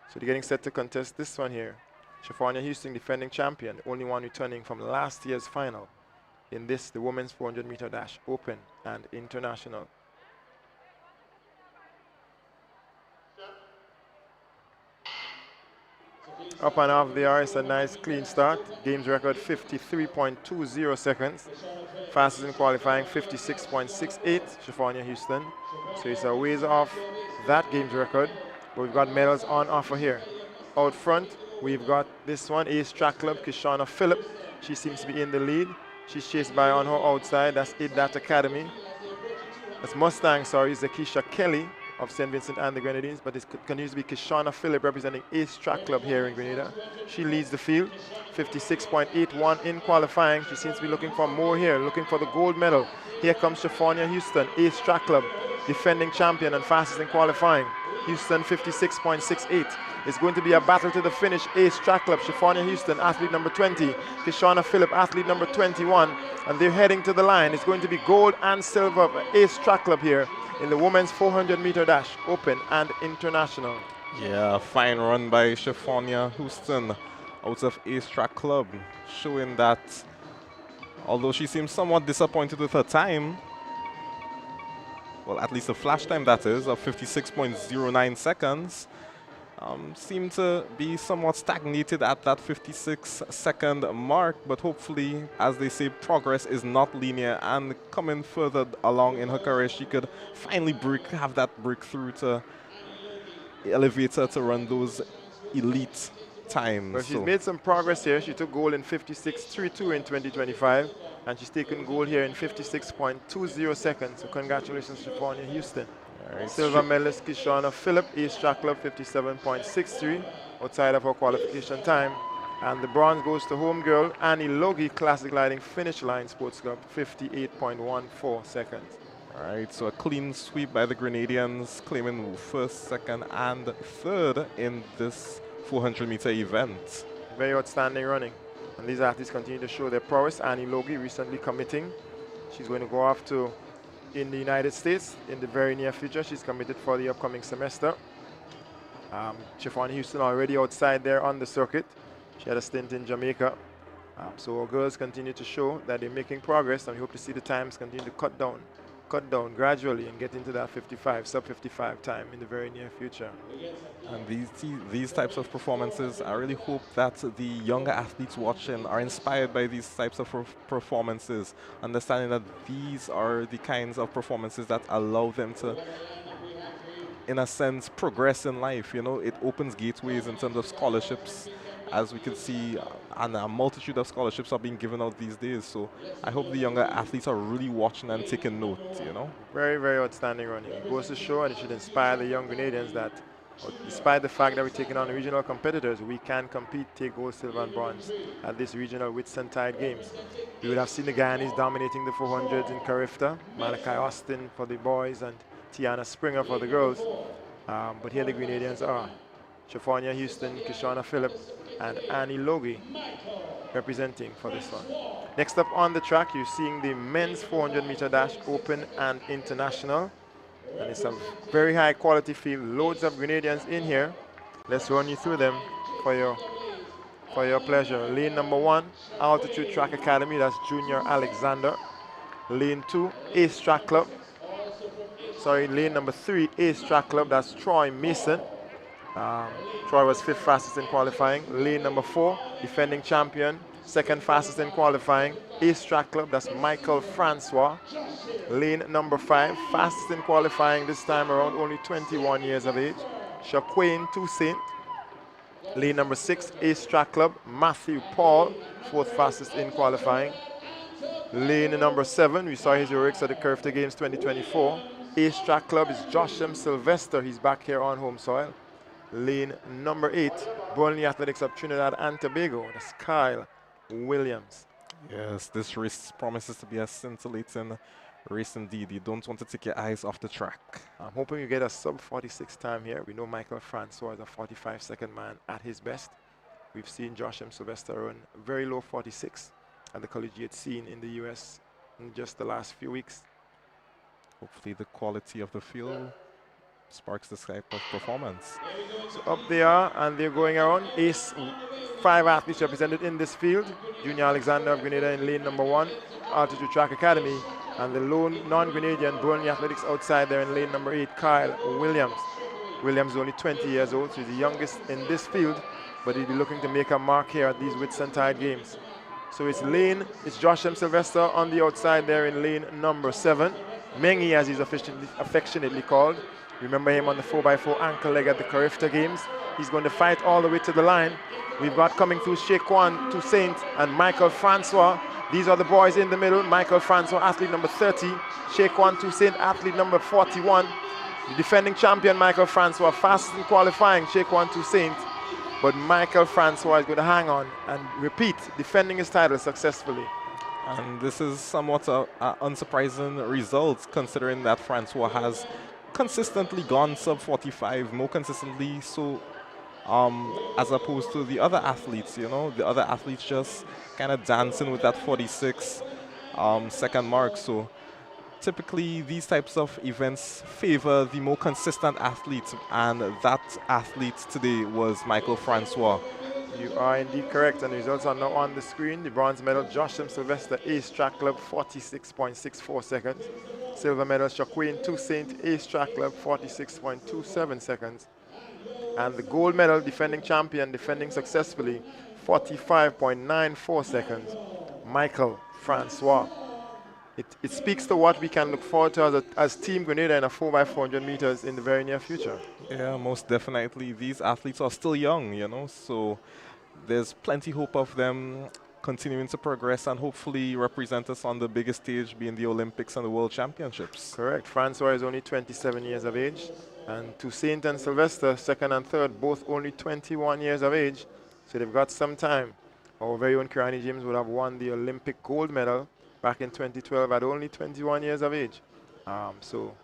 So they're getting set to contest this one here. Shafania Houston, defending champion, the only one returning from last year's final in this, the women's 400-meter dash, open and international. Up and off the R, it's a nice clean start. Games record 53.20 seconds. Fastest in qualifying 56.68, Shafania Houston. So it's a ways off that games record. But we've got medals on offer here. Out front, we've got this one, Ace Track Club, Kishana Phillip. She seems to be in the lead. She's chased by on her outside, that's That Academy. That's Mustang, sorry, Zakisha Kelly of St. Vincent and the Grenadines, but it continues to be Kishana Phillip representing Ace Track Club here in Grenada. She leads the field, 56.81 in qualifying. She seems to be looking for more here, looking for the gold medal. Here comes Shafania Houston, Ace Track Club, defending champion and fastest in qualifying. Houston 56.68. It's going to be a battle to the finish. Ace Track Club, Shafania Houston, athlete number 20. Kishana Phillip, athlete number 21. And they're heading to the line. It's going to be gold and silver for Ace Track Club here in the women's 400-meter dash, open and international. Yeah, fine run by Shafania Houston out of Ace Track Club, showing that although she seems somewhat disappointed with her time, well, at least the flash time that is, of 56.09 seconds, seemed to be somewhat stagnated at that 56-second mark, but hopefully, as they say, progress is not linear, and coming further along in her career, she could finally have that breakthrough to elevate her to run those elite times. Well, she's made some progress here. She took gold in 56.32 in 2025, and she's taken gold here in 56.20 seconds. So congratulations to Shafania Houston. Right. Silver medalist Kishana Phillip, Ace Track Club, 57.63 outside of her qualification time. And the bronze goes to home girl Annie Logie, Classic Lighting Finish Line Sports Club, 58.14 seconds. All right, so a clean sweep by the Grenadians, claiming first, second, and third in this 400-meter event. Very outstanding running. And these athletes continue to show their prowess. Annie Logie recently committing. She's going to go off to in the United States in the very near future. She's committed for the upcoming semester. Shafania Houston already outside there on the circuit. She had a stint in Jamaica. So our girls continue to show that they're making progress, and we hope to see the times continue to cut down gradually and get into that 55, sub-55 time in the very near future. And these types of performances, I really hope that the younger athletes watching are inspired by these types of performances, understanding that these are the kinds of performances that allow them to, in a sense, progress in life. You know, it opens gateways in terms of scholarships, as we can see, and a multitude of scholarships are being given out these days. So I hope the younger athletes are really watching and taking note, you know. Very, very outstanding running. It goes to show, and it should inspire the young Grenadians that despite the fact that we're taking on regional competitors, we can compete, take gold, silver, and bronze at this regional Whitsuntide Games. You would have seen the Guyanese dominating the 400s in Carifta, Malachi Austin for the boys and Tiana Springer for the girls. But here the Grenadians are Shafania Houston, Kishana Phillip, and Annie Logie representing for this one. Next up on the track, you're seeing the men's 400-meter dash, open and international. And it's a very high quality field, loads of Grenadians in here. Let's run you through them for your pleasure. Lane number 1, Altitude Track Academy, that's Junior Alexander. Lane 2, Ace Track Club. Sorry, lane number 3, Ace Track Club, that's Troy Mason. Troy was 5th fastest in qualifying. Lane number 4, defending champion, 2nd fastest in qualifying, Ace Track Club, that's Michael Francois. Lane number 5, fastest in qualifying this time around, only 21 years of age, Shaquane Toussaint. Lane number 6, Ace Track Club, Matthew Paul, 4th fastest in qualifying. Lane number 7, we saw his heroics at the Carifta Games 2024. Ace Track Club is Josham Sylvester, he's back here on home soil. lane number 8, Burnley Athletics of Trinidad and Tobago. That's Kyle Williams. Yes, this race promises to be a scintillating race indeed. You don't want to take your eyes off the track. I'm hoping you get a sub 46 time here. We know Michael Francois is a 45-second man at his best. We've seen Josh M. Sylvester run very low 46 at the collegiate scene in the US in just the last few weeks. Hopefully the quality of the field sparks this type of performance. So up they are, and they're going around. 5 athletes represented in this field. Junior Alexander of Grenada in lane number 1, Altitude Track Academy, and the lone non-Grenadian Burnley Athletics outside there in lane number 8, Kyle Williams. Williams is only 20 years old, so he's the youngest in this field, but he'll be looking to make a mark here at these Whitsuntide Games. So it's Josh M. Sylvester on the outside there in lane number 7. Mengi, as he's affectionately called. Remember him on the 4x4 ankle leg at the Carifta Games. He's going to fight all the way to the line. We've got coming through Shaquan Toussaint and Michael Francois. These are the boys in the middle. Michael Francois, athlete number 30. Shaquan Toussaint, athlete number 41. The defending champion, Michael Francois, fastest in qualifying, Shaquan Toussaint. But Michael Francois is going to hang on and repeat, defending his title successfully. And this is somewhat an unsurprising result, considering that Francois has consistently gone sub 45, more consistently so as opposed to the other athletes, you know. The other athletes just kind of dancing with that 46 second mark. So typically these types of events favor the more consistent athletes, and that athlete today was Michael Francois. You are indeed correct, and the results are now on the screen. The bronze medal, Josh M. Sylvester, Ace Track Club, 46.64 seconds. Silver medal, Shaquan Toussaint, Ace Track Club, 46.27 seconds. And the gold medal, defending champion, defending successfully, 45.94 seconds, Michael Francois. It speaks to what we can look forward to as Team Grenada in a 4x400 meters in the very near future. Yeah, most definitely. These athletes are still young, you know, so there's plenty hope of them continuing to progress and hopefully represent us on the biggest stage, being the Olympics and the World Championships. Correct. Francois is only 27 years of age, and Toussaint and Sylvester, second and third, both only 21 years of age, so they've got some time. Our very own Kirani James would have won the Olympic gold medal back in 2012 at only 21 years of age. So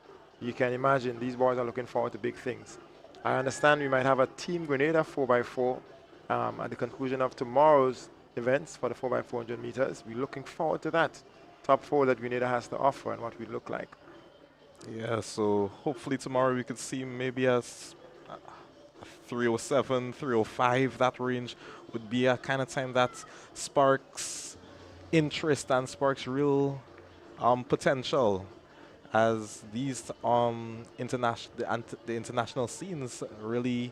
you can imagine these boys are looking forward to big things. I understand we might have a Team Grenada 4x4 at the conclusion of tomorrow's events for the 4x400 meters. We're looking forward to that. Top 4 that Grenada has to offer and what we look like. Yeah, so hopefully tomorrow we could see maybe a 307, 305. That range would be a kind of time that sparks interest and sparks real potential, as these the international scenes really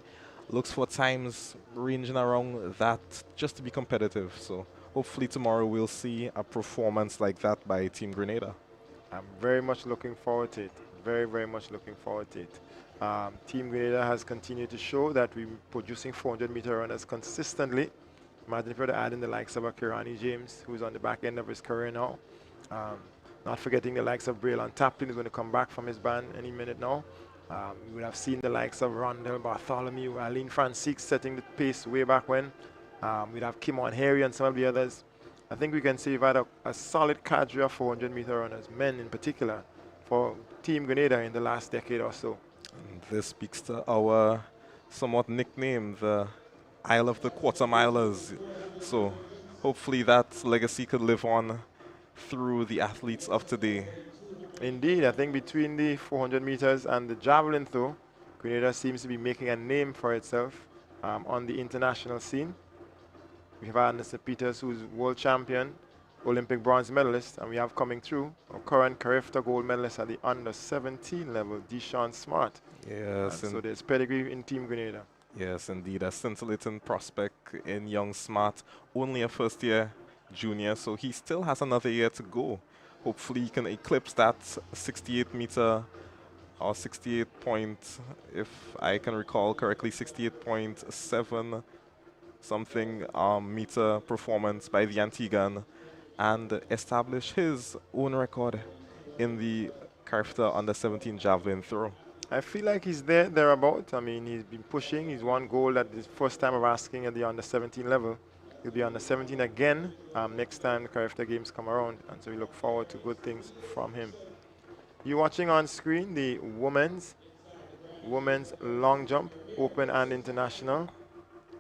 looks for times ranging around that just to be competitive. So hopefully tomorrow we'll see a performance like that by Team Grenada. I'm very much looking forward to it. Very, very much looking forward to it. Team Grenada has continued to show that we're producing 400-meter runners consistently. Imagine if we were to add in the likes of a Kirani James, who's on the back end of his career now. Not forgetting the likes of Braylon Taplin, who's going to come back from his ban any minute now. We would have seen the likes of Rondell Bartholomew, Aline Francisque setting the pace way back when. We'd have Kimon Harry and some of the others. I think we can say we've had a solid cadre of 400-meter runners, men in particular, for Team Grenada in the last decade or so. And this speaks to our somewhat nickname, the Isle of the Quarter Milers. So hopefully that legacy could live on through the athletes of today. Indeed, I think between the 400 meters and the javelin throw, Grenada seems to be making a name for itself on the international scene. We have Anderson Peters, who's world champion, Olympic bronze medalist, and we have coming through our current Carifta gold medalist at the under-17 level, Deshaun Smart. Yes. So there's pedigree in Team Grenada. Yes, indeed. A scintillating prospect in young Smart, only a first-year junior, so he still has another year to go. Hopefully he can eclipse that 68-meter or 68 point, if I can recall correctly, 68.7 something meter performance by the Antiguan, and establish his own record in the Carifta under-17 javelin throw. I feel like he's thereabout. I mean, he's been pushing. He's won gold at the first time of asking at the under 17 level. He'll be under 17 again next time the Carifta Games come around, and so we look forward to good things from him. You're watching on screen the women's long jump, open and international,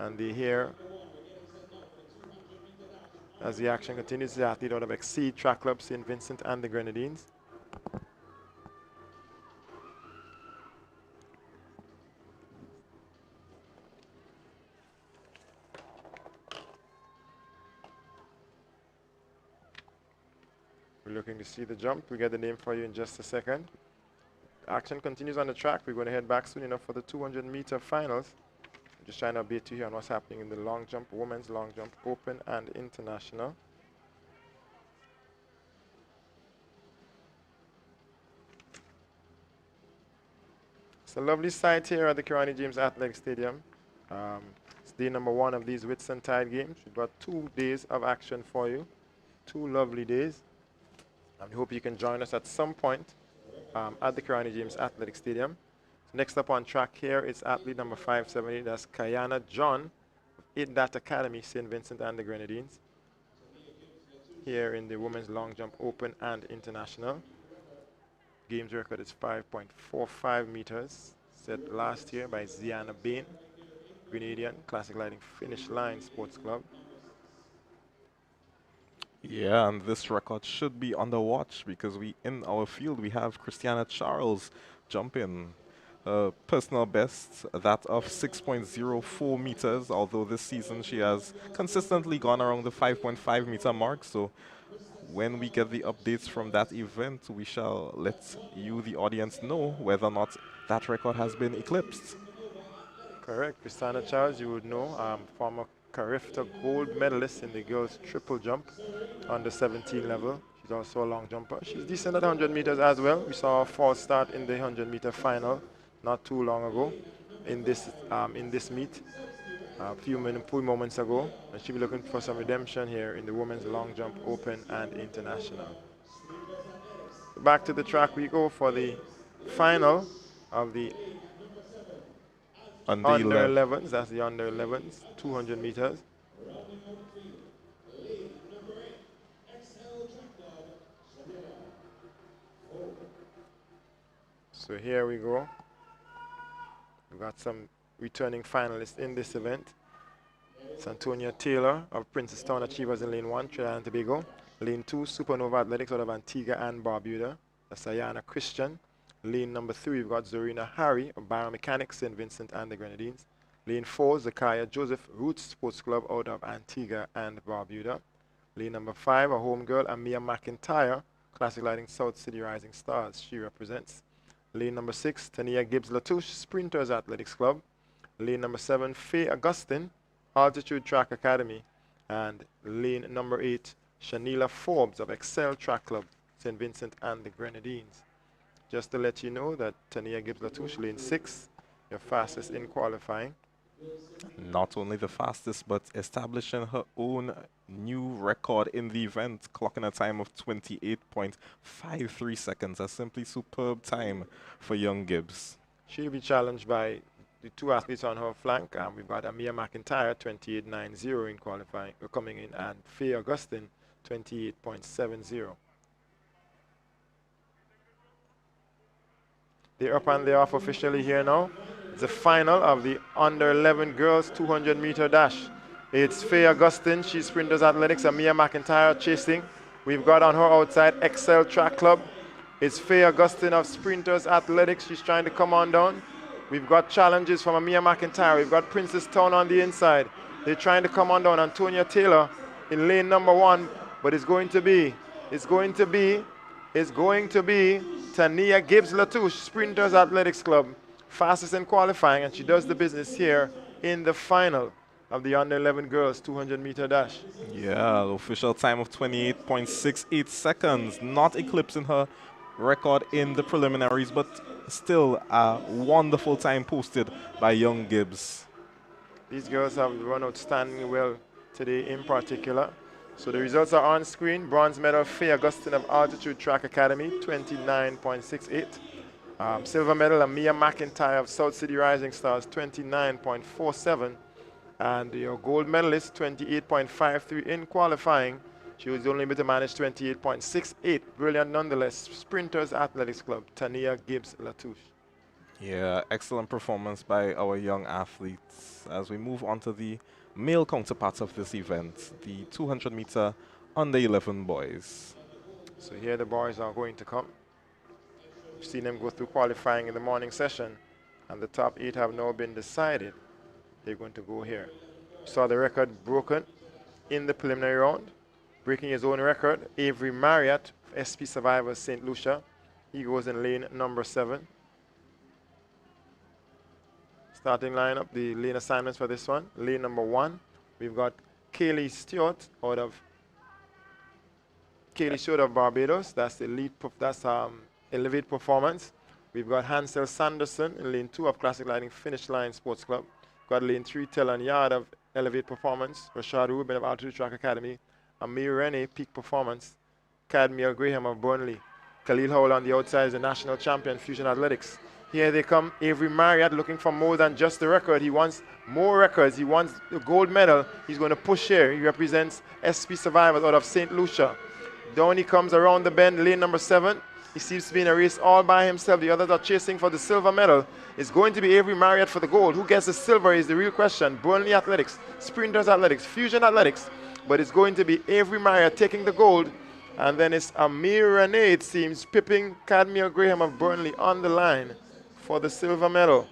and the here as the action continues. The athlete out of Exceed Track Club, St. Vincent and the Grenadines. We're looking to see the jump. We get the name for you in just a second. Action continues on the track. We're going to head back soon enough for the 200-meter finals. Just trying to update you here on what's happening in the long jump, women's long jump, open and international. It's a lovely sight here at the Kirani James Athletic Stadium. It's day number 1 of these Whitsuntide Games. We've got 2 days of action for you. 2 lovely days. I hope you can join us at some point at the Kirani James Athletic Stadium. So next up on track here is athlete number 570. That's Kayana John of 8 That Academy, St. Vincent and the Grenadines. Here in the women's long jump, open and international. Games record is 5.45 meters, set last year by Ziana Bain, Grenadian Classic Lighting Finish Line Sports Club. Yeah, and this record should be on the watch because in our field we have Christiana Charles jumping personal best, that of 6.04 meters, although this season she has consistently gone around the 5.5 meter mark. So when we get the updates from that event, we shall let you, the audience, know whether or not that record has been eclipsed. Correct. Christiana Charles, you would know, former Carifta gold medalist in the girls triple jump under 17 level. She's also a long jumper. She's decent at 100 meters as well. We saw a false start in the 100-meter final not too long ago in this meet, a few moments ago. And she'll be looking for some redemption here in the women's long jump, open and international. Back to the track we go for the final of the under 11s. That's the under 11s, 200 meters. So here we go. We've got some returning finalists in this event. It's Antonia Taylor of Princestown Achievers in lane 1, Trinidad and Tobago. Lane 2, Supernova Athletics out of Antigua and Barbuda. That's Ayana Christian. Lane number 3, we've got Zorina Harry of Biomechanics, St. Vincent and the Grenadines. Lane 4, Zakaya Joseph, Roots Sports Club out of Antigua and Barbuda. Lane number 5, a homegirl, Amia McIntyre, Classic Lighting South City Rising Stars, she represents. Lane number 6, Tania Gibbs Latouche, Sprinters Athletics Club. Lane number 7, Faye Augustine, Altitude Track Academy. And lane number 8, Shanila Forbes of Excel Track Club, St. Vincent and the Grenadines. Just to let you know that Tania Gibbs Latouche, lane 6, your fastest in qualifying. Not only the fastest, but establishing her own new record in the event, clocking a time of 28.53 seconds. A simply superb time for young Gibbs. She'll be challenged by the 2 athletes on her flank. We've got Amia McIntyre, 28.90 in qualifying, coming in, and Faye Augustine, 28.70. They're up and they're off officially here now. It's the final of the under 11 girls 200-meter dash. It's Faye Augustine, she's Sprinters Athletics, Amia McIntyre chasing. We've got on her outside Excel Track Club. It's Faye Augustine of Sprinters Athletics, she's trying to come on down. We've got challenges from Amia McIntyre. We've got Princess Town on the inside. They're trying to come on down. Antonia Taylor in lane number 1, but it's going to be Tania Gibbs Latouche, Sprinters Athletics Club, fastest in qualifying, and she does the business here in the final of the under 11 girls 200-meter dash. Yeah, the official time of 28.68 seconds, not eclipsing her record in the preliminaries, but still a wonderful time posted by young Gibbs. These girls have run outstandingly well today in particular. So the results are on screen. Bronze medal, Faye Augustine of Altitude Track Academy, 29.68. Silver medal, Amia McIntyre of South City Rising Stars, 29.47. And your gold medalist, 28.53 in qualifying. She was only able to manage 28.68. Brilliant nonetheless. Sprinters Athletics Club, Tania Gibbs Latouche. Yeah, excellent performance by our young athletes. As we move on to the male counterparts of this event, the 200-meter under 11 boys. So here the boys are going to come. We've seen them go through qualifying in the morning session, and the top 8 have now been decided. They're going to go here. Saw the record broken in the preliminary round. Breaking his own record, Avery Marriott, SP Survivors St. Lucia. He goes in lane number 7. Starting lineup, the lane assignments for this one. Lane number 1, we've got Kaylee Stewart of Barbados. That's the lead. That's Elevate Performance. We've got Hansel Sanderson in lane 2 of Classic Lighting Finish Line Sports Club. Got lane 3, Tellan Yard of Elevate Performance. Rashad Rubin of Altitude Track Academy. Amir Rene, Peak Performance. Cadmiel Graham of Burnley. Khalil Howell on the outside is the national champion, Fusion Athletics. Here they come, Avery Marriott looking for more than just the record. He wants more records. He wants the gold medal. He's going to push here. He represents SP Survivors out of St. Lucia. Down he comes around the bend, lane number 7. He seems to be in a race all by himself. The others are chasing for the silver medal. It's going to be Avery Marriott for the gold. Who gets the silver is the real question. Burnley Athletics, Sprinters Athletics, Fusion Athletics. But it's going to be Avery Marriott taking the gold. And then it's Amir Rene, it seems, pipping Cadmiel Graham of Burnley on the line for the silver medal.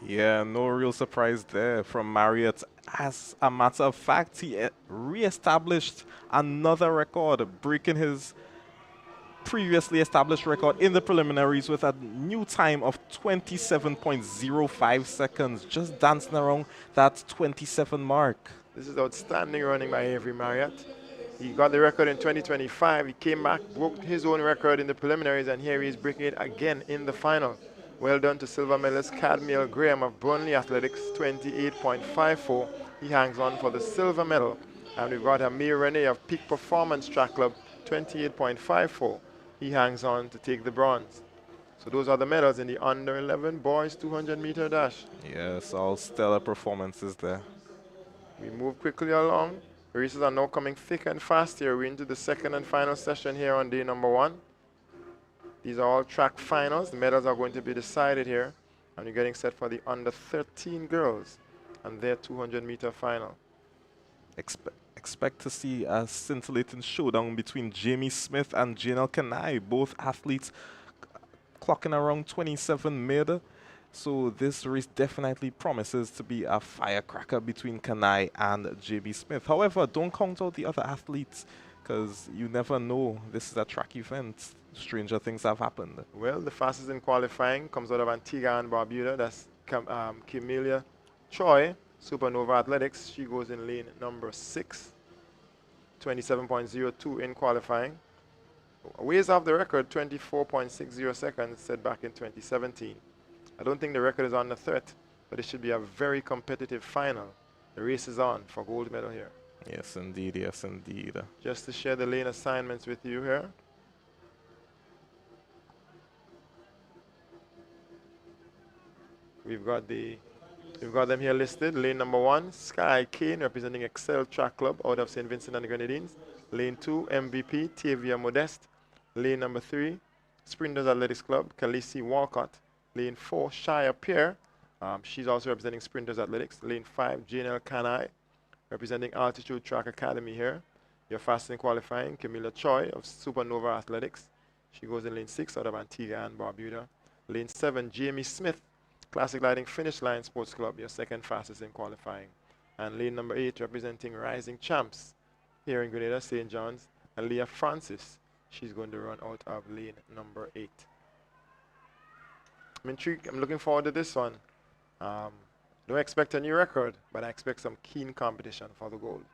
Yeah, no real surprise there from Marriott. As a matter of fact, he re-established another record, breaking his previously established record in the preliminaries with a new time of 27.05 seconds, just dancing around that 27 mark. This is outstanding running by Avery Marriott. He got the record in 2025. He came back, broke his own record in the preliminaries, and here he is breaking it again in the final. Well done to silver medalist Cadmiel Graham of Burnley Athletics, 28.54. He hangs on for the silver medal. And we've got Amir Rene of Peak Performance Track Club, 28.54. He hangs on to take the bronze. So those are the medals in the under 11 boys 200-meter dash. Yes, all stellar performances there. We move quickly along. The races are now coming thick and fast here. We're into the second and final session here on day number 1. These are all track finals. The medals are going to be decided here. And we're getting set for the under 13 girls and their 200-meter final. Expect to see a scintillating showdown between Jamie Smith and Janelle Kanai, both athletes clocking around 27 mid. So this race definitely promises to be a firecracker between Kanai and JB Smith. However, don't count out the other athletes because you never know. This is a track event. Stranger things have happened. Well, the fastest in qualifying comes out of Antigua and Barbuda. That's Camelia Choi, Supernova Athletics. She goes in lane number 6. 27.02 in qualifying. Ways off the record, 24.60 seconds set back in 2017. I don't think the record is on the threat, but it should be a very competitive final. The race is on for gold medal here. Yes, indeed. Yes, indeed. Just to share the lane assignments with you here. We've got them here listed. Lane number 1, Sky Kane, representing Excel Track Club out of St. Vincent and the Grenadines. Lane 2, MVP, Tavia Modeste. Lane number 3, Sprinters Athletics Club, Khaleesi Walcott. Lane 4, Shia Pierre. She's also representing Sprinters Athletics. Lane 5, Janelle Kanai, representing Altitude Track Academy here. Your fastest in qualifying, Camilla Choi of Supernova Athletics. She goes in lane 6 out of Antigua and Barbuda. Lane 7, Jamie Smith, Classic Lighting Finish Line Sports Club, your second fastest in qualifying. And lane number 8, representing Rising Champs here in Grenada, St. John's, and Leah Francis. She's going to run out of lane number 8. I'm intrigued. I'm looking forward to this one. Don't expect a new record, but I expect some keen competition for the gold.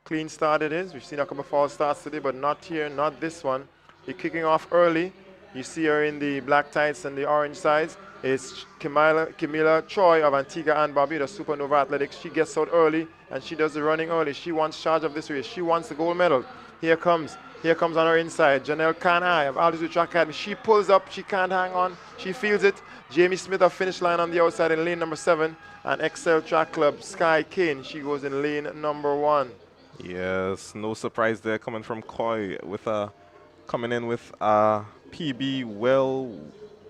Clean start it is. We've seen a couple of false starts today, but not here, not this one. They're kicking off early. You see her in the black tights and the orange sides. It's Camila Choi of Antigua and Barbuda, Supernova Athletics. She gets out early and she does the running early. She wants charge of this race. She wants the gold medal. Here comes on her inside, Janelle Kanai of Altitude Track Academy. She pulls up, she can't hang on, she feels it. Jamie Smith of Finish Line on the outside in lane number 7. And Excel Track Club, Sky Kane, she goes in lane number 1. Yes, no surprise there coming from Koi with coming in with a PB well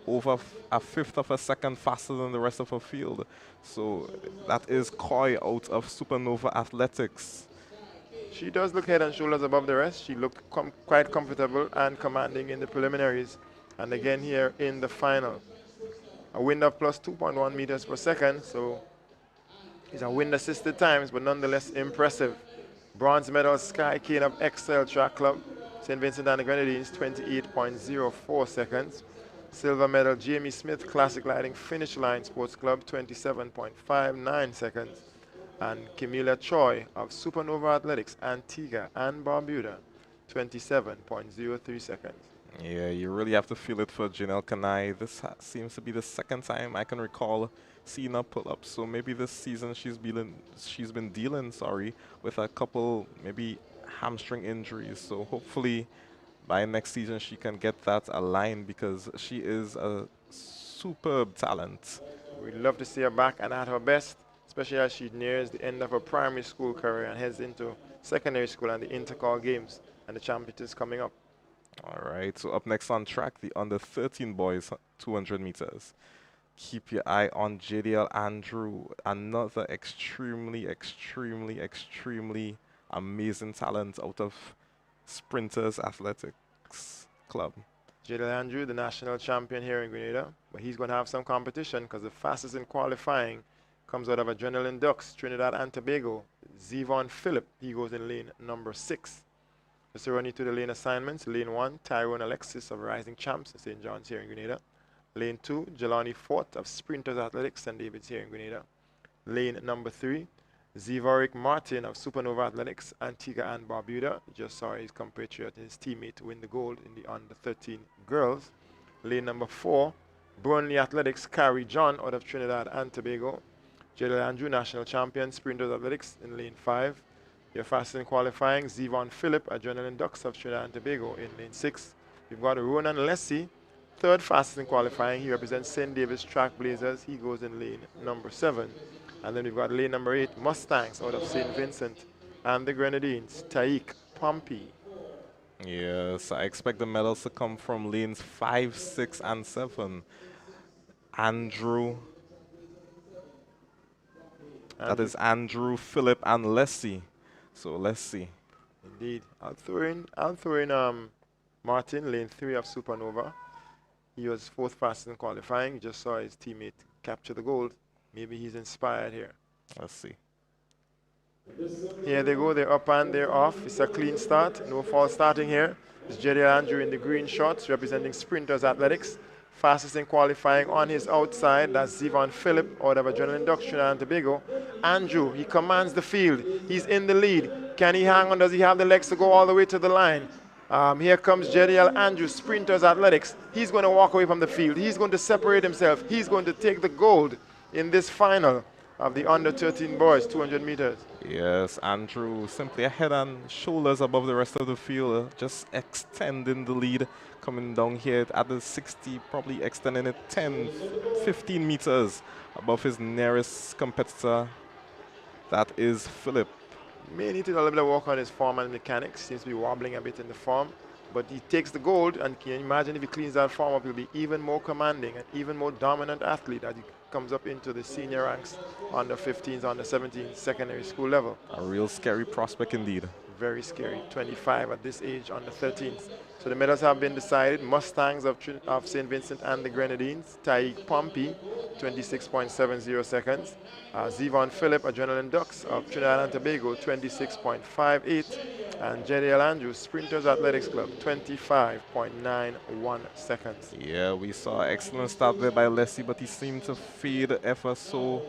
over a fifth of a second faster than the rest of her field. So that is Koi out of Supernova Athletics. She does look head and shoulders above the rest. She looked quite comfortable and commanding in the preliminaries. And again here in the final. A wind of plus 2.1 meters per second. So these are wind assisted times, but nonetheless impressive. Bronze medal Sky Kane of Excel Track Club, St. Vincent and the Grenadines, 28.04 seconds. Silver medal Jamie Smith Classic Lighting Finish Line Sports Club, 27.59 seconds. And Camila Choi of Supernova Athletics, Antigua and Barbuda, 27.03 seconds. Yeah, you really have to feel it for Janelle Kanai. This seems to be the second time I can recall seeing her pull up. So maybe this season she's been dealing with a couple maybe hamstring injuries. So hopefully by next season she can get that aligned, because she is a superb talent. We'd love to see her back and at her best, especially as she nears the end of her primary school career and heads into secondary school and the Intercall Games and the championships coming up. All right, so up next on track, the under 13 boys 200 meters. Keep your eye on JDL Andrew, another extremely amazing talent out of Sprinters Athletics Club. JDL Andrew, the national champion here in Grenada, but he's going to have some competition because the fastest in qualifying comes out of Adrenaline Ducks, Trinidad and Tobago. Zevon Phillip, he goes in lane number 6. Just to run you through the lane assignments. Lane 1, Tyrone Alexis of Rising Champs in St. John's here in Grenada. Lane 2, Jelani Fort of Sprinters Athletics, St. David's here in Grenada. Lane number 3, Zivoric Martin of Supernova Athletics, Antigua and Barbuda. Just saw his compatriot and his teammate win the gold in the under 13 girls. Lane number 4, Burnley Athletics, Carrie John out of Trinidad and Tobago. JDL Andrew, national champion, Sprinters Athletics in lane 5. Your fastest in qualifying, Zevon Phillip, Adrenaline Ducks of Trinidad and Tobago in lane 6. We've got Ronan Lessie, third fastest in qualifying. He represents St. David's Track Blazers. He goes in lane number 7. And then we've got lane number 8, Mustangs out of St. Vincent and the Grenadines, Taik Pompey. Yes, I expect the medals to come from lanes 5, 6, and 7. Andrew. That is Andrew, Phillip, and Lessie. So let's see. Indeed. I'll throw in Martin, lane 3 of Supernova. He was 4th fastest in qualifying. He just saw his teammate capture the gold. Maybe he's inspired here. Let's see. Here they go. They're up and they're off. It's a clean start. No false starting here. It's JDL Andrew in the green shorts representing Sprinters Athletics. Fastest in qualifying on his outside. That's Zevon Phillip out of Adrenaline Ducks, Trinidad and Tobago. Andrew, he commands the field. He's in the lead. Can he hang on? Does he have the legs to go all the way to the line? Here comes JDL Andrew, Sprinters Athletics. He's going to walk away from the field. He's going to separate himself. He's going to take the gold in this final of the under 13 boys, 200 meters. Yes, Andrew simply a head and shoulders above the rest of the field, just extending the lead, coming down here at the 60, probably extending it 10, 15 meters above his nearest competitor. That is Phillip. May need to do a little bit of work on his form and mechanics. Seems to be wobbling a bit in the form, but he takes the gold, and can you imagine if he cleans that form up, he'll be even more commanding and even more dominant athlete as he comes up into the senior ranks, under 15s, under 17s, secondary school level. A real scary prospect indeed. Very scary. 25 at this age, under 13s. So the medals have been decided. Mustangs of St. Vincent and the Grenadines, Taik Pompey, 26.70 seconds. Zevon Phillip, Adrenaline Ducks of Trinidad and Tobago, 26.58. And JDL Andrew, Sprinters Athletics Club, 25.91 seconds. Yeah, we saw an excellent start there by Leslie, but he seemed to fade ever so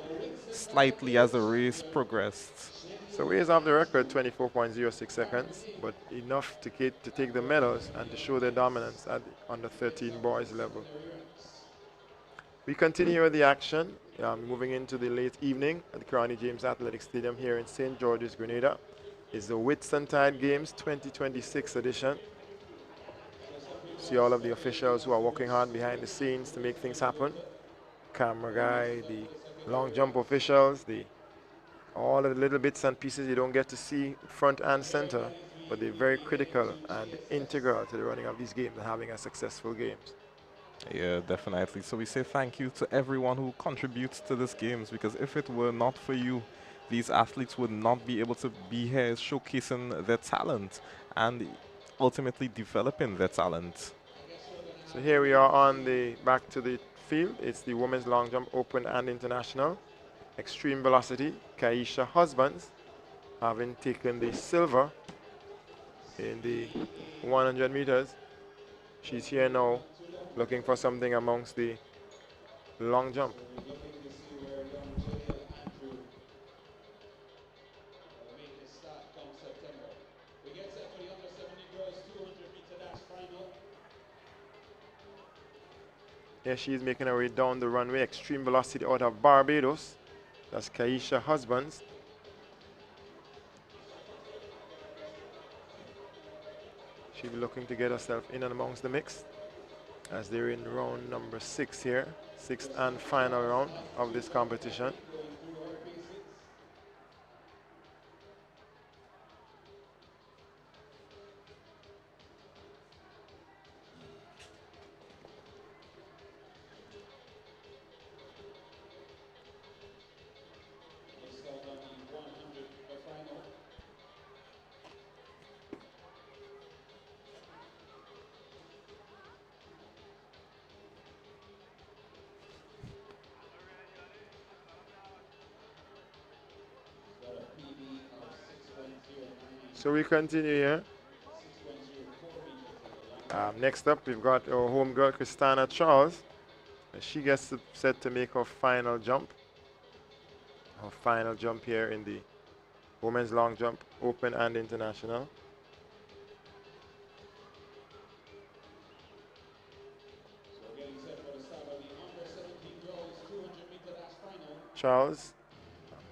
slightly as the race progressed. So ways off the record, 24.06 seconds, but enough to take the medals and to show their dominance at the under 13 boys level. We continue with the action, moving into the late evening at the Caroni James Athletic Stadium here in St. George's, Grenada. It's the Whitsuntide Games 2026 edition. See all of the officials who are working hard behind the scenes to make things happen. Camera guy, the long jump officials, all of the little bits and pieces you don't get to see front and center, but they're very critical and integral to the running of these games and having a successful games. Yeah, definitely. So we say thank you to everyone who contributes to these games, because if it were not for you, these athletes would not be able to be here showcasing their talent and ultimately developing their talent. So here we are on the back to the field. It's the women's long jump open and international. Extreme velocity, Kaisha Husbands, having taken the silver in the 100 meters. She's here now looking for something amongst the long jump. Here she is making her way down the runway. Extreme velocity out of Barbados. That's Kaisha Husbands. She'll be looking to get herself in and amongst the mix as they're in round number 6 here. 6th and final round of this competition. So we continue here. Next up, we've got our homegirl, Christina Charles. She gets set to make her final jump. Her final jump here in the women's long jump, open and international. Charles,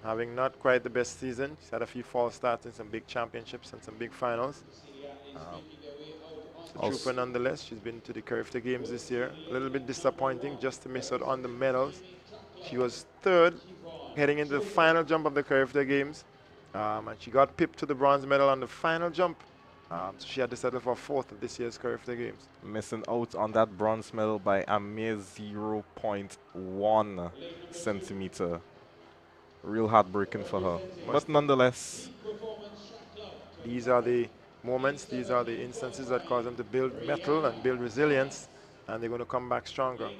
having not quite the best season. She's had a few false starts in some big championships and some big finals. Trooper nonetheless. She's been to the Carifta Games this year. A little bit disappointing just to miss out on the medals. She was 3rd heading into the final jump of the Carifta Games. And she got pipped to the bronze medal on the final jump. So she had to settle for 4th at this year's Carifta Games. Missing out on that bronze medal by a mere 0.1 centimeter. Real heartbreaking for her. But nonetheless, these are the moments, these are the instances that cause them to build mettle and build resilience, and they're going to come back stronger.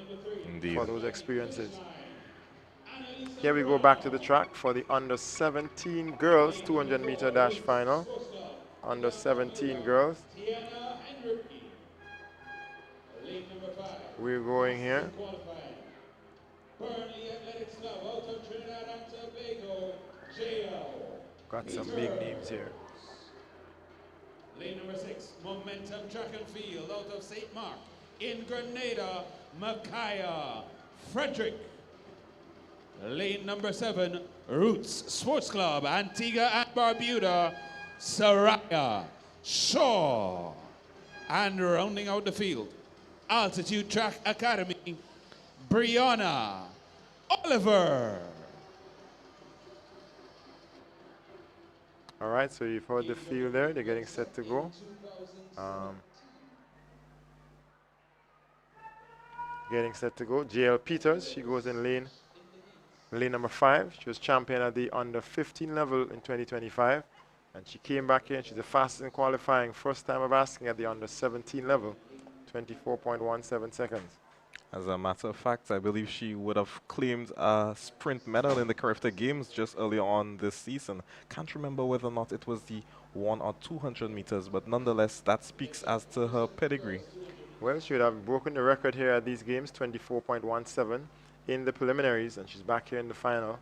Indeed. For those experiences. Here we go back to the track for the under 17 girls 200 meter dash final. Under 17 girls. We're going here. Got some big names here. Lane number 6, Momentum Track and Field out of St. Mark. In Grenada, Micaiah Frederick. Lane number 7, Roots Sports Club, Antigua and Barbuda, Saraya Shaw. And rounding out the field, Altitude Track Academy, Brianna Oliver. All right, so you've heard the field there. They're getting set to go. Getting set to go. JL Peters, she goes in lane number 5. She was champion at the under 15 level in 2025. And she came back here and she's the fastest in qualifying. First time of asking at the under 17 level, 24.17 seconds. as a matter of fact, I believe she would have claimed a sprint medal in the Carifta Games just earlier on this season. Can't remember whether or not it was the 100 or 200 meters, but nonetheless, that speaks as to her pedigree. Well, she would have broken the record here at these games, 24.17 in the preliminaries, and she's back here in the final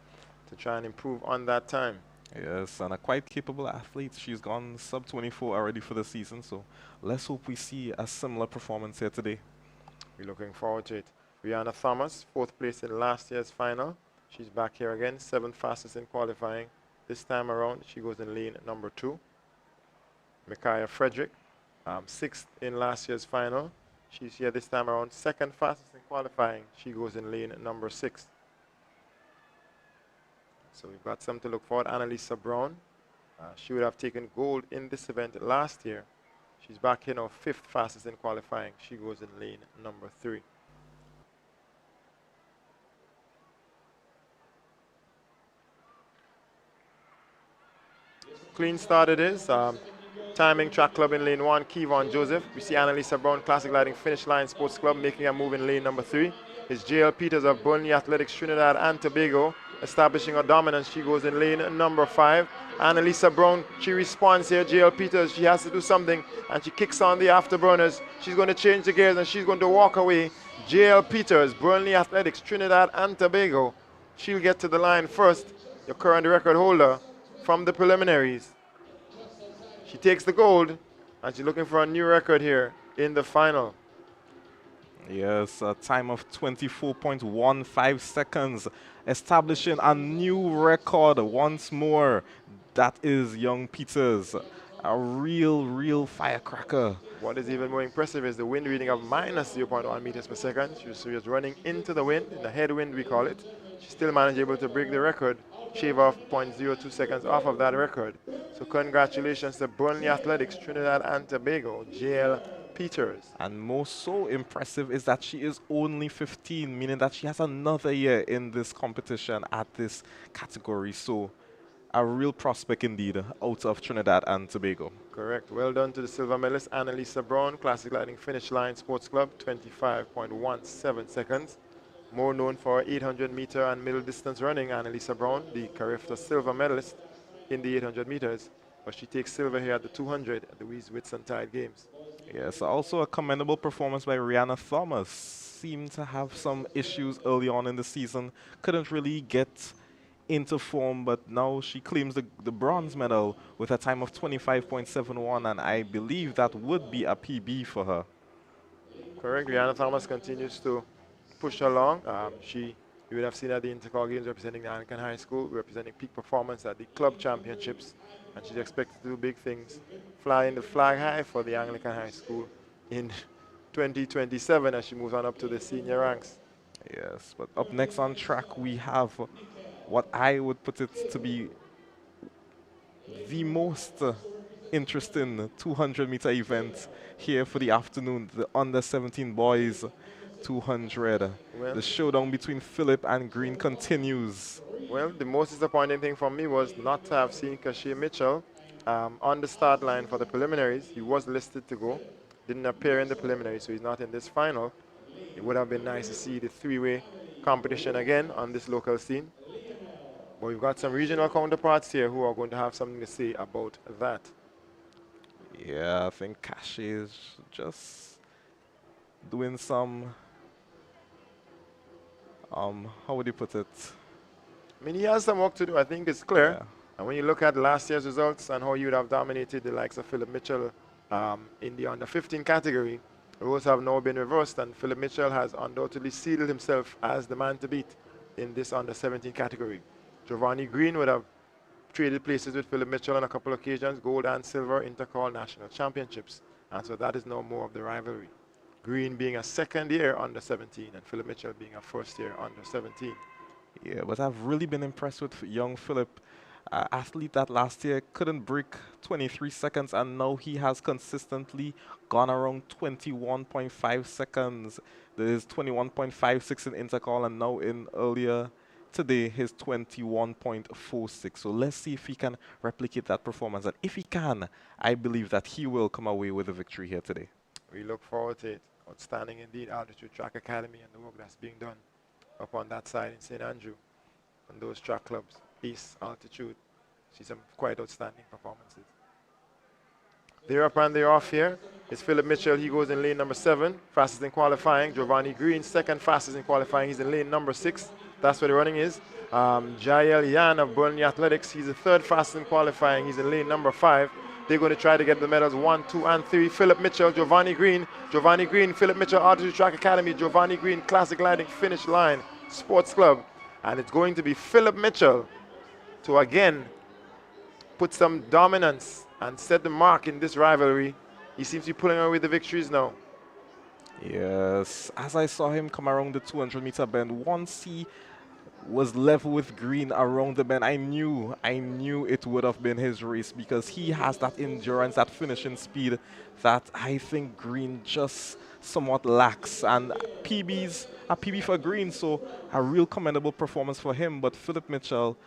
to try and improve on that time. Yes, and a quite capable athlete. She's gone sub 24 already for the season, so let's hope we see a similar performance here today. We're looking forward to it. Rihanna Thomas, 4th place in last year's final. She's back here again, 7th fastest in qualifying. This time around, she goes in lane number 2. Micaiah Frederick, 6th in last year's final. She's here this time around, 2nd fastest in qualifying. She goes in lane number 6. So we've got something to look forward. Annalisa Brown, she would have taken gold in this event last year. She's back here now, 5th fastest in qualifying. She goes in lane number 3. Clean start it is. Timing Track Club in lane 1, Kevon Joseph. We see Annalisa Brown, Classic Lighting Finish Line Sports Club, making a move in lane number 3. It's JL Peters of Burnley Athletics Trinidad and Tobago, establishing a dominance. She goes in lane number 5. Annalisa Brown, she responds here. JL Peters, she has to do something, and she kicks on the afterburners. She's going to change the gears, and she's going to walk away. JL Peters, Burnley Athletics Trinidad and Tobago. She'll get to the line first, your current record holder from the preliminaries. She takes the gold, and she's looking for a new record here in the final. Yes, a time of 24.15 seconds, establishing a new record once more. That is young Peters, a real firecracker. What is even more impressive is the wind reading of minus 0.1 meters per second. She was running into the wind, the headwind we call it. She still managed able to break the record, shave off 0.02 seconds off of that record. So congratulations to Burnley Athletics, Trinidad and Tobago, JL Peters. And most so impressive is that she is only 15, meaning that she has another year in this competition at this category. So a real prospect indeed out of Trinidad and Tobago. Correct. Well done to the silver medalist, Annalisa Brown, Classic Lighting Finish Line Sports Club, 25.17 seconds. More known for her 800-meter and middle distance running, Annalisa Brown, the Carifta silver medalist in the 800 meters. But she takes silver here at the 200 at the Whitsuntide Games. Yes, also a commendable performance by Rihanna Thomas. Seemed to have some issues early on in the season. Couldn't really get into form, but now she claims the bronze medal with a time of 25.71, and I believe that would be a PB for her. Correct. Rihanna Thomas continues to push along. You would have seen at the Intercall Games representing the Anglican High School, representing peak performance at the club championships, and she's expected to do big things, flying the flag high for the Anglican High School in 2027 as she moves on up to the senior ranks. Yes, but up next on track we have what I would put it to be the most interesting 200-meter event here for the afternoon, the under-17 boys 200. Well, the showdown between Phillip and Green continues. Well, the most disappointing thing for me was not to have seen Kashir Mitchell on the start line for the preliminaries. He was listed to go, didn't appear in the preliminaries, so he's not in this final. It would have been nice to see the three-way competition again on this local scene. But we've got some regional counterparts here who are going to have something to say about that. Yeah, I think Kashir is just doing some, how would you put it? I mean, he has some work to do, I think it's clear. Yeah. And when you look at last year's results and how you would have dominated the likes of Philip Mitchell in the under-15 category, the roles have now been reversed, and Philip Mitchell has undoubtedly sealed himself as the man to beat in this under-17 category. Giovanni Green would have traded places with Philip Mitchell on a couple of occasions, gold and silver Intercall National Championships. And so that is now more of the rivalry. Green being a second-year under-17 and Philip Mitchell being a first-year under-17. Yeah, but I've really been impressed with young Philip. Athlete that last year couldn't break 23 seconds, and now he has consistently gone around 21.5 seconds. There is 21.56 in Intercall, and now in earlier today, his 21.46. So let's see if he can replicate that performance. And if he can, I believe that he will come away with a victory here today. We look forward to it. Outstanding indeed, Altitude Track Academy and the work that's being done up on that side in St. Andrew. And those track clubs, East, Altitude, see some quite outstanding performances. They're up and they're off here. It's Philip Mitchell. He goes in lane number 7, fastest in qualifying. Giovanni Green, second fastest in qualifying. He's in lane number 6. That's where the running is. Jael Yan of Burnley Athletics, he's the third fastest in qualifying. He's in lane number 5. They're going to try to get the medals 1, 2, and 3. Philip Mitchell, Giovanni Green, Philip Mitchell, Artistry Track Academy, Giovanni Green, Classic Lighting, Finish Line, Sports Club. And it's going to be Philip Mitchell to again put some dominance and set the mark in this rivalry. He seems to be pulling away with the victories now. Yes, as I saw him come around the 200-meter bend, once he was level with Green around the bend, I knew it would have been his race, because he has that endurance, that finishing speed that I think Green just somewhat lacks. And a PB for Green, so a real commendable performance for him. But Philip Mitchell,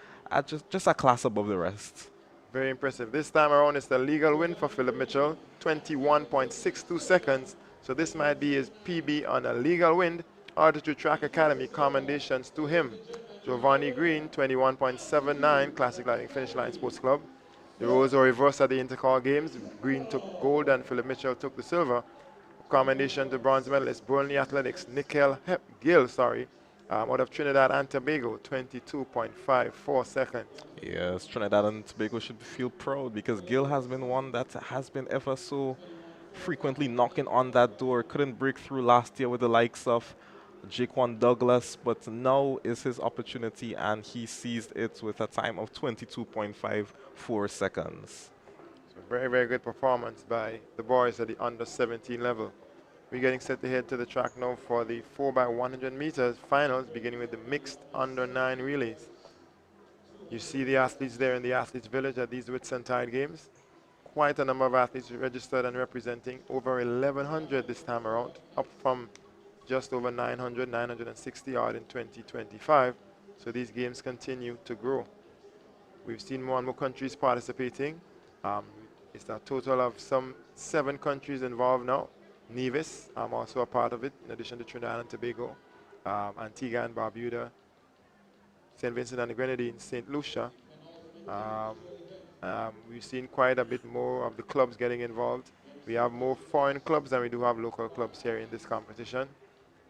just a class above the rest. Very impressive. This time around, it's the legal win for Philip Mitchell, 21.62 seconds. So this might be his PB on a legal win. Artistry Track Academy, commendations to him. Giovanni Green, 21.79, Classic Lighting Finish Line Sports Club. The roles were reversed at the Intercall Games. Green took gold and Philip Mitchell took the silver. Commendation to bronze medalist Burnley Athletics, Gill, out of Trinidad and Tobago, 22.54 seconds. Yes, Trinidad and Tobago should feel proud, because Gill has been one that has been ever so frequently knocking on that door. Couldn't break through last year with the likes of Jaquan Douglas, but now is his opportunity, and he seized it with a time of 22.54 seconds. So very, very good performance by the boys at the under 17 level. We're getting set to head to the track now for the 4x100 meters finals, beginning with the mixed under 9 relays. You see the athletes there in the athletes village at these Whitsuntide Games. Quite a number of athletes registered and representing, over 1,100 this time around, up from just over 900, 960 odd in 2025. So these games continue to grow. We've seen more and more countries participating. It's a total of some 7 countries involved now. Nevis, I'm also a part of it, in addition to Trinidad and Tobago, Antigua and Barbuda, St. Vincent and the Grenadines, St. Lucia. We've seen quite a bit more of the clubs getting involved. We have more foreign clubs than we do have local clubs here in this competition.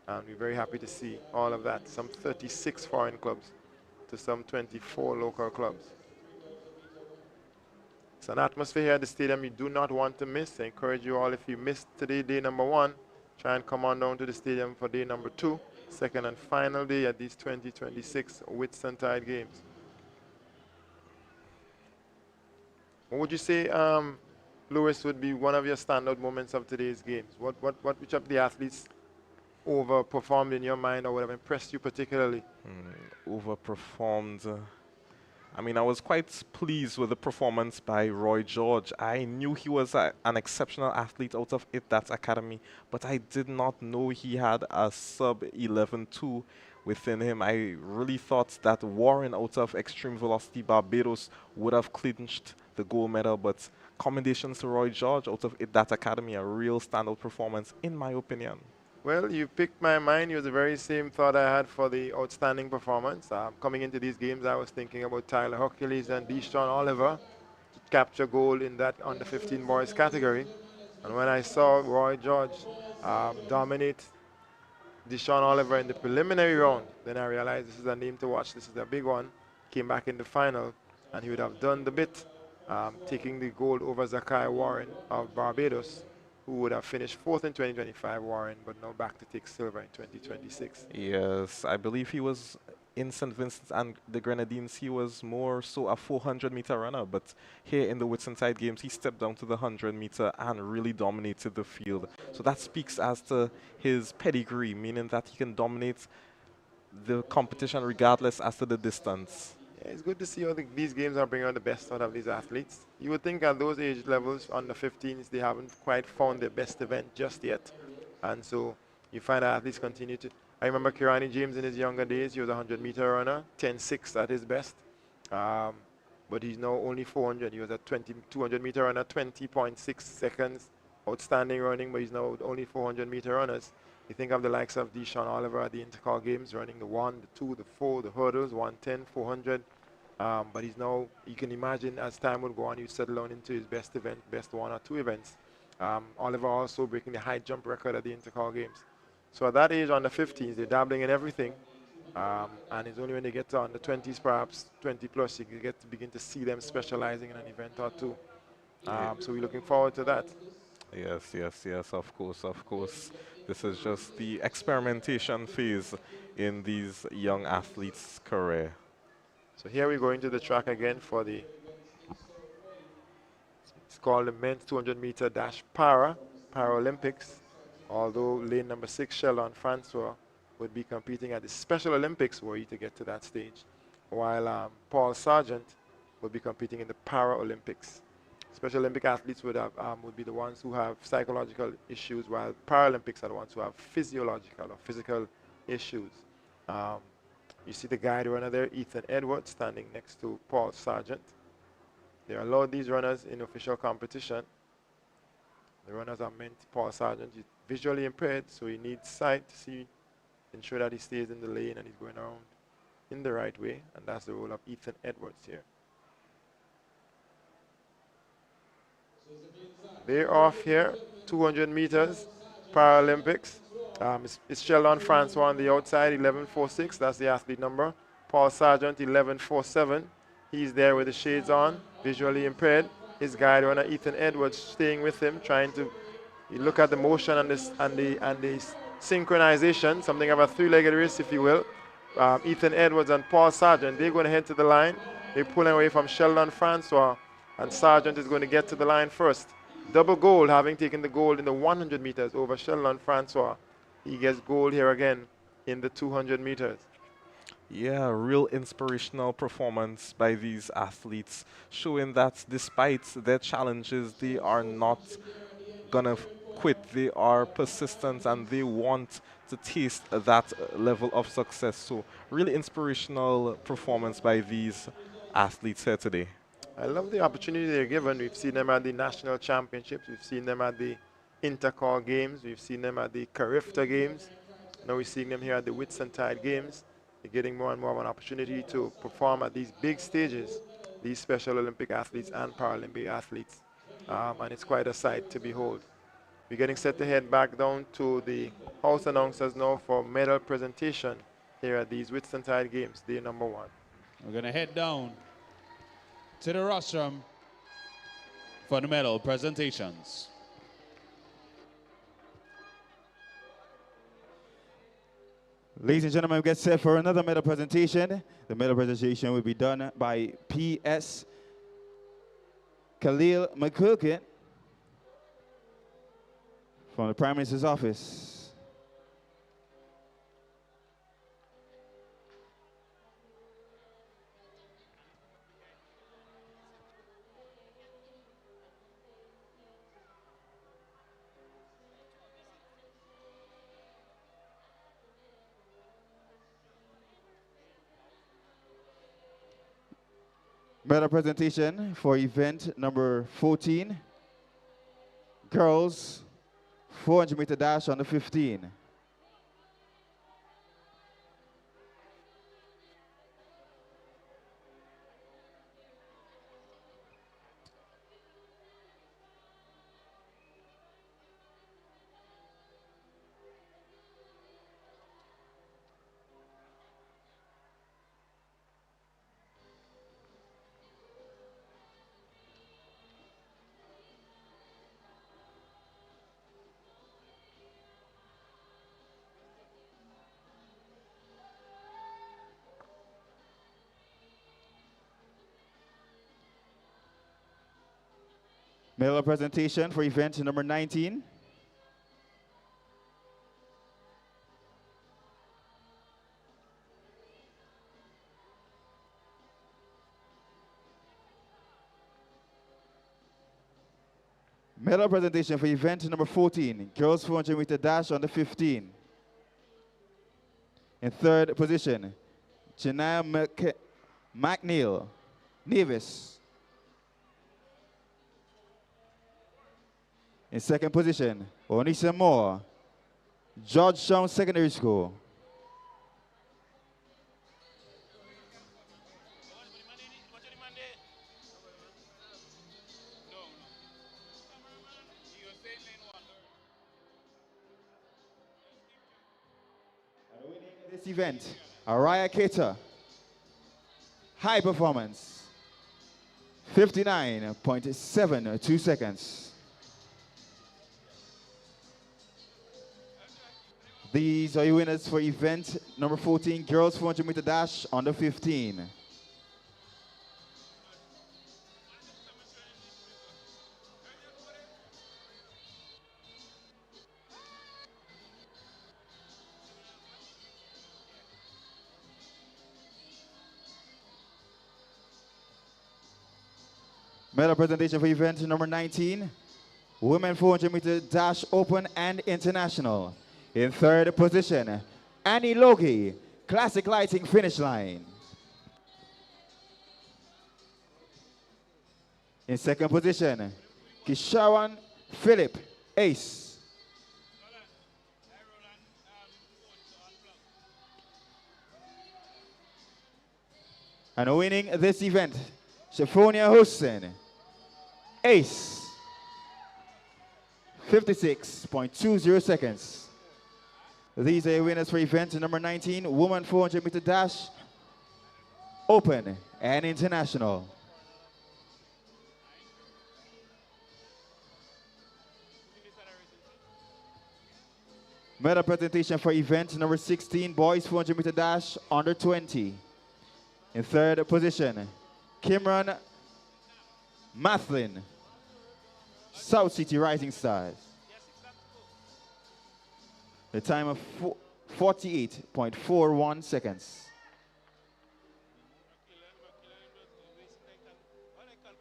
And we're very happy to see all of that. Some 36 foreign clubs to some 24 local clubs. It's an atmosphere here at the stadium you do not want to miss. I encourage you all, if you missed today, day number 1, try and come on down to the stadium for day number 2, second and final day at these 2026 Whitsuntide Games. What would you say, Lewis, would be one of your standout moments of today's games? Which of the athletes overperformed in your mind, or would have impressed you particularly? Overperformed. I mean, I was quite pleased with the performance by Roy George. I knew he was an exceptional athlete out of that academy, but I did not know he had a sub 11.2 within him. I really thought that Warren out of Extreme Velocity Barbados would have clinched the gold medal, but commendations to Roy George out of that academy, a real standout performance in my opinion. Well, you picked my mind. It was the very same thought I had for the outstanding performance. Coming into these games, I was thinking about Tyler Hercules and Deshaun Oliver to capture gold in that under 15 boys category. And when I saw Roy George dominate Deshaun Oliver in the preliminary round, then I realized this is a name to watch. This is a big one. Came back in the final, and he would have done the bit, taking the gold over Zakai Warren of Barbados, who would have finished 4th in 2025, Warren, but now back to take silver in 2026. Yes, I believe he was in St. Vincent and the Grenadines. He was more so a 400-meter runner, but here in the Whitsuntide Games, he stepped down to the 100-meter and really dominated the field. So that speaks as to his pedigree, meaning that he can dominate the competition regardless as to the distance. Yeah, it's good to see how these games are bringing out the best out of these athletes. You would think at those age levels, under 15s, they haven't quite found their best event just yet. And so you find that athletes continue to... I remember Kirani James in his younger days, he was a 100-meter runner, 10.6 at his best. But he's now only 400. He was a 200-meter runner, 20.6 seconds. Outstanding running, but he's now only 400-meter runners. You think of the likes of Deshaun Oliver at the Intercall Games, running the 1, the 2, the 4, the hurdles, 110, 400. But he's now, you can imagine as time would go on, he'd settle down into his best event, best 1 or 2 events. Oliver also breaking the high jump record at the Intercall Games. So at that age, under 15s, they're dabbling in everything. And it's only when they get to the 20s, perhaps 20 plus, you get to begin to see them specializing in an event or two. So we're looking forward to that. Yes, yes, yes, of course, of course. This is just the experimentation phase in these young athletes' career. So here we go into the track again for it's called the men's 200 meter dash Paralympics. Although lane number 6, Sheldon Francois, would be competing at the Special Olympics were he to get to that stage, while Paul Sargent would be competing in the Paralympics. Special Olympic athletes would be the ones who have psychological issues, while Paralympics are the ones who have physiological or physical issues. You see the guide runner there, Ethan Edwards, standing next to Paul Sargent. They allowed these runners in official competition. The runners are meant, Paul Sargent is visually impaired, so he needs sight to see, ensure that he stays in the lane and he's going around in the right way, and that's the role of Ethan Edwards here. They're off here, 200 meters, Paralympics. It's Sheldon Francois on the outside, 11.46, that's the athlete number. Paul Sargent, 11.47. He's there with the shades on, visually impaired. His guide runner, Ethan Edwards, staying with him, trying to look at the motion and the synchronization, something of a three-legged race, if you will. Ethan Edwards and Paul Sargent, they're going to head to the line. They're pulling away from Sheldon Francois, and Sargent is going to get to the line first. Double gold, having taken the gold in the 100 meters over Sheldon Francois. He gets gold here again in the 200 meters. Yeah, real inspirational performance by these athletes, showing that despite their challenges, they are not gonna quit. They are persistent and they want to taste that level of success. So really inspirational performance by these athletes here today. I love the opportunity they're given. We've seen them at the national championships. We've seen them at the Intercor Games. We've seen them at the Carifta Games. Now we're seeing them here at the Whitsuntide Games. They're getting more and more of an opportunity to perform at these big stages, these Special Olympic athletes and Paralympic athletes. And it's quite a sight to behold. We're getting set to head back down to the house announcers now for medal presentation here at these Whitsuntide Games, day number 1. We're going to head down to the rostrum for the medal presentations. Ladies and gentlemen, we get set for another medal presentation. The medal presentation will be done by P.S. Khalil McCurkin from the Prime Minister's office. Medal presentation for event number 14, girls 400 meter dash under 15. Medal presentation for event number 19. Medal presentation for event number 14, girls 400 meter dash under 15. In third position, Janelle McNeil, Nevis. In second position, Onisa Moore, Georgetown Secondary School. This event Araya Keita. High performance. 59.72 seconds. These are your winners for event number 14, girls 400 meter dash under 15. Medal presentation for event number 19, women 400 meter dash open and international. In third position, Annie Logie, classic lighting finish line. In second position, Kishawan Philip, ace. And winning this event, Shafonia Hussein, ace. 56.20 seconds. These are your winners for event number 19, woman 400 meter dash, open and international. Medal presentation for event number 16, boys 400 meter dash under 20. In third position, Kimran Mathlin, South City Rising Stars. The time of 48.41 seconds.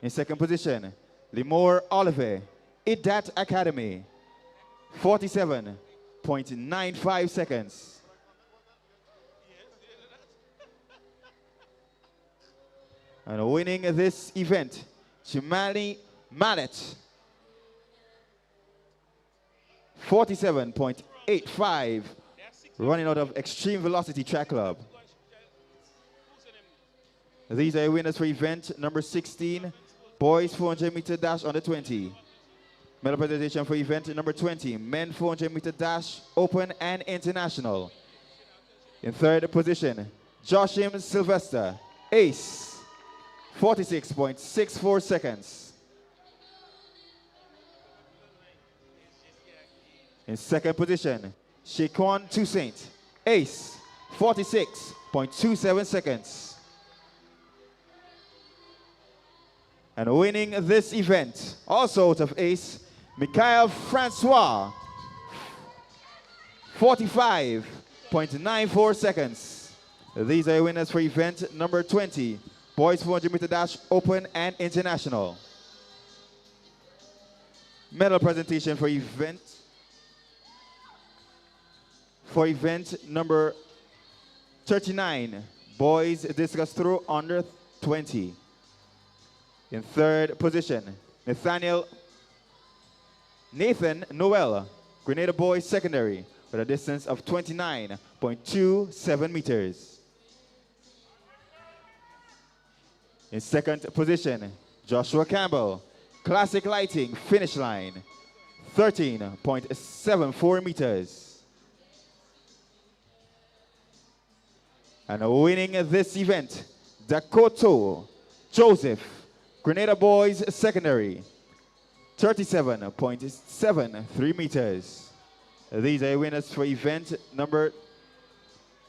In second position, Limor Oliver, Idat Academy, 47.95 seconds. And winning this event, Shimali Mallet, 47.85, running out of Extreme Velocity Track Club. These are your winners for event number 16, boys 400 meter dash under 20. Medal presentation for event number 20, men 400 meter dash open and international. In third position, Joshim Sylvester, ace, 46.64 seconds. In second position, Shaquan Toussaint, ace, 46.27 seconds. And winning this event, also out of ace, Mikhail Francois, 45.94 seconds. These are your winners for event number 20, boys 400 meter dash open and international. Medal presentation for event number 39, boys discus throw under 20. In third position, Nathan Noel, Grenada boys secondary, with a distance of 29.27 meters. In second position, Joshua Campbell, classic lighting finish line, 13.74 meters. And winning this event, Dakoto Joseph, Grenada boys secondary, 37.73 meters. These are your winners for event number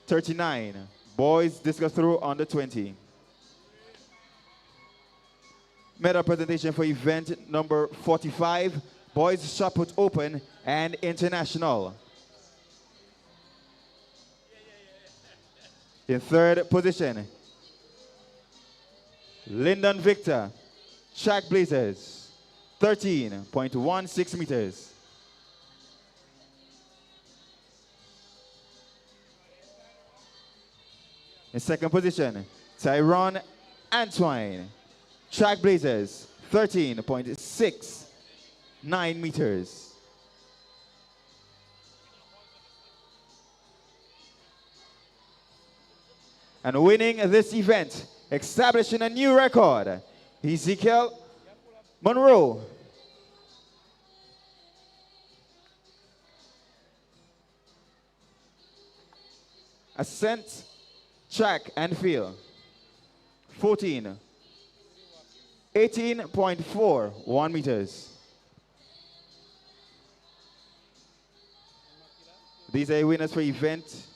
39, boys discus throw under 20. Medal presentation for event number 45, boys shot put open and international. In third position, Lyndon Victor, Track Blazers, 13.16 meters. In second position, Tyrone Antoine, Track Blazers, 13.69 meters. And winning this event, establishing a new record, Ezekiel Monroe. Ascent track and field. 14. 18.41 meters. These are winners for event.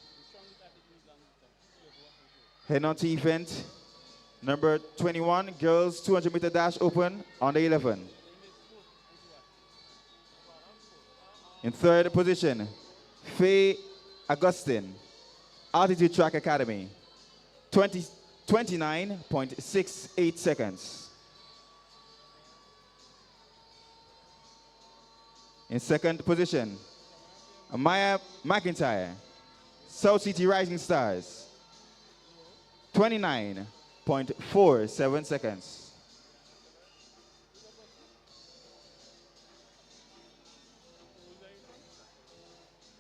Head on to event number 21, girls 200 meter dash open under 11. In third position, Faye Augustine, Altitude Track Academy, 29.68 seconds. In second position, Maya McIntyre, South City Rising Stars, 29.47 seconds.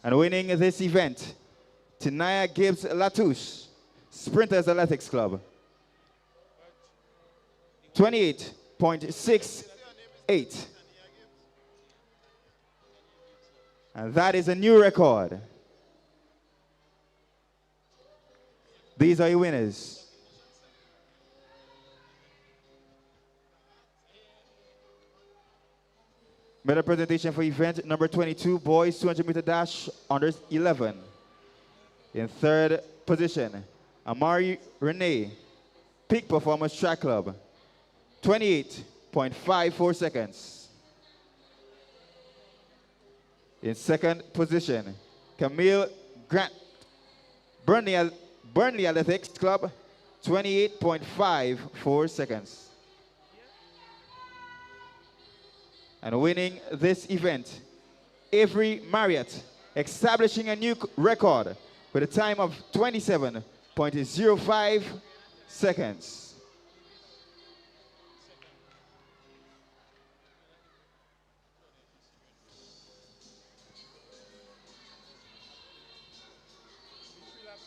And winning this event, Tenaya Gibbs Latouche, Sprinters Athletics Club, 28.68. And that is a new record. These are your winners. Medal presentation for event number 22, boys 200 meter dash under 11. In third position, Amari Renee, Peak Performance Track Club, 28.54 seconds. In second position, Camille Grant, Burnley Athletics Club, 28.54 seconds. And winning this event, Avery Marriott, establishing a new record with a time of 27.05 seconds.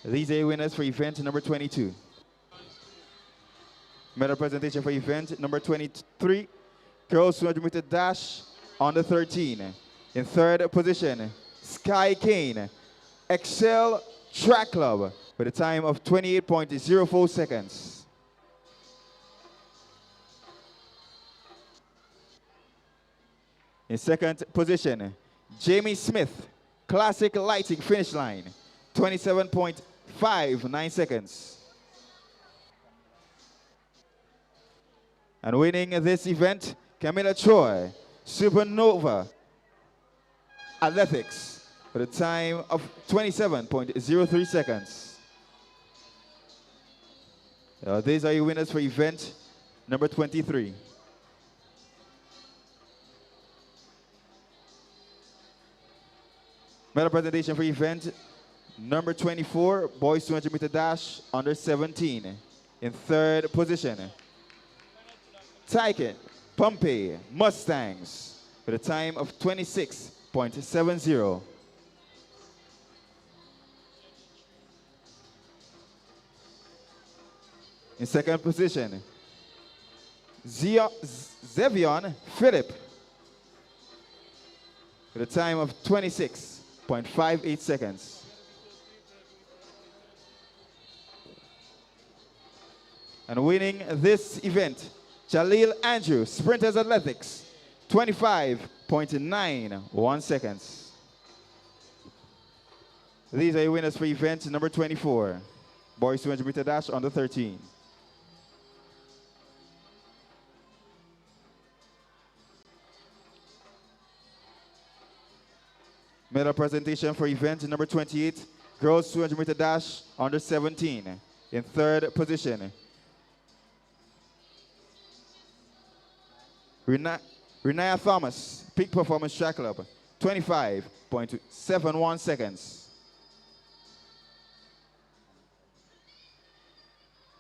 These are winners for event number 22. Medal presentation for event number 23, girls 200 meter dash under 13. In third position, Sky Kane, Excel Track Club, with a time of 28.04 seconds. In second position, Jamie Smith, Classic Lighting Finish Line, 27.59 seconds. And winning this event, Camilla Troy, Supernova Athletics, with a time of 27.03 seconds. These are your winners for event number 23. Medal presentation for event number 24, boys 200 meter dash under 17. In third position, Tyken Pompey Mustangs, with a time of 26.70. In second position, Zevion Philip, with a time of 26.58 seconds. And winning this event, Jalil Andrew, Sprinters Athletics, 25.91 seconds. These are your winners for event number 24, boys 200 meter dash under 13. Medal presentation for event number 28, girls 200 meter dash under 17. In third position, Renaya Thomas, Peak Performance Track Club, 25.71 seconds.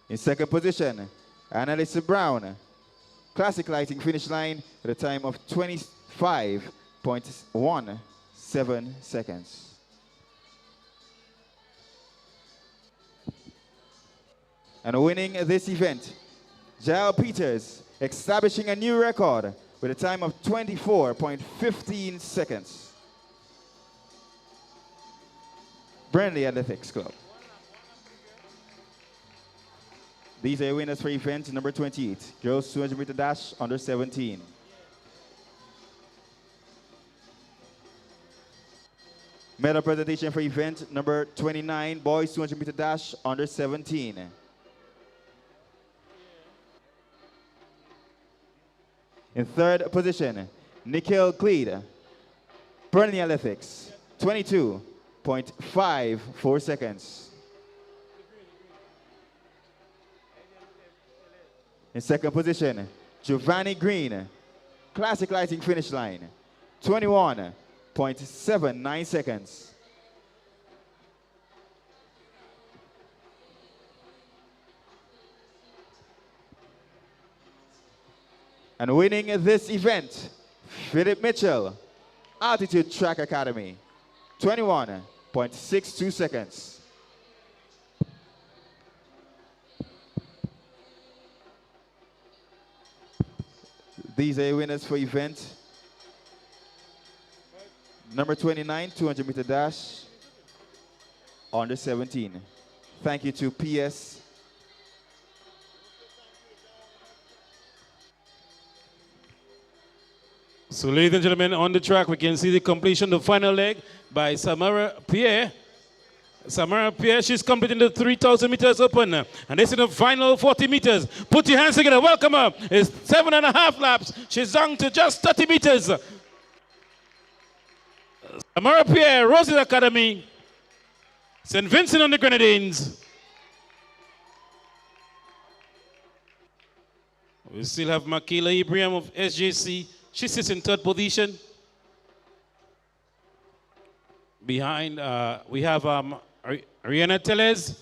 In second position, Annalisa Brown, Classic Lighting Finish Line, with a time of 25.17 seconds. And winning this event, Jael Peters, establishing a new record with a time of 24.15 seconds. Burnley Athletics Club. These are your winners for event number 28, girls 200 meter dash under 17. Medal presentation for event number 29, boys 200 meter dash under 17. In third position, Nikhil Cleed, Burnley Athletics, 22.54 seconds. In second position, Giovanni Green, Classic Lighting Finish Line, 21.79 seconds. And winning this event, Philip Mitchell, Altitude Track Academy, 21.62 seconds. These are your winners for event number 29, 200 meter dash, under 17. Thank you to PS. So, ladies and gentlemen, on the track, we can see the completion of the final leg by Samara Pierre. Samara Pierre, she's completing the 3,000 meters open. And this is the final 40 meters. Put your hands together. Welcome her. It's 7.5 laps. She's down to just 30 meters. Samara Pierre, Roses Academy, St. Vincent on the Grenadines. We still have Makila Ibrahim of SJC. She sits in third position. Behind, we have Rihanna Teles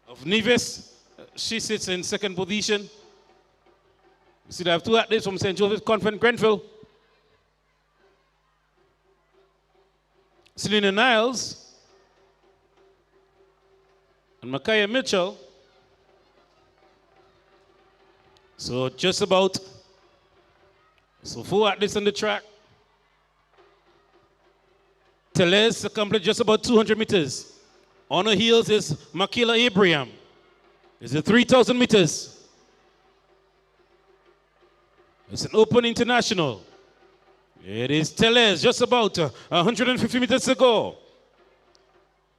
of Nevis. She sits in second position. We still have two athletes from St. Joseph's Convent, Grenville. Selena Niles and Micaiah Mitchell. So just about, so 4 athletes on the track. Teles accomplished just about 200 meters. On her heels is Makila Abraham. It's a 3,000 meters. It's an open international. It is Teles, just about 150 meters to go.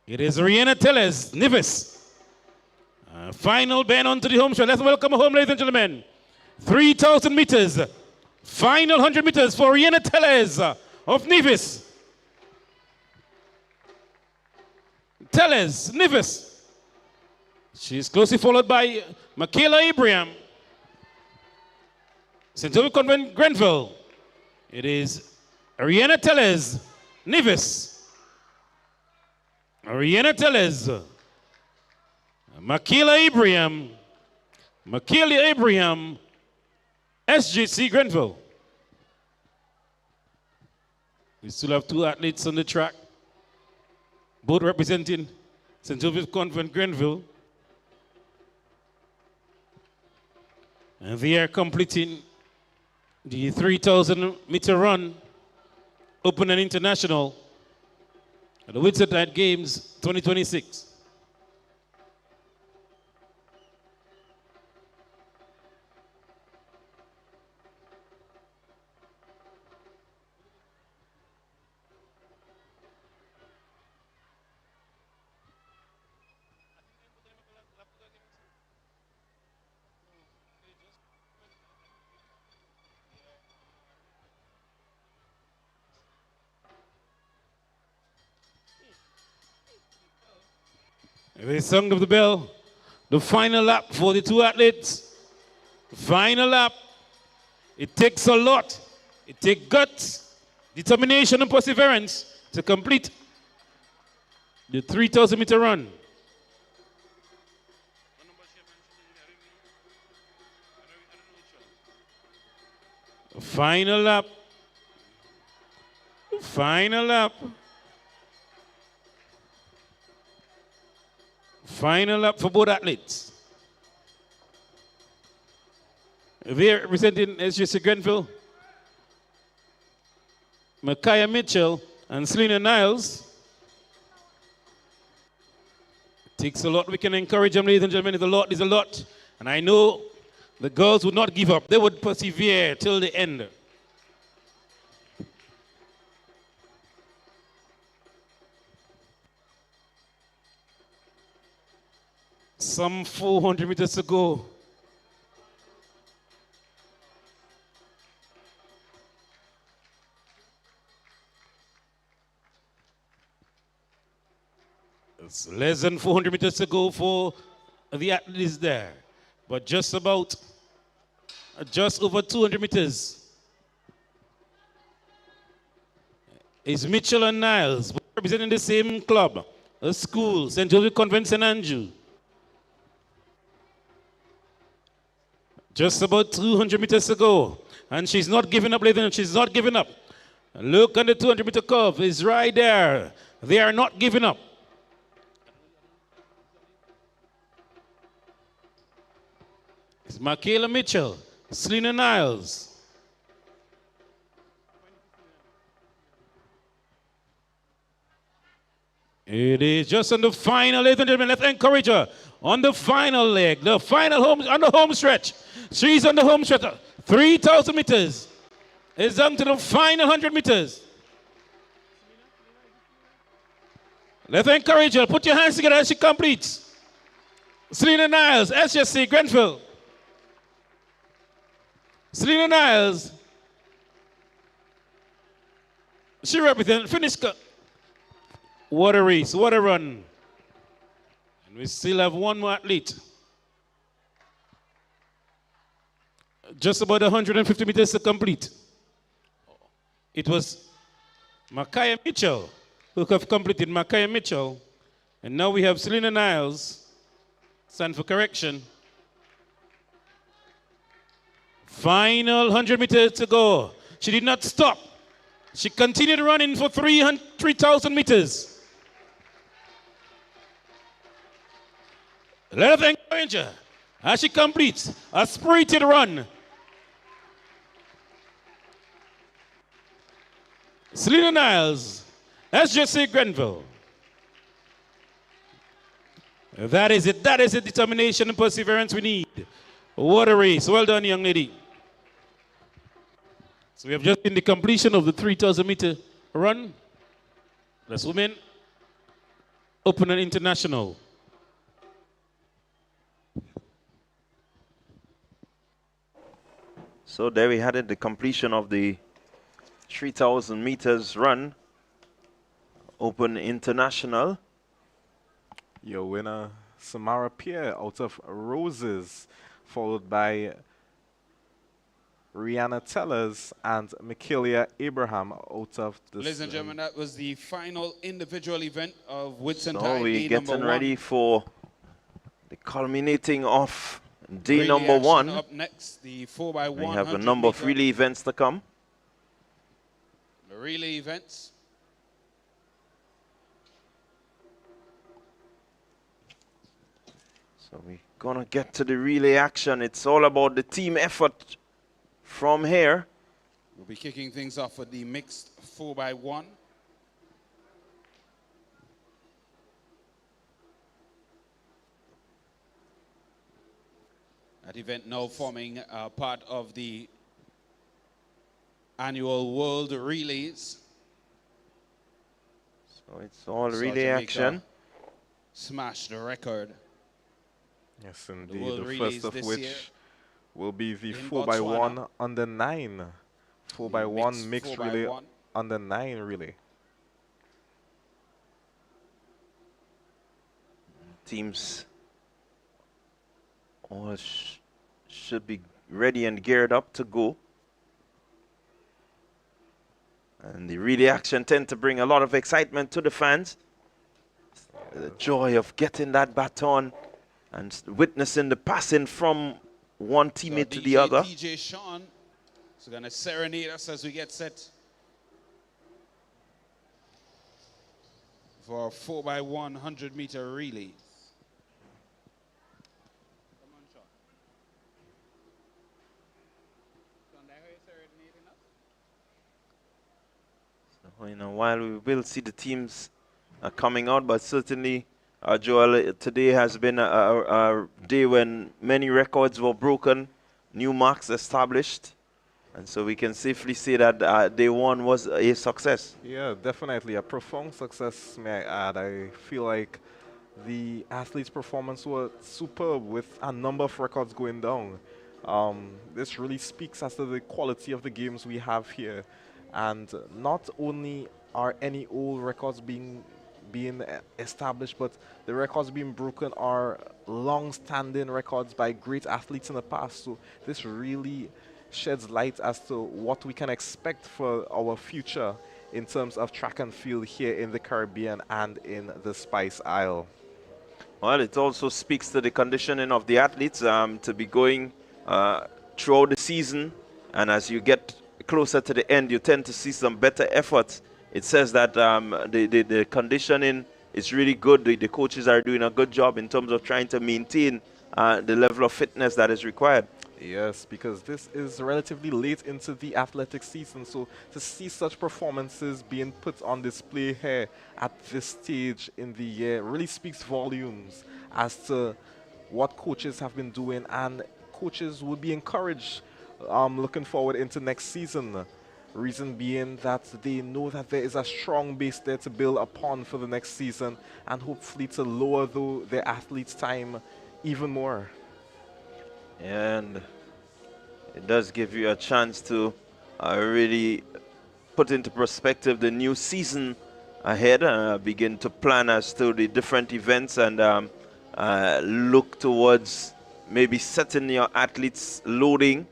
It is Rihanna Teles, Nevis. Final bend onto the home stretch. Let's welcome home, ladies and gentlemen. 3,000 meters. Final 100 meters for Rihanna Teles of Nevis. Teles, Nevis. She's closely followed by Makila Abraham. St. Joseph Convent, Grenville. It is Rihanna Teles, Nevis. Rihanna Teles. Makila Abraham. Makila Abraham, SJC Grenville. We still have 2 athletes on the track, both representing St. Joseph Convent, Grenville. And they are completing the 3,000 meter run, open and international, at the Whitsuntide Games 2026. The sound of the bell, the final lap for the 2 athletes. Final lap. It takes a lot. It takes guts, determination, and perseverance to complete the 3,000 meter run. Final lap. Final lap. Final lap for both athletes. They're representing SJC Grenville, Micaiah Mitchell and Selena Niles. It takes a lot. We can encourage them, ladies and gentlemen. It's a lot. And I know the girls would not give up. They would persevere till the end. Some 400 meters to go. It's less than 400 meters to go for the athletes there. But just over 200 meters is Mitchell and Niles, representing the same club, a school, St. Joseph Convent, St. Andrew. Just about 200 meters to go. And she's not giving up, ladies. She's not giving up. Look at the 200-meter curve. It's right there. They are not giving up. It's Michaela Mitchell, Selena Niles. It is just on the final, ladies and gentlemen. Let's encourage her on the final leg, the final home, on the home stretch. She's on the home stretch. 3,000 meters. It's down to the final 100 meters. Let's encourage her. Put your hands together as she completes. Selena Niles, SJC Grenfell. Selena Niles. She represents, finished. What a race, what a run. And we still have one more athlete. Just about 150 meters to complete. It was Makaya Mitchell who have completed Makaya Mitchell. And now we have Selena Niles. Stand for correction. Final 100 meters to go. She did not stop. She continued running for 3,000 meters. Let us encourage her as she completes a spirited run. Selena Niles, SJC Grenville. That is it. That is the determination and perseverance we need. What a race. Well done, young lady. So we have just seen the completion of the 3,000-meter run. That's women, open and international. So there we had it, the completion of the 3,000 meters run, Open International. Your winner, Samara Pierre, out of Roses, followed by Rihanna Tellers and Michaela Abraham out of the... Ladies and gentlemen, that was the final individual event of Whitsuntide. So we're day number getting one. ready for the culminating of day Relay number action one. Up next, the 4x100 We have a number of relay events to come. The relay events. So we're gonna get to the relay action. It's all about the team effort from here. We'll be kicking things off with the mixed 4x1. That event now forming part of the annual World Relays. So it's all South relay Jamaica action. Smashed the record. Yes, The indeed. World The Relays first of this which year will be the in 4x1 Botswana. under 9. 4x1 mixed relay 4x1. under 9 relay. Teams all should be ready and geared up to go. And the relay action tend to bring a lot of excitement to the fans. The joy of getting that baton and witnessing the passing from one teammate to the other. DJ Sean is going to serenade us as we get set for a 4x1 100-meter relay. So, while we will see the teams coming out, but certainly Joel, today has been a day when many records were broken, new marks established, and so we can safely say that day one was a success. Yeah, definitely a profound success, may I add. I feel like the athletes' performance was superb with a number of records going down. This really speaks as to the quality of the games we have here. And not only are any old records being established, but the records being broken are long-standing records by great athletes in the past. So this really sheds light as to what we can expect for our future in terms of track and field here in the Caribbean and in the Spice Isle. Well, it also speaks to the conditioning of the athletes to be going throughout the season, and as you get closer to the end, you tend to see some better efforts. It says that the conditioning is really good. The coaches are doing a good job in terms of trying to maintain the level of fitness that is required. Yes, because this is relatively late into the athletic season, so to see such performances being put on display here at this stage in the year really speaks volumes as to what coaches have been doing, and coaches would be encouraged looking forward into next season. Reason being that they know that there is a strong base there to build upon for the next season, and hopefully to lower their athletes' time even more. And it does give you a chance to really put into perspective the new season ahead, begin to plan as to the different events, and look towards maybe setting your athletes loading,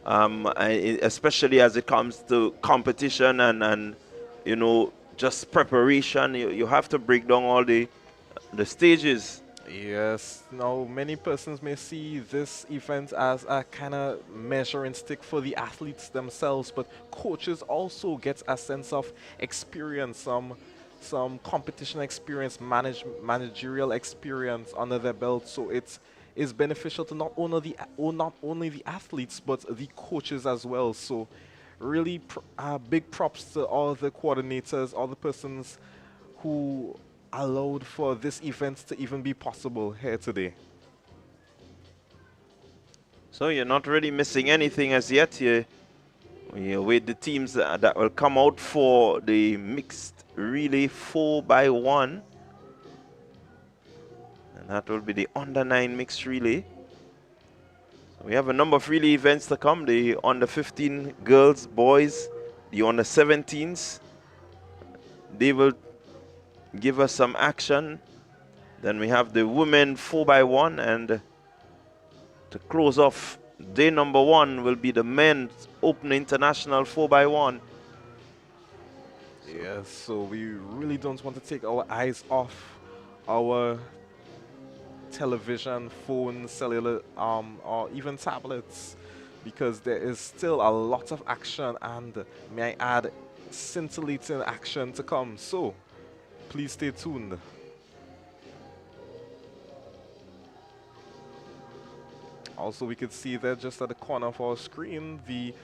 especially as it comes to competition and you know, just preparation. You have to break down all the stages. Yes, now many persons may see this event as a kind of measuring stick for the athletes themselves, but coaches also get a sense of experience, some competition experience, managerial experience under their belt. So it is beneficial to not only the athletes but the coaches as well. So really big props to all the coordinators, all the persons who allowed for this event to even be possible here today. So you're not really missing anything as yet. You with the teams that will come out for the mixed relay 4x1, and that will be the under 9 mixed relay. So we have a number of relay events to come: the under 15 girls, boys, the under 17s. They will give us some action. Then we have the women 4x1, and to close off day number 1 will be the men's Open International 4x1. Yes, so we really don't want to take our eyes off our television, phone, cellular, or even tablets, because there is still a lot of action, and may I add, scintillating action to come. So please stay tuned. Also, we could see there just at the corner of our screen, the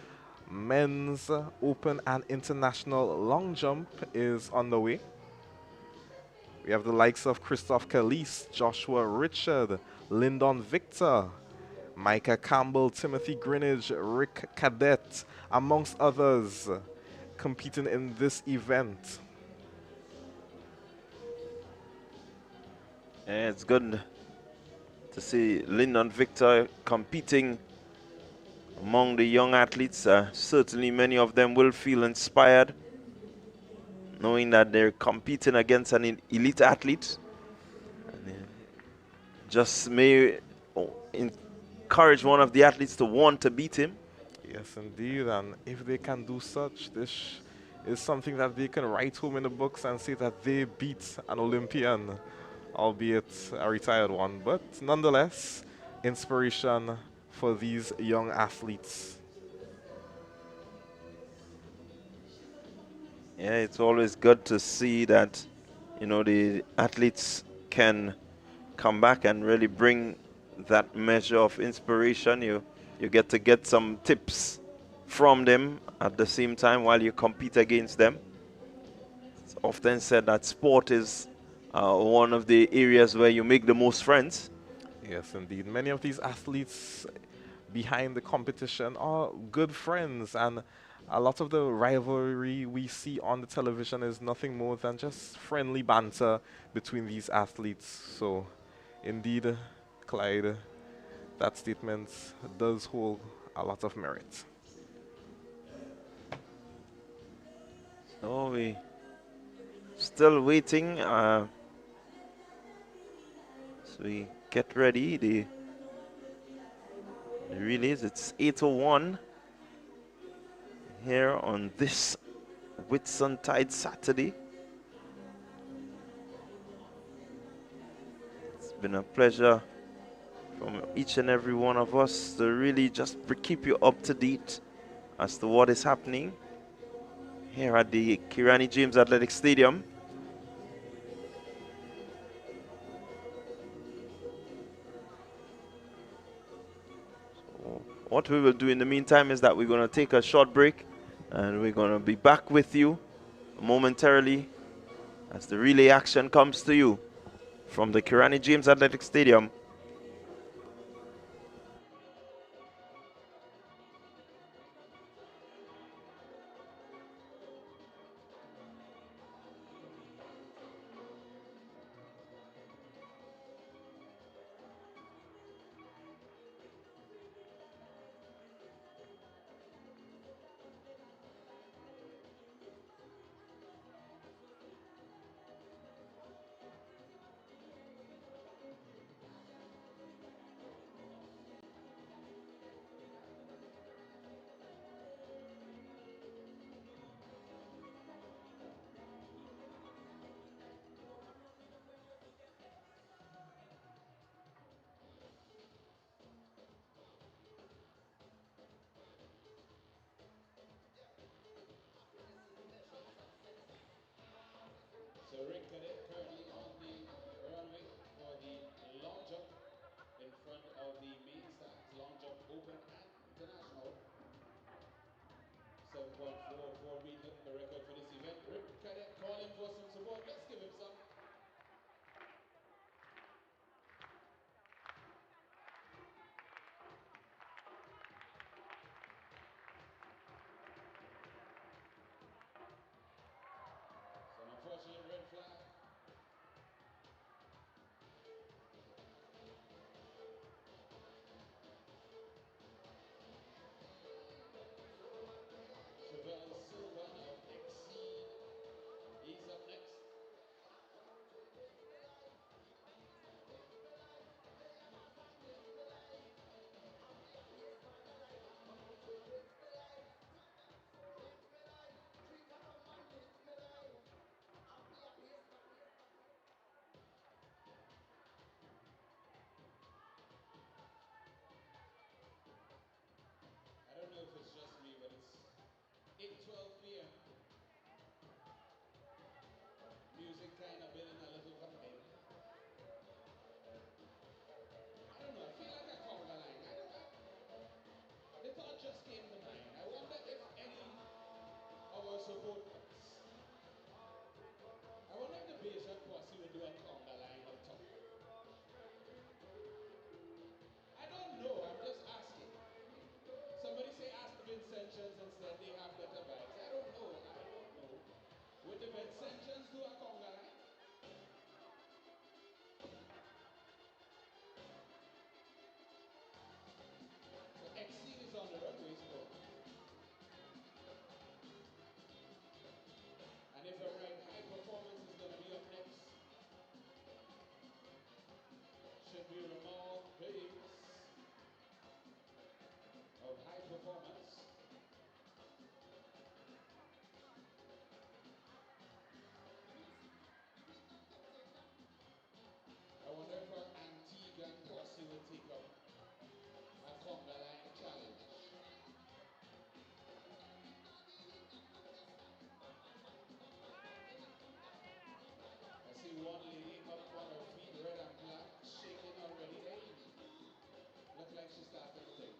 men's open and international long jump is on the way. We have the likes of Christophe Calise, Joshua Richard, Lyndon Victor, Micah Campbell, Timothy Greenidge, Rick Cadet, amongst others, competing in this event. Yeah, it's good to see Lyndon Victor competing among the young athletes. Certainly many of them will feel inspired knowing that they're competing against an elite athlete. And just may encourage one of the athletes to want to beat him. Yes, indeed. And if they can do such, this is something that they can write home in the books and say that they beat an Olympian, albeit a retired one. But nonetheless, inspiration for these young athletes. Yeah, it's always good to see that, you know, the athletes can come back and really bring that measure of inspiration. You get to get some tips from them at the same time while you compete against them. It's often said that sport is one of the areas where you make the most friends. Yes, indeed. Many of these athletes behind the competition are good friends, and a lot of the rivalry we see on the television is nothing more than just friendly banter between these athletes. So, indeed, Clyde, that statement does hold a lot of merit. So we still waiting. So we get ready. The relays. It's 8:01 here on this Whitsuntide Saturday. It's been a pleasure from each and every one of us to really just keep you up to date as to what is happening here at the Kirani James Athletic Stadium. So what we will do in the meantime is that we're going to take a short break, and we're going to be back with you momentarily as the relay action comes to you from the Kirani James Athletic Stadium. So Rick Cadet currently on the runway for the long jump in front of the main stands, long jump open and international. 7.44 meter, the record for this event. Rick Cadet calling for some support. Let's give him some. So an unfortunate red flag. Chevelle Sylvan of Exceed. He's up next. I don't know if it's just me, but it's 8:12 p.m. Music kind of building a little vibe. I don't know, I feel like a conga line. The thought just came to mind. I wonder if any of our supporters, I wonder if the Bayshot posse would do a conga line up top. I don't know, I'm just asking. Somebody say ask the Vincentians instead, they have better vibes. I don't know. Would the Vincentians do a conga line? So Exceed is on the runway still. And if I'm right, High Performance is going to be up next. Should be Ramal James of High Performance. I wonder if our Antiguan posse would take up a conga line challenge. I see one lady up on her feet, red and black, shaking already. Hey, look like she's starting to think.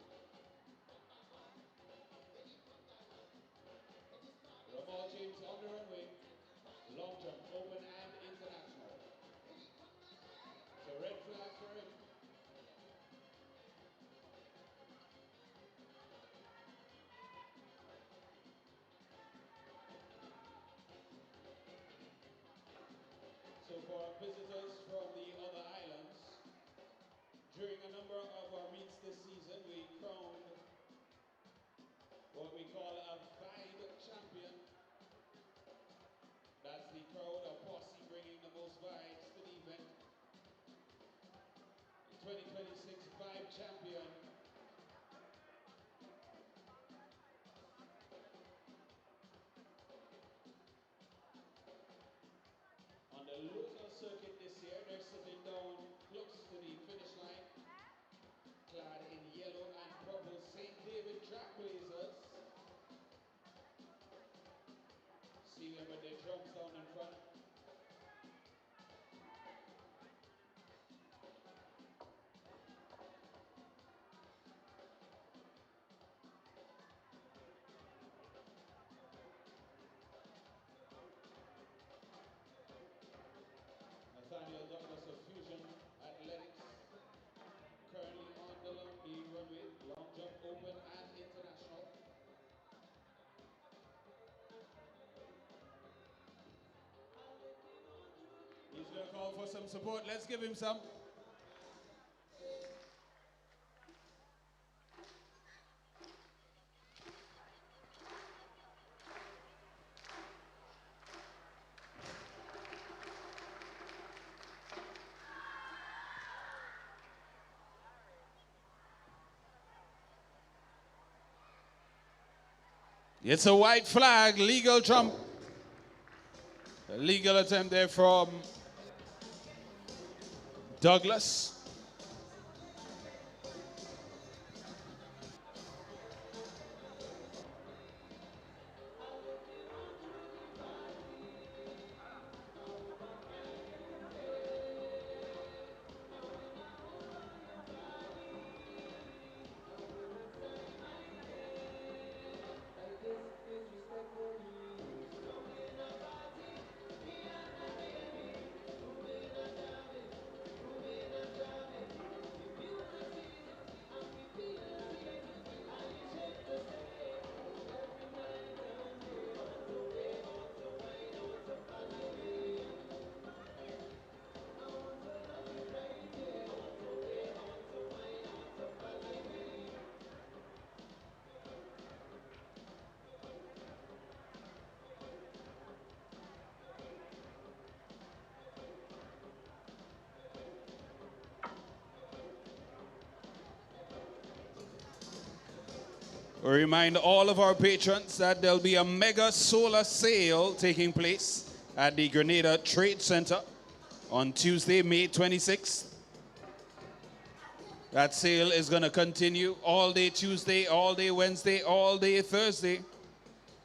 visitors from the other islands. During a number of our meets this season, we crowned what we call a Vibe Champion. That's the crowd or posse bringing the most vibes to the event. The 2026 Vibe Champion on the local circuit this year. They're sitting down close to the finish line, clad in yellow and purple St. David track blazers. See them with their drums down in front. Nathaniel Douglas of Fusion Athletics, currently on the runway, long jump open and international. He's going to call for some support. Let's give him some. It's a white flag, legal jump. A legal attempt there from Douglas. We remind all of our patrons that there'll be a mega solar sale taking place at the Grenada Trade Center on Tuesday, May 26th. That sale is going to continue all day Tuesday, all day Wednesday, all day Thursday,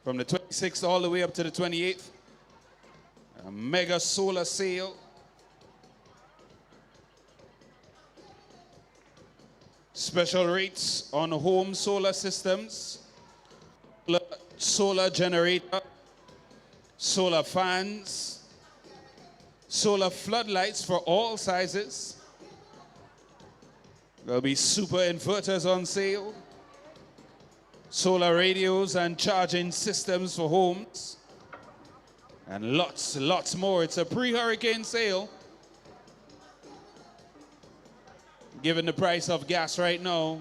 from the 26th all the way up to the 28th. A mega solar sale. Special rates on home solar systems, solar generator, solar fans, solar floodlights for all sizes. There'll be super inverters on sale, solar radios and charging systems for homes, and lots more. It's a pre-hurricane sale. Given the price of gas right now,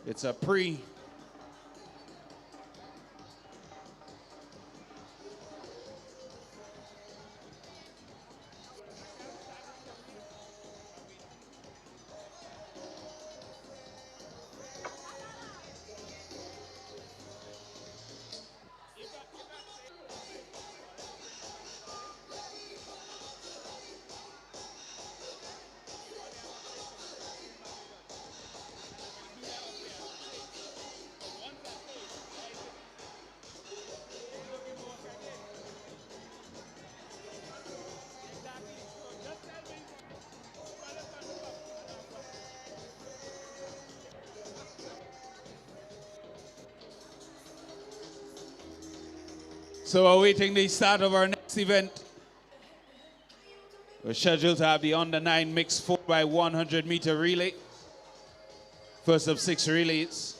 it's a pre. So awaiting the start of our next event. We're scheduled to have the under 9 mixed 4x100 meter relay. First of 6 relays.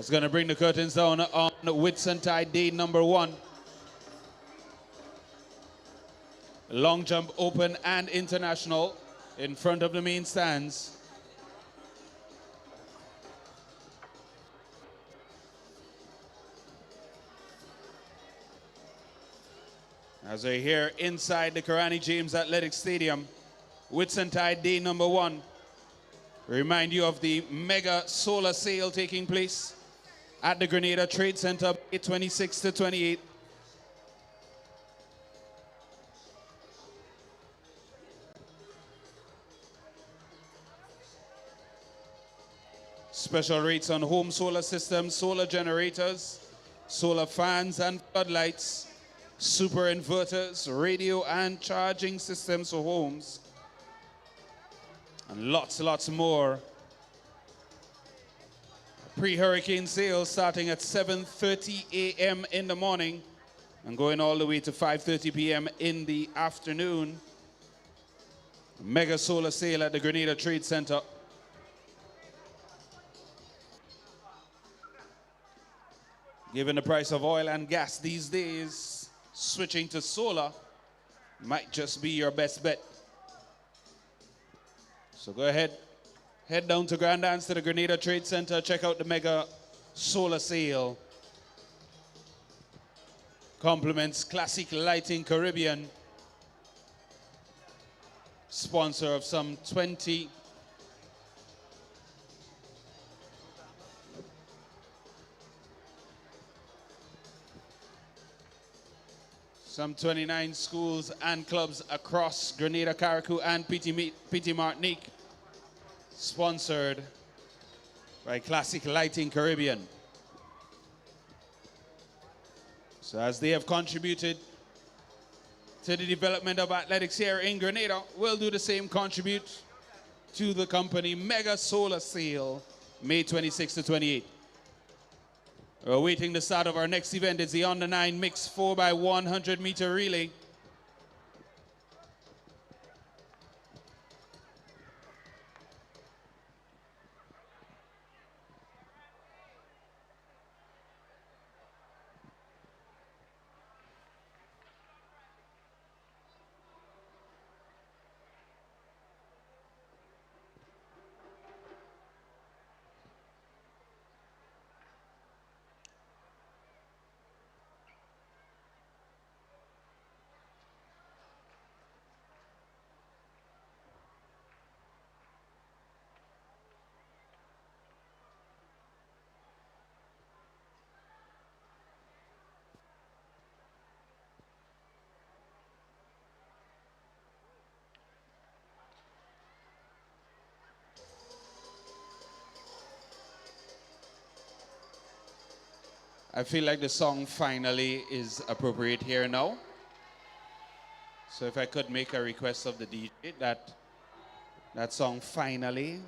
That's going to bring the curtains down on Whitsuntide Day number 1. Long jump open and international in front of the main stands. As we're here inside the Karani James Athletic Stadium, Whitsuntide Day number 1. Remind you of the mega solar sale taking place at the Grenada Trade Center, May 26 to 28. Special rates on home solar systems, solar generators, solar fans and floodlights, super inverters, radio and charging systems for homes, and lots more. Pre-hurricane sales starting at 7:30 a.m. in the morning and going all the way to 5:30 p.m. in the afternoon. Mega solar sale at the Grenada Trade Center. Given the price of oil and gas these days, switching to solar might just be your best bet. So go ahead, head down to Grand Dance to the Grenada Trade Center, check out the mega solar sale. Compliments Classic Lighting Caribbean, sponsor of some 29 schools and clubs across Grenada, Carriacou, and PT Martinique, sponsored by Classic Lighting Caribbean. So as they have contributed to the development of athletics here in Grenada, we'll do the same, contribute to the company mega solar sale, May 26 to 28. We're awaiting the start of our next event. It's the Under 9 Mixed 4x100 meter relay. I feel like the song Finally is appropriate here now. So if I could make a request of the DJ that song Finally.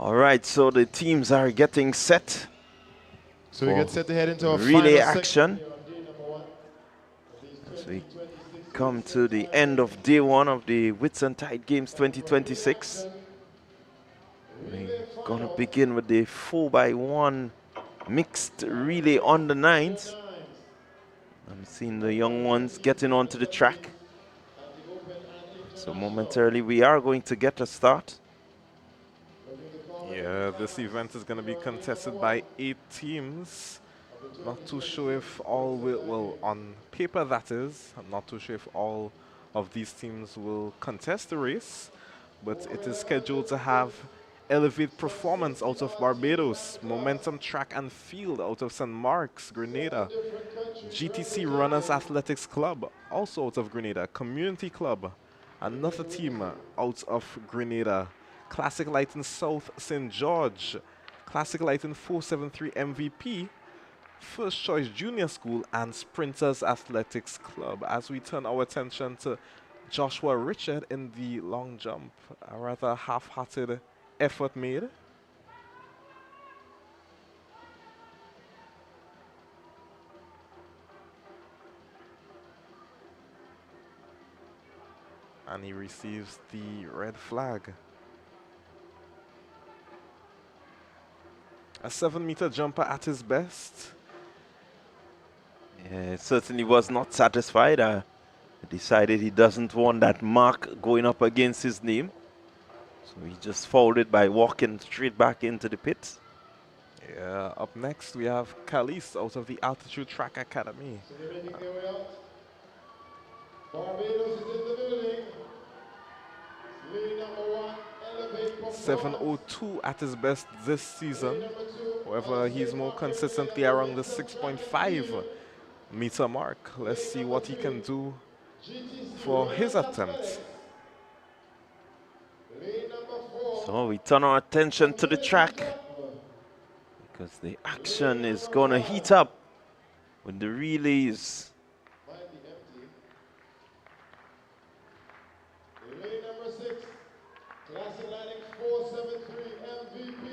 All right, so the teams are getting set. So we get set to head into our relay final action. As we come to the end of day one of the Whitsuntide Games 2026. We're gonna begin with the 4x1 mixed relay on the 9s. I'm seeing the young ones getting onto the track. So momentarily we are going to get a start. Yeah, this event is going to be contested by 8 teams. Not too sure if all will, well, on paper that is. I'm not too sure if all of these teams will contest the race, but it is scheduled to have Elevate Performance out of Barbados, Momentum Track and Field out of St. Mark's, Grenada, GTC Runners Athletics Club, also out of Grenada, Community Club, another team out of Grenada, Classic Lighting South St. George, Classic Lighting 473 MVP, First Choice Junior School, and Sprinters Athletics Club. As we turn our attention to Joshua Richard in the long jump, a rather half-hearted effort made. And he receives the red flag. A 7-meter jumper at his best. Yeah, certainly was not satisfied. Decided he doesn't want that mark going up against his name. So he just folded by walking straight back into the pit. Yeah, up next we have Kalis out of the Altitude Track Academy. So they're making their way out. Barbados is in the building. Lead number 1, Elevate Performance. 7:02 at his best this season. However, he's more consistently around the 6.5 meter mark. Let's see what he can do for his attempt. So we turn our attention to the track because the action is going to heat up with the relays. Relay number 6, Class Atlantic 473 MVP.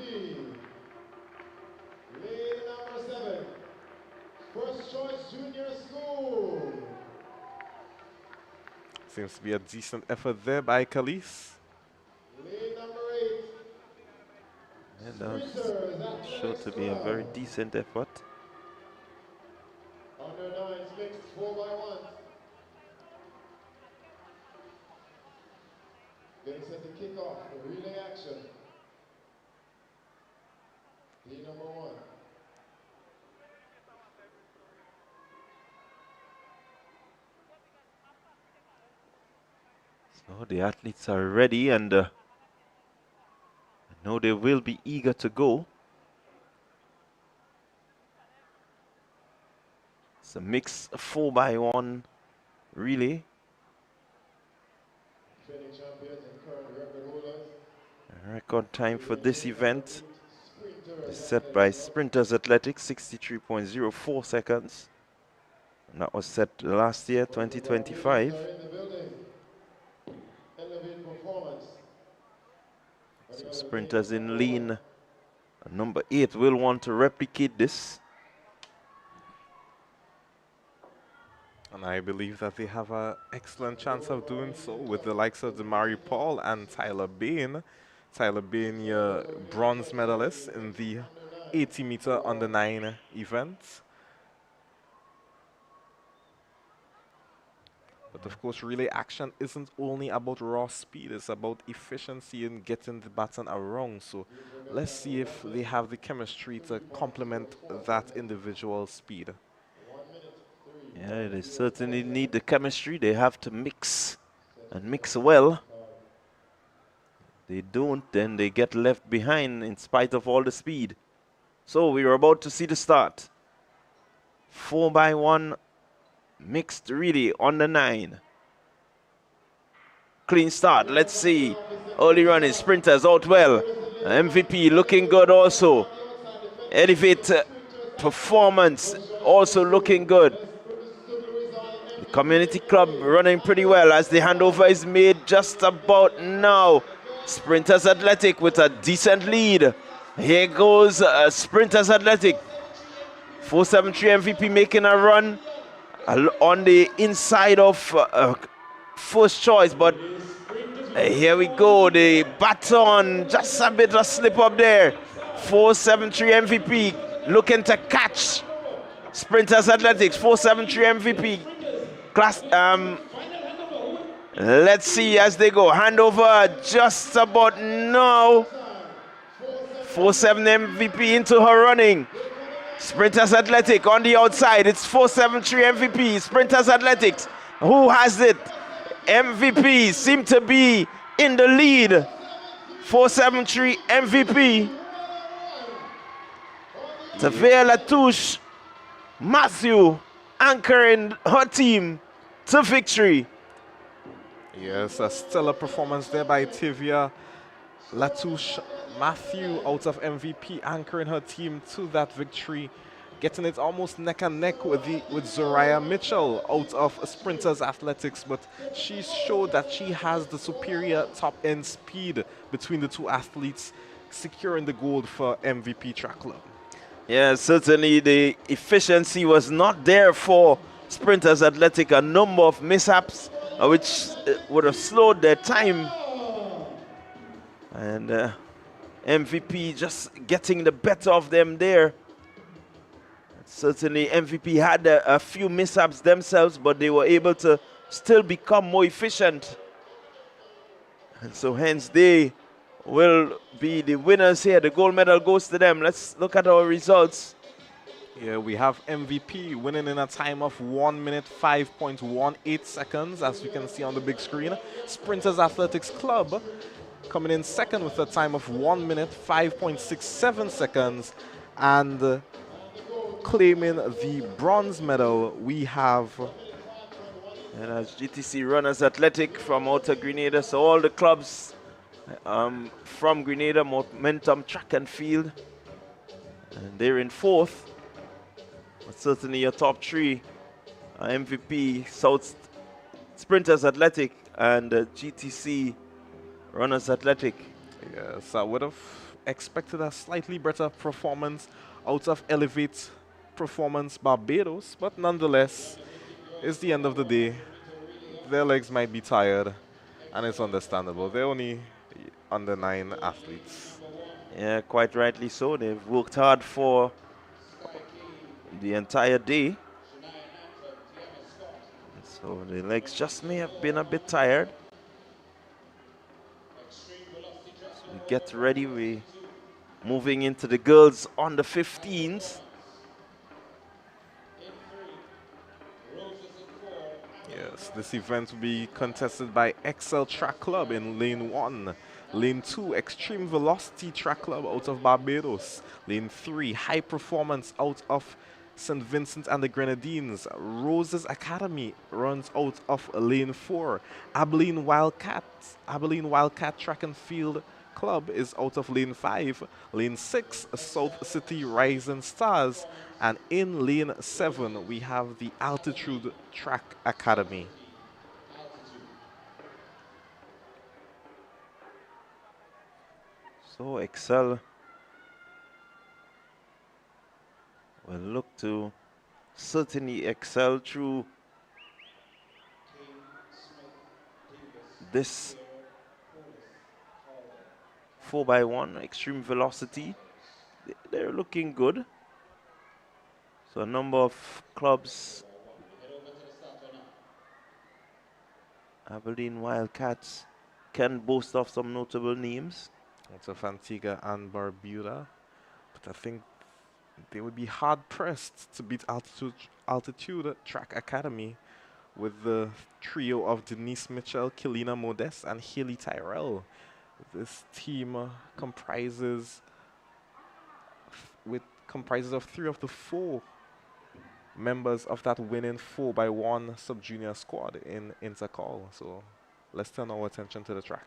Relay number 7, First Choice Junior School. Seems to be a decent effort there by Kalis. Relay number 8. And that's sure to be a very decent effort. Under 9s mixed 4x1. Getting set to kick off the relay action. Lead number 1. So the athletes are ready, and I know they will be eager to go. It's a mixed 4x1 relay. Defending champions and current record holders. A record time for this event is set by Sprinters Athletics, 63.04 seconds. And that was set last year, 2025. So Sprinters in lean. Number 8 will want to replicate this. And I believe that they have an excellent chance of doing so with the likes of Damari Paul and Tyler Bain. Tyler Bain, your bronze medalist in the 80-meter under 9 event. But of course, relay action isn't only about raw speed, it's about efficiency in getting the baton around. So let's see if they have the chemistry to complement that individual speed. Yeah, they certainly need the chemistry. They have to mix and mix well. They don't, then they get left behind in spite of all the speed. So we are about to see the start. 4x1 mixed relay on the 9. Clean start. Let's see. Early running Sprinters out well. MVP looking good also. Elevate Performance also looking good. The Community Club running pretty well as the handover is made just about now. Sprinters Athletic with a decent lead. Here goes Sprinters Athletic. 473 MVP making a run on the inside of first choice, but here we go. The baton, just a bit of slip up there. 473 MVP looking to catch Sprinters Athletics. 473 MVP. Class. Let's see as they go. Handover just about now. 47 MVP into her running. Sprinters Athletic on the outside. It's 473 MVP. Sprinters Athletics. Who has it? MVP seem to be in the lead. 473 MVP. Tavia Latouche. Matthew anchoring her team to victory. Yes, a stellar performance there by Tavia Latouche. Matthew out of MVP anchoring her team to that victory, getting it almost neck and neck with Zariah Mitchell out of Sprinters Athletics, but she showed that she has the superior top end speed between the two athletes, securing the gold for MVP Track Club. Yeah, certainly the efficiency was not there for Sprinters Athletic. A number of mishaps which would have slowed their time. And MVP just getting the better of them there. Certainly MVP had a few mishaps themselves, but they were able to still become more efficient. And so hence they will be the winners here. The gold medal goes to them. Let's look at our results. Yeah, we have MVP winning in a time of 1 minute 5.18 seconds, as we can see on the big screen. Sprinters Athletics Club coming in second with a time of 1 minute 5.67 seconds, and claiming the bronze medal we have. And as GTC Runners Athletic from Outer Grenada, so all the clubs from Grenada, Momentum Track and Field, and they're in fourth. But certainly your top three, MVP, South Sprinters Athletic, and GTC Runners Athletic. Yes, I would have expected a slightly better performance out of Elevate Performance Barbados, but nonetheless, it's the end of the day. Their legs might be tired, and it's understandable. They're only under 9 athletes. Yeah, quite rightly so. They've worked hard for the entire day. So the legs just may have been a bit tired. We get ready. We're moving into the girls on the 15s. Yes, this event will be contested by Excel Track Club in Lane 1. Lane 2, Extreme Velocity Track Club out of Barbados. Lane 3, High Performance out of St. Vincent and the Grenadines. Roses Academy runs out of Lane 4. Abilene Wildcat Track and Field Club is out of Lane 5. Lane 6, South City Rising Stars. And in Lane 7, we have the Altitude Track Academy. So Excel will look to certainly excel through this 4x1 extreme velocity. They're looking good. So a number of clubs, Aberdeen Wildcats, can boast of some notable names. Out of Antigua and Barbuda, but I think they would be hard-pressed to beat Altitude Track Academy with the trio of Denise Mitchell, Kelina Modeste, and Haley Tyrell. This team comprises of 3 of the 4 members of that winning 4x1 sub-junior squad in Intercall. So let's turn our attention to the track.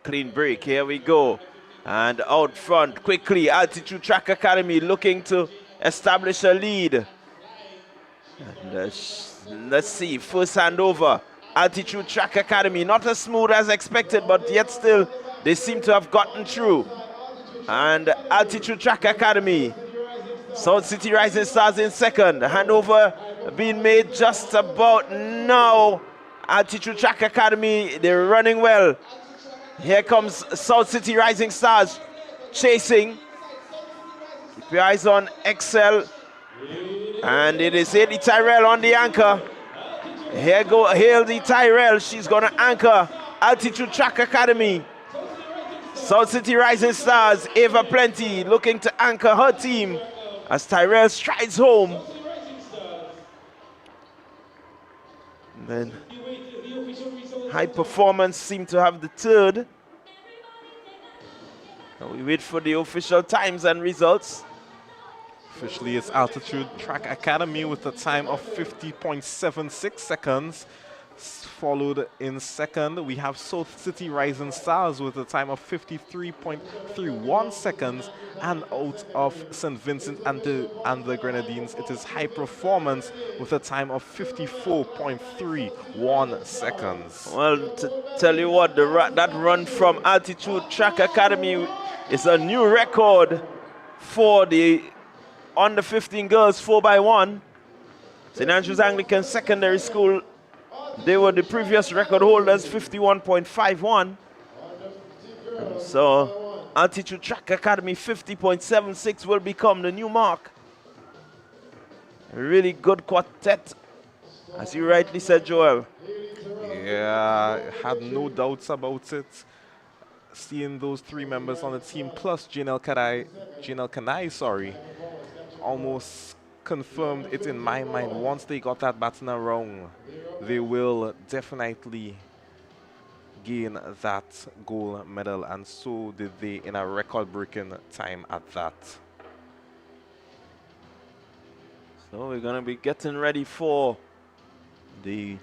Clean break, here we go. And out front, quickly, Altitude Track Academy looking to establish a lead. And let's see, first handover. Altitude Track Academy. Not as smooth as expected, but yet still they seem to have gotten through. And Altitude Track Academy, South City Rising Stars in second. Handover being made just about now. Altitude Track Academy, they're running well. Here comes South City Rising Stars chasing. Keep your eyes on Excel. And it is Haley Tyrell on the anchor. Here go Haley Tyrell. She's going to anchor Altitude Track Academy. South City Rising Stars, Ava Plenty looking to anchor her team as Tyrell strides home. And then High Performance seem to have the third. Now we wait for the official times and results. Officially, it's Altitude Track Academy with a time of 50.76 seconds. Followed in second, we have South City Rising Stars with a time of 53.31 seconds. And out of St. Vincent and the Grenadines, it is High Performance with a time of 54.31 seconds. Well, to tell you what, that run from Altitude Track Academy is a new record for the under 15 girls 4x1. St. Andrews Anglican Secondary School, they were the previous record holders, 51.51. So Altitude Track Academy 50.76 will become the new mark. A really good quartet, as you rightly said, Joel. Yeah, I had no doubts about it. Seeing those three members on the team, plus Janelle Kanai, almost confirmed it in my mind. Once they got that baton around, they will definitely gain that gold medal, and so did they in a record-breaking time at that. So we're going to be getting ready for the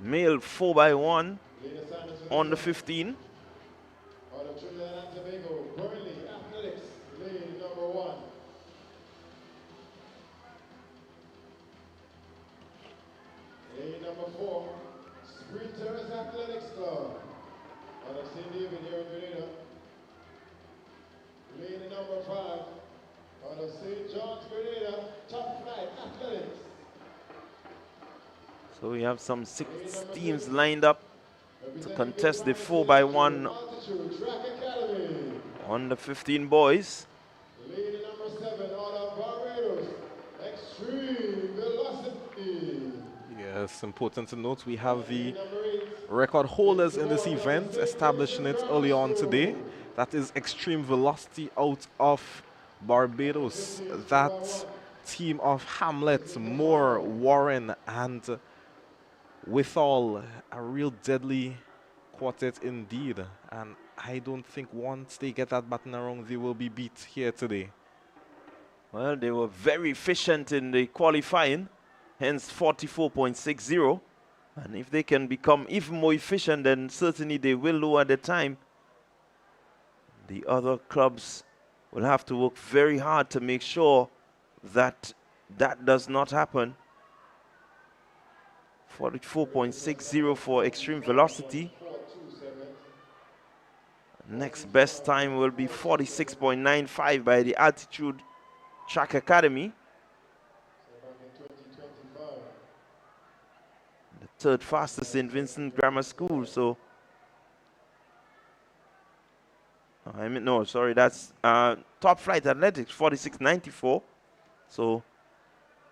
male 4x1 on the 15. Lane number 4, Sprinters Athletics Club, out of St. David here in Grenada. Lane number 5, out of St. John's, Grenada, Top Flight Athletics. So we have some 6 teams lined up to contest the 4x1 on the 15 boys. Lane number 7, out of Barbados, Extreme Velocity. Yes, important to note, we have the record holders in this event, establishing it early on today. That is Extreme Velocity out of Barbados. That team of Hamlet, Moore, Warren, and withal, a real deadly quartet indeed. And I don't think once they get that baton around, they will be beat here today. Well, they were very efficient in the qualifying, hence 44.60. And if they can become even more efficient, then certainly they will lower the time. The other clubs will have to work very hard to make sure that that does not happen. 44.60 for Extreme Velocity. Next best time will be 46.95 by the Altitude Track Academy. The third fastest St. Vincent Grammar School, so no, sorry, that's Top Flight Athletics, 46.94. So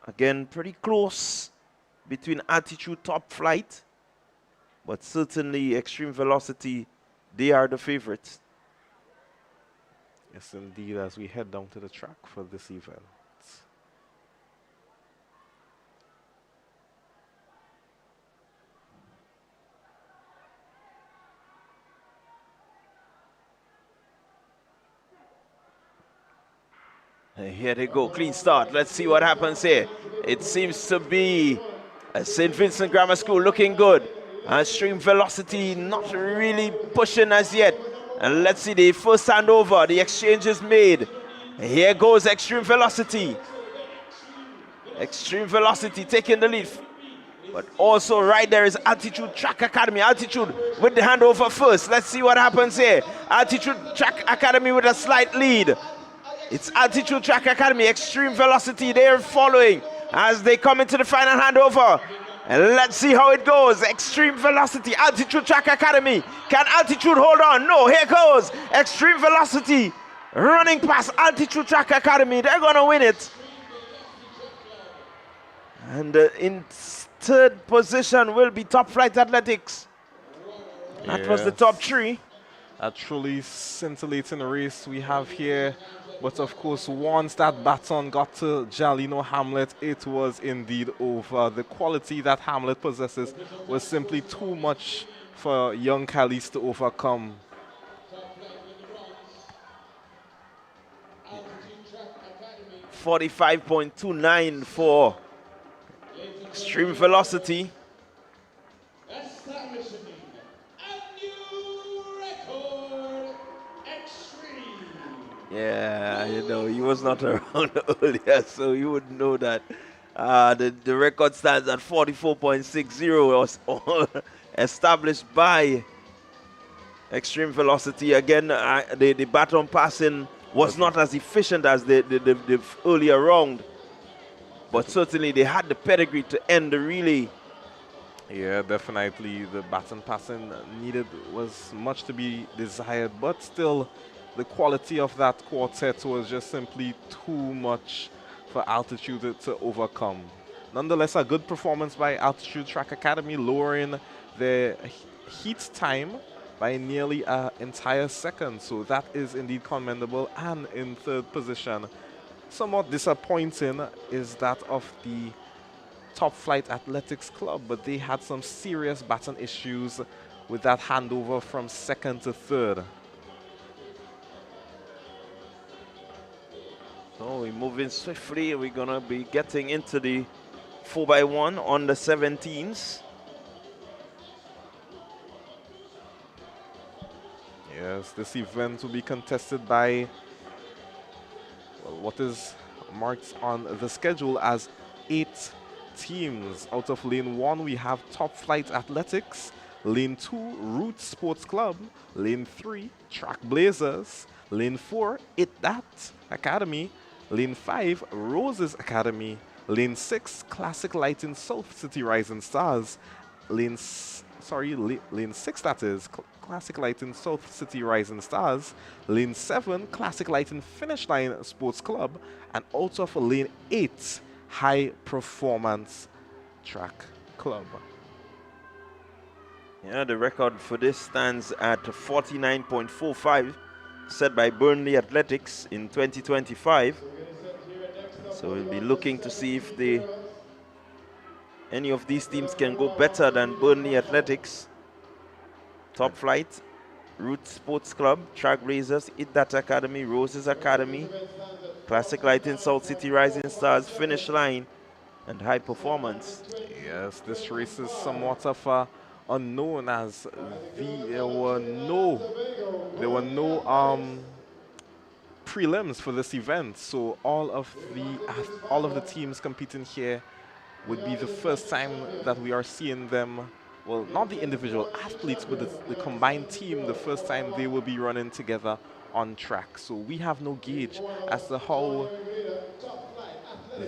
again, pretty close between Altitude, Top Flight, but certainly Extreme Velocity, they are the favorites. Yes, indeed, as we head down to the track for this event. Here they go, clean start. Let's see what happens here. It seems to be St. Vincent Grammar School looking good. Extreme Velocity not really pushing as yet. And let's see the first handover. The exchange is made. Here goes Extreme Velocity. Extreme Velocity taking the lead. But also right there is Altitude Track Academy. Altitude with the handover first. Let's see what happens here. Altitude Track Academy with a slight lead. It's Altitude Track Academy, Extreme Velocity. They're following as they come into the final handover. And let's see how it goes. Extreme Velocity, Altitude Track Academy. Can Altitude hold on? No, here goes Extreme Velocity running past Altitude Track Academy. They're going to win it. And in third position will be Top Flight Athletics. That was the top three. A truly scintillating race we have here. But of course, once that baton got to Jalino Hamlet, it was indeed over. The quality that Hamlet possesses was simply too much for young Callis to overcome. .45.29 for Extreme Velocity. Yeah, you know, he was not around earlier, so you would know that the record stands at 44.60. Was all established by Extreme Velocity. Again, the baton passing was not as efficient as the earlier round, but certainly they had the pedigree to end the relay. Yeah, definitely the baton passing needed was much to be desired, but still the quality of that quartet was just simply too much for Altitude to overcome. Nonetheless, a good performance by Altitude Track Academy, lowering their heat time by nearly an entire second. So that is indeed commendable. And in third position, somewhat disappointing, is that of the Top Flight Athletics Club, but they had some serious baton issues with that handover from second to third. So we're moving swiftly. We're going to be getting into the 4x1 on the 17s. Yes, this event will be contested by what is marked on the schedule as 8 teams. Out of lane 1, we have Top Flight Athletics. Lane 2, Root Sports Club. Lane 3, Track Blazers. Lane 4, It That Academy. Lane 5, Roses Academy. Lane 6, Classic Lighting South City Rising Stars. Lane 6, that is, Classic Lighting South City Rising Stars. Lane 7, Classic Lighting Finish Line Sports Club. And also for Lane 8, High Performance Track Club. Yeah, the record for this stands at 49.45, set by Burnley Athletics in 2025. So we'll be looking to see if any of these teams can go better than Burnley Athletics. Top Flight, Root Sports Club, Track Blazers, It That Academy, Roses Academy, Classic Lighting, South City Rising Stars, Finish Line, and High Performance. Yes, this race is somewhat of a unknown, as there were no prelims for this event, so all of the teams competing here would be the first time that we are seeing them. Well, not the individual athletes, but the combined team, the first time they will be running together on track. So we have no gauge as to how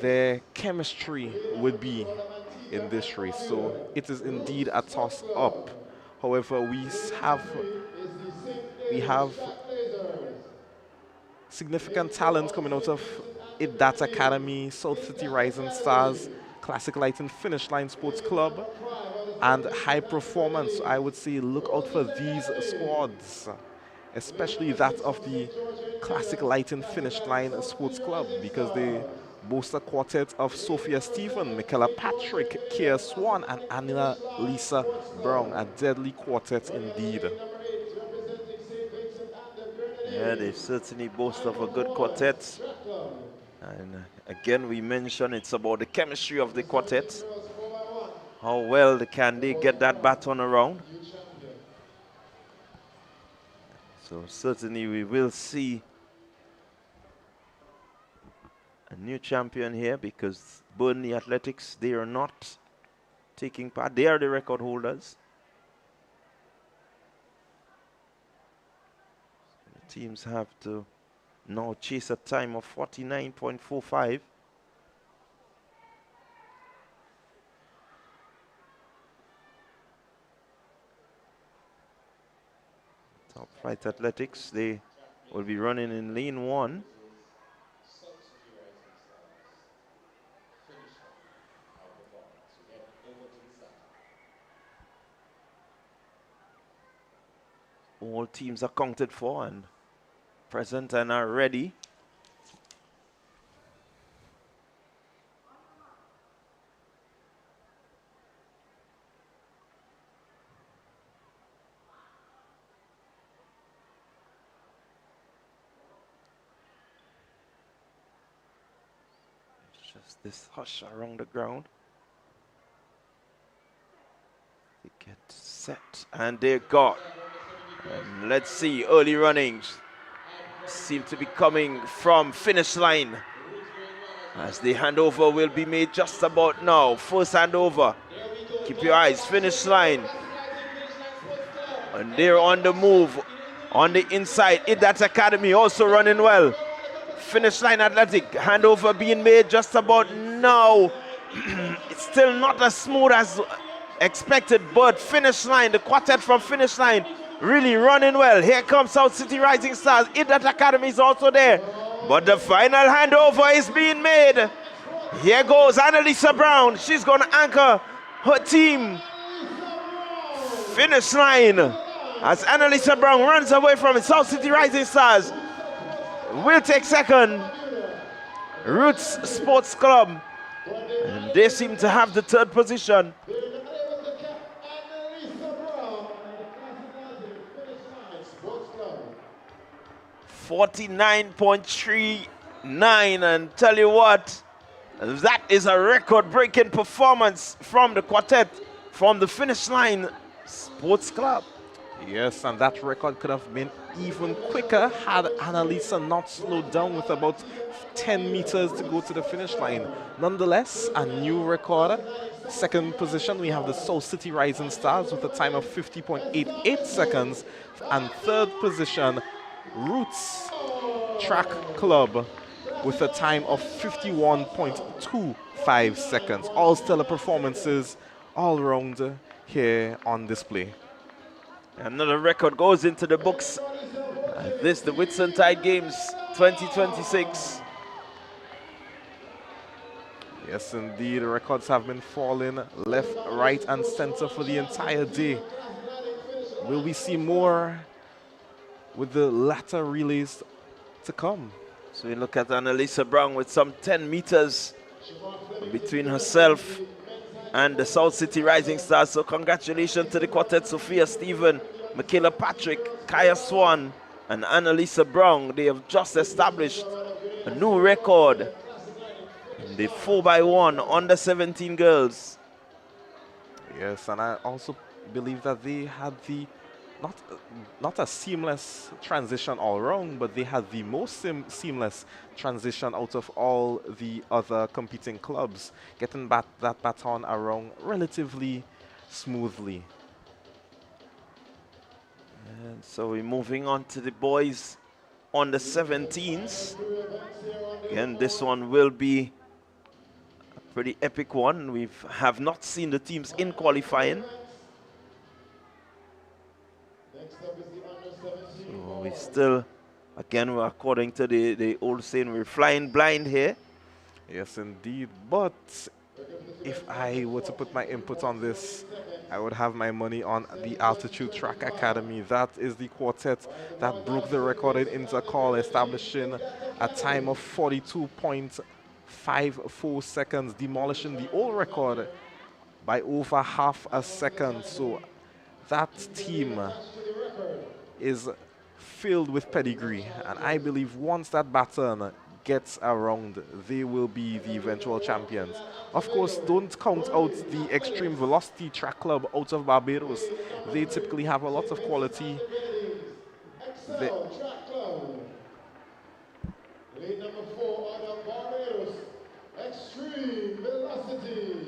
their chemistry would be in this race. So it is indeed a toss-up. However, we have significant talent coming out of It That Academy, South City Rising Stars, Classic Lighting Finish Line Sports Club, and High Performance. I would say look out for these squads, especially that of the Classic Lighting Finish Line Sports Club, because they boast a quartet of Sophia Stephen, Michaela Patrick, Kia Swan, and Anna Lisa Brown. A deadly quartet indeed. Yeah, they certainly boast of a good quartet. And again, we mentioned it's about the chemistry of the quartet. How well can they get that baton around? So certainly we will see a new champion here, because Burnley Athletics, they are not taking part. They are the record holders. The teams have to now chase a time of 49.45. Top Flight Athletics, they will be running in lane 1. All teams are counted for and present and are ready. Just this hush around the ground. They get set and they got. And let's see, early runnings seem to be coming from finish line. As the handover will be made just about now. First handover. Keep your eyes, finish line. And they're on the move. On the inside, Idat Academy also running well. Finish line athletic, handover being made just about now. It's still not as smooth as expected, but finish line, the quartet from finish line, really running well. Here comes South City Rising Stars. Idat Academy is also there. But the final handover is being made. Here goes Annalisa Brown. She's going to anchor her team. Finish line. As Annalisa Brown runs away from it, South City Rising Stars will take second. Roots Sports Club. And they seem to have the third position. 49.39, and tell you what, that is a record-breaking performance from the quartet, from the Finish Line Sports Club. Yes, and that record could have been even quicker had Annalisa not slowed down with about 10 meters to go to the finish line. Nonetheless, a new record. Second position, we have the South City Rising Stars with a time of 50.88 seconds. And third position, Roots Track Club with a time of 51.25 seconds. All stellar performances all around here on display. Another record goes into the books. This, the Whitsuntide Games 2026. Yes, indeed, the records have been falling left, right, and center for the entire day. Will we see more with the latter relays to come? So we look at Annalisa Brown with some 10 meters between herself and the South City Rising Stars. So congratulations to the quartet, Sophia Stephen, Michaela Patrick, Kaya Swan, and Annalisa Brown. They have just established a new record in the 4x1 under 17 girls. Yes, and I also believe that they had the not a seamless transition all around, but they had the most seamless transition out of all the other competing clubs, getting that baton around relatively smoothly. And so we're moving on to the boys on the 17s. Again, this one will be a pretty epic one. We have not seen the teams in qualifying. So we still, again, according to the old saying, we're flying blind here. Yes, indeed. But if I were to put my input on this, I would have my money on the Altitude Track Academy. That is the quartet that broke the record in intercall, establishing a time of 42.54 seconds, demolishing the old record by over half a second. So that team is filled with pedigree, and I believe once that baton gets around, they will be the eventual champions. Of course, don't count out the Extreme Velocity Track Club out of Barbados. They typically have a lot of quality. Lead number 4 out of Barbados, Extreme Velocity.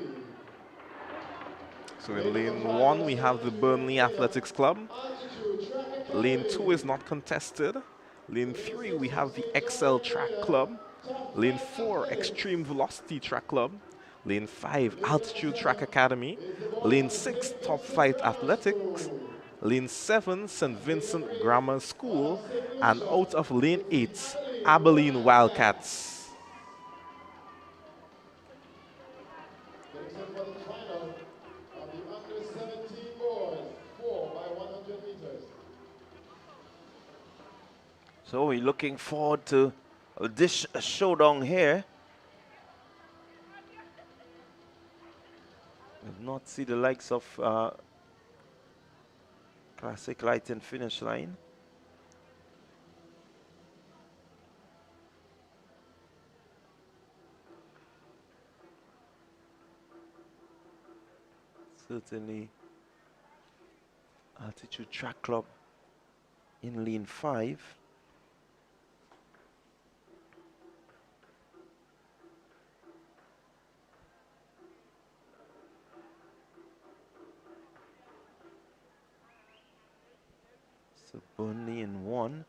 So in lane 1, we have the Burnley Athletics Club. Lane 2 is not contested. Lane 3, we have the Excel Track Club. Lane 4, Extreme Velocity Track Club. Lane 5, Altitude Track Academy. Lane 6, Top Flight Athletics. Lane 7, St. Vincent Grammar School. And out of Lane 8, Abilene Wildcats. So we're looking forward to this showdown here. We've not see the likes of Classic Light and Finish Line. Certainly Altitude Track Club in lane 5. So Burnley in 1.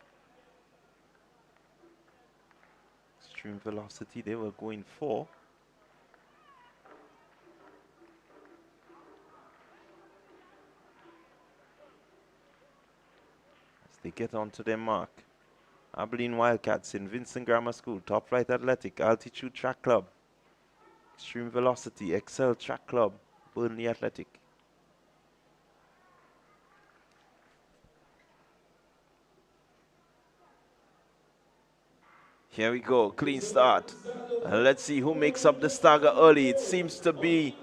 Extreme Velocity, they were going 4. As they get onto their mark. Abilene Wildcats, St. Vincent Grammar School, Top Flight Athletic, Altitude Track Club, Extreme Velocity, Excel Track Club, Burnley Athletic. Here we go, clean start. Let's see who makes up the stagger early. It seems to be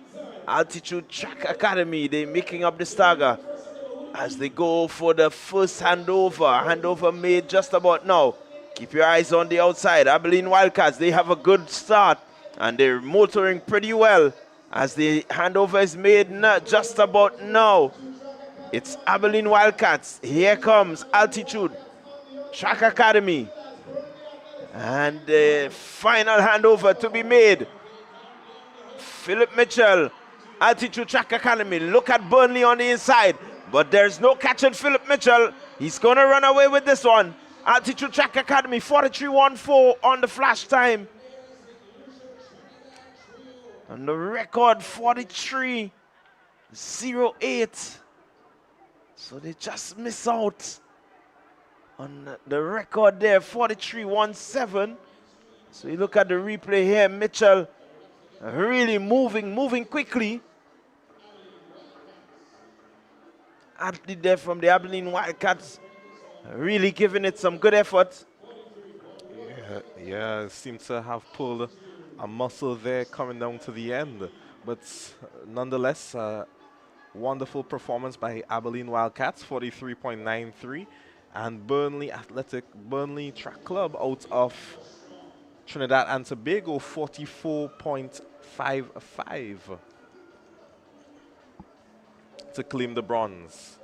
Altitude Track Academy. They're making up the stagger as they go for the first handover. Handover made just about now. Keep your eyes on the outside. Abilene Wildcats, they have a good start and they're motoring pretty well as the handover is made just about now. It's Abilene Wildcats. Here comes Altitude Track Academy. And the final handover to be made. Philip Mitchell, Altitude Track Academy. Look at Burnley on the inside. But there's no catching Philip Mitchell. He's going to run away with this one. Altitude Track Academy, 43.14 on the flash time. And the record, 43.08. So they just miss out on the record there, 43.17. So you look at the replay here, Mitchell really moving quickly. Athlete there from the Abilene Wildcats, really giving it some good effort. Yeah, seems to have pulled a muscle there coming down to the end. But nonetheless, wonderful performance by Abilene Wildcats, 43.93. And Burnley Track Club out of Trinidad and Tobago, 44.55 to claim the bronze.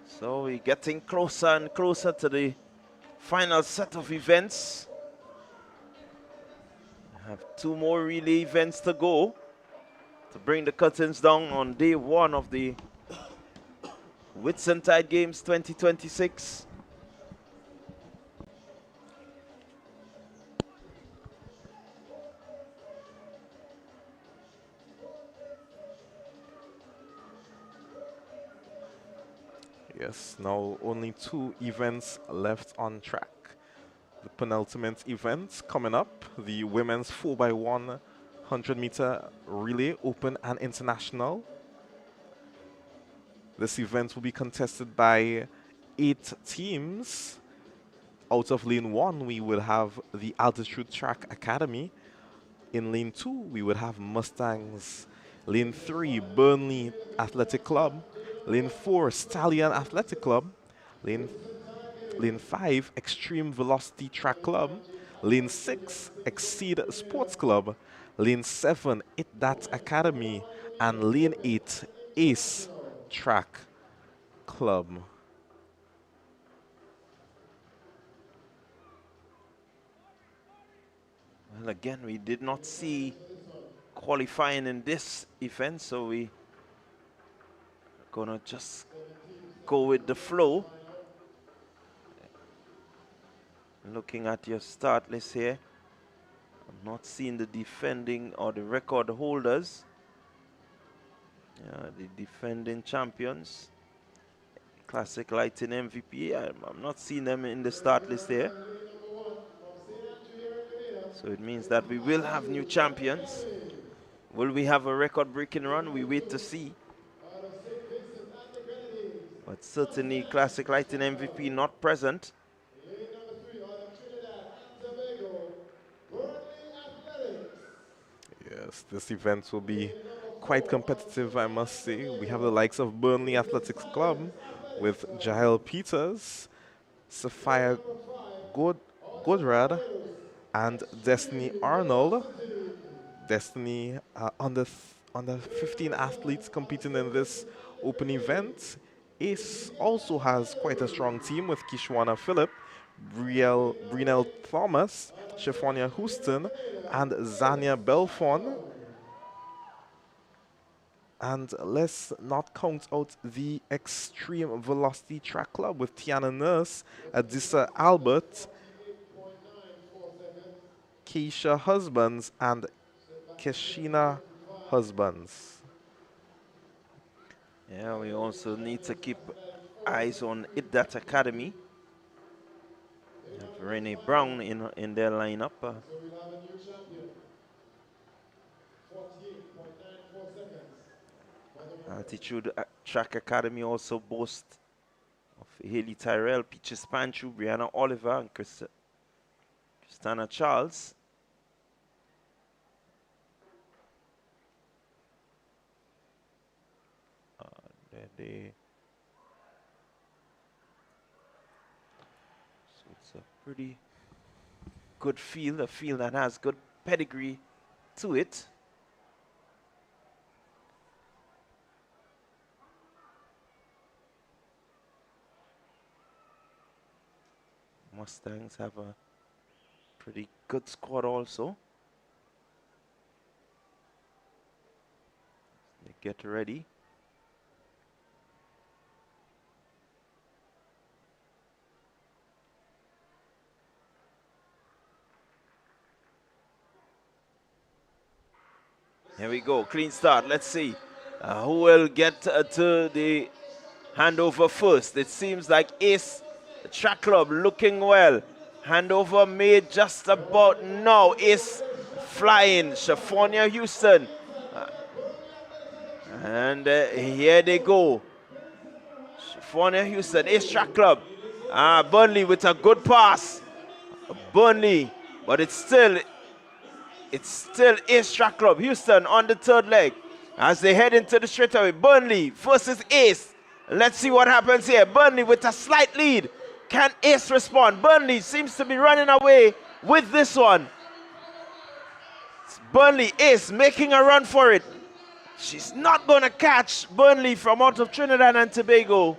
So we're getting closer and closer to the final set of events. We have 2 more relay events to go to bring the curtains down on day 1 of the Whitsuntide Games 2026. Yes, now only 2 events left on track. The penultimate event coming up, the women's 4x1 100-meter relay, open and international. This event will be contested by 8 teams. Out of lane 1, we will have the Altitude Track Academy. In lane 2, we would have Mustangs. Lane 3, Burnley Athletic Club. Lane 4, Stallion Athletic Club. Lane 5, Extreme Velocity Track Club. Lane 6, Exceed Sports Club. Lane 7, It That Academy. And Lane 8, Ace Track Club. Well, again, we did not see qualifying in this event, so we gonna just go with the flow. Looking at your start list here, I'm not seeing the defending or the record holders. The defending champions, Classic Lighting MVP. I'm not seeing them in the start list here. So it means that we will have new champions. Will we have a record-breaking run? We wait to see. But certainly Classic Lighting MVP not present. Yes, this event will be quite competitive, I must say. We have the likes of Burnley Athletics Club with Jael Peters, Sophia Godrad, and Destiny Arnold. Destiny under 15 athletes competing in this open event. Ace also has quite a strong team with Kishwana Phillip, Brynell Thomas, Shephonia Houston, and Zania Belfon. And let's not count out the Extreme Velocity Track Club with Tiana Nurse, Adissa Albert, Keisha Husbands, and Keshina Husbands. Yeah, we also need to keep eyes on That Academy. Renee Brown in their lineup. Altitude Track Academy also boasts of Haley Tyrell, Peaches Panchu, Brianna Oliver, and Christina Charles. So it's a pretty good field, a field that has good pedigree to it. Mustangs have a pretty good squad also. They get ready. Here we go, clean start. Let's see who will get to the handover first. It seems like Ace Track Club looking well. Handover made just about now. Ace flying. Shephonia Houston. And here they go. Shephonia Houston, Ace Track Club. Burnley with a good pass. Burnley, but it's still Ace Track Club. Houston on the third leg as they head into the straightaway. Burnley versus Ace. Let's see what happens here. Burnley with a slight lead. Can Ace respond? Burnley seems to be running away with this one. It's Burnley, Ace making a run for it. She's not going to catch Burnley from out of Trinidad and Tobago.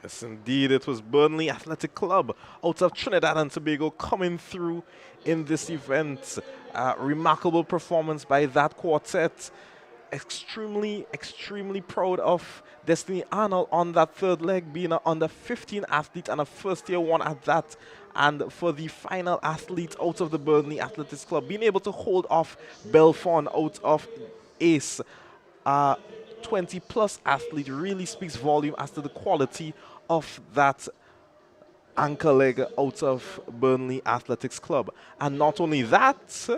Yes, indeed, it was Burnley Athletic Club out of Trinidad and Tobago coming through in this event. Remarkable performance by that quartet. Extremely proud of Destiny Arnold on that third leg, being an under 15 athlete and a first year one at that. And for the final athlete out of the Burnley Athletics Club, being able to hold off Belfon out of Ace. 20-plus athlete really speaks volume as to the quality of that anchor leg out of Burnley Athletics Club. And not only that,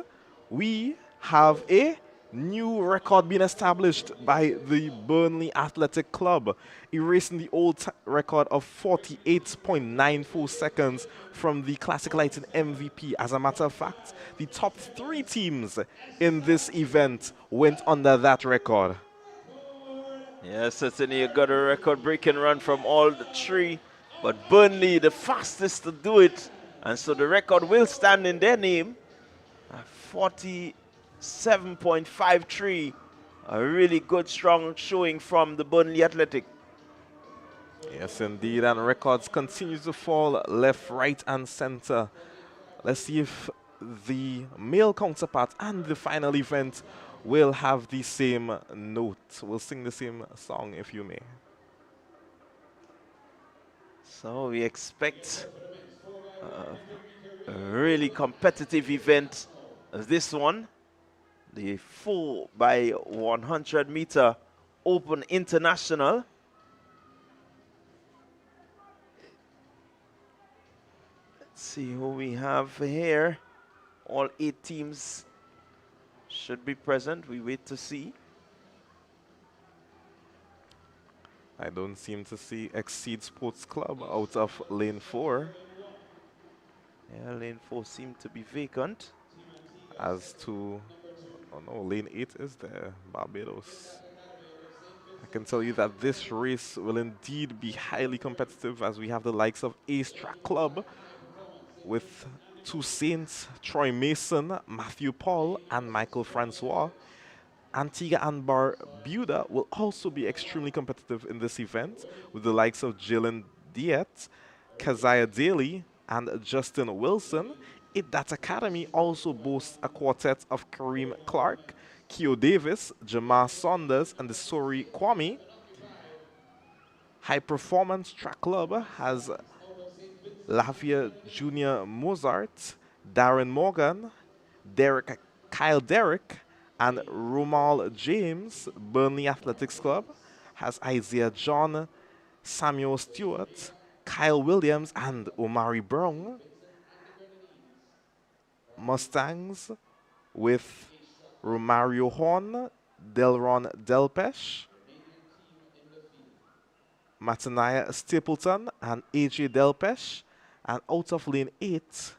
we have a new record being established by the Burnley Athletic Club, erasing the old record of 48.94 seconds from the Classic Lighting MVP. As a matter of fact, the top 3 teams in this event went under that record. Yes, certainly got a record-breaking run from all the 3, but Burnley the fastest to do it, and so the record will stand in their name. 47.53, a really good, strong showing from the Burnley Athletic. Yes, indeed, and records continue to fall left, right, and center. Let's see if the male counterpart and the final event will have the same note. We'll sing the same song, if you may. So we expect a really competitive event as this one, the 4 by 100 meter Open International. Let's see who we have here. All 8 teams should be present. We wait to see. I don't seem to see Exceed Sports Club out of lane 4. Yeah, lane 4 seemed to be vacant. As to, oh no, lane 8 is there, Barbados. I can tell you that this race will indeed be highly competitive, as we have the likes of Ace Track Club with 2 Saints, Troy Mason, Matthew Paul, and Michael Francois. Antigua and Barbuda will also be extremely competitive in this event, with the likes of Jalen Diet, Keziah Daly, and Justin Wilson. That Academy also boasts a quartet of Kareem Clark, Keo Davis, Jamar Saunders, and the Sori Kwame. High Performance Track Club has Lavia Jr. Mozart, Darren Morgan, Kyle Derrick, and Romal James. Burnley Athletics Club has Isaiah John, Samuel Stewart, Kyle Williams, and Omari Brown. Mustangs with Romario Horn, Delron Delpesh, Matanaya Stapleton, and AJ Delpesh. And out of lane 8,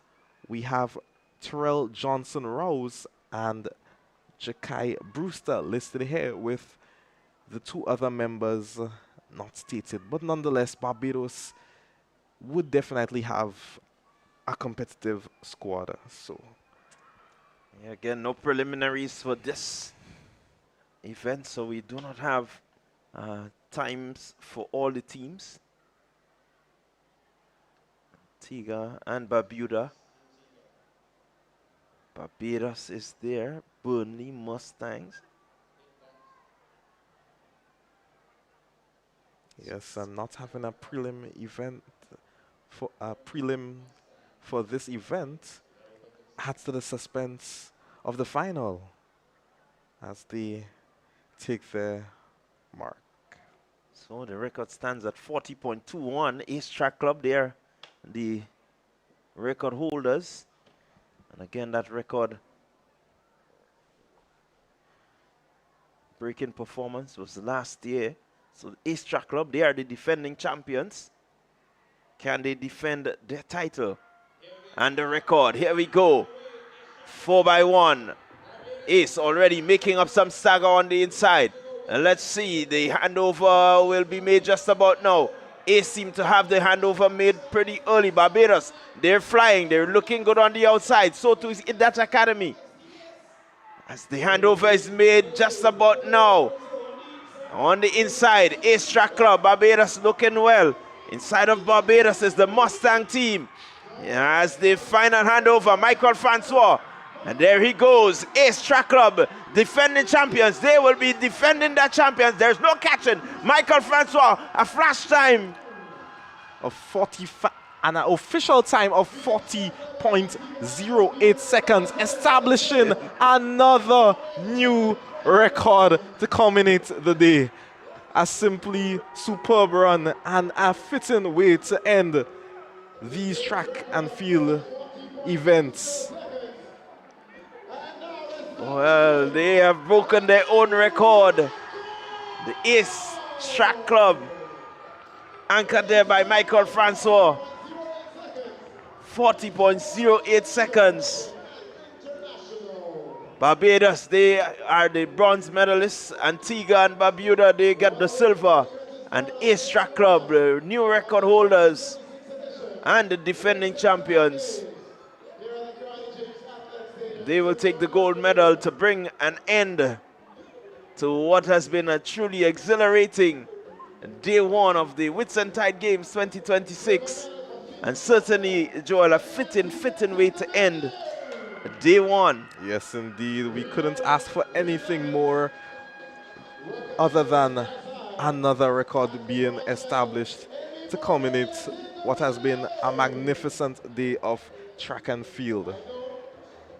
we have Terrell Johnson Rose and Jakai Brewster listed here, with the 2 other members not stated. But nonetheless, Barbados would definitely have a competitive squad. So yeah, again, no preliminaries for this event, so we do not have times for all the teams. Antigua and Barbuda. Barbados is there. Burnley Mustangs. yes, and not having a prelim event for a prelim for this event adds to the suspense of the final as they take their mark. So the record stands at 40.21. Ace Track Club there, the record holders. And again, that record breaking performance was last year. So the Ace Track Club, they are the defending champions. Can they defend their title and the record? Here we go. 4 by 1. Ace already making up some stagger on the inside. And let's see, the handover will be made just about now. Ace seem to have the handover made pretty early. Barbados, they're flying. They're looking good on the outside. So too is that Academy. As the handover is made just about now. On the inside, Ace Track Club, Barbados looking well. Inside of Barbados is the Mustang team. As the final handover, Michael Francois. And there he goes, Ace Track Club, defending champions. They will be defending their champions. There's no catching. Michael Francois, a flash time of 45, and an official time of 40.08 seconds, establishing another new record to culminate the day. A simply superb run and a fitting way to end these track and field events. Well, they have broken their own record. The Ace Track Club, anchored there by Michael Francois. 40.08 seconds. Barbados, they are the bronze medalists. Antigua and Barbuda, they get the silver. And Ace Track Club, the new record holders and the defending champions, they will take the gold medal to bring an end to what has been a truly exhilarating day 1 of the Whitsuntide Games 2026. And certainly, Joel, a fitting way to end day one. Yes, indeed. We couldn't ask for anything more other than another record being established to culminate what has been a magnificent day of track and field.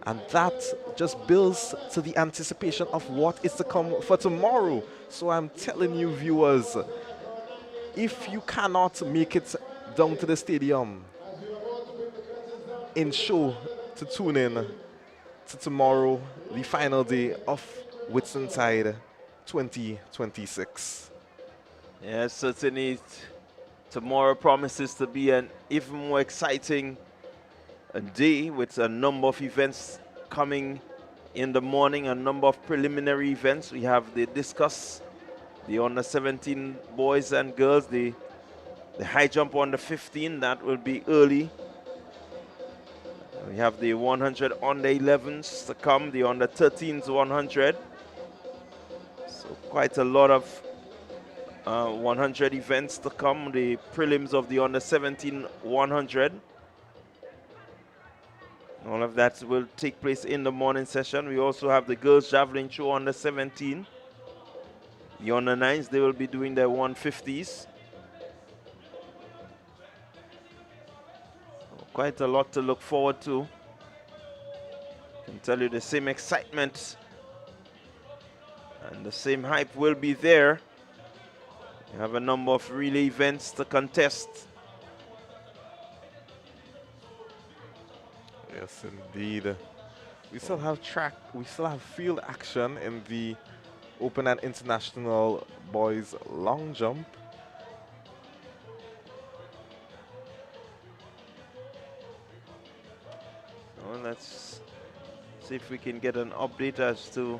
And that just builds to the anticipation of what is to come for tomorrow. So I'm telling you, viewers, if you cannot make it down to the stadium, ensure to tune in to tomorrow, the final day of Whitsuntide 2026. Yes, certainly tomorrow promises to be an even more exciting day with a number of events coming in the morning, a number of preliminary events. We have the discus, the under 17 boys and girls, the high jump under 15, that will be early. We have the 100 under 11s to come, the under 13s 100. So quite a lot of 100 events to come, the prelims of the under 17 100. All of that will take place in the morning session. We also have the girls javelin throw under 17. The under 9s, they will be doing their 150s. Quite a lot to look forward to. I can tell you the same excitement and the same hype will be there. We have a number of relay events to contest. Yes, indeed. We still have field action in the Open and International Boys Long Jump. So let's see if we can get an update as to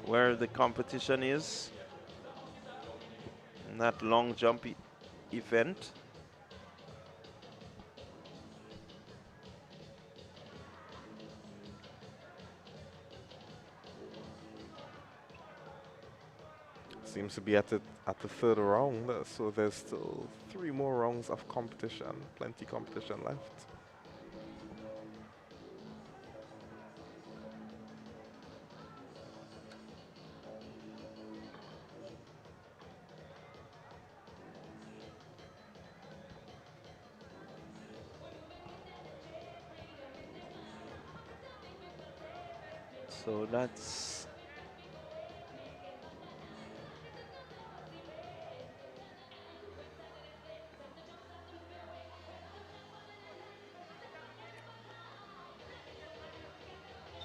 where the competition is in that long jump event. Seems to be at the third round, so there's still 3 more rounds of competition, plenty competition left. So that's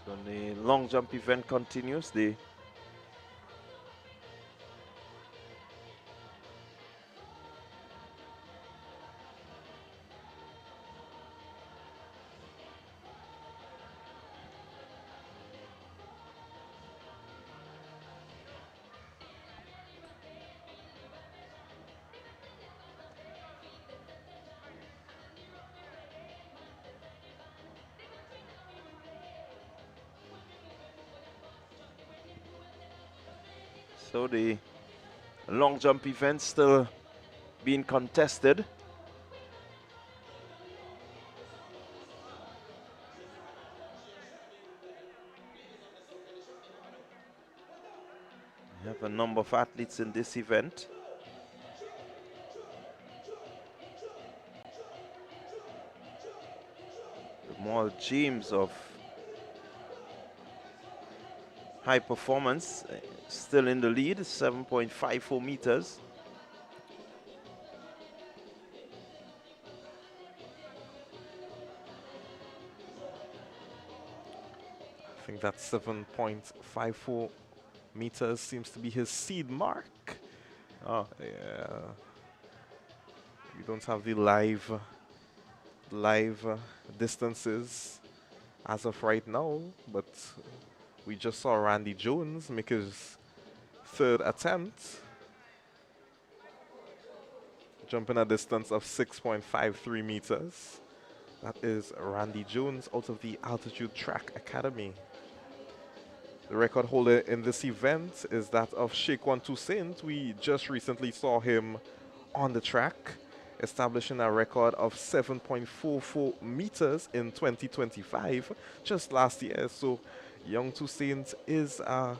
so the long jump event continues. The So the long jump event still being contested. We have a number of athletes in this event. More James of high performance still in the lead, 7.54 meters. I think that 7.54 meters seems to be his seed mark. Oh, yeah. We don't have the live distances as of right now, but we just saw Randy Jones make his third attempt, jumping a distance of 6.53 meters. That is Randy Jones out of the Altitude Track Academy. The record holder in this event is that of Sheikh Toussaint. We just recently saw him on the track establishing a record of 7.44 meters in 2025, just last year. So young Toussaint is a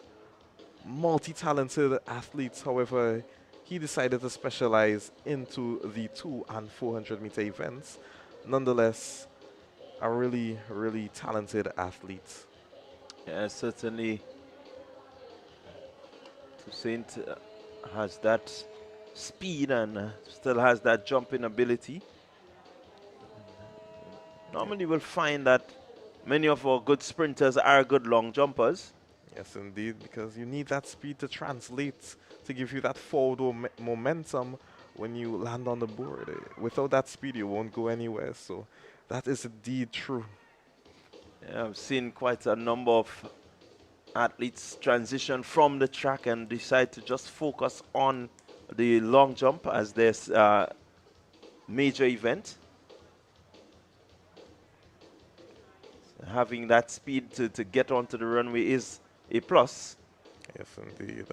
multi-talented athlete. However, he decided to specialize into the 200 and 400 meter events. Nonetheless, a really, really talented athlete. Yeah, certainly. Toussaint has that speed and still has that jumping ability. Normally we'll find that many of our good sprinters are good long jumpers. Yes, indeed, because you need that speed to translate, to give you that forward momentum when you land on the board. Without that speed, you won't go anywhere. So that is indeed true. Yeah, I've seen quite a number of athletes transition from the track and decide to just focus on the long jump as their major event. Having that speed to get onto the runway is a plus. Yes, indeed.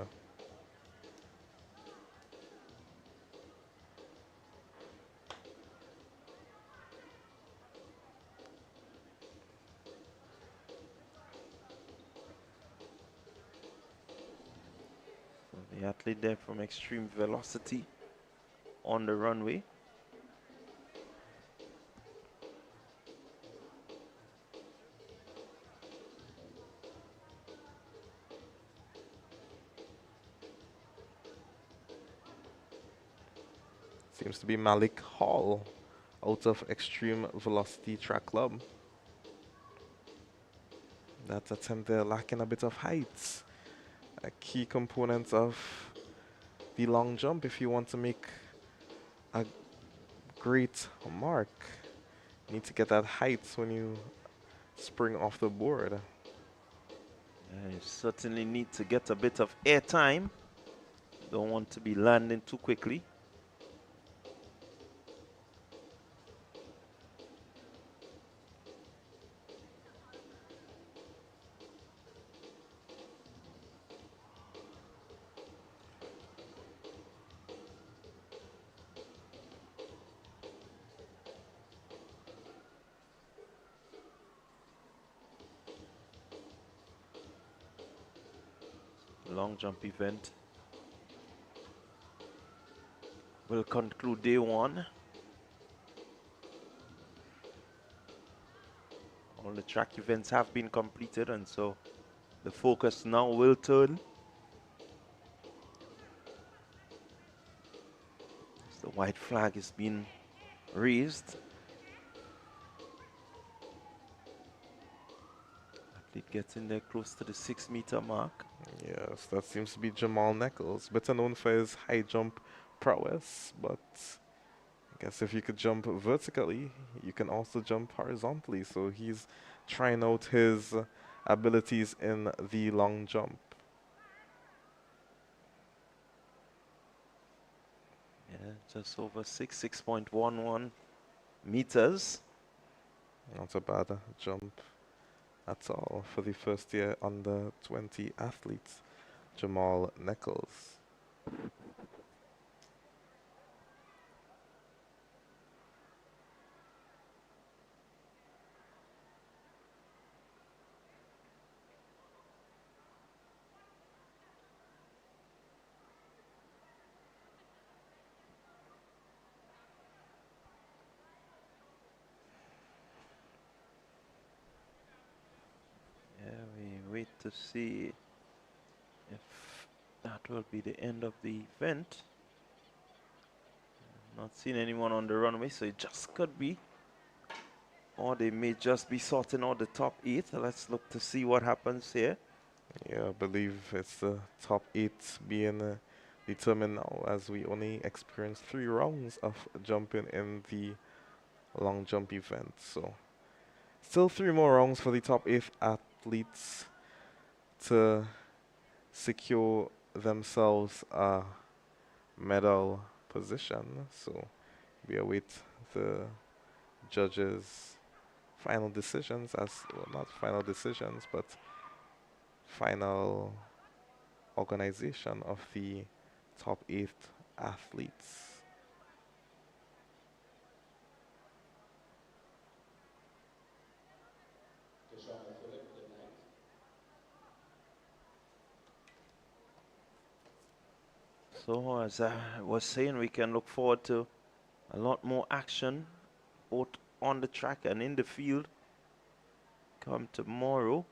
The athlete there from extreme velocity on the runway. Seems to be Malik Hall out of Extreme Velocity Track Club. That attempt there lacking a bit of height. A key component of the long jump if you want to make a great mark. You need to get that height when you spring off the board. You certainly need to get a bit of air time. Don't want to be landing too quickly. Long jump event will conclude day one. All the track events have been completed, and so the focus now will turn. The white flag is being raised. Athlete gets in there close to the 6 meter mark. Yes, that seems to be Jamal Nichols, better known for his high jump prowess, but I guess if you could jump vertically, you can also jump horizontally. So he's trying out his abilities in the long jump. Yeah, just over 6.11 meters. Not a bad jump at all for the first year under 20 athletes, Jamal Nichols. We wait to see if that will be the end of the event. Not seeing anyone on the runway, so it just could be. Or they may just be sorting out the top 8. Let's look to see what happens here. Yeah, I believe it's the top 8 being determined now, as we only experienced 3 rounds of jumping in the long jump event. So still 3 more rounds for the top 8 athletes to secure themselves a medal position. So we await the judges' final decisions, as well, not final decisions, but final organization of the top 8 athletes. So as I was saying, we can look forward to a lot more action both on the track and in the field come tomorrow.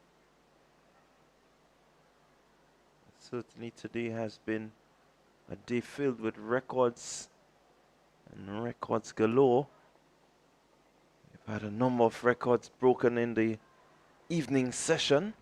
Certainly today has been a day filled with records and records galore. We've had a number of records broken in the evening session.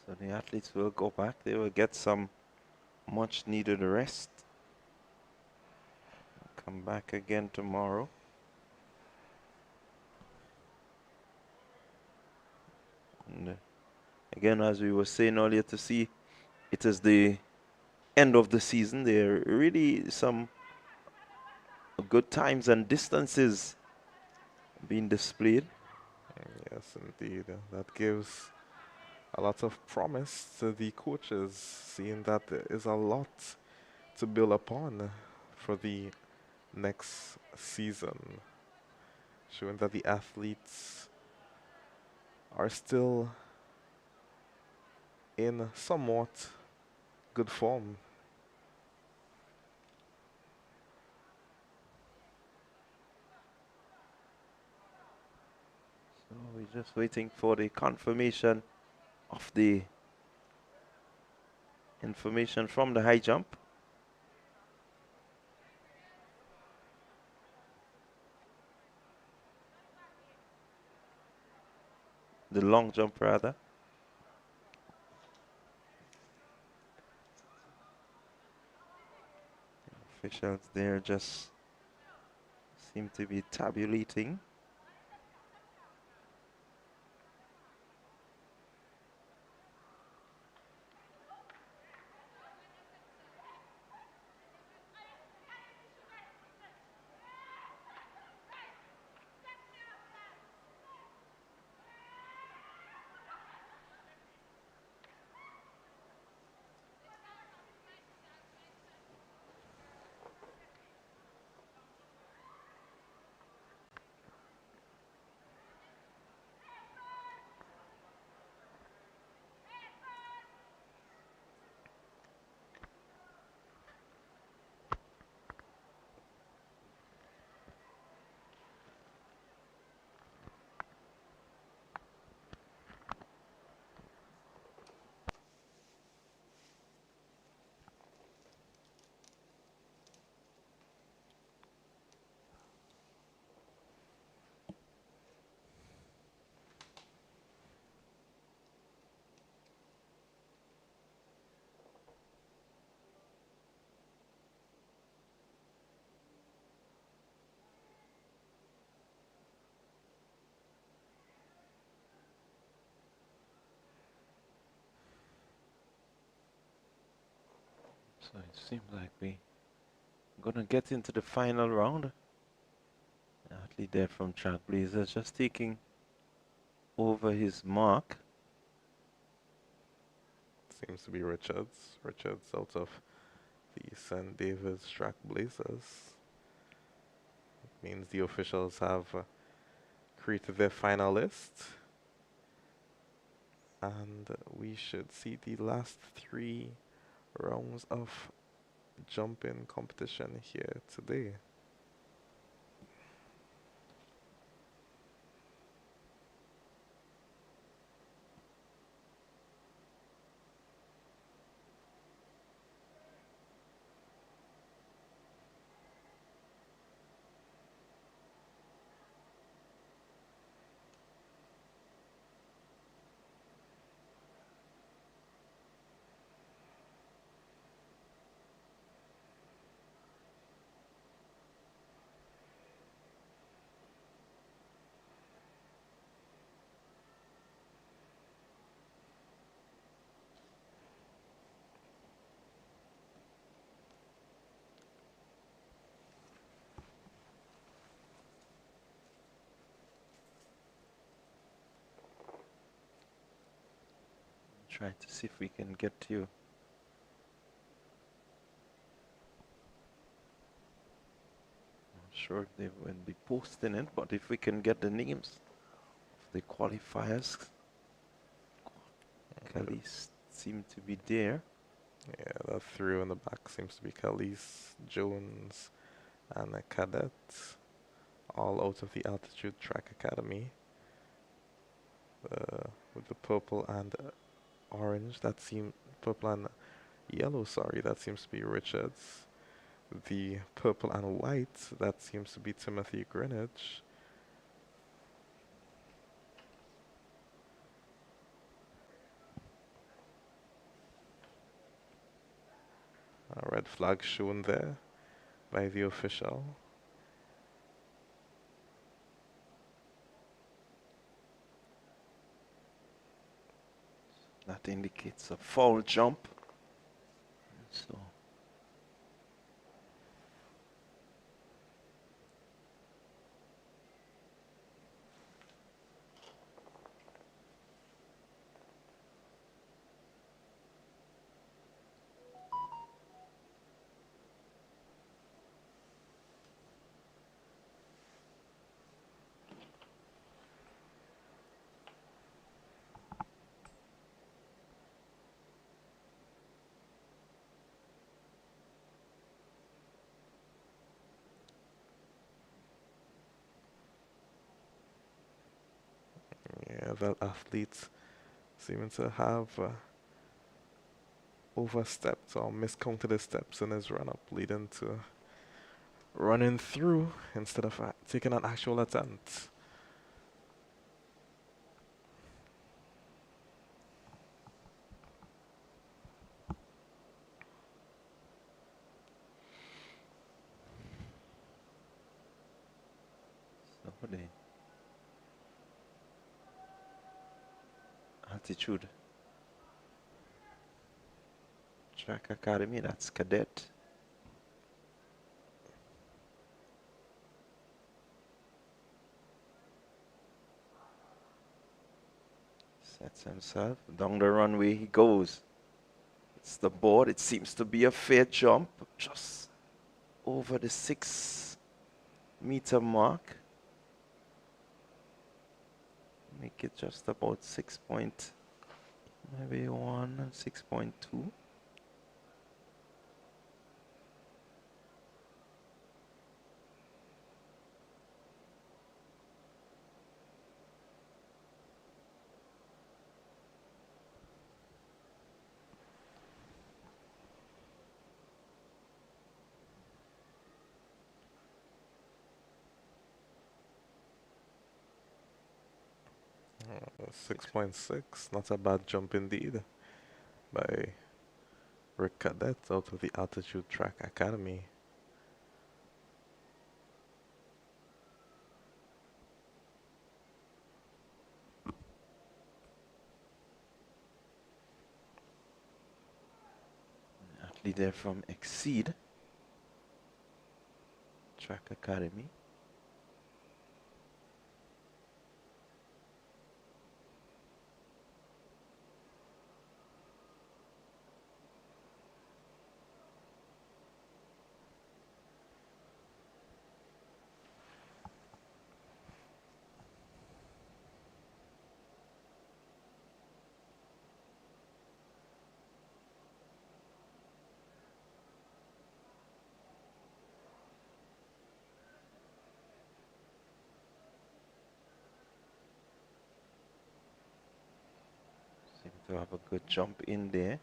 So the athletes will go back. They will get some much needed rest. Come back again tomorrow. And again, as we were saying earlier, to see it is the end of the season. There are really some good times and distances being displayed. Yes, indeed. That gives a lot of promise to the coaches, seeing that there is a lot to build upon for the next season, showing that the athletes are still in somewhat good form. So we're just waiting for the confirmation of the information from the high jump. The long jump, rather. Officials there just seem to be tabulating. So it seems like we're gonna get into the final round. The athlete there from Trailblazers just taking over his mark. Seems to be Richards. Richards out of the St. David's Trailblazers. Means the officials have created their final list. And we should see the last 3 rounds of jumping competition here today. Try to see if we can get to you. Not sure if they will be posting it, but if we can get the names of the qualifiers, Khalees seem to be there. Yeah, that three in the back seems to be Khalees, Jones, and a cadet, all out of the Altitude Track Academy. With the purple and orange, purple and yellow, sorry, that seems to be Richards. The purple and white, that seems to be Timothy Greenwich. A red flag shown there by the official. That indicates a foul jump. So Yeah, that athlete seeming to have overstepped or miscounted his steps in his run-up, leading to running through instead of taking an actual attempt. somebody. Altitude Track Academy, that's cadet. Sets himself. Down the runway he goes. It's the board. It seems to be a fair jump. Just over the 6-meter mark. Make it just about 6 point, maybe 6.2. Uh, 6.6, not a bad jump indeed by Rick Cadet out of the Altitude Track Academy. Athlete there from Exceed Track Academy. Seem to have a good jump in there.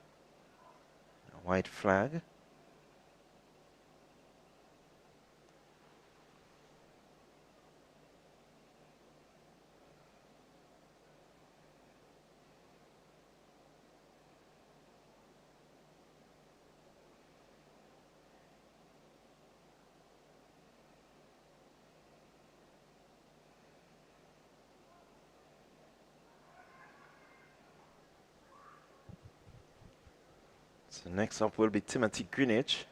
A white flag. So next up will be Timothy Greenwich.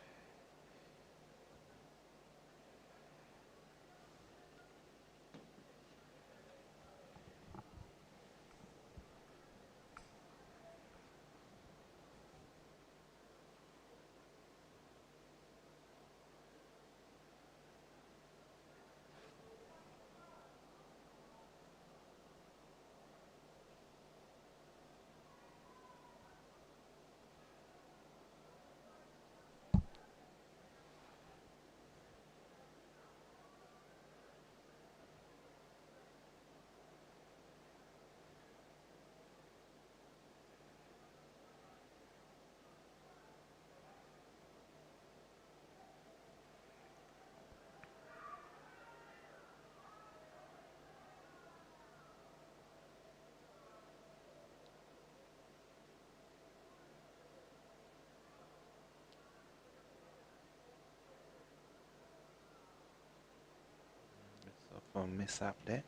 or mishap there.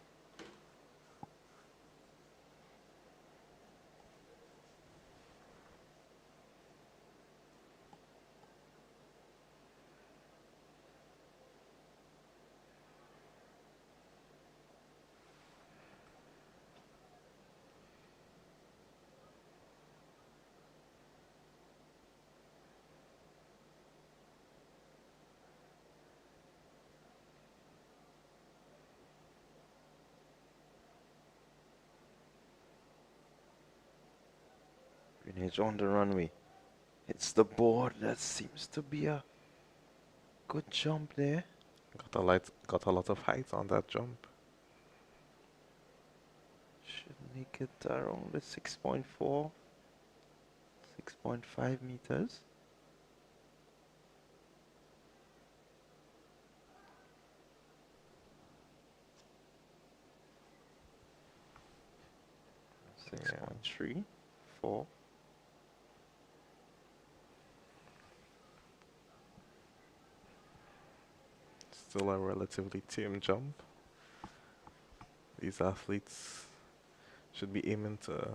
Greenwich on the runway. It's the board. That seems to be a good jump there. Got a lot of height on that jump. Should make it around the 6.4, 6.5 meters. Yeah. 6.3, 4. Still a relatively tame jump. These athletes should be aiming to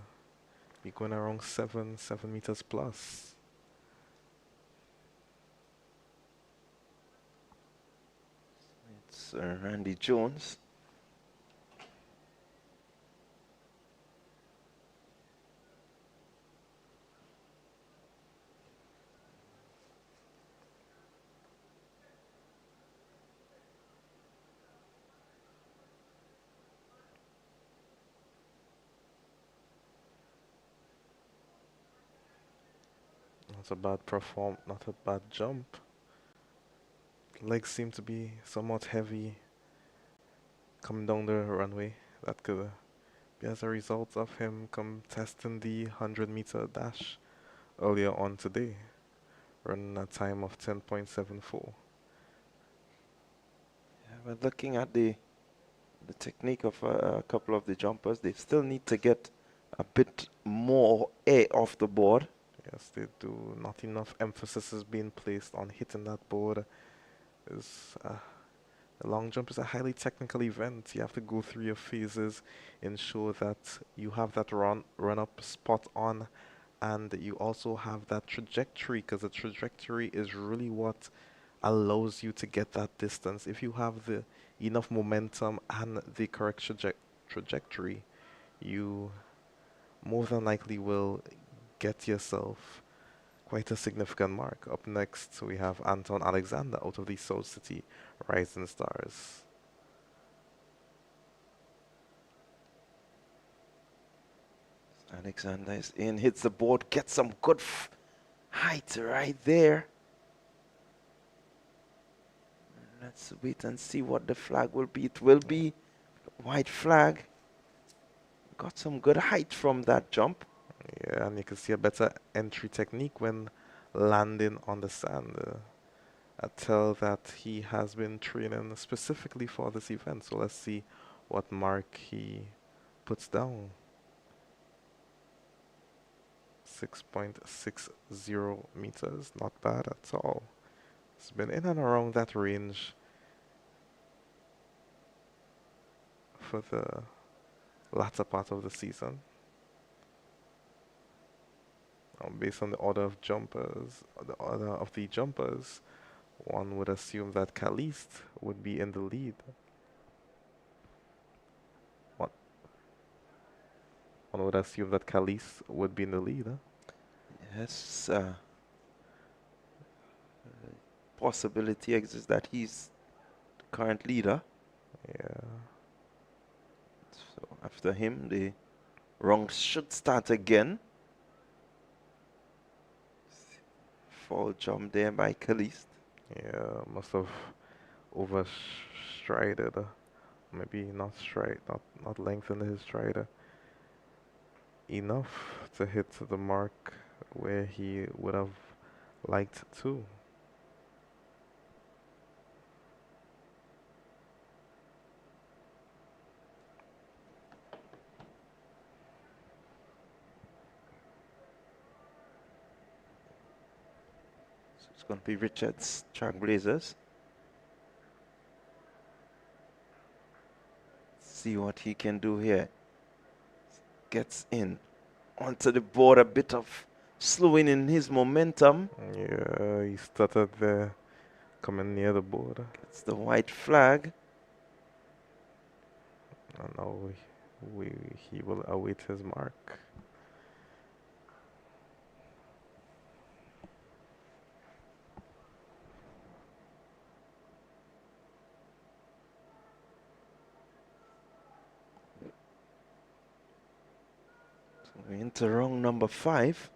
be going around 7 meters plus. It's Randy Jones. Not a bad jump. Legs seem to be somewhat heavy coming down the runway. That could be as a result of him contesting the 100-meter dash earlier on today, running a time of 10.74. Yeah, but looking at the technique of a couple of the jumpers, they still need to get a bit more air off the board. Yes, they do. Not enough emphasis is being placed on hitting that board. The long jump is a highly technical event. You have to go through your phases, ensure that you have that run up spot on, and you also have that trajectory, because the trajectory is really what allows you to get that distance. If you have the enough momentum and the correct trajectory, you more than likely will get yourself quite a significant mark. Up next, we have Anton Alexander out of the South City Rising Stars. Alexander is in, hits the board, gets some good height right there. Let's wait and see what the flag will be. It will be white flag. Got some good height from that jump. Yeah, and you can see a better entry technique when landing on the sand. I tell that he has been training specifically for this event, so let's see what mark he puts down. 6.60 meters, not bad at all. It's been in and around that range for the latter part of the season. Based on the order of jumpers, one would assume that Caliste would be in the lead. One would assume that Caliste would be in the lead, huh? Yes, possibility exists that he's the current leader. Yeah. So after him, the round should start again. Fall jump there by Caliste. Yeah, must have overstrided. Maybe not not lengthened his stride enough to hit the mark where he would have liked to. So it's going to be Richards, Trailblazers. see what he can do here. Gets in onto the board, a bit of slowing in his momentum. Yeah, he stuttered there, coming near the board. It's the white flag. And now he will await his mark. So we're into round number 5.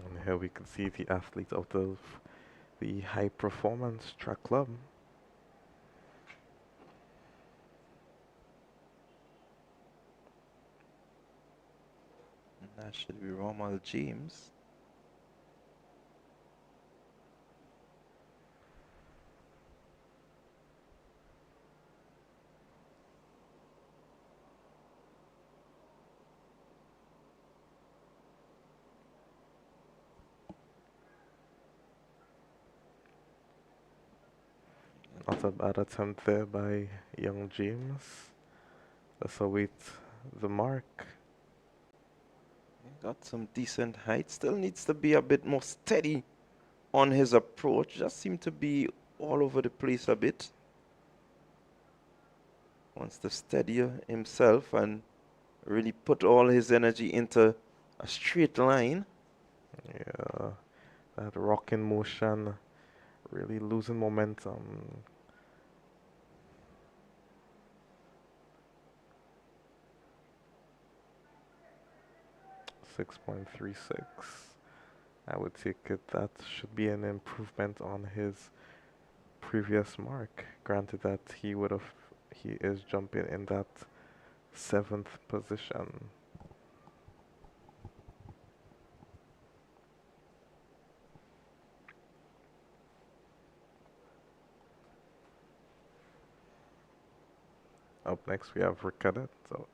And here we can see the athlete out of the high performance track club. And that should be Romal James. Not a bad attempt there by young James. Let's await the mark. Got some decent height. Still needs to be a bit more steady on his approach. Just seemed to be all over the place a bit. Wants to steady himself and really put all his energy into a straight line. Yeah, that rocking motion, really losing momentum. 6.36. I would take it. That should be an improvement on his previous mark. Granted that he is jumping in that 7th position. Up next we have Ricardo. So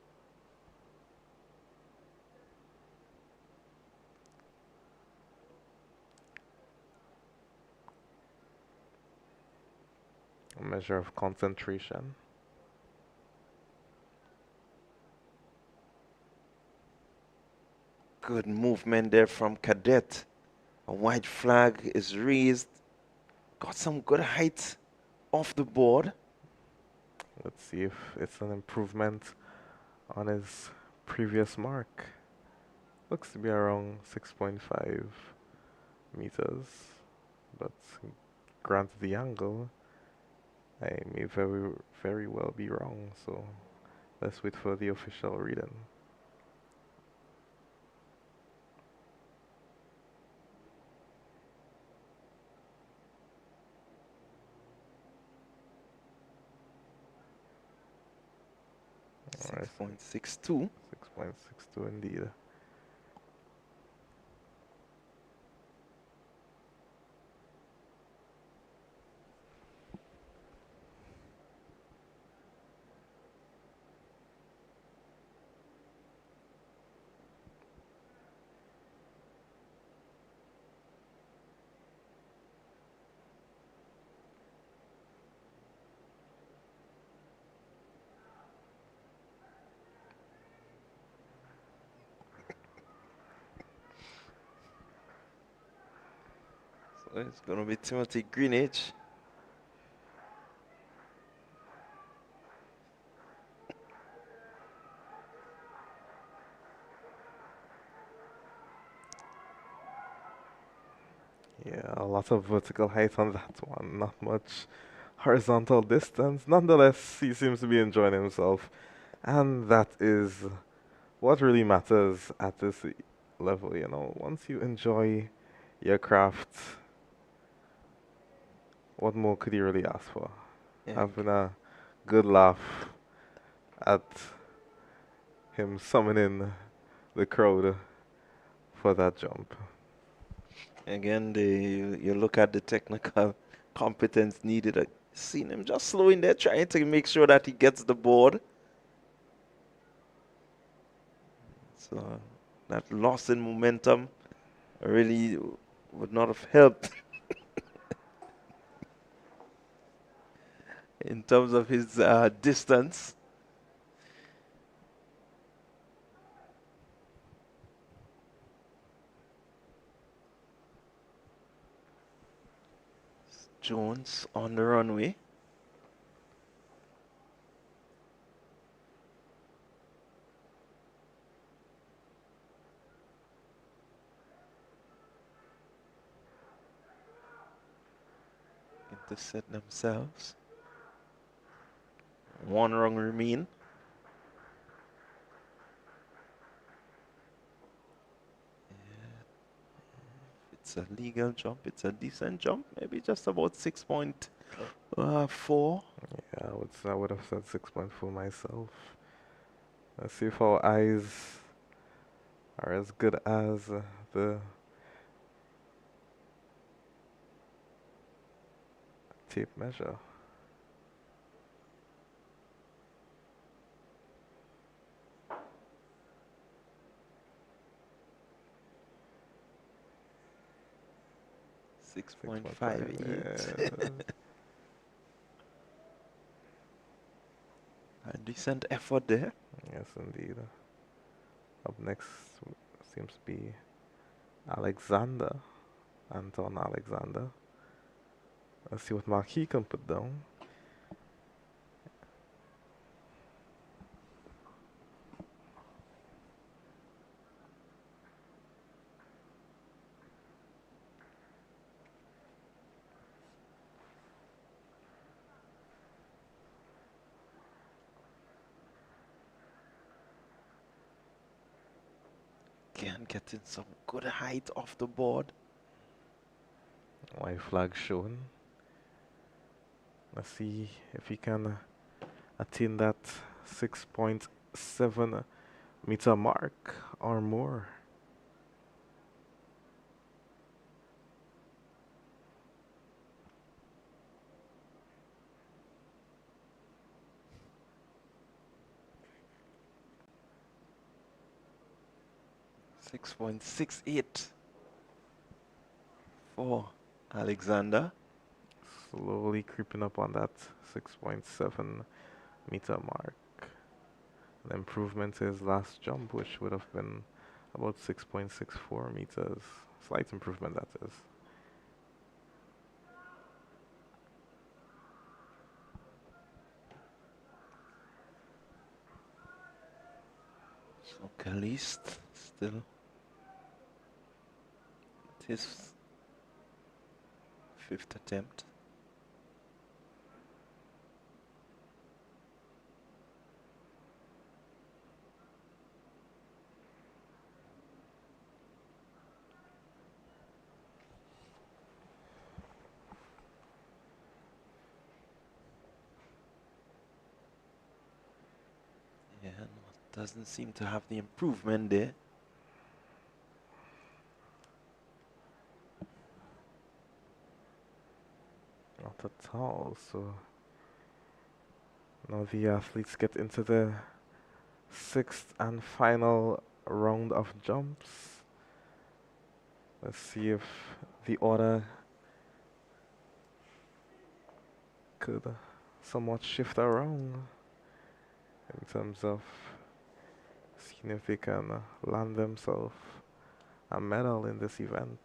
a measure of concentration. Good movement there from Cadet. A white flag is raised. Got some good height off the board. Let's see if it's an improvement on his previous mark. Looks to be around 6.5 meters, but granted the angle, I may very well be wrong, so let's wait for the official reading. All right. 6.62. 6.62 indeed. So it's going to be Timothy Greenidge. Yeah, a lot of vertical height on that one, not much horizontal distance. Nonetheless, he seems to be enjoying himself, and that is what really matters at this level, you know. Once you enjoy your craft, what more could you really ask for? Yeah. Having a good laugh at him summoning the crowd for that jump. Again, you look at the technical competence needed. I've seen him just slowing there, trying to make sure that he gets the board. So that loss in momentum really would not have helped in terms of his distance. Jones on the runway. To set themselves. One run remain. It's a legal jump. It's a decent jump. Maybe just about 6.4. Yeah, I would have said 6.4 myself. Let's see if our eyes are as good as the tape measure. Six 6.58. A decent effort there. Yes, indeed. Up next seems to be Alexander, Anton Alexander. Let's see what mark he can put down. Again, getting some good height off the board. White flag shown. Let's see if he can attain that 6.7 meter mark or more. .68 for Alexander. Slowly creeping up on that 6.7 meter mark. An improvement to his last jump, which would have been about 6.64 meters. Slight improvement, that is. So Caliste still at his 5th attempt. Yeah, doesn't seem to have the improvement there. Not at all. So now the athletes get into the 6th and final round of jumps. Let's see if the order could somewhat shift around in terms of seeing if they can land themselves a medal in this event.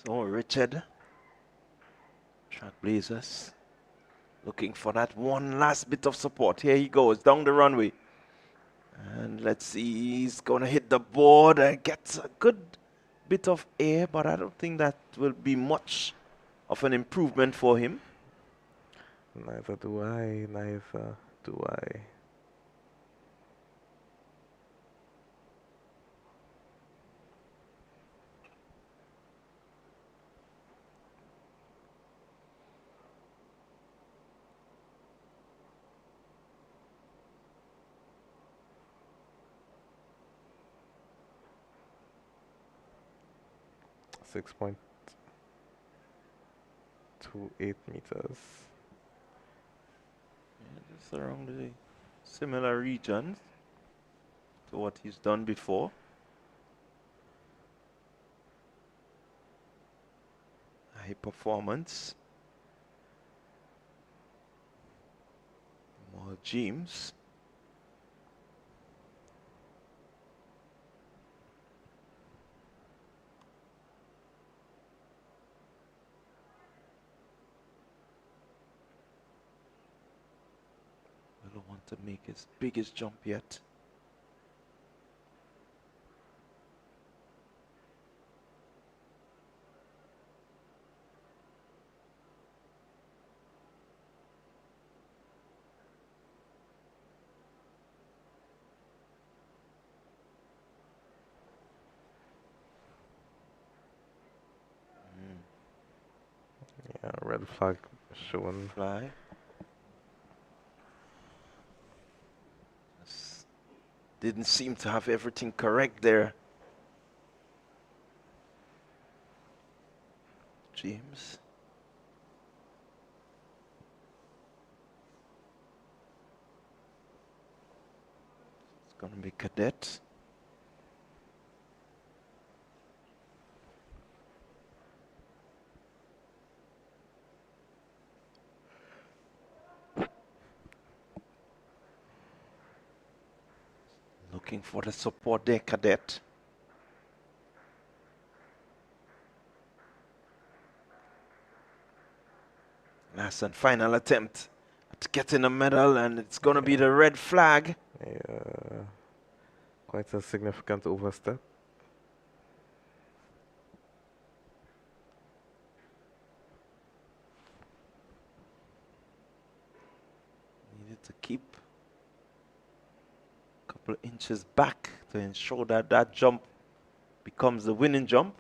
So Richard, Trailblazers, looking for that one last bit of support. Here he goes down the runway. And let's see, he's going to hit the board and gets a good bit of air, but I don't think that will be much of an improvement for him. Neither do I, neither do I. 6.28 meters. Yeah, just around the similar regions to what he's done before. High performance. More James. Will want to make his biggest jump yet. Yeah, red flag shown. Fly. Didn't seem to have everything correct there. James. It's going to be Cadet. Looking for the support there, Cadet. Last and final attempt at getting a medal, and it's going to be the red flag. Yeah, quite a significant overstep. Needed to keep a couple of inches back to ensure that that jump becomes the winning jump.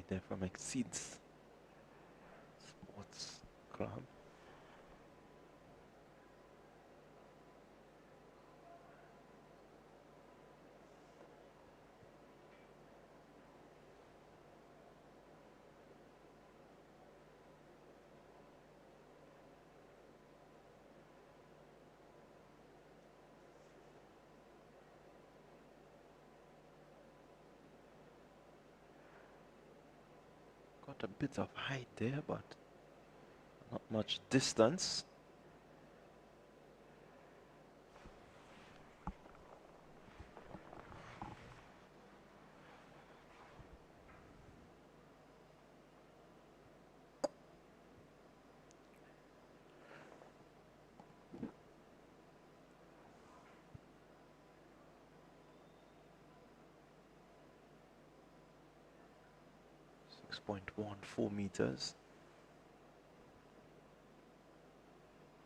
There from Exceeds Sports Club. Got a bit of height there, but not much distance. .14 meters.